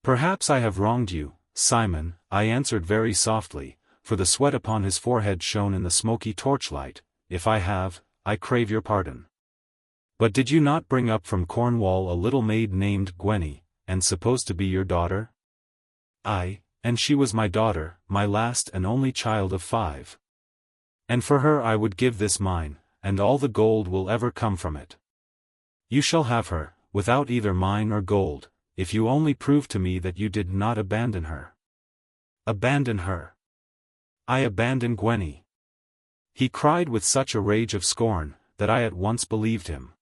"Perhaps I have wronged you, Simon," I answered very softly, for the sweat upon his forehead shone in the smoky torchlight. "If I have, I crave your pardon. But did you not bring up from Cornwall a little maid named Gwenny, and supposed to be your daughter?" "Aye, and she was my daughter, my last and only child of 5. And for her I would give this mine, and all the gold will ever come from it. You shall have her, without either mine or gold, if you only prove to me that you did not abandon her." "Abandon her? I abandon Gwenny?" He cried with such a rage of scorn, that I at once believed him.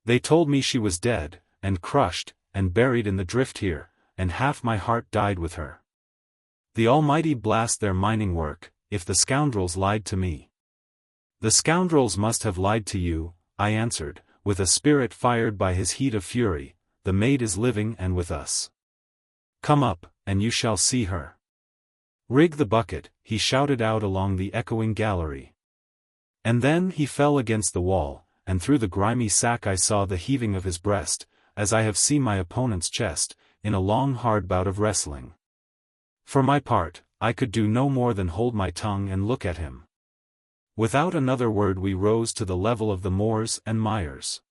"They told me she was dead, and crushed, and buried in the drift here, and half my heart died with her. The Almighty blast their mining work, if the scoundrels lied to me." "The scoundrels must have lied to you," I answered, with a spirit fired by his heat of fury. "The maid is living and with us. Come up, and you shall see her. Rig the bucket," he shouted out along the echoing gallery. And then he fell against the wall, and through the grimy sack I saw the heaving of his breast, as I have seen my opponent's chest, in a long hard bout of wrestling. For my part, I could do no more than hold my tongue and look at him. Without another word we rose to the level of the moors and mires.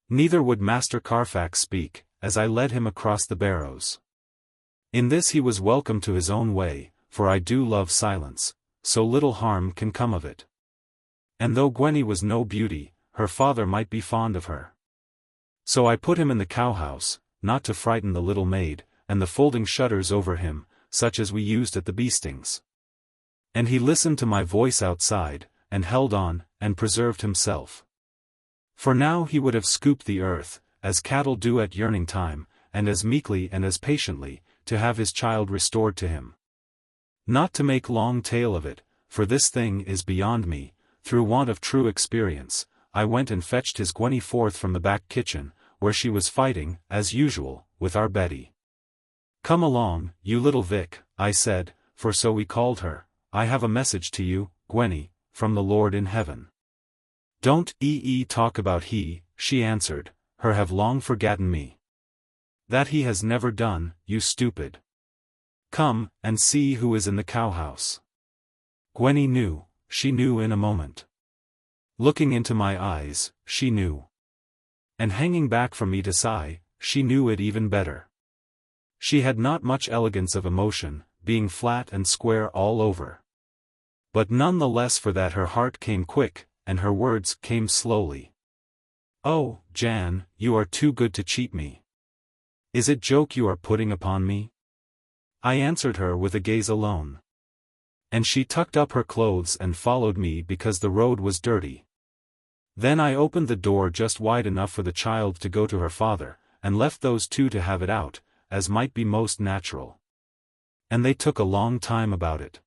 Neither would Master Carfax speak, as I led him across the barrows. In this he was welcome to his own way, for I do love silence, so little harm can come of it. And though Gwenny was no beauty, her father might be fond of her. So I put him in the cowhouse, not to frighten the little maid, and the folding shutters over him, such as we used at the beastings. And he listened to my voice outside, and held on, and preserved himself. For now he would have scooped the earth, as cattle do at yearning time, and as meekly and as patiently, to have his child restored to him. Not to make long tale of it, for this thing is beyond me, through want of true experience, I went and fetched his Gwenny forth from the back kitchen, where she was fighting, as usual, with our Betty. "Come along, you little Vic," I said, for so we called her. "I have a message to you, Gwenny, from the Lord in heaven." Don't talk about he, she answered, her have long forgotten me. That he has never done, you stupid. Come, and see who is in the cowhouse. Gwenny knew, she knew in a moment. Looking into my eyes, she knew. And hanging back from me to sigh, she knew it even better. She had not much elegance of emotion, being flat and square all over. But none the less for that her heart came quick, and her words came slowly. Oh, Jan, you are too good to cheat me. Is it joke you are putting upon me? I answered her with a gaze alone. And she tucked up her clothes and followed me because the road was dirty. Then I opened the door just wide enough for the child to go to her father, and left those two to have it out, as might be most natural. And they took a long time about it.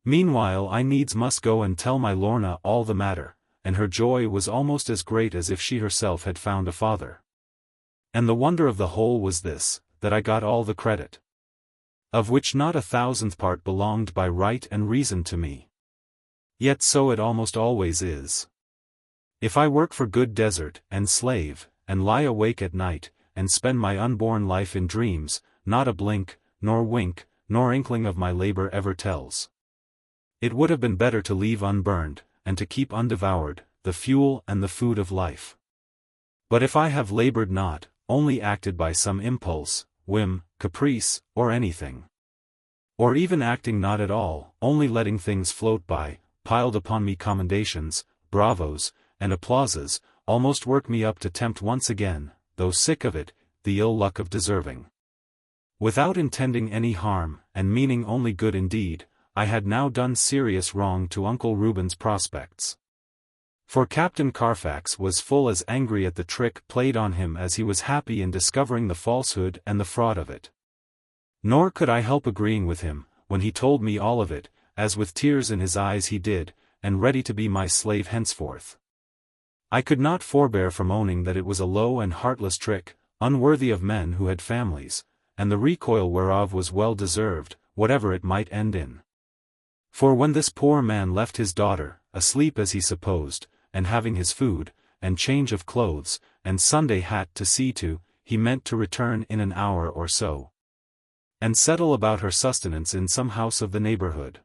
Meanwhile I needs must go and tell my Lorna all the matter, and her joy was almost as great as if she herself had found a father. And the wonder of the whole was this, that I got all the credit, of which not a thousandth part belonged by right and reason to me. Yet so it almost always is. If I work for good desert, and slave, and lie awake at night, and spend my unborn life in dreams, not a blink, nor wink, nor inkling of my labor ever tells. It would have been better to leave unburned, and to keep undevoured, the fuel and the food of life. But if I have labored not, only acted by some impulse, whim, caprice, or anything, or even acting not at all, only letting things float by, piled upon me commendations, bravos, and applauses, almost work me up to tempt once again, though sick of it, the ill luck of deserving. Without intending any harm, and meaning only good indeed, I had now done serious wrong to Uncle Reuben's prospects. For Captain Carfax was full as angry at the trick played on him as he was happy in discovering the falsehood and the fraud of it. Nor could I help agreeing with him, when he told me all of it, as with tears in his eyes he did, and ready to be my slave henceforth. I could not forbear from owning that it was a low and heartless trick, unworthy of men who had families, and the recoil whereof was well deserved, whatever it might end in. For when this poor man left his daughter, asleep as he supposed, and having his food, and change of clothes, and Sunday hat to see to, he meant to return in an hour or so, and settle about her sustenance in some house of the neighborhood.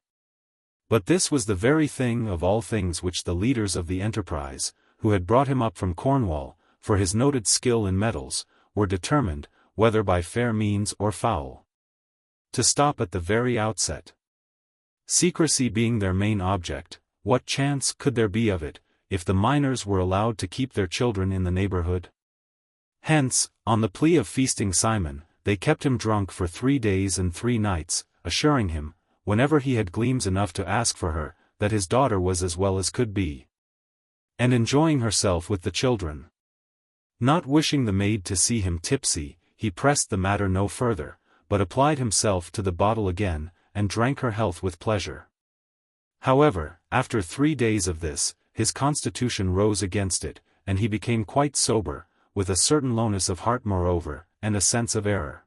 But this was the very thing of all things which the leaders of the enterprise, who had brought him up from Cornwall, for his noted skill in metals, were determined, whether by fair means or foul, to stop at the very outset. Secrecy being their main object, what chance could there be of it, if the minors were allowed to keep their children in the neighborhood? Hence, on the plea of feasting Simon, they kept him drunk for 3 days and 3 nights, assuring him, whenever he had gleams enough to ask for her, that his daughter was as well as could be, and enjoying herself with the children. Not wishing the maid to see him tipsy, he pressed the matter no further, but applied himself to the bottle again, and drank her health with pleasure. However, after 3 days of this, his constitution rose against it, and he became quite sober, with a certain lowness of heart moreover, and a sense of error.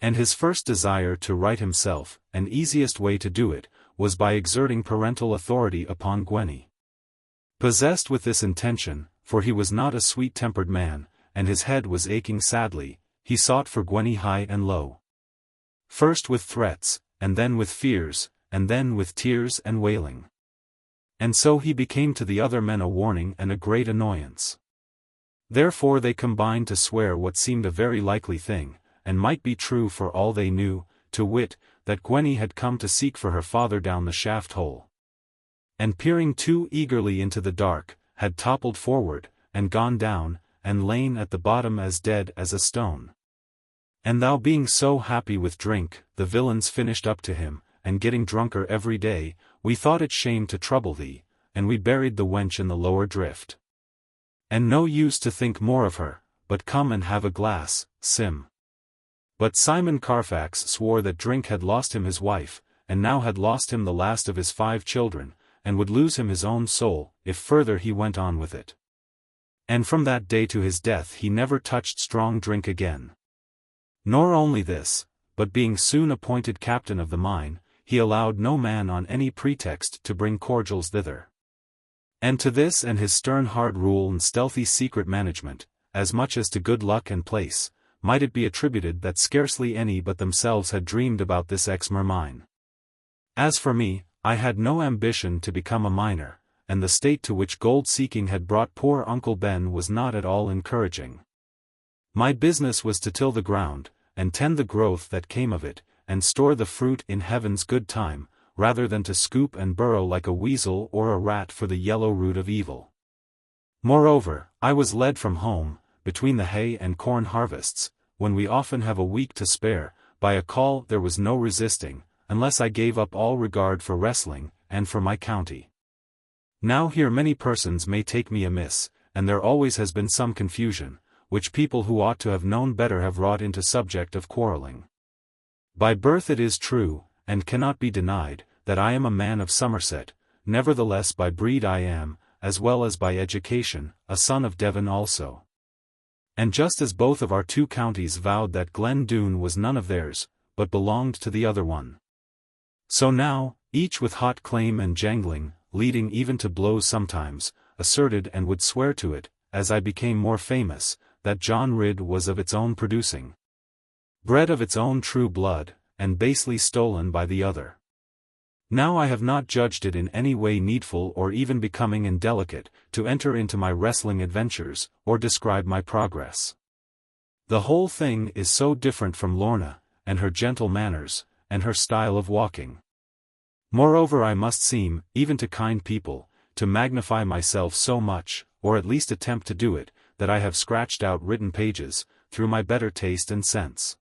And his first desire to right himself, and easiest way to do it, was by exerting parental authority upon Gwenny. Possessed with this intention, for he was not a sweet-tempered man, and his head was aching sadly, he sought for Gwenny high and low. First with threats, and then with fears, and then with tears and wailing. And so he became to the other men a warning and a great annoyance. Therefore they combined to swear what seemed a very likely thing, and might be true for all they knew, to wit, that Gwenny had come to seek for her father down the shaft hole, and peering too eagerly into the dark, had toppled forward, and gone down, and lain at the bottom as dead as a stone. And thou being so happy with drink, the villains finished up to him, and getting drunker every day, we thought it shame to trouble thee, and we buried the wench in the lower drift. And no use to think more of her, but come and have a glass, Sim. But Simon Carfax swore that drink had lost him his wife, and now had lost him the last of his 5 children, and would lose him his own soul, if further he went on with it. And from that day to his death he never touched strong drink again. Nor only this, but being soon appointed captain of the mine, he allowed no man on any pretext to bring cordials thither. And to this and his stern hard rule and stealthy secret management, as much as to good luck and place, might it be attributed that scarcely any but themselves had dreamed about this Exmoor mine. As for me, I had no ambition to become a miner, and the state to which gold-seeking had brought poor Uncle Ben was not at all encouraging. My business was to till the ground, and tend the growth that came of it, and store the fruit in heaven's good time, rather than to scoop and burrow like a weasel or a rat for the yellow root of evil. Moreover, I was led from home, between the hay and corn harvests, when we often have a week to spare, by a call there was no resisting, unless I gave up all regard for wrestling, and for my county. Now here many persons may take me amiss, and there always has been some confusion, which people who ought to have known better have wrought into subject of quarrelling. By birth it is true, and cannot be denied, that I am a man of Somerset, nevertheless by breed I am, as well as by education, a son of Devon also. And just as both of our two counties vowed that Glen Doone was none of theirs, but belonged to the other one. So now, each with hot claim and jangling, leading even to blows sometimes, asserted and would swear to it, as I became more famous, that John Ridd was of its own producing. Bred of its own true blood, and basely stolen by the other. Now I have not judged it in any way needful or even becoming and delicate, to enter into my wrestling adventures, or describe my progress. The whole thing is so different from Lorna, and her gentle manners, and her style of walking. Moreover I must seem, even to kind people, to magnify myself so much, or at least attempt to do it, that I have scratched out written pages, through my better taste and sense.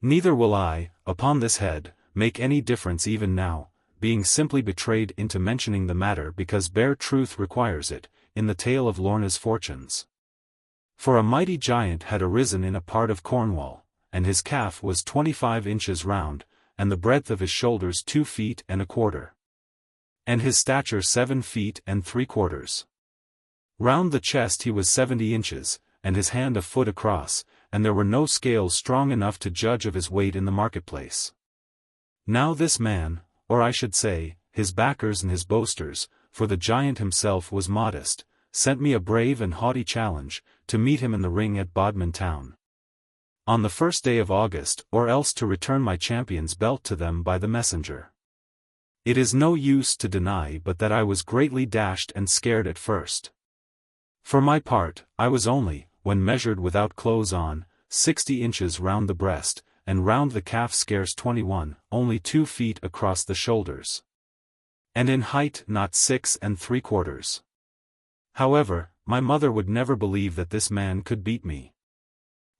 Neither will I, upon this head, make any difference even now, being simply betrayed into mentioning the matter because bare truth requires it, in the tale of Lorna's fortunes. For a mighty giant had arisen in a part of Cornwall, and his calf was 25 inches round, and the breadth of his shoulders 2 feet and a quarter. And his stature 7 feet and 3/4. Round the chest he was 70 inches, and his hand a foot across, and there were no scales strong enough to judge of his weight in the marketplace. Now this man, or I should say, his backers and his boasters, for the giant himself was modest, sent me a brave and haughty challenge, to meet him in the ring at Bodmin town. On the 1st day of August, or else to return my champion's belt to them by the messenger. It is no use to deny but that I was greatly dashed and scared at first. For my part, I was only, when measured without clothes on, 60 inches round the breast, and round the calf scarce 21, only 2 feet across the shoulders. And in height not 6 3/4. However, my mother would never believe that this man could beat me.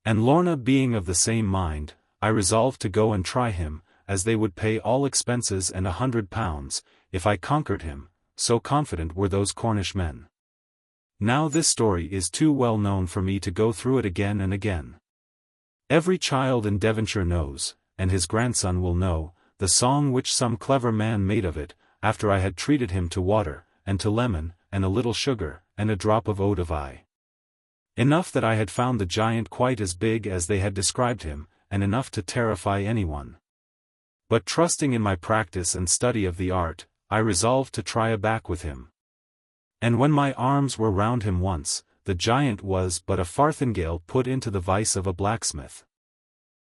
And Lorna being of the same mind, I resolved to go and try him, as they would pay all expenses and £100, if I conquered him, so confident were those Cornish men. Now this story is too well known for me to go through it again and again. Every child in Devonshire knows, and his grandson will know, the song which some clever man made of it, after I had treated him to water, and to lemon, and a little sugar, and a drop of eau de vie. Enough that I had found the giant quite as big as they had described him, and enough to terrify anyone. But trusting in my practice and study of the art, I resolved to try a back with him. And when my arms were round him once, the giant was but a farthingale put into the vice of a blacksmith.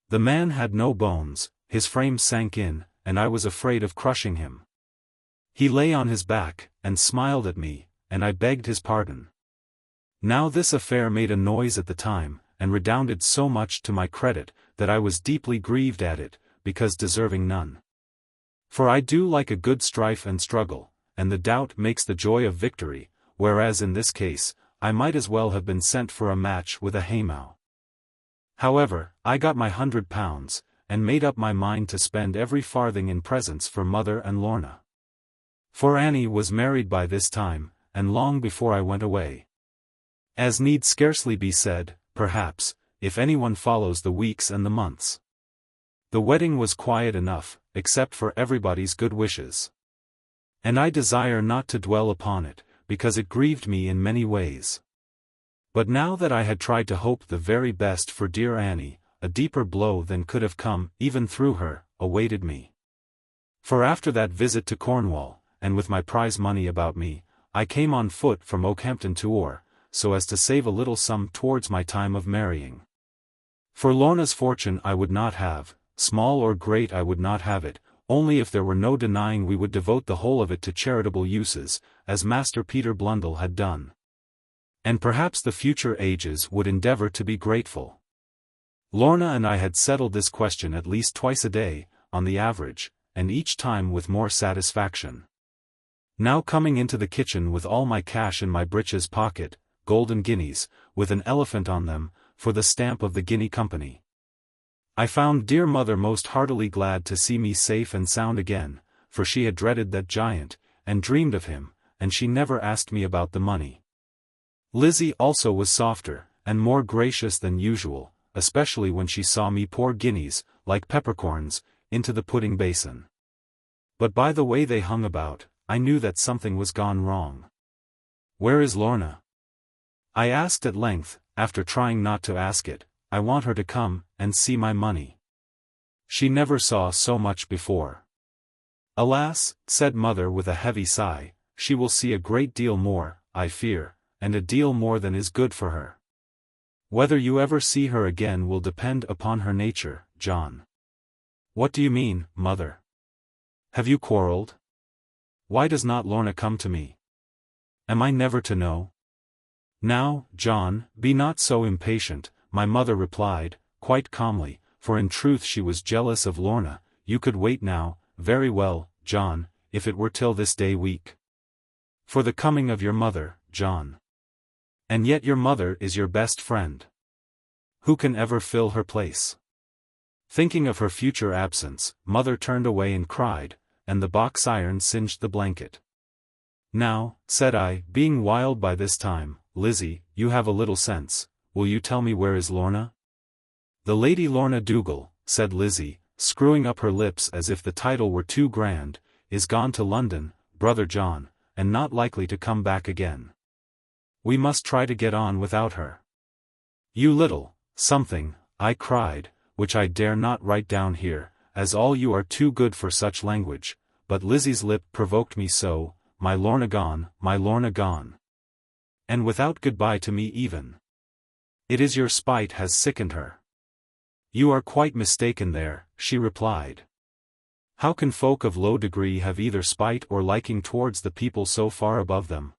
The man had no bones, his frame sank in, and I was afraid of crushing him. He lay on his back, and smiled at me, and I begged his pardon. Now this affair made a noise at the time, and redounded so much to my credit, that I was deeply grieved at it, because deserving none. For I do like a good strife and struggle, and the doubt makes the joy of victory, whereas in this case, I might as well have been sent for a match with a haymow. However, I got my £100, and made up my mind to spend every farthing in presents for mother and Lorna. For Annie was married by this time, and long before I went away. As need scarcely be said, perhaps, if anyone follows the weeks and the months. The wedding was quiet enough, except for everybody's good wishes. And I desire not to dwell upon it, because it grieved me in many ways. But now that I had tried to hope the very best for dear Annie, a deeper blow than could have come, even through her, awaited me. For after that visit to Cornwall, and with my prize money about me, I came on foot from Oakhampton to Oare, so as to save a little sum towards my time of marrying. For Lorna's fortune I would not have, small or great I would not have it, only if there were no denying we would devote the whole of it to charitable uses, as Master Peter Blundell had done. And perhaps the future ages would endeavour to be grateful. Lorna and I had settled this question at least twice a day, on the average, and each time with more satisfaction. Now coming into the kitchen with all my cash in my breeches pocket, golden guineas, with an elephant on them, for the stamp of the Guinea Company. I found dear mother most heartily glad to see me safe and sound again, for she had dreaded that giant, and dreamed of him, and she never asked me about the money. Lizzie also was softer, and more gracious than usual, especially when she saw me pour guineas, like peppercorns, into the pudding basin. But by the way they hung about, I knew that something was gone wrong. "Where is Lorna?" I asked at length, after trying not to ask it. "I want her to come, and see my money. She never saw so much before." "Alas," said mother with a heavy sigh, "she will see a great deal more, I fear, and a deal more than is good for her. Whether you ever see her again will depend upon her nature, John." "What do you mean, mother? Have you quarrelled? Why does not Lorna come to me? Am I never to know?" "Now, John, be not so impatient," my mother replied, quite calmly, for in truth she was jealous of Lorna. "You could wait now, very well, John, if it were till this day week. For the coming of your mother, John. And yet your mother is your best friend. Who can ever fill her place?" Thinking of her future absence, mother turned away and cried, and the box iron singed the blanket. "Now," said I, being wild by this time, "Lizzie, you have a little sense. Will you tell me where is Lorna?" "The Lady Lorna Doone," said Lizzie, screwing up her lips as if the title were too grand, "is gone to London, brother John, and not likely to come back again. We must try to get on without her." "You little something," I cried, which I dare not write down here, as all you are too good for such language, but Lizzie's lip provoked me so, "My Lorna gone, my Lorna gone. And without goodbye to me even. It is your spite has sickened her." "You are quite mistaken there," she replied. "How can folk of low degree have either spite or liking towards the people so far above them?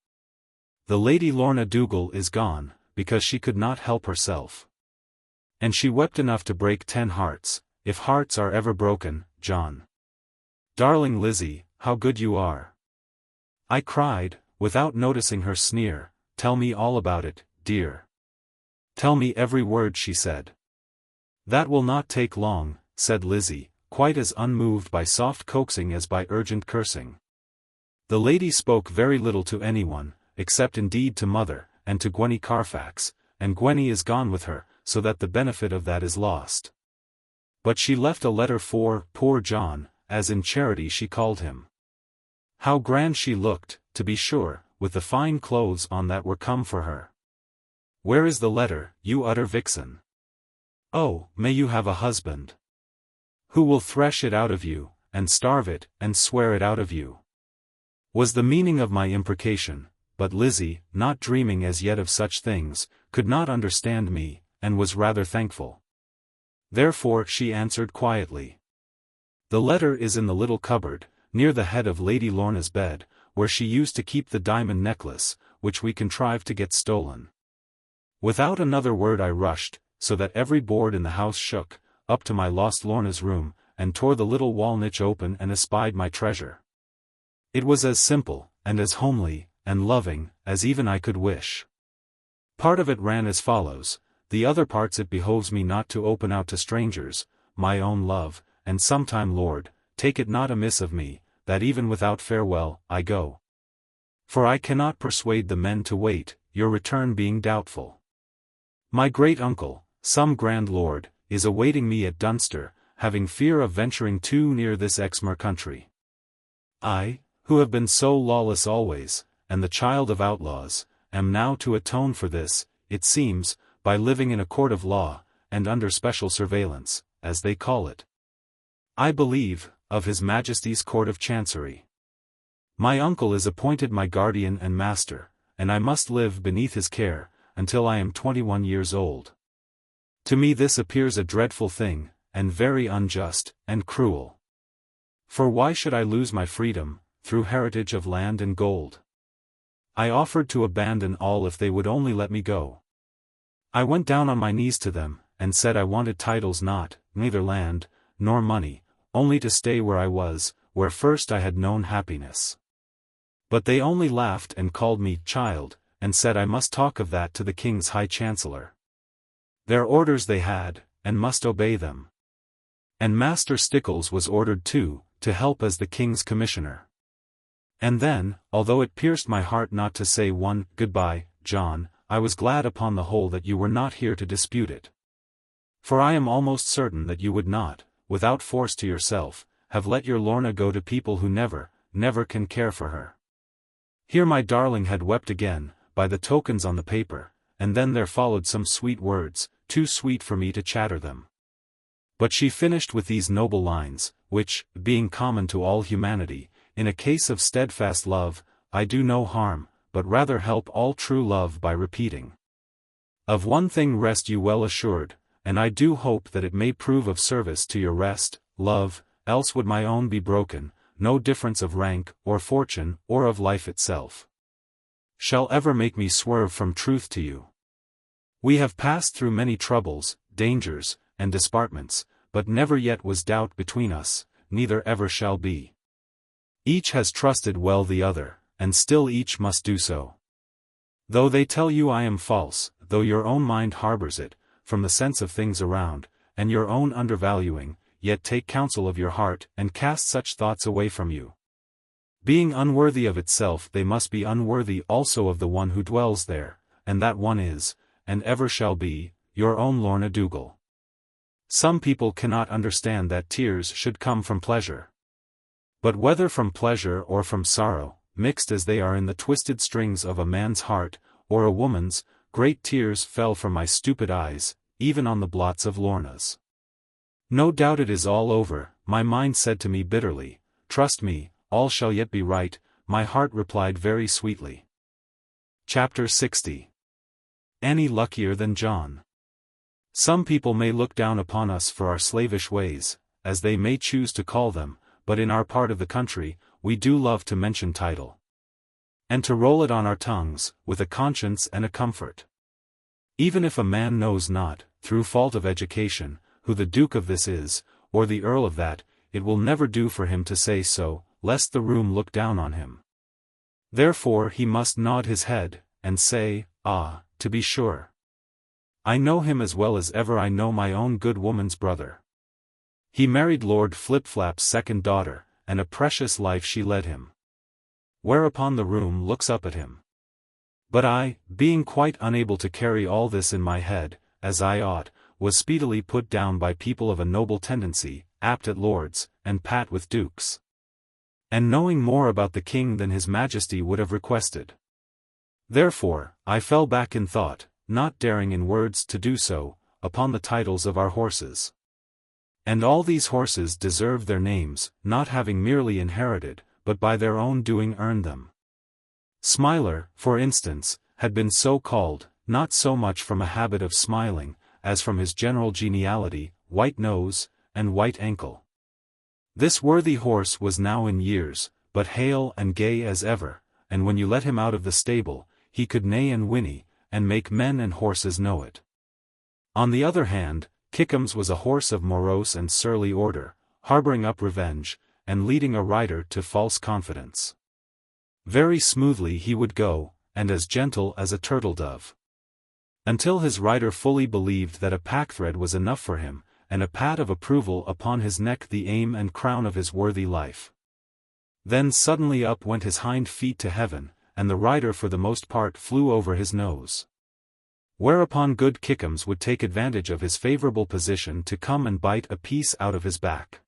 The Lady Lorna Doone is gone, because she could not help herself. And she wept enough to break 10 hearts, if hearts are ever broken, John." "Darling Lizzie, how good you are!" I cried, without noticing her sneer. "Tell me all about it, dear. Tell me every word," she said. "That will not take long," said Lizzie, quite as unmoved by soft coaxing as by urgent cursing. "The lady spoke very little to anyone, except indeed to mother, and to Gwenny Carfax, and Gwenny is gone with her, so that the benefit of that is lost. But she left a letter for poor John, as in charity she called him. How grand she looked, to be sure, with the fine clothes on that were come for her. Where is the letter, you utter vixen? Oh, may you have a husband who will thresh it out of you, and starve it, and swear it out of you," was the meaning of my imprecation, but Lizzie, not dreaming as yet of such things, could not understand me, and was rather thankful. Therefore she answered quietly. "The letter is in the little cupboard, near the head of Lady Lorna's bed, where she used to keep the diamond necklace, which we contrived to get stolen." Without another word I rushed, so that every board in the house shook, up to my lost Lorna's room, and tore the little wall niche open and espied my treasure. It was as simple, and as homely, and loving, as even I could wish. Part of it ran as follows: "The other parts it behoves me not to open out to strangers, my own love, and sometime, Lord, take it not amiss of me, that even without farewell, I go. For I cannot persuade the men to wait, your return being doubtful. My great uncle, some grand lord, is awaiting me at Dunster, having fear of venturing too near this Exmoor country. I, who have been so lawless always, and the child of outlaws, am now to atone for this, it seems, by living in a court of law, and under special surveillance, as they call it. I believe, of His Majesty's Court of Chancery. My uncle is appointed my guardian and master, and I must live beneath his care, until I am 21 years old. To me this appears a dreadful thing, and very unjust, and cruel. For why should I lose my freedom, through heritage of land and gold? I offered to abandon all if they would only let me go. I went down on my knees to them, and said I wanted titles neither land, nor money, only to stay where I was, where first I had known happiness. But they only laughed and called me child, and said I must talk of that to the king's high chancellor. Their orders they had, and must obey them. And Master Stickles was ordered too, to help as the king's commissioner. And then, although it pierced my heart not to say one goodbye, John, I was glad upon the whole that you were not here to dispute it. For I am almost certain that you would not, without force to yourself, have let your Lorna go to people who never can care for her. Here my darling had wept again, by the tokens on the paper, and then there followed some sweet words, too sweet for me to chatter them. But she finished with these noble lines, which, being common to all humanity, in a case of steadfast love, I do no harm, but rather help all true love by repeating. Of one thing rest you well assured, and I do hope that it may prove of service to your rest, love, else would my own be broken, no difference of rank, or fortune, or of life itself, shall ever make me swerve from truth to you. We have passed through many troubles, dangers, and dispartments, but never yet was doubt between us, neither ever shall be. Each has trusted well the other, and still each must do so. Though they tell you I am false, though your own mind harbors it, from the sense of things around, and your own undervaluing, yet take counsel of your heart and cast such thoughts away from you. Being unworthy of itself they must be unworthy also of the one who dwells there, and that one is, and ever shall be, your own Lorna Doone. Some people cannot understand that tears should come from pleasure. But whether from pleasure or from sorrow, mixed as they are in the twisted strings of a man's heart, or a woman's, great tears fell from my stupid eyes, even on the blots of Lorna's. No doubt it is all over, my mind said to me bitterly, trust me, all shall yet be right, my heart replied very sweetly. Chapter 60. Any luckier than John? Some people may look down upon us for our slavish ways, as they may choose to call them, but in our part of the country, we do love to mention title. And to roll it on our tongues, with a conscience and a comfort. Even if a man knows not, through fault of education, who the Duke of this is, or the Earl of that, it will never do for him to say so, lest the room look down on him. Therefore he must nod his head, and say, ah, to be sure. I know him as well as ever I know my own good woman's brother. He married Lord Flipflap's second daughter, and a precious life she led him. Whereupon the room looks up at him. But I, being quite unable to carry all this in my head, as I ought, was speedily put down by people of a noble tendency, apt at lords, and pat with dukes. And knowing more about the king than his majesty would have requested. Therefore, I fell back in thought, not daring in words to do so, upon the titles of our horses. And all these horses deserve their names, not having merely inherited, but by their own doing earned them. Smiler, for instance, had been so called, not so much from a habit of smiling, as from his general geniality, white nose, and white ankle. This worthy horse was now in years, but hale and gay as ever, and when you let him out of the stable, he could neigh and whinny, and make men and horses know it. On the other hand, Kickums was a horse of morose and surly order, harboring up revenge, and leading a rider to false confidence. Very smoothly he would go, and as gentle as a turtle-dove. Until his rider fully believed that a packthread was enough for him, and a pat of approval upon his neck the aim and crown of his worthy life. Then suddenly up went his hind feet to heaven, and the rider for the most part flew over his nose. Whereupon good Kickums would take advantage of his favorable position to come and bite a piece out of his back.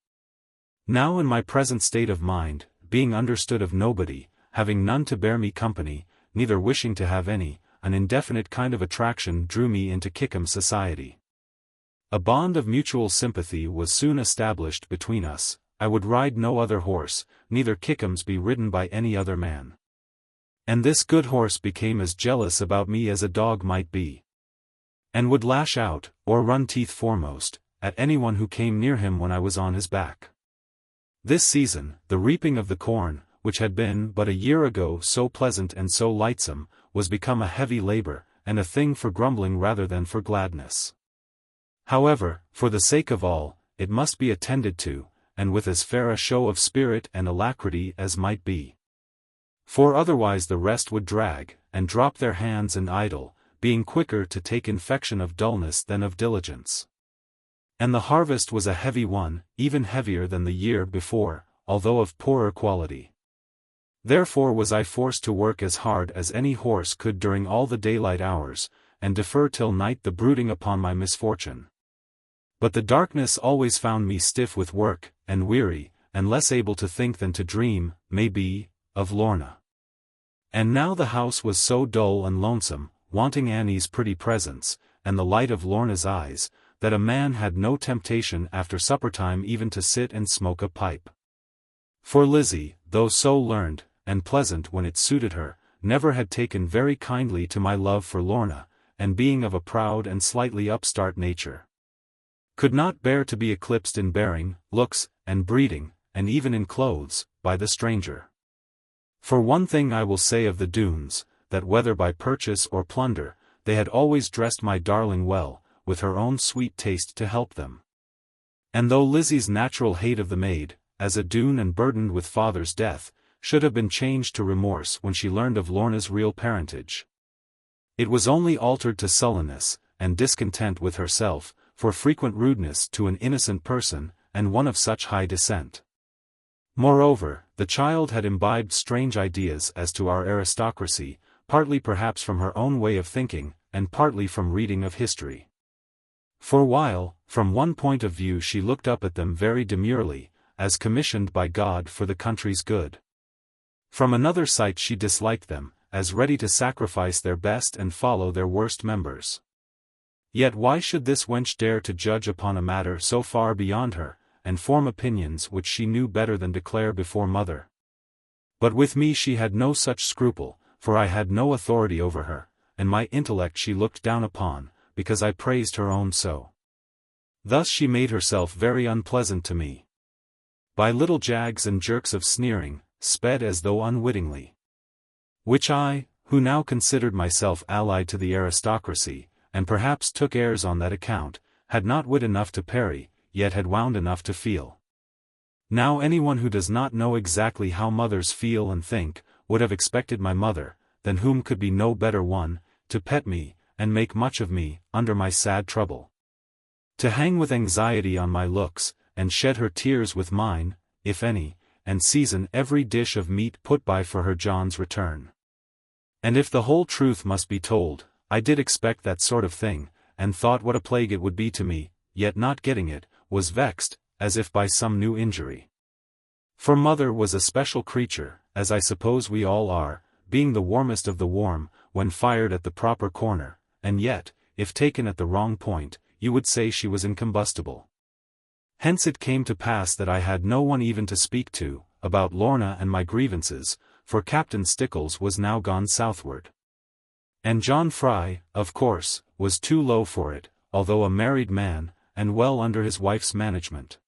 Now in my present state of mind, being understood of nobody, having none to bear me company, neither wishing to have any, an indefinite kind of attraction drew me into Kickums' society. A bond of mutual sympathy was soon established between us, I would ride no other horse, neither Kickums be ridden by any other man. And this good horse became as jealous about me as a dog might be, and would lash out, or run teeth foremost, at anyone who came near him when I was on his back. This season, the reaping of the corn, which had been but a year ago so pleasant and so lightsome, was become a heavy labor, and a thing for grumbling rather than for gladness. However, for the sake of all, it must be attended to, and with as fair a show of spirit and alacrity as might be. For otherwise the rest would drag, and drop their hands and idle, being quicker to take infection of dullness than of diligence. And the harvest was a heavy one, even heavier than the year before, although of poorer quality. Therefore was I forced to work as hard as any horse could during all the daylight hours, and defer till night the brooding upon my misfortune. But the darkness always found me stiff with work, and weary, and less able to think than to dream, may be, of Lorna. And now the house was so dull and lonesome, wanting Annie's pretty presence, and the light of Lorna's eyes, that a man had no temptation after supper-time even to sit and smoke a pipe. For Lizzie, though so learned, and pleasant when it suited her, never had taken very kindly to my love for Lorna, and being of a proud and slightly upstart nature, could not bear to be eclipsed in bearing, looks, and breeding, and even in clothes, by the stranger. For one thing I will say of the Doones, that whether by purchase or plunder, they had always dressed my darling well, with her own sweet taste to help them. And though Lizzie's natural hate of the maid, as a Doone and burdened with father's death, should have been changed to remorse when she learned of Lorna's real parentage, it was only altered to sullenness, and discontent with herself, for frequent rudeness to an innocent person, and one of such high descent. Moreover, the child had imbibed strange ideas as to our aristocracy, partly perhaps from her own way of thinking, and partly from reading of history. For while, from one point of view she looked up at them very demurely, as commissioned by God for the country's good, from another sight she disliked them, as ready to sacrifice their best and follow their worst members. Yet why should this wench dare to judge upon a matter so far beyond her, and form opinions which she knew better than declare before mother? But with me she had no such scruple, for I had no authority over her, and my intellect she looked down upon, because I praised her own so. Thus she made herself very unpleasant to me. By little jags and jerks of sneering, sped as though unwittingly. Which I, who now considered myself allied to the aristocracy, and perhaps took airs on that account, had not wit enough to parry, yet had wound enough to feel. Now anyone who does not know exactly how mothers feel and think, would have expected my mother, than whom could be no better one, to pet me, and make much of me, under my sad trouble. To hang with anxiety on my looks, and shed her tears with mine, if any, and season every dish of meat put by for her John's return. And if the whole truth must be told, I did expect that sort of thing, and thought what a plague it would be to me, yet not getting it, was vexed, as if by some new injury. For mother was a special creature, as I suppose we all are, being the warmest of the warm, when fired at the proper corner, and yet, if taken at the wrong point, you would say she was incombustible. Hence it came to pass that I had no one even to speak to, about Lorna and my grievances, for Captain Stickles was now gone southward. And John Fry, of course, was too low for it, although a married man, and well under his wife's management.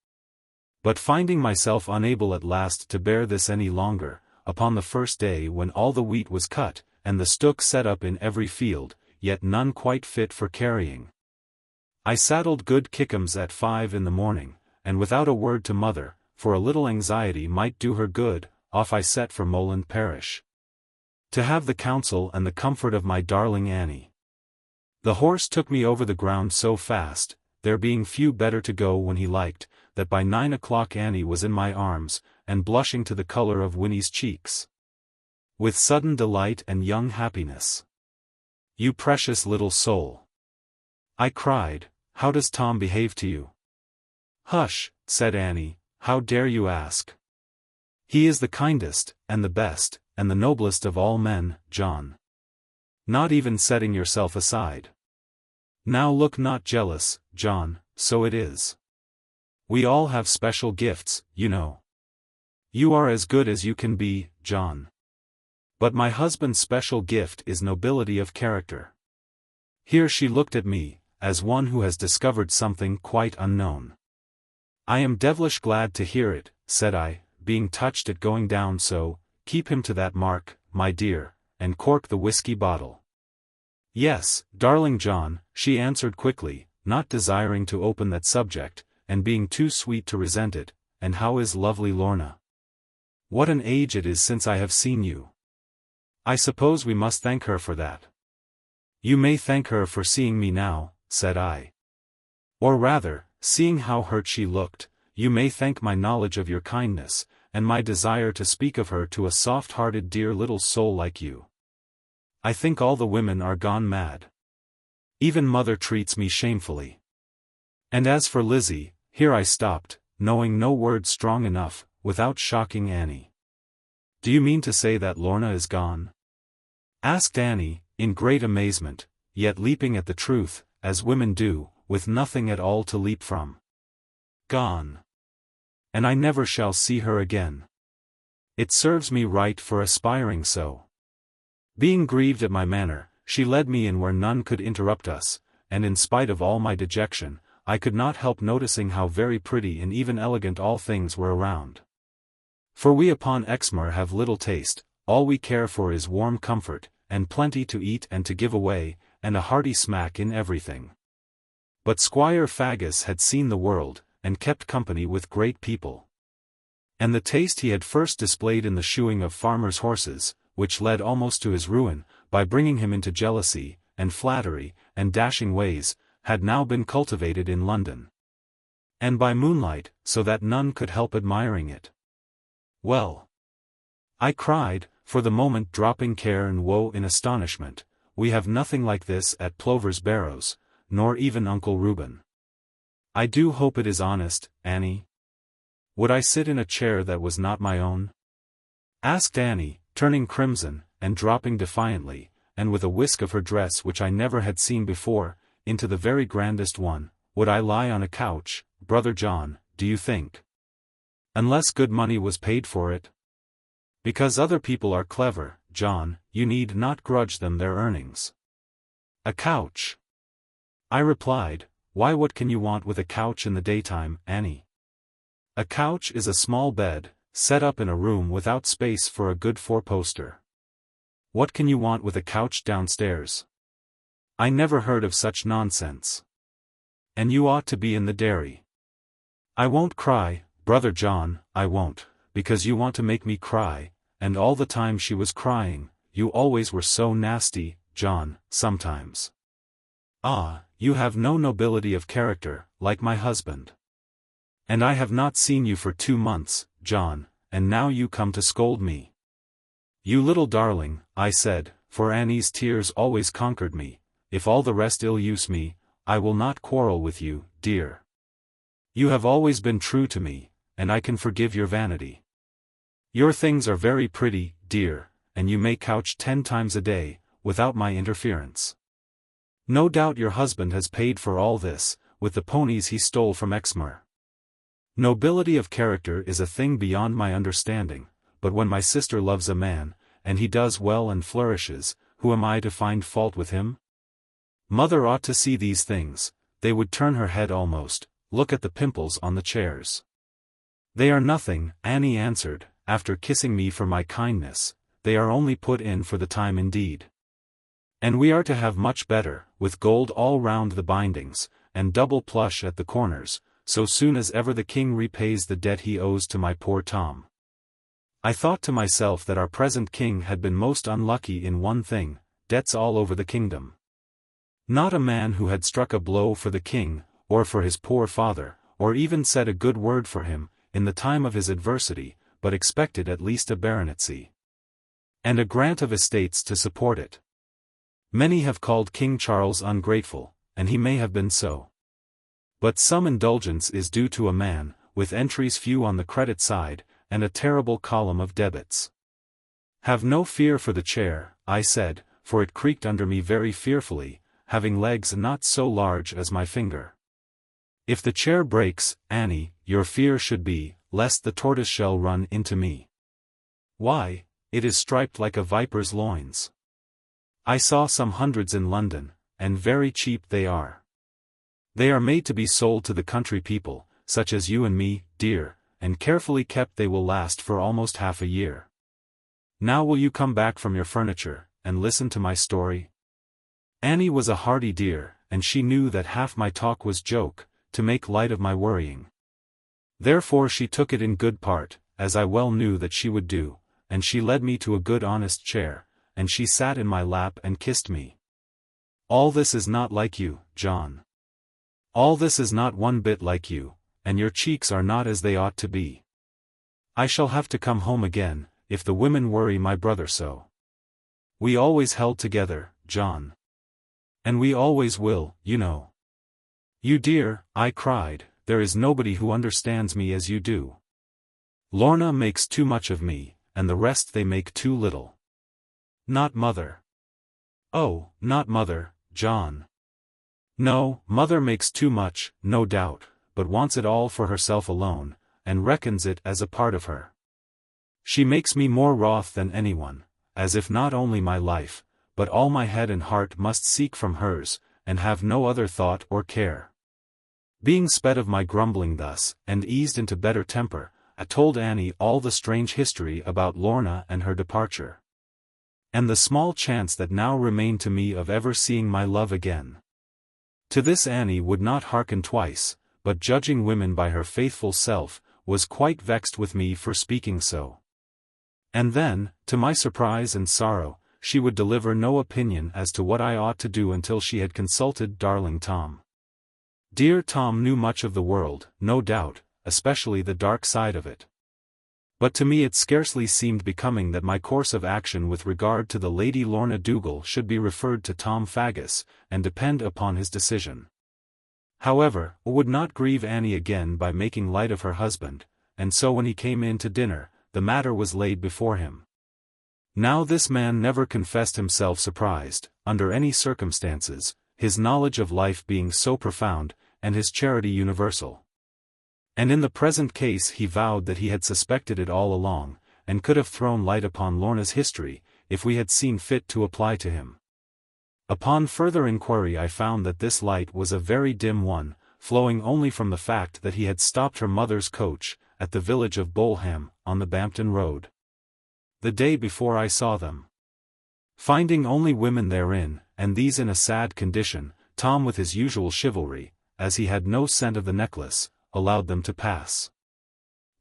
But finding myself unable at last to bear this any longer, upon the first day when all the wheat was cut, and the stook set up in every field, yet none quite fit for carrying, I saddled good Kickums at 5 in the morning, and without a word to mother, for a little anxiety might do her good, off I set for Moland parish, to have the counsel and the comfort of my darling Annie. The horse took me over the ground so fast, there being few better to go when he liked, that by 9 o'clock Annie was in my arms, and blushing to the color of Winnie's cheeks, with sudden delight and young happiness. "You precious little soul!" I cried. "How does Tom behave to you?" "Hush," said Annie, "how dare you ask? He is the kindest, and the best, and the noblest of all men, John. Not even setting yourself aside. Now look not jealous, John, so it is. We all have special gifts, you know. You are as good as you can be, John. But my husband's special gift is nobility of character. Here she looked at me, as one who has discovered something quite unknown. I am devilish glad to hear it, said I, being touched at going down so. Keep him to that mark, my dear, and cork the whiskey bottle. Yes, darling John, she answered quickly, not desiring to open that subject, and being too sweet to resent it. And how is lovely Lorna? What an age it is since I have seen you. I suppose we must thank her for that. You may thank her for seeing me now, said I. Or rather, seeing how hurt she looked, you may thank my knowledge of your kindness, and my desire to speak of her to a soft-hearted dear little soul like you. I think all the women are gone mad. Even mother treats me shamefully. And as for Lizzie, here I stopped, knowing no word strong enough, without shocking Annie. Do you mean to say that Lorna is gone? Asked Annie, in great amazement, yet leaping at the truth, as women do, with nothing at all to leap from. Gone. And I never shall see her again. It serves me right for aspiring so. Being grieved at my manner, she led me in where none could interrupt us, and in spite of all my dejection, I could not help noticing how very pretty and even elegant all things were around. For we upon Exmoor have little taste, all we care for is warm comfort, and plenty to eat and to give away, and a hearty smack in everything. But Squire Faggus had seen the world, and kept company with great people. And the taste he had first displayed in the shoeing of farmers' horses, which led almost to his ruin, by bringing him into jealousy, and flattery, and dashing ways, had now been cultivated in London. And by moonlight, so that none could help admiring it. Well, I cried, for the moment dropping care and woe in astonishment, we have nothing like this at Plover's Barrows, nor even Uncle Reuben. I do hope it is honest, Annie. Would I sit in a chair that was not my own? Asked Annie, turning crimson, and dropping defiantly, and with a whisk of her dress which I never had seen before, into the very grandest one. Would I lie on a couch, brother John, do you think? Unless good money was paid for it? Because other people are clever, John, you need not grudge them their earnings. A couch? I replied, why, what can you want with a couch in the daytime, Annie? A couch is a small bed, set up in a room without space for a good four-poster. What can you want with a couch downstairs? I never heard of such nonsense. And you ought to be in the dairy. I won't cry, brother John, I won't, because you want to make me cry, and all the time she was crying, you always were so nasty, John, sometimes. Ah, you have no nobility of character, like my husband. And I have not seen you for 2 months, John, and now you come to scold me. You little darling, I said, for Annie's tears always conquered me, if all the rest ill-use me, I will not quarrel with you, dear. You have always been true to me, and I can forgive your vanity. Your things are very pretty, dear, and you may couch 10 times a day, without my interference. No doubt your husband has paid for all this, with the ponies he stole from Exmoor. Nobility of character is a thing beyond my understanding, but when my sister loves a man, and he does well and flourishes, who am I to find fault with him? Mother ought to see these things, they would turn her head almost. Look at the pimples on the chairs. They are nothing, Annie answered, after kissing me for my kindness, they are only put in for the time indeed. And we are to have much better, with gold all round the bindings, and double plush at the corners, so soon as ever the king repays the debt he owes to my poor Tom. I thought to myself that our present king had been most unlucky in one thing, debts all over the kingdom. Not a man who had struck a blow for the king, or for his poor father, or even said a good word for him, in the time of his adversity, but expected at least a baronetcy. And a grant of estates to support it. Many have called King Charles ungrateful, and he may have been so. But some indulgence is due to a man, with entries few on the credit side, and a terrible column of debits. Have no fear for the chair, I said, for it creaked under me very fearfully, having legs not so large as my finger. If the chair breaks, Annie, your fear should be, lest the tortoise shell run into me. Why, it is striped like a viper's loins. I saw some hundreds in London, and very cheap they are. They are made to be sold to the country people, such as you and me, dear, and carefully kept they will last for almost half a year. Now will you come back from your furniture, and listen to my story? Annie was a hearty dear, and she knew that half my talk was joke, to make light of my worrying. Therefore she took it in good part, as I well knew that she would do, and she led me to a good honest chair, and she sat in my lap and kissed me. All this is not like you, John. All this is not one bit like you, and your cheeks are not as they ought to be. I shall have to come home again, if the women worry my brother so. We always held together, John. And we always will, you know. You dear, I cried, there is nobody who understands me as you do. Lorna makes too much of me, and the rest they make too little. Not mother. Oh, not mother, John. No, mother makes too much, no doubt, but wants it all for herself alone, and reckons it as a part of her. She makes me more wroth than anyone, as if not only my life, but all my head and heart must seek from hers, and have no other thought or care. Being sped of my grumbling thus, and eased into better temper, I told Annie all the strange history about Lorna and her departure. And the small chance that now remained to me of ever seeing my love again. To this Annie would not hearken twice, but judging women by her faithful self, was quite vexed with me for speaking so. And then, to my surprise and sorrow, she would deliver no opinion as to what I ought to do until she had consulted darling Tom. Dear Tom knew much of the world, no doubt, especially the dark side of it. But to me it scarcely seemed becoming that my course of action with regard to the Lady Lorna Doone should be referred to Tom Faggus, and depend upon his decision. However, I would not grieve Annie again by making light of her husband, and so when he came in to dinner, the matter was laid before him. Now this man never confessed himself surprised, under any circumstances, his knowledge of life being so profound, and his charity universal. And in the present case he vowed that he had suspected it all along, and could have thrown light upon Lorna's history, if we had seen fit to apply to him. Upon further inquiry I found that this light was a very dim one, flowing only from the fact that he had stopped her mother's coach, at the village of Bolham, on the Bampton road. The day before I saw them. Finding only women therein, and these in a sad condition, Tom with his usual chivalry, as he had no scent of the necklace, allowed them to pass.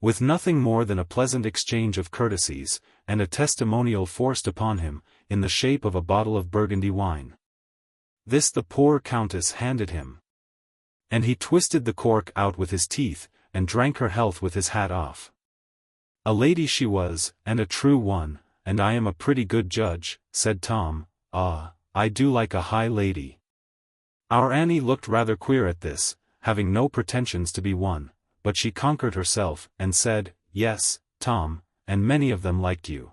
With nothing more than a pleasant exchange of courtesies, and a testimonial forced upon him, in the shape of a bottle of Burgundy wine. This the poor countess handed him. And he twisted the cork out with his teeth, and drank her health with his hat off. A lady she was, and a true one, and I am a pretty good judge, said Tom. Ah, I do like a high lady. Our Annie looked rather queer at this, having no pretensions to be one, but she conquered herself, and said, yes, Tom, and many of them liked you.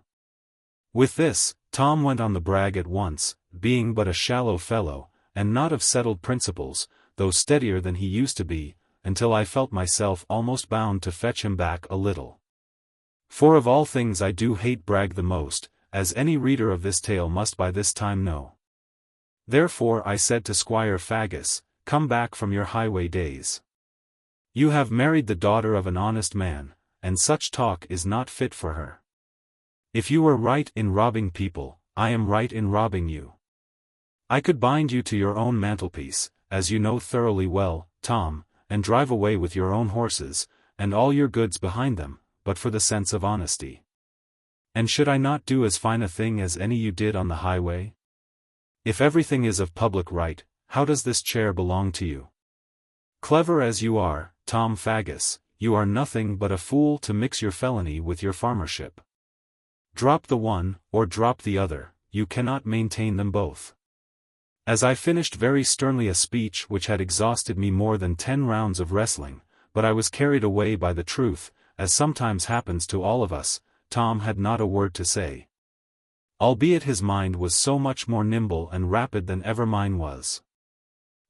With this, Tom went on the brag at once, being but a shallow fellow, and not of settled principles, though steadier than he used to be, until I felt myself almost bound to fetch him back a little. For of all things I do hate brag the most, as any reader of this tale must by this time know. Therefore I said to Squire Faggus, come back from your highway days. You have married the daughter of an honest man, and such talk is not fit for her. If you were right in robbing people, I am right in robbing you. I could bind you to your own mantelpiece, as you know thoroughly well, Tom, and drive away with your own horses, and all your goods behind them, but for the sense of honesty. And should I not do as fine a thing as any you did on the highway? If everything is of public right, how does this chair belong to you? Clever as you are, Tom Faggus, you are nothing but a fool to mix your felony with your farmership. Drop the one, or drop the other, you cannot maintain them both. As I finished very sternly a speech which had exhausted me more than 10 rounds of wrestling, but I was carried away by the truth, as sometimes happens to all of us, Tom had not a word to say. Albeit his mind was so much more nimble and rapid than ever mine was.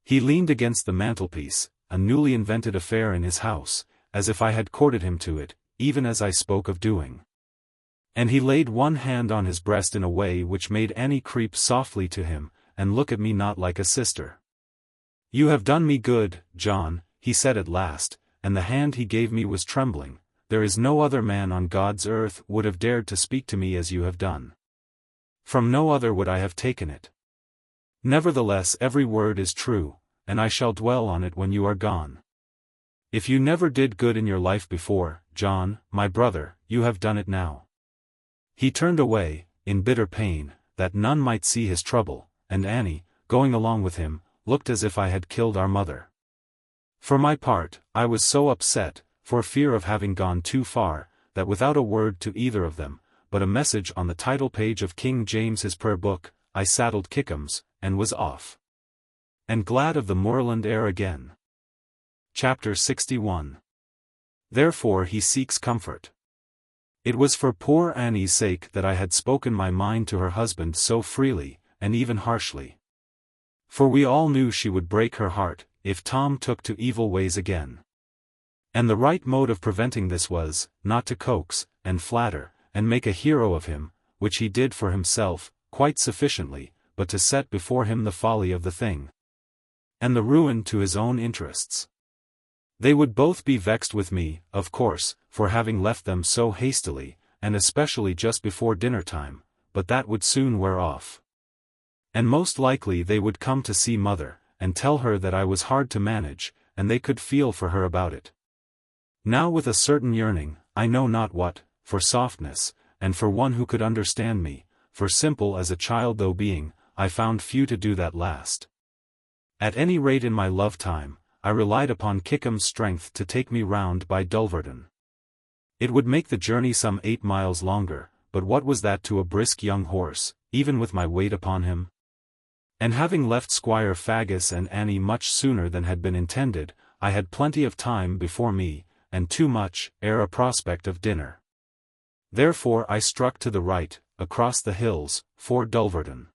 He leaned against the mantelpiece, a newly invented affair in his house, as if I had courted him to it, even as I spoke of doing. And he laid one hand on his breast in a way which made Annie creep softly to him, and look at me not like a sister. "You have done me good, John," he said at last, and the hand he gave me was trembling. "There is no other man on God's earth would have dared to speak to me as you have done. From no other would I have taken it. Nevertheless every word is true, and I shall dwell on it when you are gone. If you never did good in your life before, John, my brother, you have done it now." He turned away, in bitter pain, that none might see his trouble, and Annie, going along with him, looked as if I had killed our mother. For my part, I was so upset, for fear of having gone too far, that without a word to either of them, but a message on the title page of King James's prayer book, I saddled Kickums, and was off. And glad of the moorland air again. Chapter 61. Therefore he seeks comfort. It was for poor Annie's sake that I had spoken my mind to her husband so freely, and even harshly. For we all knew she would break her heart, if Tom took to evil ways again. And the right mode of preventing this was, not to coax, and flatter, and make a hero of him, which he did for himself, quite sufficiently, but to set before him the folly of the thing, and the ruin to his own interests. They would both be vexed with me, of course, for having left them so hastily, and especially just before dinner time, but that would soon wear off. And most likely they would come to see mother, and tell her that I was hard to manage, and they could feel for her about it. Now with a certain yearning, I know not what, for softness, and for one who could understand me, for simple as a child though being, I found few to do that last. At any rate in my love time, I relied upon Kickham's strength to take me round by Dulverton. It would make the journey some 8 miles longer, but what was that to a brisk young horse, even with my weight upon him? And having left Squire Faggus and Annie much sooner than had been intended, I had plenty of time before me, and too much, ere a prospect of dinner. Therefore I struck to the right, across the hills, for Dulverton.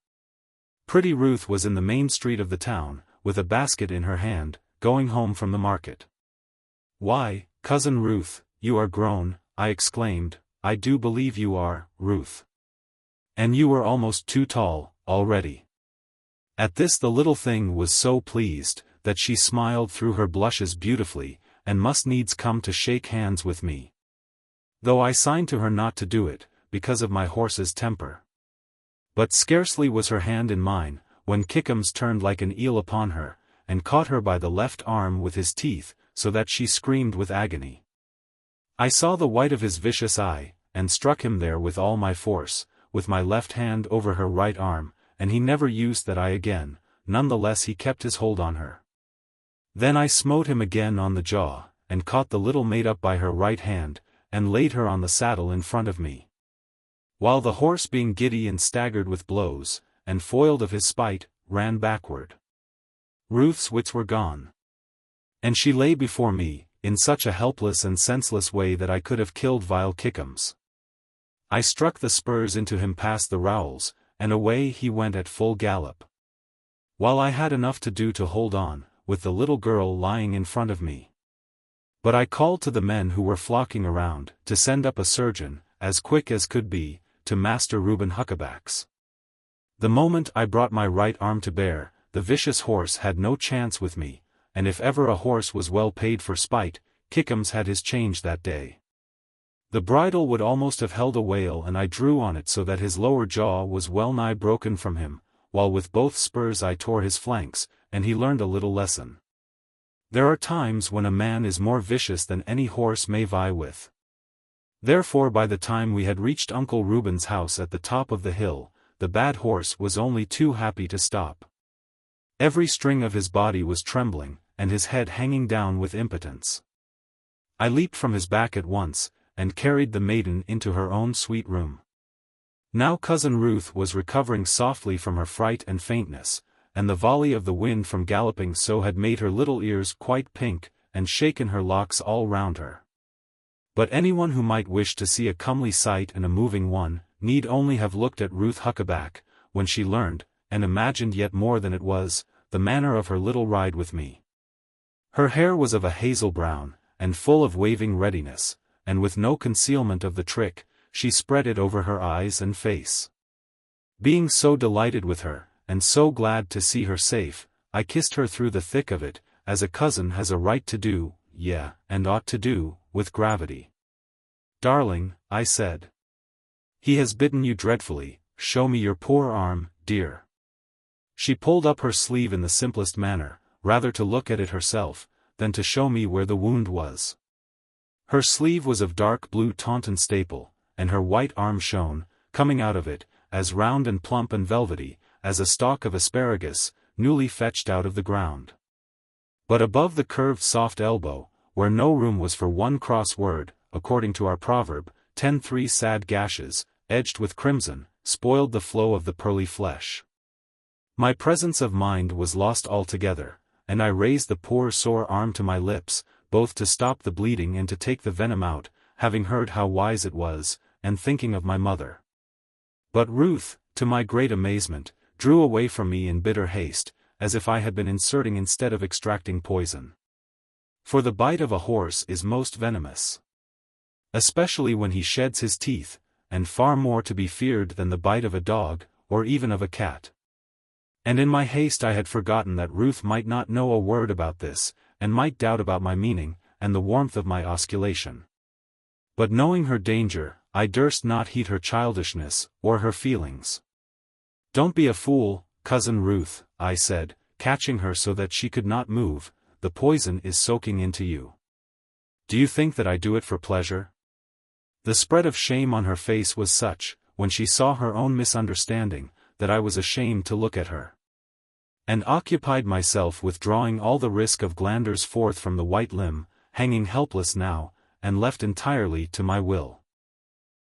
Pretty Ruth was in the main street of the town, with a basket in her hand, going home from the market. "Why, Cousin Ruth, you are grown," I exclaimed. "I do believe you are, Ruth. And you are almost too tall, already." At this the little thing was so pleased, that she smiled through her blushes beautifully, and must needs come to shake hands with me. Though I signed to her not to do it, because of my horse's temper. But scarcely was her hand in mine, when Kickums turned like an eel upon her, and caught her by the left arm with his teeth, so that she screamed with agony. I saw the white of his vicious eye, and struck him there with all my force, with my left hand over her right arm, and he never used that eye again, none the less he kept his hold on her. Then I smote him again on the jaw, and caught the little maid up by her right hand, and laid her on the saddle in front of me. While the horse being giddy and staggered with blows, and foiled of his spite, ran backward. Ruth's wits were gone. And she lay before me, in such a helpless and senseless way that I could have killed vile Kickums. I struck the spurs into him past the rowels, and away he went at full gallop. While I had enough to do to hold on, with the little girl lying in front of me. But I called to the men who were flocking around, to send up a surgeon, as quick as could be, to Master Reuben Huckaback's. The moment I brought my right arm to bear, the vicious horse had no chance with me, and if ever a horse was well paid for spite, Kickums had his change that day. The bridle would almost have held a whale, and I drew on it so that his lower jaw was well nigh broken from him, while with both spurs I tore his flanks, and he learned a little lesson. There are times when a man is more vicious than any horse may vie with. Therefore by the time we had reached Uncle Reuben's house at the top of the hill, the bad horse was only too happy to stop. Every string of his body was trembling, and his head hanging down with impotence. I leaped from his back at once, and carried the maiden into her own sweet room. Now Cousin Ruth was recovering softly from her fright and faintness, and the volley of the wind from galloping so had made her little ears quite pink, and shaken her locks all round her. But anyone who might wish to see a comely sight and a moving one, need only have looked at Ruth Huckaback, when she learned, and imagined yet more than it was, the manner of her little ride with me. Her hair was of a hazel brown, and full of waving readiness, and with no concealment of the trick, she spread it over her eyes and face. Being so delighted with her, and so glad to see her safe, I kissed her through the thick of it, as a cousin has a right to do, and ought to do, with gravity. "Darling," I said. "He has bitten you dreadfully, show me your poor arm, dear." She pulled up her sleeve in the simplest manner, rather to look at it herself, than to show me where the wound was. Her sleeve was of dark blue Taunton staple, and her white arm shone, coming out of it, as round and plump and velvety, as a stalk of asparagus, newly fetched out of the ground. But above the curved soft elbow, where no room was for one cross word, according to our proverb, 10 sad gashes, edged with crimson, spoiled the flow of the pearly flesh. My presence of mind was lost altogether, and I raised the poor sore arm to my lips, both to stop the bleeding and to take the venom out, having heard how wise it was, and thinking of my mother. But Ruth, to my great amazement, drew away from me in bitter haste, as if I had been inserting instead of extracting poison. For the bite of a horse is most venomous, especially when he sheds his teeth, and far more to be feared than the bite of a dog, or even of a cat. And in my haste I had forgotten that Ruth might not know a word about this, and might doubt about my meaning, and the warmth of my osculation. But knowing her danger, I durst not heed her childishness, or her feelings. "Don't be a fool, Cousin Ruth," I said, catching her so that she could not move, "the poison is soaking into you. Do you think that I do it for pleasure?" The spread of shame on her face was such, when she saw her own misunderstanding, that I was ashamed to look at her, and occupied myself with drawing all the risk of glanders forth from the white limb, hanging helpless now, and left entirely to my will.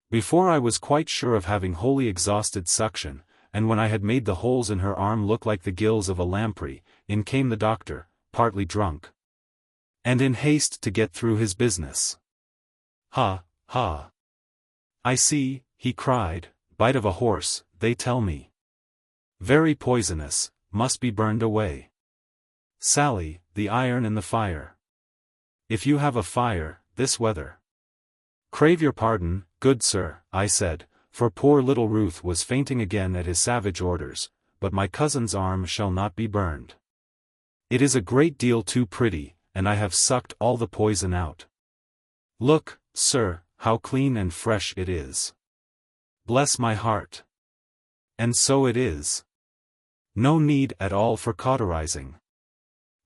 Before I was quite sure of having wholly exhausted suction, and when I had made the holes in her arm look like the gills of a lamprey, in came the doctor, partly drunk, and in haste to get through his business. "Ha, ha! I see," he cried, "bite of a horse, they tell me. Very poisonous, must be burned away. Sally, the iron in the fire. If you have a fire, this weather." "Crave your pardon, good sir," I said, for poor little Ruth was fainting again at his savage orders, "but my cousin's arm shall not be burned. It is a great deal too pretty, and I have sucked all the poison out. Look, sir, how clean and fresh it is. Bless my heart. And so it is. No need at all for cauterizing.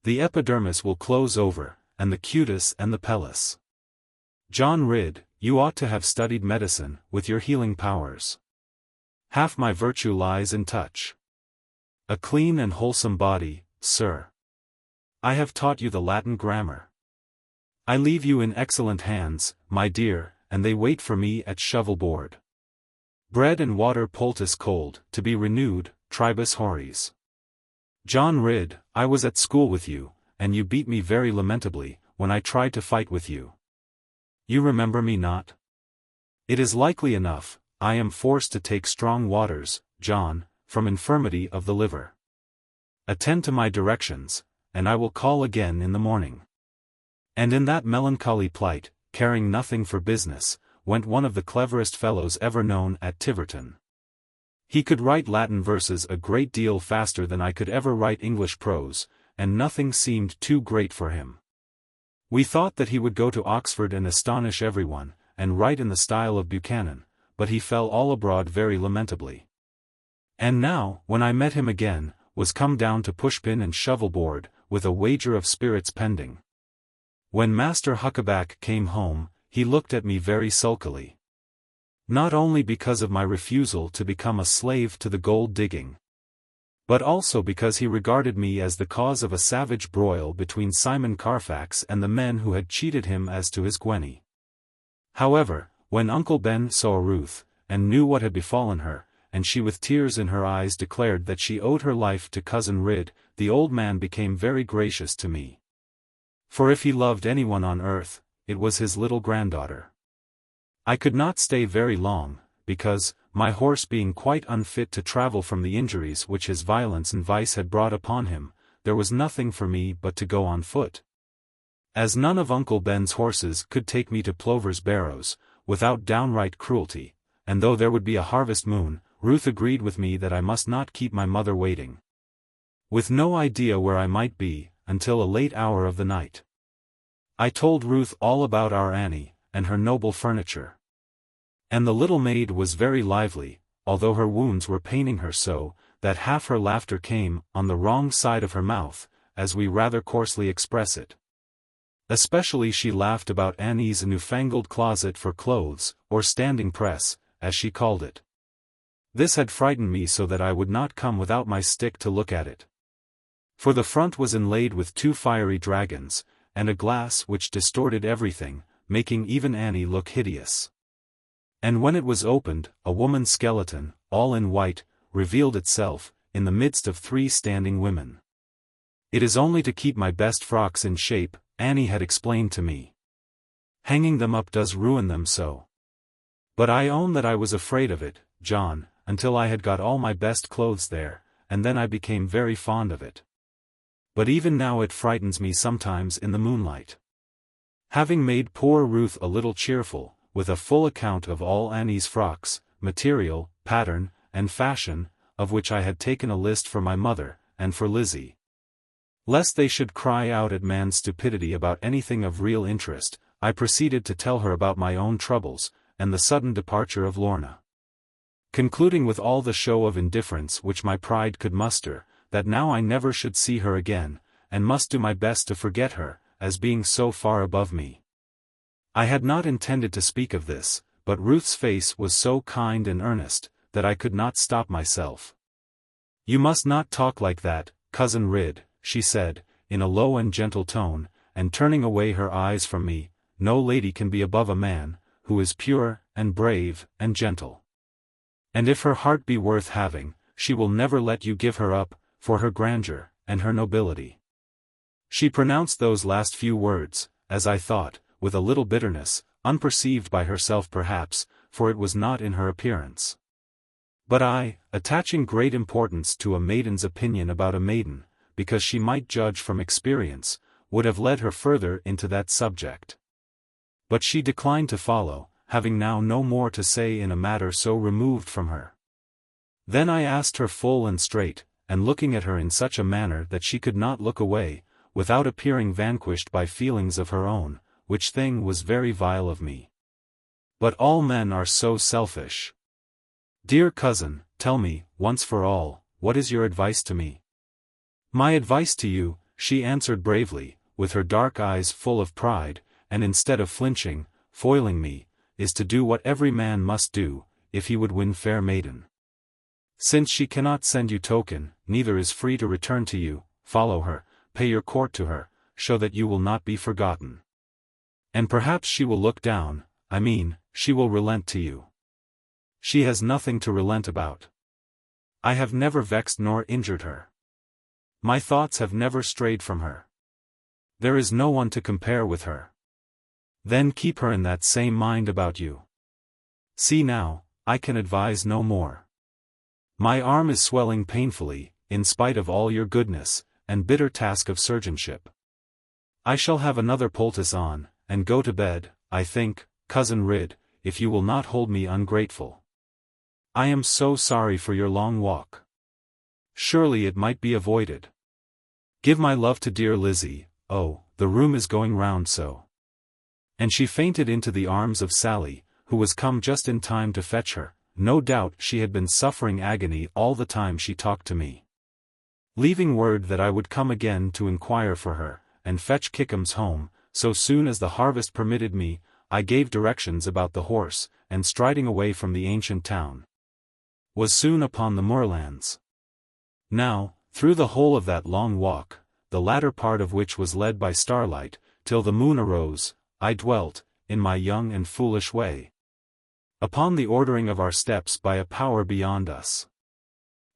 The epidermis will close over, and the cutis and the pellis. John Ridd, you ought to have studied medicine, with your healing powers. Half my virtue lies in touch. A clean and wholesome body, sir. I have taught you the Latin grammar. I leave you in excellent hands, my dear, and they wait for me at shovel-board. Bread and water poultice cold, to be renewed, tribus horis. John Ridd, I was at school with you, and you beat me very lamentably, when I tried to fight with you. You remember me not? It is likely enough, I am forced to take strong waters, John, from infirmity of the liver. Attend to my directions, and I will call again in the morning. And in that melancholy plight, caring nothing for business, went one of the cleverest fellows ever known at Tiverton. He could write Latin verses a great deal faster than I could ever write English prose, and nothing seemed too great for him. We thought that he would go to Oxford and astonish everyone, and write in the style of Buchanan, but he fell all abroad very lamentably. And now, when I met him again, was come down to pushpin and shovel-board, with a wager of spirits pending. When Master Huckaback came home, he looked at me very sulkily. Not only because of my refusal to become a slave to the gold digging, but also because he regarded me as the cause of a savage broil between Simon Carfax and the men who had cheated him as to his Gwenny. However, when Uncle Ben saw Ruth, and knew what had befallen her, and she with tears in her eyes declared that she owed her life to Cousin Ridd, the old man became very gracious to me. For if he loved anyone on earth, it was his little granddaughter. I could not stay very long, because, my horse being quite unfit to travel from the injuries which his violence and vice had brought upon him, there was nothing for me but to go on foot. As none of Uncle Ben's horses could take me to Plover's Barrows, without downright cruelty, and though there would be a harvest moon, Ruth agreed with me that I must not keep my mother waiting. With no idea where I might be, until a late hour of the night, I told Ruth all about our Annie, and her noble furniture. And the little maid was very lively, although her wounds were paining her so, that half her laughter came on the wrong side of her mouth, as we rather coarsely express it. Especially she laughed about Annie's newfangled closet for clothes, or standing press, as she called it. This had frightened me so that I would not come without my stick to look at it. For the front was inlaid with 2 fiery dragons, and a glass which distorted everything, making even Annie look hideous. And when it was opened, a woman's skeleton, all in white, revealed itself, in the midst of 3 standing women. It is only to keep my best frocks in shape, Annie had explained to me. Hanging them up does ruin them so. But I own that I was afraid of it, John, until I had got all my best clothes there, and then I became very fond of it. But even now it frightens me sometimes in the moonlight. Having made poor Ruth a little cheerful, with a full account of all Annie's frocks, material, pattern, and fashion, of which I had taken a list for my mother, and for Lizzie, lest they should cry out at man's stupidity about anything of real interest, I proceeded to tell her about my own troubles, and the sudden departure of Lorna. Concluding with all the show of indifference which my pride could muster, that now I never should see her again, and must do my best to forget her, as being so far above me. I had not intended to speak of this, but Ruth's face was so kind and earnest, that I could not stop myself. "You must not talk like that, Cousin Ridd," she said, in a low and gentle tone, and turning away her eyes from me. "No lady can be above a man, who is pure, and brave, and gentle. And if her heart be worth having, she will never let you give her up, for her grandeur, and her nobility." She pronounced those last few words, as I thought, with a little bitterness, unperceived by herself perhaps, for it was not in her appearance. But I, attaching great importance to a maiden's opinion about a maiden, because she might judge from experience, would have led her further into that subject. But she declined to follow, having now no more to say in a matter so removed from her. Then I asked her full and straight, and looking at her in such a manner that she could not look away, without appearing vanquished by feelings of her own, which thing was very vile of me. But all men are so selfish. "Dear cousin, tell me, once for all, what is your advice to me?" "My advice to you," she answered bravely, with her dark eyes full of pride, and instead of flinching, foiling me, "is to do what every man must do, if he would win fair maiden. Since she cannot send you token, neither is free to return to you, follow her, pay your court to her, show that you will not be forgotten. And perhaps she will look down, she will relent to you. She has nothing to relent about. I have never vexed nor injured her. My thoughts have never strayed from her. There is no one to compare with her. Then keep her in that same mind about you. See now, I can advise no more. My arm is swelling painfully, in spite of all your goodness, and bitter task of surgeonship. I shall have another poultice on, and go to bed, I think, Cousin Ridd, if you will not hold me ungrateful. I am so sorry for your long walk. Surely it might be avoided. Give my love to dear Lizzie. Oh, the room is going round so." And she fainted into the arms of Sally, who was come just in time to fetch her. No doubt she had been suffering agony all the time she talked to me. Leaving word that I would come again to inquire for her, and fetch Kickums home, so soon as the harvest permitted me, I gave directions about the horse, and striding away from the ancient town, was soon upon the moorlands. Now, through the whole of that long walk, the latter part of which was led by starlight, till the moon arose, I dwelt, in my young and foolish way, upon the ordering of our steps by a power beyond us.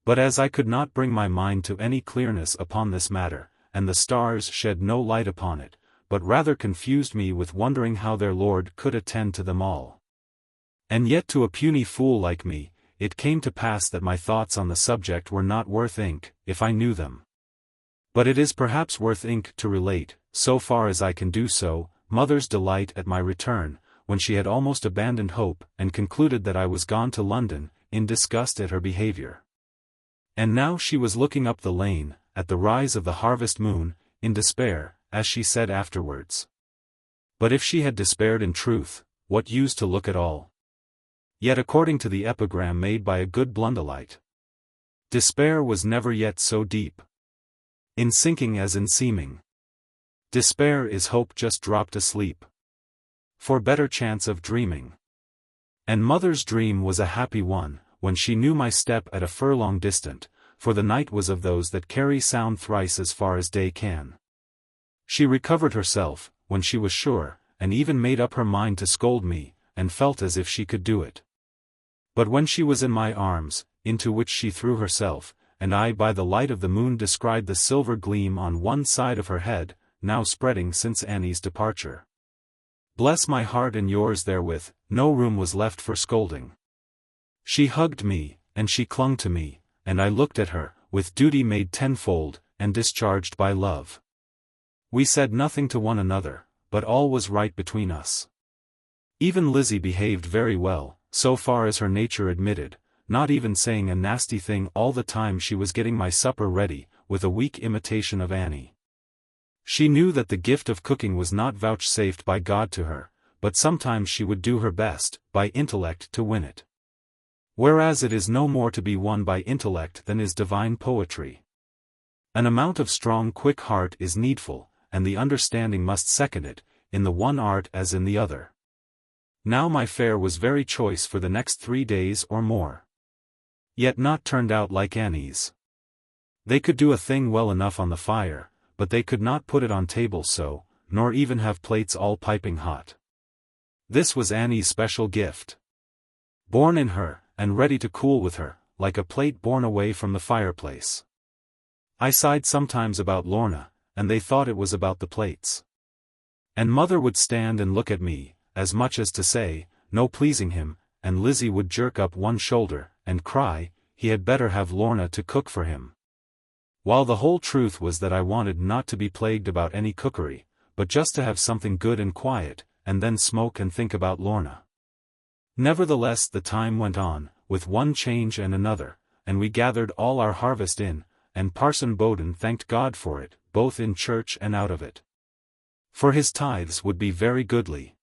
But as I could not bring my mind to any clearness upon this matter, and the stars shed no light upon it, but rather confused me with wondering how their Lord could attend to them all. And yet to a puny fool like me, it came to pass that my thoughts on the subject were not worth ink, if I knew them. But it is perhaps worth ink to relate, so far as I can do so, mother's delight at my return, when she had almost abandoned hope and concluded that I was gone to London, in disgust at her behaviour. And now she was looking up the lane, at the rise of the harvest moon, in despair, as she said afterwards. But if she had despaired in truth, what use to look at all? Yet according to the epigram made by a good Blundellite, despair was never yet so deep, in sinking as in seeming. Despair is hope just dropped asleep, for better chance of dreaming. And mother's dream was a happy one, when she knew my step at a furlong distant, for the night was of those that carry sound thrice as far as day can. She recovered herself, when she was sure, and even made up her mind to scold me, and felt as if she could do it. But when she was in my arms, into which she threw herself, and I by the light of the moon descried the silver gleam on one side of her head, now spreading since Annie's departure. Bless my heart and yours therewith, no room was left for scolding. She hugged me, and she clung to me, and I looked at her, with duty made tenfold, and discharged by love. We said nothing to one another, but all was right between us. Even Lizzie behaved very well, so far as her nature admitted, not even saying a nasty thing all the time she was getting my supper ready, with a weak imitation of Annie. She knew that the gift of cooking was not vouchsafed by God to her, but sometimes she would do her best, by intellect to win it. Whereas it is no more to be won by intellect than is divine poetry. An amount of strong quick heart is needful, and the understanding must second it, in the one art as in the other. Now my fare was very choice for the next 3 days or more. Yet not turned out like Annie's. They could do a thing well enough on the fire, but they could not put it on table so, nor even have plates all piping hot. This was Annie's special gift. Born in her, and ready to cool with her, like a plate borne away from the fireplace. I sighed sometimes about Lorna, and they thought it was about the plates. And mother would stand and look at me, as much as to say, no pleasing him, and Lizzie would jerk up one shoulder, and cry, he had better have Lorna to cook for him. While the whole truth was that I wanted not to be plagued about any cookery, but just to have something good and quiet, and then smoke and think about Lorna. Nevertheless the time went on, with one change and another, and we gathered all our harvest in, and Parson Bowden thanked God for it, both in church and out of it. For his tithes would be very goodly.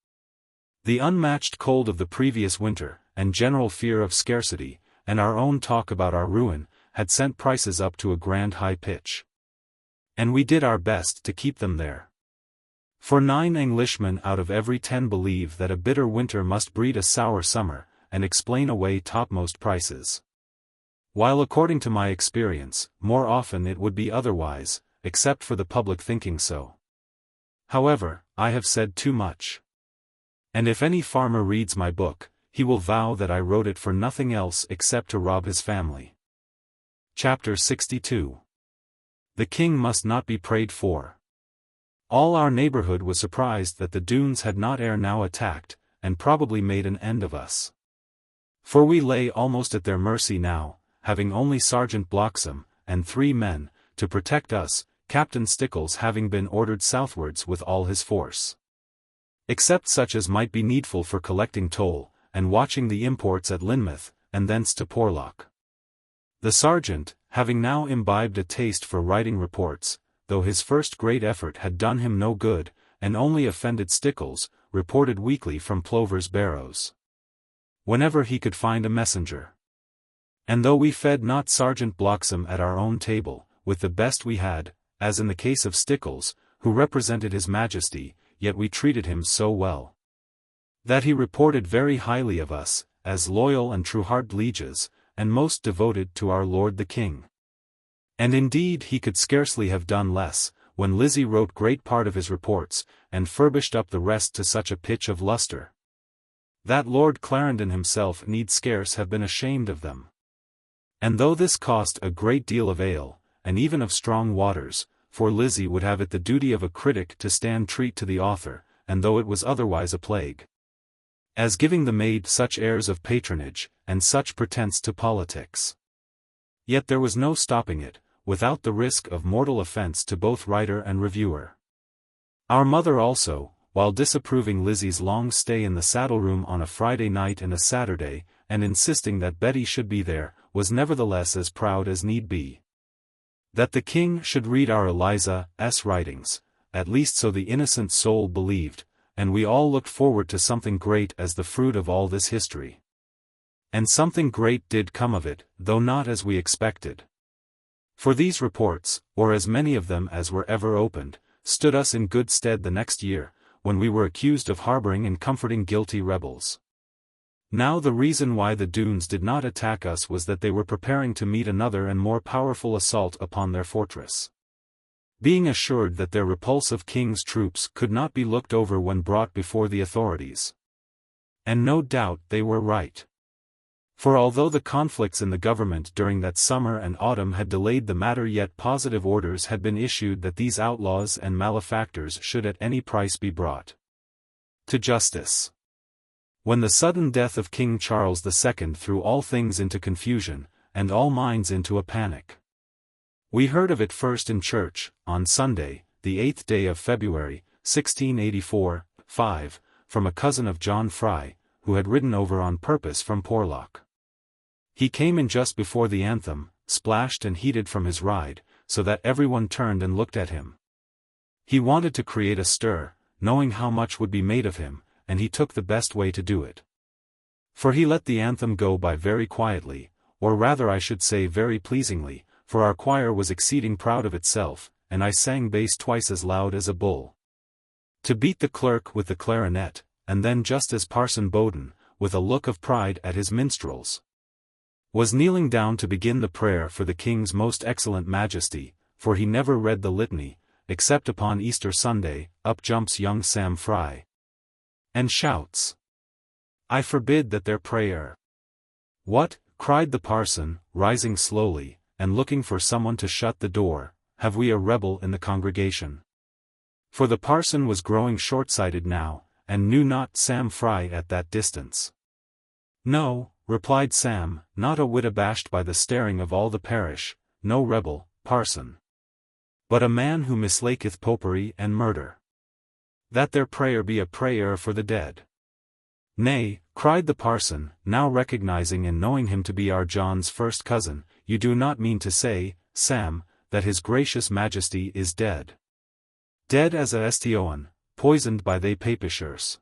The unmatched cold of the previous winter, and general fear of scarcity, and our own talk about our ruin, had sent prices up to a grand high pitch. And we did our best to keep them there. For 9 Englishmen out of every 10 believe that a bitter winter must breed a sour summer, and explain away topmost prices. While according to my experience, more often it would be otherwise, except for the public thinking so. However, I have said too much. And if any farmer reads my book, he will vow that I wrote it for nothing else except to rob his family. Chapter 62. The king must not be prayed for. All our neighborhood was surprised that the Doones had not ere now attacked, and probably made an end of us. For we lay almost at their mercy now, having only Sergeant Bloxham, and 3 men, to protect us, Captain Stickles having been ordered southwards with all his force. Except such as might be needful for collecting toll, and watching the imports at Lynmouth, and thence to Porlock. The sergeant, having now imbibed a taste for writing reports, though his first great effort had done him no good, and only offended Stickles, reported weekly from Plover's Barrows, whenever he could find a messenger. And though we fed not Sergeant Bloxham at our own table, with the best we had, as in the case of Stickles, who represented his Majesty, yet we treated him so well, that he reported very highly of us, as loyal and true-hearted lieges, and most devoted to our Lord the King. And indeed he could scarcely have done less, when Lizzie wrote great part of his reports, and furbished up the rest to such a pitch of lustre, that Lord Clarendon himself need scarce have been ashamed of them. And though this cost a great deal of ale, and even of strong waters, for Lizzie would have it the duty of a critic to stand treat to the author, and though it was otherwise a plague, as giving the maid such airs of patronage, and such pretence to politics. Yet there was no stopping it, without the risk of mortal offence to both writer and reviewer. Our mother also, while disapproving Lizzie's long stay in the saddle-room on a Friday night and a Saturday, and insisting that Betty should be there, was nevertheless as proud as need be. That the king should read our Eliza's writings, at least so the innocent soul believed, and we all looked forward to something great as the fruit of all this history. And something great did come of it, though not as we expected. For these reports, or as many of them as were ever opened, stood us in good stead the next year, when we were accused of harboring and comforting guilty rebels. Now the reason why the Doones did not attack us was that they were preparing to meet another and more powerful assault upon their fortress. Being assured that their repulsive king's troops could not be looked over when brought before the authorities. And no doubt they were right. For although the conflicts in the government during that summer and autumn had delayed the matter, yet positive orders had been issued that these outlaws and malefactors should at any price be brought to justice. When the sudden death of King Charles II threw all things into confusion, and all minds into a panic. We heard of it first in church, on Sunday, the 8th day of February, 1684, from a cousin of John Fry, who had ridden over on purpose from Porlock. He came in just before the anthem, splashed and heated from his ride, so that everyone turned and looked at him. He wanted to create a stir, knowing how much would be made of him, and he took the best way to do it. For he let the anthem go by very quietly, or rather I should say very pleasingly, for our choir was exceeding proud of itself, and I sang bass twice as loud as a bull. To beat the clerk with the clarinet, and then just as Parson Bowden, with a look of pride at his minstrels, was kneeling down to begin the prayer for the king's most excellent majesty, for he never read the litany, except upon Easter Sunday, up jumps young Sam Fry, and shouts, "I forbid that their prayer." "What?" cried the parson, rising slowly, and looking for someone to shut the door, "have we a rebel in the congregation?" For the parson was growing short-sighted now, and knew not Sam Fry at that distance. "No," replied Sam, not a whit abashed by the staring of all the parish, "no rebel, parson. But a man who mislaketh popery and murder. That their prayer be a prayer for the dead." "Nay," cried the parson, now recognizing and knowing him to be our John's first cousin, "you do not mean to say, Sam, that his gracious majesty is dead. Dead as a estion, poisoned by they papishers."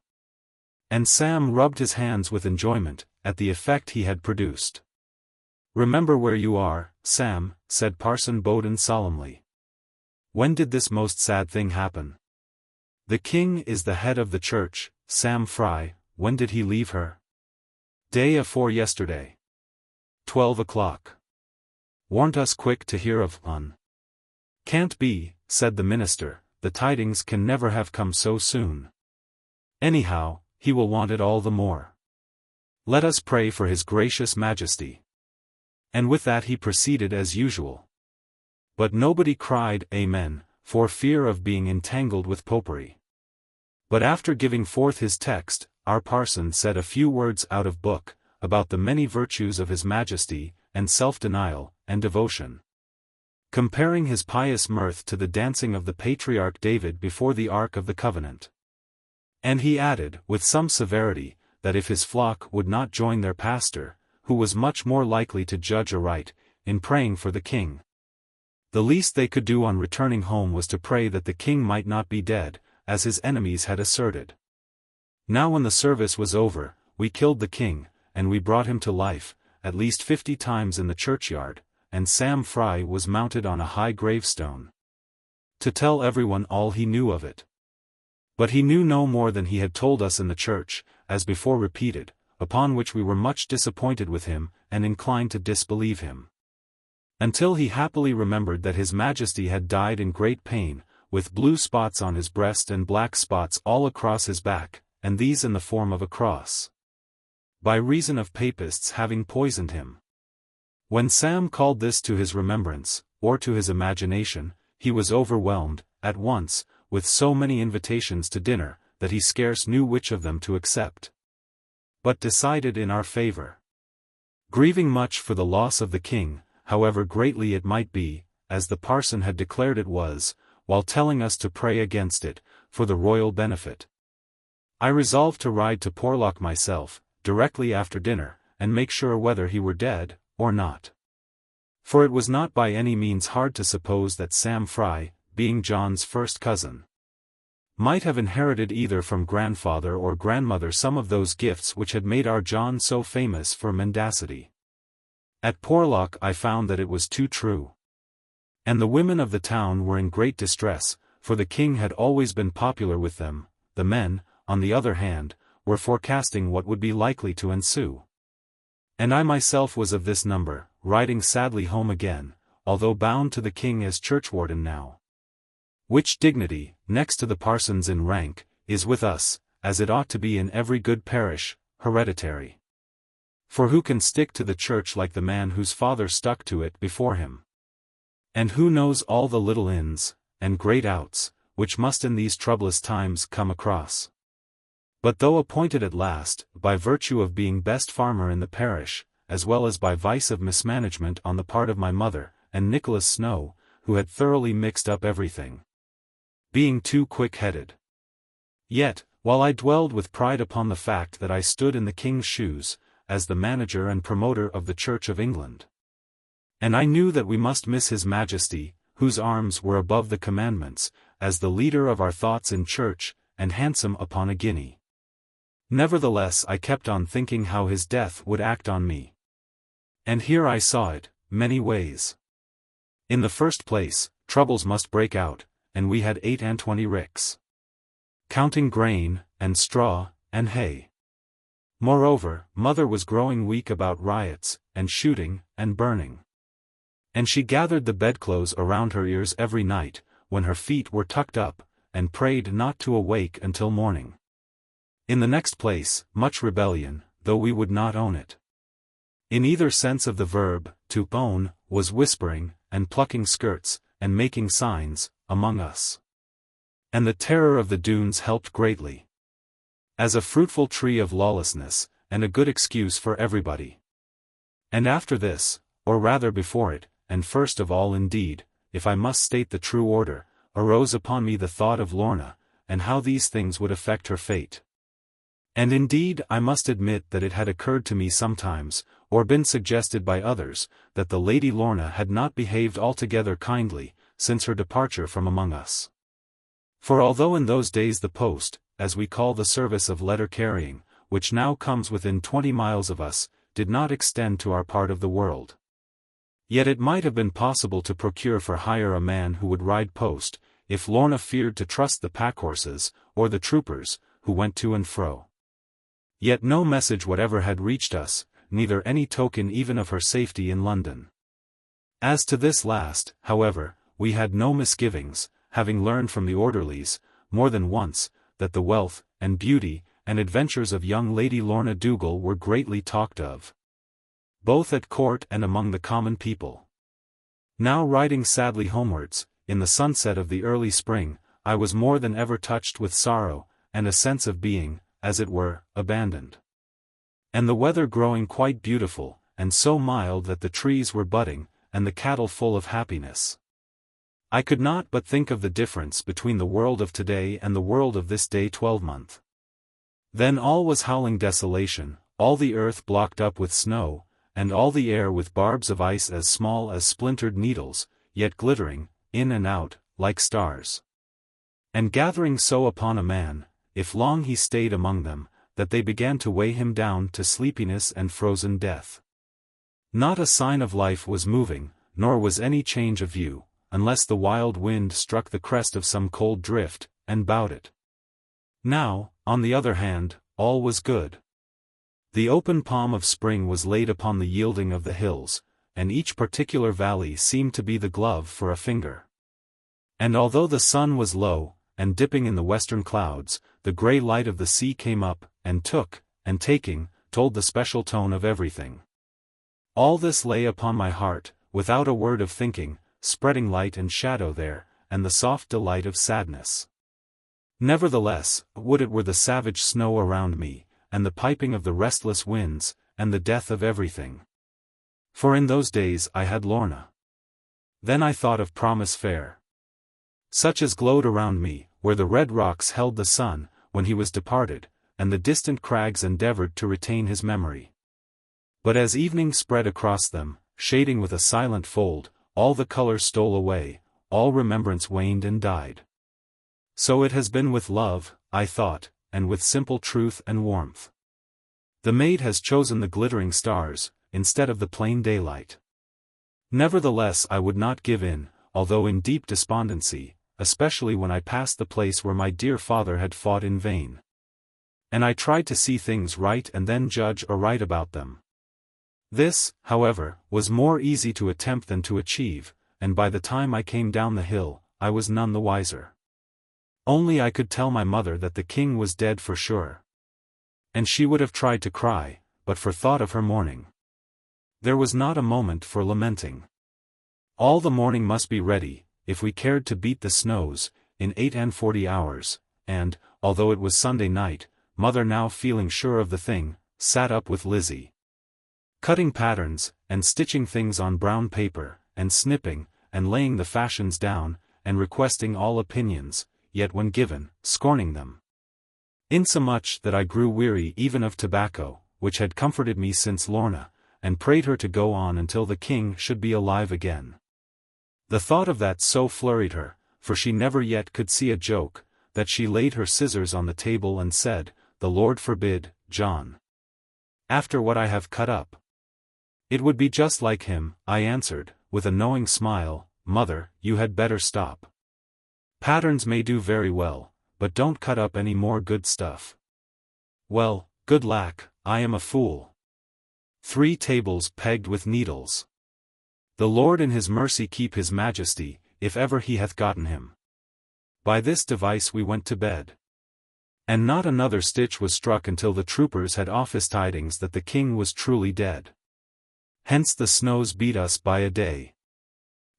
And Sam rubbed his hands with enjoyment, at the effect he had produced. "Remember where you are, Sam," said Parson Bowden solemnly. "When did this most sad thing happen?" "The king is the head of the church, Sam Fry. When did he leave her?" "Day afore yesterday. 12 o'clock. Warn't us quick to hear of un." "Can't be," said the minister, "the tidings can never have come so soon. Anyhow, he will want it all the more. Let us pray for his gracious majesty." And with that he proceeded as usual. But nobody cried "Amen," for fear of being entangled with popery. But after giving forth his text, our parson said a few words out of book, about the many virtues of his majesty, and self-denial, and devotion. Comparing his pious mirth to the dancing of the patriarch David before the Ark of the Covenant. And he added, with some severity, that if his flock would not join their pastor, who was much more likely to judge aright, in praying for the king, the least they could do on returning home was to pray that the king might not be dead, as his enemies had asserted. Now when the service was over, we killed the king, and we brought him to life, at least 50 times in the churchyard, and Sam Fry was mounted on a high gravestone, to tell everyone all he knew of it. But he knew no more than he had told us in the church, as before repeated, upon which we were much disappointed with him, and inclined to disbelieve him. Until he happily remembered that his majesty had died in great pain, with blue spots on his breast and black spots all across his back, and these in the form of a cross, by reason of papists having poisoned him. When Sam called this to his remembrance, or to his imagination, he was overwhelmed, at once, with so many invitations to dinner, that he scarce knew which of them to accept. But decided in our favor. Grieving much for the loss of the king, however greatly it might be, as the parson had declared it was, while telling us to pray against it, for the royal benefit. I resolved to ride to Porlock myself, directly after dinner, and make sure whether he were dead, or not. For it was not by any means hard to suppose that Sam Fry, being John's first cousin, might have inherited either from grandfather or grandmother some of those gifts which had made our John so famous for mendacity. At Porlock I found that it was too true. And the women of the town were in great distress, for the king had always been popular with them. The men, on the other hand, were forecasting what would be likely to ensue. And I myself was of this number, riding sadly home again, although bound to the king as churchwarden now. Which dignity, next to the parsons in rank, is with us, as it ought to be in every good parish, hereditary. For who can stick to the church like the man whose father stuck to it before him? And who knows all the little ins, and great outs, which must in these troublous times come across? But though appointed at last, by virtue of being best farmer in the parish, as well as by vice of mismanagement on the part of my mother, and Nicholas Snow, who had thoroughly mixed up everything, being too quick-headed. Yet, while I dwelled with pride upon the fact that I stood in the king's shoes, as the manager and promoter of the Church of England, and I knew that we must miss His Majesty, whose arms were above the commandments, as the leader of our thoughts in church, and handsome upon a guinea. Nevertheless I kept on thinking how his death would act on me. And here I saw it, many ways. In the first place, troubles must break out, and we had 28 ricks, counting grain, and straw, and hay. Moreover, mother was growing weak about riots, and shooting, and burning. And she gathered the bedclothes around her ears every night, when her feet were tucked up, and prayed not to awake until morning. In the next place, much rebellion, though we would not own it. In either sense of the verb, to own, was whispering, and plucking skirts, and making signs, among us. And the terror of the Doones helped greatly, as a fruitful tree of lawlessness, and a good excuse for everybody. And after this, or rather before it, and first of all indeed, if I must state the true order, arose upon me the thought of Lorna, and how these things would affect her fate. And indeed I must admit that it had occurred to me sometimes, or been suggested by others, that the Lady Lorna had not behaved altogether kindly, since her departure from among us. For although in those days the post, as we call the service of letter carrying, which now comes within 20 miles of us, did not extend to our part of the world, yet it might have been possible to procure for hire a man who would ride post, if Lorna feared to trust the pack-horses, or the troopers, who went to and fro. Yet no message whatever had reached us, neither any token even of her safety in London. As to this last, however, we had no misgivings, having learned from the orderlies, more than once, that the wealth, and beauty, and adventures of young Lady Lorna Dougal were greatly talked of, both at court and among the common people. Now riding sadly homewards, in the sunset of the early spring, I was more than ever touched with sorrow, and a sense of being, as it were, abandoned. And the weather growing quite beautiful, and so mild that the trees were budding, and the cattle full of happiness. I could not but think of the difference between the world of today and the world of this day 12-month. Then all was howling desolation, all the earth blocked up with snow, and all the air with barbs of ice as small as splintered needles, yet glittering, in and out, like stars. And gathering so upon a man, if long he stayed among them, that they began to weigh him down to sleepiness and frozen death. Not a sign of life was moving, nor was any change of view, unless the wild wind struck the crest of some cold drift, and bowed it. Now, on the other hand, all was good. The open palm of spring was laid upon the yielding of the hills, and each particular valley seemed to be the glove for a finger. And although the sun was low, and dipping in the western clouds, the grey light of the sea came up, and took, and taking, told the special tone of everything. All this lay upon my heart, without a word of thinking, spreading light and shadow there, and the soft delight of sadness. Nevertheless, would it were the savage snow around me, and the piping of the restless winds, and the death of everything. For in those days I had Lorna. Then I thought of promise fair, such as glowed around me, where the red rocks held the sun, when he was departed, and the distant crags endeavoured to retain his memory. But as evening spread across them, shading with a silent fold, all the colour stole away, all remembrance waned and died. So it has been with love, I thought, and with simple truth and warmth. The maid has chosen the glittering stars, instead of the plain daylight. Nevertheless I would not give in, although in deep despondency, especially when I passed the place where my dear father had fought in vain. And I tried to see things right and then judge aright about them. This, however, was more easy to attempt than to achieve, and by the time I came down the hill, I was none the wiser. Only I could tell my mother that the king was dead for sure. And she would have tried to cry, but for thought of her mourning. There was not a moment for lamenting. All the morning must be ready, if we cared to beat the snows, in 48 hours, and, although it was Sunday night, mother, now feeling sure of the thing, sat up with Lizzie, cutting patterns, and stitching things on brown paper, and snipping, and laying the fashions down, and requesting all opinions, yet when given, scorning them. Insomuch that I grew weary even of tobacco, which had comforted me since Lorna, and prayed her to go on until the king should be alive again. The thought of that so flurried her, for she never yet could see a joke, that she laid her scissors on the table and said, "The Lord forbid, John. After what I have cut up." "It would be just like him," I answered, with a knowing smile. "Mother, you had better stop. Patterns may do very well, but don't cut up any more good stuff." "Well, good lack, I am a fool. 3 tables pegged with needles. The Lord in his mercy keep his majesty, if ever he hath gotten him." By this device we went to bed. And not another stitch was struck until the troopers had office tidings that the king was truly dead. Hence the snows beat us by a day.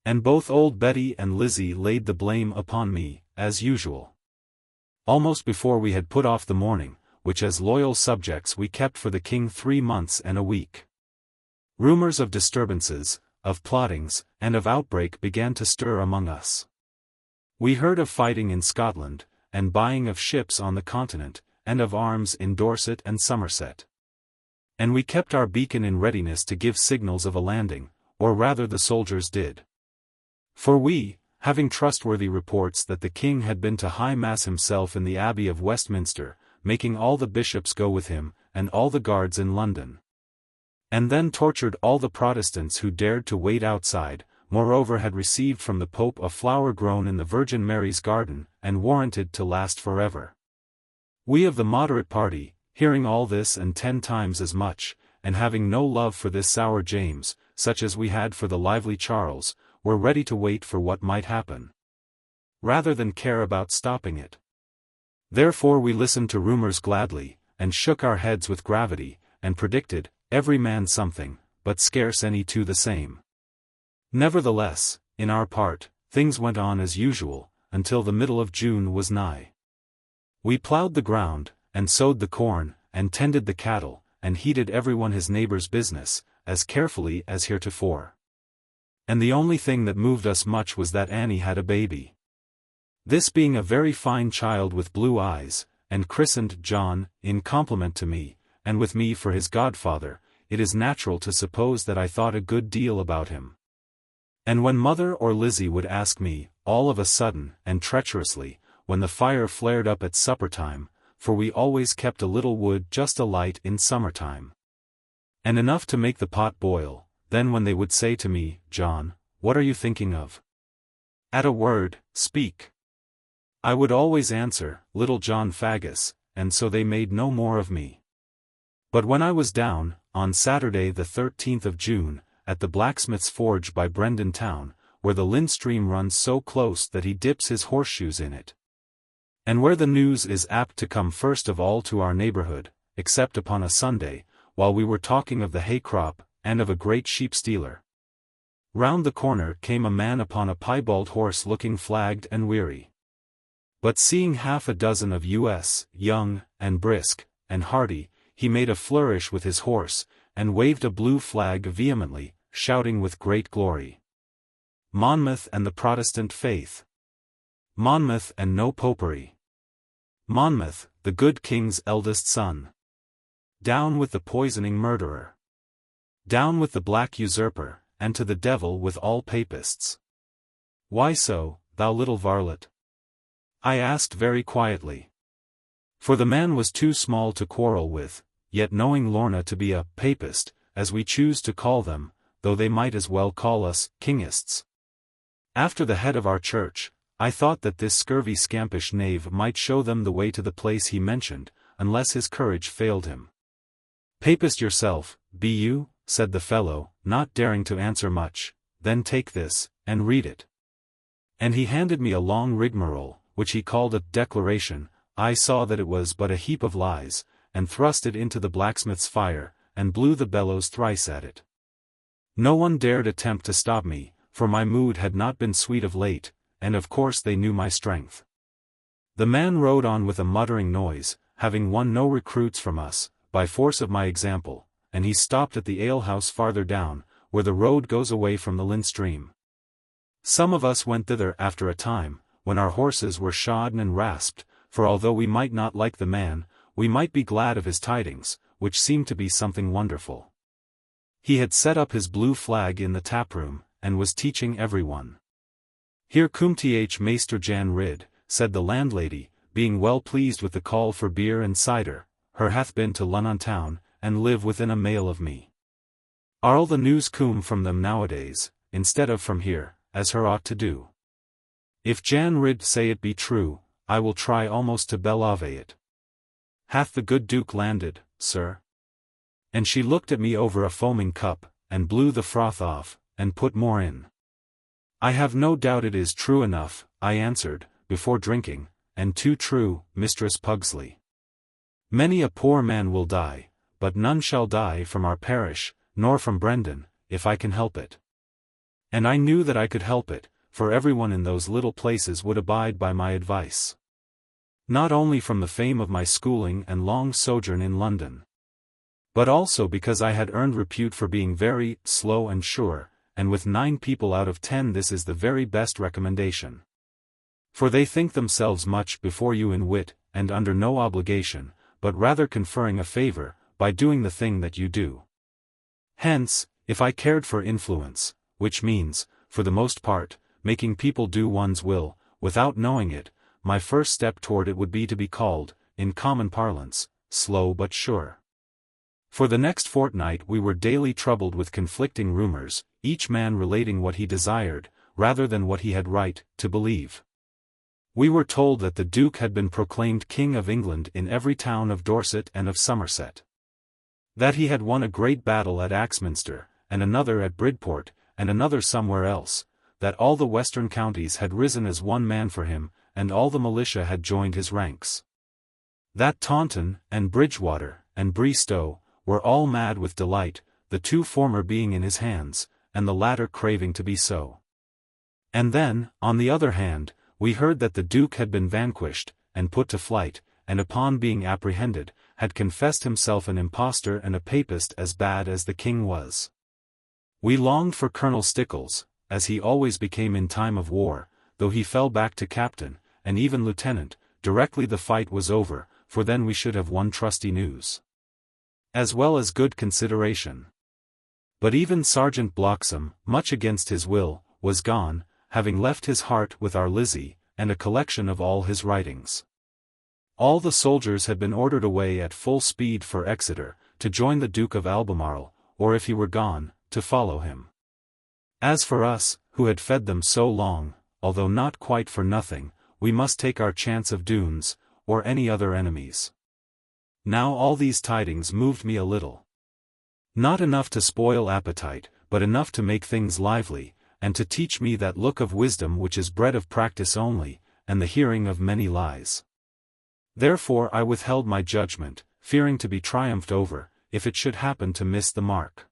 And both old Betty and Lizzie laid the blame upon me, as usual. Almost before we had put off the mourning, which as loyal subjects we kept for the king 3 months and a week, rumours of disturbances, of plottings, and of outbreak began to stir among us. We heard of fighting in Scotland, and buying of ships on the continent, and of arms in Dorset and Somerset. And we kept our beacon in readiness to give signals of a landing, or rather the soldiers did. For we, having trustworthy reports that the king had been to high mass himself in the Abbey of Westminster, making all the bishops go with him, and all the guards in London, and then tortured all the Protestants who dared to wait outside, moreover had received from the Pope a flower grown in the Virgin Mary's garden, and warranted to last forever. We of the moderate party, hearing all this and 10 times as much, and having no love for this sour James, such as we had for the lively Charles, were ready to wait for what might happen, rather than care about stopping it. Therefore we listened to rumours gladly, and shook our heads with gravity, and predicted, every man something, but scarce any to the same. Nevertheless, in our part, things went on as usual, until the middle of June was nigh. We ploughed the ground, and sowed the corn, and tended the cattle, and heeded everyone his neighbour's business, as carefully as heretofore. And the only thing that moved us much was that Annie had a baby. This being a very fine child with blue eyes, and christened John, in compliment to me, and with me for his godfather, it is natural to suppose that I thought a good deal about him. And when mother or Lizzie would ask me, all of a sudden, and treacherously, when the fire flared up at supper time, for we always kept a little wood just alight in summer-time, and enough to make the pot boil, then when they would say to me, "John, what are you thinking of?" At a word, "Speak," I would always answer, "Little John Faggus," and so they made no more of me. But when I was down, on Saturday the 13th of June, at the blacksmith's forge by Brendon town, where the Lynn stream runs so close that he dips his horseshoes in it, and where the news is apt to come first of all to our neighbourhood, except upon a Sunday, while we were talking of the hay crop, and of a great sheep-stealer, round the corner came a man upon a piebald horse looking flagged and weary. But seeing half a dozen of us, young, and brisk, and hearty, he made a flourish with his horse, and waved a blue flag vehemently, shouting with great glory, "Monmouth and the Protestant faith!" Monmouth and no popery. Monmouth, the good king's eldest son. Down with the poisoning murderer. Down with the black usurper, and to the devil with all papists. Why so, thou little varlet? I asked very quietly. For the man was too small to quarrel with, yet knowing Lorna to be a papist, as we choose to call them, though they might as well call us kingists. After the head of our church, I thought that this scurvy scampish knave might show them the way to the place he mentioned, unless his courage failed him. Papist yourself, be you? Said the fellow, not daring to answer much. Then take this, and read it. And he handed me a long rigmarole, which he called a declaration. I saw that it was but a heap of lies, and thrust it into the blacksmith's fire, and blew the bellows thrice at it. No one dared attempt to stop me, for my mood had not been sweet of late, and of course they knew my strength. The man rode on with a muttering noise, having won no recruits from us, by force of my example, and he stopped at the alehouse farther down, where the road goes away from the Lynn stream. Some of us went thither after a time, when our horses were shod and rasped, for although we might not like the man, we might be glad of his tidings, which seemed to be something wonderful. He had set up his blue flag in the taproom, and was teaching everyone. Here Th Meester Jan Rid, said the landlady, being well pleased with the call for beer and cider, her hath been to Lunnon town, and live within a mile of me. Arl the news come from them nowadays, instead of from here, as her ought to do. If Jan Rid say it be true, I will try almost to belave it. Hath the good Duke landed, sir? And she looked at me over a foaming cup, and blew the froth off, and put more in. I have no doubt it is true enough, I answered, before drinking, and too true, Mistress Pugsley. Many a poor man will die, but none shall die from our parish, nor from Brendan, if I can help it. And I knew that I could help it, for everyone in those little places would abide by my advice. Not only from the fame of my schooling and long sojourn in London, but also because I had earned repute for being very slow and sure, and with 9 people out of 10 this is the very best recommendation. For they think themselves much before you in wit, and under no obligation, but rather conferring a favor, by doing the thing that you do. Hence, if I cared for influence, which means, for the most part, making people do one's will, without knowing it, my first step toward it would be to be called, in common parlance, slow but sure. For the next fortnight we were daily troubled with conflicting rumors, each man relating what he desired, rather than what he had right, to believe. We were told that the Duke had been proclaimed King of England in every town of Dorset and of Somerset. That he had won a great battle at Axminster, and another at Bridport, and another somewhere else, that all the western counties had risen as one man for him, and all the militia had joined his ranks. That Taunton, and Bridgewater, and Bristow, were all mad with delight, the 2 former being in his hands, and the latter craving to be so. And then, on the other hand, we heard that the Duke had been vanquished, and put to flight, and upon being apprehended, had confessed himself an impostor and a papist as bad as the king was. We longed for Colonel Stickles, as he always became in time of war, though he fell back to captain, and even lieutenant, directly the fight was over, for then we should have won trusty news, as well as good consideration. But even Sergeant Bloxham, much against his will, was gone, having left his heart with our Lizzie, and a collection of all his writings. All the soldiers had been ordered away at full speed for Exeter, to join the Duke of Albemarle, or if he were gone, to follow him. As for us, who had fed them so long, although not quite for nothing, we must take our chance of Doones, or any other enemies. Now all these tidings moved me a little. Not enough to spoil appetite, but enough to make things lively, and to teach me that look of wisdom which is bred of practice only, and the hearing of many lies. Therefore I withheld my judgment, fearing to be triumphed over, if it should happen to miss the mark.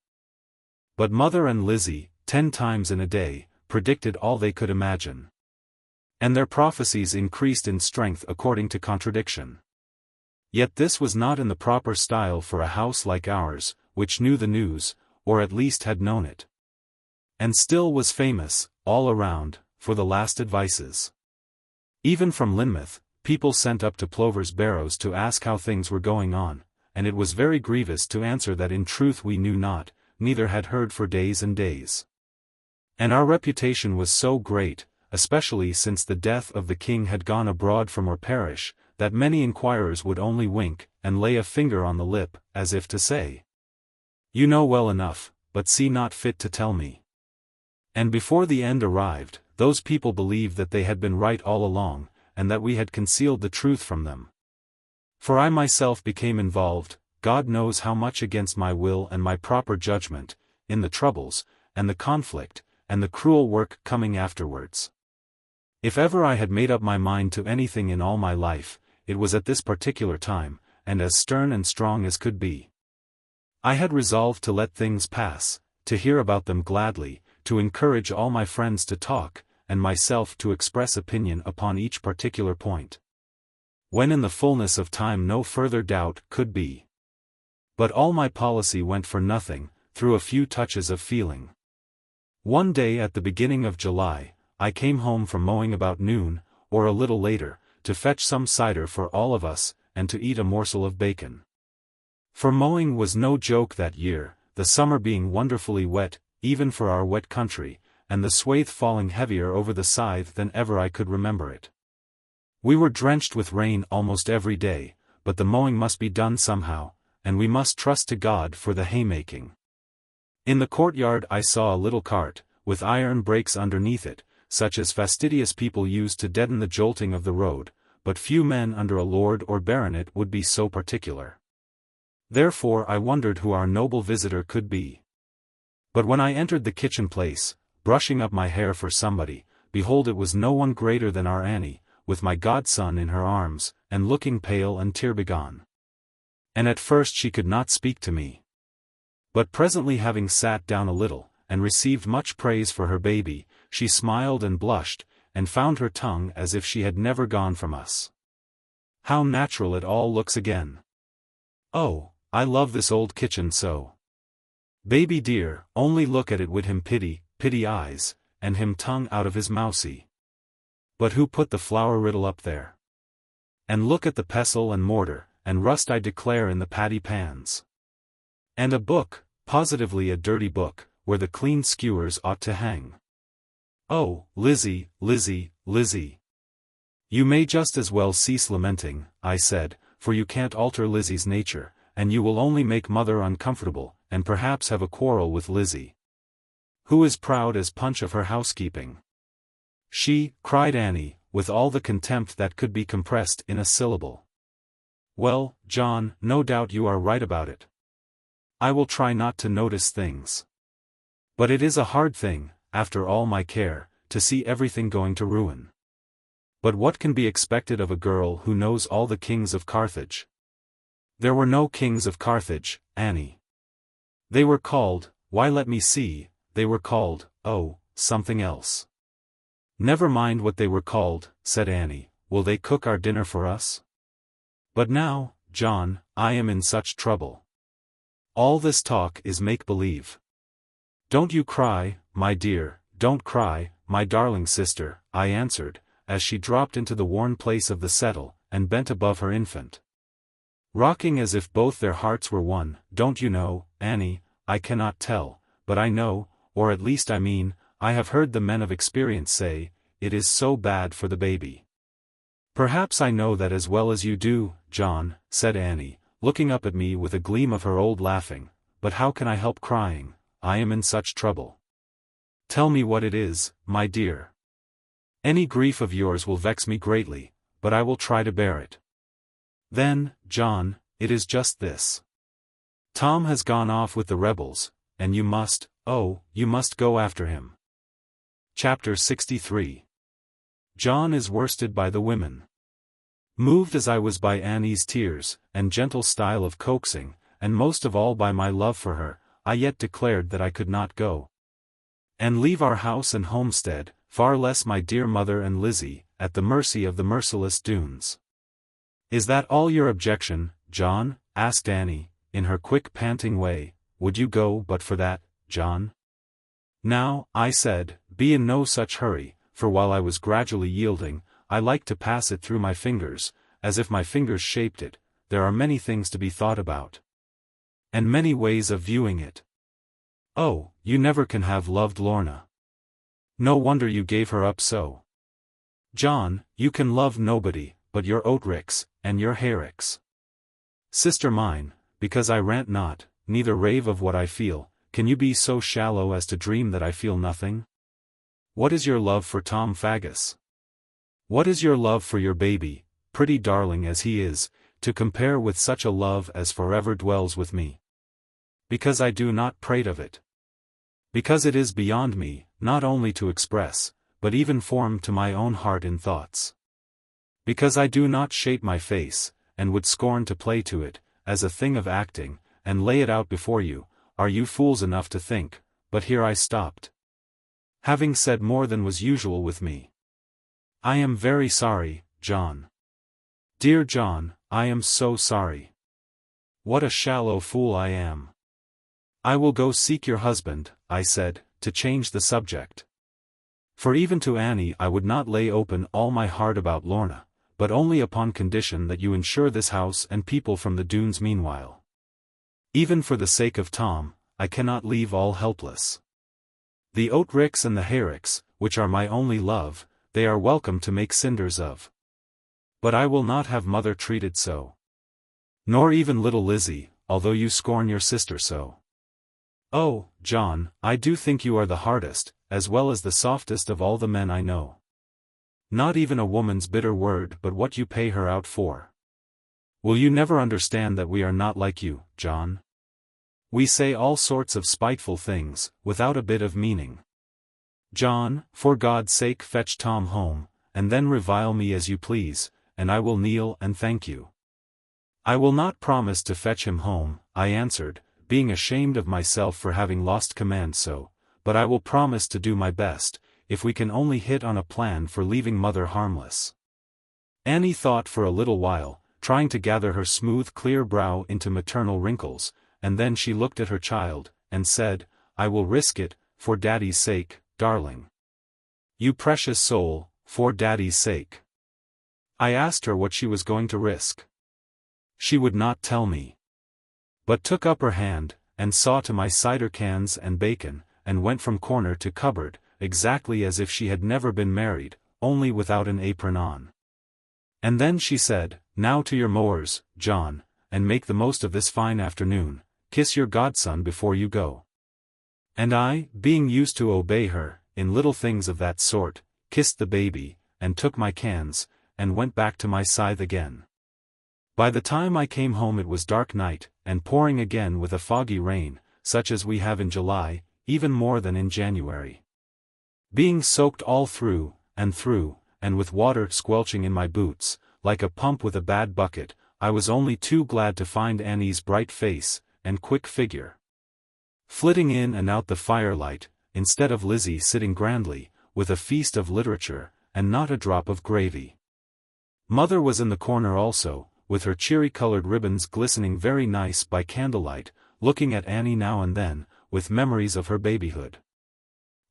But Mother and Lizzie, 10 times in a day, predicted all they could imagine. And their prophecies increased in strength according to contradiction. Yet this was not in the proper style for a house like ours, which knew the news, or at least had known it. And still was famous, all around, for the last advices. Even from Lynmouth, people sent up to Plover's Barrows to ask how things were going on, and it was very grievous to answer that in truth we knew not, neither had heard for days and days. And our reputation was so great, especially since the death of the king had gone abroad from our parish, that many inquirers would only wink, and lay a finger on the lip, as if to say, "You know well enough, but see not fit to tell me." And before the end arrived, those people believed that they had been right all along, and that we had concealed the truth from them. For I myself became involved, God knows how much against my will and my proper judgment, in the troubles, and the conflict, and the cruel work coming afterwards. If ever I had made up my mind to anything in all my life, it was at this particular time, and as stern and strong as could be. I had resolved to let things pass, to hear about them gladly, to encourage all my friends to talk, and myself to express opinion upon each particular point, when in the fullness of time no further doubt could be. But all my policy went for nothing, through a few touches of feeling. One day at the beginning of July, I came home from mowing about noon, or a little later, to fetch some cider for all of us, and to eat a morsel of bacon. For mowing was no joke that year, the summer being wonderfully wet, even for our wet country, and the swathe falling heavier over the scythe than ever I could remember it. We were drenched with rain almost every day, but the mowing must be done somehow, and we must trust to God for the haymaking. In the courtyard I saw a little cart, with iron brakes underneath it, such as fastidious people use to deaden the jolting of the road, but few men under a lord or baronet would be so particular. Therefore I wondered who our noble visitor could be. But when I entered the kitchen place, brushing up my hair for somebody, behold, it was no one greater than our Annie, with my godson in her arms, and looking pale and tear-begone. And at first she could not speak to me. But presently, having sat down a little, and received much praise for her baby, she smiled and blushed, and found her tongue as if she had never gone from us. How natural it all looks again! Oh, I love this old kitchen so. Baby dear, only look at it wid him pity eyes, and him tongue out of his mousey. But who put the flour riddle up there? And look at the pestle and mortar, and rust I declare in the patty pans. And a book, positively a dirty book, where the clean skewers ought to hang. Oh, Lizzie, Lizzie, Lizzie. You may just as well cease lamenting, I said, for you can't alter Lizzie's nature, and you will only make mother uncomfortable, and perhaps have a quarrel with Lizzie, who is proud as punch of her housekeeping. She, cried Annie, with all the contempt that could be compressed in a syllable. Well, John, no doubt you are right about it. I will try not to notice things. But it is a hard thing, after all my care, to see everything going to ruin. But what can be expected of a girl who knows all the kings of Carthage? There were no kings of Carthage, Annie. They were called, why let me see, they were called, oh, something else. Never mind what they were called, said Annie, will they cook our dinner for us? But now, John, I am in such trouble. All this talk is make-believe. Don't you cry, my dear, don't cry, my darling sister, I answered, as she dropped into the worn place of the settle, and bent above her infant, rocking as if both their hearts were one. Don't you know, Annie, I cannot tell, but I know, or at least I mean, I have heard the men of experience say, it is so bad for the baby. Perhaps I know that as well as you do, John, said Annie, looking up at me with a gleam of her old laughing, but how can I help crying? I am in such trouble. Tell me what it is, my dear. Any grief of yours will vex me greatly, but I will try to bear it. Then, John, it is just this. Tom has gone off with the rebels, and you must, oh, you must go after him. Chapter 63. John is worsted by the women. Moved as I was by Annie's tears, and gentle style of coaxing, and most of all by my love for her, I yet declared that I could not go and leave our house and homestead, far less my dear mother and Lizzie, at the mercy of the merciless Doones. Is that all your objection, John? Asked Annie, in her quick panting way. Would you go but for that, John? Now, I said, be in no such hurry, for while I was gradually yielding, I like to pass it through my fingers, as if my fingers shaped it. There are many things to be thought about. And many ways of viewing it. Oh, you never can have loved Lorna. No wonder you gave her up so. John, you can love nobody, but your XLIX, and your XLVIII. Sister mine, because I rant not, neither rave of what I feel, can you be so shallow as to dream that I feel nothing? What is your love for Tom Faggus? What is your love for your baby, pretty darling as he is, to compare with such a love as forever dwells with me? Because I do not prate of it. Because it is beyond me, not only to express, but even form to my own heart in thoughts. Because I do not shape my face, and would scorn to play to it, as a thing of acting, and lay it out before you, are you fools enough to think, but here I stopped. Having said more than was usual with me. I am very sorry, John. Dear John, I am so sorry. What a shallow fool I am. I will go seek your husband, I said, to change the subject. For even to Annie I would not lay open all my heart about Lorna, but only upon condition that you insure this house and people from the Doones meanwhile. Even for the sake of Tom, I cannot leave all helpless. The XLIX and the XLVIII, which are my only love, they are welcome to make cinders of. But I will not have mother treated so. Nor even little Lizzie, although you scorn your sister so. Oh, John, I do think you are the hardest, as well as the softest of all the men I know. Not even a woman's bitter word but what you pay her out for. Will you never understand that we are not like you, John? We say all sorts of spiteful things, without a bit of meaning. John, for God's sake fetch Tom home, and then revile me as you please, and I will kneel and thank you. I will not promise to fetch him home, I answered, being ashamed of myself for having lost command so, but I will promise to do my best, if we can only hit on a plan for leaving mother harmless. Annie thought for a little while, trying to gather her smooth clear brow into maternal wrinkles, and then she looked at her child, and said, I will risk it, for Daddy's sake, darling. You precious soul, for Daddy's sake. I asked her what she was going to risk. She would not tell me. But took up her hand, and saw to my cider cans and bacon, and went from corner to cupboard, exactly as if she had never been married, only without an apron on. And then she said, now to your mowers, John, and make the most of this fine afternoon, kiss your godson before you go. And I, being used to obey her, in little things of that sort, kissed the baby, and took my cans, and went back to my scythe again. By the time I came home it was dark night, and pouring again with a foggy rain, such as we have in July, even more than in January. Being soaked all through, and with water squelching in my boots, like a pump with a bad bucket, I was only too glad to find Annie's bright face, and quick figure, flitting in and out the firelight, instead of Lizzie sitting grandly, with a feast of literature, and not a drop of gravy. Mother was in the corner also, with her cheery-colored ribbons glistening very nice by candlelight, looking at Annie now and then, with memories of her babyhood.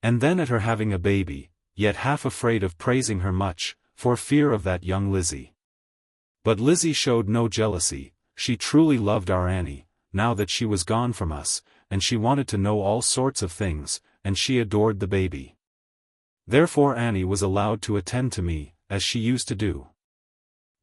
And then at her having a baby, yet half afraid of praising her much, for fear of that young Lizzie. But Lizzie showed no jealousy, she truly loved our Annie, now that she was gone from us, and she wanted to know all sorts of things, and she adored the baby. Therefore Annie was allowed to attend to me, as she used to do.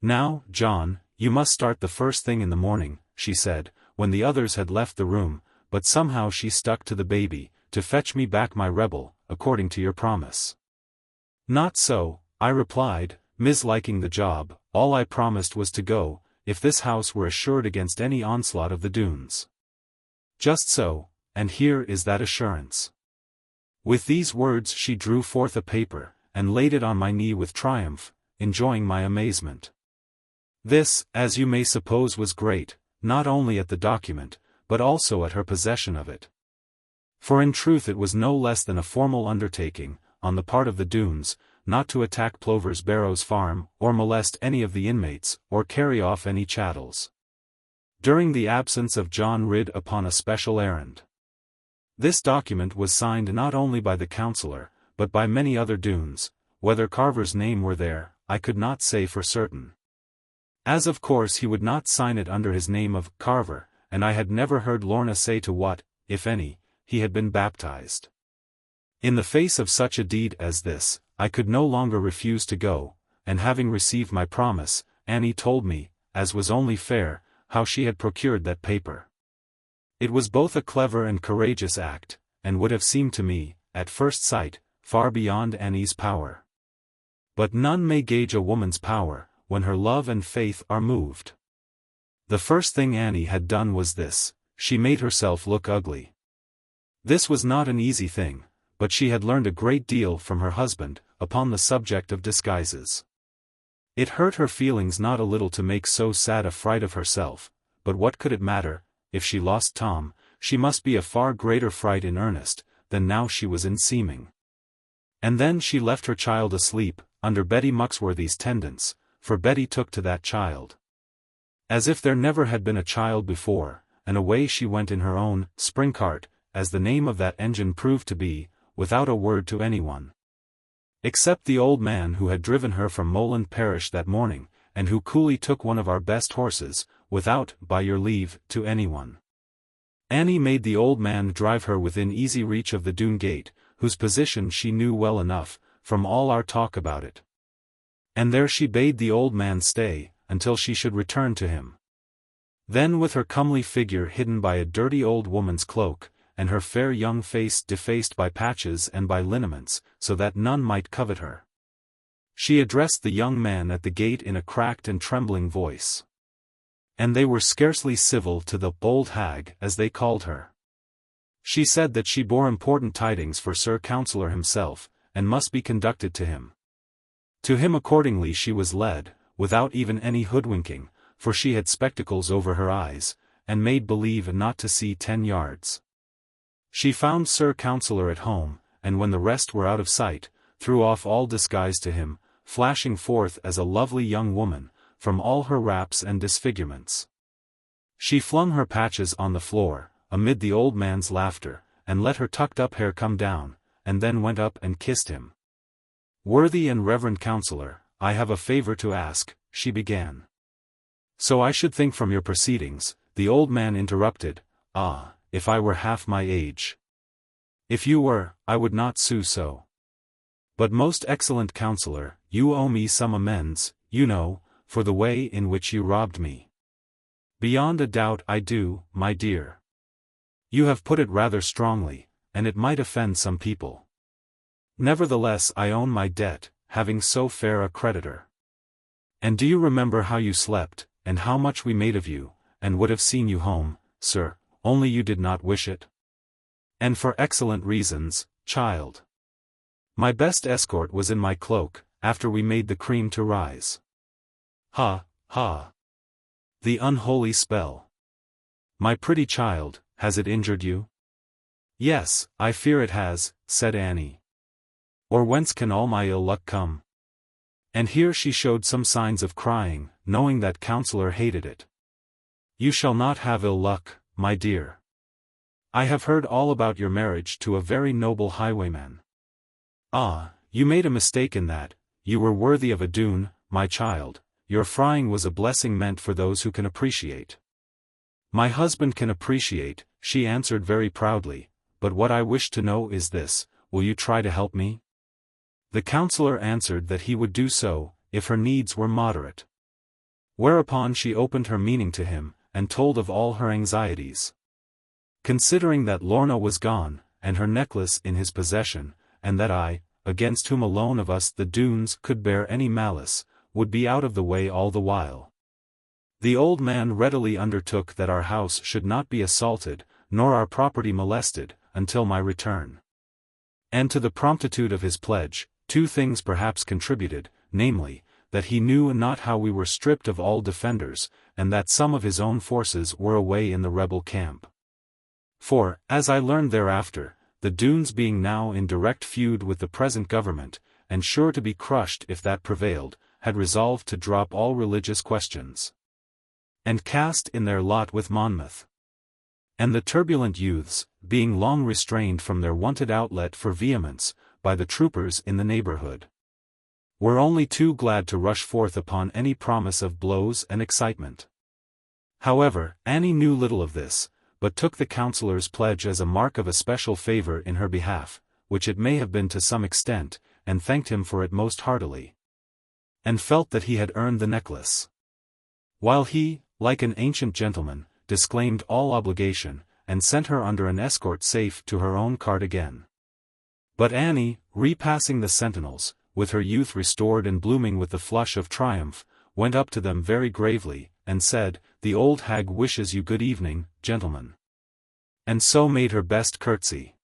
Now, John, you must start the first thing in the morning, she said, when the others had left the room, but somehow she stuck to the baby, to fetch me back my rebel, according to your promise. Not so, I replied, misliking the job, all I promised was to go, if this house were assured against any onslaught of the Doones. Just so, and here is that assurance. With these words she drew forth a paper, and laid it on my knee with triumph, enjoying my amazement. This, as you may suppose, was great, not only at the document, but also at her possession of it. For in truth it was no less than a formal undertaking, on the part of the Doones, not to attack Plover's Barrows farm, or molest any of the inmates, or carry off any chattels. During the absence of John Ridd upon a special errand. This document was signed not only by the Counsellor, but by many other Doones. Whether Carver's name were there, I could not say for certain. As of course he would not sign it under his name of Carver, and I had never heard Lorna say to what, if any, he had been baptized. In the face of such a deed as this, I could no longer refuse to go, and having received my promise, Annie told me, as was only fair, how she had procured that paper. It was both a clever and courageous act, and would have seemed to me, at first sight, far beyond Annie's power. But none may gauge a woman's power, when her love and faith are moved. The first thing Annie had done was this: she made herself look ugly. This was not an easy thing, but she had learned a great deal from her husband, upon the subject of disguises. It hurt her feelings not a little to make so sad a fright of herself, but what could it matter? If she lost Tom, she must be a far greater fright in earnest, than now she was in seeming. And then she left her child asleep, under Betty Muxworthy's tendance, for Betty took to that child as if there never had been a child before, and away she went in her own spring cart, as the name of that engine proved to be, without a word to anyone. Except the old man who had driven her from Moland Parish that morning, and who coolly took one of our best horses, without, by your leave, to anyone. Annie made the old man drive her within easy reach of the Doone gate, whose position she knew well enough, from all our talk about it. And there she bade the old man stay, until she should return to him. Then with her comely figure hidden by a dirty old woman's cloak, and her fair young face defaced by patches and by lineaments, so that none might covet her, she addressed the young man at the gate in a cracked and trembling voice. And they were scarcely civil to the bold hag, as they called her. She said that she bore important tidings for Sir Counsellor himself, and must be conducted to him. To him accordingly she was led, without even any hoodwinking, for she had spectacles over her eyes, and made believe not to see 10 yards. She found Sir Counsellor at home, and when the rest were out of sight, threw off all disguise to him, flashing forth as a lovely young woman, from all her wraps and disfigurements. She flung her patches on the floor, amid the old man's laughter, and let her tucked-up hair come down, and then went up and kissed him. "Worthy and reverend Counsellor, I have a favour to ask," she began. "So I should think from your proceedings," the old man interrupted. "Ah, if I were half my age. If you were, I would not sue so. But most excellent Counsellor, you owe me some amends, you know, for the way in which you robbed me." "Beyond a doubt I do, my dear. You have put it rather strongly, and it might offend some people. Nevertheless I own my debt, having so fair a creditor. And do you remember how you slept, and how much we made of you, and would have seen you home, sir, only you did not wish it? And for excellent reasons, child. My best escort was in my cloak, after we made the cream to rise. Ha, ha! The unholy spell! My pretty child, has it injured you?" "Yes, I fear it has," said Annie. "Or whence can all my ill luck come?" And here she showed some signs of crying, knowing that Counsellor hated it. "You shall not have ill luck, my dear. I have heard all about your marriage to a very noble highwayman. Ah, you made a mistake in that, you were worthy of a Doone, my child, your frying was a blessing meant for those who can appreciate." "My husband can appreciate," she answered very proudly, "but what I wish to know is this, will you try to help me?" The Counsellor answered that he would do so, if her needs were moderate. Whereupon she opened her meaning to him, and told of all her anxieties. Considering that Lorna was gone, and her necklace in his possession, and that I, against whom alone of us the Doones could bear any malice, would be out of the way all the while, the old man readily undertook that our house should not be assaulted, nor our property molested, until my return. And to the promptitude of his pledge, 2 things perhaps contributed, namely, that he knew not how we were stripped of all defenders, and that some of his own forces were away in the rebel camp. For, as I learned thereafter, the Doones being now in direct feud with the present government, and sure to be crushed if that prevailed, had resolved to drop all religious questions, and cast in their lot with Monmouth. And the turbulent youths, being long restrained from their wonted outlet for vehemence, by the troopers in the neighbourhood, were only too glad to rush forth upon any promise of blows and excitement. However, Annie knew little of this, but took the counsellor's pledge as a mark of especial favour in her behalf, which it may have been to some extent, and thanked him for it most heartily. And felt that he had earned the necklace. While he, like an ancient gentleman, disclaimed all obligation, and sent her under an escort safe to her own cart again. But Annie, repassing the Sentinels, with her youth restored and blooming with the flush of triumph, went up to them very gravely, and said, "The old hag wishes you good evening, gentlemen." And so made her best curtsy.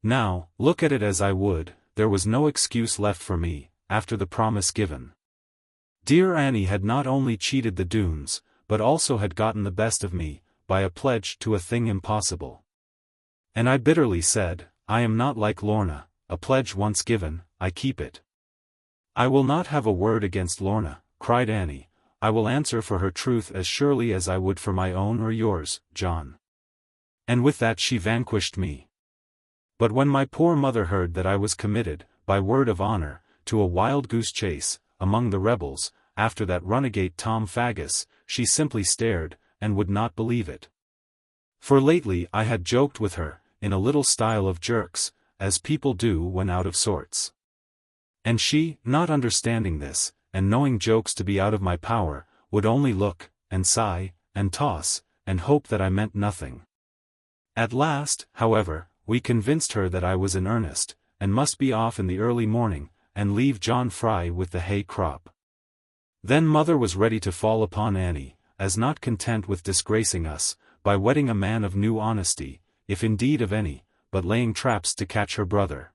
Now, look at it as I would, there was no excuse left for me, after the promise given. Dear Annie had not only cheated the Doones, but also had gotten the best of me, by a pledge to a thing impossible. And I bitterly said, I am not like Lorna, a pledge once given, I keep it. I will not have a word against Lorna, cried Annie, I will answer for her truth as surely as I would for my own or yours, John. And with that she vanquished me. But when my poor mother heard that I was committed, by word of honour, to a wild goose chase, among the rebels, after that runagate Tom Faggus, she simply stared, and would not believe it. For lately I had joked with her, in a little style of jerks, as people do when out of sorts. And she, not understanding this, and knowing jokes to be out of my power, would only look, and sigh, and toss, and hope that I meant nothing. At last, however, we convinced her that I was in earnest, and must be off in the early morning, and leave John Fry with the hay crop. Then mother was ready to fall upon Annie, as not content with disgracing us, by wedding a man of new honesty, if indeed of any, but laying traps to catch her brother.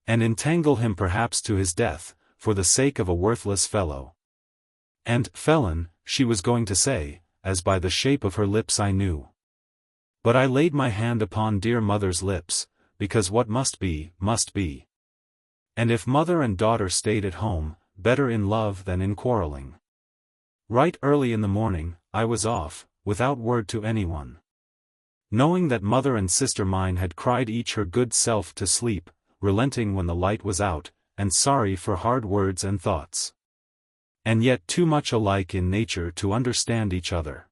And entangle him perhaps to his death, for the sake of a worthless fellow. And, felon, she was going to say, as by the shape of her lips I knew. But I laid my hand upon dear mother's lips, because what must be, must be. And if mother and daughter stayed at home, better in love than in quarrelling. Right early in the morning, I was off, without word to anyone. Knowing that mother and sister mine had cried each her good self to sleep, relenting when the light was out, and sorry for hard words and thoughts. And yet too much alike in nature to understand each other.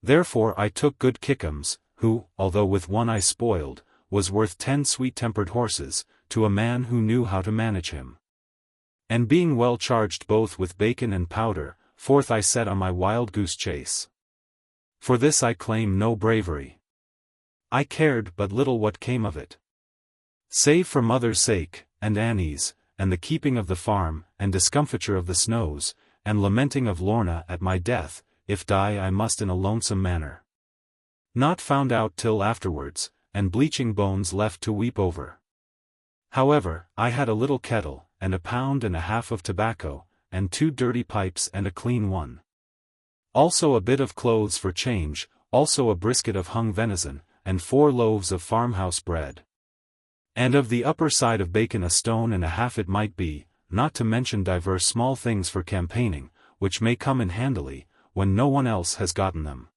Therefore I took good Kickums, who, although with one I spoiled, was worth 10 sweet-tempered horses, to a man who knew how to manage him. And being well charged both with bacon and powder, forth I set on my wild goose chase. For this I claim no bravery. I cared but little what came of it. Save for mother's sake, and Annie's, and the keeping of the farm, and discomfiture of the snows, and lamenting of Lorna at my death, if die I must in a lonesome manner. Not found out till afterwards, and bleaching bones left to weep over. However, I had a little kettle, and 1.5 pounds of tobacco, and 2 dirty pipes and a clean one. Also a bit of clothes for change, also a brisket of hung venison, and 4 loaves of farmhouse bread. And of the upper side of bacon 1.5 stones it might be, not to mention divers small things for campaigning, which may come in handily, when no one else has gotten them.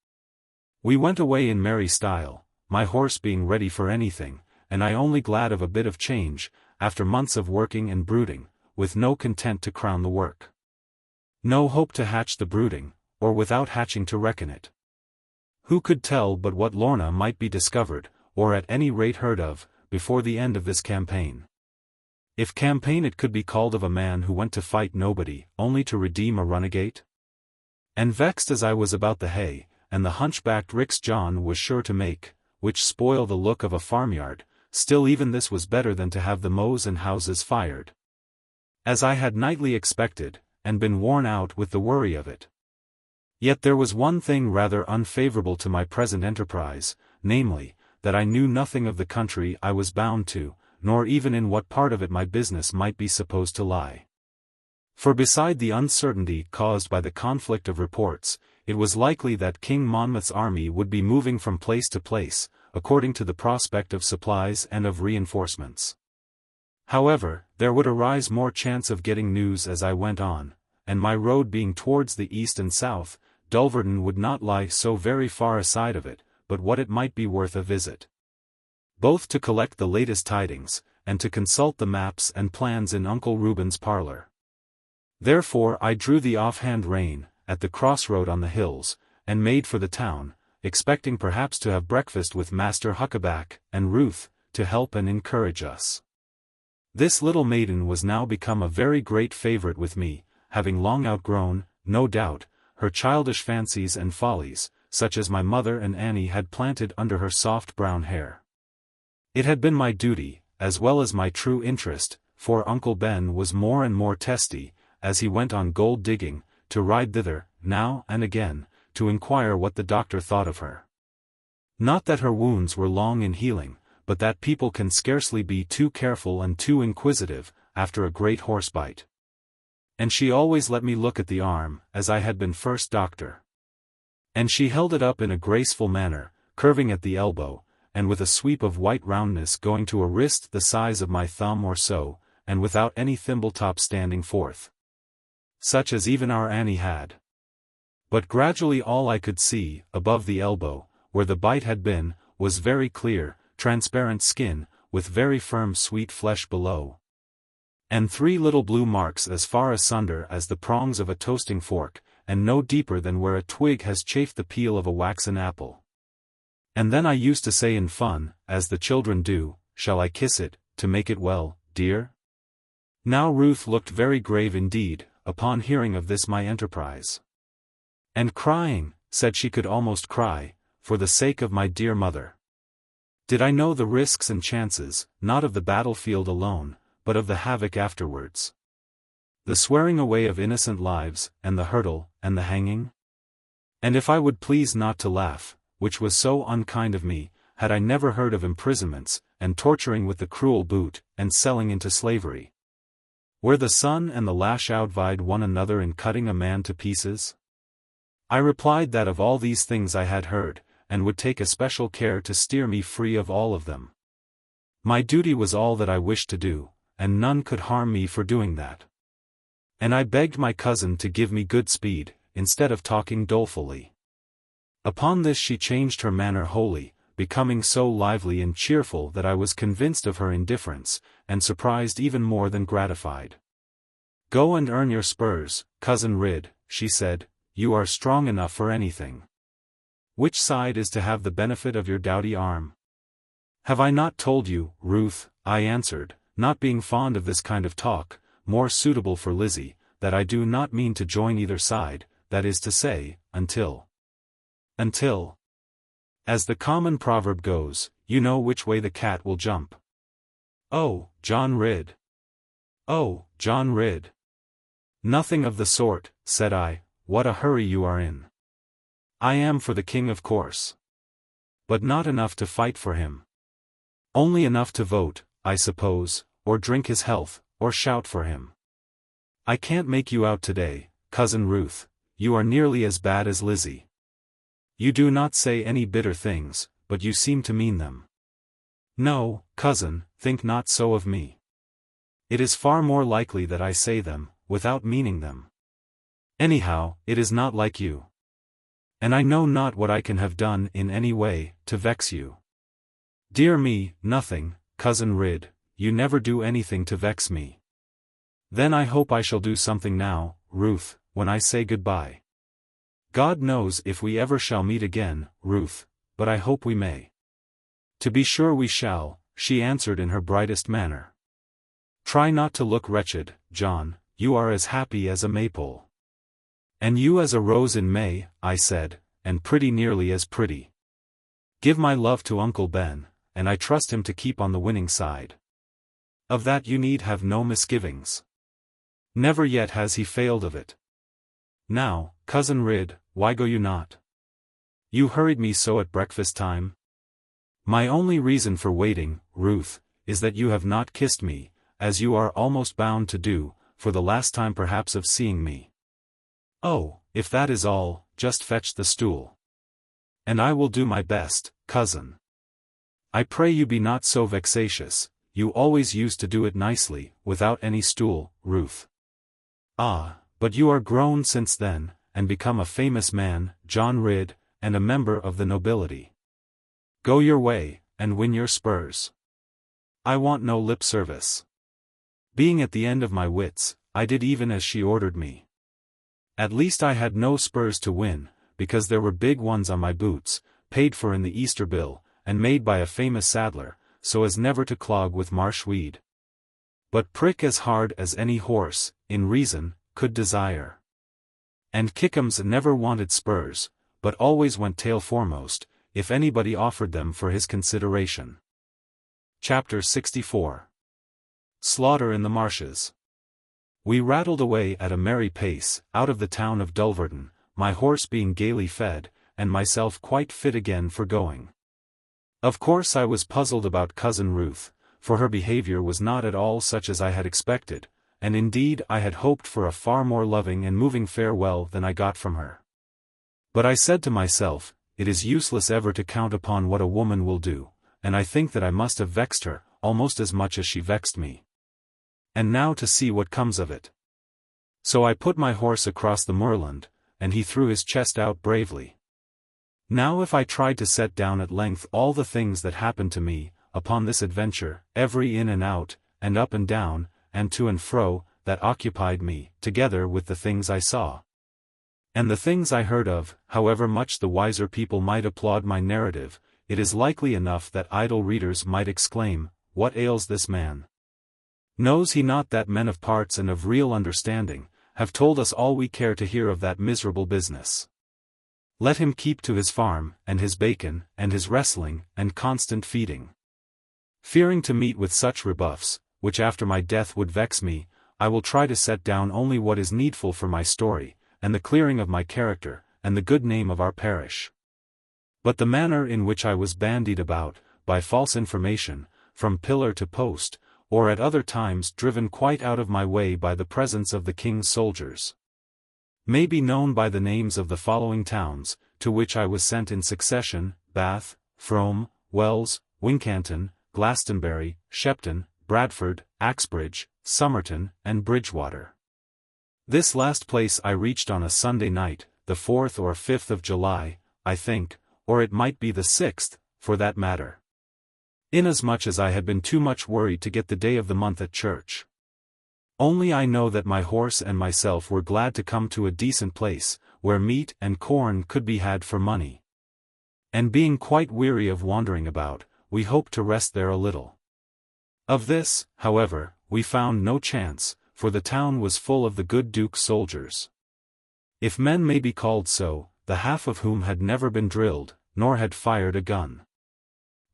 We went away in merry style, my horse being ready for anything, and I only glad of a bit of change, after months of working and brooding, with no content to crown the work. No hope to hatch the brooding, or without hatching to reckon it. Who could tell but what Lorna might be discovered, or at any rate heard of, before the end of this campaign? If campaign it could be called of a man who went to fight nobody, only to redeem a runagate? And vexed as I was about the hay, and the hunchbacked ricks John was sure to make, which spoil the look of a farmyard, still even this was better than to have the mows and houses fired. As I had nightly expected, and been worn out with the worry of it. Yet there was one thing rather unfavourable to my present enterprise, namely, that I knew nothing of the country I was bound to, nor even in what part of it my business might be supposed to lie. For beside the uncertainty caused by the conflict of reports, it was likely that King Monmouth's army would be moving from place to place, according to the prospect of supplies and of reinforcements. However, there would arise more chance of getting news as I went on, and my road being towards the east and south, Dulverton would not lie so very far aside of it, but what it might be worth a visit. Both to collect the latest tidings, and to consult the maps and plans in Uncle Reuben's parlour. Therefore I drew the off-hand rein, at the crossroad on the hills, and made for the town, expecting perhaps to have breakfast with Master Huckaback and Ruth, to help and encourage us. This little maiden was now become a very great favourite with me, having long outgrown, no doubt, her childish fancies and follies, such as my mother and Annie had planted under her soft brown hair. It had been my duty, as well as my true interest, for Uncle Ben was more and more testy, as he went on gold digging, to ride thither, now and again, to inquire what the doctor thought of her. Not that her wounds were long in healing, but that people can scarcely be too careful and too inquisitive, after a great horsebite. And she always let me look at the arm, as I had been first doctor. And she held it up in a graceful manner, curving at the elbow, and with a sweep of white roundness going to a wrist the size of my thumb or so, and without any thimble top standing forth. Such as even our Annie had. But gradually all I could see, above the elbow, where the bite had been, was very clear, transparent skin, with very firm sweet flesh below. And 3 little blue marks as far asunder as the prongs of a toasting fork, and no deeper than where a twig has chafed the peel of a waxen apple. And then I used to say in fun, as the children do, "Shall I kiss it, to make it well, dear?" Now Ruth looked very grave indeed, upon hearing of this my enterprise. And crying, said she could almost cry, for the sake of my dear mother. Did I know the risks and chances, not of the battlefield alone, but of the havoc afterwards? The swearing away of innocent lives, and the hurdle, and the hanging? And if I would please not to laugh, which was so unkind of me, had I never heard of imprisonments, and torturing with the cruel boot, and selling into slavery? Where the sun and the lash outvied one another in cutting a man to pieces? I replied that of all these things I had heard, and would take especial care to steer me free of all of them. My duty was all that I wished to do, and none could harm me for doing that. And I begged my cousin to give me good speed, instead of talking dolefully. Upon this she changed her manner wholly, becoming so lively and cheerful that I was convinced of her indifference, and surprised even more than gratified. "Go and earn your spurs, Cousin Ridd," she said, "you are strong enough for anything. Which side is to have the benefit of your doughty arm?" "Have I not told you, Ruth," I answered, not being fond of this kind of talk, more suitable for Lizzie, that I do not mean to join either side, that is to say, until, as the common proverb goes, you know which way the cat will jump. "Oh, John Ridd! Oh, John Ridd!" "Nothing of the sort," said I, "what a hurry you are in. I am for the king of course. But not enough to fight for him. Only enough to vote, I suppose, or drink his health, or shout for him. I can't make you out today, Cousin Ruth, you are nearly as bad as Lizzie. You do not say any bitter things, but you seem to mean them." "No, cousin, think not so of me. It is far more likely that I say them, without meaning them. Anyhow, it is not like you. And I know not what I can have done in any way, to vex you." "Dear me, nothing, Cousin Ridd, you never do anything to vex me." "Then I hope I shall do something now, Ruth, when I say goodbye." "God knows if we ever shall meet again, Ruth, but I hope we may." "To be sure we shall," she answered in her brightest manner. "Try not to look wretched, John, you are as happy as a maypole." "And you as a rose in May," I said, "and pretty nearly as pretty. Give my love to Uncle Ben, and I trust him to keep on the winning side. Of that you need have no misgivings. Never yet has he failed of it. Now, Cousin Ridd, why go you not? You hurried me so at breakfast time." "My only reason for waiting, Ruth, is that you have not kissed me, as you are almost bound to do, for the last time perhaps of seeing me." "Oh, if that is all, just fetch the stool. And I will do my best, cousin. I pray you be not so vexatious, you always used to do it nicely, without any stool, Ruth." "Ah, but you are grown since then, and become a famous man, John Ridd, and a member of the nobility. Go your way, and win your spurs." I want no lip service. Being at the end of my wits, I did even as she ordered me. At least I had no spurs to win, because there were big ones on my boots, paid for in the Easter bill, and made by a famous saddler, so as never to clog with marsh weed. But prick as hard as any horse, in reason, could desire. And Kickums never wanted spurs, but always went tail foremost, if anybody offered them for his consideration. Chapter 64. Slaughter in the Marshes. We rattled away at a merry pace, out of the town of Dulverton, my horse being gaily fed, and myself quite fit again for going. Of course I was puzzled about Cousin Ruth, for her behavior was not at all such as I had expected, and indeed I had hoped for a far more loving and moving farewell than I got from her. But I said to myself, it is useless ever to count upon what a woman will do, and I think that I must have vexed her, almost as much as she vexed me. And now to see what comes of it. So I put my horse across the moorland, and he threw his chest out bravely. Now if I tried to set down at length all the things that happened to me, upon this adventure, every in and out, and up and down, and to and fro, that occupied me, together with the things I saw, and the things I heard of, however much the wiser people might applaud my narrative, it is likely enough that idle readers might exclaim, "What ails this man? Knows he not that men of parts and of real understanding, have told us all we care to hear of that miserable business? Let him keep to his farm, and his bacon, and his wrestling, and constant feeding." Fearing to meet with such rebuffs, which after my death would vex me, I will try to set down only what is needful for my story, and the clearing of my character, and the good name of our parish. But the manner in which I was bandied about, by false information, from pillar to post, or at other times driven quite out of my way by the presence of the king's soldiers, may be known by the names of the following towns, to which I was sent in succession: Bath, Frome, Wells, Wincanton, Glastonbury, Shepton, Bradford, Axbridge, Somerton, and Bridgewater. This last place I reached on a Sunday night, the 4th or 5th of July, I think, or it might be the 6th, for that matter, inasmuch as I had been too much worried to get the day of the month at church. Only I know that my horse and myself were glad to come to a decent place, where meat and corn could be had for money. And being quite weary of wandering about, we hoped to rest there a little. Of this, however, we found no chance, for the town was full of the good Duke's soldiers, if men may be called so, the half of whom had never been drilled, nor had fired a gun.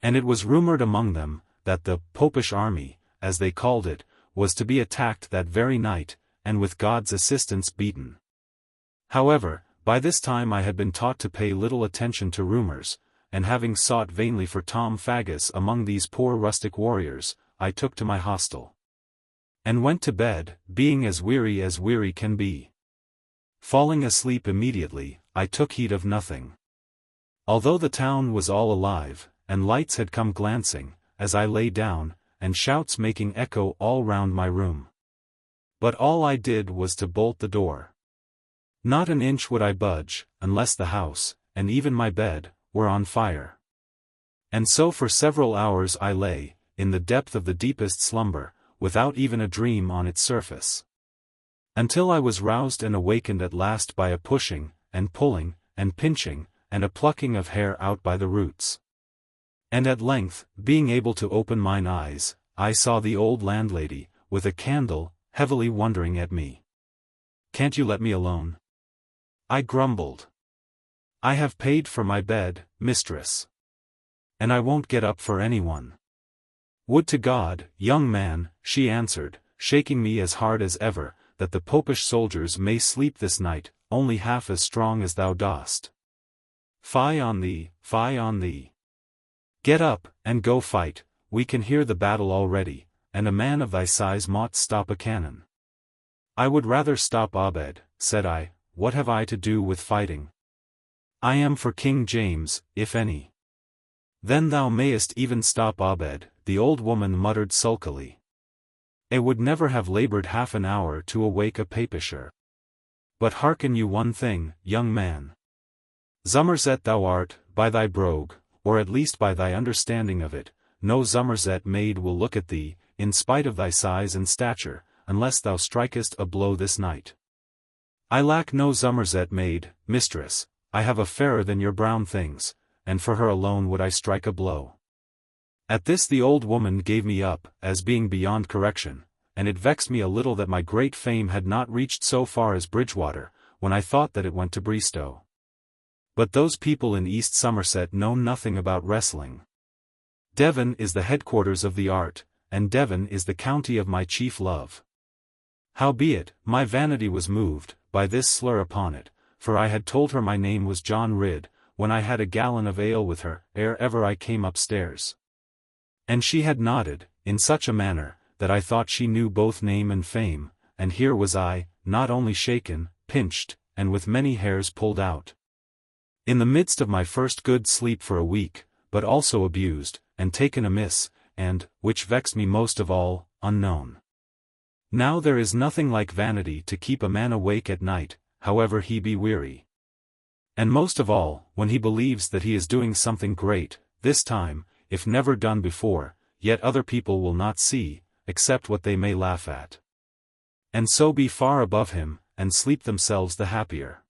And it was rumored among them, that the Popish army, as they called it, was to be attacked that very night, and with God's assistance beaten. However, by this time I had been taught to pay little attention to rumors, and having sought vainly for Tom Faggus among these poor rustic warriors, I took to my hostel, and went to bed, being as weary can be. Falling asleep immediately, I took heed of nothing. Although the town was all alive, and lights had come glancing, as I lay down, and shouts making echo all round my room. But all I did was to bolt the door. Not an inch would I budge, unless the house, and even my bed, were on fire. And so for several hours I lay, in the depth of the deepest slumber, without even a dream on its surface. Until I was roused and awakened at last by a pushing, and pulling, and pinching, and a plucking of hair out by the roots. And at length, being able to open mine eyes, I saw the old landlady, with a candle, heavily wondering at me. "Can't you let me alone?" I grumbled. "I have paid for my bed, mistress. And I won't get up for anyone." "Would to God, young man," she answered, shaking me as hard as ever, "that the Popish soldiers may sleep this night, only half as strong as thou dost. Fie on thee, fie on thee. Get up, and go fight, we can hear the battle already, and a man of thy size mought stop a cannon." "I would rather stop Abed," said I, "what have I to do with fighting? I am for King James, if any." "Then thou mayest even stop Abed," the old woman muttered sulkily. "I would never have laboured half an hour to awake a Papisher. But hearken you one thing, young man. Somerset thou art, by thy brogue, or at least by thy understanding of it, no Somerset maid will look at thee, in spite of thy size and stature, unless thou strikest a blow this night. I lack no Somerset maid, mistress, I have a fairer than your brown things, and for her alone would I strike a blow. At this the old woman gave me up, as being beyond correction, and it vexed me a little that my great fame had not reached so far as Bridgewater, when I thought that it went to Bristow. But those people in East Somerset know nothing about wrestling. Devon is the headquarters of the art, and Devon is the county of my chief love. Howbeit, my vanity was moved, by this slur upon it, for I had told her my name was John Ridd, when I had a gallon of ale with her, ere ever I came upstairs. And she had nodded, in such a manner, that I thought she knew both name and fame, and here was I, not only shaken, pinched, and with many hairs pulled out. In the midst of my first good sleep for a week, but also abused, and taken amiss, and, which vexed me most of all, unknown. Now there is nothing like vanity to keep a man awake at night, however he be weary. And most of all, when he believes that he is doing something great, this time, if never done before, yet other people will not see, except what they may laugh at. And so be far above him, and sleep themselves the happier.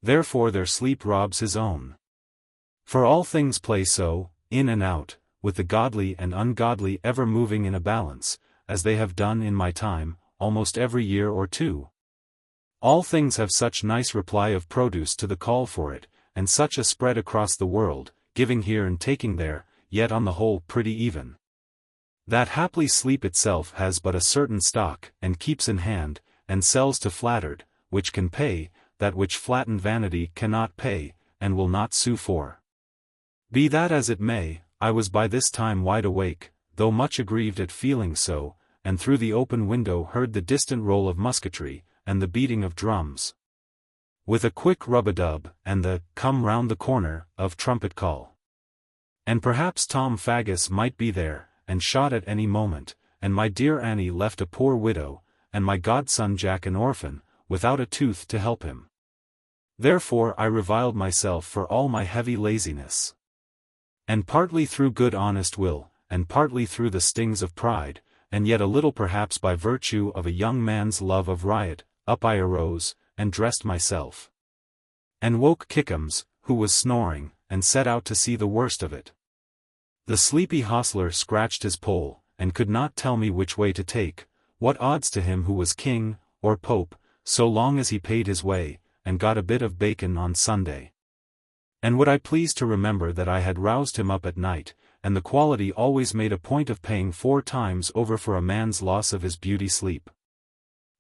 Therefore their sleep robs his own. For all things play so, in and out, with the godly and ungodly ever moving in a balance, as they have done in my time, almost every year or two. All things have such nice reply of produce to the call for it, and such a spread across the world, giving here and taking there, yet on the whole pretty even. That haply sleep itself has but a certain stock, and keeps in hand, and sells to flattered, which can pay, that which flattened vanity cannot pay, and will not sue for. Be that as it may, I was by this time wide awake, though much aggrieved at feeling so, and through the open window heard the distant roll of musketry, and the beating of drums. With a quick rub-a-dub, and the "come round the corner" of trumpet call. And perhaps Tom Faggus might be there, and shot at any moment, and my dear Annie left a poor widow, and my godson Jack an orphan, without a tooth to help him. Therefore I reviled myself for all my heavy laziness. And partly through good honest will, and partly through the stings of pride, and yet a little perhaps by virtue of a young man's love of riot, up I arose, and dressed myself. And woke Kickums, who was snoring, and set out to see the worst of it. The sleepy hostler scratched his poll, and could not tell me which way to take, what odds to him who was king, or pope, so long as he paid his way, and got a bit of bacon on Sunday. And would I please to remember that I had roused him up at night, and the quality always made a point of paying 4 times over for a man's loss of his beauty sleep.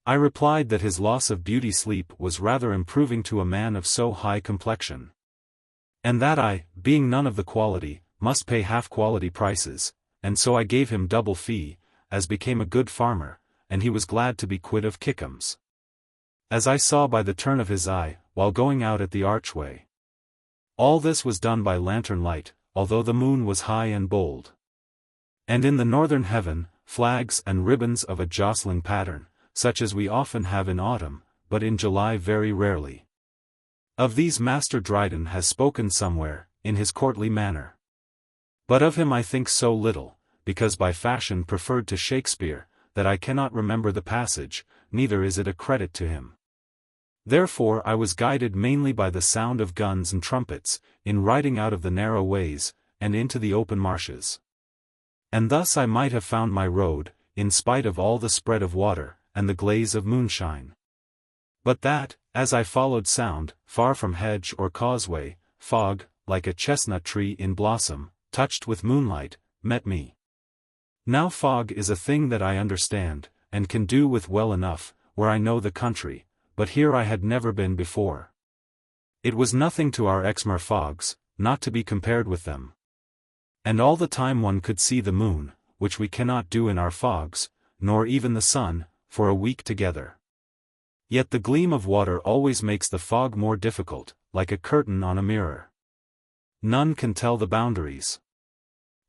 I replied that his loss of beauty sleep was rather improving to a man of so high complexion. And that I, being none of the quality, must pay half-quality prices, and so I gave him double fee, as became a good farmer, and he was glad to be quit of Kickums. As I saw by the turn of his eye, while going out at the archway. All this was done by lantern light, although the moon was high and bold. And in the northern heaven, flags and ribbons of a jostling pattern, such as we often have in autumn, but in July very rarely. Of these Master Dryden has spoken somewhere, in his courtly manner. But of him I think so little, because by fashion preferred to Shakespeare, that I cannot remember the passage, neither is it a credit to him. Therefore I was guided mainly by the sound of guns and trumpets, in riding out of the narrow ways, and into the open marshes. And thus I might have found my road, in spite of all the spread of water, and the glaze of moonshine. But that, as I followed sound, far from hedge or causeway, fog, like a chestnut tree in blossom, touched with moonlight, met me. Now fog is a thing that I understand, and can do with well enough, where I know the country, but here I had never been before. It was nothing to our Exmoor fogs, not to be compared with them. And all the time one could see the moon, which we cannot do in our fogs, nor even the sun, for a week together. Yet the gleam of water always makes the fog more difficult, like a curtain on a mirror. None can tell the boundaries.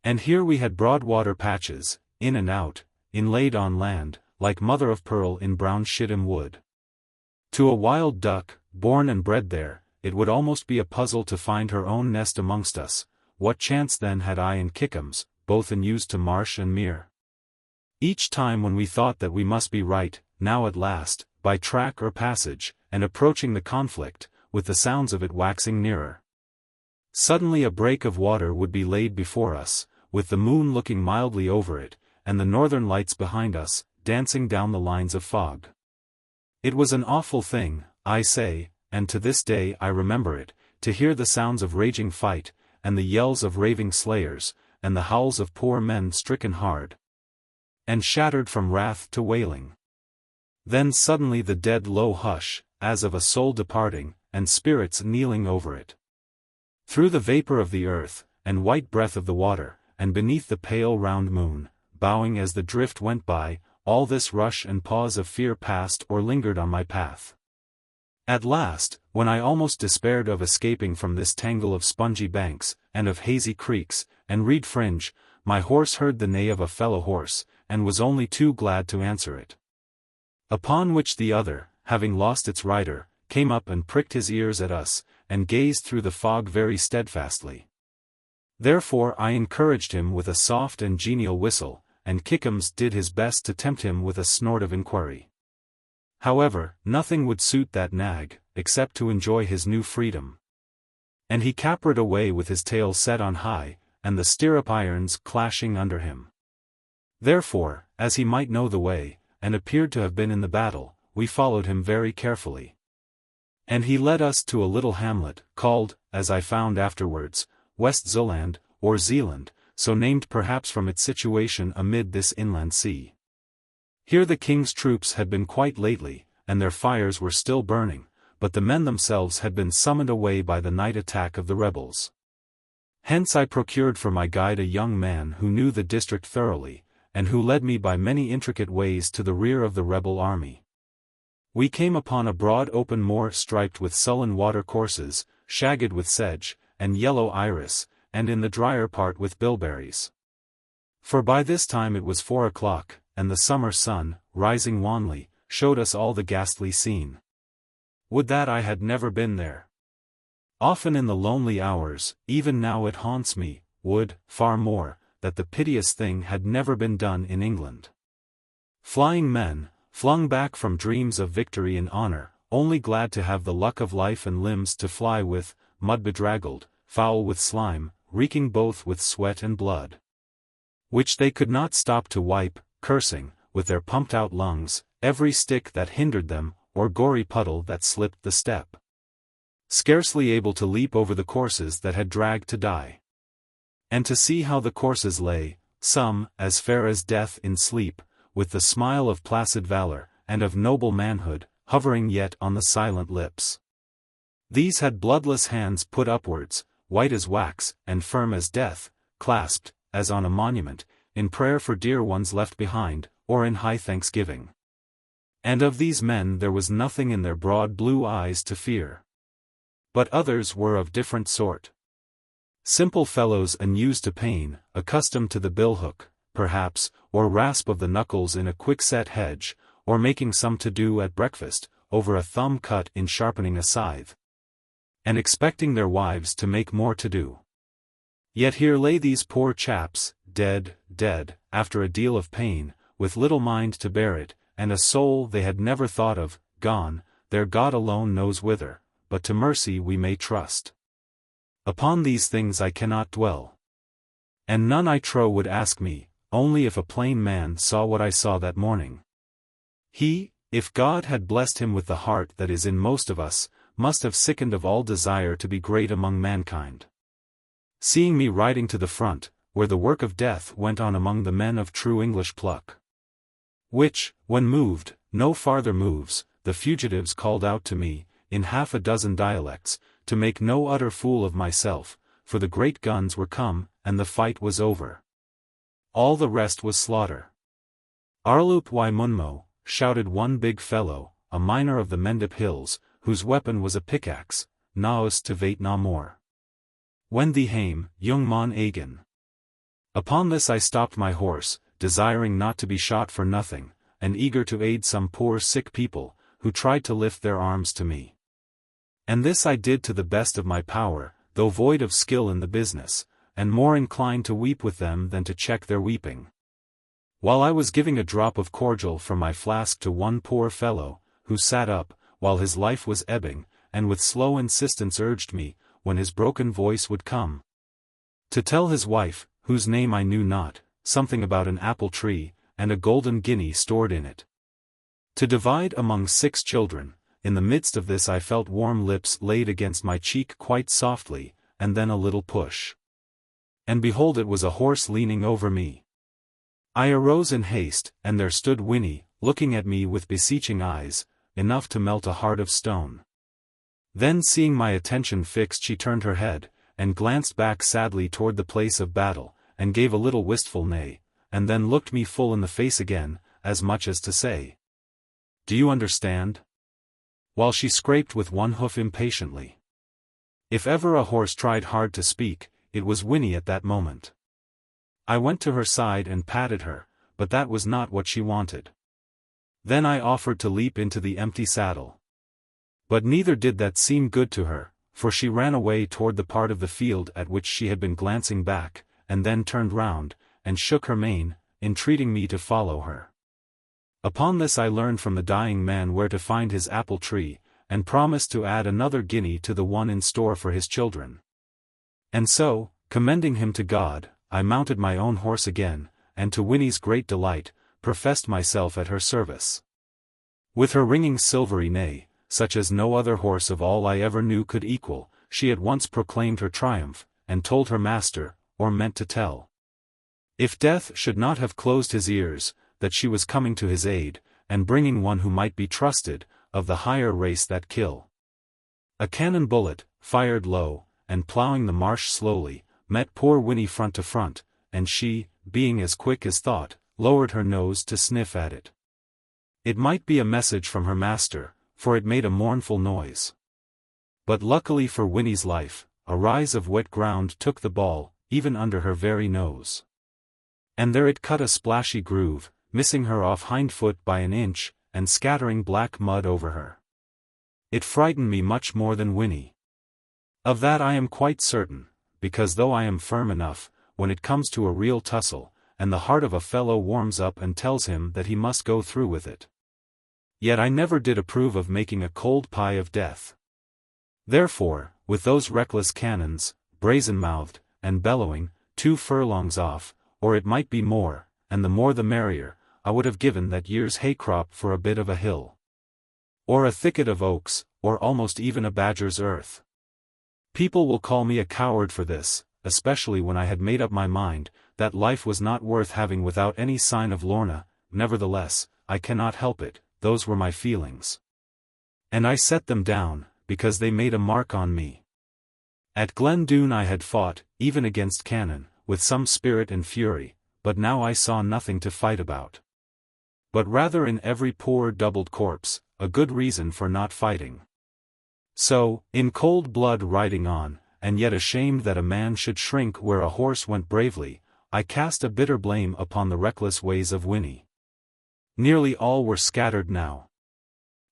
And here we had broad water patches, in and out, inlaid on land, like mother of pearl in brown shittim wood. To a wild duck, born and bred there, it would almost be a puzzle to find her own nest amongst us. What chance then had I in Kickums, both in use to marsh and mere. Each time when we thought that we must be right, now at last, by track or passage, and approaching the conflict, with the sounds of it waxing nearer. Suddenly a break of water would be laid before us, with the moon looking mildly over it, and the northern lights behind us, dancing down the lines of fog. It was an awful thing, I say, and to this day I remember it, to hear the sounds of raging fight, and the yells of raving slayers, and the howls of poor men stricken hard and shattered from wrath to wailing. Then suddenly the dead low hush, as of a soul departing, and spirits kneeling over it. Through the vapor of the earth, and white breath of the water, and beneath the pale round moon, bowing as the drift went by, all this rush and pause of fear passed or lingered on my path. At last, when I almost despaired of escaping from this tangle of spongy banks, and of hazy creeks, and reed fringe, my horse heard the neigh of a fellow horse, and was only too glad to answer it. Upon which the other, having lost its rider, came up and pricked his ears at us, and gazed through the fog very steadfastly. Therefore I encouraged him with a soft and genial whistle, and Kickums did his best to tempt him with a snort of inquiry. However, nothing would suit that nag, except to enjoy his new freedom. And he capered away with his tail set on high, and the stirrup irons clashing under him. Therefore, as he might know the way, and appeared to have been in the battle, we followed him very carefully. And he led us to a little hamlet, called, as I found afterwards, West Zealand, or Zealand, so named perhaps from its situation amid this inland sea. Here the king's troops had been quite lately, and their fires were still burning, but the men themselves had been summoned away by the night attack of the rebels. Hence I procured for my guide a young man who knew the district thoroughly, and who led me by many intricate ways to the rear of the rebel army. We came upon a broad open moor striped with sullen water courses, shagged with sedge, and yellow iris, and in the drier part with bilberries. For by this time it was 4 o'clock, and the summer sun, rising wanly, showed us all the ghastly scene. Would that I had never been there! Often in the lonely hours, even now it haunts me, would, far more, that the piteous thing had never been done in England. Flying men, flung back from dreams of victory and honor, only glad to have the luck of life and limbs to fly with, mud-bedraggled, foul with slime, reeking both with sweat and blood, which they could not stop to wipe, cursing, with their pumped-out lungs, every stick that hindered them, or gory puddle that slipped the step. Scarcely able to leap over the courses that had dragged to die. And to see how the courses lay, some, as fair as death in sleep, with the smile of placid valor, and of noble manhood, hovering yet on the silent lips. These had bloodless hands put upwards, white as wax, and firm as death, clasped, as on a monument, in prayer for dear ones left behind, or in high thanksgiving. And of these men there was nothing in their broad blue eyes to fear. But others were of different sort. Simple fellows unused to pain, accustomed to the billhook, perhaps, or rasp of the knuckles in a quickset hedge, or making some to-do at breakfast, over a thumb cut in sharpening a scythe, and expecting their wives to make more to-do. Yet here lay these poor chaps, dead, after a deal of pain, with little mind to bear it, and a soul they had never thought of, gone, their God alone knows whither, but to mercy we may trust. Upon these things I cannot dwell. And none I trow would ask me, only if a plain man saw what I saw that morning. He, if God had blessed him with the heart that is in most of us, must have sickened of all desire to be great among mankind. Seeing me riding to the front, where the work of death went on among the men of true English pluck, which, when moved, no farther moves, the fugitives called out to me, in half a dozen dialects, to make no utter fool of myself, for the great guns were come, and the fight was over. All the rest was slaughter. Arlup y Munmo, shouted one big fellow, a miner of the Mendip Hills, whose weapon was a pickaxe, naos to vate na more. When thee hame, young mon Agan. Upon this I stopped my horse, desiring not to be shot for nothing, and eager to aid some poor sick people, who tried to lift their arms to me. And this I did to the best of my power, though void of skill in the business, and more inclined to weep with them than to check their weeping. While I was giving a drop of cordial from my flask to one poor fellow, who sat up, while his life was ebbing, and with slow insistence urged me, when his broken voice would come, to tell his wife, whose name I knew not, something about an apple tree, and a golden guinea stored in it, to divide among 6 children. In the midst of this I felt warm lips laid against my cheek quite softly, and then a little push. And behold, it was a horse leaning over me. I arose in haste, and there stood Winnie, looking at me with beseeching eyes, enough to melt a heart of stone. Then seeing my attention fixed, she turned her head, and glanced back sadly toward the place of battle, and gave a little wistful neigh, and then looked me full in the face again, as much as to say, "Do you understand?" while she scraped with one hoof impatiently. If ever a horse tried hard to speak, it was Winnie at that moment. I went to her side and patted her, but that was not what she wanted. Then I offered to leap into the empty saddle. But neither did that seem good to her, for she ran away toward the part of the field at which she had been glancing back, and then turned round, and shook her mane, entreating me to follow her. Upon this I learned from the dying man where to find his apple tree, and promised to add another guinea to the one in store for his children. And so, commending him to God, I mounted my own horse again, and to Winnie's great delight, professed myself at her service. With her ringing silvery neigh, such as no other horse of all I ever knew could equal, she at once proclaimed her triumph, and told her master, or meant to tell, if death should not have closed his ears, that she was coming to his aid, and bringing one who might be trusted, of the higher race that kill. A cannon bullet, fired low, and ploughing the marsh slowly, met poor Winnie front to front, and she, being as quick as thought, lowered her nose to sniff at it. It might be a message from her master, for it made a mournful noise. But luckily for Winnie's life, a rise of wet ground took the ball, even under her very nose. And there it cut a splashy groove, missing her off hind foot by an inch, and scattering black mud over her. It frightened me much more than Winnie. Of that I am quite certain, because though I am firm enough, when it comes to a real tussle, and the heart of a fellow warms up and tells him that he must go through with it, yet I never did approve of making a cold pie of death. Therefore, with those reckless cannons, brazen-mouthed, and bellowing, 2 furlongs off, or it might be more, and the more the merrier, I would have given that year's hay-crop for a bit of a hill, or a thicket of oaks, or almost even a badger's earth. People will call me a coward for this, especially when I had made up my mind, that life was not worth having without any sign of Lorna. Nevertheless, I cannot help it, those were my feelings. And I set them down, because they made a mark on me. At Glen Doone I had fought, even against cannon, with some spirit and fury, but now I saw nothing to fight about. But rather in every poor doubled corpse, a good reason for not fighting. So, in cold blood riding on, and yet ashamed that a man should shrink where a horse went bravely, I cast a bitter blame upon the reckless ways of Winnie. Nearly all were scattered now.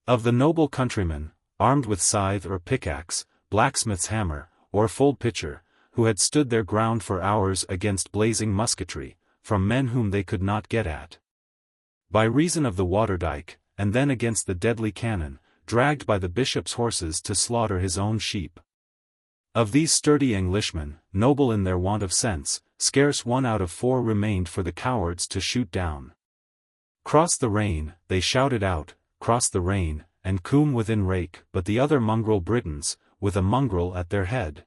Of the noble countrymen, armed with scythe or pickaxe, blacksmith's hammer, or fold pitcher, who had stood their ground for hours against blazing musketry, from men whom they could not get at, by reason of the water dike, and then against the deadly cannon, dragged by the bishop's horses to slaughter his own sheep. Of these sturdy Englishmen, noble in their want of sense, scarce 1 out of 4 remained for the cowards to shoot down. Cross the rain, they shouted out, cross the rain, and coom within rake, but the other mongrel Britons, with a mongrel at their head,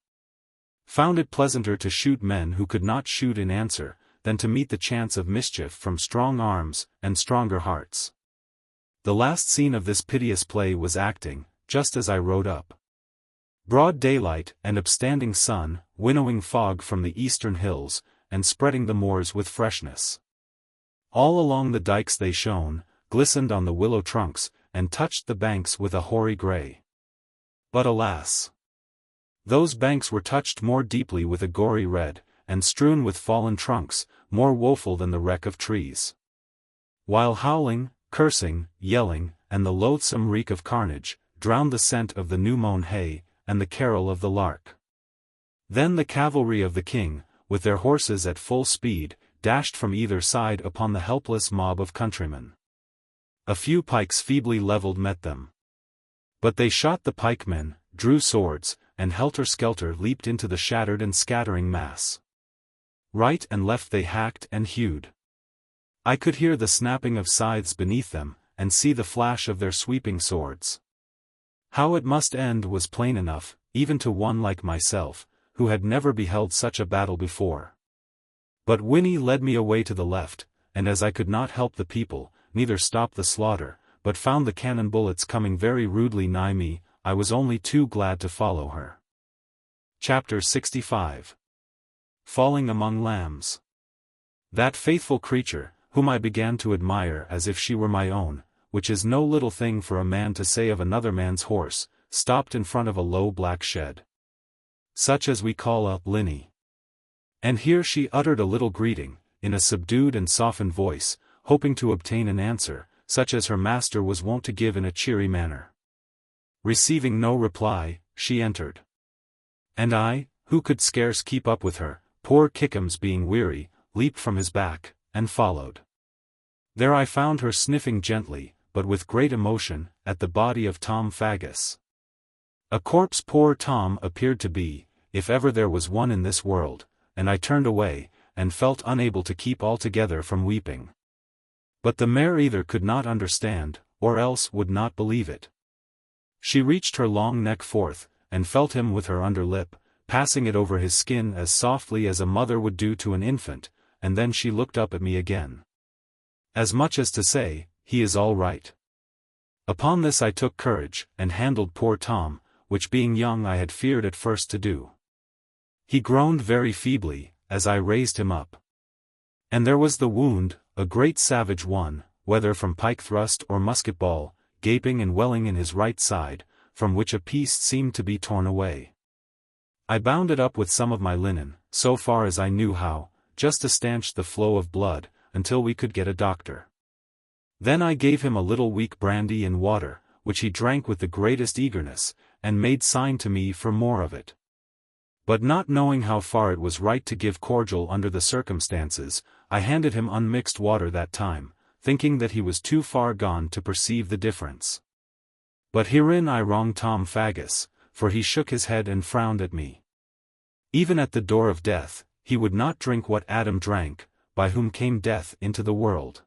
found it pleasanter to shoot men who could not shoot in answer, than to meet the chance of mischief from strong arms, and stronger hearts. The last scene of this piteous play was acting, just as I rode up. Broad daylight and upstanding sun, winnowing fog from the eastern hills, and spreading the moors with freshness. All along the dikes they shone, glistened on the willow trunks, and touched the banks with a hoary grey. But alas! Those banks were touched more deeply with a gory red, and strewn with fallen trunks, more woeful than the wreck of trees. While howling, cursing, yelling, and the loathsome reek of carnage, drowned the scent of the new-mown hay, and the carol of the lark. Then the cavalry of the king, with their horses at full speed, dashed from either side upon the helpless mob of countrymen. A few pikes feebly levelled met them. But they shot the pikemen, drew swords, and helter-skelter leaped into the shattered and scattering mass. Right and left they hacked and hewed. I could hear the snapping of scythes beneath them, and see the flash of their sweeping swords. How it must end was plain enough, even to one like myself, who had never beheld such a battle before. But Winnie led me away to the left, and as I could not help the people, neither stop the slaughter, but found the cannon bullets coming very rudely nigh me, I was only too glad to follow her. Chapter 65. Falling among lambs. That faithful creature, whom I began to admire as if she were my own, which is no little thing for a man to say of another man's horse, stopped in front of a low black shed, such as we call a linny. And here she uttered a little greeting, in a subdued and softened voice, hoping to obtain an answer, such as her master was wont to give in a cheery manner. Receiving no reply, she entered. And I, who could scarce keep up with her, poor Kickums being weary, leaped from his back, and followed. There I found her sniffing gently, but with great emotion, at the body of Tom Faggus. A corpse poor Tom appeared to be, if ever there was one in this world, and I turned away, and felt unable to keep altogether from weeping. But the mare either could not understand, or else would not believe it. She reached her long neck forth, and felt him with her under lip, passing it over his skin as softly as a mother would do to an infant, and then she looked up at me again, as much as to say, "He is all right." Upon this I took courage, and handled poor Tom, which being young I had feared at first to do. He groaned very feebly, as I raised him up. And there was the wound, a great savage one, whether from pike thrust or musket ball, gaping and welling in his right side, from which a piece seemed to be torn away. I bound it up with some of my linen, so far as I knew how, just to stanch the flow of blood, until we could get a doctor. Then I gave him a little weak brandy and water, which he drank with the greatest eagerness, and made sign to me for more of it. But not knowing how far it was right to give cordial under the circumstances, I handed him unmixed water that time, thinking that he was too far gone to perceive the difference. But herein I wronged Tom Faggus, for he shook his head and frowned at me. Even at the door of death, he would not drink what Adam drank, by whom came death into the world.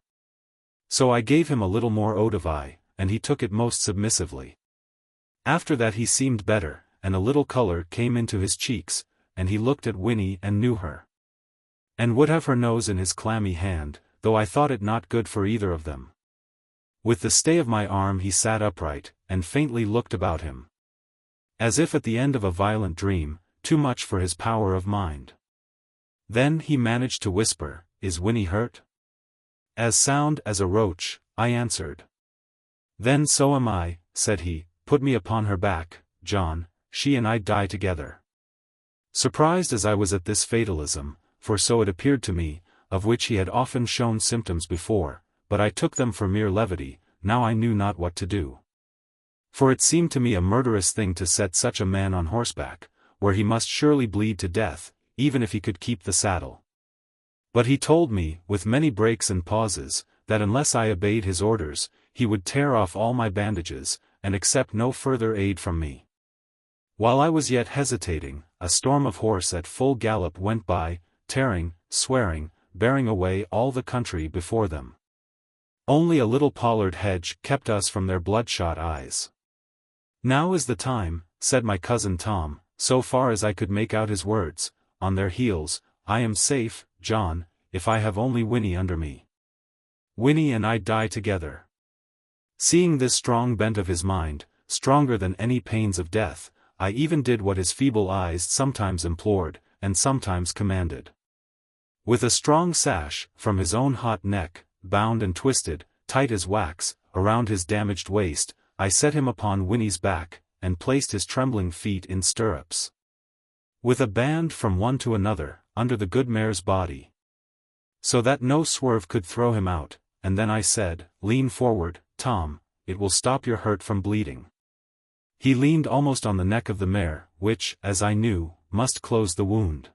So I gave him a little more eau-de-vie, and he took it most submissively. After that he seemed better, and a little colour came into his cheeks, and he looked at Winnie and knew her, and would have her nose in his clammy hand, though I thought it not good for either of them. With the stay of my arm he sat upright, and faintly looked about him, as if at the end of a violent dream, too much for his power of mind. Then he managed to whisper, "Is Winnie hurt?" As sound as a roach, I answered. "Then so am I," said he, "put me upon her back, John, she and I die together." Surprised as I was at this fatalism, for so it appeared to me, of which he had often shown symptoms before, but I took them for mere levity, now I knew not what to do. For it seemed to me a murderous thing to set such a man on horseback, where he must surely bleed to death, even if he could keep the saddle. But he told me, with many breaks and pauses, that unless I obeyed his orders, he would tear off all my bandages, and accept no further aid from me. While I was yet hesitating, a storm of horse at full gallop went by, tearing, swearing, bearing away all the country before them. Only a little pollard hedge kept us from their bloodshot eyes. "Now is the time," said my cousin Tom, so far as I could make out his words, on their heels. "I am safe, John, if I have only Winnie under me. Winnie and I die together." Seeing this strong bent of his mind, stronger than any pains of death, I even did what his feeble eyes sometimes implored, and sometimes commanded. With a strong sash, from his own hot neck, bound and twisted, tight as wax, around his damaged waist, I set him upon Winnie's back, and placed his trembling feet in stirrups, with a band from one to another, under the good mare's body, so that no swerve could throw him out, and then I said, "Lean forward, Tom, it will stop your hurt from bleeding." He leaned almost on the neck of the mare, which, as I knew, must close the wound.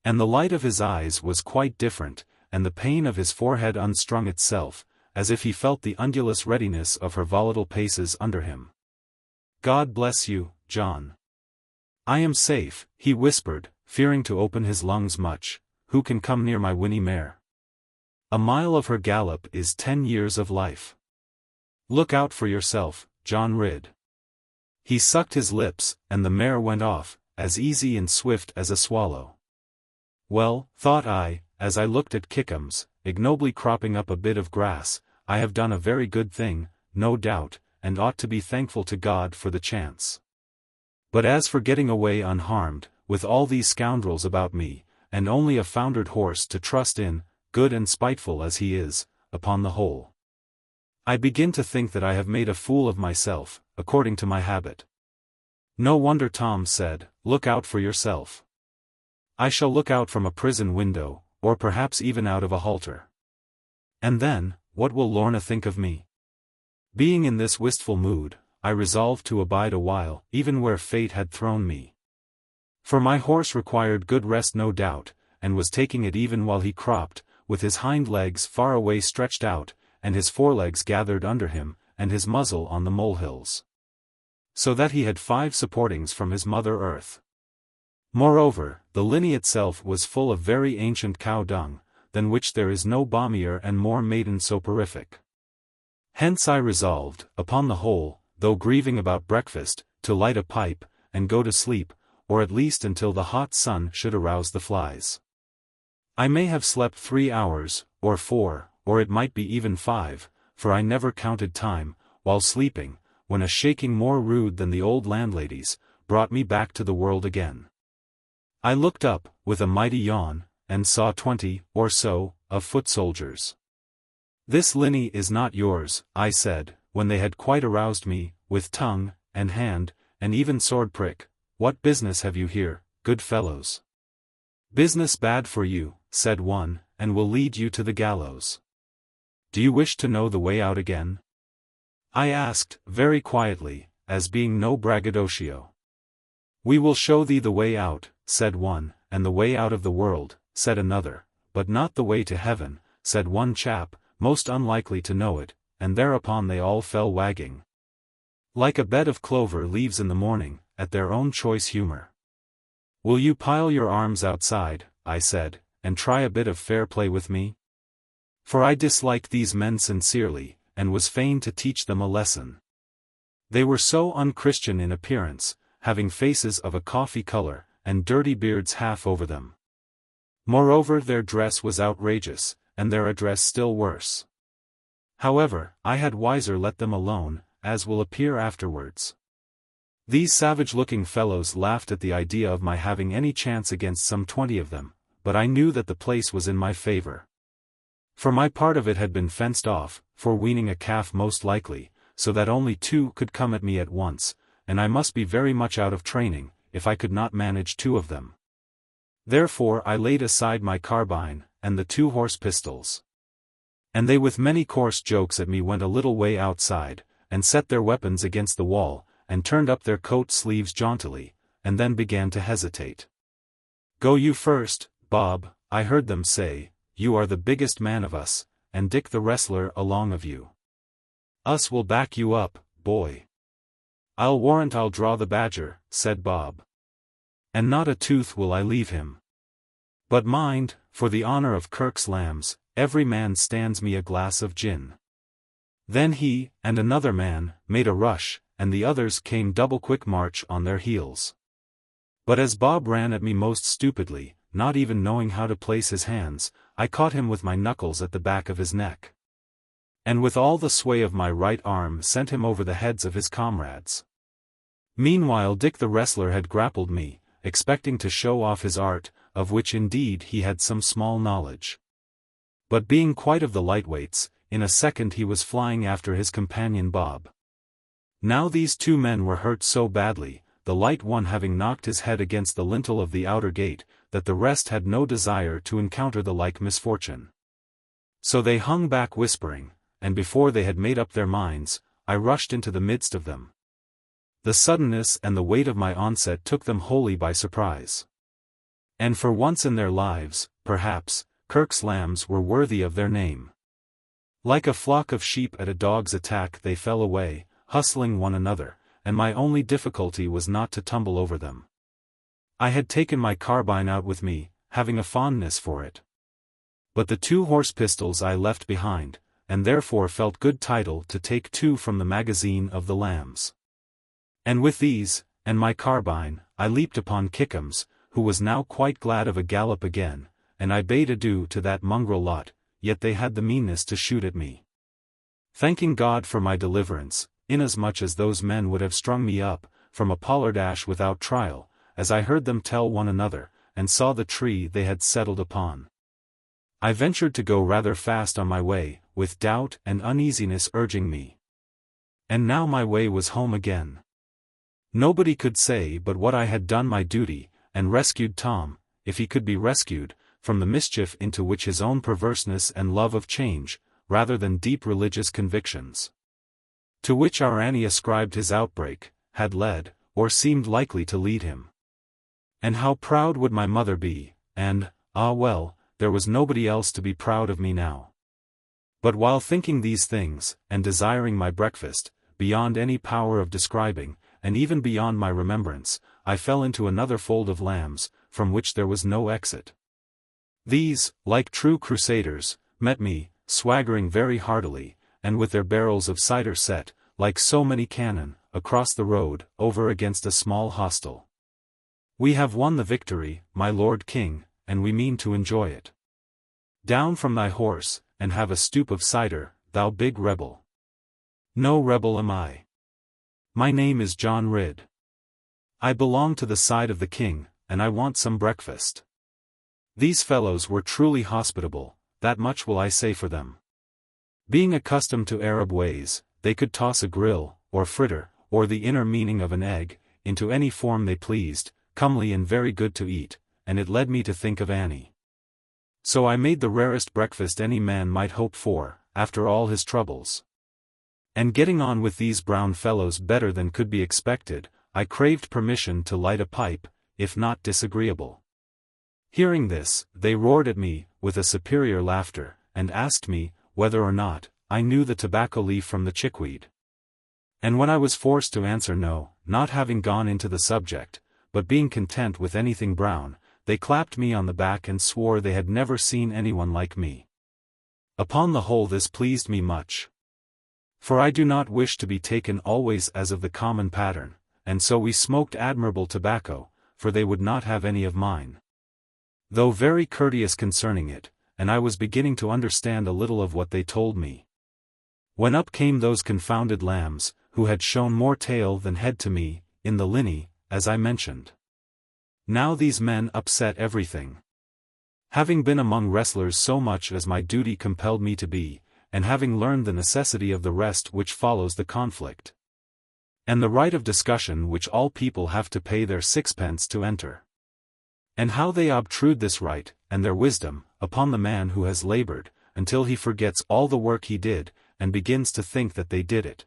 And the light of his eyes was quite different, and the pain of his forehead unstrung itself, as if he felt the undulous readiness of her volatile paces under him. "God bless you, John." "I am safe," he whispered, fearing to open his lungs much. "Who can come near my Winnie mare? A mile of her gallop is 10 years of life. Look out for yourself, John Ridd." He sucked his lips, and the mare went off, as easy and swift as a swallow. Well, thought I, as I looked at Kickums, ignobly cropping up a bit of grass, I have done a very good thing, no doubt, and ought to be thankful to God for the chance. But as for getting away unharmed, with all these scoundrels about me, and only a foundered horse to trust in, good and spiteful as he is, upon the whole, I begin to think that I have made a fool of myself, according to my habit. No wonder Tom said, "Look out for yourself." I shall look out from a prison window, or perhaps even out of a halter. And then, what will Lorna think of me? Being in this wistful mood, I resolved to abide a while, even where fate had thrown me. For my horse required good rest no doubt, and was taking it even while he cropped, with his hind legs far away stretched out, and his forelegs gathered under him, and his muzzle on the molehills. So that he had 5 supportings from his mother earth. Moreover, the linney itself was full of very ancient cow dung, than which there is no balmier and more maiden soporific. Hence I resolved, upon the whole, though grieving about breakfast, to light a pipe, and go to sleep, or at least until the hot sun should arouse the flies. I may have slept 3 hours, or 4, or it might be even 5, for I never counted time, while sleeping, when a shaking more rude than the old landlady's, brought me back to the world again. I looked up, with a mighty yawn, and saw 20, or so, of foot soldiers. "This linney is not yours," I said, when they had quite aroused me, with tongue, and hand, and even sword prick. "What business have you here, good fellows?" "Business bad for you," said one, "and will lead you to the gallows." "Do you wish to know the way out again?" I asked, very quietly, as being no braggadocio. "We will show thee the way out," said one, "and the way out of the world," said another, "but not the way to heaven," said one chap, most unlikely to know it, and thereupon they all fell wagging like a bed of clover leaves in the morning, at their own choice humor. "Will you pile your arms outside," I said, "and try a bit of fair play with me?" For I disliked these men sincerely, and was fain to teach them a lesson. They were so unchristian in appearance, having faces of a coffee color, and dirty beards half over them. Moreover, their dress was outrageous, and their address still worse. However, I had wiser let them alone, as will appear afterwards. These savage-looking fellows laughed at the idea of my having any chance against some 20 of them, but I knew that the place was in my favor. For my part of it had been fenced off, for weaning a calf most likely, so that only 2 could come at me at once, and I must be very much out of training, if I could not manage 2 of them. Therefore I laid aside my carbine, and the 2 horse pistols. And they with many coarse jokes at me went a little way outside, and set their weapons against the wall, and turned up their coat sleeves jauntily, and then began to hesitate. "Go you first, Bob," I heard them say, "you are the biggest man of us, and Dick the wrestler along of you. Us will back you up, boy." "I'll warrant I'll draw the badger," said Bob. "And not a tooth will I leave him. But mind, for the honor of Kirk's lambs, every man stands me a glass of gin." Then he, and another man, made a rush, and the others came double quick march on their heels. But as Bob ran at me most stupidly, not even knowing how to place his hands, I caught him with my knuckles at the back of his neck. And with all the sway of my right arm sent him over the heads of his comrades. Meanwhile Dick the wrestler had grappled me, expecting to show off his art, of which indeed he had some small knowledge. But being quite of the lightweights, in a second he was flying after his companion Bob. Now these 2 men were hurt so badly, the light one having knocked his head against the lintel of the outer gate, that the rest had no desire to encounter the like misfortune. So they hung back whispering, and before they had made up their minds, I rushed into the midst of them. The suddenness and the weight of my onset took them wholly by surprise. And for once in their lives, perhaps, Kirke's lambs were worthy of their name. Like a flock of sheep at a dog's attack they fell away, hustling one another, and my only difficulty was not to tumble over them. I had taken my carbine out with me, having a fondness for it. But the 2 horse pistols I left behind, and therefore felt good title to take 2 from the magazine of the lambs. And with these, and my carbine, I leaped upon Kickums, who was now quite glad of a gallop again, and I bade adieu to that mongrel lot, yet they had the meanness to shoot at me. Thanking God for my deliverance, inasmuch as those men would have strung me up, from a pollard ash without trial, as I heard them tell one another, and saw the tree they had settled upon. I ventured to go rather fast on my way, with doubt and uneasiness urging me. And now my way was home again. Nobody could say but what I had done my duty, and rescued Tom, if he could be rescued, from the mischief into which his own perverseness and love of change, rather than deep religious convictions, to which our Annie ascribed his outbreak, had led, or seemed likely to lead him. And how proud would my mother be, and, ah well, there was nobody else to be proud of me now. But while thinking these things, and desiring my breakfast, beyond any power of describing, and even beyond my remembrance, I fell into another fold of lambs, from which there was no exit. These, like true crusaders, met me, swaggering very heartily, and with their barrels of cider set, like so many cannon, across the road, over against a small hostel. We have won the victory, my lord king, and we mean to enjoy it. Down from thy horse, and have a stoup of cider, thou big rebel. No rebel am I. My name is John Ridd. I belong to the side of the king, and I want some breakfast. These fellows were truly hospitable, that much will I say for them. Being accustomed to Arab ways, they could toss a grill, or fritter, or the inner meaning of an egg, into any form they pleased, comely and very good to eat, and it led me to think of Annie. So I made the rarest breakfast any man might hope for, after all his troubles. And getting on with these brown fellows better than could be expected, I craved permission to light a pipe, if not disagreeable. Hearing this, they roared at me, with a superior laughter, and asked me, whether or not, I knew the tobacco leaf from the chickweed. And when I was forced to answer no, not having gone into the subject, but being content with anything brown, they clapped me on the back and swore they had never seen anyone like me. Upon the whole this pleased me much. For I do not wish to be taken always as of the common pattern, and so we smoked admirable tobacco, for they would not have any of mine. Though very courteous concerning it, and I was beginning to understand a little of what they told me, when up came those confounded lambs, who had shown more tail than head to me, in the LIII, as I mentioned. Now these men upset everything. Having been among wrestlers so much as my duty compelled me to be, and having learned the necessity of the rest which follows the conflict, and the right of discussion which all people have to pay their sixpence to enter, and how they obtrude this right, and their wisdom, upon the man who has labored, until he forgets all the work he did, and begins to think that they did it.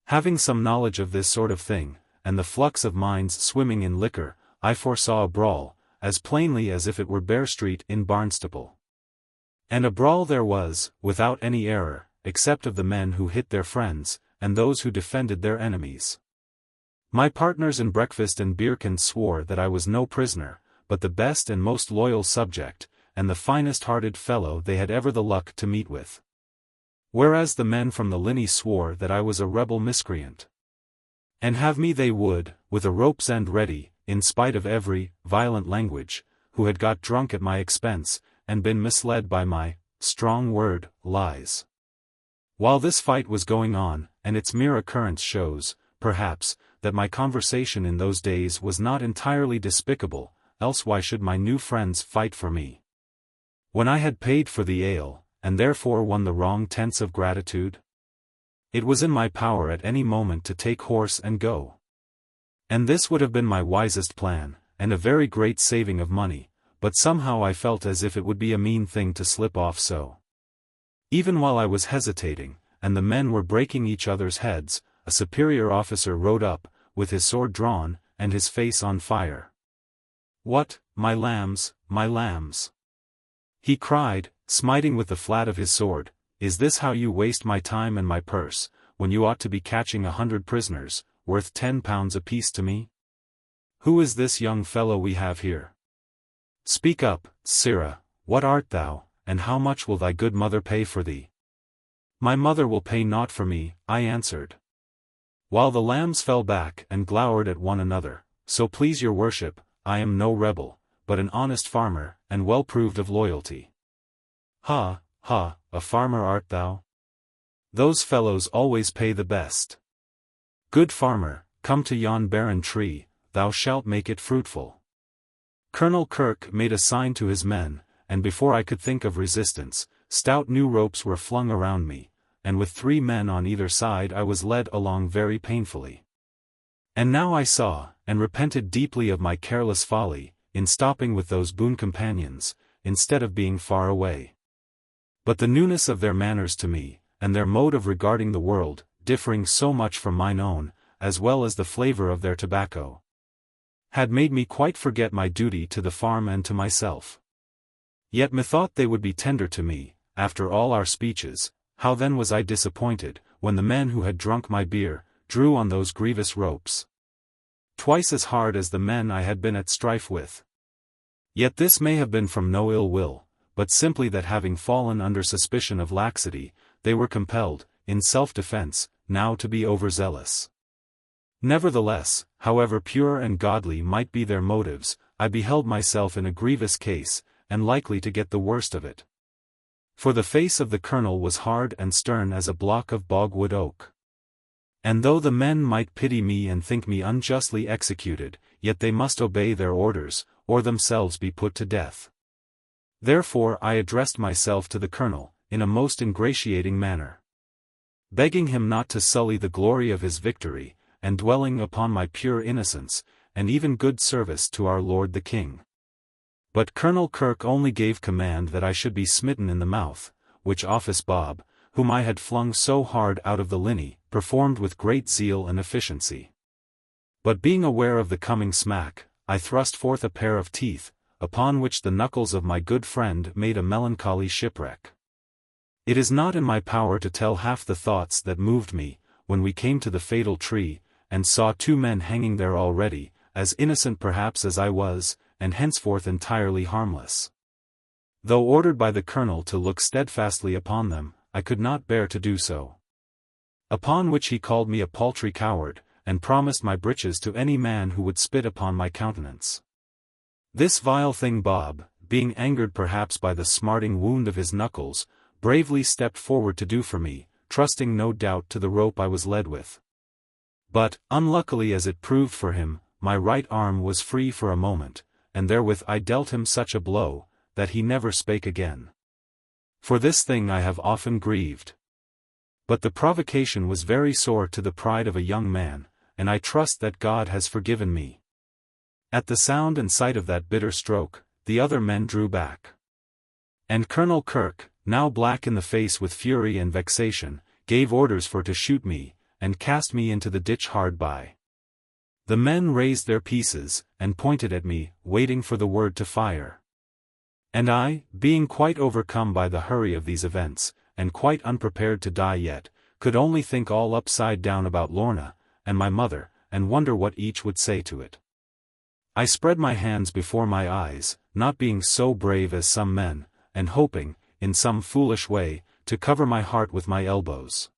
Having some knowledge of this sort of thing, and the flux of minds swimming in liquor, I foresaw a brawl, as plainly as if it were Bear Street in Barnstaple. And a brawl there was, without any error, except of the men who hit their friends, and those who defended their enemies. My partners in breakfast and beerkin swore that I was no prisoner, but the best and most loyal subject, and the finest-hearted fellow they had ever the luck to meet with. Whereas the men from the LIII swore that I was a rebel miscreant. And have me they would, with a rope's end ready, in spite of every violent language, who had got drunk at my expense, and been misled by my strong word, lies. While this fight was going on, and its mere occurrence shows, perhaps, that my conversation in those days was not entirely despicable, else why should my new friends fight for me? When I had paid for the ale, and therefore won the wrong tense of gratitude, it was in my power at any moment to take horse and go. And this would have been my wisest plan, and a very great saving of money, but somehow I felt as if it would be a mean thing to slip off so. Even while I was hesitating, and the men were breaking each other's heads, a superior officer rode up, with his sword drawn, and his face on fire. "What, my lambs, my lambs!" he cried, smiting with the flat of his sword. "Is this how you waste my time and my purse, when you ought to be catching 100 prisoners, worth £10 apiece to me? Who is this young fellow we have here? Speak up, sirrah, what art thou, and how much will thy good mother pay for thee?" "My mother will pay naught for me," I answered. While the lambs fell back and glowered at one another, "So please your worship, I am no rebel, but an honest farmer, and well proved of loyalty." "Ha, ha, a farmer art thou? Those fellows always pay the best. Good farmer, come to yon barren tree, thou shalt make it fruitful." Colonel Kirke made a sign to his men, and before I could think of resistance, stout new ropes were flung around me, and with 3 men on either side I was led along very painfully. And now I saw, and repented deeply of my careless folly, in stopping with those boon companions, instead of being far away. But the newness of their manners to me, and their mode of regarding the world, differing so much from mine own, as well as the flavour of their tobacco, had made me quite forget my duty to the farm and to myself. Yet methought they would be tender to me, after all our speeches. How then was I disappointed, when the men who had drunk my beer, drew on those grievous ropes, twice as hard as the men I had been at strife with. Yet this may have been from no ill will, but simply that having fallen under suspicion of laxity, they were compelled, in self-defense, now to be overzealous. Nevertheless, however pure and godly might be their motives, I beheld myself in a grievous case, and likely to get the worst of it. For the face of the colonel was hard and stern as a block of bogwood oak. And though the men might pity me and think me unjustly executed, yet they must obey their orders, or themselves be put to death. Therefore I addressed myself to the colonel, in a most ingratiating manner, begging him not to sully the glory of his victory, and dwelling upon my pure innocence, and even good service to our lord the king. But Colonel Kirke only gave command that I should be smitten in the mouth, which office Bob, whom I had flung so hard out of the linney, performed with great zeal and efficiency. But being aware of the coming smack, I thrust forth a pair of teeth, upon which the knuckles of my good friend made a melancholy shipwreck. It is not in my power to tell half the thoughts that moved me, when we came to the fatal tree, and saw 2 men hanging there already, as innocent perhaps as I was, and henceforth entirely harmless. Though ordered by the colonel to look steadfastly upon them, I could not bear to do so. Upon which he called me a paltry coward, and promised my breeches to any man who would spit upon my countenance. This vile thing Bob, being angered perhaps by the smarting wound of his knuckles, bravely stepped forward to do for me, trusting no doubt to the rope I was led with. But, unluckily as it proved for him, my right arm was free for a moment, and therewith I dealt him such a blow, that he never spake again. For this thing I have often grieved. But the provocation was very sore to the pride of a young man, and I trust that God has forgiven me. At the sound and sight of that bitter stroke, the other men drew back. And Colonel Kirke, now black in the face with fury and vexation, gave orders for to shoot me, and cast me into the ditch hard by. The men raised their pieces, and pointed at me, waiting for the word to fire. And I, being quite overcome by the hurry of these events, and quite unprepared to die yet, could only think all upside down about Lorna, and my mother, and wonder what each would say to it. I spread my hands before my eyes, not being so brave as some men, and hoping, in some foolish way, to cover my heart with my elbows.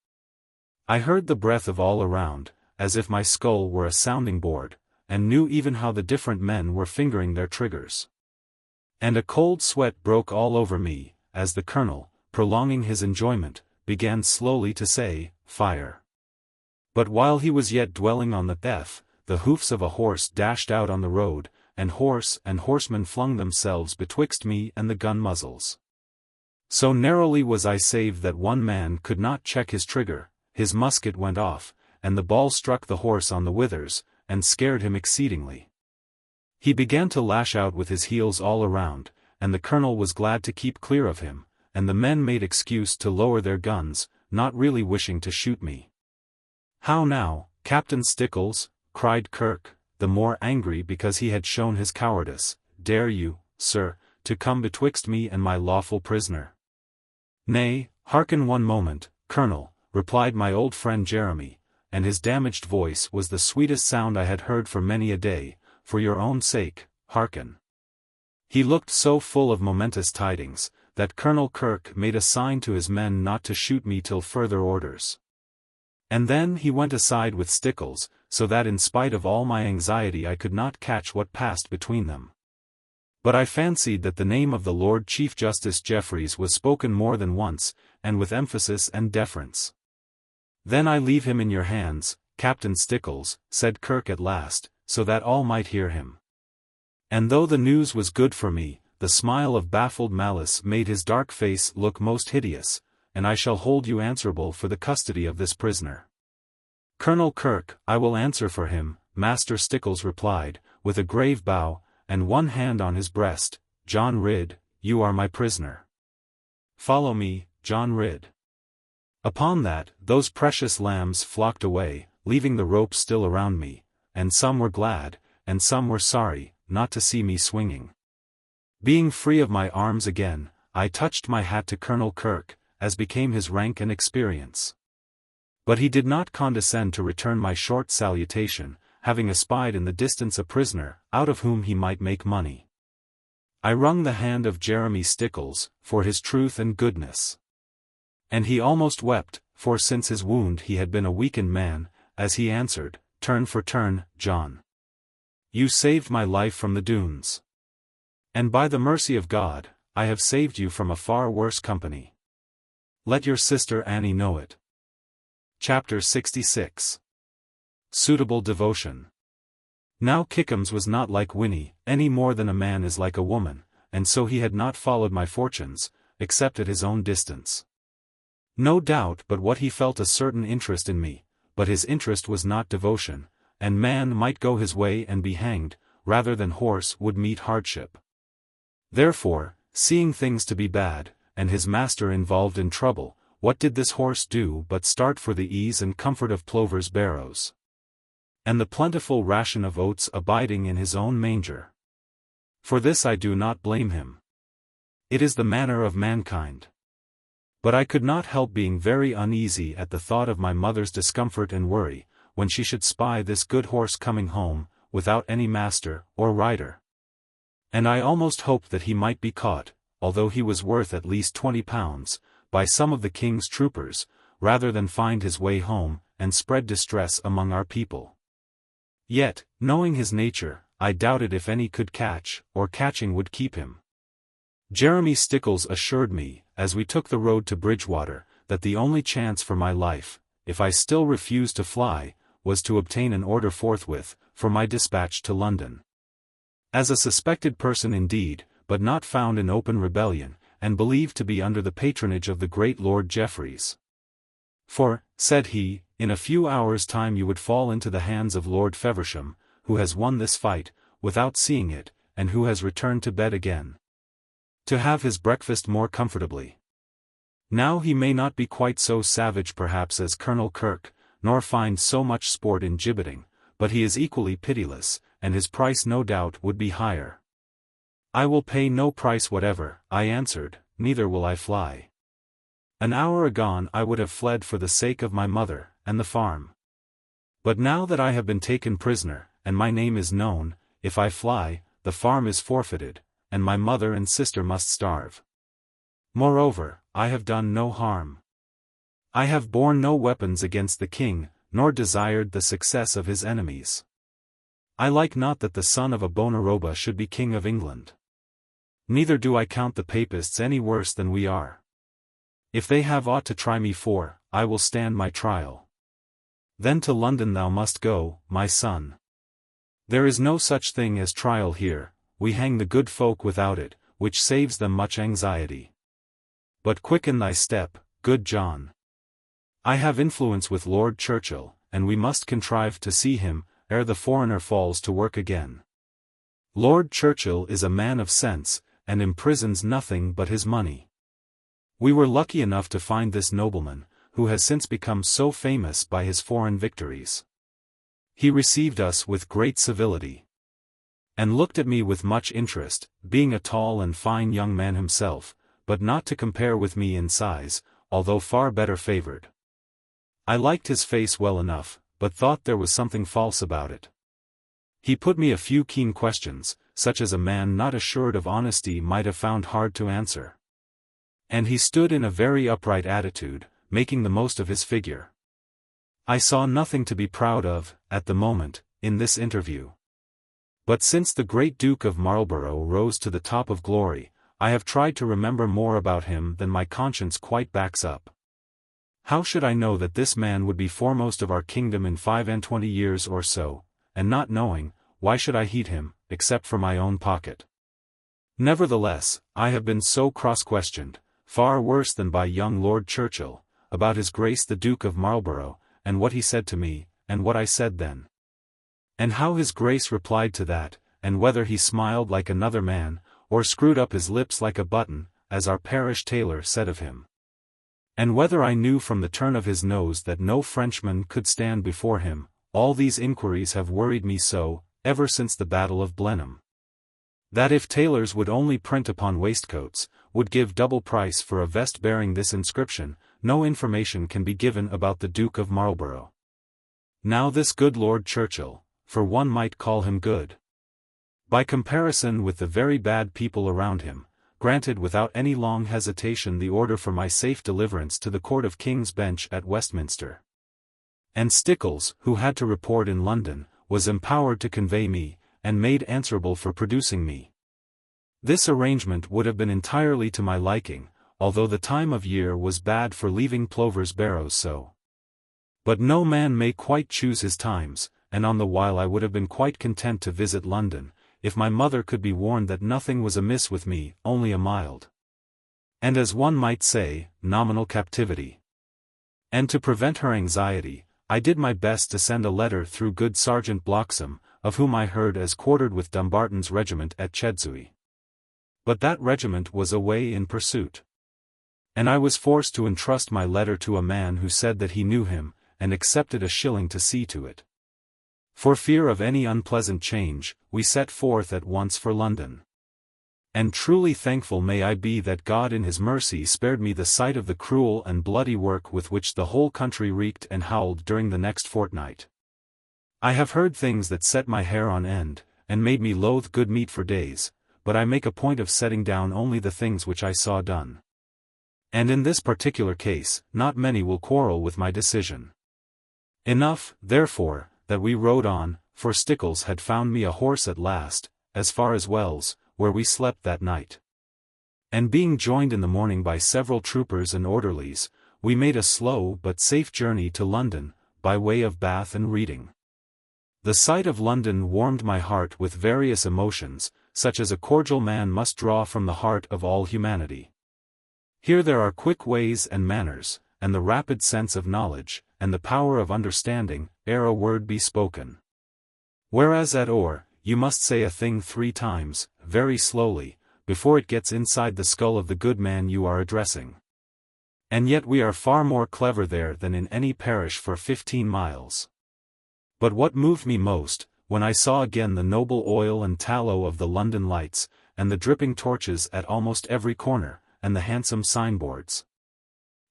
I heard the breath of all around, as if my skull were a sounding board, and knew even how the different men were fingering their triggers. And a cold sweat broke all over me, as the colonel, prolonging his enjoyment, began slowly to say, "Fire." But while he was yet dwelling on the death, the hoofs of a horse dashed out on the road, and horse and horseman flung themselves betwixt me and the gun muzzles. So narrowly was I saved that one man could not check his trigger, his musket went off, and the ball struck the horse on the withers, and scared him exceedingly. He began to lash out with his heels all around, and the colonel was glad to keep clear of him, and the men made excuse to lower their guns, not really wishing to shoot me. "How now, Captain Stickles?" cried Kirke, the more angry because he had shown his cowardice. dare you, sir, to come betwixt me and my lawful prisoner? Nay, hearken one moment, Colonel, replied my old friend Jeremy, and his damaged voice was the sweetest sound I had heard for many a day. For your own sake, hearken. He looked so full of momentous tidings, that Colonel Kirke made a sign to his men not to shoot me till further orders. And then he went aside with Stickles, so that in spite of all my anxiety I could not catch what passed between them. But I fancied that the name of the Lord Chief Justice Jeffreys was spoken more than once, and with emphasis and deference. Then I leave him in your hands, Captain Stickles, said Kirke at last, so that all might hear him. And though the news was good for me, the smile of baffled malice made his dark face look most hideous, and I shall hold you answerable for the custody of this prisoner. Colonel Kirke, I will answer for him, Master Stickles replied, with a grave bow, and one hand on his breast. John Ridd, you are my prisoner. Follow me, John Ridd. Upon that, those precious lambs flocked away, leaving the rope still around me, and some were glad, and some were sorry, not to see me swinging. Being free of my arms again, I touched my hat to Colonel Kirke, as became his rank and experience. But he did not condescend to return my short salutation, having espied in the distance a prisoner, out of whom he might make money. I wrung the hand of Jeremy Stickles, for his truth and goodness. And he almost wept, for since his wound he had been a weakened man, as he answered, turn for turn, John. You saved my life from the Doones. And by the mercy of God, I have saved you from a far worse company. Let your sister Annie know it. Chapter LXVI. Suitable Devotion. Now Kickums was not like Winnie, any more than a man is like a woman, and so he had not followed my fortunes, except at his own distance. No doubt but what he felt a certain interest in me, but his interest was not devotion, and man might go his way and be hanged, rather than horse would meet hardship. Therefore, seeing things to be bad, and his master involved in trouble, what did this horse do but start for the ease and comfort of plovers' barrows, and the plentiful ration of oats abiding in his own manger? For this I do not blame him. It is the manner of mankind. But I could not help being very uneasy at the thought of my mother's discomfort and worry, when she should spy this good horse coming home, without any master or rider. And I almost hoped that he might be caught, although he was worth at least £20, by some of the king's troopers, rather than find his way home, and spread distress among our people. Yet, knowing his nature, I doubted if any could catch, or catching would keep him. Jeremy Stickles assured me, as we took the road to Bridgewater, that the only chance for my life, if I still refused to fly, was to obtain an order forthwith, for my dispatch to London. As a suspected person indeed, but not found in open rebellion, and believed to be under the patronage of the great Lord Jeffreys. For, said he, in a few hours' time you would fall into the hands of Lord Feversham, who has won this fight, without seeing it, and who has returned to bed again, to have his breakfast more comfortably. Now he may not be quite so savage perhaps as Colonel Kirke, nor find so much sport in gibbeting, but he is equally pitiless, and his price no doubt would be higher. I will pay no price whatever, I answered, neither will I fly. An hour agone I would have fled for the sake of my mother, and the farm. But now that I have been taken prisoner, and my name is known, if I fly, the farm is forfeited, and my mother and sister must starve. Moreover, I have done no harm. I have borne no weapons against the king, nor desired the success of his enemies. I like not that the son of a Bonaroba should be king of England. Neither do I count the papists any worse than we are. If they have aught to try me for, I will stand my trial. Then to London thou must go, my son. There is no such thing as trial here, we hang the good folk without it, which saves them much anxiety. But quicken thy step, good John. I have influence with Lord Churchill, and we must contrive to see him, ere the foreigner falls to work again. Lord Churchill is a man of sense, and imprisons nothing but his money. We were lucky enough to find this nobleman, who has since become so famous by his foreign victories. He received us with great civility. and looked at me with much interest, being a tall and fine young man himself, but not to compare with me in size, although far better favored. I liked his face well enough, but thought there was something false about it. He put me a few keen questions, such as a man not assured of honesty might have found hard to answer. And he stood in a very upright attitude, making the most of his figure. I saw nothing to be proud of, at the moment, in this interview. But since the great Duke of Marlborough rose to the top of glory, I have tried to remember more about him than my conscience quite backs up. How should I know that this man would be foremost of our kingdom in 25 years or so, and not knowing, why should I heed him, except for my own pocket? Nevertheless, I have been so cross-questioned, far worse than by young Lord Churchill, about his Grace the Duke of Marlborough, and what he said to me, and what I said then. And how his Grace replied to that, and whether he smiled like another man, or screwed up his lips like a button, as our parish tailor said of him. And whether I knew from the turn of his nose that no Frenchman could stand before him. All these inquiries have worried me so, ever since the Battle of Blenheim, that if tailors would only print upon waistcoats, would give double price for a vest bearing this inscription, no information can be given about the Duke of Marlborough. Now this good Lord Churchill, for one might call him good, by comparison with the very bad people around him, granted without any long hesitation the order for my safe deliverance to the Court of King's Bench at Westminster. And Stickles, who had to report in London, was empowered to convey me, and made answerable for producing me. This arrangement would have been entirely to my liking, although the time of year was bad for leaving plovers' barrows so. But no man may quite choose his times, and on the while I would have been quite content to visit London, if my mother could be warned that nothing was amiss with me, only a mild, and as one might say, nominal captivity. And to prevent her anxiety, I did my best to send a letter through good Sergeant Bloxham, of whom I heard as quartered with Dumbarton's regiment at Chedsui. But that regiment was away in pursuit. And I was forced to entrust my letter to a man who said that he knew him, and accepted a shilling to see to it. For fear of any unpleasant change, we set forth at once for London. And truly thankful may I be that God in his mercy spared me the sight of the cruel and bloody work with which the whole country reeked and howled during the next fortnight. I have heard things that set my hair on end, and made me loathe good meat for days, but I make a point of setting down only the things which I saw done. And in this particular case, not many will quarrel with my decision. Enough, therefore, that we rode on, for Stickles had found me a horse at last, as far as Wells, where we slept that night. And being joined in the morning by several troopers and orderlies, we made a slow but safe journey to London, by way of Bath and Reading. The sight of London warmed my heart with various emotions, such as a cordial man must draw from the heart of all humanity. Here there are quick ways and manners, and the rapid sense of knowledge, and the power of understanding, ere a word be spoken. Whereas at Oare, you must say a thing 3 times, very slowly, before it gets inside the skull of the good man you are addressing. And yet we are far more clever there than in any parish for 15 miles. But what moved me most, when I saw again the noble oil and tallow of the London lights, and the dripping torches at almost every corner, and the handsome signboards,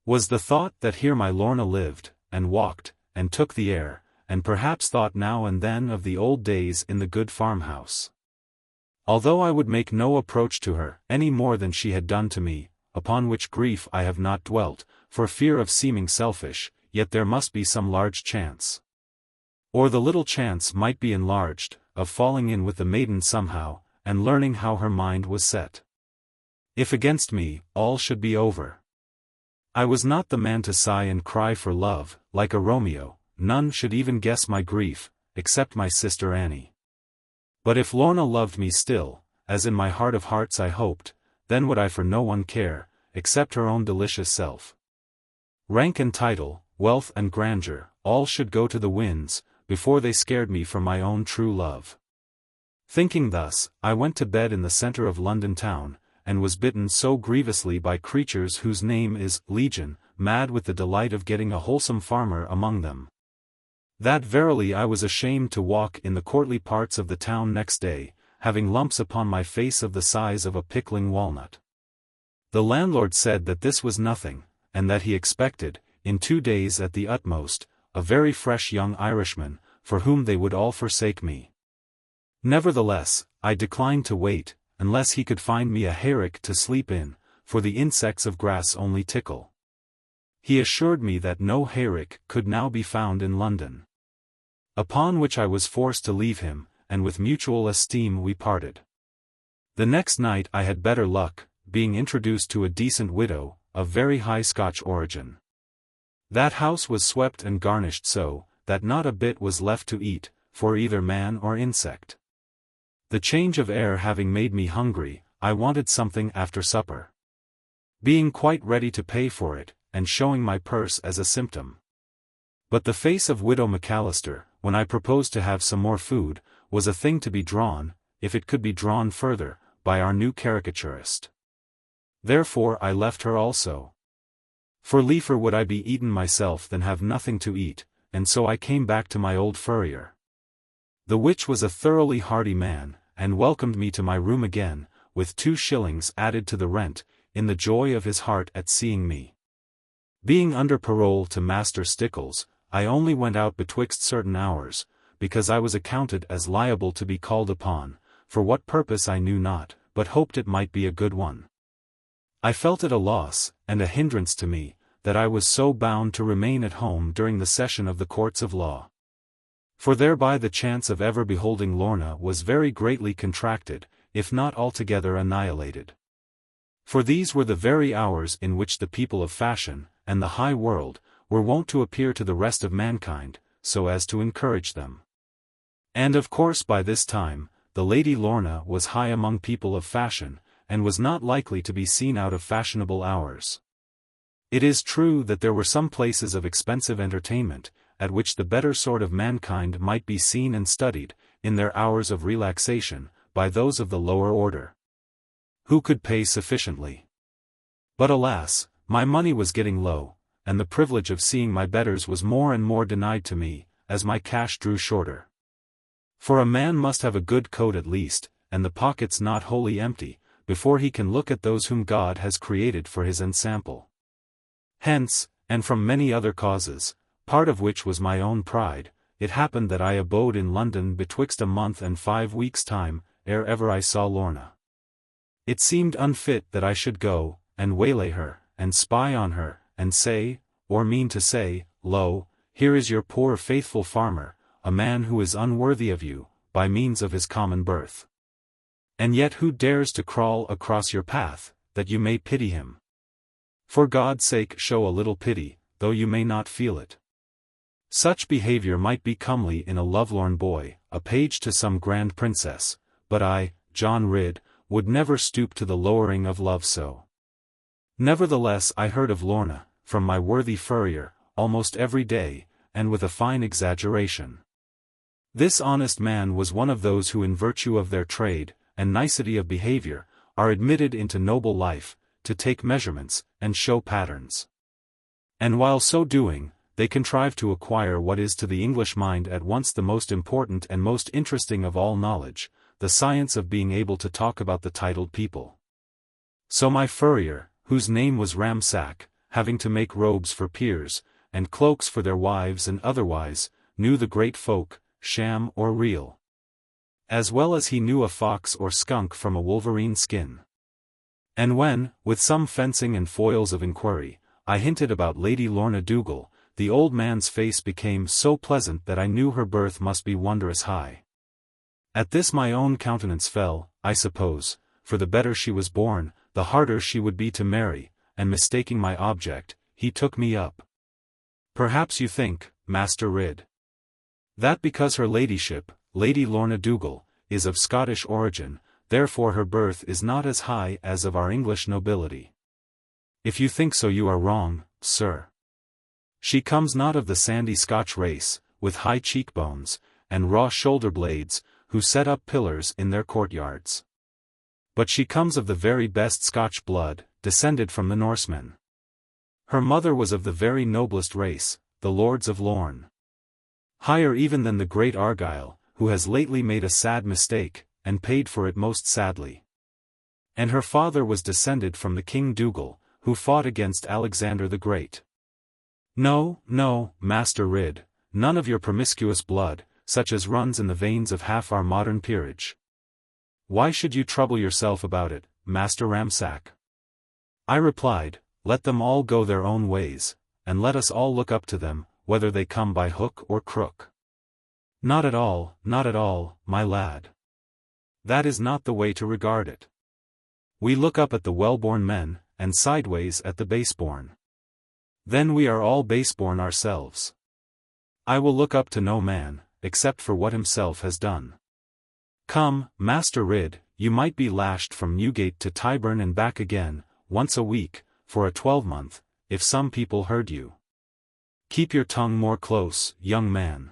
was the thought that here my Lorna lived, and walked, and took the air, and perhaps thought now and then of the old days in the good farmhouse. Although I would make no approach to her, any more than she had done to me, upon which grief I have not dwelt, for fear of seeming selfish, yet there must be some large chance. Or the little chance might be enlarged, of falling in with the maiden somehow, and learning how her mind was set. If against me, all should be over. I was not the man to sigh and cry for love, like a Romeo, none should even guess my grief, except my sister Annie. But if Lorna loved me still, as in my heart of hearts I hoped, then would I for no one care, except her own delicious self. Rank and title, wealth and grandeur, all should go to the winds, before they scared me from my own true love. Thinking thus, I went to bed in the centre of London town, and was bitten so grievously by creatures whose name is Legion, mad with the delight of getting a wholesome farmer among them, that verily I was ashamed to walk in the courtly parts of the town next day, having lumps upon my face of the size of a pickling walnut. The landlord said that this was nothing, and that he expected, in 2 days at the utmost, a very fresh young Irishman, for whom they would all forsake me. Nevertheless, I declined to wait, unless he could find me a hayrick to sleep in, for the insects of grass only tickle. He assured me that no hayrick could now be found in London. Upon which I was forced to leave him, and with mutual esteem we parted. The next night I had better luck, being introduced to a decent widow, of very high Scotch origin. That house was swept and garnished so, that not a bit was left to eat, for either man or insect. The change of air having made me hungry, I wanted something after supper. Being quite ready to pay for it, and showing my purse as a symptom. But the face of Widow McAllister, when I proposed to have some more food, was a thing to be drawn, if it could be drawn further, by our new caricaturist. Therefore I left her also. For liefer would I be eaten myself than have nothing to eat, and so I came back to my old furrier. The which was a thoroughly hearty man, and welcomed me to my room again, with 2 shillings added to the rent, in the joy of his heart at seeing me. Being under parole to Master Stickles, I only went out betwixt certain hours, because I was accounted as liable to be called upon, for what purpose I knew not, but hoped it might be a good one. I felt it a loss, and a hindrance to me, that I was so bound to remain at home during the session of the courts of law. For thereby the chance of ever beholding Lorna was very greatly contracted, if not altogether annihilated. For these were the very hours in which the people of fashion, and the high world, were wont to appear to the rest of mankind, so as to encourage them. And of course by this time, the Lady Lorna was high among people of fashion, and was not likely to be seen out of fashionable hours. It is true that there were some places of expensive entertainment, at which the better sort of mankind might be seen and studied, in their hours of relaxation, by those of the lower order, who could pay sufficiently. But alas, my money was getting low, and the privilege of seeing my betters was more and more denied to me, as my cash drew shorter. For a man must have a good coat at least, and the pockets not wholly empty, before he can look at those whom God has created for his ensample. Hence, and from many other causes, part of which was my own pride, it happened that I abode in London betwixt a month and 5 weeks' time, ere ever I saw Lorna. It seemed unfit that I should go, and waylay her, and spy on her, and say, or mean to say, Lo, here is your poor faithful farmer, a man who is unworthy of you, by means of his common birth. And yet who dares to crawl across your path, that you may pity him? For God's sake show a little pity, though you may not feel it. Such behavior might be comely in a lovelorn boy, a page to some grand princess, but I, John Ridd, would never stoop to the lowering of love so. Nevertheless I heard of Lorna, from my worthy furrier, almost every day, and with a fine exaggeration. This honest man was one of those who in virtue of their trade, and nicety of behavior, are admitted into noble life, to take measurements, and show patterns. And while so doing, they contrive to acquire what is to the English mind at once the most important and most interesting of all knowledge, the science of being able to talk about the titled people. So my furrier, whose name was Ramsack, having to make robes for peers, and cloaks for their wives and otherwise, knew the great folk, sham or real, as well as he knew a fox or skunk from a wolverine skin. And when, with some fencing and foils of inquiry, I hinted about Lady Lorna Doone, the old man's face became so pleasant that I knew her birth must be wondrous high. At this my own countenance fell, I suppose, for the better she was born, the harder she would be to marry, and mistaking my object, he took me up. Perhaps you think, Master Ridd, that because her ladyship, Lady Lorna Doone, is of Scottish origin, therefore her birth is not as high as of our English nobility. If you think so you are wrong, sir. She comes not of the sandy Scotch race, with high cheekbones, and raw shoulder blades, who set up pillars in their courtyards. But she comes of the very best Scotch blood, descended from the Norsemen. Her mother was of the very noblest race, the Lords of Lorne. Higher even than the great Argyle, who has lately made a sad mistake, and paid for it most sadly. And her father was descended from the King Dougal, who fought against Alexander the Great. No, no, Master Ridd, none of your promiscuous blood, such as runs in the veins of half our modern peerage. Why should you trouble yourself about it, Master Ramsack? I replied, let them all go their own ways, and let us all look up to them, whether they come by hook or crook. Not at all, my lad. That is not the way to regard it. We look up at the well-born men, and sideways at the base-born. Then we are all base-born ourselves. I will look up to no man, except for what himself has done. Come, Master Ridd, you might be lashed from Newgate to Tyburn and back again, once a week, for a 12-month, if some people heard you. Keep your tongue more close, young man.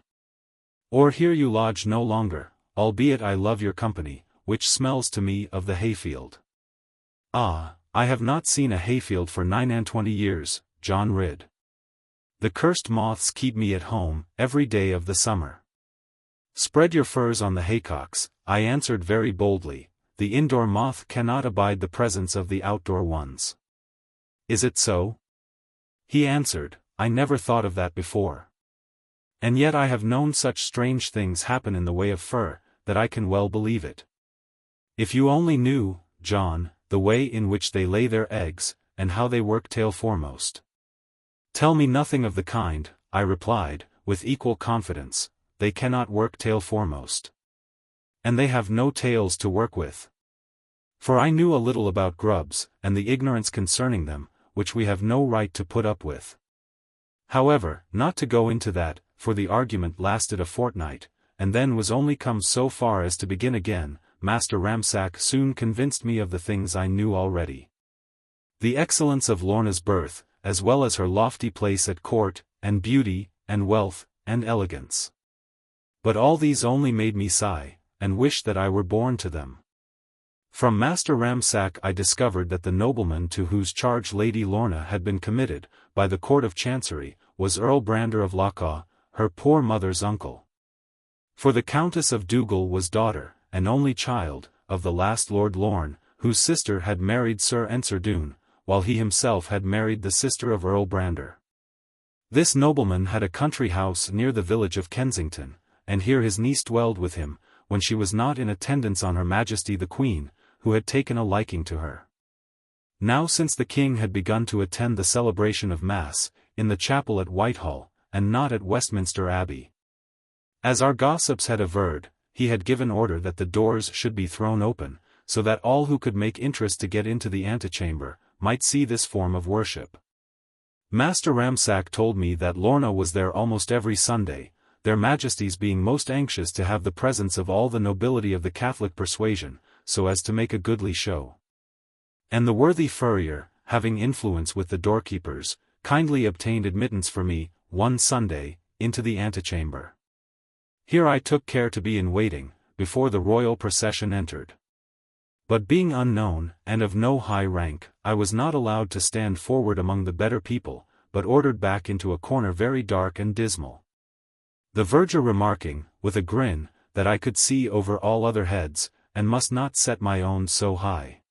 Or here you lodge no longer, albeit I love your company, which smells to me of the hayfield. Ah, I have not seen a hayfield for 29 years, John Ridd. The cursed moths keep me at home, every day of the summer. Spread your furs on the haycocks, I answered very boldly, the indoor moth cannot abide the presence of the outdoor ones. Is it so? He answered, I never thought of that before. And yet I have known such strange things happen in the way of fur, that I can well believe it. If you only knew, John, the way in which they lay their eggs, and how they work tail foremost. Tell me nothing of the kind, I replied, with equal confidence, they cannot work tail foremost. And they have no tails to work with. For I knew a little about grubs, and the ignorance concerning them, which we have no right to put up with. However, not to go into that, for the argument lasted a fortnight, and then was only come so far as to begin again, Master Ramsack soon convinced me of the things I knew already. The excellence of Lorna's birth, as well as her lofty place at court, and beauty, and wealth, and elegance. But all these only made me sigh, and wish that I were born to them. From Master Ramsack I discovered that the nobleman to whose charge Lady Lorna had been committed, by the Court of Chancery, was Earl Brander of Lochawe, her poor mother's uncle. For the Countess of Dougal was daughter, and only child, of the last Lord Lorne, whose sister had married Sir Ensor Doone, while he himself had married the sister of Earl Brander. This nobleman had a country house near the village of Kensington, and here his niece dwelled with him, when she was not in attendance on Her Majesty the Queen, who had taken a liking to her. Now since the king had begun to attend the celebration of Mass, in the chapel at Whitehall, and not at Westminster Abbey. As our gossips had averred, he had given order that the doors should be thrown open, so that all who could make interest to get into the antechamber, might see this form of worship. Master Ramsack told me that Lorna was there almost every Sunday, their Majesties being most anxious to have the presence of all the nobility of the Catholic persuasion, so as to make a goodly show. And the worthy furrier, having influence with the doorkeepers, kindly obtained admittance for me, one Sunday, into the antechamber. Here I took care to be in waiting, before the royal procession entered. But being unknown, and of no high rank, I was not allowed to stand forward among the better people, but ordered back into a corner very dark and dismal. The verger remarking, with a grin, that I could see over all other heads, and must not set my own so high.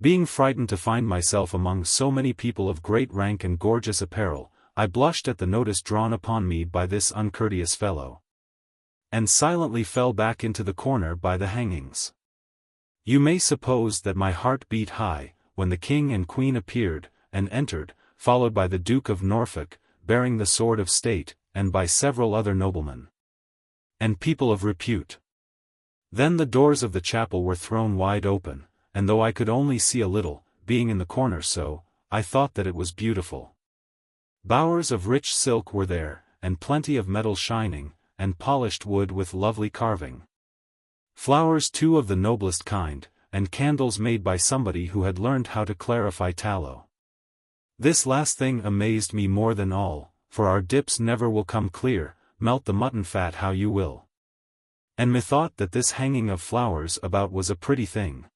Being frightened to find myself among so many people of great rank and gorgeous apparel, I blushed at the notice drawn upon me by this uncourteous fellow, and silently fell back into the corner by the hangings. You may suppose that my heart beat high, when the king and queen appeared, and entered, followed by the Duke of Norfolk, bearing the sword of state, and by several other noblemen and people of repute. Then the doors of the chapel were thrown wide open, and though I could only see a little, being in the corner so, I thought that it was beautiful. Bowers of rich silk were there, and plenty of metal shining, and polished wood with lovely carving. Flowers too of the noblest kind, and candles made by somebody who had learned how to clarify tallow. This last thing amazed me more than all, for our dips never will come clear, melt the mutton fat how you will. And methought that this hanging of flowers about was a pretty thing.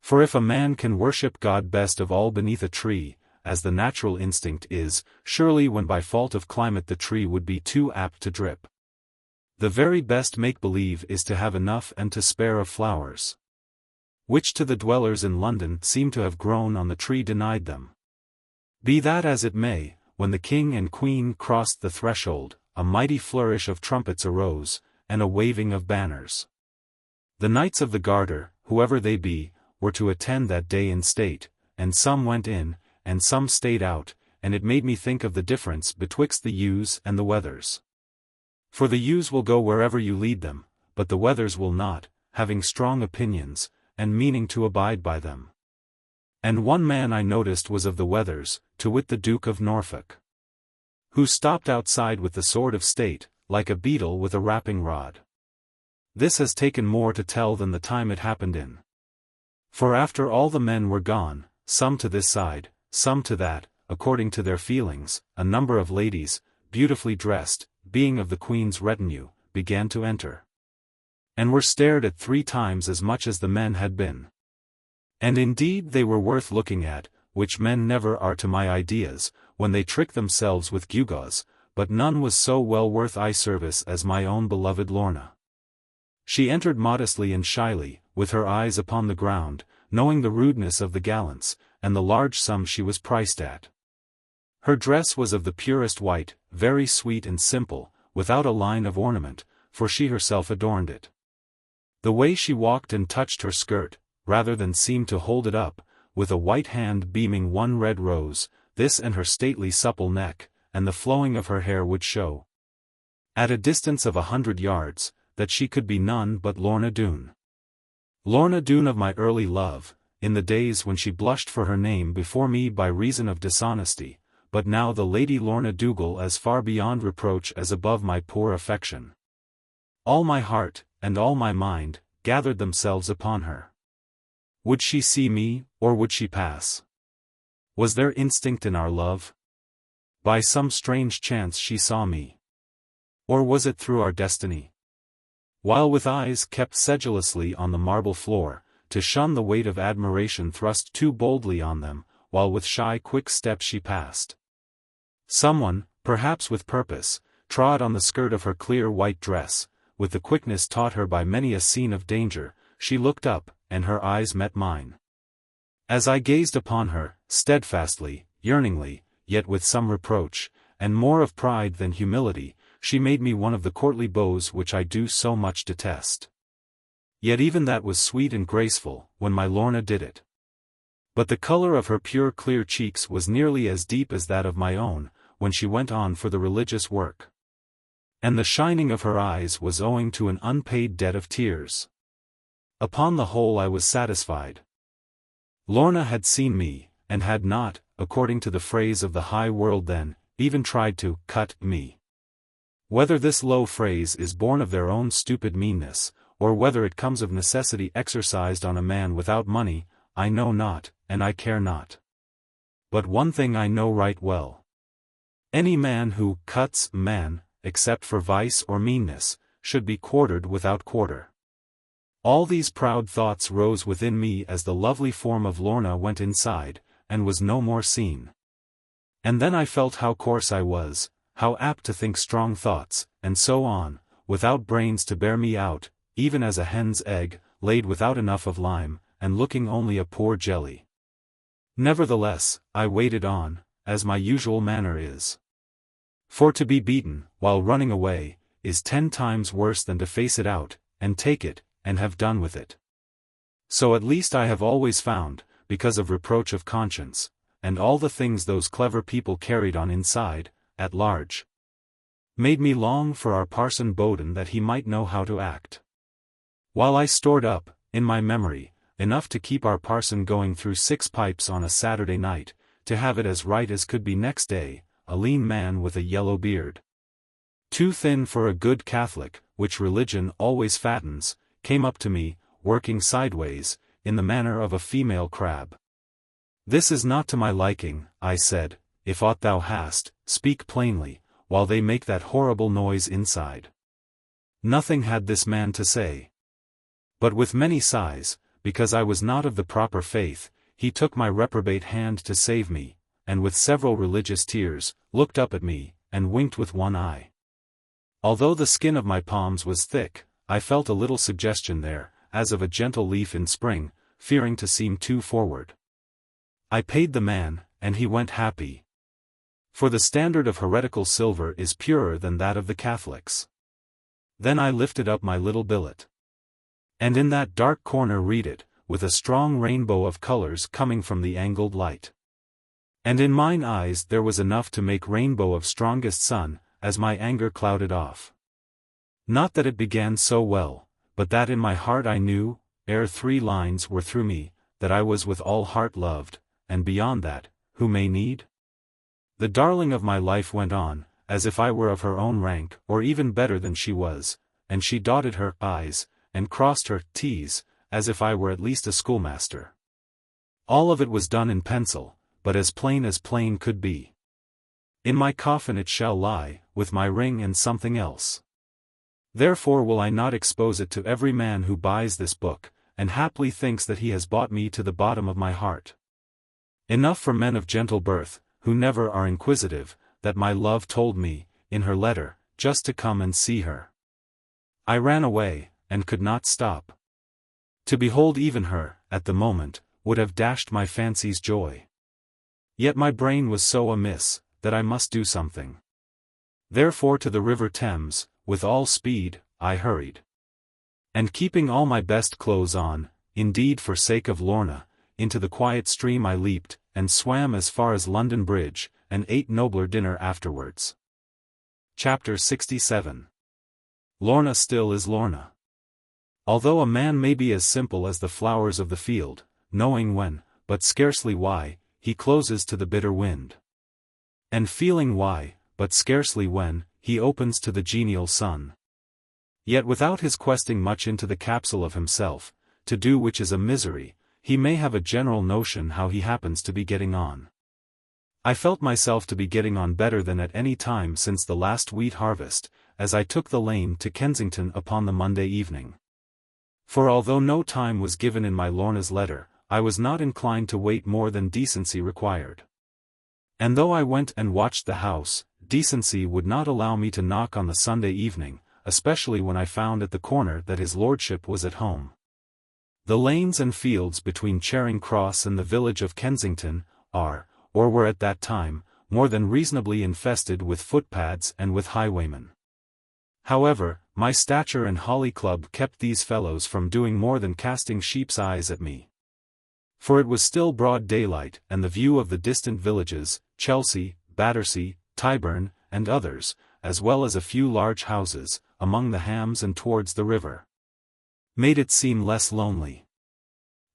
For if a man can worship God best of all beneath a tree, as the natural instinct is, surely when by fault of climate the tree would be too apt to drip. The very best make-believe is to have enough and to spare of flowers, which to the dwellers in London seem to have grown on the tree denied them. Be that as it may, when the king and queen crossed the threshold, a mighty flourish of trumpets arose, and a waving of banners. The Knights of the Garter, whoever they be, were to attend that day in state, and some went in, and some stayed out, and it made me think of the difference betwixt the ewes and the wethers. For the ewes will go wherever you lead them, but the wethers will not, having strong opinions, and meaning to abide by them. And one man I noticed was of the wethers, to wit the Duke of Norfolk, who stopped outside with the sword of state, like a beetle with a rapping rod. This has taken more to tell than the time it happened in. For after all the men were gone, some to this side, some to that, according to their feelings, a number of ladies, beautifully dressed, being of the Queen's retinue, began to enter, and were stared at 3 times as much as the men had been. And indeed they were worth looking at, which men never are to my ideas, when they trick themselves with gewgaws, but none was so well worth eye service as my own beloved Lorna. She entered modestly and shyly, with her eyes upon the ground, knowing the rudeness of the gallants, and the large sum she was priced at. Her dress was of the purest white, very sweet and simple, without a line of ornament, for she herself adorned it. The way she walked and touched her skirt, rather than seemed to hold it up, with a white hand beaming one red rose, this and her stately supple neck, and the flowing of her hair would show, at a distance of 100 yards, that she could be none but Lorna Doone. Lorna Doone of my early love, in the days when she blushed for her name before me by reason of dishonesty, but now the Lady Lorna Dougal as far beyond reproach as above my poor affection. All my heart, and all my mind, gathered themselves upon her. Would she see me, or would she pass? Was there instinct in our love? By some strange chance she saw me. Or was it through our destiny? While with eyes kept sedulously on the marble floor, to shun the weight of admiration thrust too boldly on them, while with shy quick steps she passed. Someone, perhaps with purpose, trod on the skirt of her clear white dress, with the quickness taught her by many a scene of danger, she looked up, and her eyes met mine. As I gazed upon her, steadfastly, yearningly, yet with some reproach, and more of pride than humility, she made me one of the courtly bows which I do so much detest. Yet even that was sweet and graceful, when my Lorna did it. But the color of her pure clear cheeks was nearly as deep as that of my own, when she went on for the religious work. And the shining of her eyes was owing to an unpaid debt of tears. Upon the whole I was satisfied. Lorna had seen me, and had not, according to the phrase of the high world then, even tried to cut me. Whether this low phrase is born of their own stupid meanness, or whether it comes of necessity exercised on a man without money, I know not, and I care not. But one thing I know right well. Any man who cuts man, except for vice or meanness, should be quartered without quarter. All these proud thoughts rose within me as the lovely form of Lorna went inside, and was no more seen. And then I felt how coarse I was, how apt to think strong thoughts, and so on, without brains to bear me out, even as a hen's egg, laid without enough of lime, and looking only a poor jelly. Nevertheless, I waited on, as my usual manner is. For to be beaten, while running away, is 10 times worse than to face it out, and take it, and have done with it. So at least I have always found, because of reproach of conscience, and all the things those clever people carried on inside, at large. Made me long for our Parson Bowden that he might know how to act. While I stored up, in my memory, enough to keep our parson going through 6 pipes on a Saturday night, to have it as right as could be next day, a lean man with a yellow beard, too thin for a good Catholic, which religion always fattens, came up to me, working sideways, in the manner of a female crab. This is not to my liking, I said, if aught thou hast, speak plainly, while they make that horrible noise inside. Nothing had this man to say. But with many sighs, because I was not of the proper faith, he took my reprobate hand to save me, and with several religious tears, looked up at me, and winked with one eye. Although the skin of my palms was thick, I felt a little suggestion there, as of a gentle leaf in spring, fearing to seem too forward. I paid the man, and he went happy. For the standard of heretical silver is purer than that of the Catholics. Then I lifted up my little billet. And in that dark corner read it, with a strong rainbow of colors coming from the angled light. And in mine eyes there was enough to make rainbow of strongest sun, as my anger clouded off. Not that it began so well, but that in my heart I knew, ere 3 lines were through me, that I was with all heart loved, and beyond that, who may need? The darling of my life went on, as if I were of her own rank, or even better than she was, and she dotted her I's, and crossed her T's, as if I were at least a schoolmaster. All of it was done in pencil, but as plain could be. In my coffin it shall lie, with my ring and something else. Therefore will I not expose it to every man who buys this book, and haply thinks that he has bought me to the bottom of my heart. Enough for men of gentle birth, who never are inquisitive, that my love told me, in her letter, just to come and see her. I ran away, and could not stop. To behold even her, at the moment, would have dashed my fancy's joy. Yet my brain was so amiss, that I must do something. Therefore to the river Thames, with all speed, I hurried. And keeping all my best clothes on, indeed for sake of Lorna, into the quiet stream I leaped, and swam as far as London Bridge, and ate nobler dinner afterwards. Chapter 67. Lorna still is Lorna. Although a man may be as simple as the flowers of the field, knowing when, but scarcely why, he closes to the bitter wind. And feeling why, but scarcely when, he opens to the genial sun. Yet without his questing much into the capsule of himself, to do which is a misery, he may have a general notion how he happens to be getting on. I felt myself to be getting on better than at any time since the last wheat harvest, as I took the lane to Kensington upon the Monday evening. For although no time was given in my Lorna's letter, I was not inclined to wait more than decency required. And though I went and watched the house, decency would not allow me to knock on the Sunday evening, especially when I found at the corner that his lordship was at home. The lanes and fields between Charing Cross and the village of Kensington are, or were at that time, more than reasonably infested with footpads and with highwaymen. However, my stature and holly club kept these fellows from doing more than casting sheep's eyes at me. For it was still broad daylight, and the view of the distant villages, Chelsea, Battersea, Tyburn, and others, as well as a few large houses, among the hams and towards the river, made it seem less lonely.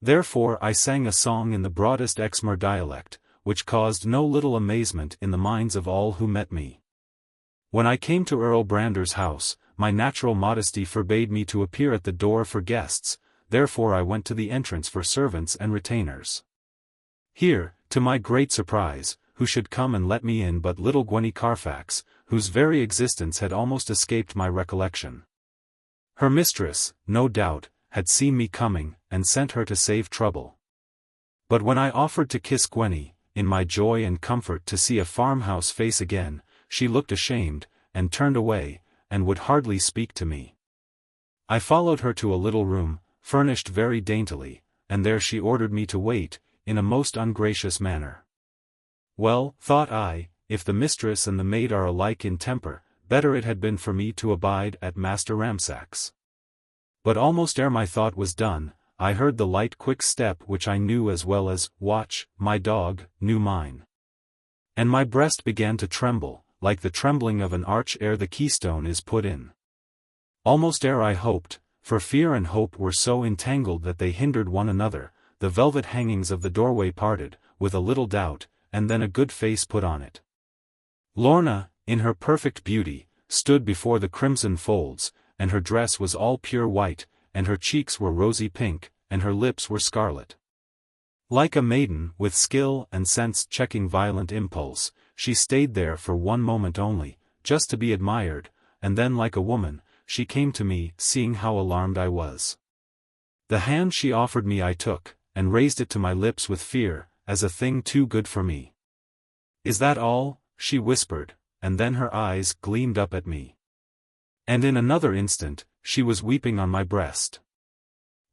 Therefore I sang a song in the broadest Exmoor dialect, which caused no little amazement in the minds of all who met me. When I came to Earl Brander's house, my natural modesty forbade me to appear at the door for guests, therefore I went to the entrance for servants and retainers. Here, to my great surprise, who should come and let me in but little Gwenny Carfax, whose very existence had almost escaped my recollection. Her mistress, no doubt, had seen me coming, and sent her to save trouble. But when I offered to kiss Gwenny, in my joy and comfort to see a farmhouse face again, she looked ashamed, and turned away, and would hardly speak to me. I followed her to a little room, furnished very daintily, and there she ordered me to wait, in a most ungracious manner. Well, thought I, if the mistress and the maid are alike in temper, better it had been for me to abide at Master Ramsack's. But almost ere my thought was done, I heard the light quick step which I knew as well as Watch, my dog, knew mine. And my breast began to tremble, like the trembling of an arch ere the keystone is put in. Almost ere I hoped, for fear and hope were so entangled that they hindered one another, the velvet hangings of the doorway parted, with a little doubt, and then a good face put on it. Lorna, in her perfect beauty, stood before the crimson folds, and her dress was all pure white, and her cheeks were rosy pink, and her lips were scarlet. Like a maiden, with skill and sense checking violent impulse, she stayed there for one moment only, just to be admired, and then like a woman, she came to me, seeing how alarmed I was. The hand she offered me I took, and raised it to my lips with fear, as a thing too good for me. "Is that all?" she whispered, and then her eyes gleamed up at me. And in another instant, she was weeping on my breast.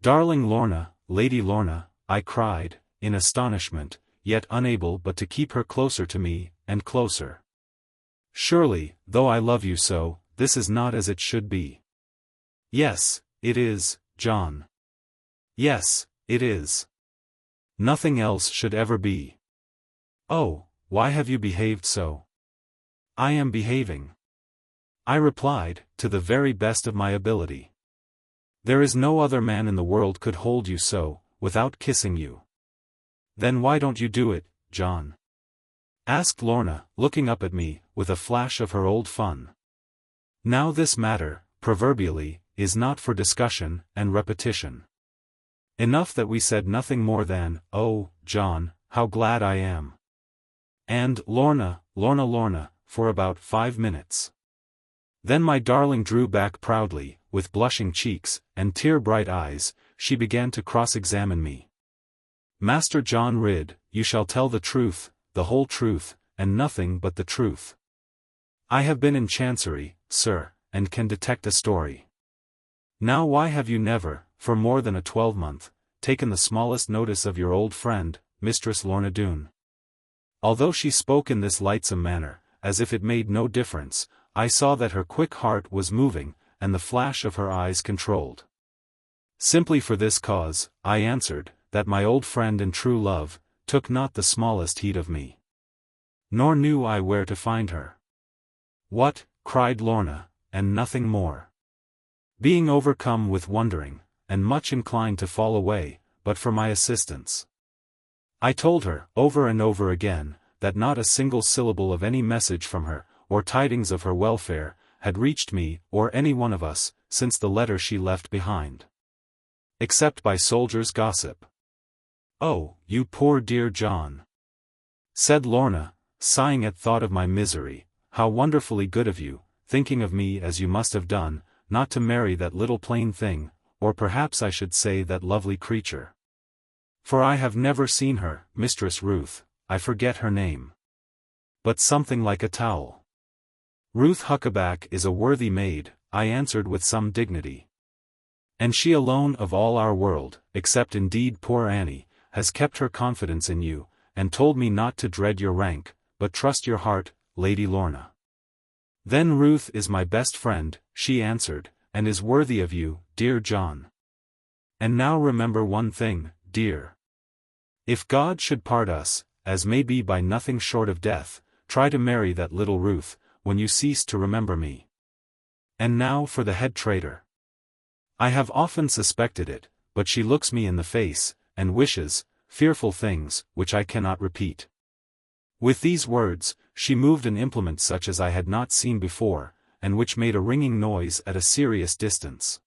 "Darling Lorna, Lady Lorna," I cried, in astonishment, yet unable but to keep her closer to me, and closer. "Surely, though I love you so, this is not as it should be." "Yes, it is, John. Yes, it is. Nothing else should ever be." "Oh, why have you behaved so?" "I am behaving," I replied, "to the very best of my ability. There is no other man in the world could hold you so, without kissing you." "Then why don't you do it, John?" asked Lorna, looking up at me, with a flash of her old fun. Now this matter, proverbially, is not for discussion and repetition. Enough that we said nothing more than, "Oh, John, how glad I am," and "Lorna, Lorna, Lorna," for about 5 minutes. Then my darling drew back proudly, with blushing cheeks, and tear-bright eyes. She began to cross-examine me. "Master John Ridd, you shall tell the truth, the whole truth, and nothing but the truth. I have been in Chancery, sir, and can detect a story. Now why have you never, for more than a 12-month, taken the smallest notice of your old friend, Mistress Lorna Doone?" Although she spoke in this lightsome manner, as if it made no difference, I saw that her quick heart was moving, and the flash of her eyes controlled. "Simply for this cause," I answered, "that my old friend and true love, took not the smallest heed of me. Nor knew I where to find her." "What?" cried Lorna, "and nothing more?" Being overcome with wondering, and much inclined to fall away, but for my assistance, I told her, over and over again, that not a single syllable of any message from her, or tidings of her welfare, had reached me, or any one of us, since the letter she left behind. Except by soldiers' gossip. "Oh, you poor dear John," said Lorna, sighing at thought of my misery, "how wonderfully good of you, thinking of me as you must have done, not to marry that little plain thing, or perhaps I should say that lovely creature. For I have never seen her, Mistress Ruth, I forget her name. But something like a towel." "Ruth Huckaback is a worthy maid," I answered with some dignity. "And she alone of all our world, except indeed poor Annie, has kept her confidence in you, and told me not to dread your rank, but trust your heart, Lady Lorna." "Then Ruth is my best friend," she answered, "and is worthy of you, dear John. And now remember one thing, dear. If God should part us, as may be by nothing short of death, try to marry that little Ruth, when you cease to remember me. And now for the head traitor. I have often suspected it, but she looks me in the face, and wishes, fearful things, which I cannot repeat." With these words, she moved an implement such as I had not seen before, and which made a ringing noise at a serious distance.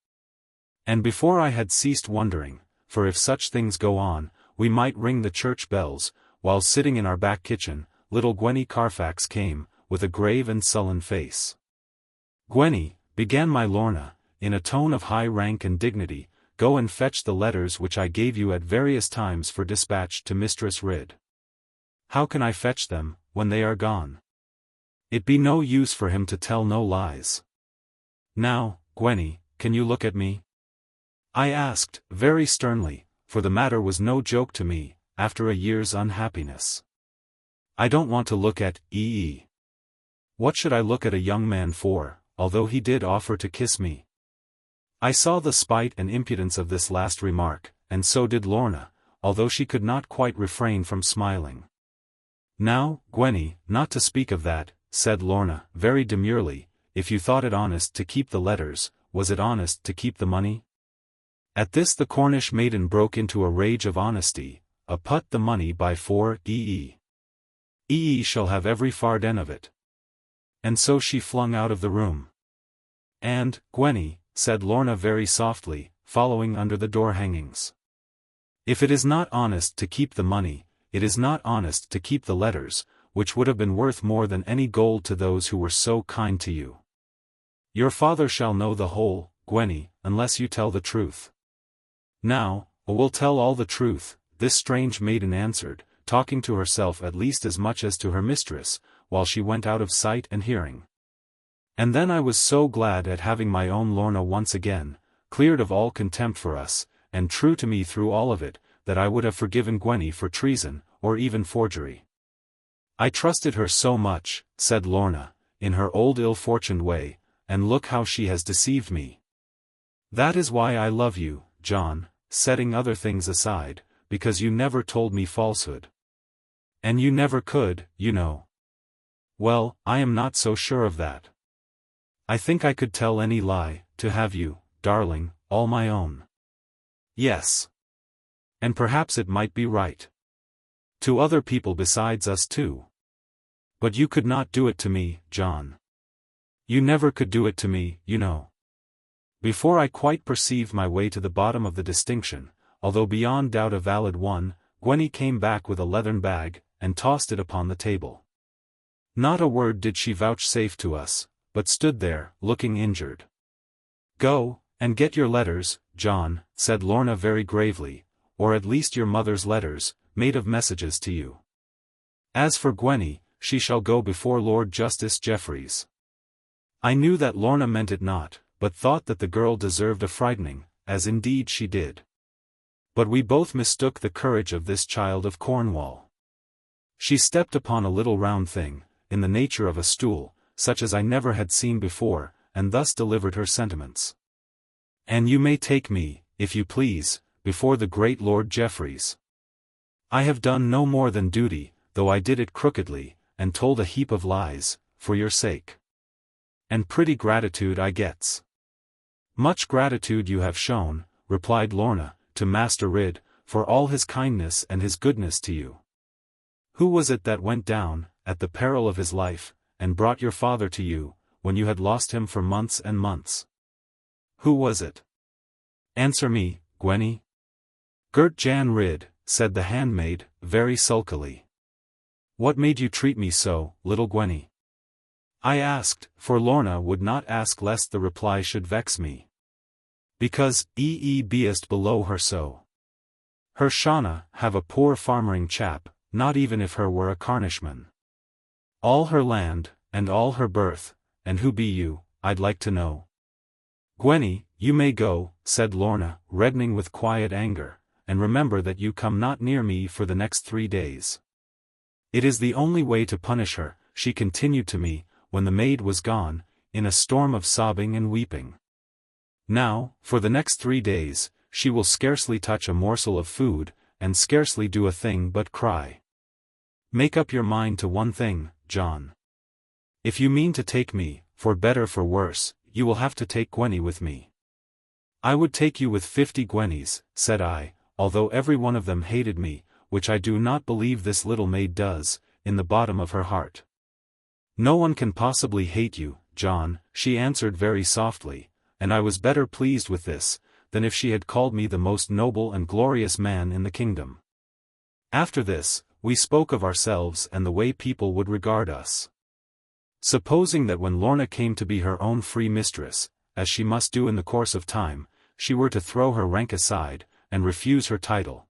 And before I had ceased wondering, for if such things go on, we might ring the church bells, while sitting in our back kitchen, little Gwenny Carfax came, with a grave and sullen face. "Gwenny," began my Lorna, in a tone of high rank and dignity, "go and fetch the letters which I gave you at various times for dispatch to Mistress Ridd." "How can I fetch them, when they are gone? It be no use for him to tell no lies." "Now, Gwenny, can you look at me?" I asked, very sternly, for the matter was no joke to me, after a year's unhappiness. "I don't want to look at E.E. What should I look at a young man for, although he did offer to kiss me?" I saw the spite and impudence of this last remark, and so did Lorna, although she could not quite refrain from smiling. "Now, Gwenny, not to speak of that," said Lorna, very demurely, "if you thought it honest to keep the letters, was it honest to keep the money?" At this the Cornish maiden broke into a rage of honesty. "Put the money by 4 E.E. E.E. shall have every farden of it." And so she flung out of the room. "And, Gwenny," said Lorna very softly, following under the door hangings, "if it is not honest to keep the money, it is not honest to keep the letters, which would have been worth more than any gold to those who were so kind to you. Your father shall know the whole, Gwenny, unless you tell the truth." "Now, we'll tell all the truth," this strange maiden answered, talking to herself at least as much as to her mistress, while she went out of sight and hearing. And then I was so glad at having my own Lorna once again, cleared of all contempt for us, and true to me through all of it, that I would have forgiven Gwenny for treason, or even forgery. I trusted her so much, said Lorna, in her old ill-fortuned way, and look how she has deceived me. That is why I love you, John, setting other things aside, because you never told me falsehood. And you never could, you know. Well, I am not so sure of that. I think I could tell any lie, to have you, darling, all my own. Yes. And perhaps it might be right. To other people besides us too. But you could not do it to me, John. You never could do it to me, you know. Before I quite perceived my way to the bottom of the distinction, although beyond doubt a valid one, Gwenny came back with a leathern bag, and tossed it upon the table. Not a word did she vouchsafe to us, but stood there, looking injured. Go, and get your letters, John, said Lorna very gravely, or at least your mother's letters, made of messages to you. As for Gwenny, she shall go before Lord Justice Jeffreys. I knew that Lorna meant it not, but thought that the girl deserved a frightening, as indeed she did. But we both mistook the courage of this child of Cornwall. She stepped upon a little round thing, in the nature of a stool, such as I never had seen before, and thus delivered her sentiments. And you may take me, if you please, before the great Lord Jeffreys. I have done no more than duty, though I did it crookedly, and told a heap of lies, for your sake. And pretty gratitude I gets. Much gratitude you have shown, replied Lorna, to Master Ridd, for all his kindness and his goodness to you. Who was it that went down, at the peril of his life, and brought your father to you, when you had lost him for months and months? Who was it? Answer me, Gwenny. Girt Jan Ridd, said the handmaid, very sulkily. What made you treat me so, little Gwenny? I asked, for Lorna would not ask lest the reply should vex me. Because, beest below her so. Her Shauna have a poor farmering chap, not even if her were a Carnishman. All her land, and all her birth, and who be you, I'd like to know. Gwenny, you may go, said Lorna, reddening with quiet anger, and remember that you come not near me for the next 3 days. It is the only way to punish her, she continued to me, when the maid was gone, in a storm of sobbing and weeping. Now, for the next 3 days, she will scarcely touch a morsel of food, and scarcely do a thing but cry. Make up your mind to one thing, John. If you mean to take me, for better for worse, you will have to take Gwenny with me. I would take you with 50 Gwennys, said I, although every one of them hated me, which I do not believe this little maid does, in the bottom of her heart. No one can possibly hate you, John, she answered very softly, and I was better pleased with this, than if she had called me the most noble and glorious man in the kingdom. After this, we spoke of ourselves and the way people would regard us. Supposing that when Lorna came to be her own free mistress, as she must do in the course of time, she were to throw her rank aside, and refuse her title.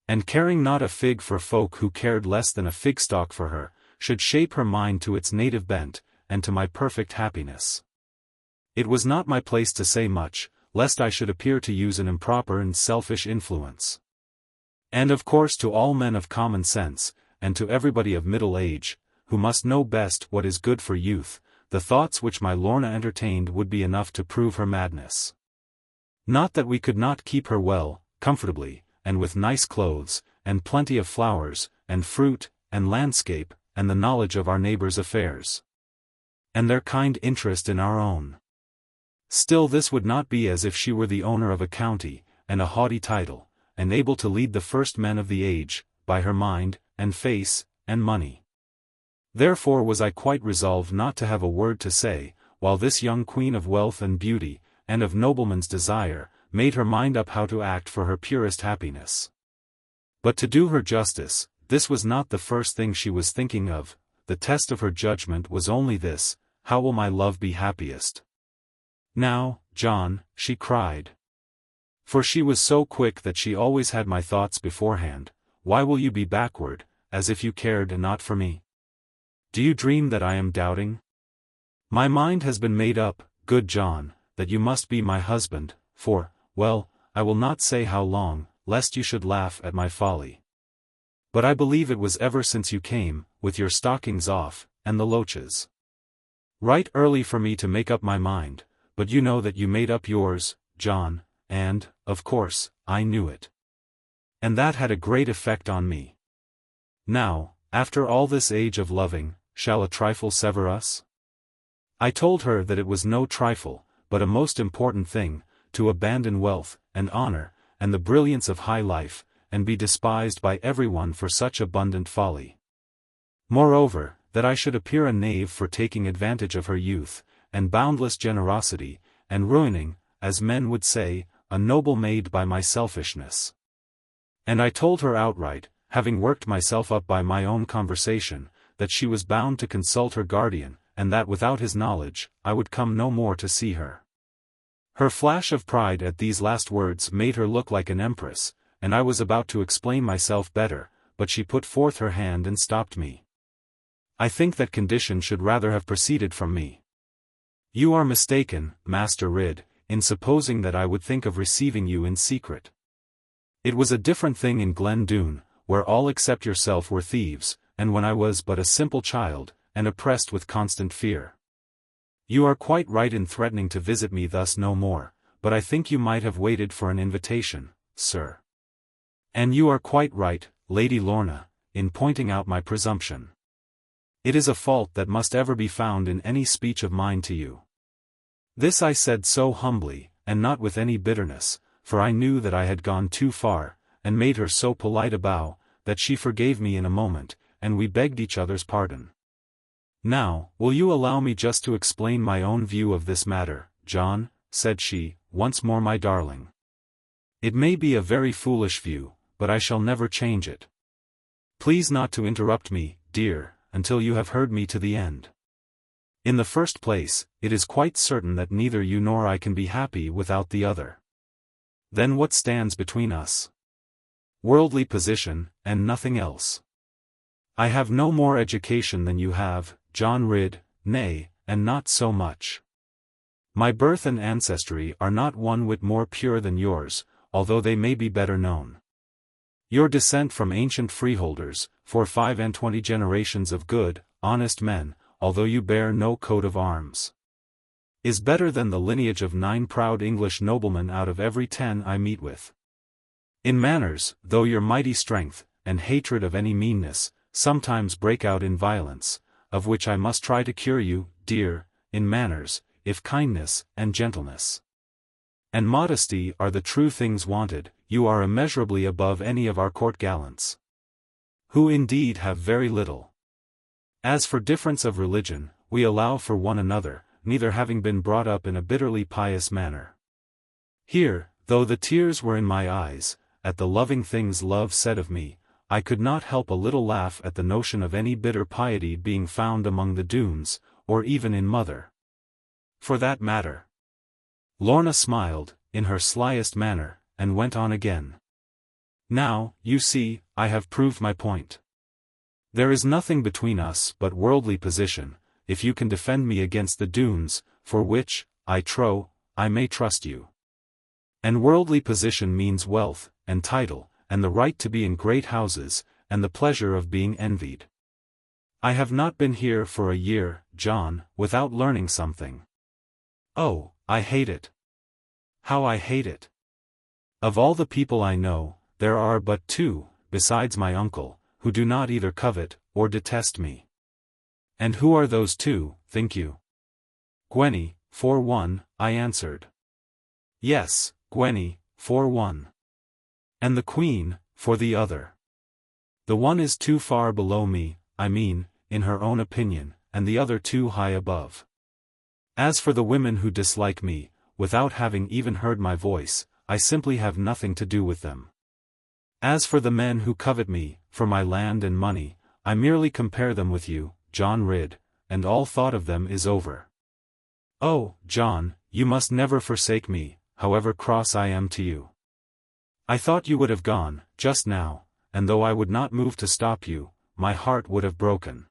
And caring not a fig for folk who cared less than a fig-stalk for her, should shape her mind to its native bent, and to my perfect happiness. It was not my place to say much, lest I should appear to use an improper and selfish influence. And of course to all men of common sense, and to everybody of middle age, who must know best what is good for youth, the thoughts which my Lorna entertained would be enough to prove her madness. Not that we could not keep her well, comfortably, and with nice clothes, and plenty of flowers, and fruit, and landscape, and the knowledge of our neighbors' affairs, and their kind interest in our own. Still this would not be as if she were the owner of a county, and a haughty title, and able to lead the first men of the age, by her mind, and face, and money. Therefore was I quite resolved not to have a word to say, while this young queen of wealth and beauty, and of nobleman's desire, made her mind up how to act for her purest happiness. But to do her justice, this was not the first thing she was thinking of, the test of her judgment was only this: how will my love be happiest? Now, John, she cried. For she was so quick that she always had my thoughts beforehand, why will you be backward, as if you cared not for me? Do you dream that I am doubting? My mind has been made up, good John, that you must be my husband, for, well, I will not say how long, lest you should laugh at my folly. But I believe it was ever since you came, with your stockings off, and the loaches. Right early for me to make up my mind, but you know that you made up yours, John, and, of course, I knew it. And that had a great effect on me. Now, after all this age of loving, shall a trifle sever us? I told her that it was no trifle, but a most important thing, to abandon wealth, and honor, and the brilliance of high life, and be despised by everyone for such abundant folly. Moreover, that I should appear a knave for taking advantage of her youth, and boundless generosity, and ruining, as men would say, a noble maid by my selfishness. And I told her outright, having worked myself up by my own conversation, that she was bound to consult her guardian, and that without his knowledge, I would come no more to see her. Her flash of pride at these last words made her look like an empress, and I was about to explain myself better, but she put forth her hand and stopped me. I think that condition should rather have proceeded from me. You are mistaken, Master Ridd, in supposing that I would think of receiving you in secret. It was a different thing in Glen Doone, where all except yourself were thieves, and when I was but a simple child, and oppressed with constant fear. You are quite right in threatening to visit me thus no more, but I think you might have waited for an invitation, sir. And you are quite right, Lady Lorna, in pointing out my presumption. It is a fault that must ever be found in any speech of mine to you. This I said so humbly, and not with any bitterness, for I knew that I had gone too far, and made her so polite a bow, that she forgave me in a moment, and we begged each other's pardon. Now, will you allow me just to explain my own view of this matter, John, said she, once more my darling. It may be a very foolish view, but I shall never change it. Please not to interrupt me, dear, until you have heard me to the end. In the first place, it is quite certain that neither you nor I can be happy without the other. Then what stands between us? Worldly position, and nothing else. I have no more education than you have, John Ridd, nay, and not so much. My birth and ancestry are not one whit more pure than yours, although they may be better known. Your descent from ancient freeholders, for 25 generations of good, honest men, although you bear no coat of arms, is better than the lineage of 9 proud English noblemen out of every 10 I meet with. In manners, though your mighty strength, and hatred of any meanness, sometimes break out in violence, of which I must try to cure you, dear, in manners, if kindness, and gentleness, and modesty are the true things wanted, you are immeasurably above any of our court gallants, who indeed have very little. As for difference of religion, we allow for one another, neither having been brought up in a bitterly pious manner. Here, though the tears were in my eyes, at the loving things love said of me, I could not help a little laugh at the notion of any bitter piety being found among the Doones, or even in mother. For that matter. Lorna smiled, in her slyest manner, and went on again. Now, you see, I have proved my point. There is nothing between us but worldly position, if you can defend me against the Doones, for which, I trow, I may trust you. And worldly position means wealth, and title, and the right to be in great houses, and the pleasure of being envied. I have not been here for a year, John, without learning something. Oh, I hate it. How I hate it. Of all the people I know, there are but 2, besides my uncle, who do not either covet, or detest me. And who are those 2, think you? Gwenny, for one, I answered. Yes, Gwenny, for one. And the Queen, for the other. The one is too far below me, I mean, in her own opinion, and the other too high above. As for the women who dislike me, without having even heard my voice, I simply have nothing to do with them. As for the men who covet me, for my land and money, I merely compare them with you, John Ridd, and all thought of them is over. Oh, John, you must never forsake me, however cross I am to you. I thought you would have gone, just now, and though I would not move to stop you, my heart would have broken.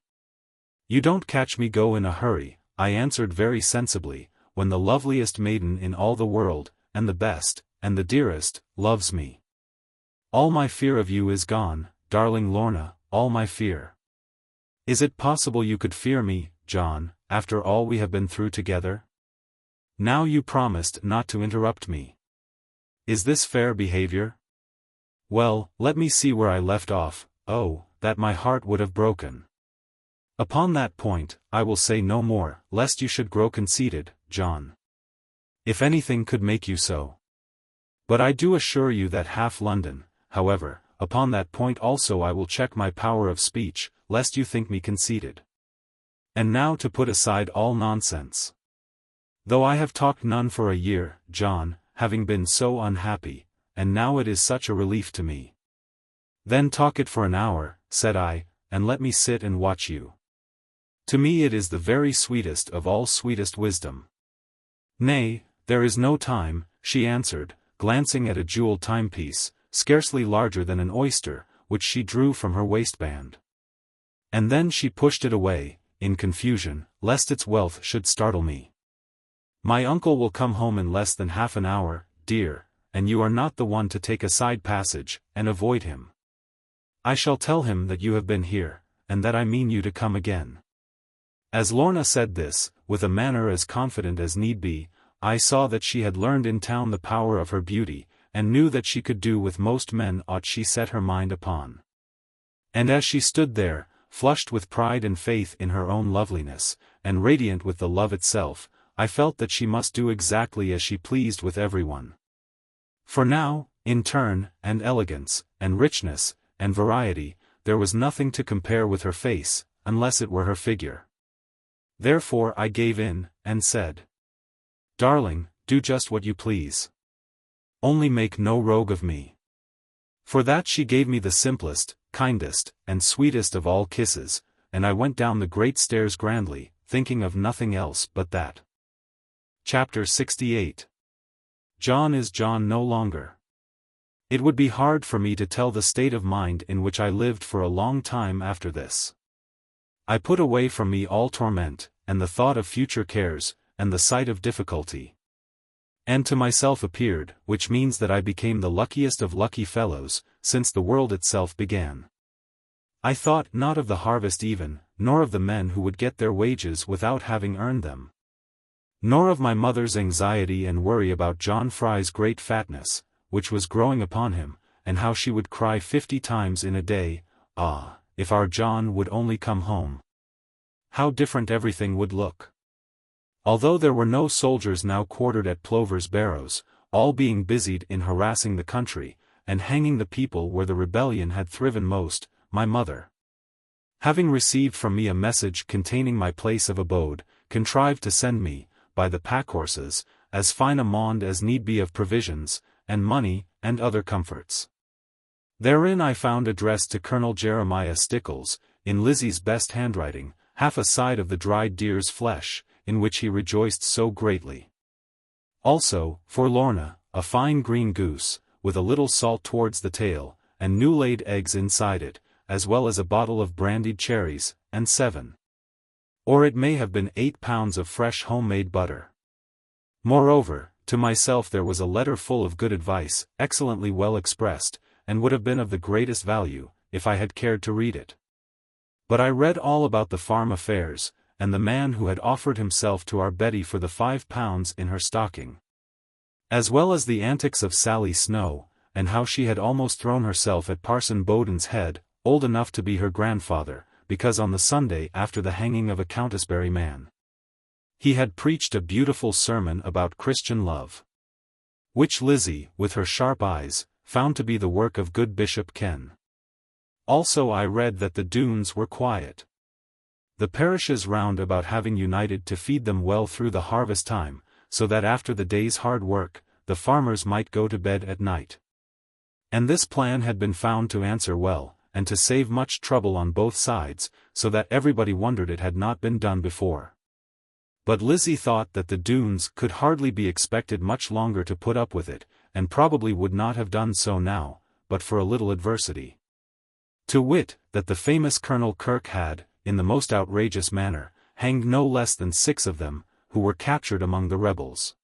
You don't catch me go in a hurry, I answered very sensibly, when the loveliest maiden in all the world, and the best, and the dearest, loves me. All my fear of you is gone, darling Lorna, all my fear. Is it possible you could fear me, John, after all we have been through together? Now you promised not to interrupt me. Is this fair behavior? Well, let me see where I left off. Oh, that my heart would have broken. Upon that point, I will say no more, lest you should grow conceited, John. If anything could make you so. But I do assure you that half London, however, upon that point also I will check my power of speech, lest you think me conceited. And now to put aside all nonsense. Though I have talked none for a year, John, having been so unhappy, and now it is such a relief to me. Then talk it for an hour, said I, and let me sit and watch you. To me it is the very sweetest of all sweetest wisdom. Nay, there is no time, she answered, glancing at a jewelled timepiece, scarcely larger than an oyster, which she drew from her waistband. And then she pushed it away, in confusion, lest its wealth should startle me. My uncle will come home in less than half an hour, dear, and you are not the one to take a side passage, and avoid him. I shall tell him that you have been here, and that I mean you to come again. As Lorna said this, with a manner as confident as need be, I saw that she had learned in town the power of her beauty, and knew that she could do with most men aught she set her mind upon. And as she stood there, flushed with pride and faith in her own loveliness, and radiant with the love itself, I felt that she must do exactly as she pleased with everyone. For now, in turn, and elegance, and richness, and variety, there was nothing to compare with her face, unless it were her figure. Therefore I gave in, and said, Darling, do just what you please. Only make no rogue of me. For that she gave me the simplest, kindest, and sweetest of all kisses, and I went down the great stairs grandly, thinking of nothing else but that. Chapter 68. John is John no longer. It would be hard for me to tell the state of mind in which I lived for a long time after this. I put away from me all torment, and the thought of future cares, and the sight of difficulty. And to myself appeared, which means that I became the luckiest of lucky fellows, since the world itself began. I thought not of the harvest even, nor of the men who would get their wages without having earned them. Nor of my mother's anxiety and worry about John Fry's great fatness, which was growing upon him, and how she would cry 50 times in a day, "Ah, if our John would only come home." How different everything would look. Although there were no soldiers now quartered at Plover's Barrows, all being busied in harassing the country, and hanging the people where the rebellion had thriven most, my mother, having received from me a message containing my place of abode, contrived to send me, by the pack-horses, as fine a maund as need be of provisions, and money, and other comforts. Therein I found addressed to Colonel Jeremiah Stickles, in Lizzie's best handwriting, half a side of the dried deer's flesh, in which he rejoiced so greatly. Also, for Lorna, a fine green goose, with a little salt towards the tail, and new-laid eggs inside it, as well as a bottle of brandied cherries, and 7. Or it may have been 8 pounds of fresh home-made butter. Moreover, to myself there was a letter full of good advice, excellently well expressed, and would have been of the greatest value, if I had cared to read it. But I read all about the farm affairs, and the man who had offered himself to our Betty for the 5 pounds in her stocking. As well as the antics of Sally Snow, and how she had almost thrown herself at Parson Bowden's head, old enough to be her grandfather, because on the Sunday after the hanging of a Countisbury man, he had preached a beautiful sermon about Christian love, which Lizzie, with her sharp eyes, found to be the work of good Bishop Ken. Also I read that the Doones were quiet, the parishes round about having united to feed them well through the harvest time, so that after the day's hard work, the farmers might go to bed at night. And this plan had been found to answer well, and to save much trouble on both sides, so that everybody wondered it had not been done before. But Lizzie thought that the Doones could hardly be expected much longer to put up with it, and probably would not have done so now, but for a little adversity. To wit, that the famous Colonel Kirke had, in the most outrageous manner, hanged no less than 6 of them, who were captured among the rebels.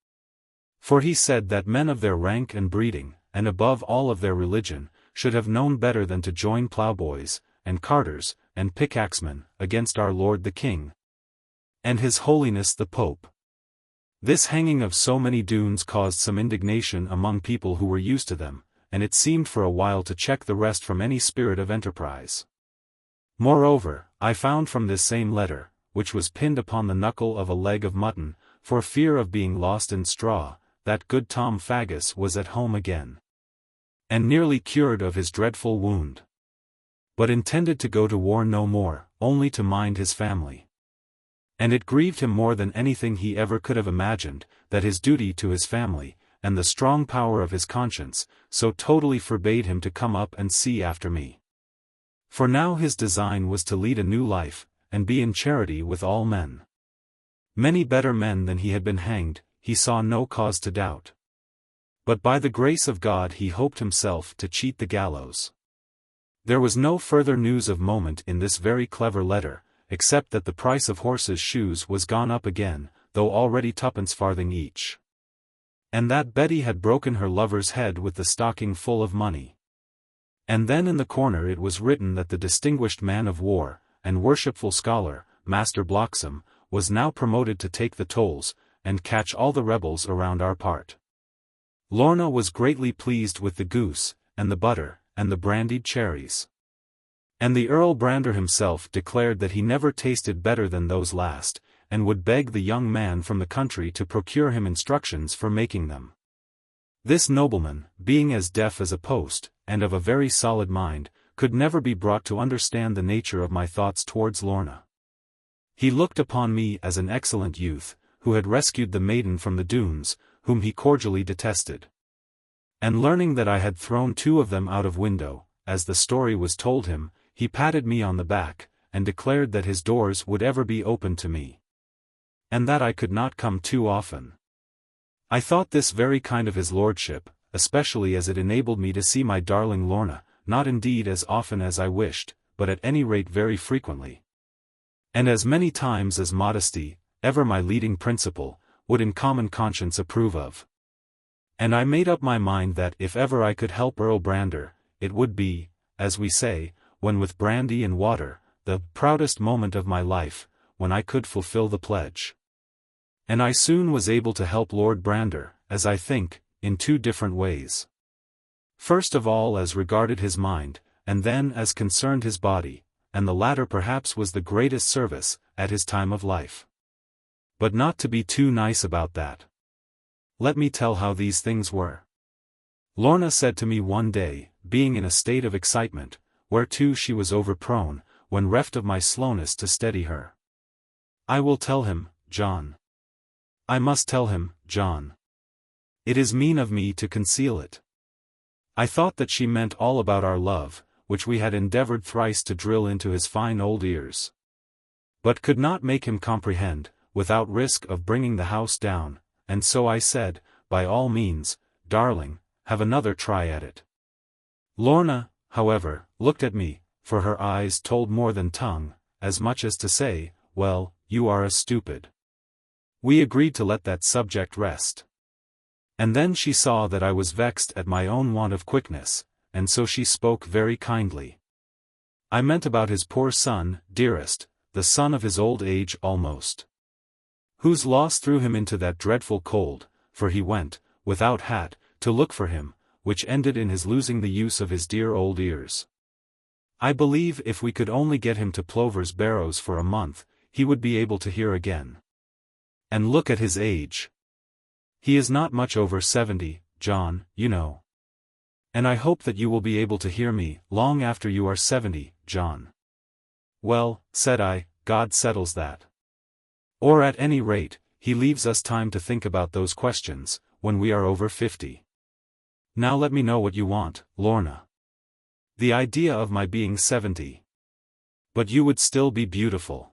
For he said that men of their rank and breeding, and above all of their religion, should have known better than to join ploughboys, and carters, and pickaxemen, against our Lord the King, and His Holiness the Pope. This hanging of so many Doones caused some indignation among people who were used to them, and it seemed for a while to check the rest from any spirit of enterprise. Moreover, I found from this same letter, which was pinned upon the knuckle of a leg of mutton, for fear of being lost in straw, that good Tom Faggus was at home again, and nearly cured of his dreadful wound, but intended to go to war no more, only to mind his family. And it grieved him more than anything he ever could have imagined, that his duty to his family, and the strong power of his conscience, so totally forbade him to come up and see after me. For now his design was to lead a new life, and be in charity with all men. Many better men than he had been hanged, he saw no cause to doubt. But by the grace of God he hoped himself to cheat the gallows. There was no further news of moment in this very clever letter, except that the price of horses' shoes was gone up again, though already 2 farthing each. And that Betty had broken her lover's head with the stocking full of money. And then in the corner it was written that the distinguished man of war, and worshipful scholar, Master Bloxham, was now promoted to take the tolls, and catch all the rebels around our part. Lorna was greatly pleased with the goose, and the butter, and the brandied cherries. And the Earl Brander himself declared that he never tasted better than those last, and would beg the young man from the country to procure him instructions for making them. This nobleman, being as deaf as a post, and of a very solid mind, could never be brought to understand the nature of my thoughts towards Lorna. He looked upon me as an excellent youth, who had rescued the maiden from the Doones, whom he cordially detested. And learning that I had thrown 2 of them out of window, as the story was told him, he patted me on the back, and declared that his doors would ever be open to me, and that I could not come too often. I thought this very kind of his lordship, especially as it enabled me to see my darling Lorna, not indeed as often as I wished, but at any rate very frequently, and as many times as modesty, ever my leading principle, would in common conscience approve of. And I made up my mind that if ever I could help Earl Brander, it would be, as we say, when with brandy and water, the proudest moment of my life, when I could fulfill the pledge. And I soon was able to help Lord Brander, as I think, in 2 different ways. First of all as regarded his mind, and then as concerned his body, and the latter perhaps was the greatest service, at his time of life. But not to be too nice about that. Let me tell how these things were. Lorna said to me one day, being in a state of excitement, whereto she was overprone, when reft of my slowness to steady her. I will tell him, John. I must tell him, John. It is mean of me to conceal it. I thought that she meant all about our love, which we had endeavored thrice to drill into his fine old ears, but could not make him comprehend, without risk of bringing the house down, and so I said, by all means, darling, have another try at it. Lorna, however, looked at me, for her eyes told more than tongue, as much as to say, well, you are a stupid. We agreed to let that subject rest. And then she saw that I was vexed at my own want of quickness, and so she spoke very kindly. I meant about his poor son, dearest, the son of his old age almost, whose loss threw him into that dreadful cold, for he went, without hat, to look for him, which ended in his losing the use of his dear old ears. I believe if we could only get him to Plover's Barrows for a month, he would be able to hear again. And look at his age. He is not much over 70, John, you know. And I hope that you will be able to hear me, long after you are 70, John. Well, said I, God settles that. Or at any rate, he leaves us time to think about those questions, when we are over 50. Now let me know what you want, Lorna. The idea of my being 70. But you would still be beautiful.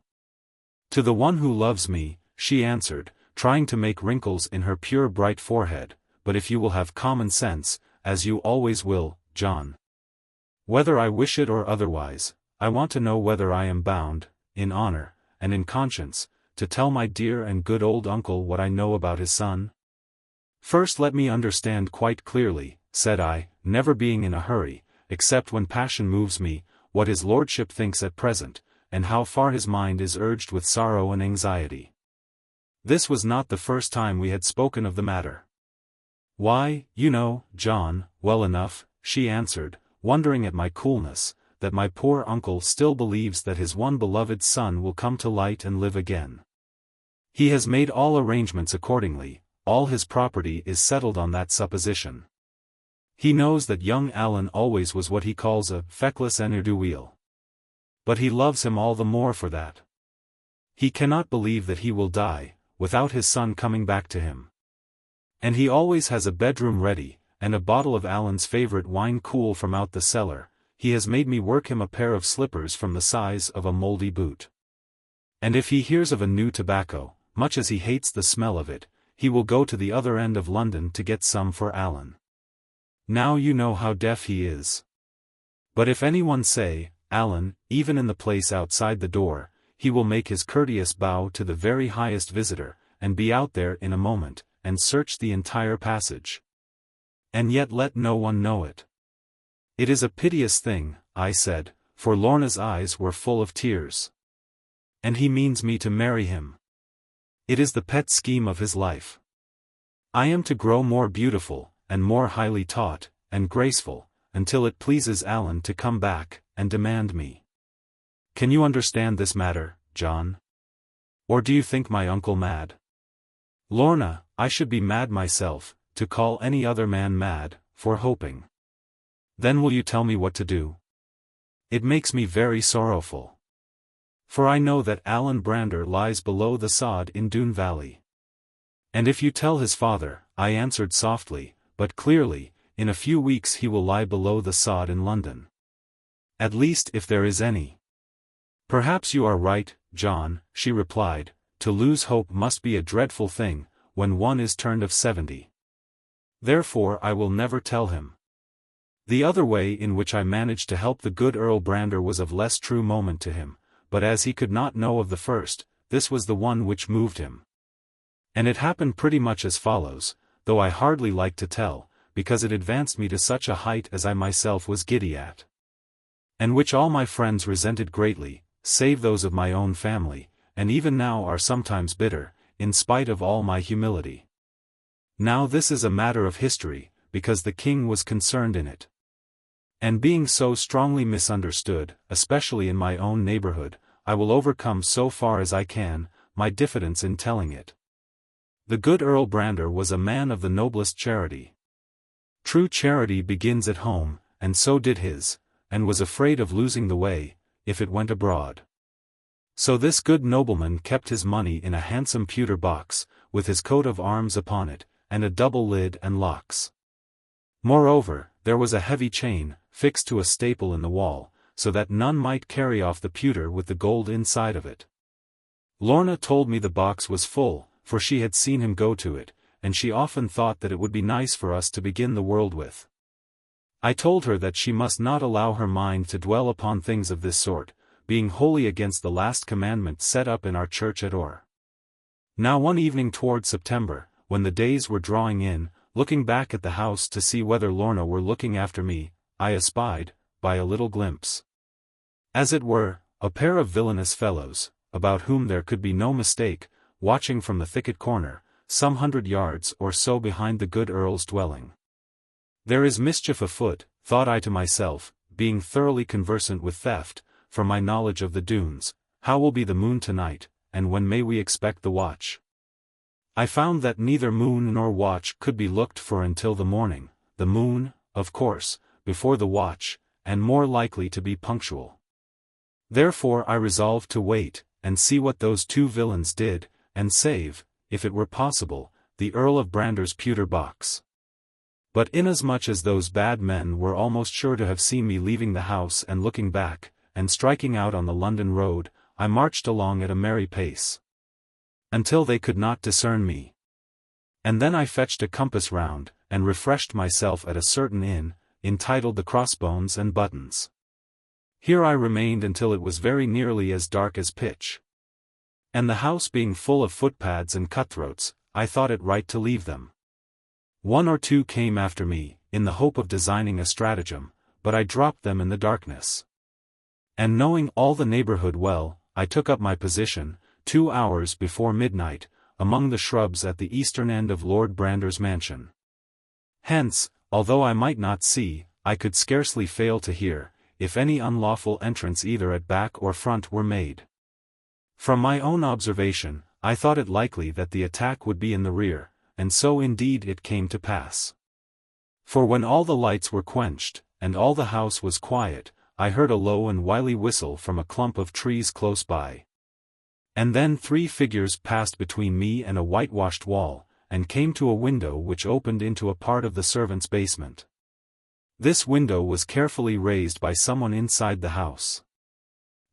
To the one who loves me, she answered, trying to make wrinkles in her pure bright forehead, but if you will have common sense, as you always will, John. Whether I wish it or otherwise, I want to know whether I am bound, in honor, and in conscience, to tell my dear and good old uncle what I know about his son? First let me understand quite clearly, said I, never being in a hurry, except when passion moves me, what his lordship thinks at present, and how far his mind is urged with sorrow and anxiety. This was not the first time we had spoken of the matter. Why, you know, John, well enough, she answered, wondering at my coolness, that my poor uncle still believes that his one beloved son will come to light and live again. He has made all arrangements accordingly, all his property is settled on that supposition. He knows that young Alan always was what he calls a feckless ne'er-do-weel. But he loves him all the more for that. He cannot believe that he will die, without his son coming back to him. And he always has a bedroom ready, and a bottle of Alan's favorite wine cool from out the cellar. He has made me work him a pair of slippers from the size of a mouldy boot. And if he hears of a new tobacco, much as he hates the smell of it, he will go to the other end of London to get some for Alan. Now you know how deaf he is. But if anyone say, Alan, even in the place outside the door, he will make his courteous bow to the very highest visitor, and be out there in a moment, and search the entire passage. And yet let no one know it. It is a piteous thing, I said, for Lorna's eyes were full of tears. And he means me to marry him. It is the pet scheme of his life. I am to grow more beautiful, and more highly taught, and graceful, until it pleases Alan to come back, and demand me. Can you understand this matter, John? Or do you think my uncle mad? Lorna, I should be mad myself, to call any other man mad, for hoping. Then will you tell me what to do? It makes me very sorrowful. For I know that Alan Brander lies below the sod in Doone Valley. And if you tell his father, I answered softly, but clearly, in a few weeks he will lie below the sod in London. At least if there is any. Perhaps you are right, John, she replied, to lose hope must be a dreadful thing, when one is turned of 70. Therefore I will never tell him. The other way in which I managed to help the good Earl Brander was of less true moment to him, but as he could not know of the first, this was the one which moved him. And it happened pretty much as follows, though I hardly like to tell, because it advanced me to such a height as I myself was giddy at. And which all my friends resented greatly, save those of my own family, and even now are sometimes bitter, in spite of all my humility. Now this is a matter of history, because the king was concerned in it. And being so strongly misunderstood, especially in my own neighborhood, I will overcome so far as I can, my diffidence in telling it. The good Earl Brander was a man of the noblest charity. True charity begins at home, and so did his, and was afraid of losing the way, if it went abroad. So this good nobleman kept his money in a handsome pewter box, with his coat of arms upon it, and a double lid and locks. Moreover, there was a heavy chain, fixed to a staple in the wall, so that none might carry off the pewter with the gold inside of it. Lorna told me the box was full, for she had seen him go to it, and she often thought that it would be nice for us to begin the world with. I told her that she must not allow her mind to dwell upon things of this sort, being wholly against the last commandment set up in our church at Or. Now one evening toward September, when the days were drawing in, looking back at the house to see whether Lorna were looking after me, I espied, by a little glimpse, as it were, a pair of villainous fellows, about whom there could be no mistake, watching from the thicket corner, some 100 yards or so behind the good Earl's dwelling. There is mischief afoot, thought I to myself, being thoroughly conversant with theft, from my knowledge of the Doones. How will be the moon tonight, and when may we expect the watch? I found that neither moon nor watch could be looked for until the morning, the moon, of course, before the watch, and more likely to be punctual. Therefore I resolved to wait, and see what those two villains did, and save, if it were possible, the Earl of Brander's pewter box. But inasmuch as those bad men were almost sure to have seen me leaving the house and looking back, and striking out on the London road, I marched along at a merry pace, until they could not discern me. And then I fetched a compass round, and refreshed myself at a certain inn, entitled the Crossbones and Buttons. Here I remained until it was very nearly as dark as pitch. And the house being full of footpads and cutthroats, I thought it right to leave them. One or two came after me, in the hope of designing a stratagem, but I dropped them in the darkness. And knowing all the neighborhood well, I took up my position, 2 hours before midnight, among the shrubs at the eastern end of Lord Brander's mansion. Hence, although I might not see, I could scarcely fail to hear, if any unlawful entrance either at back or front were made. From my own observation, I thought it likely that the attack would be in the rear, and so indeed it came to pass. For when all the lights were quenched, and all the house was quiet, I heard a low and wily whistle from a clump of trees close by. And then 3 figures passed between me and a whitewashed wall, and came to a window which opened into a part of the servants' basement. This window was carefully raised by someone inside the house.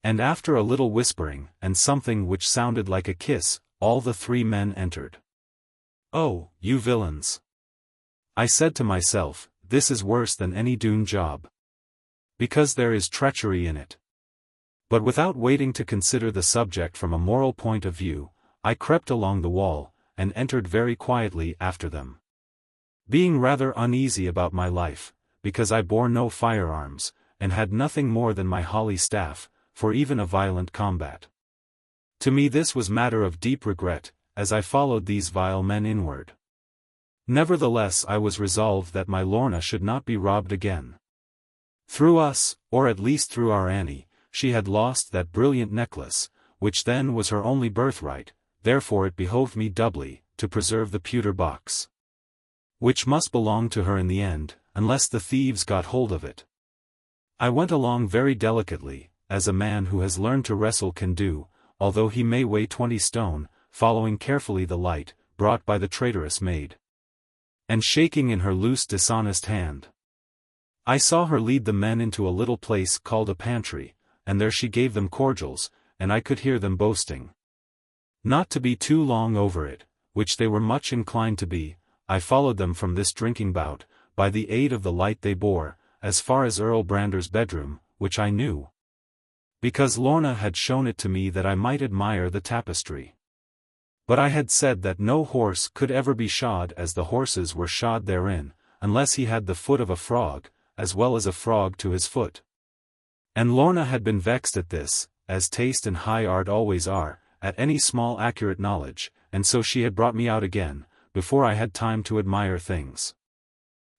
And after a little whispering, and something which sounded like a kiss, all the 3 men entered. "Oh, you villains!" I said to myself, "this is worse than any Doone job. Because there is treachery in it." But without waiting to consider the subject from a moral point of view, I crept along the wall, and entered very quietly after them. Being rather uneasy about my life, because I bore no firearms, and had nothing more than my holly staff, for even a violent combat. To me this was matter of deep regret, as I followed these vile men inward. Nevertheless I was resolved that my Lorna should not be robbed again. Through us, or at least through our Annie, she had lost that brilliant necklace, which then was her only birthright, therefore it behoved me doubly, to preserve the pewter box, which must belong to her in the end, unless the thieves got hold of it. I went along very delicately, as a man who has learned to wrestle can do, although he may weigh 20 stone, following carefully the light, brought by the traitorous maid, and shaking in her loose dishonest hand. I saw her lead the men into a little place called a pantry, and there she gave them cordials, and I could hear them boasting. Not to be too long over it, which they were much inclined to be, I followed them from this drinking bout, by the aid of the light they bore, as far as Earl Brander's bedroom, which I knew, because Lorna had shown it to me that I might admire the tapestry. But I had said that no horse could ever be shod as the horses were shod therein, unless he had the foot of a frog, as well as a frog to his foot. And Lorna had been vexed at this, as taste and high art always are, at any small accurate knowledge, and so she had brought me out again, before I had time to admire things.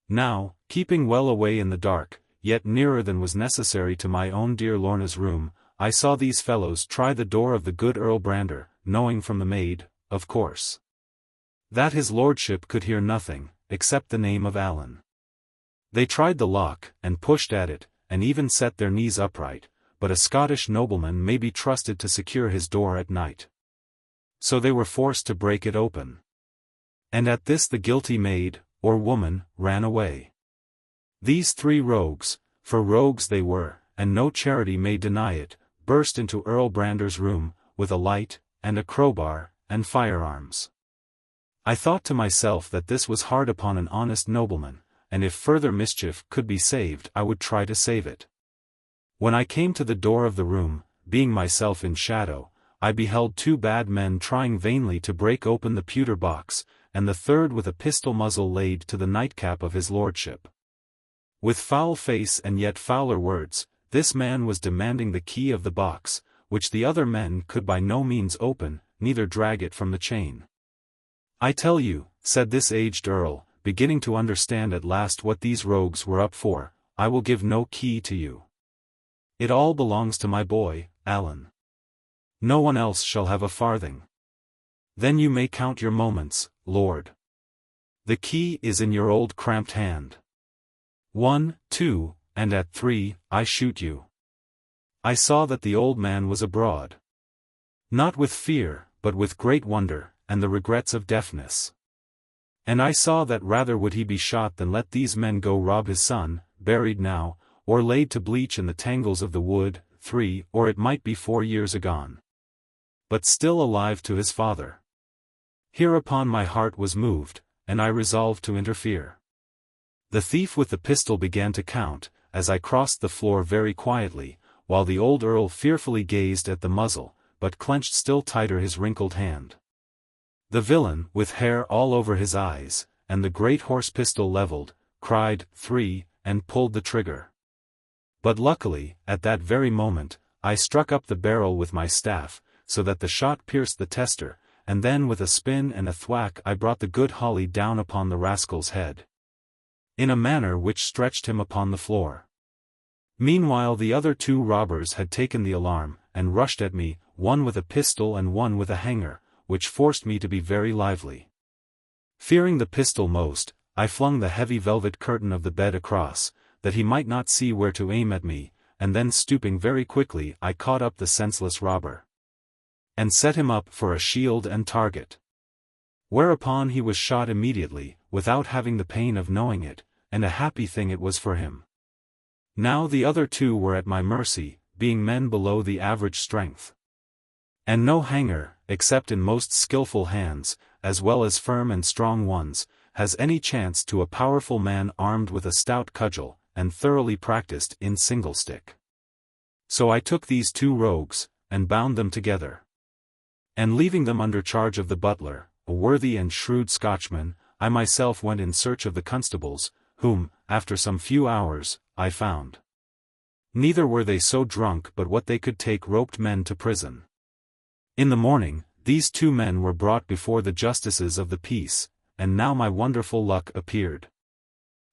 Now, keeping well away in the dark, yet nearer than was necessary to my own dear Lorna's room, I saw these fellows try the door of the good Earl Brander, knowing from the maid, of course, that his lordship could hear nothing, except the name of Allen. They tried the lock, and pushed at it, and even set their knees upright, but a Scottish nobleman may be trusted to secure his door at night. So they were forced to break it open. And at this the guilty maid, or woman, ran away. These 3 rogues, for rogues they were, and no charity may deny it, burst into Earl Brander's room, with a light, and a crowbar, and firearms. I thought to myself that this was hard upon an honest nobleman, and if further mischief could be saved I would try to save it. When I came to the door of the room, being myself in shadow, I beheld 2 bad men trying vainly to break open the pewter box, and the third with a pistol muzzle laid to the nightcap of his lordship. With foul face and yet fouler words, this man was demanding the key of the box, which the other men could by no means open, neither drag it from the chain. "I tell you," said this aged earl, beginning to understand at last what these rogues were up for, "I will give no key to you. It all belongs to my boy, Allen. No one else shall have a farthing. Then you may count your moments, lord. The key is in your old cramped hand. 1, 2, and at 3, I shoot you." I saw that the old man was abroad. Not with fear, but with great wonder, and the regrets of deafness. And I saw that rather would he be shot than let these men go rob his son, buried now, or laid to bleach in the tangles of the wood, 3, or it might be 4 years agone, but still alive to his father. Hereupon my heart was moved, and I resolved to interfere. The thief with the pistol began to count, as I crossed the floor very quietly, while the old earl fearfully gazed at the muzzle, but clenched still tighter his wrinkled hand. The villain, with hair all over his eyes, and the great horse pistol levelled, cried, "3," and pulled the trigger. But luckily, at that very moment, I struck up the barrel with my staff, so that the shot pierced the tester, and then with a spin and a thwack I brought the good holly down upon the rascal's head, in a manner which stretched him upon the floor. Meanwhile the other 2 robbers had taken the alarm, and rushed at me, one with a pistol and one with a hanger, which forced me to be very lively. Fearing the pistol most, I flung the heavy velvet curtain of the bed across, that he might not see where to aim at me, and then stooping very quickly I caught up the senseless robber, and set him up for a shield and target. Whereupon he was shot immediately, without having the pain of knowing it, and a happy thing it was for him. Now the other 2 were at my mercy, being men below the average strength. And no hanger, except in most skilful hands, as well as firm and strong ones, has any chance to a powerful man armed with a stout cudgel, and thoroughly practiced in single-stick. So I took these 2 rogues, and bound them together. And leaving them under charge of the butler, a worthy and shrewd Scotchman, I myself went in search of the constables, whom, after some few hours, I found. Neither were they so drunk but what they could take roped men to prison. In the morning, these 2 men were brought before the justices of the peace, and now my wonderful luck appeared.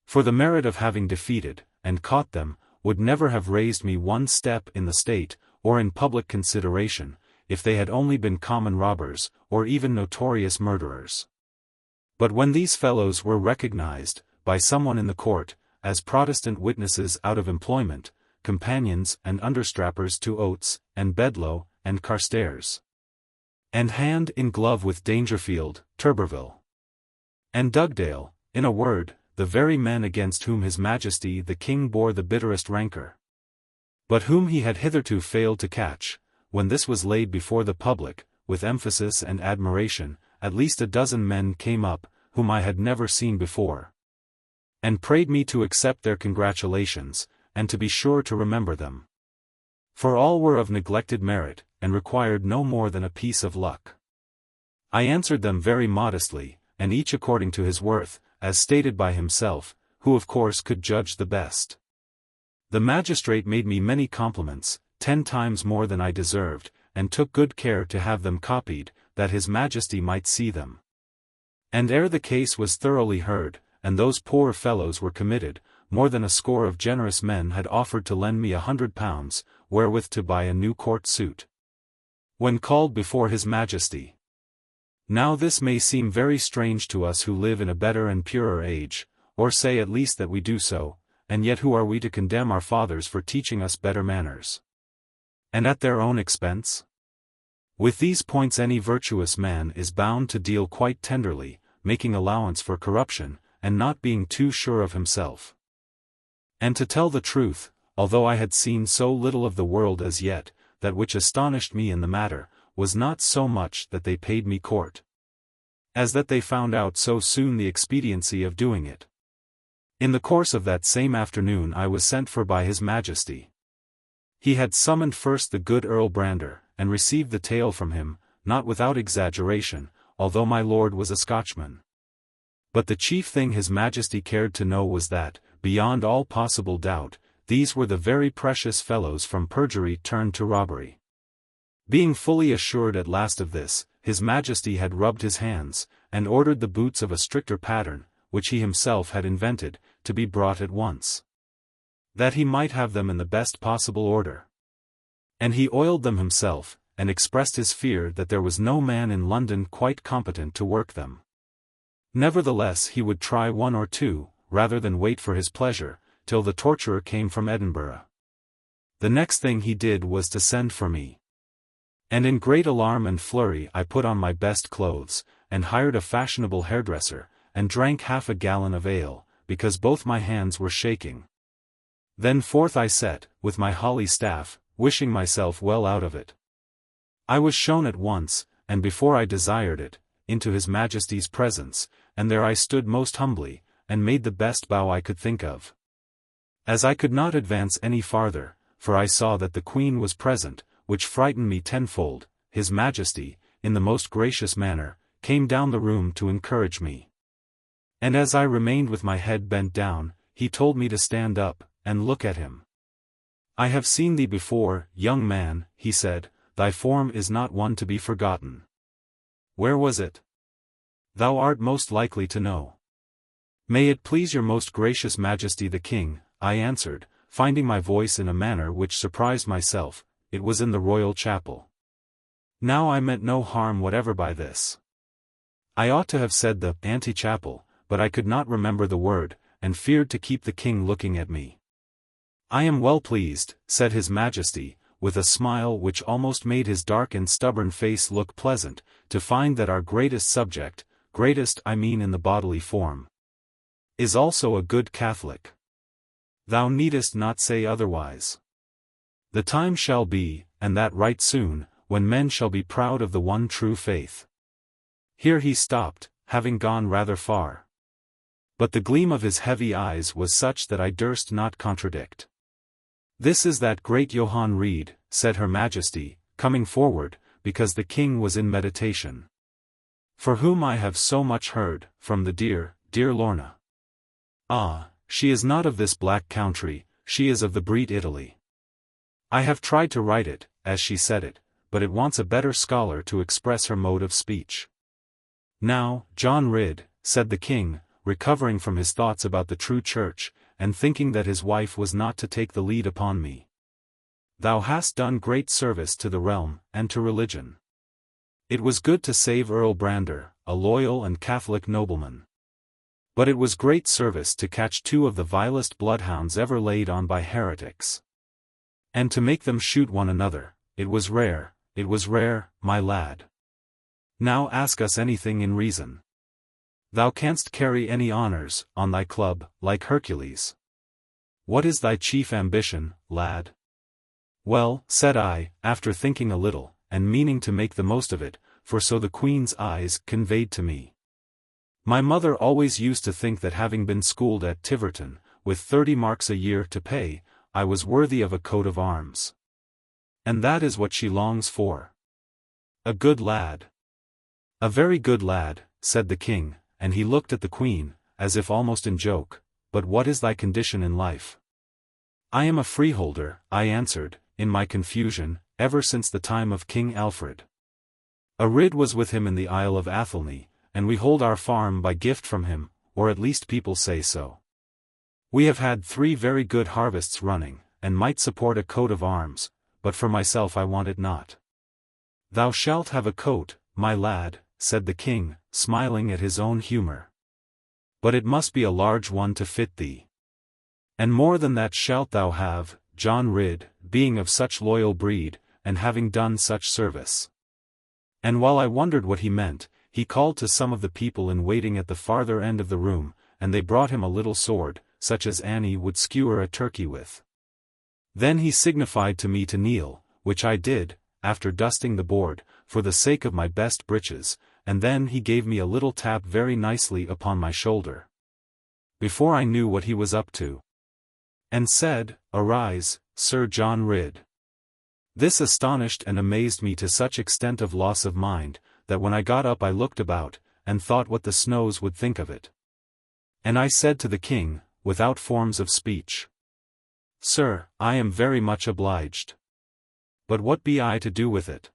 For the merit of having defeated, and caught them, would never have raised me 1 step in the state, or in public consideration, if they had only been common robbers, or even notorious murderers. But when these fellows were recognized, by someone in the court, as Protestant witnesses out of employment, companions and understrappers to Oates, and Bedloe, and Carstairs, and hand in glove with Dangerfield, Turberville, and Dugdale, in a word, the very men against whom His Majesty the King bore the bitterest rancour, but whom he had hitherto failed to catch, when this was laid before the public, with emphasis and admiration, at least a dozen men came up, whom I had never seen before, and prayed me to accept their congratulations, and to be sure to remember them. For all were of neglected merit, and required no more than a piece of luck. I answered them very modestly, and each according to his worth, as stated by himself, who of course could judge the best. The magistrate made me many compliments, 10 times more than I deserved, and took good care to have them copied, that His Majesty might see them. And ere the case was thoroughly heard, and those poor fellows were committed, more than a score of generous men had offered to lend me £100, wherewith to buy a new court suit, when called before His Majesty. Now this may seem very strange to us who live in a better and purer age, or say at least that we do so, and yet who are we to condemn our fathers for teaching us better manners, and at their own expense? With these points any virtuous man is bound to deal quite tenderly, making allowance for corruption, and not being too sure of himself. And to tell the truth, although I had seen so little of the world as yet, that which astonished me in the matter, was not so much that they paid me court, as that they found out so soon the expediency of doing it. In the course of that same afternoon I was sent for by His Majesty. He had summoned first the good Earl Brander, and received the tale from him, not without exaggeration, although my lord was a Scotchman. But the chief thing His Majesty cared to know was that, beyond all possible doubt, these were the very precious fellows from perjury turned to robbery. Being fully assured at last of this, His Majesty had rubbed his hands, and ordered the boots of a stricter pattern, which he himself had invented, to be brought at once, that he might have them in the best possible order. And he oiled them himself, and expressed his fear that there was no man in London quite competent to work them. Nevertheless he would try 1 or 2, rather than wait for his pleasure, till the torturer came from Edinburgh. The next thing he did was to send for me. And in great alarm and flurry I put on my best clothes, and hired a fashionable hairdresser, and drank half a gallon of ale, because both my hands were shaking. Then forth I set, with my holly staff, wishing myself well out of it. I was shown at once, and before I desired it, into His Majesty's presence, and there I stood most humbly, and made the best bow I could think of. As I could not advance any farther, for I saw that the Queen was present, which frightened me tenfold, His Majesty, in the most gracious manner, came down the room to encourage me. And as I remained with my head bent down, he told me to stand up, and look at him. "I have seen thee before, young man," he said, "thy form is not one to be forgotten." "Where was it?" "Thou art most likely to know." "May it please your most gracious Majesty the King," I answered, finding my voice in a manner which surprised myself, "it was in the royal chapel." Now I meant no harm whatever by this. I ought to have said the ante-chapel, but I could not remember the word, and feared to keep the king looking at me. "I am well pleased," said His Majesty, with a smile which almost made his dark and stubborn face look pleasant, "to find that our greatest subject, greatest I mean in the bodily form, is also a good Catholic. Thou needest not say otherwise. The time shall be, and that right soon, when men shall be proud of the one true faith." Here he stopped, having gone rather far. But the gleam of his heavy eyes was such that I durst not contradict. "This is that great Johann Reed," said Her Majesty, coming forward, because the king was in meditation. "For whom I have so much heard, from the dear, dear Lorna. Ah, she is not of this black country, she is of the breed Italy. I have tried to write it, as she said it, but it wants a better scholar to express her mode of speech." "Now, John Ridd," said the king, recovering from his thoughts about the true church, and thinking that his wife was not to take the lead upon me, "thou hast done great service to the realm, and to religion. It was good to save Earl Brander, a loyal and Catholic nobleman. But it was great service to catch two of the vilest bloodhounds ever laid on by heretics. And to make them shoot one another, it was rare, my lad. Now ask us anything in reason. Thou canst carry any honors, on thy club, like Hercules. What is thy chief ambition, lad?" "Well," said I, after thinking a little, and meaning to make the most of it, for so the Queen's eyes conveyed to me. "My mother always used to think that having been schooled at Tiverton, with 30 marks a year to pay, I was worthy of a coat of arms. And that is what she longs for. A good lad." "A very good lad," said the king, and he looked at the Queen, as if almost in joke. "But what is thy condition in life?" "I am a freeholder," I answered, in my confusion, "ever since the time of King Alfred. A Ridd was with him in the Isle of Athelney, and we hold our farm by gift from him, or at least people say so. We have had 3 very good harvests running, and might support a coat of arms, but for myself I want it not." "Thou shalt have a coat, my lad," said the king, smiling at his own humor. "But it must be a large one to fit thee. And more than that shalt thou have, John Ridd, being of such loyal breed, and having done such service." And while I wondered what he meant, he called to some of the people in waiting at the farther end of the room, and they brought him a little sword, such as Annie would skewer a turkey with. Then he signified to me to kneel, which I did, after dusting the board, for the sake of my best breeches, and then he gave me a little tap very nicely upon my shoulder, before I knew what he was up to, and said, "Arise, Sir John Ridd." This astonished and amazed me to such extent of loss of mind, that when I got up I looked about, and thought what the Snows would think of it. And I said to the king, without forms of speech, "Sir, I am very much obliged. But what be I to do with it?"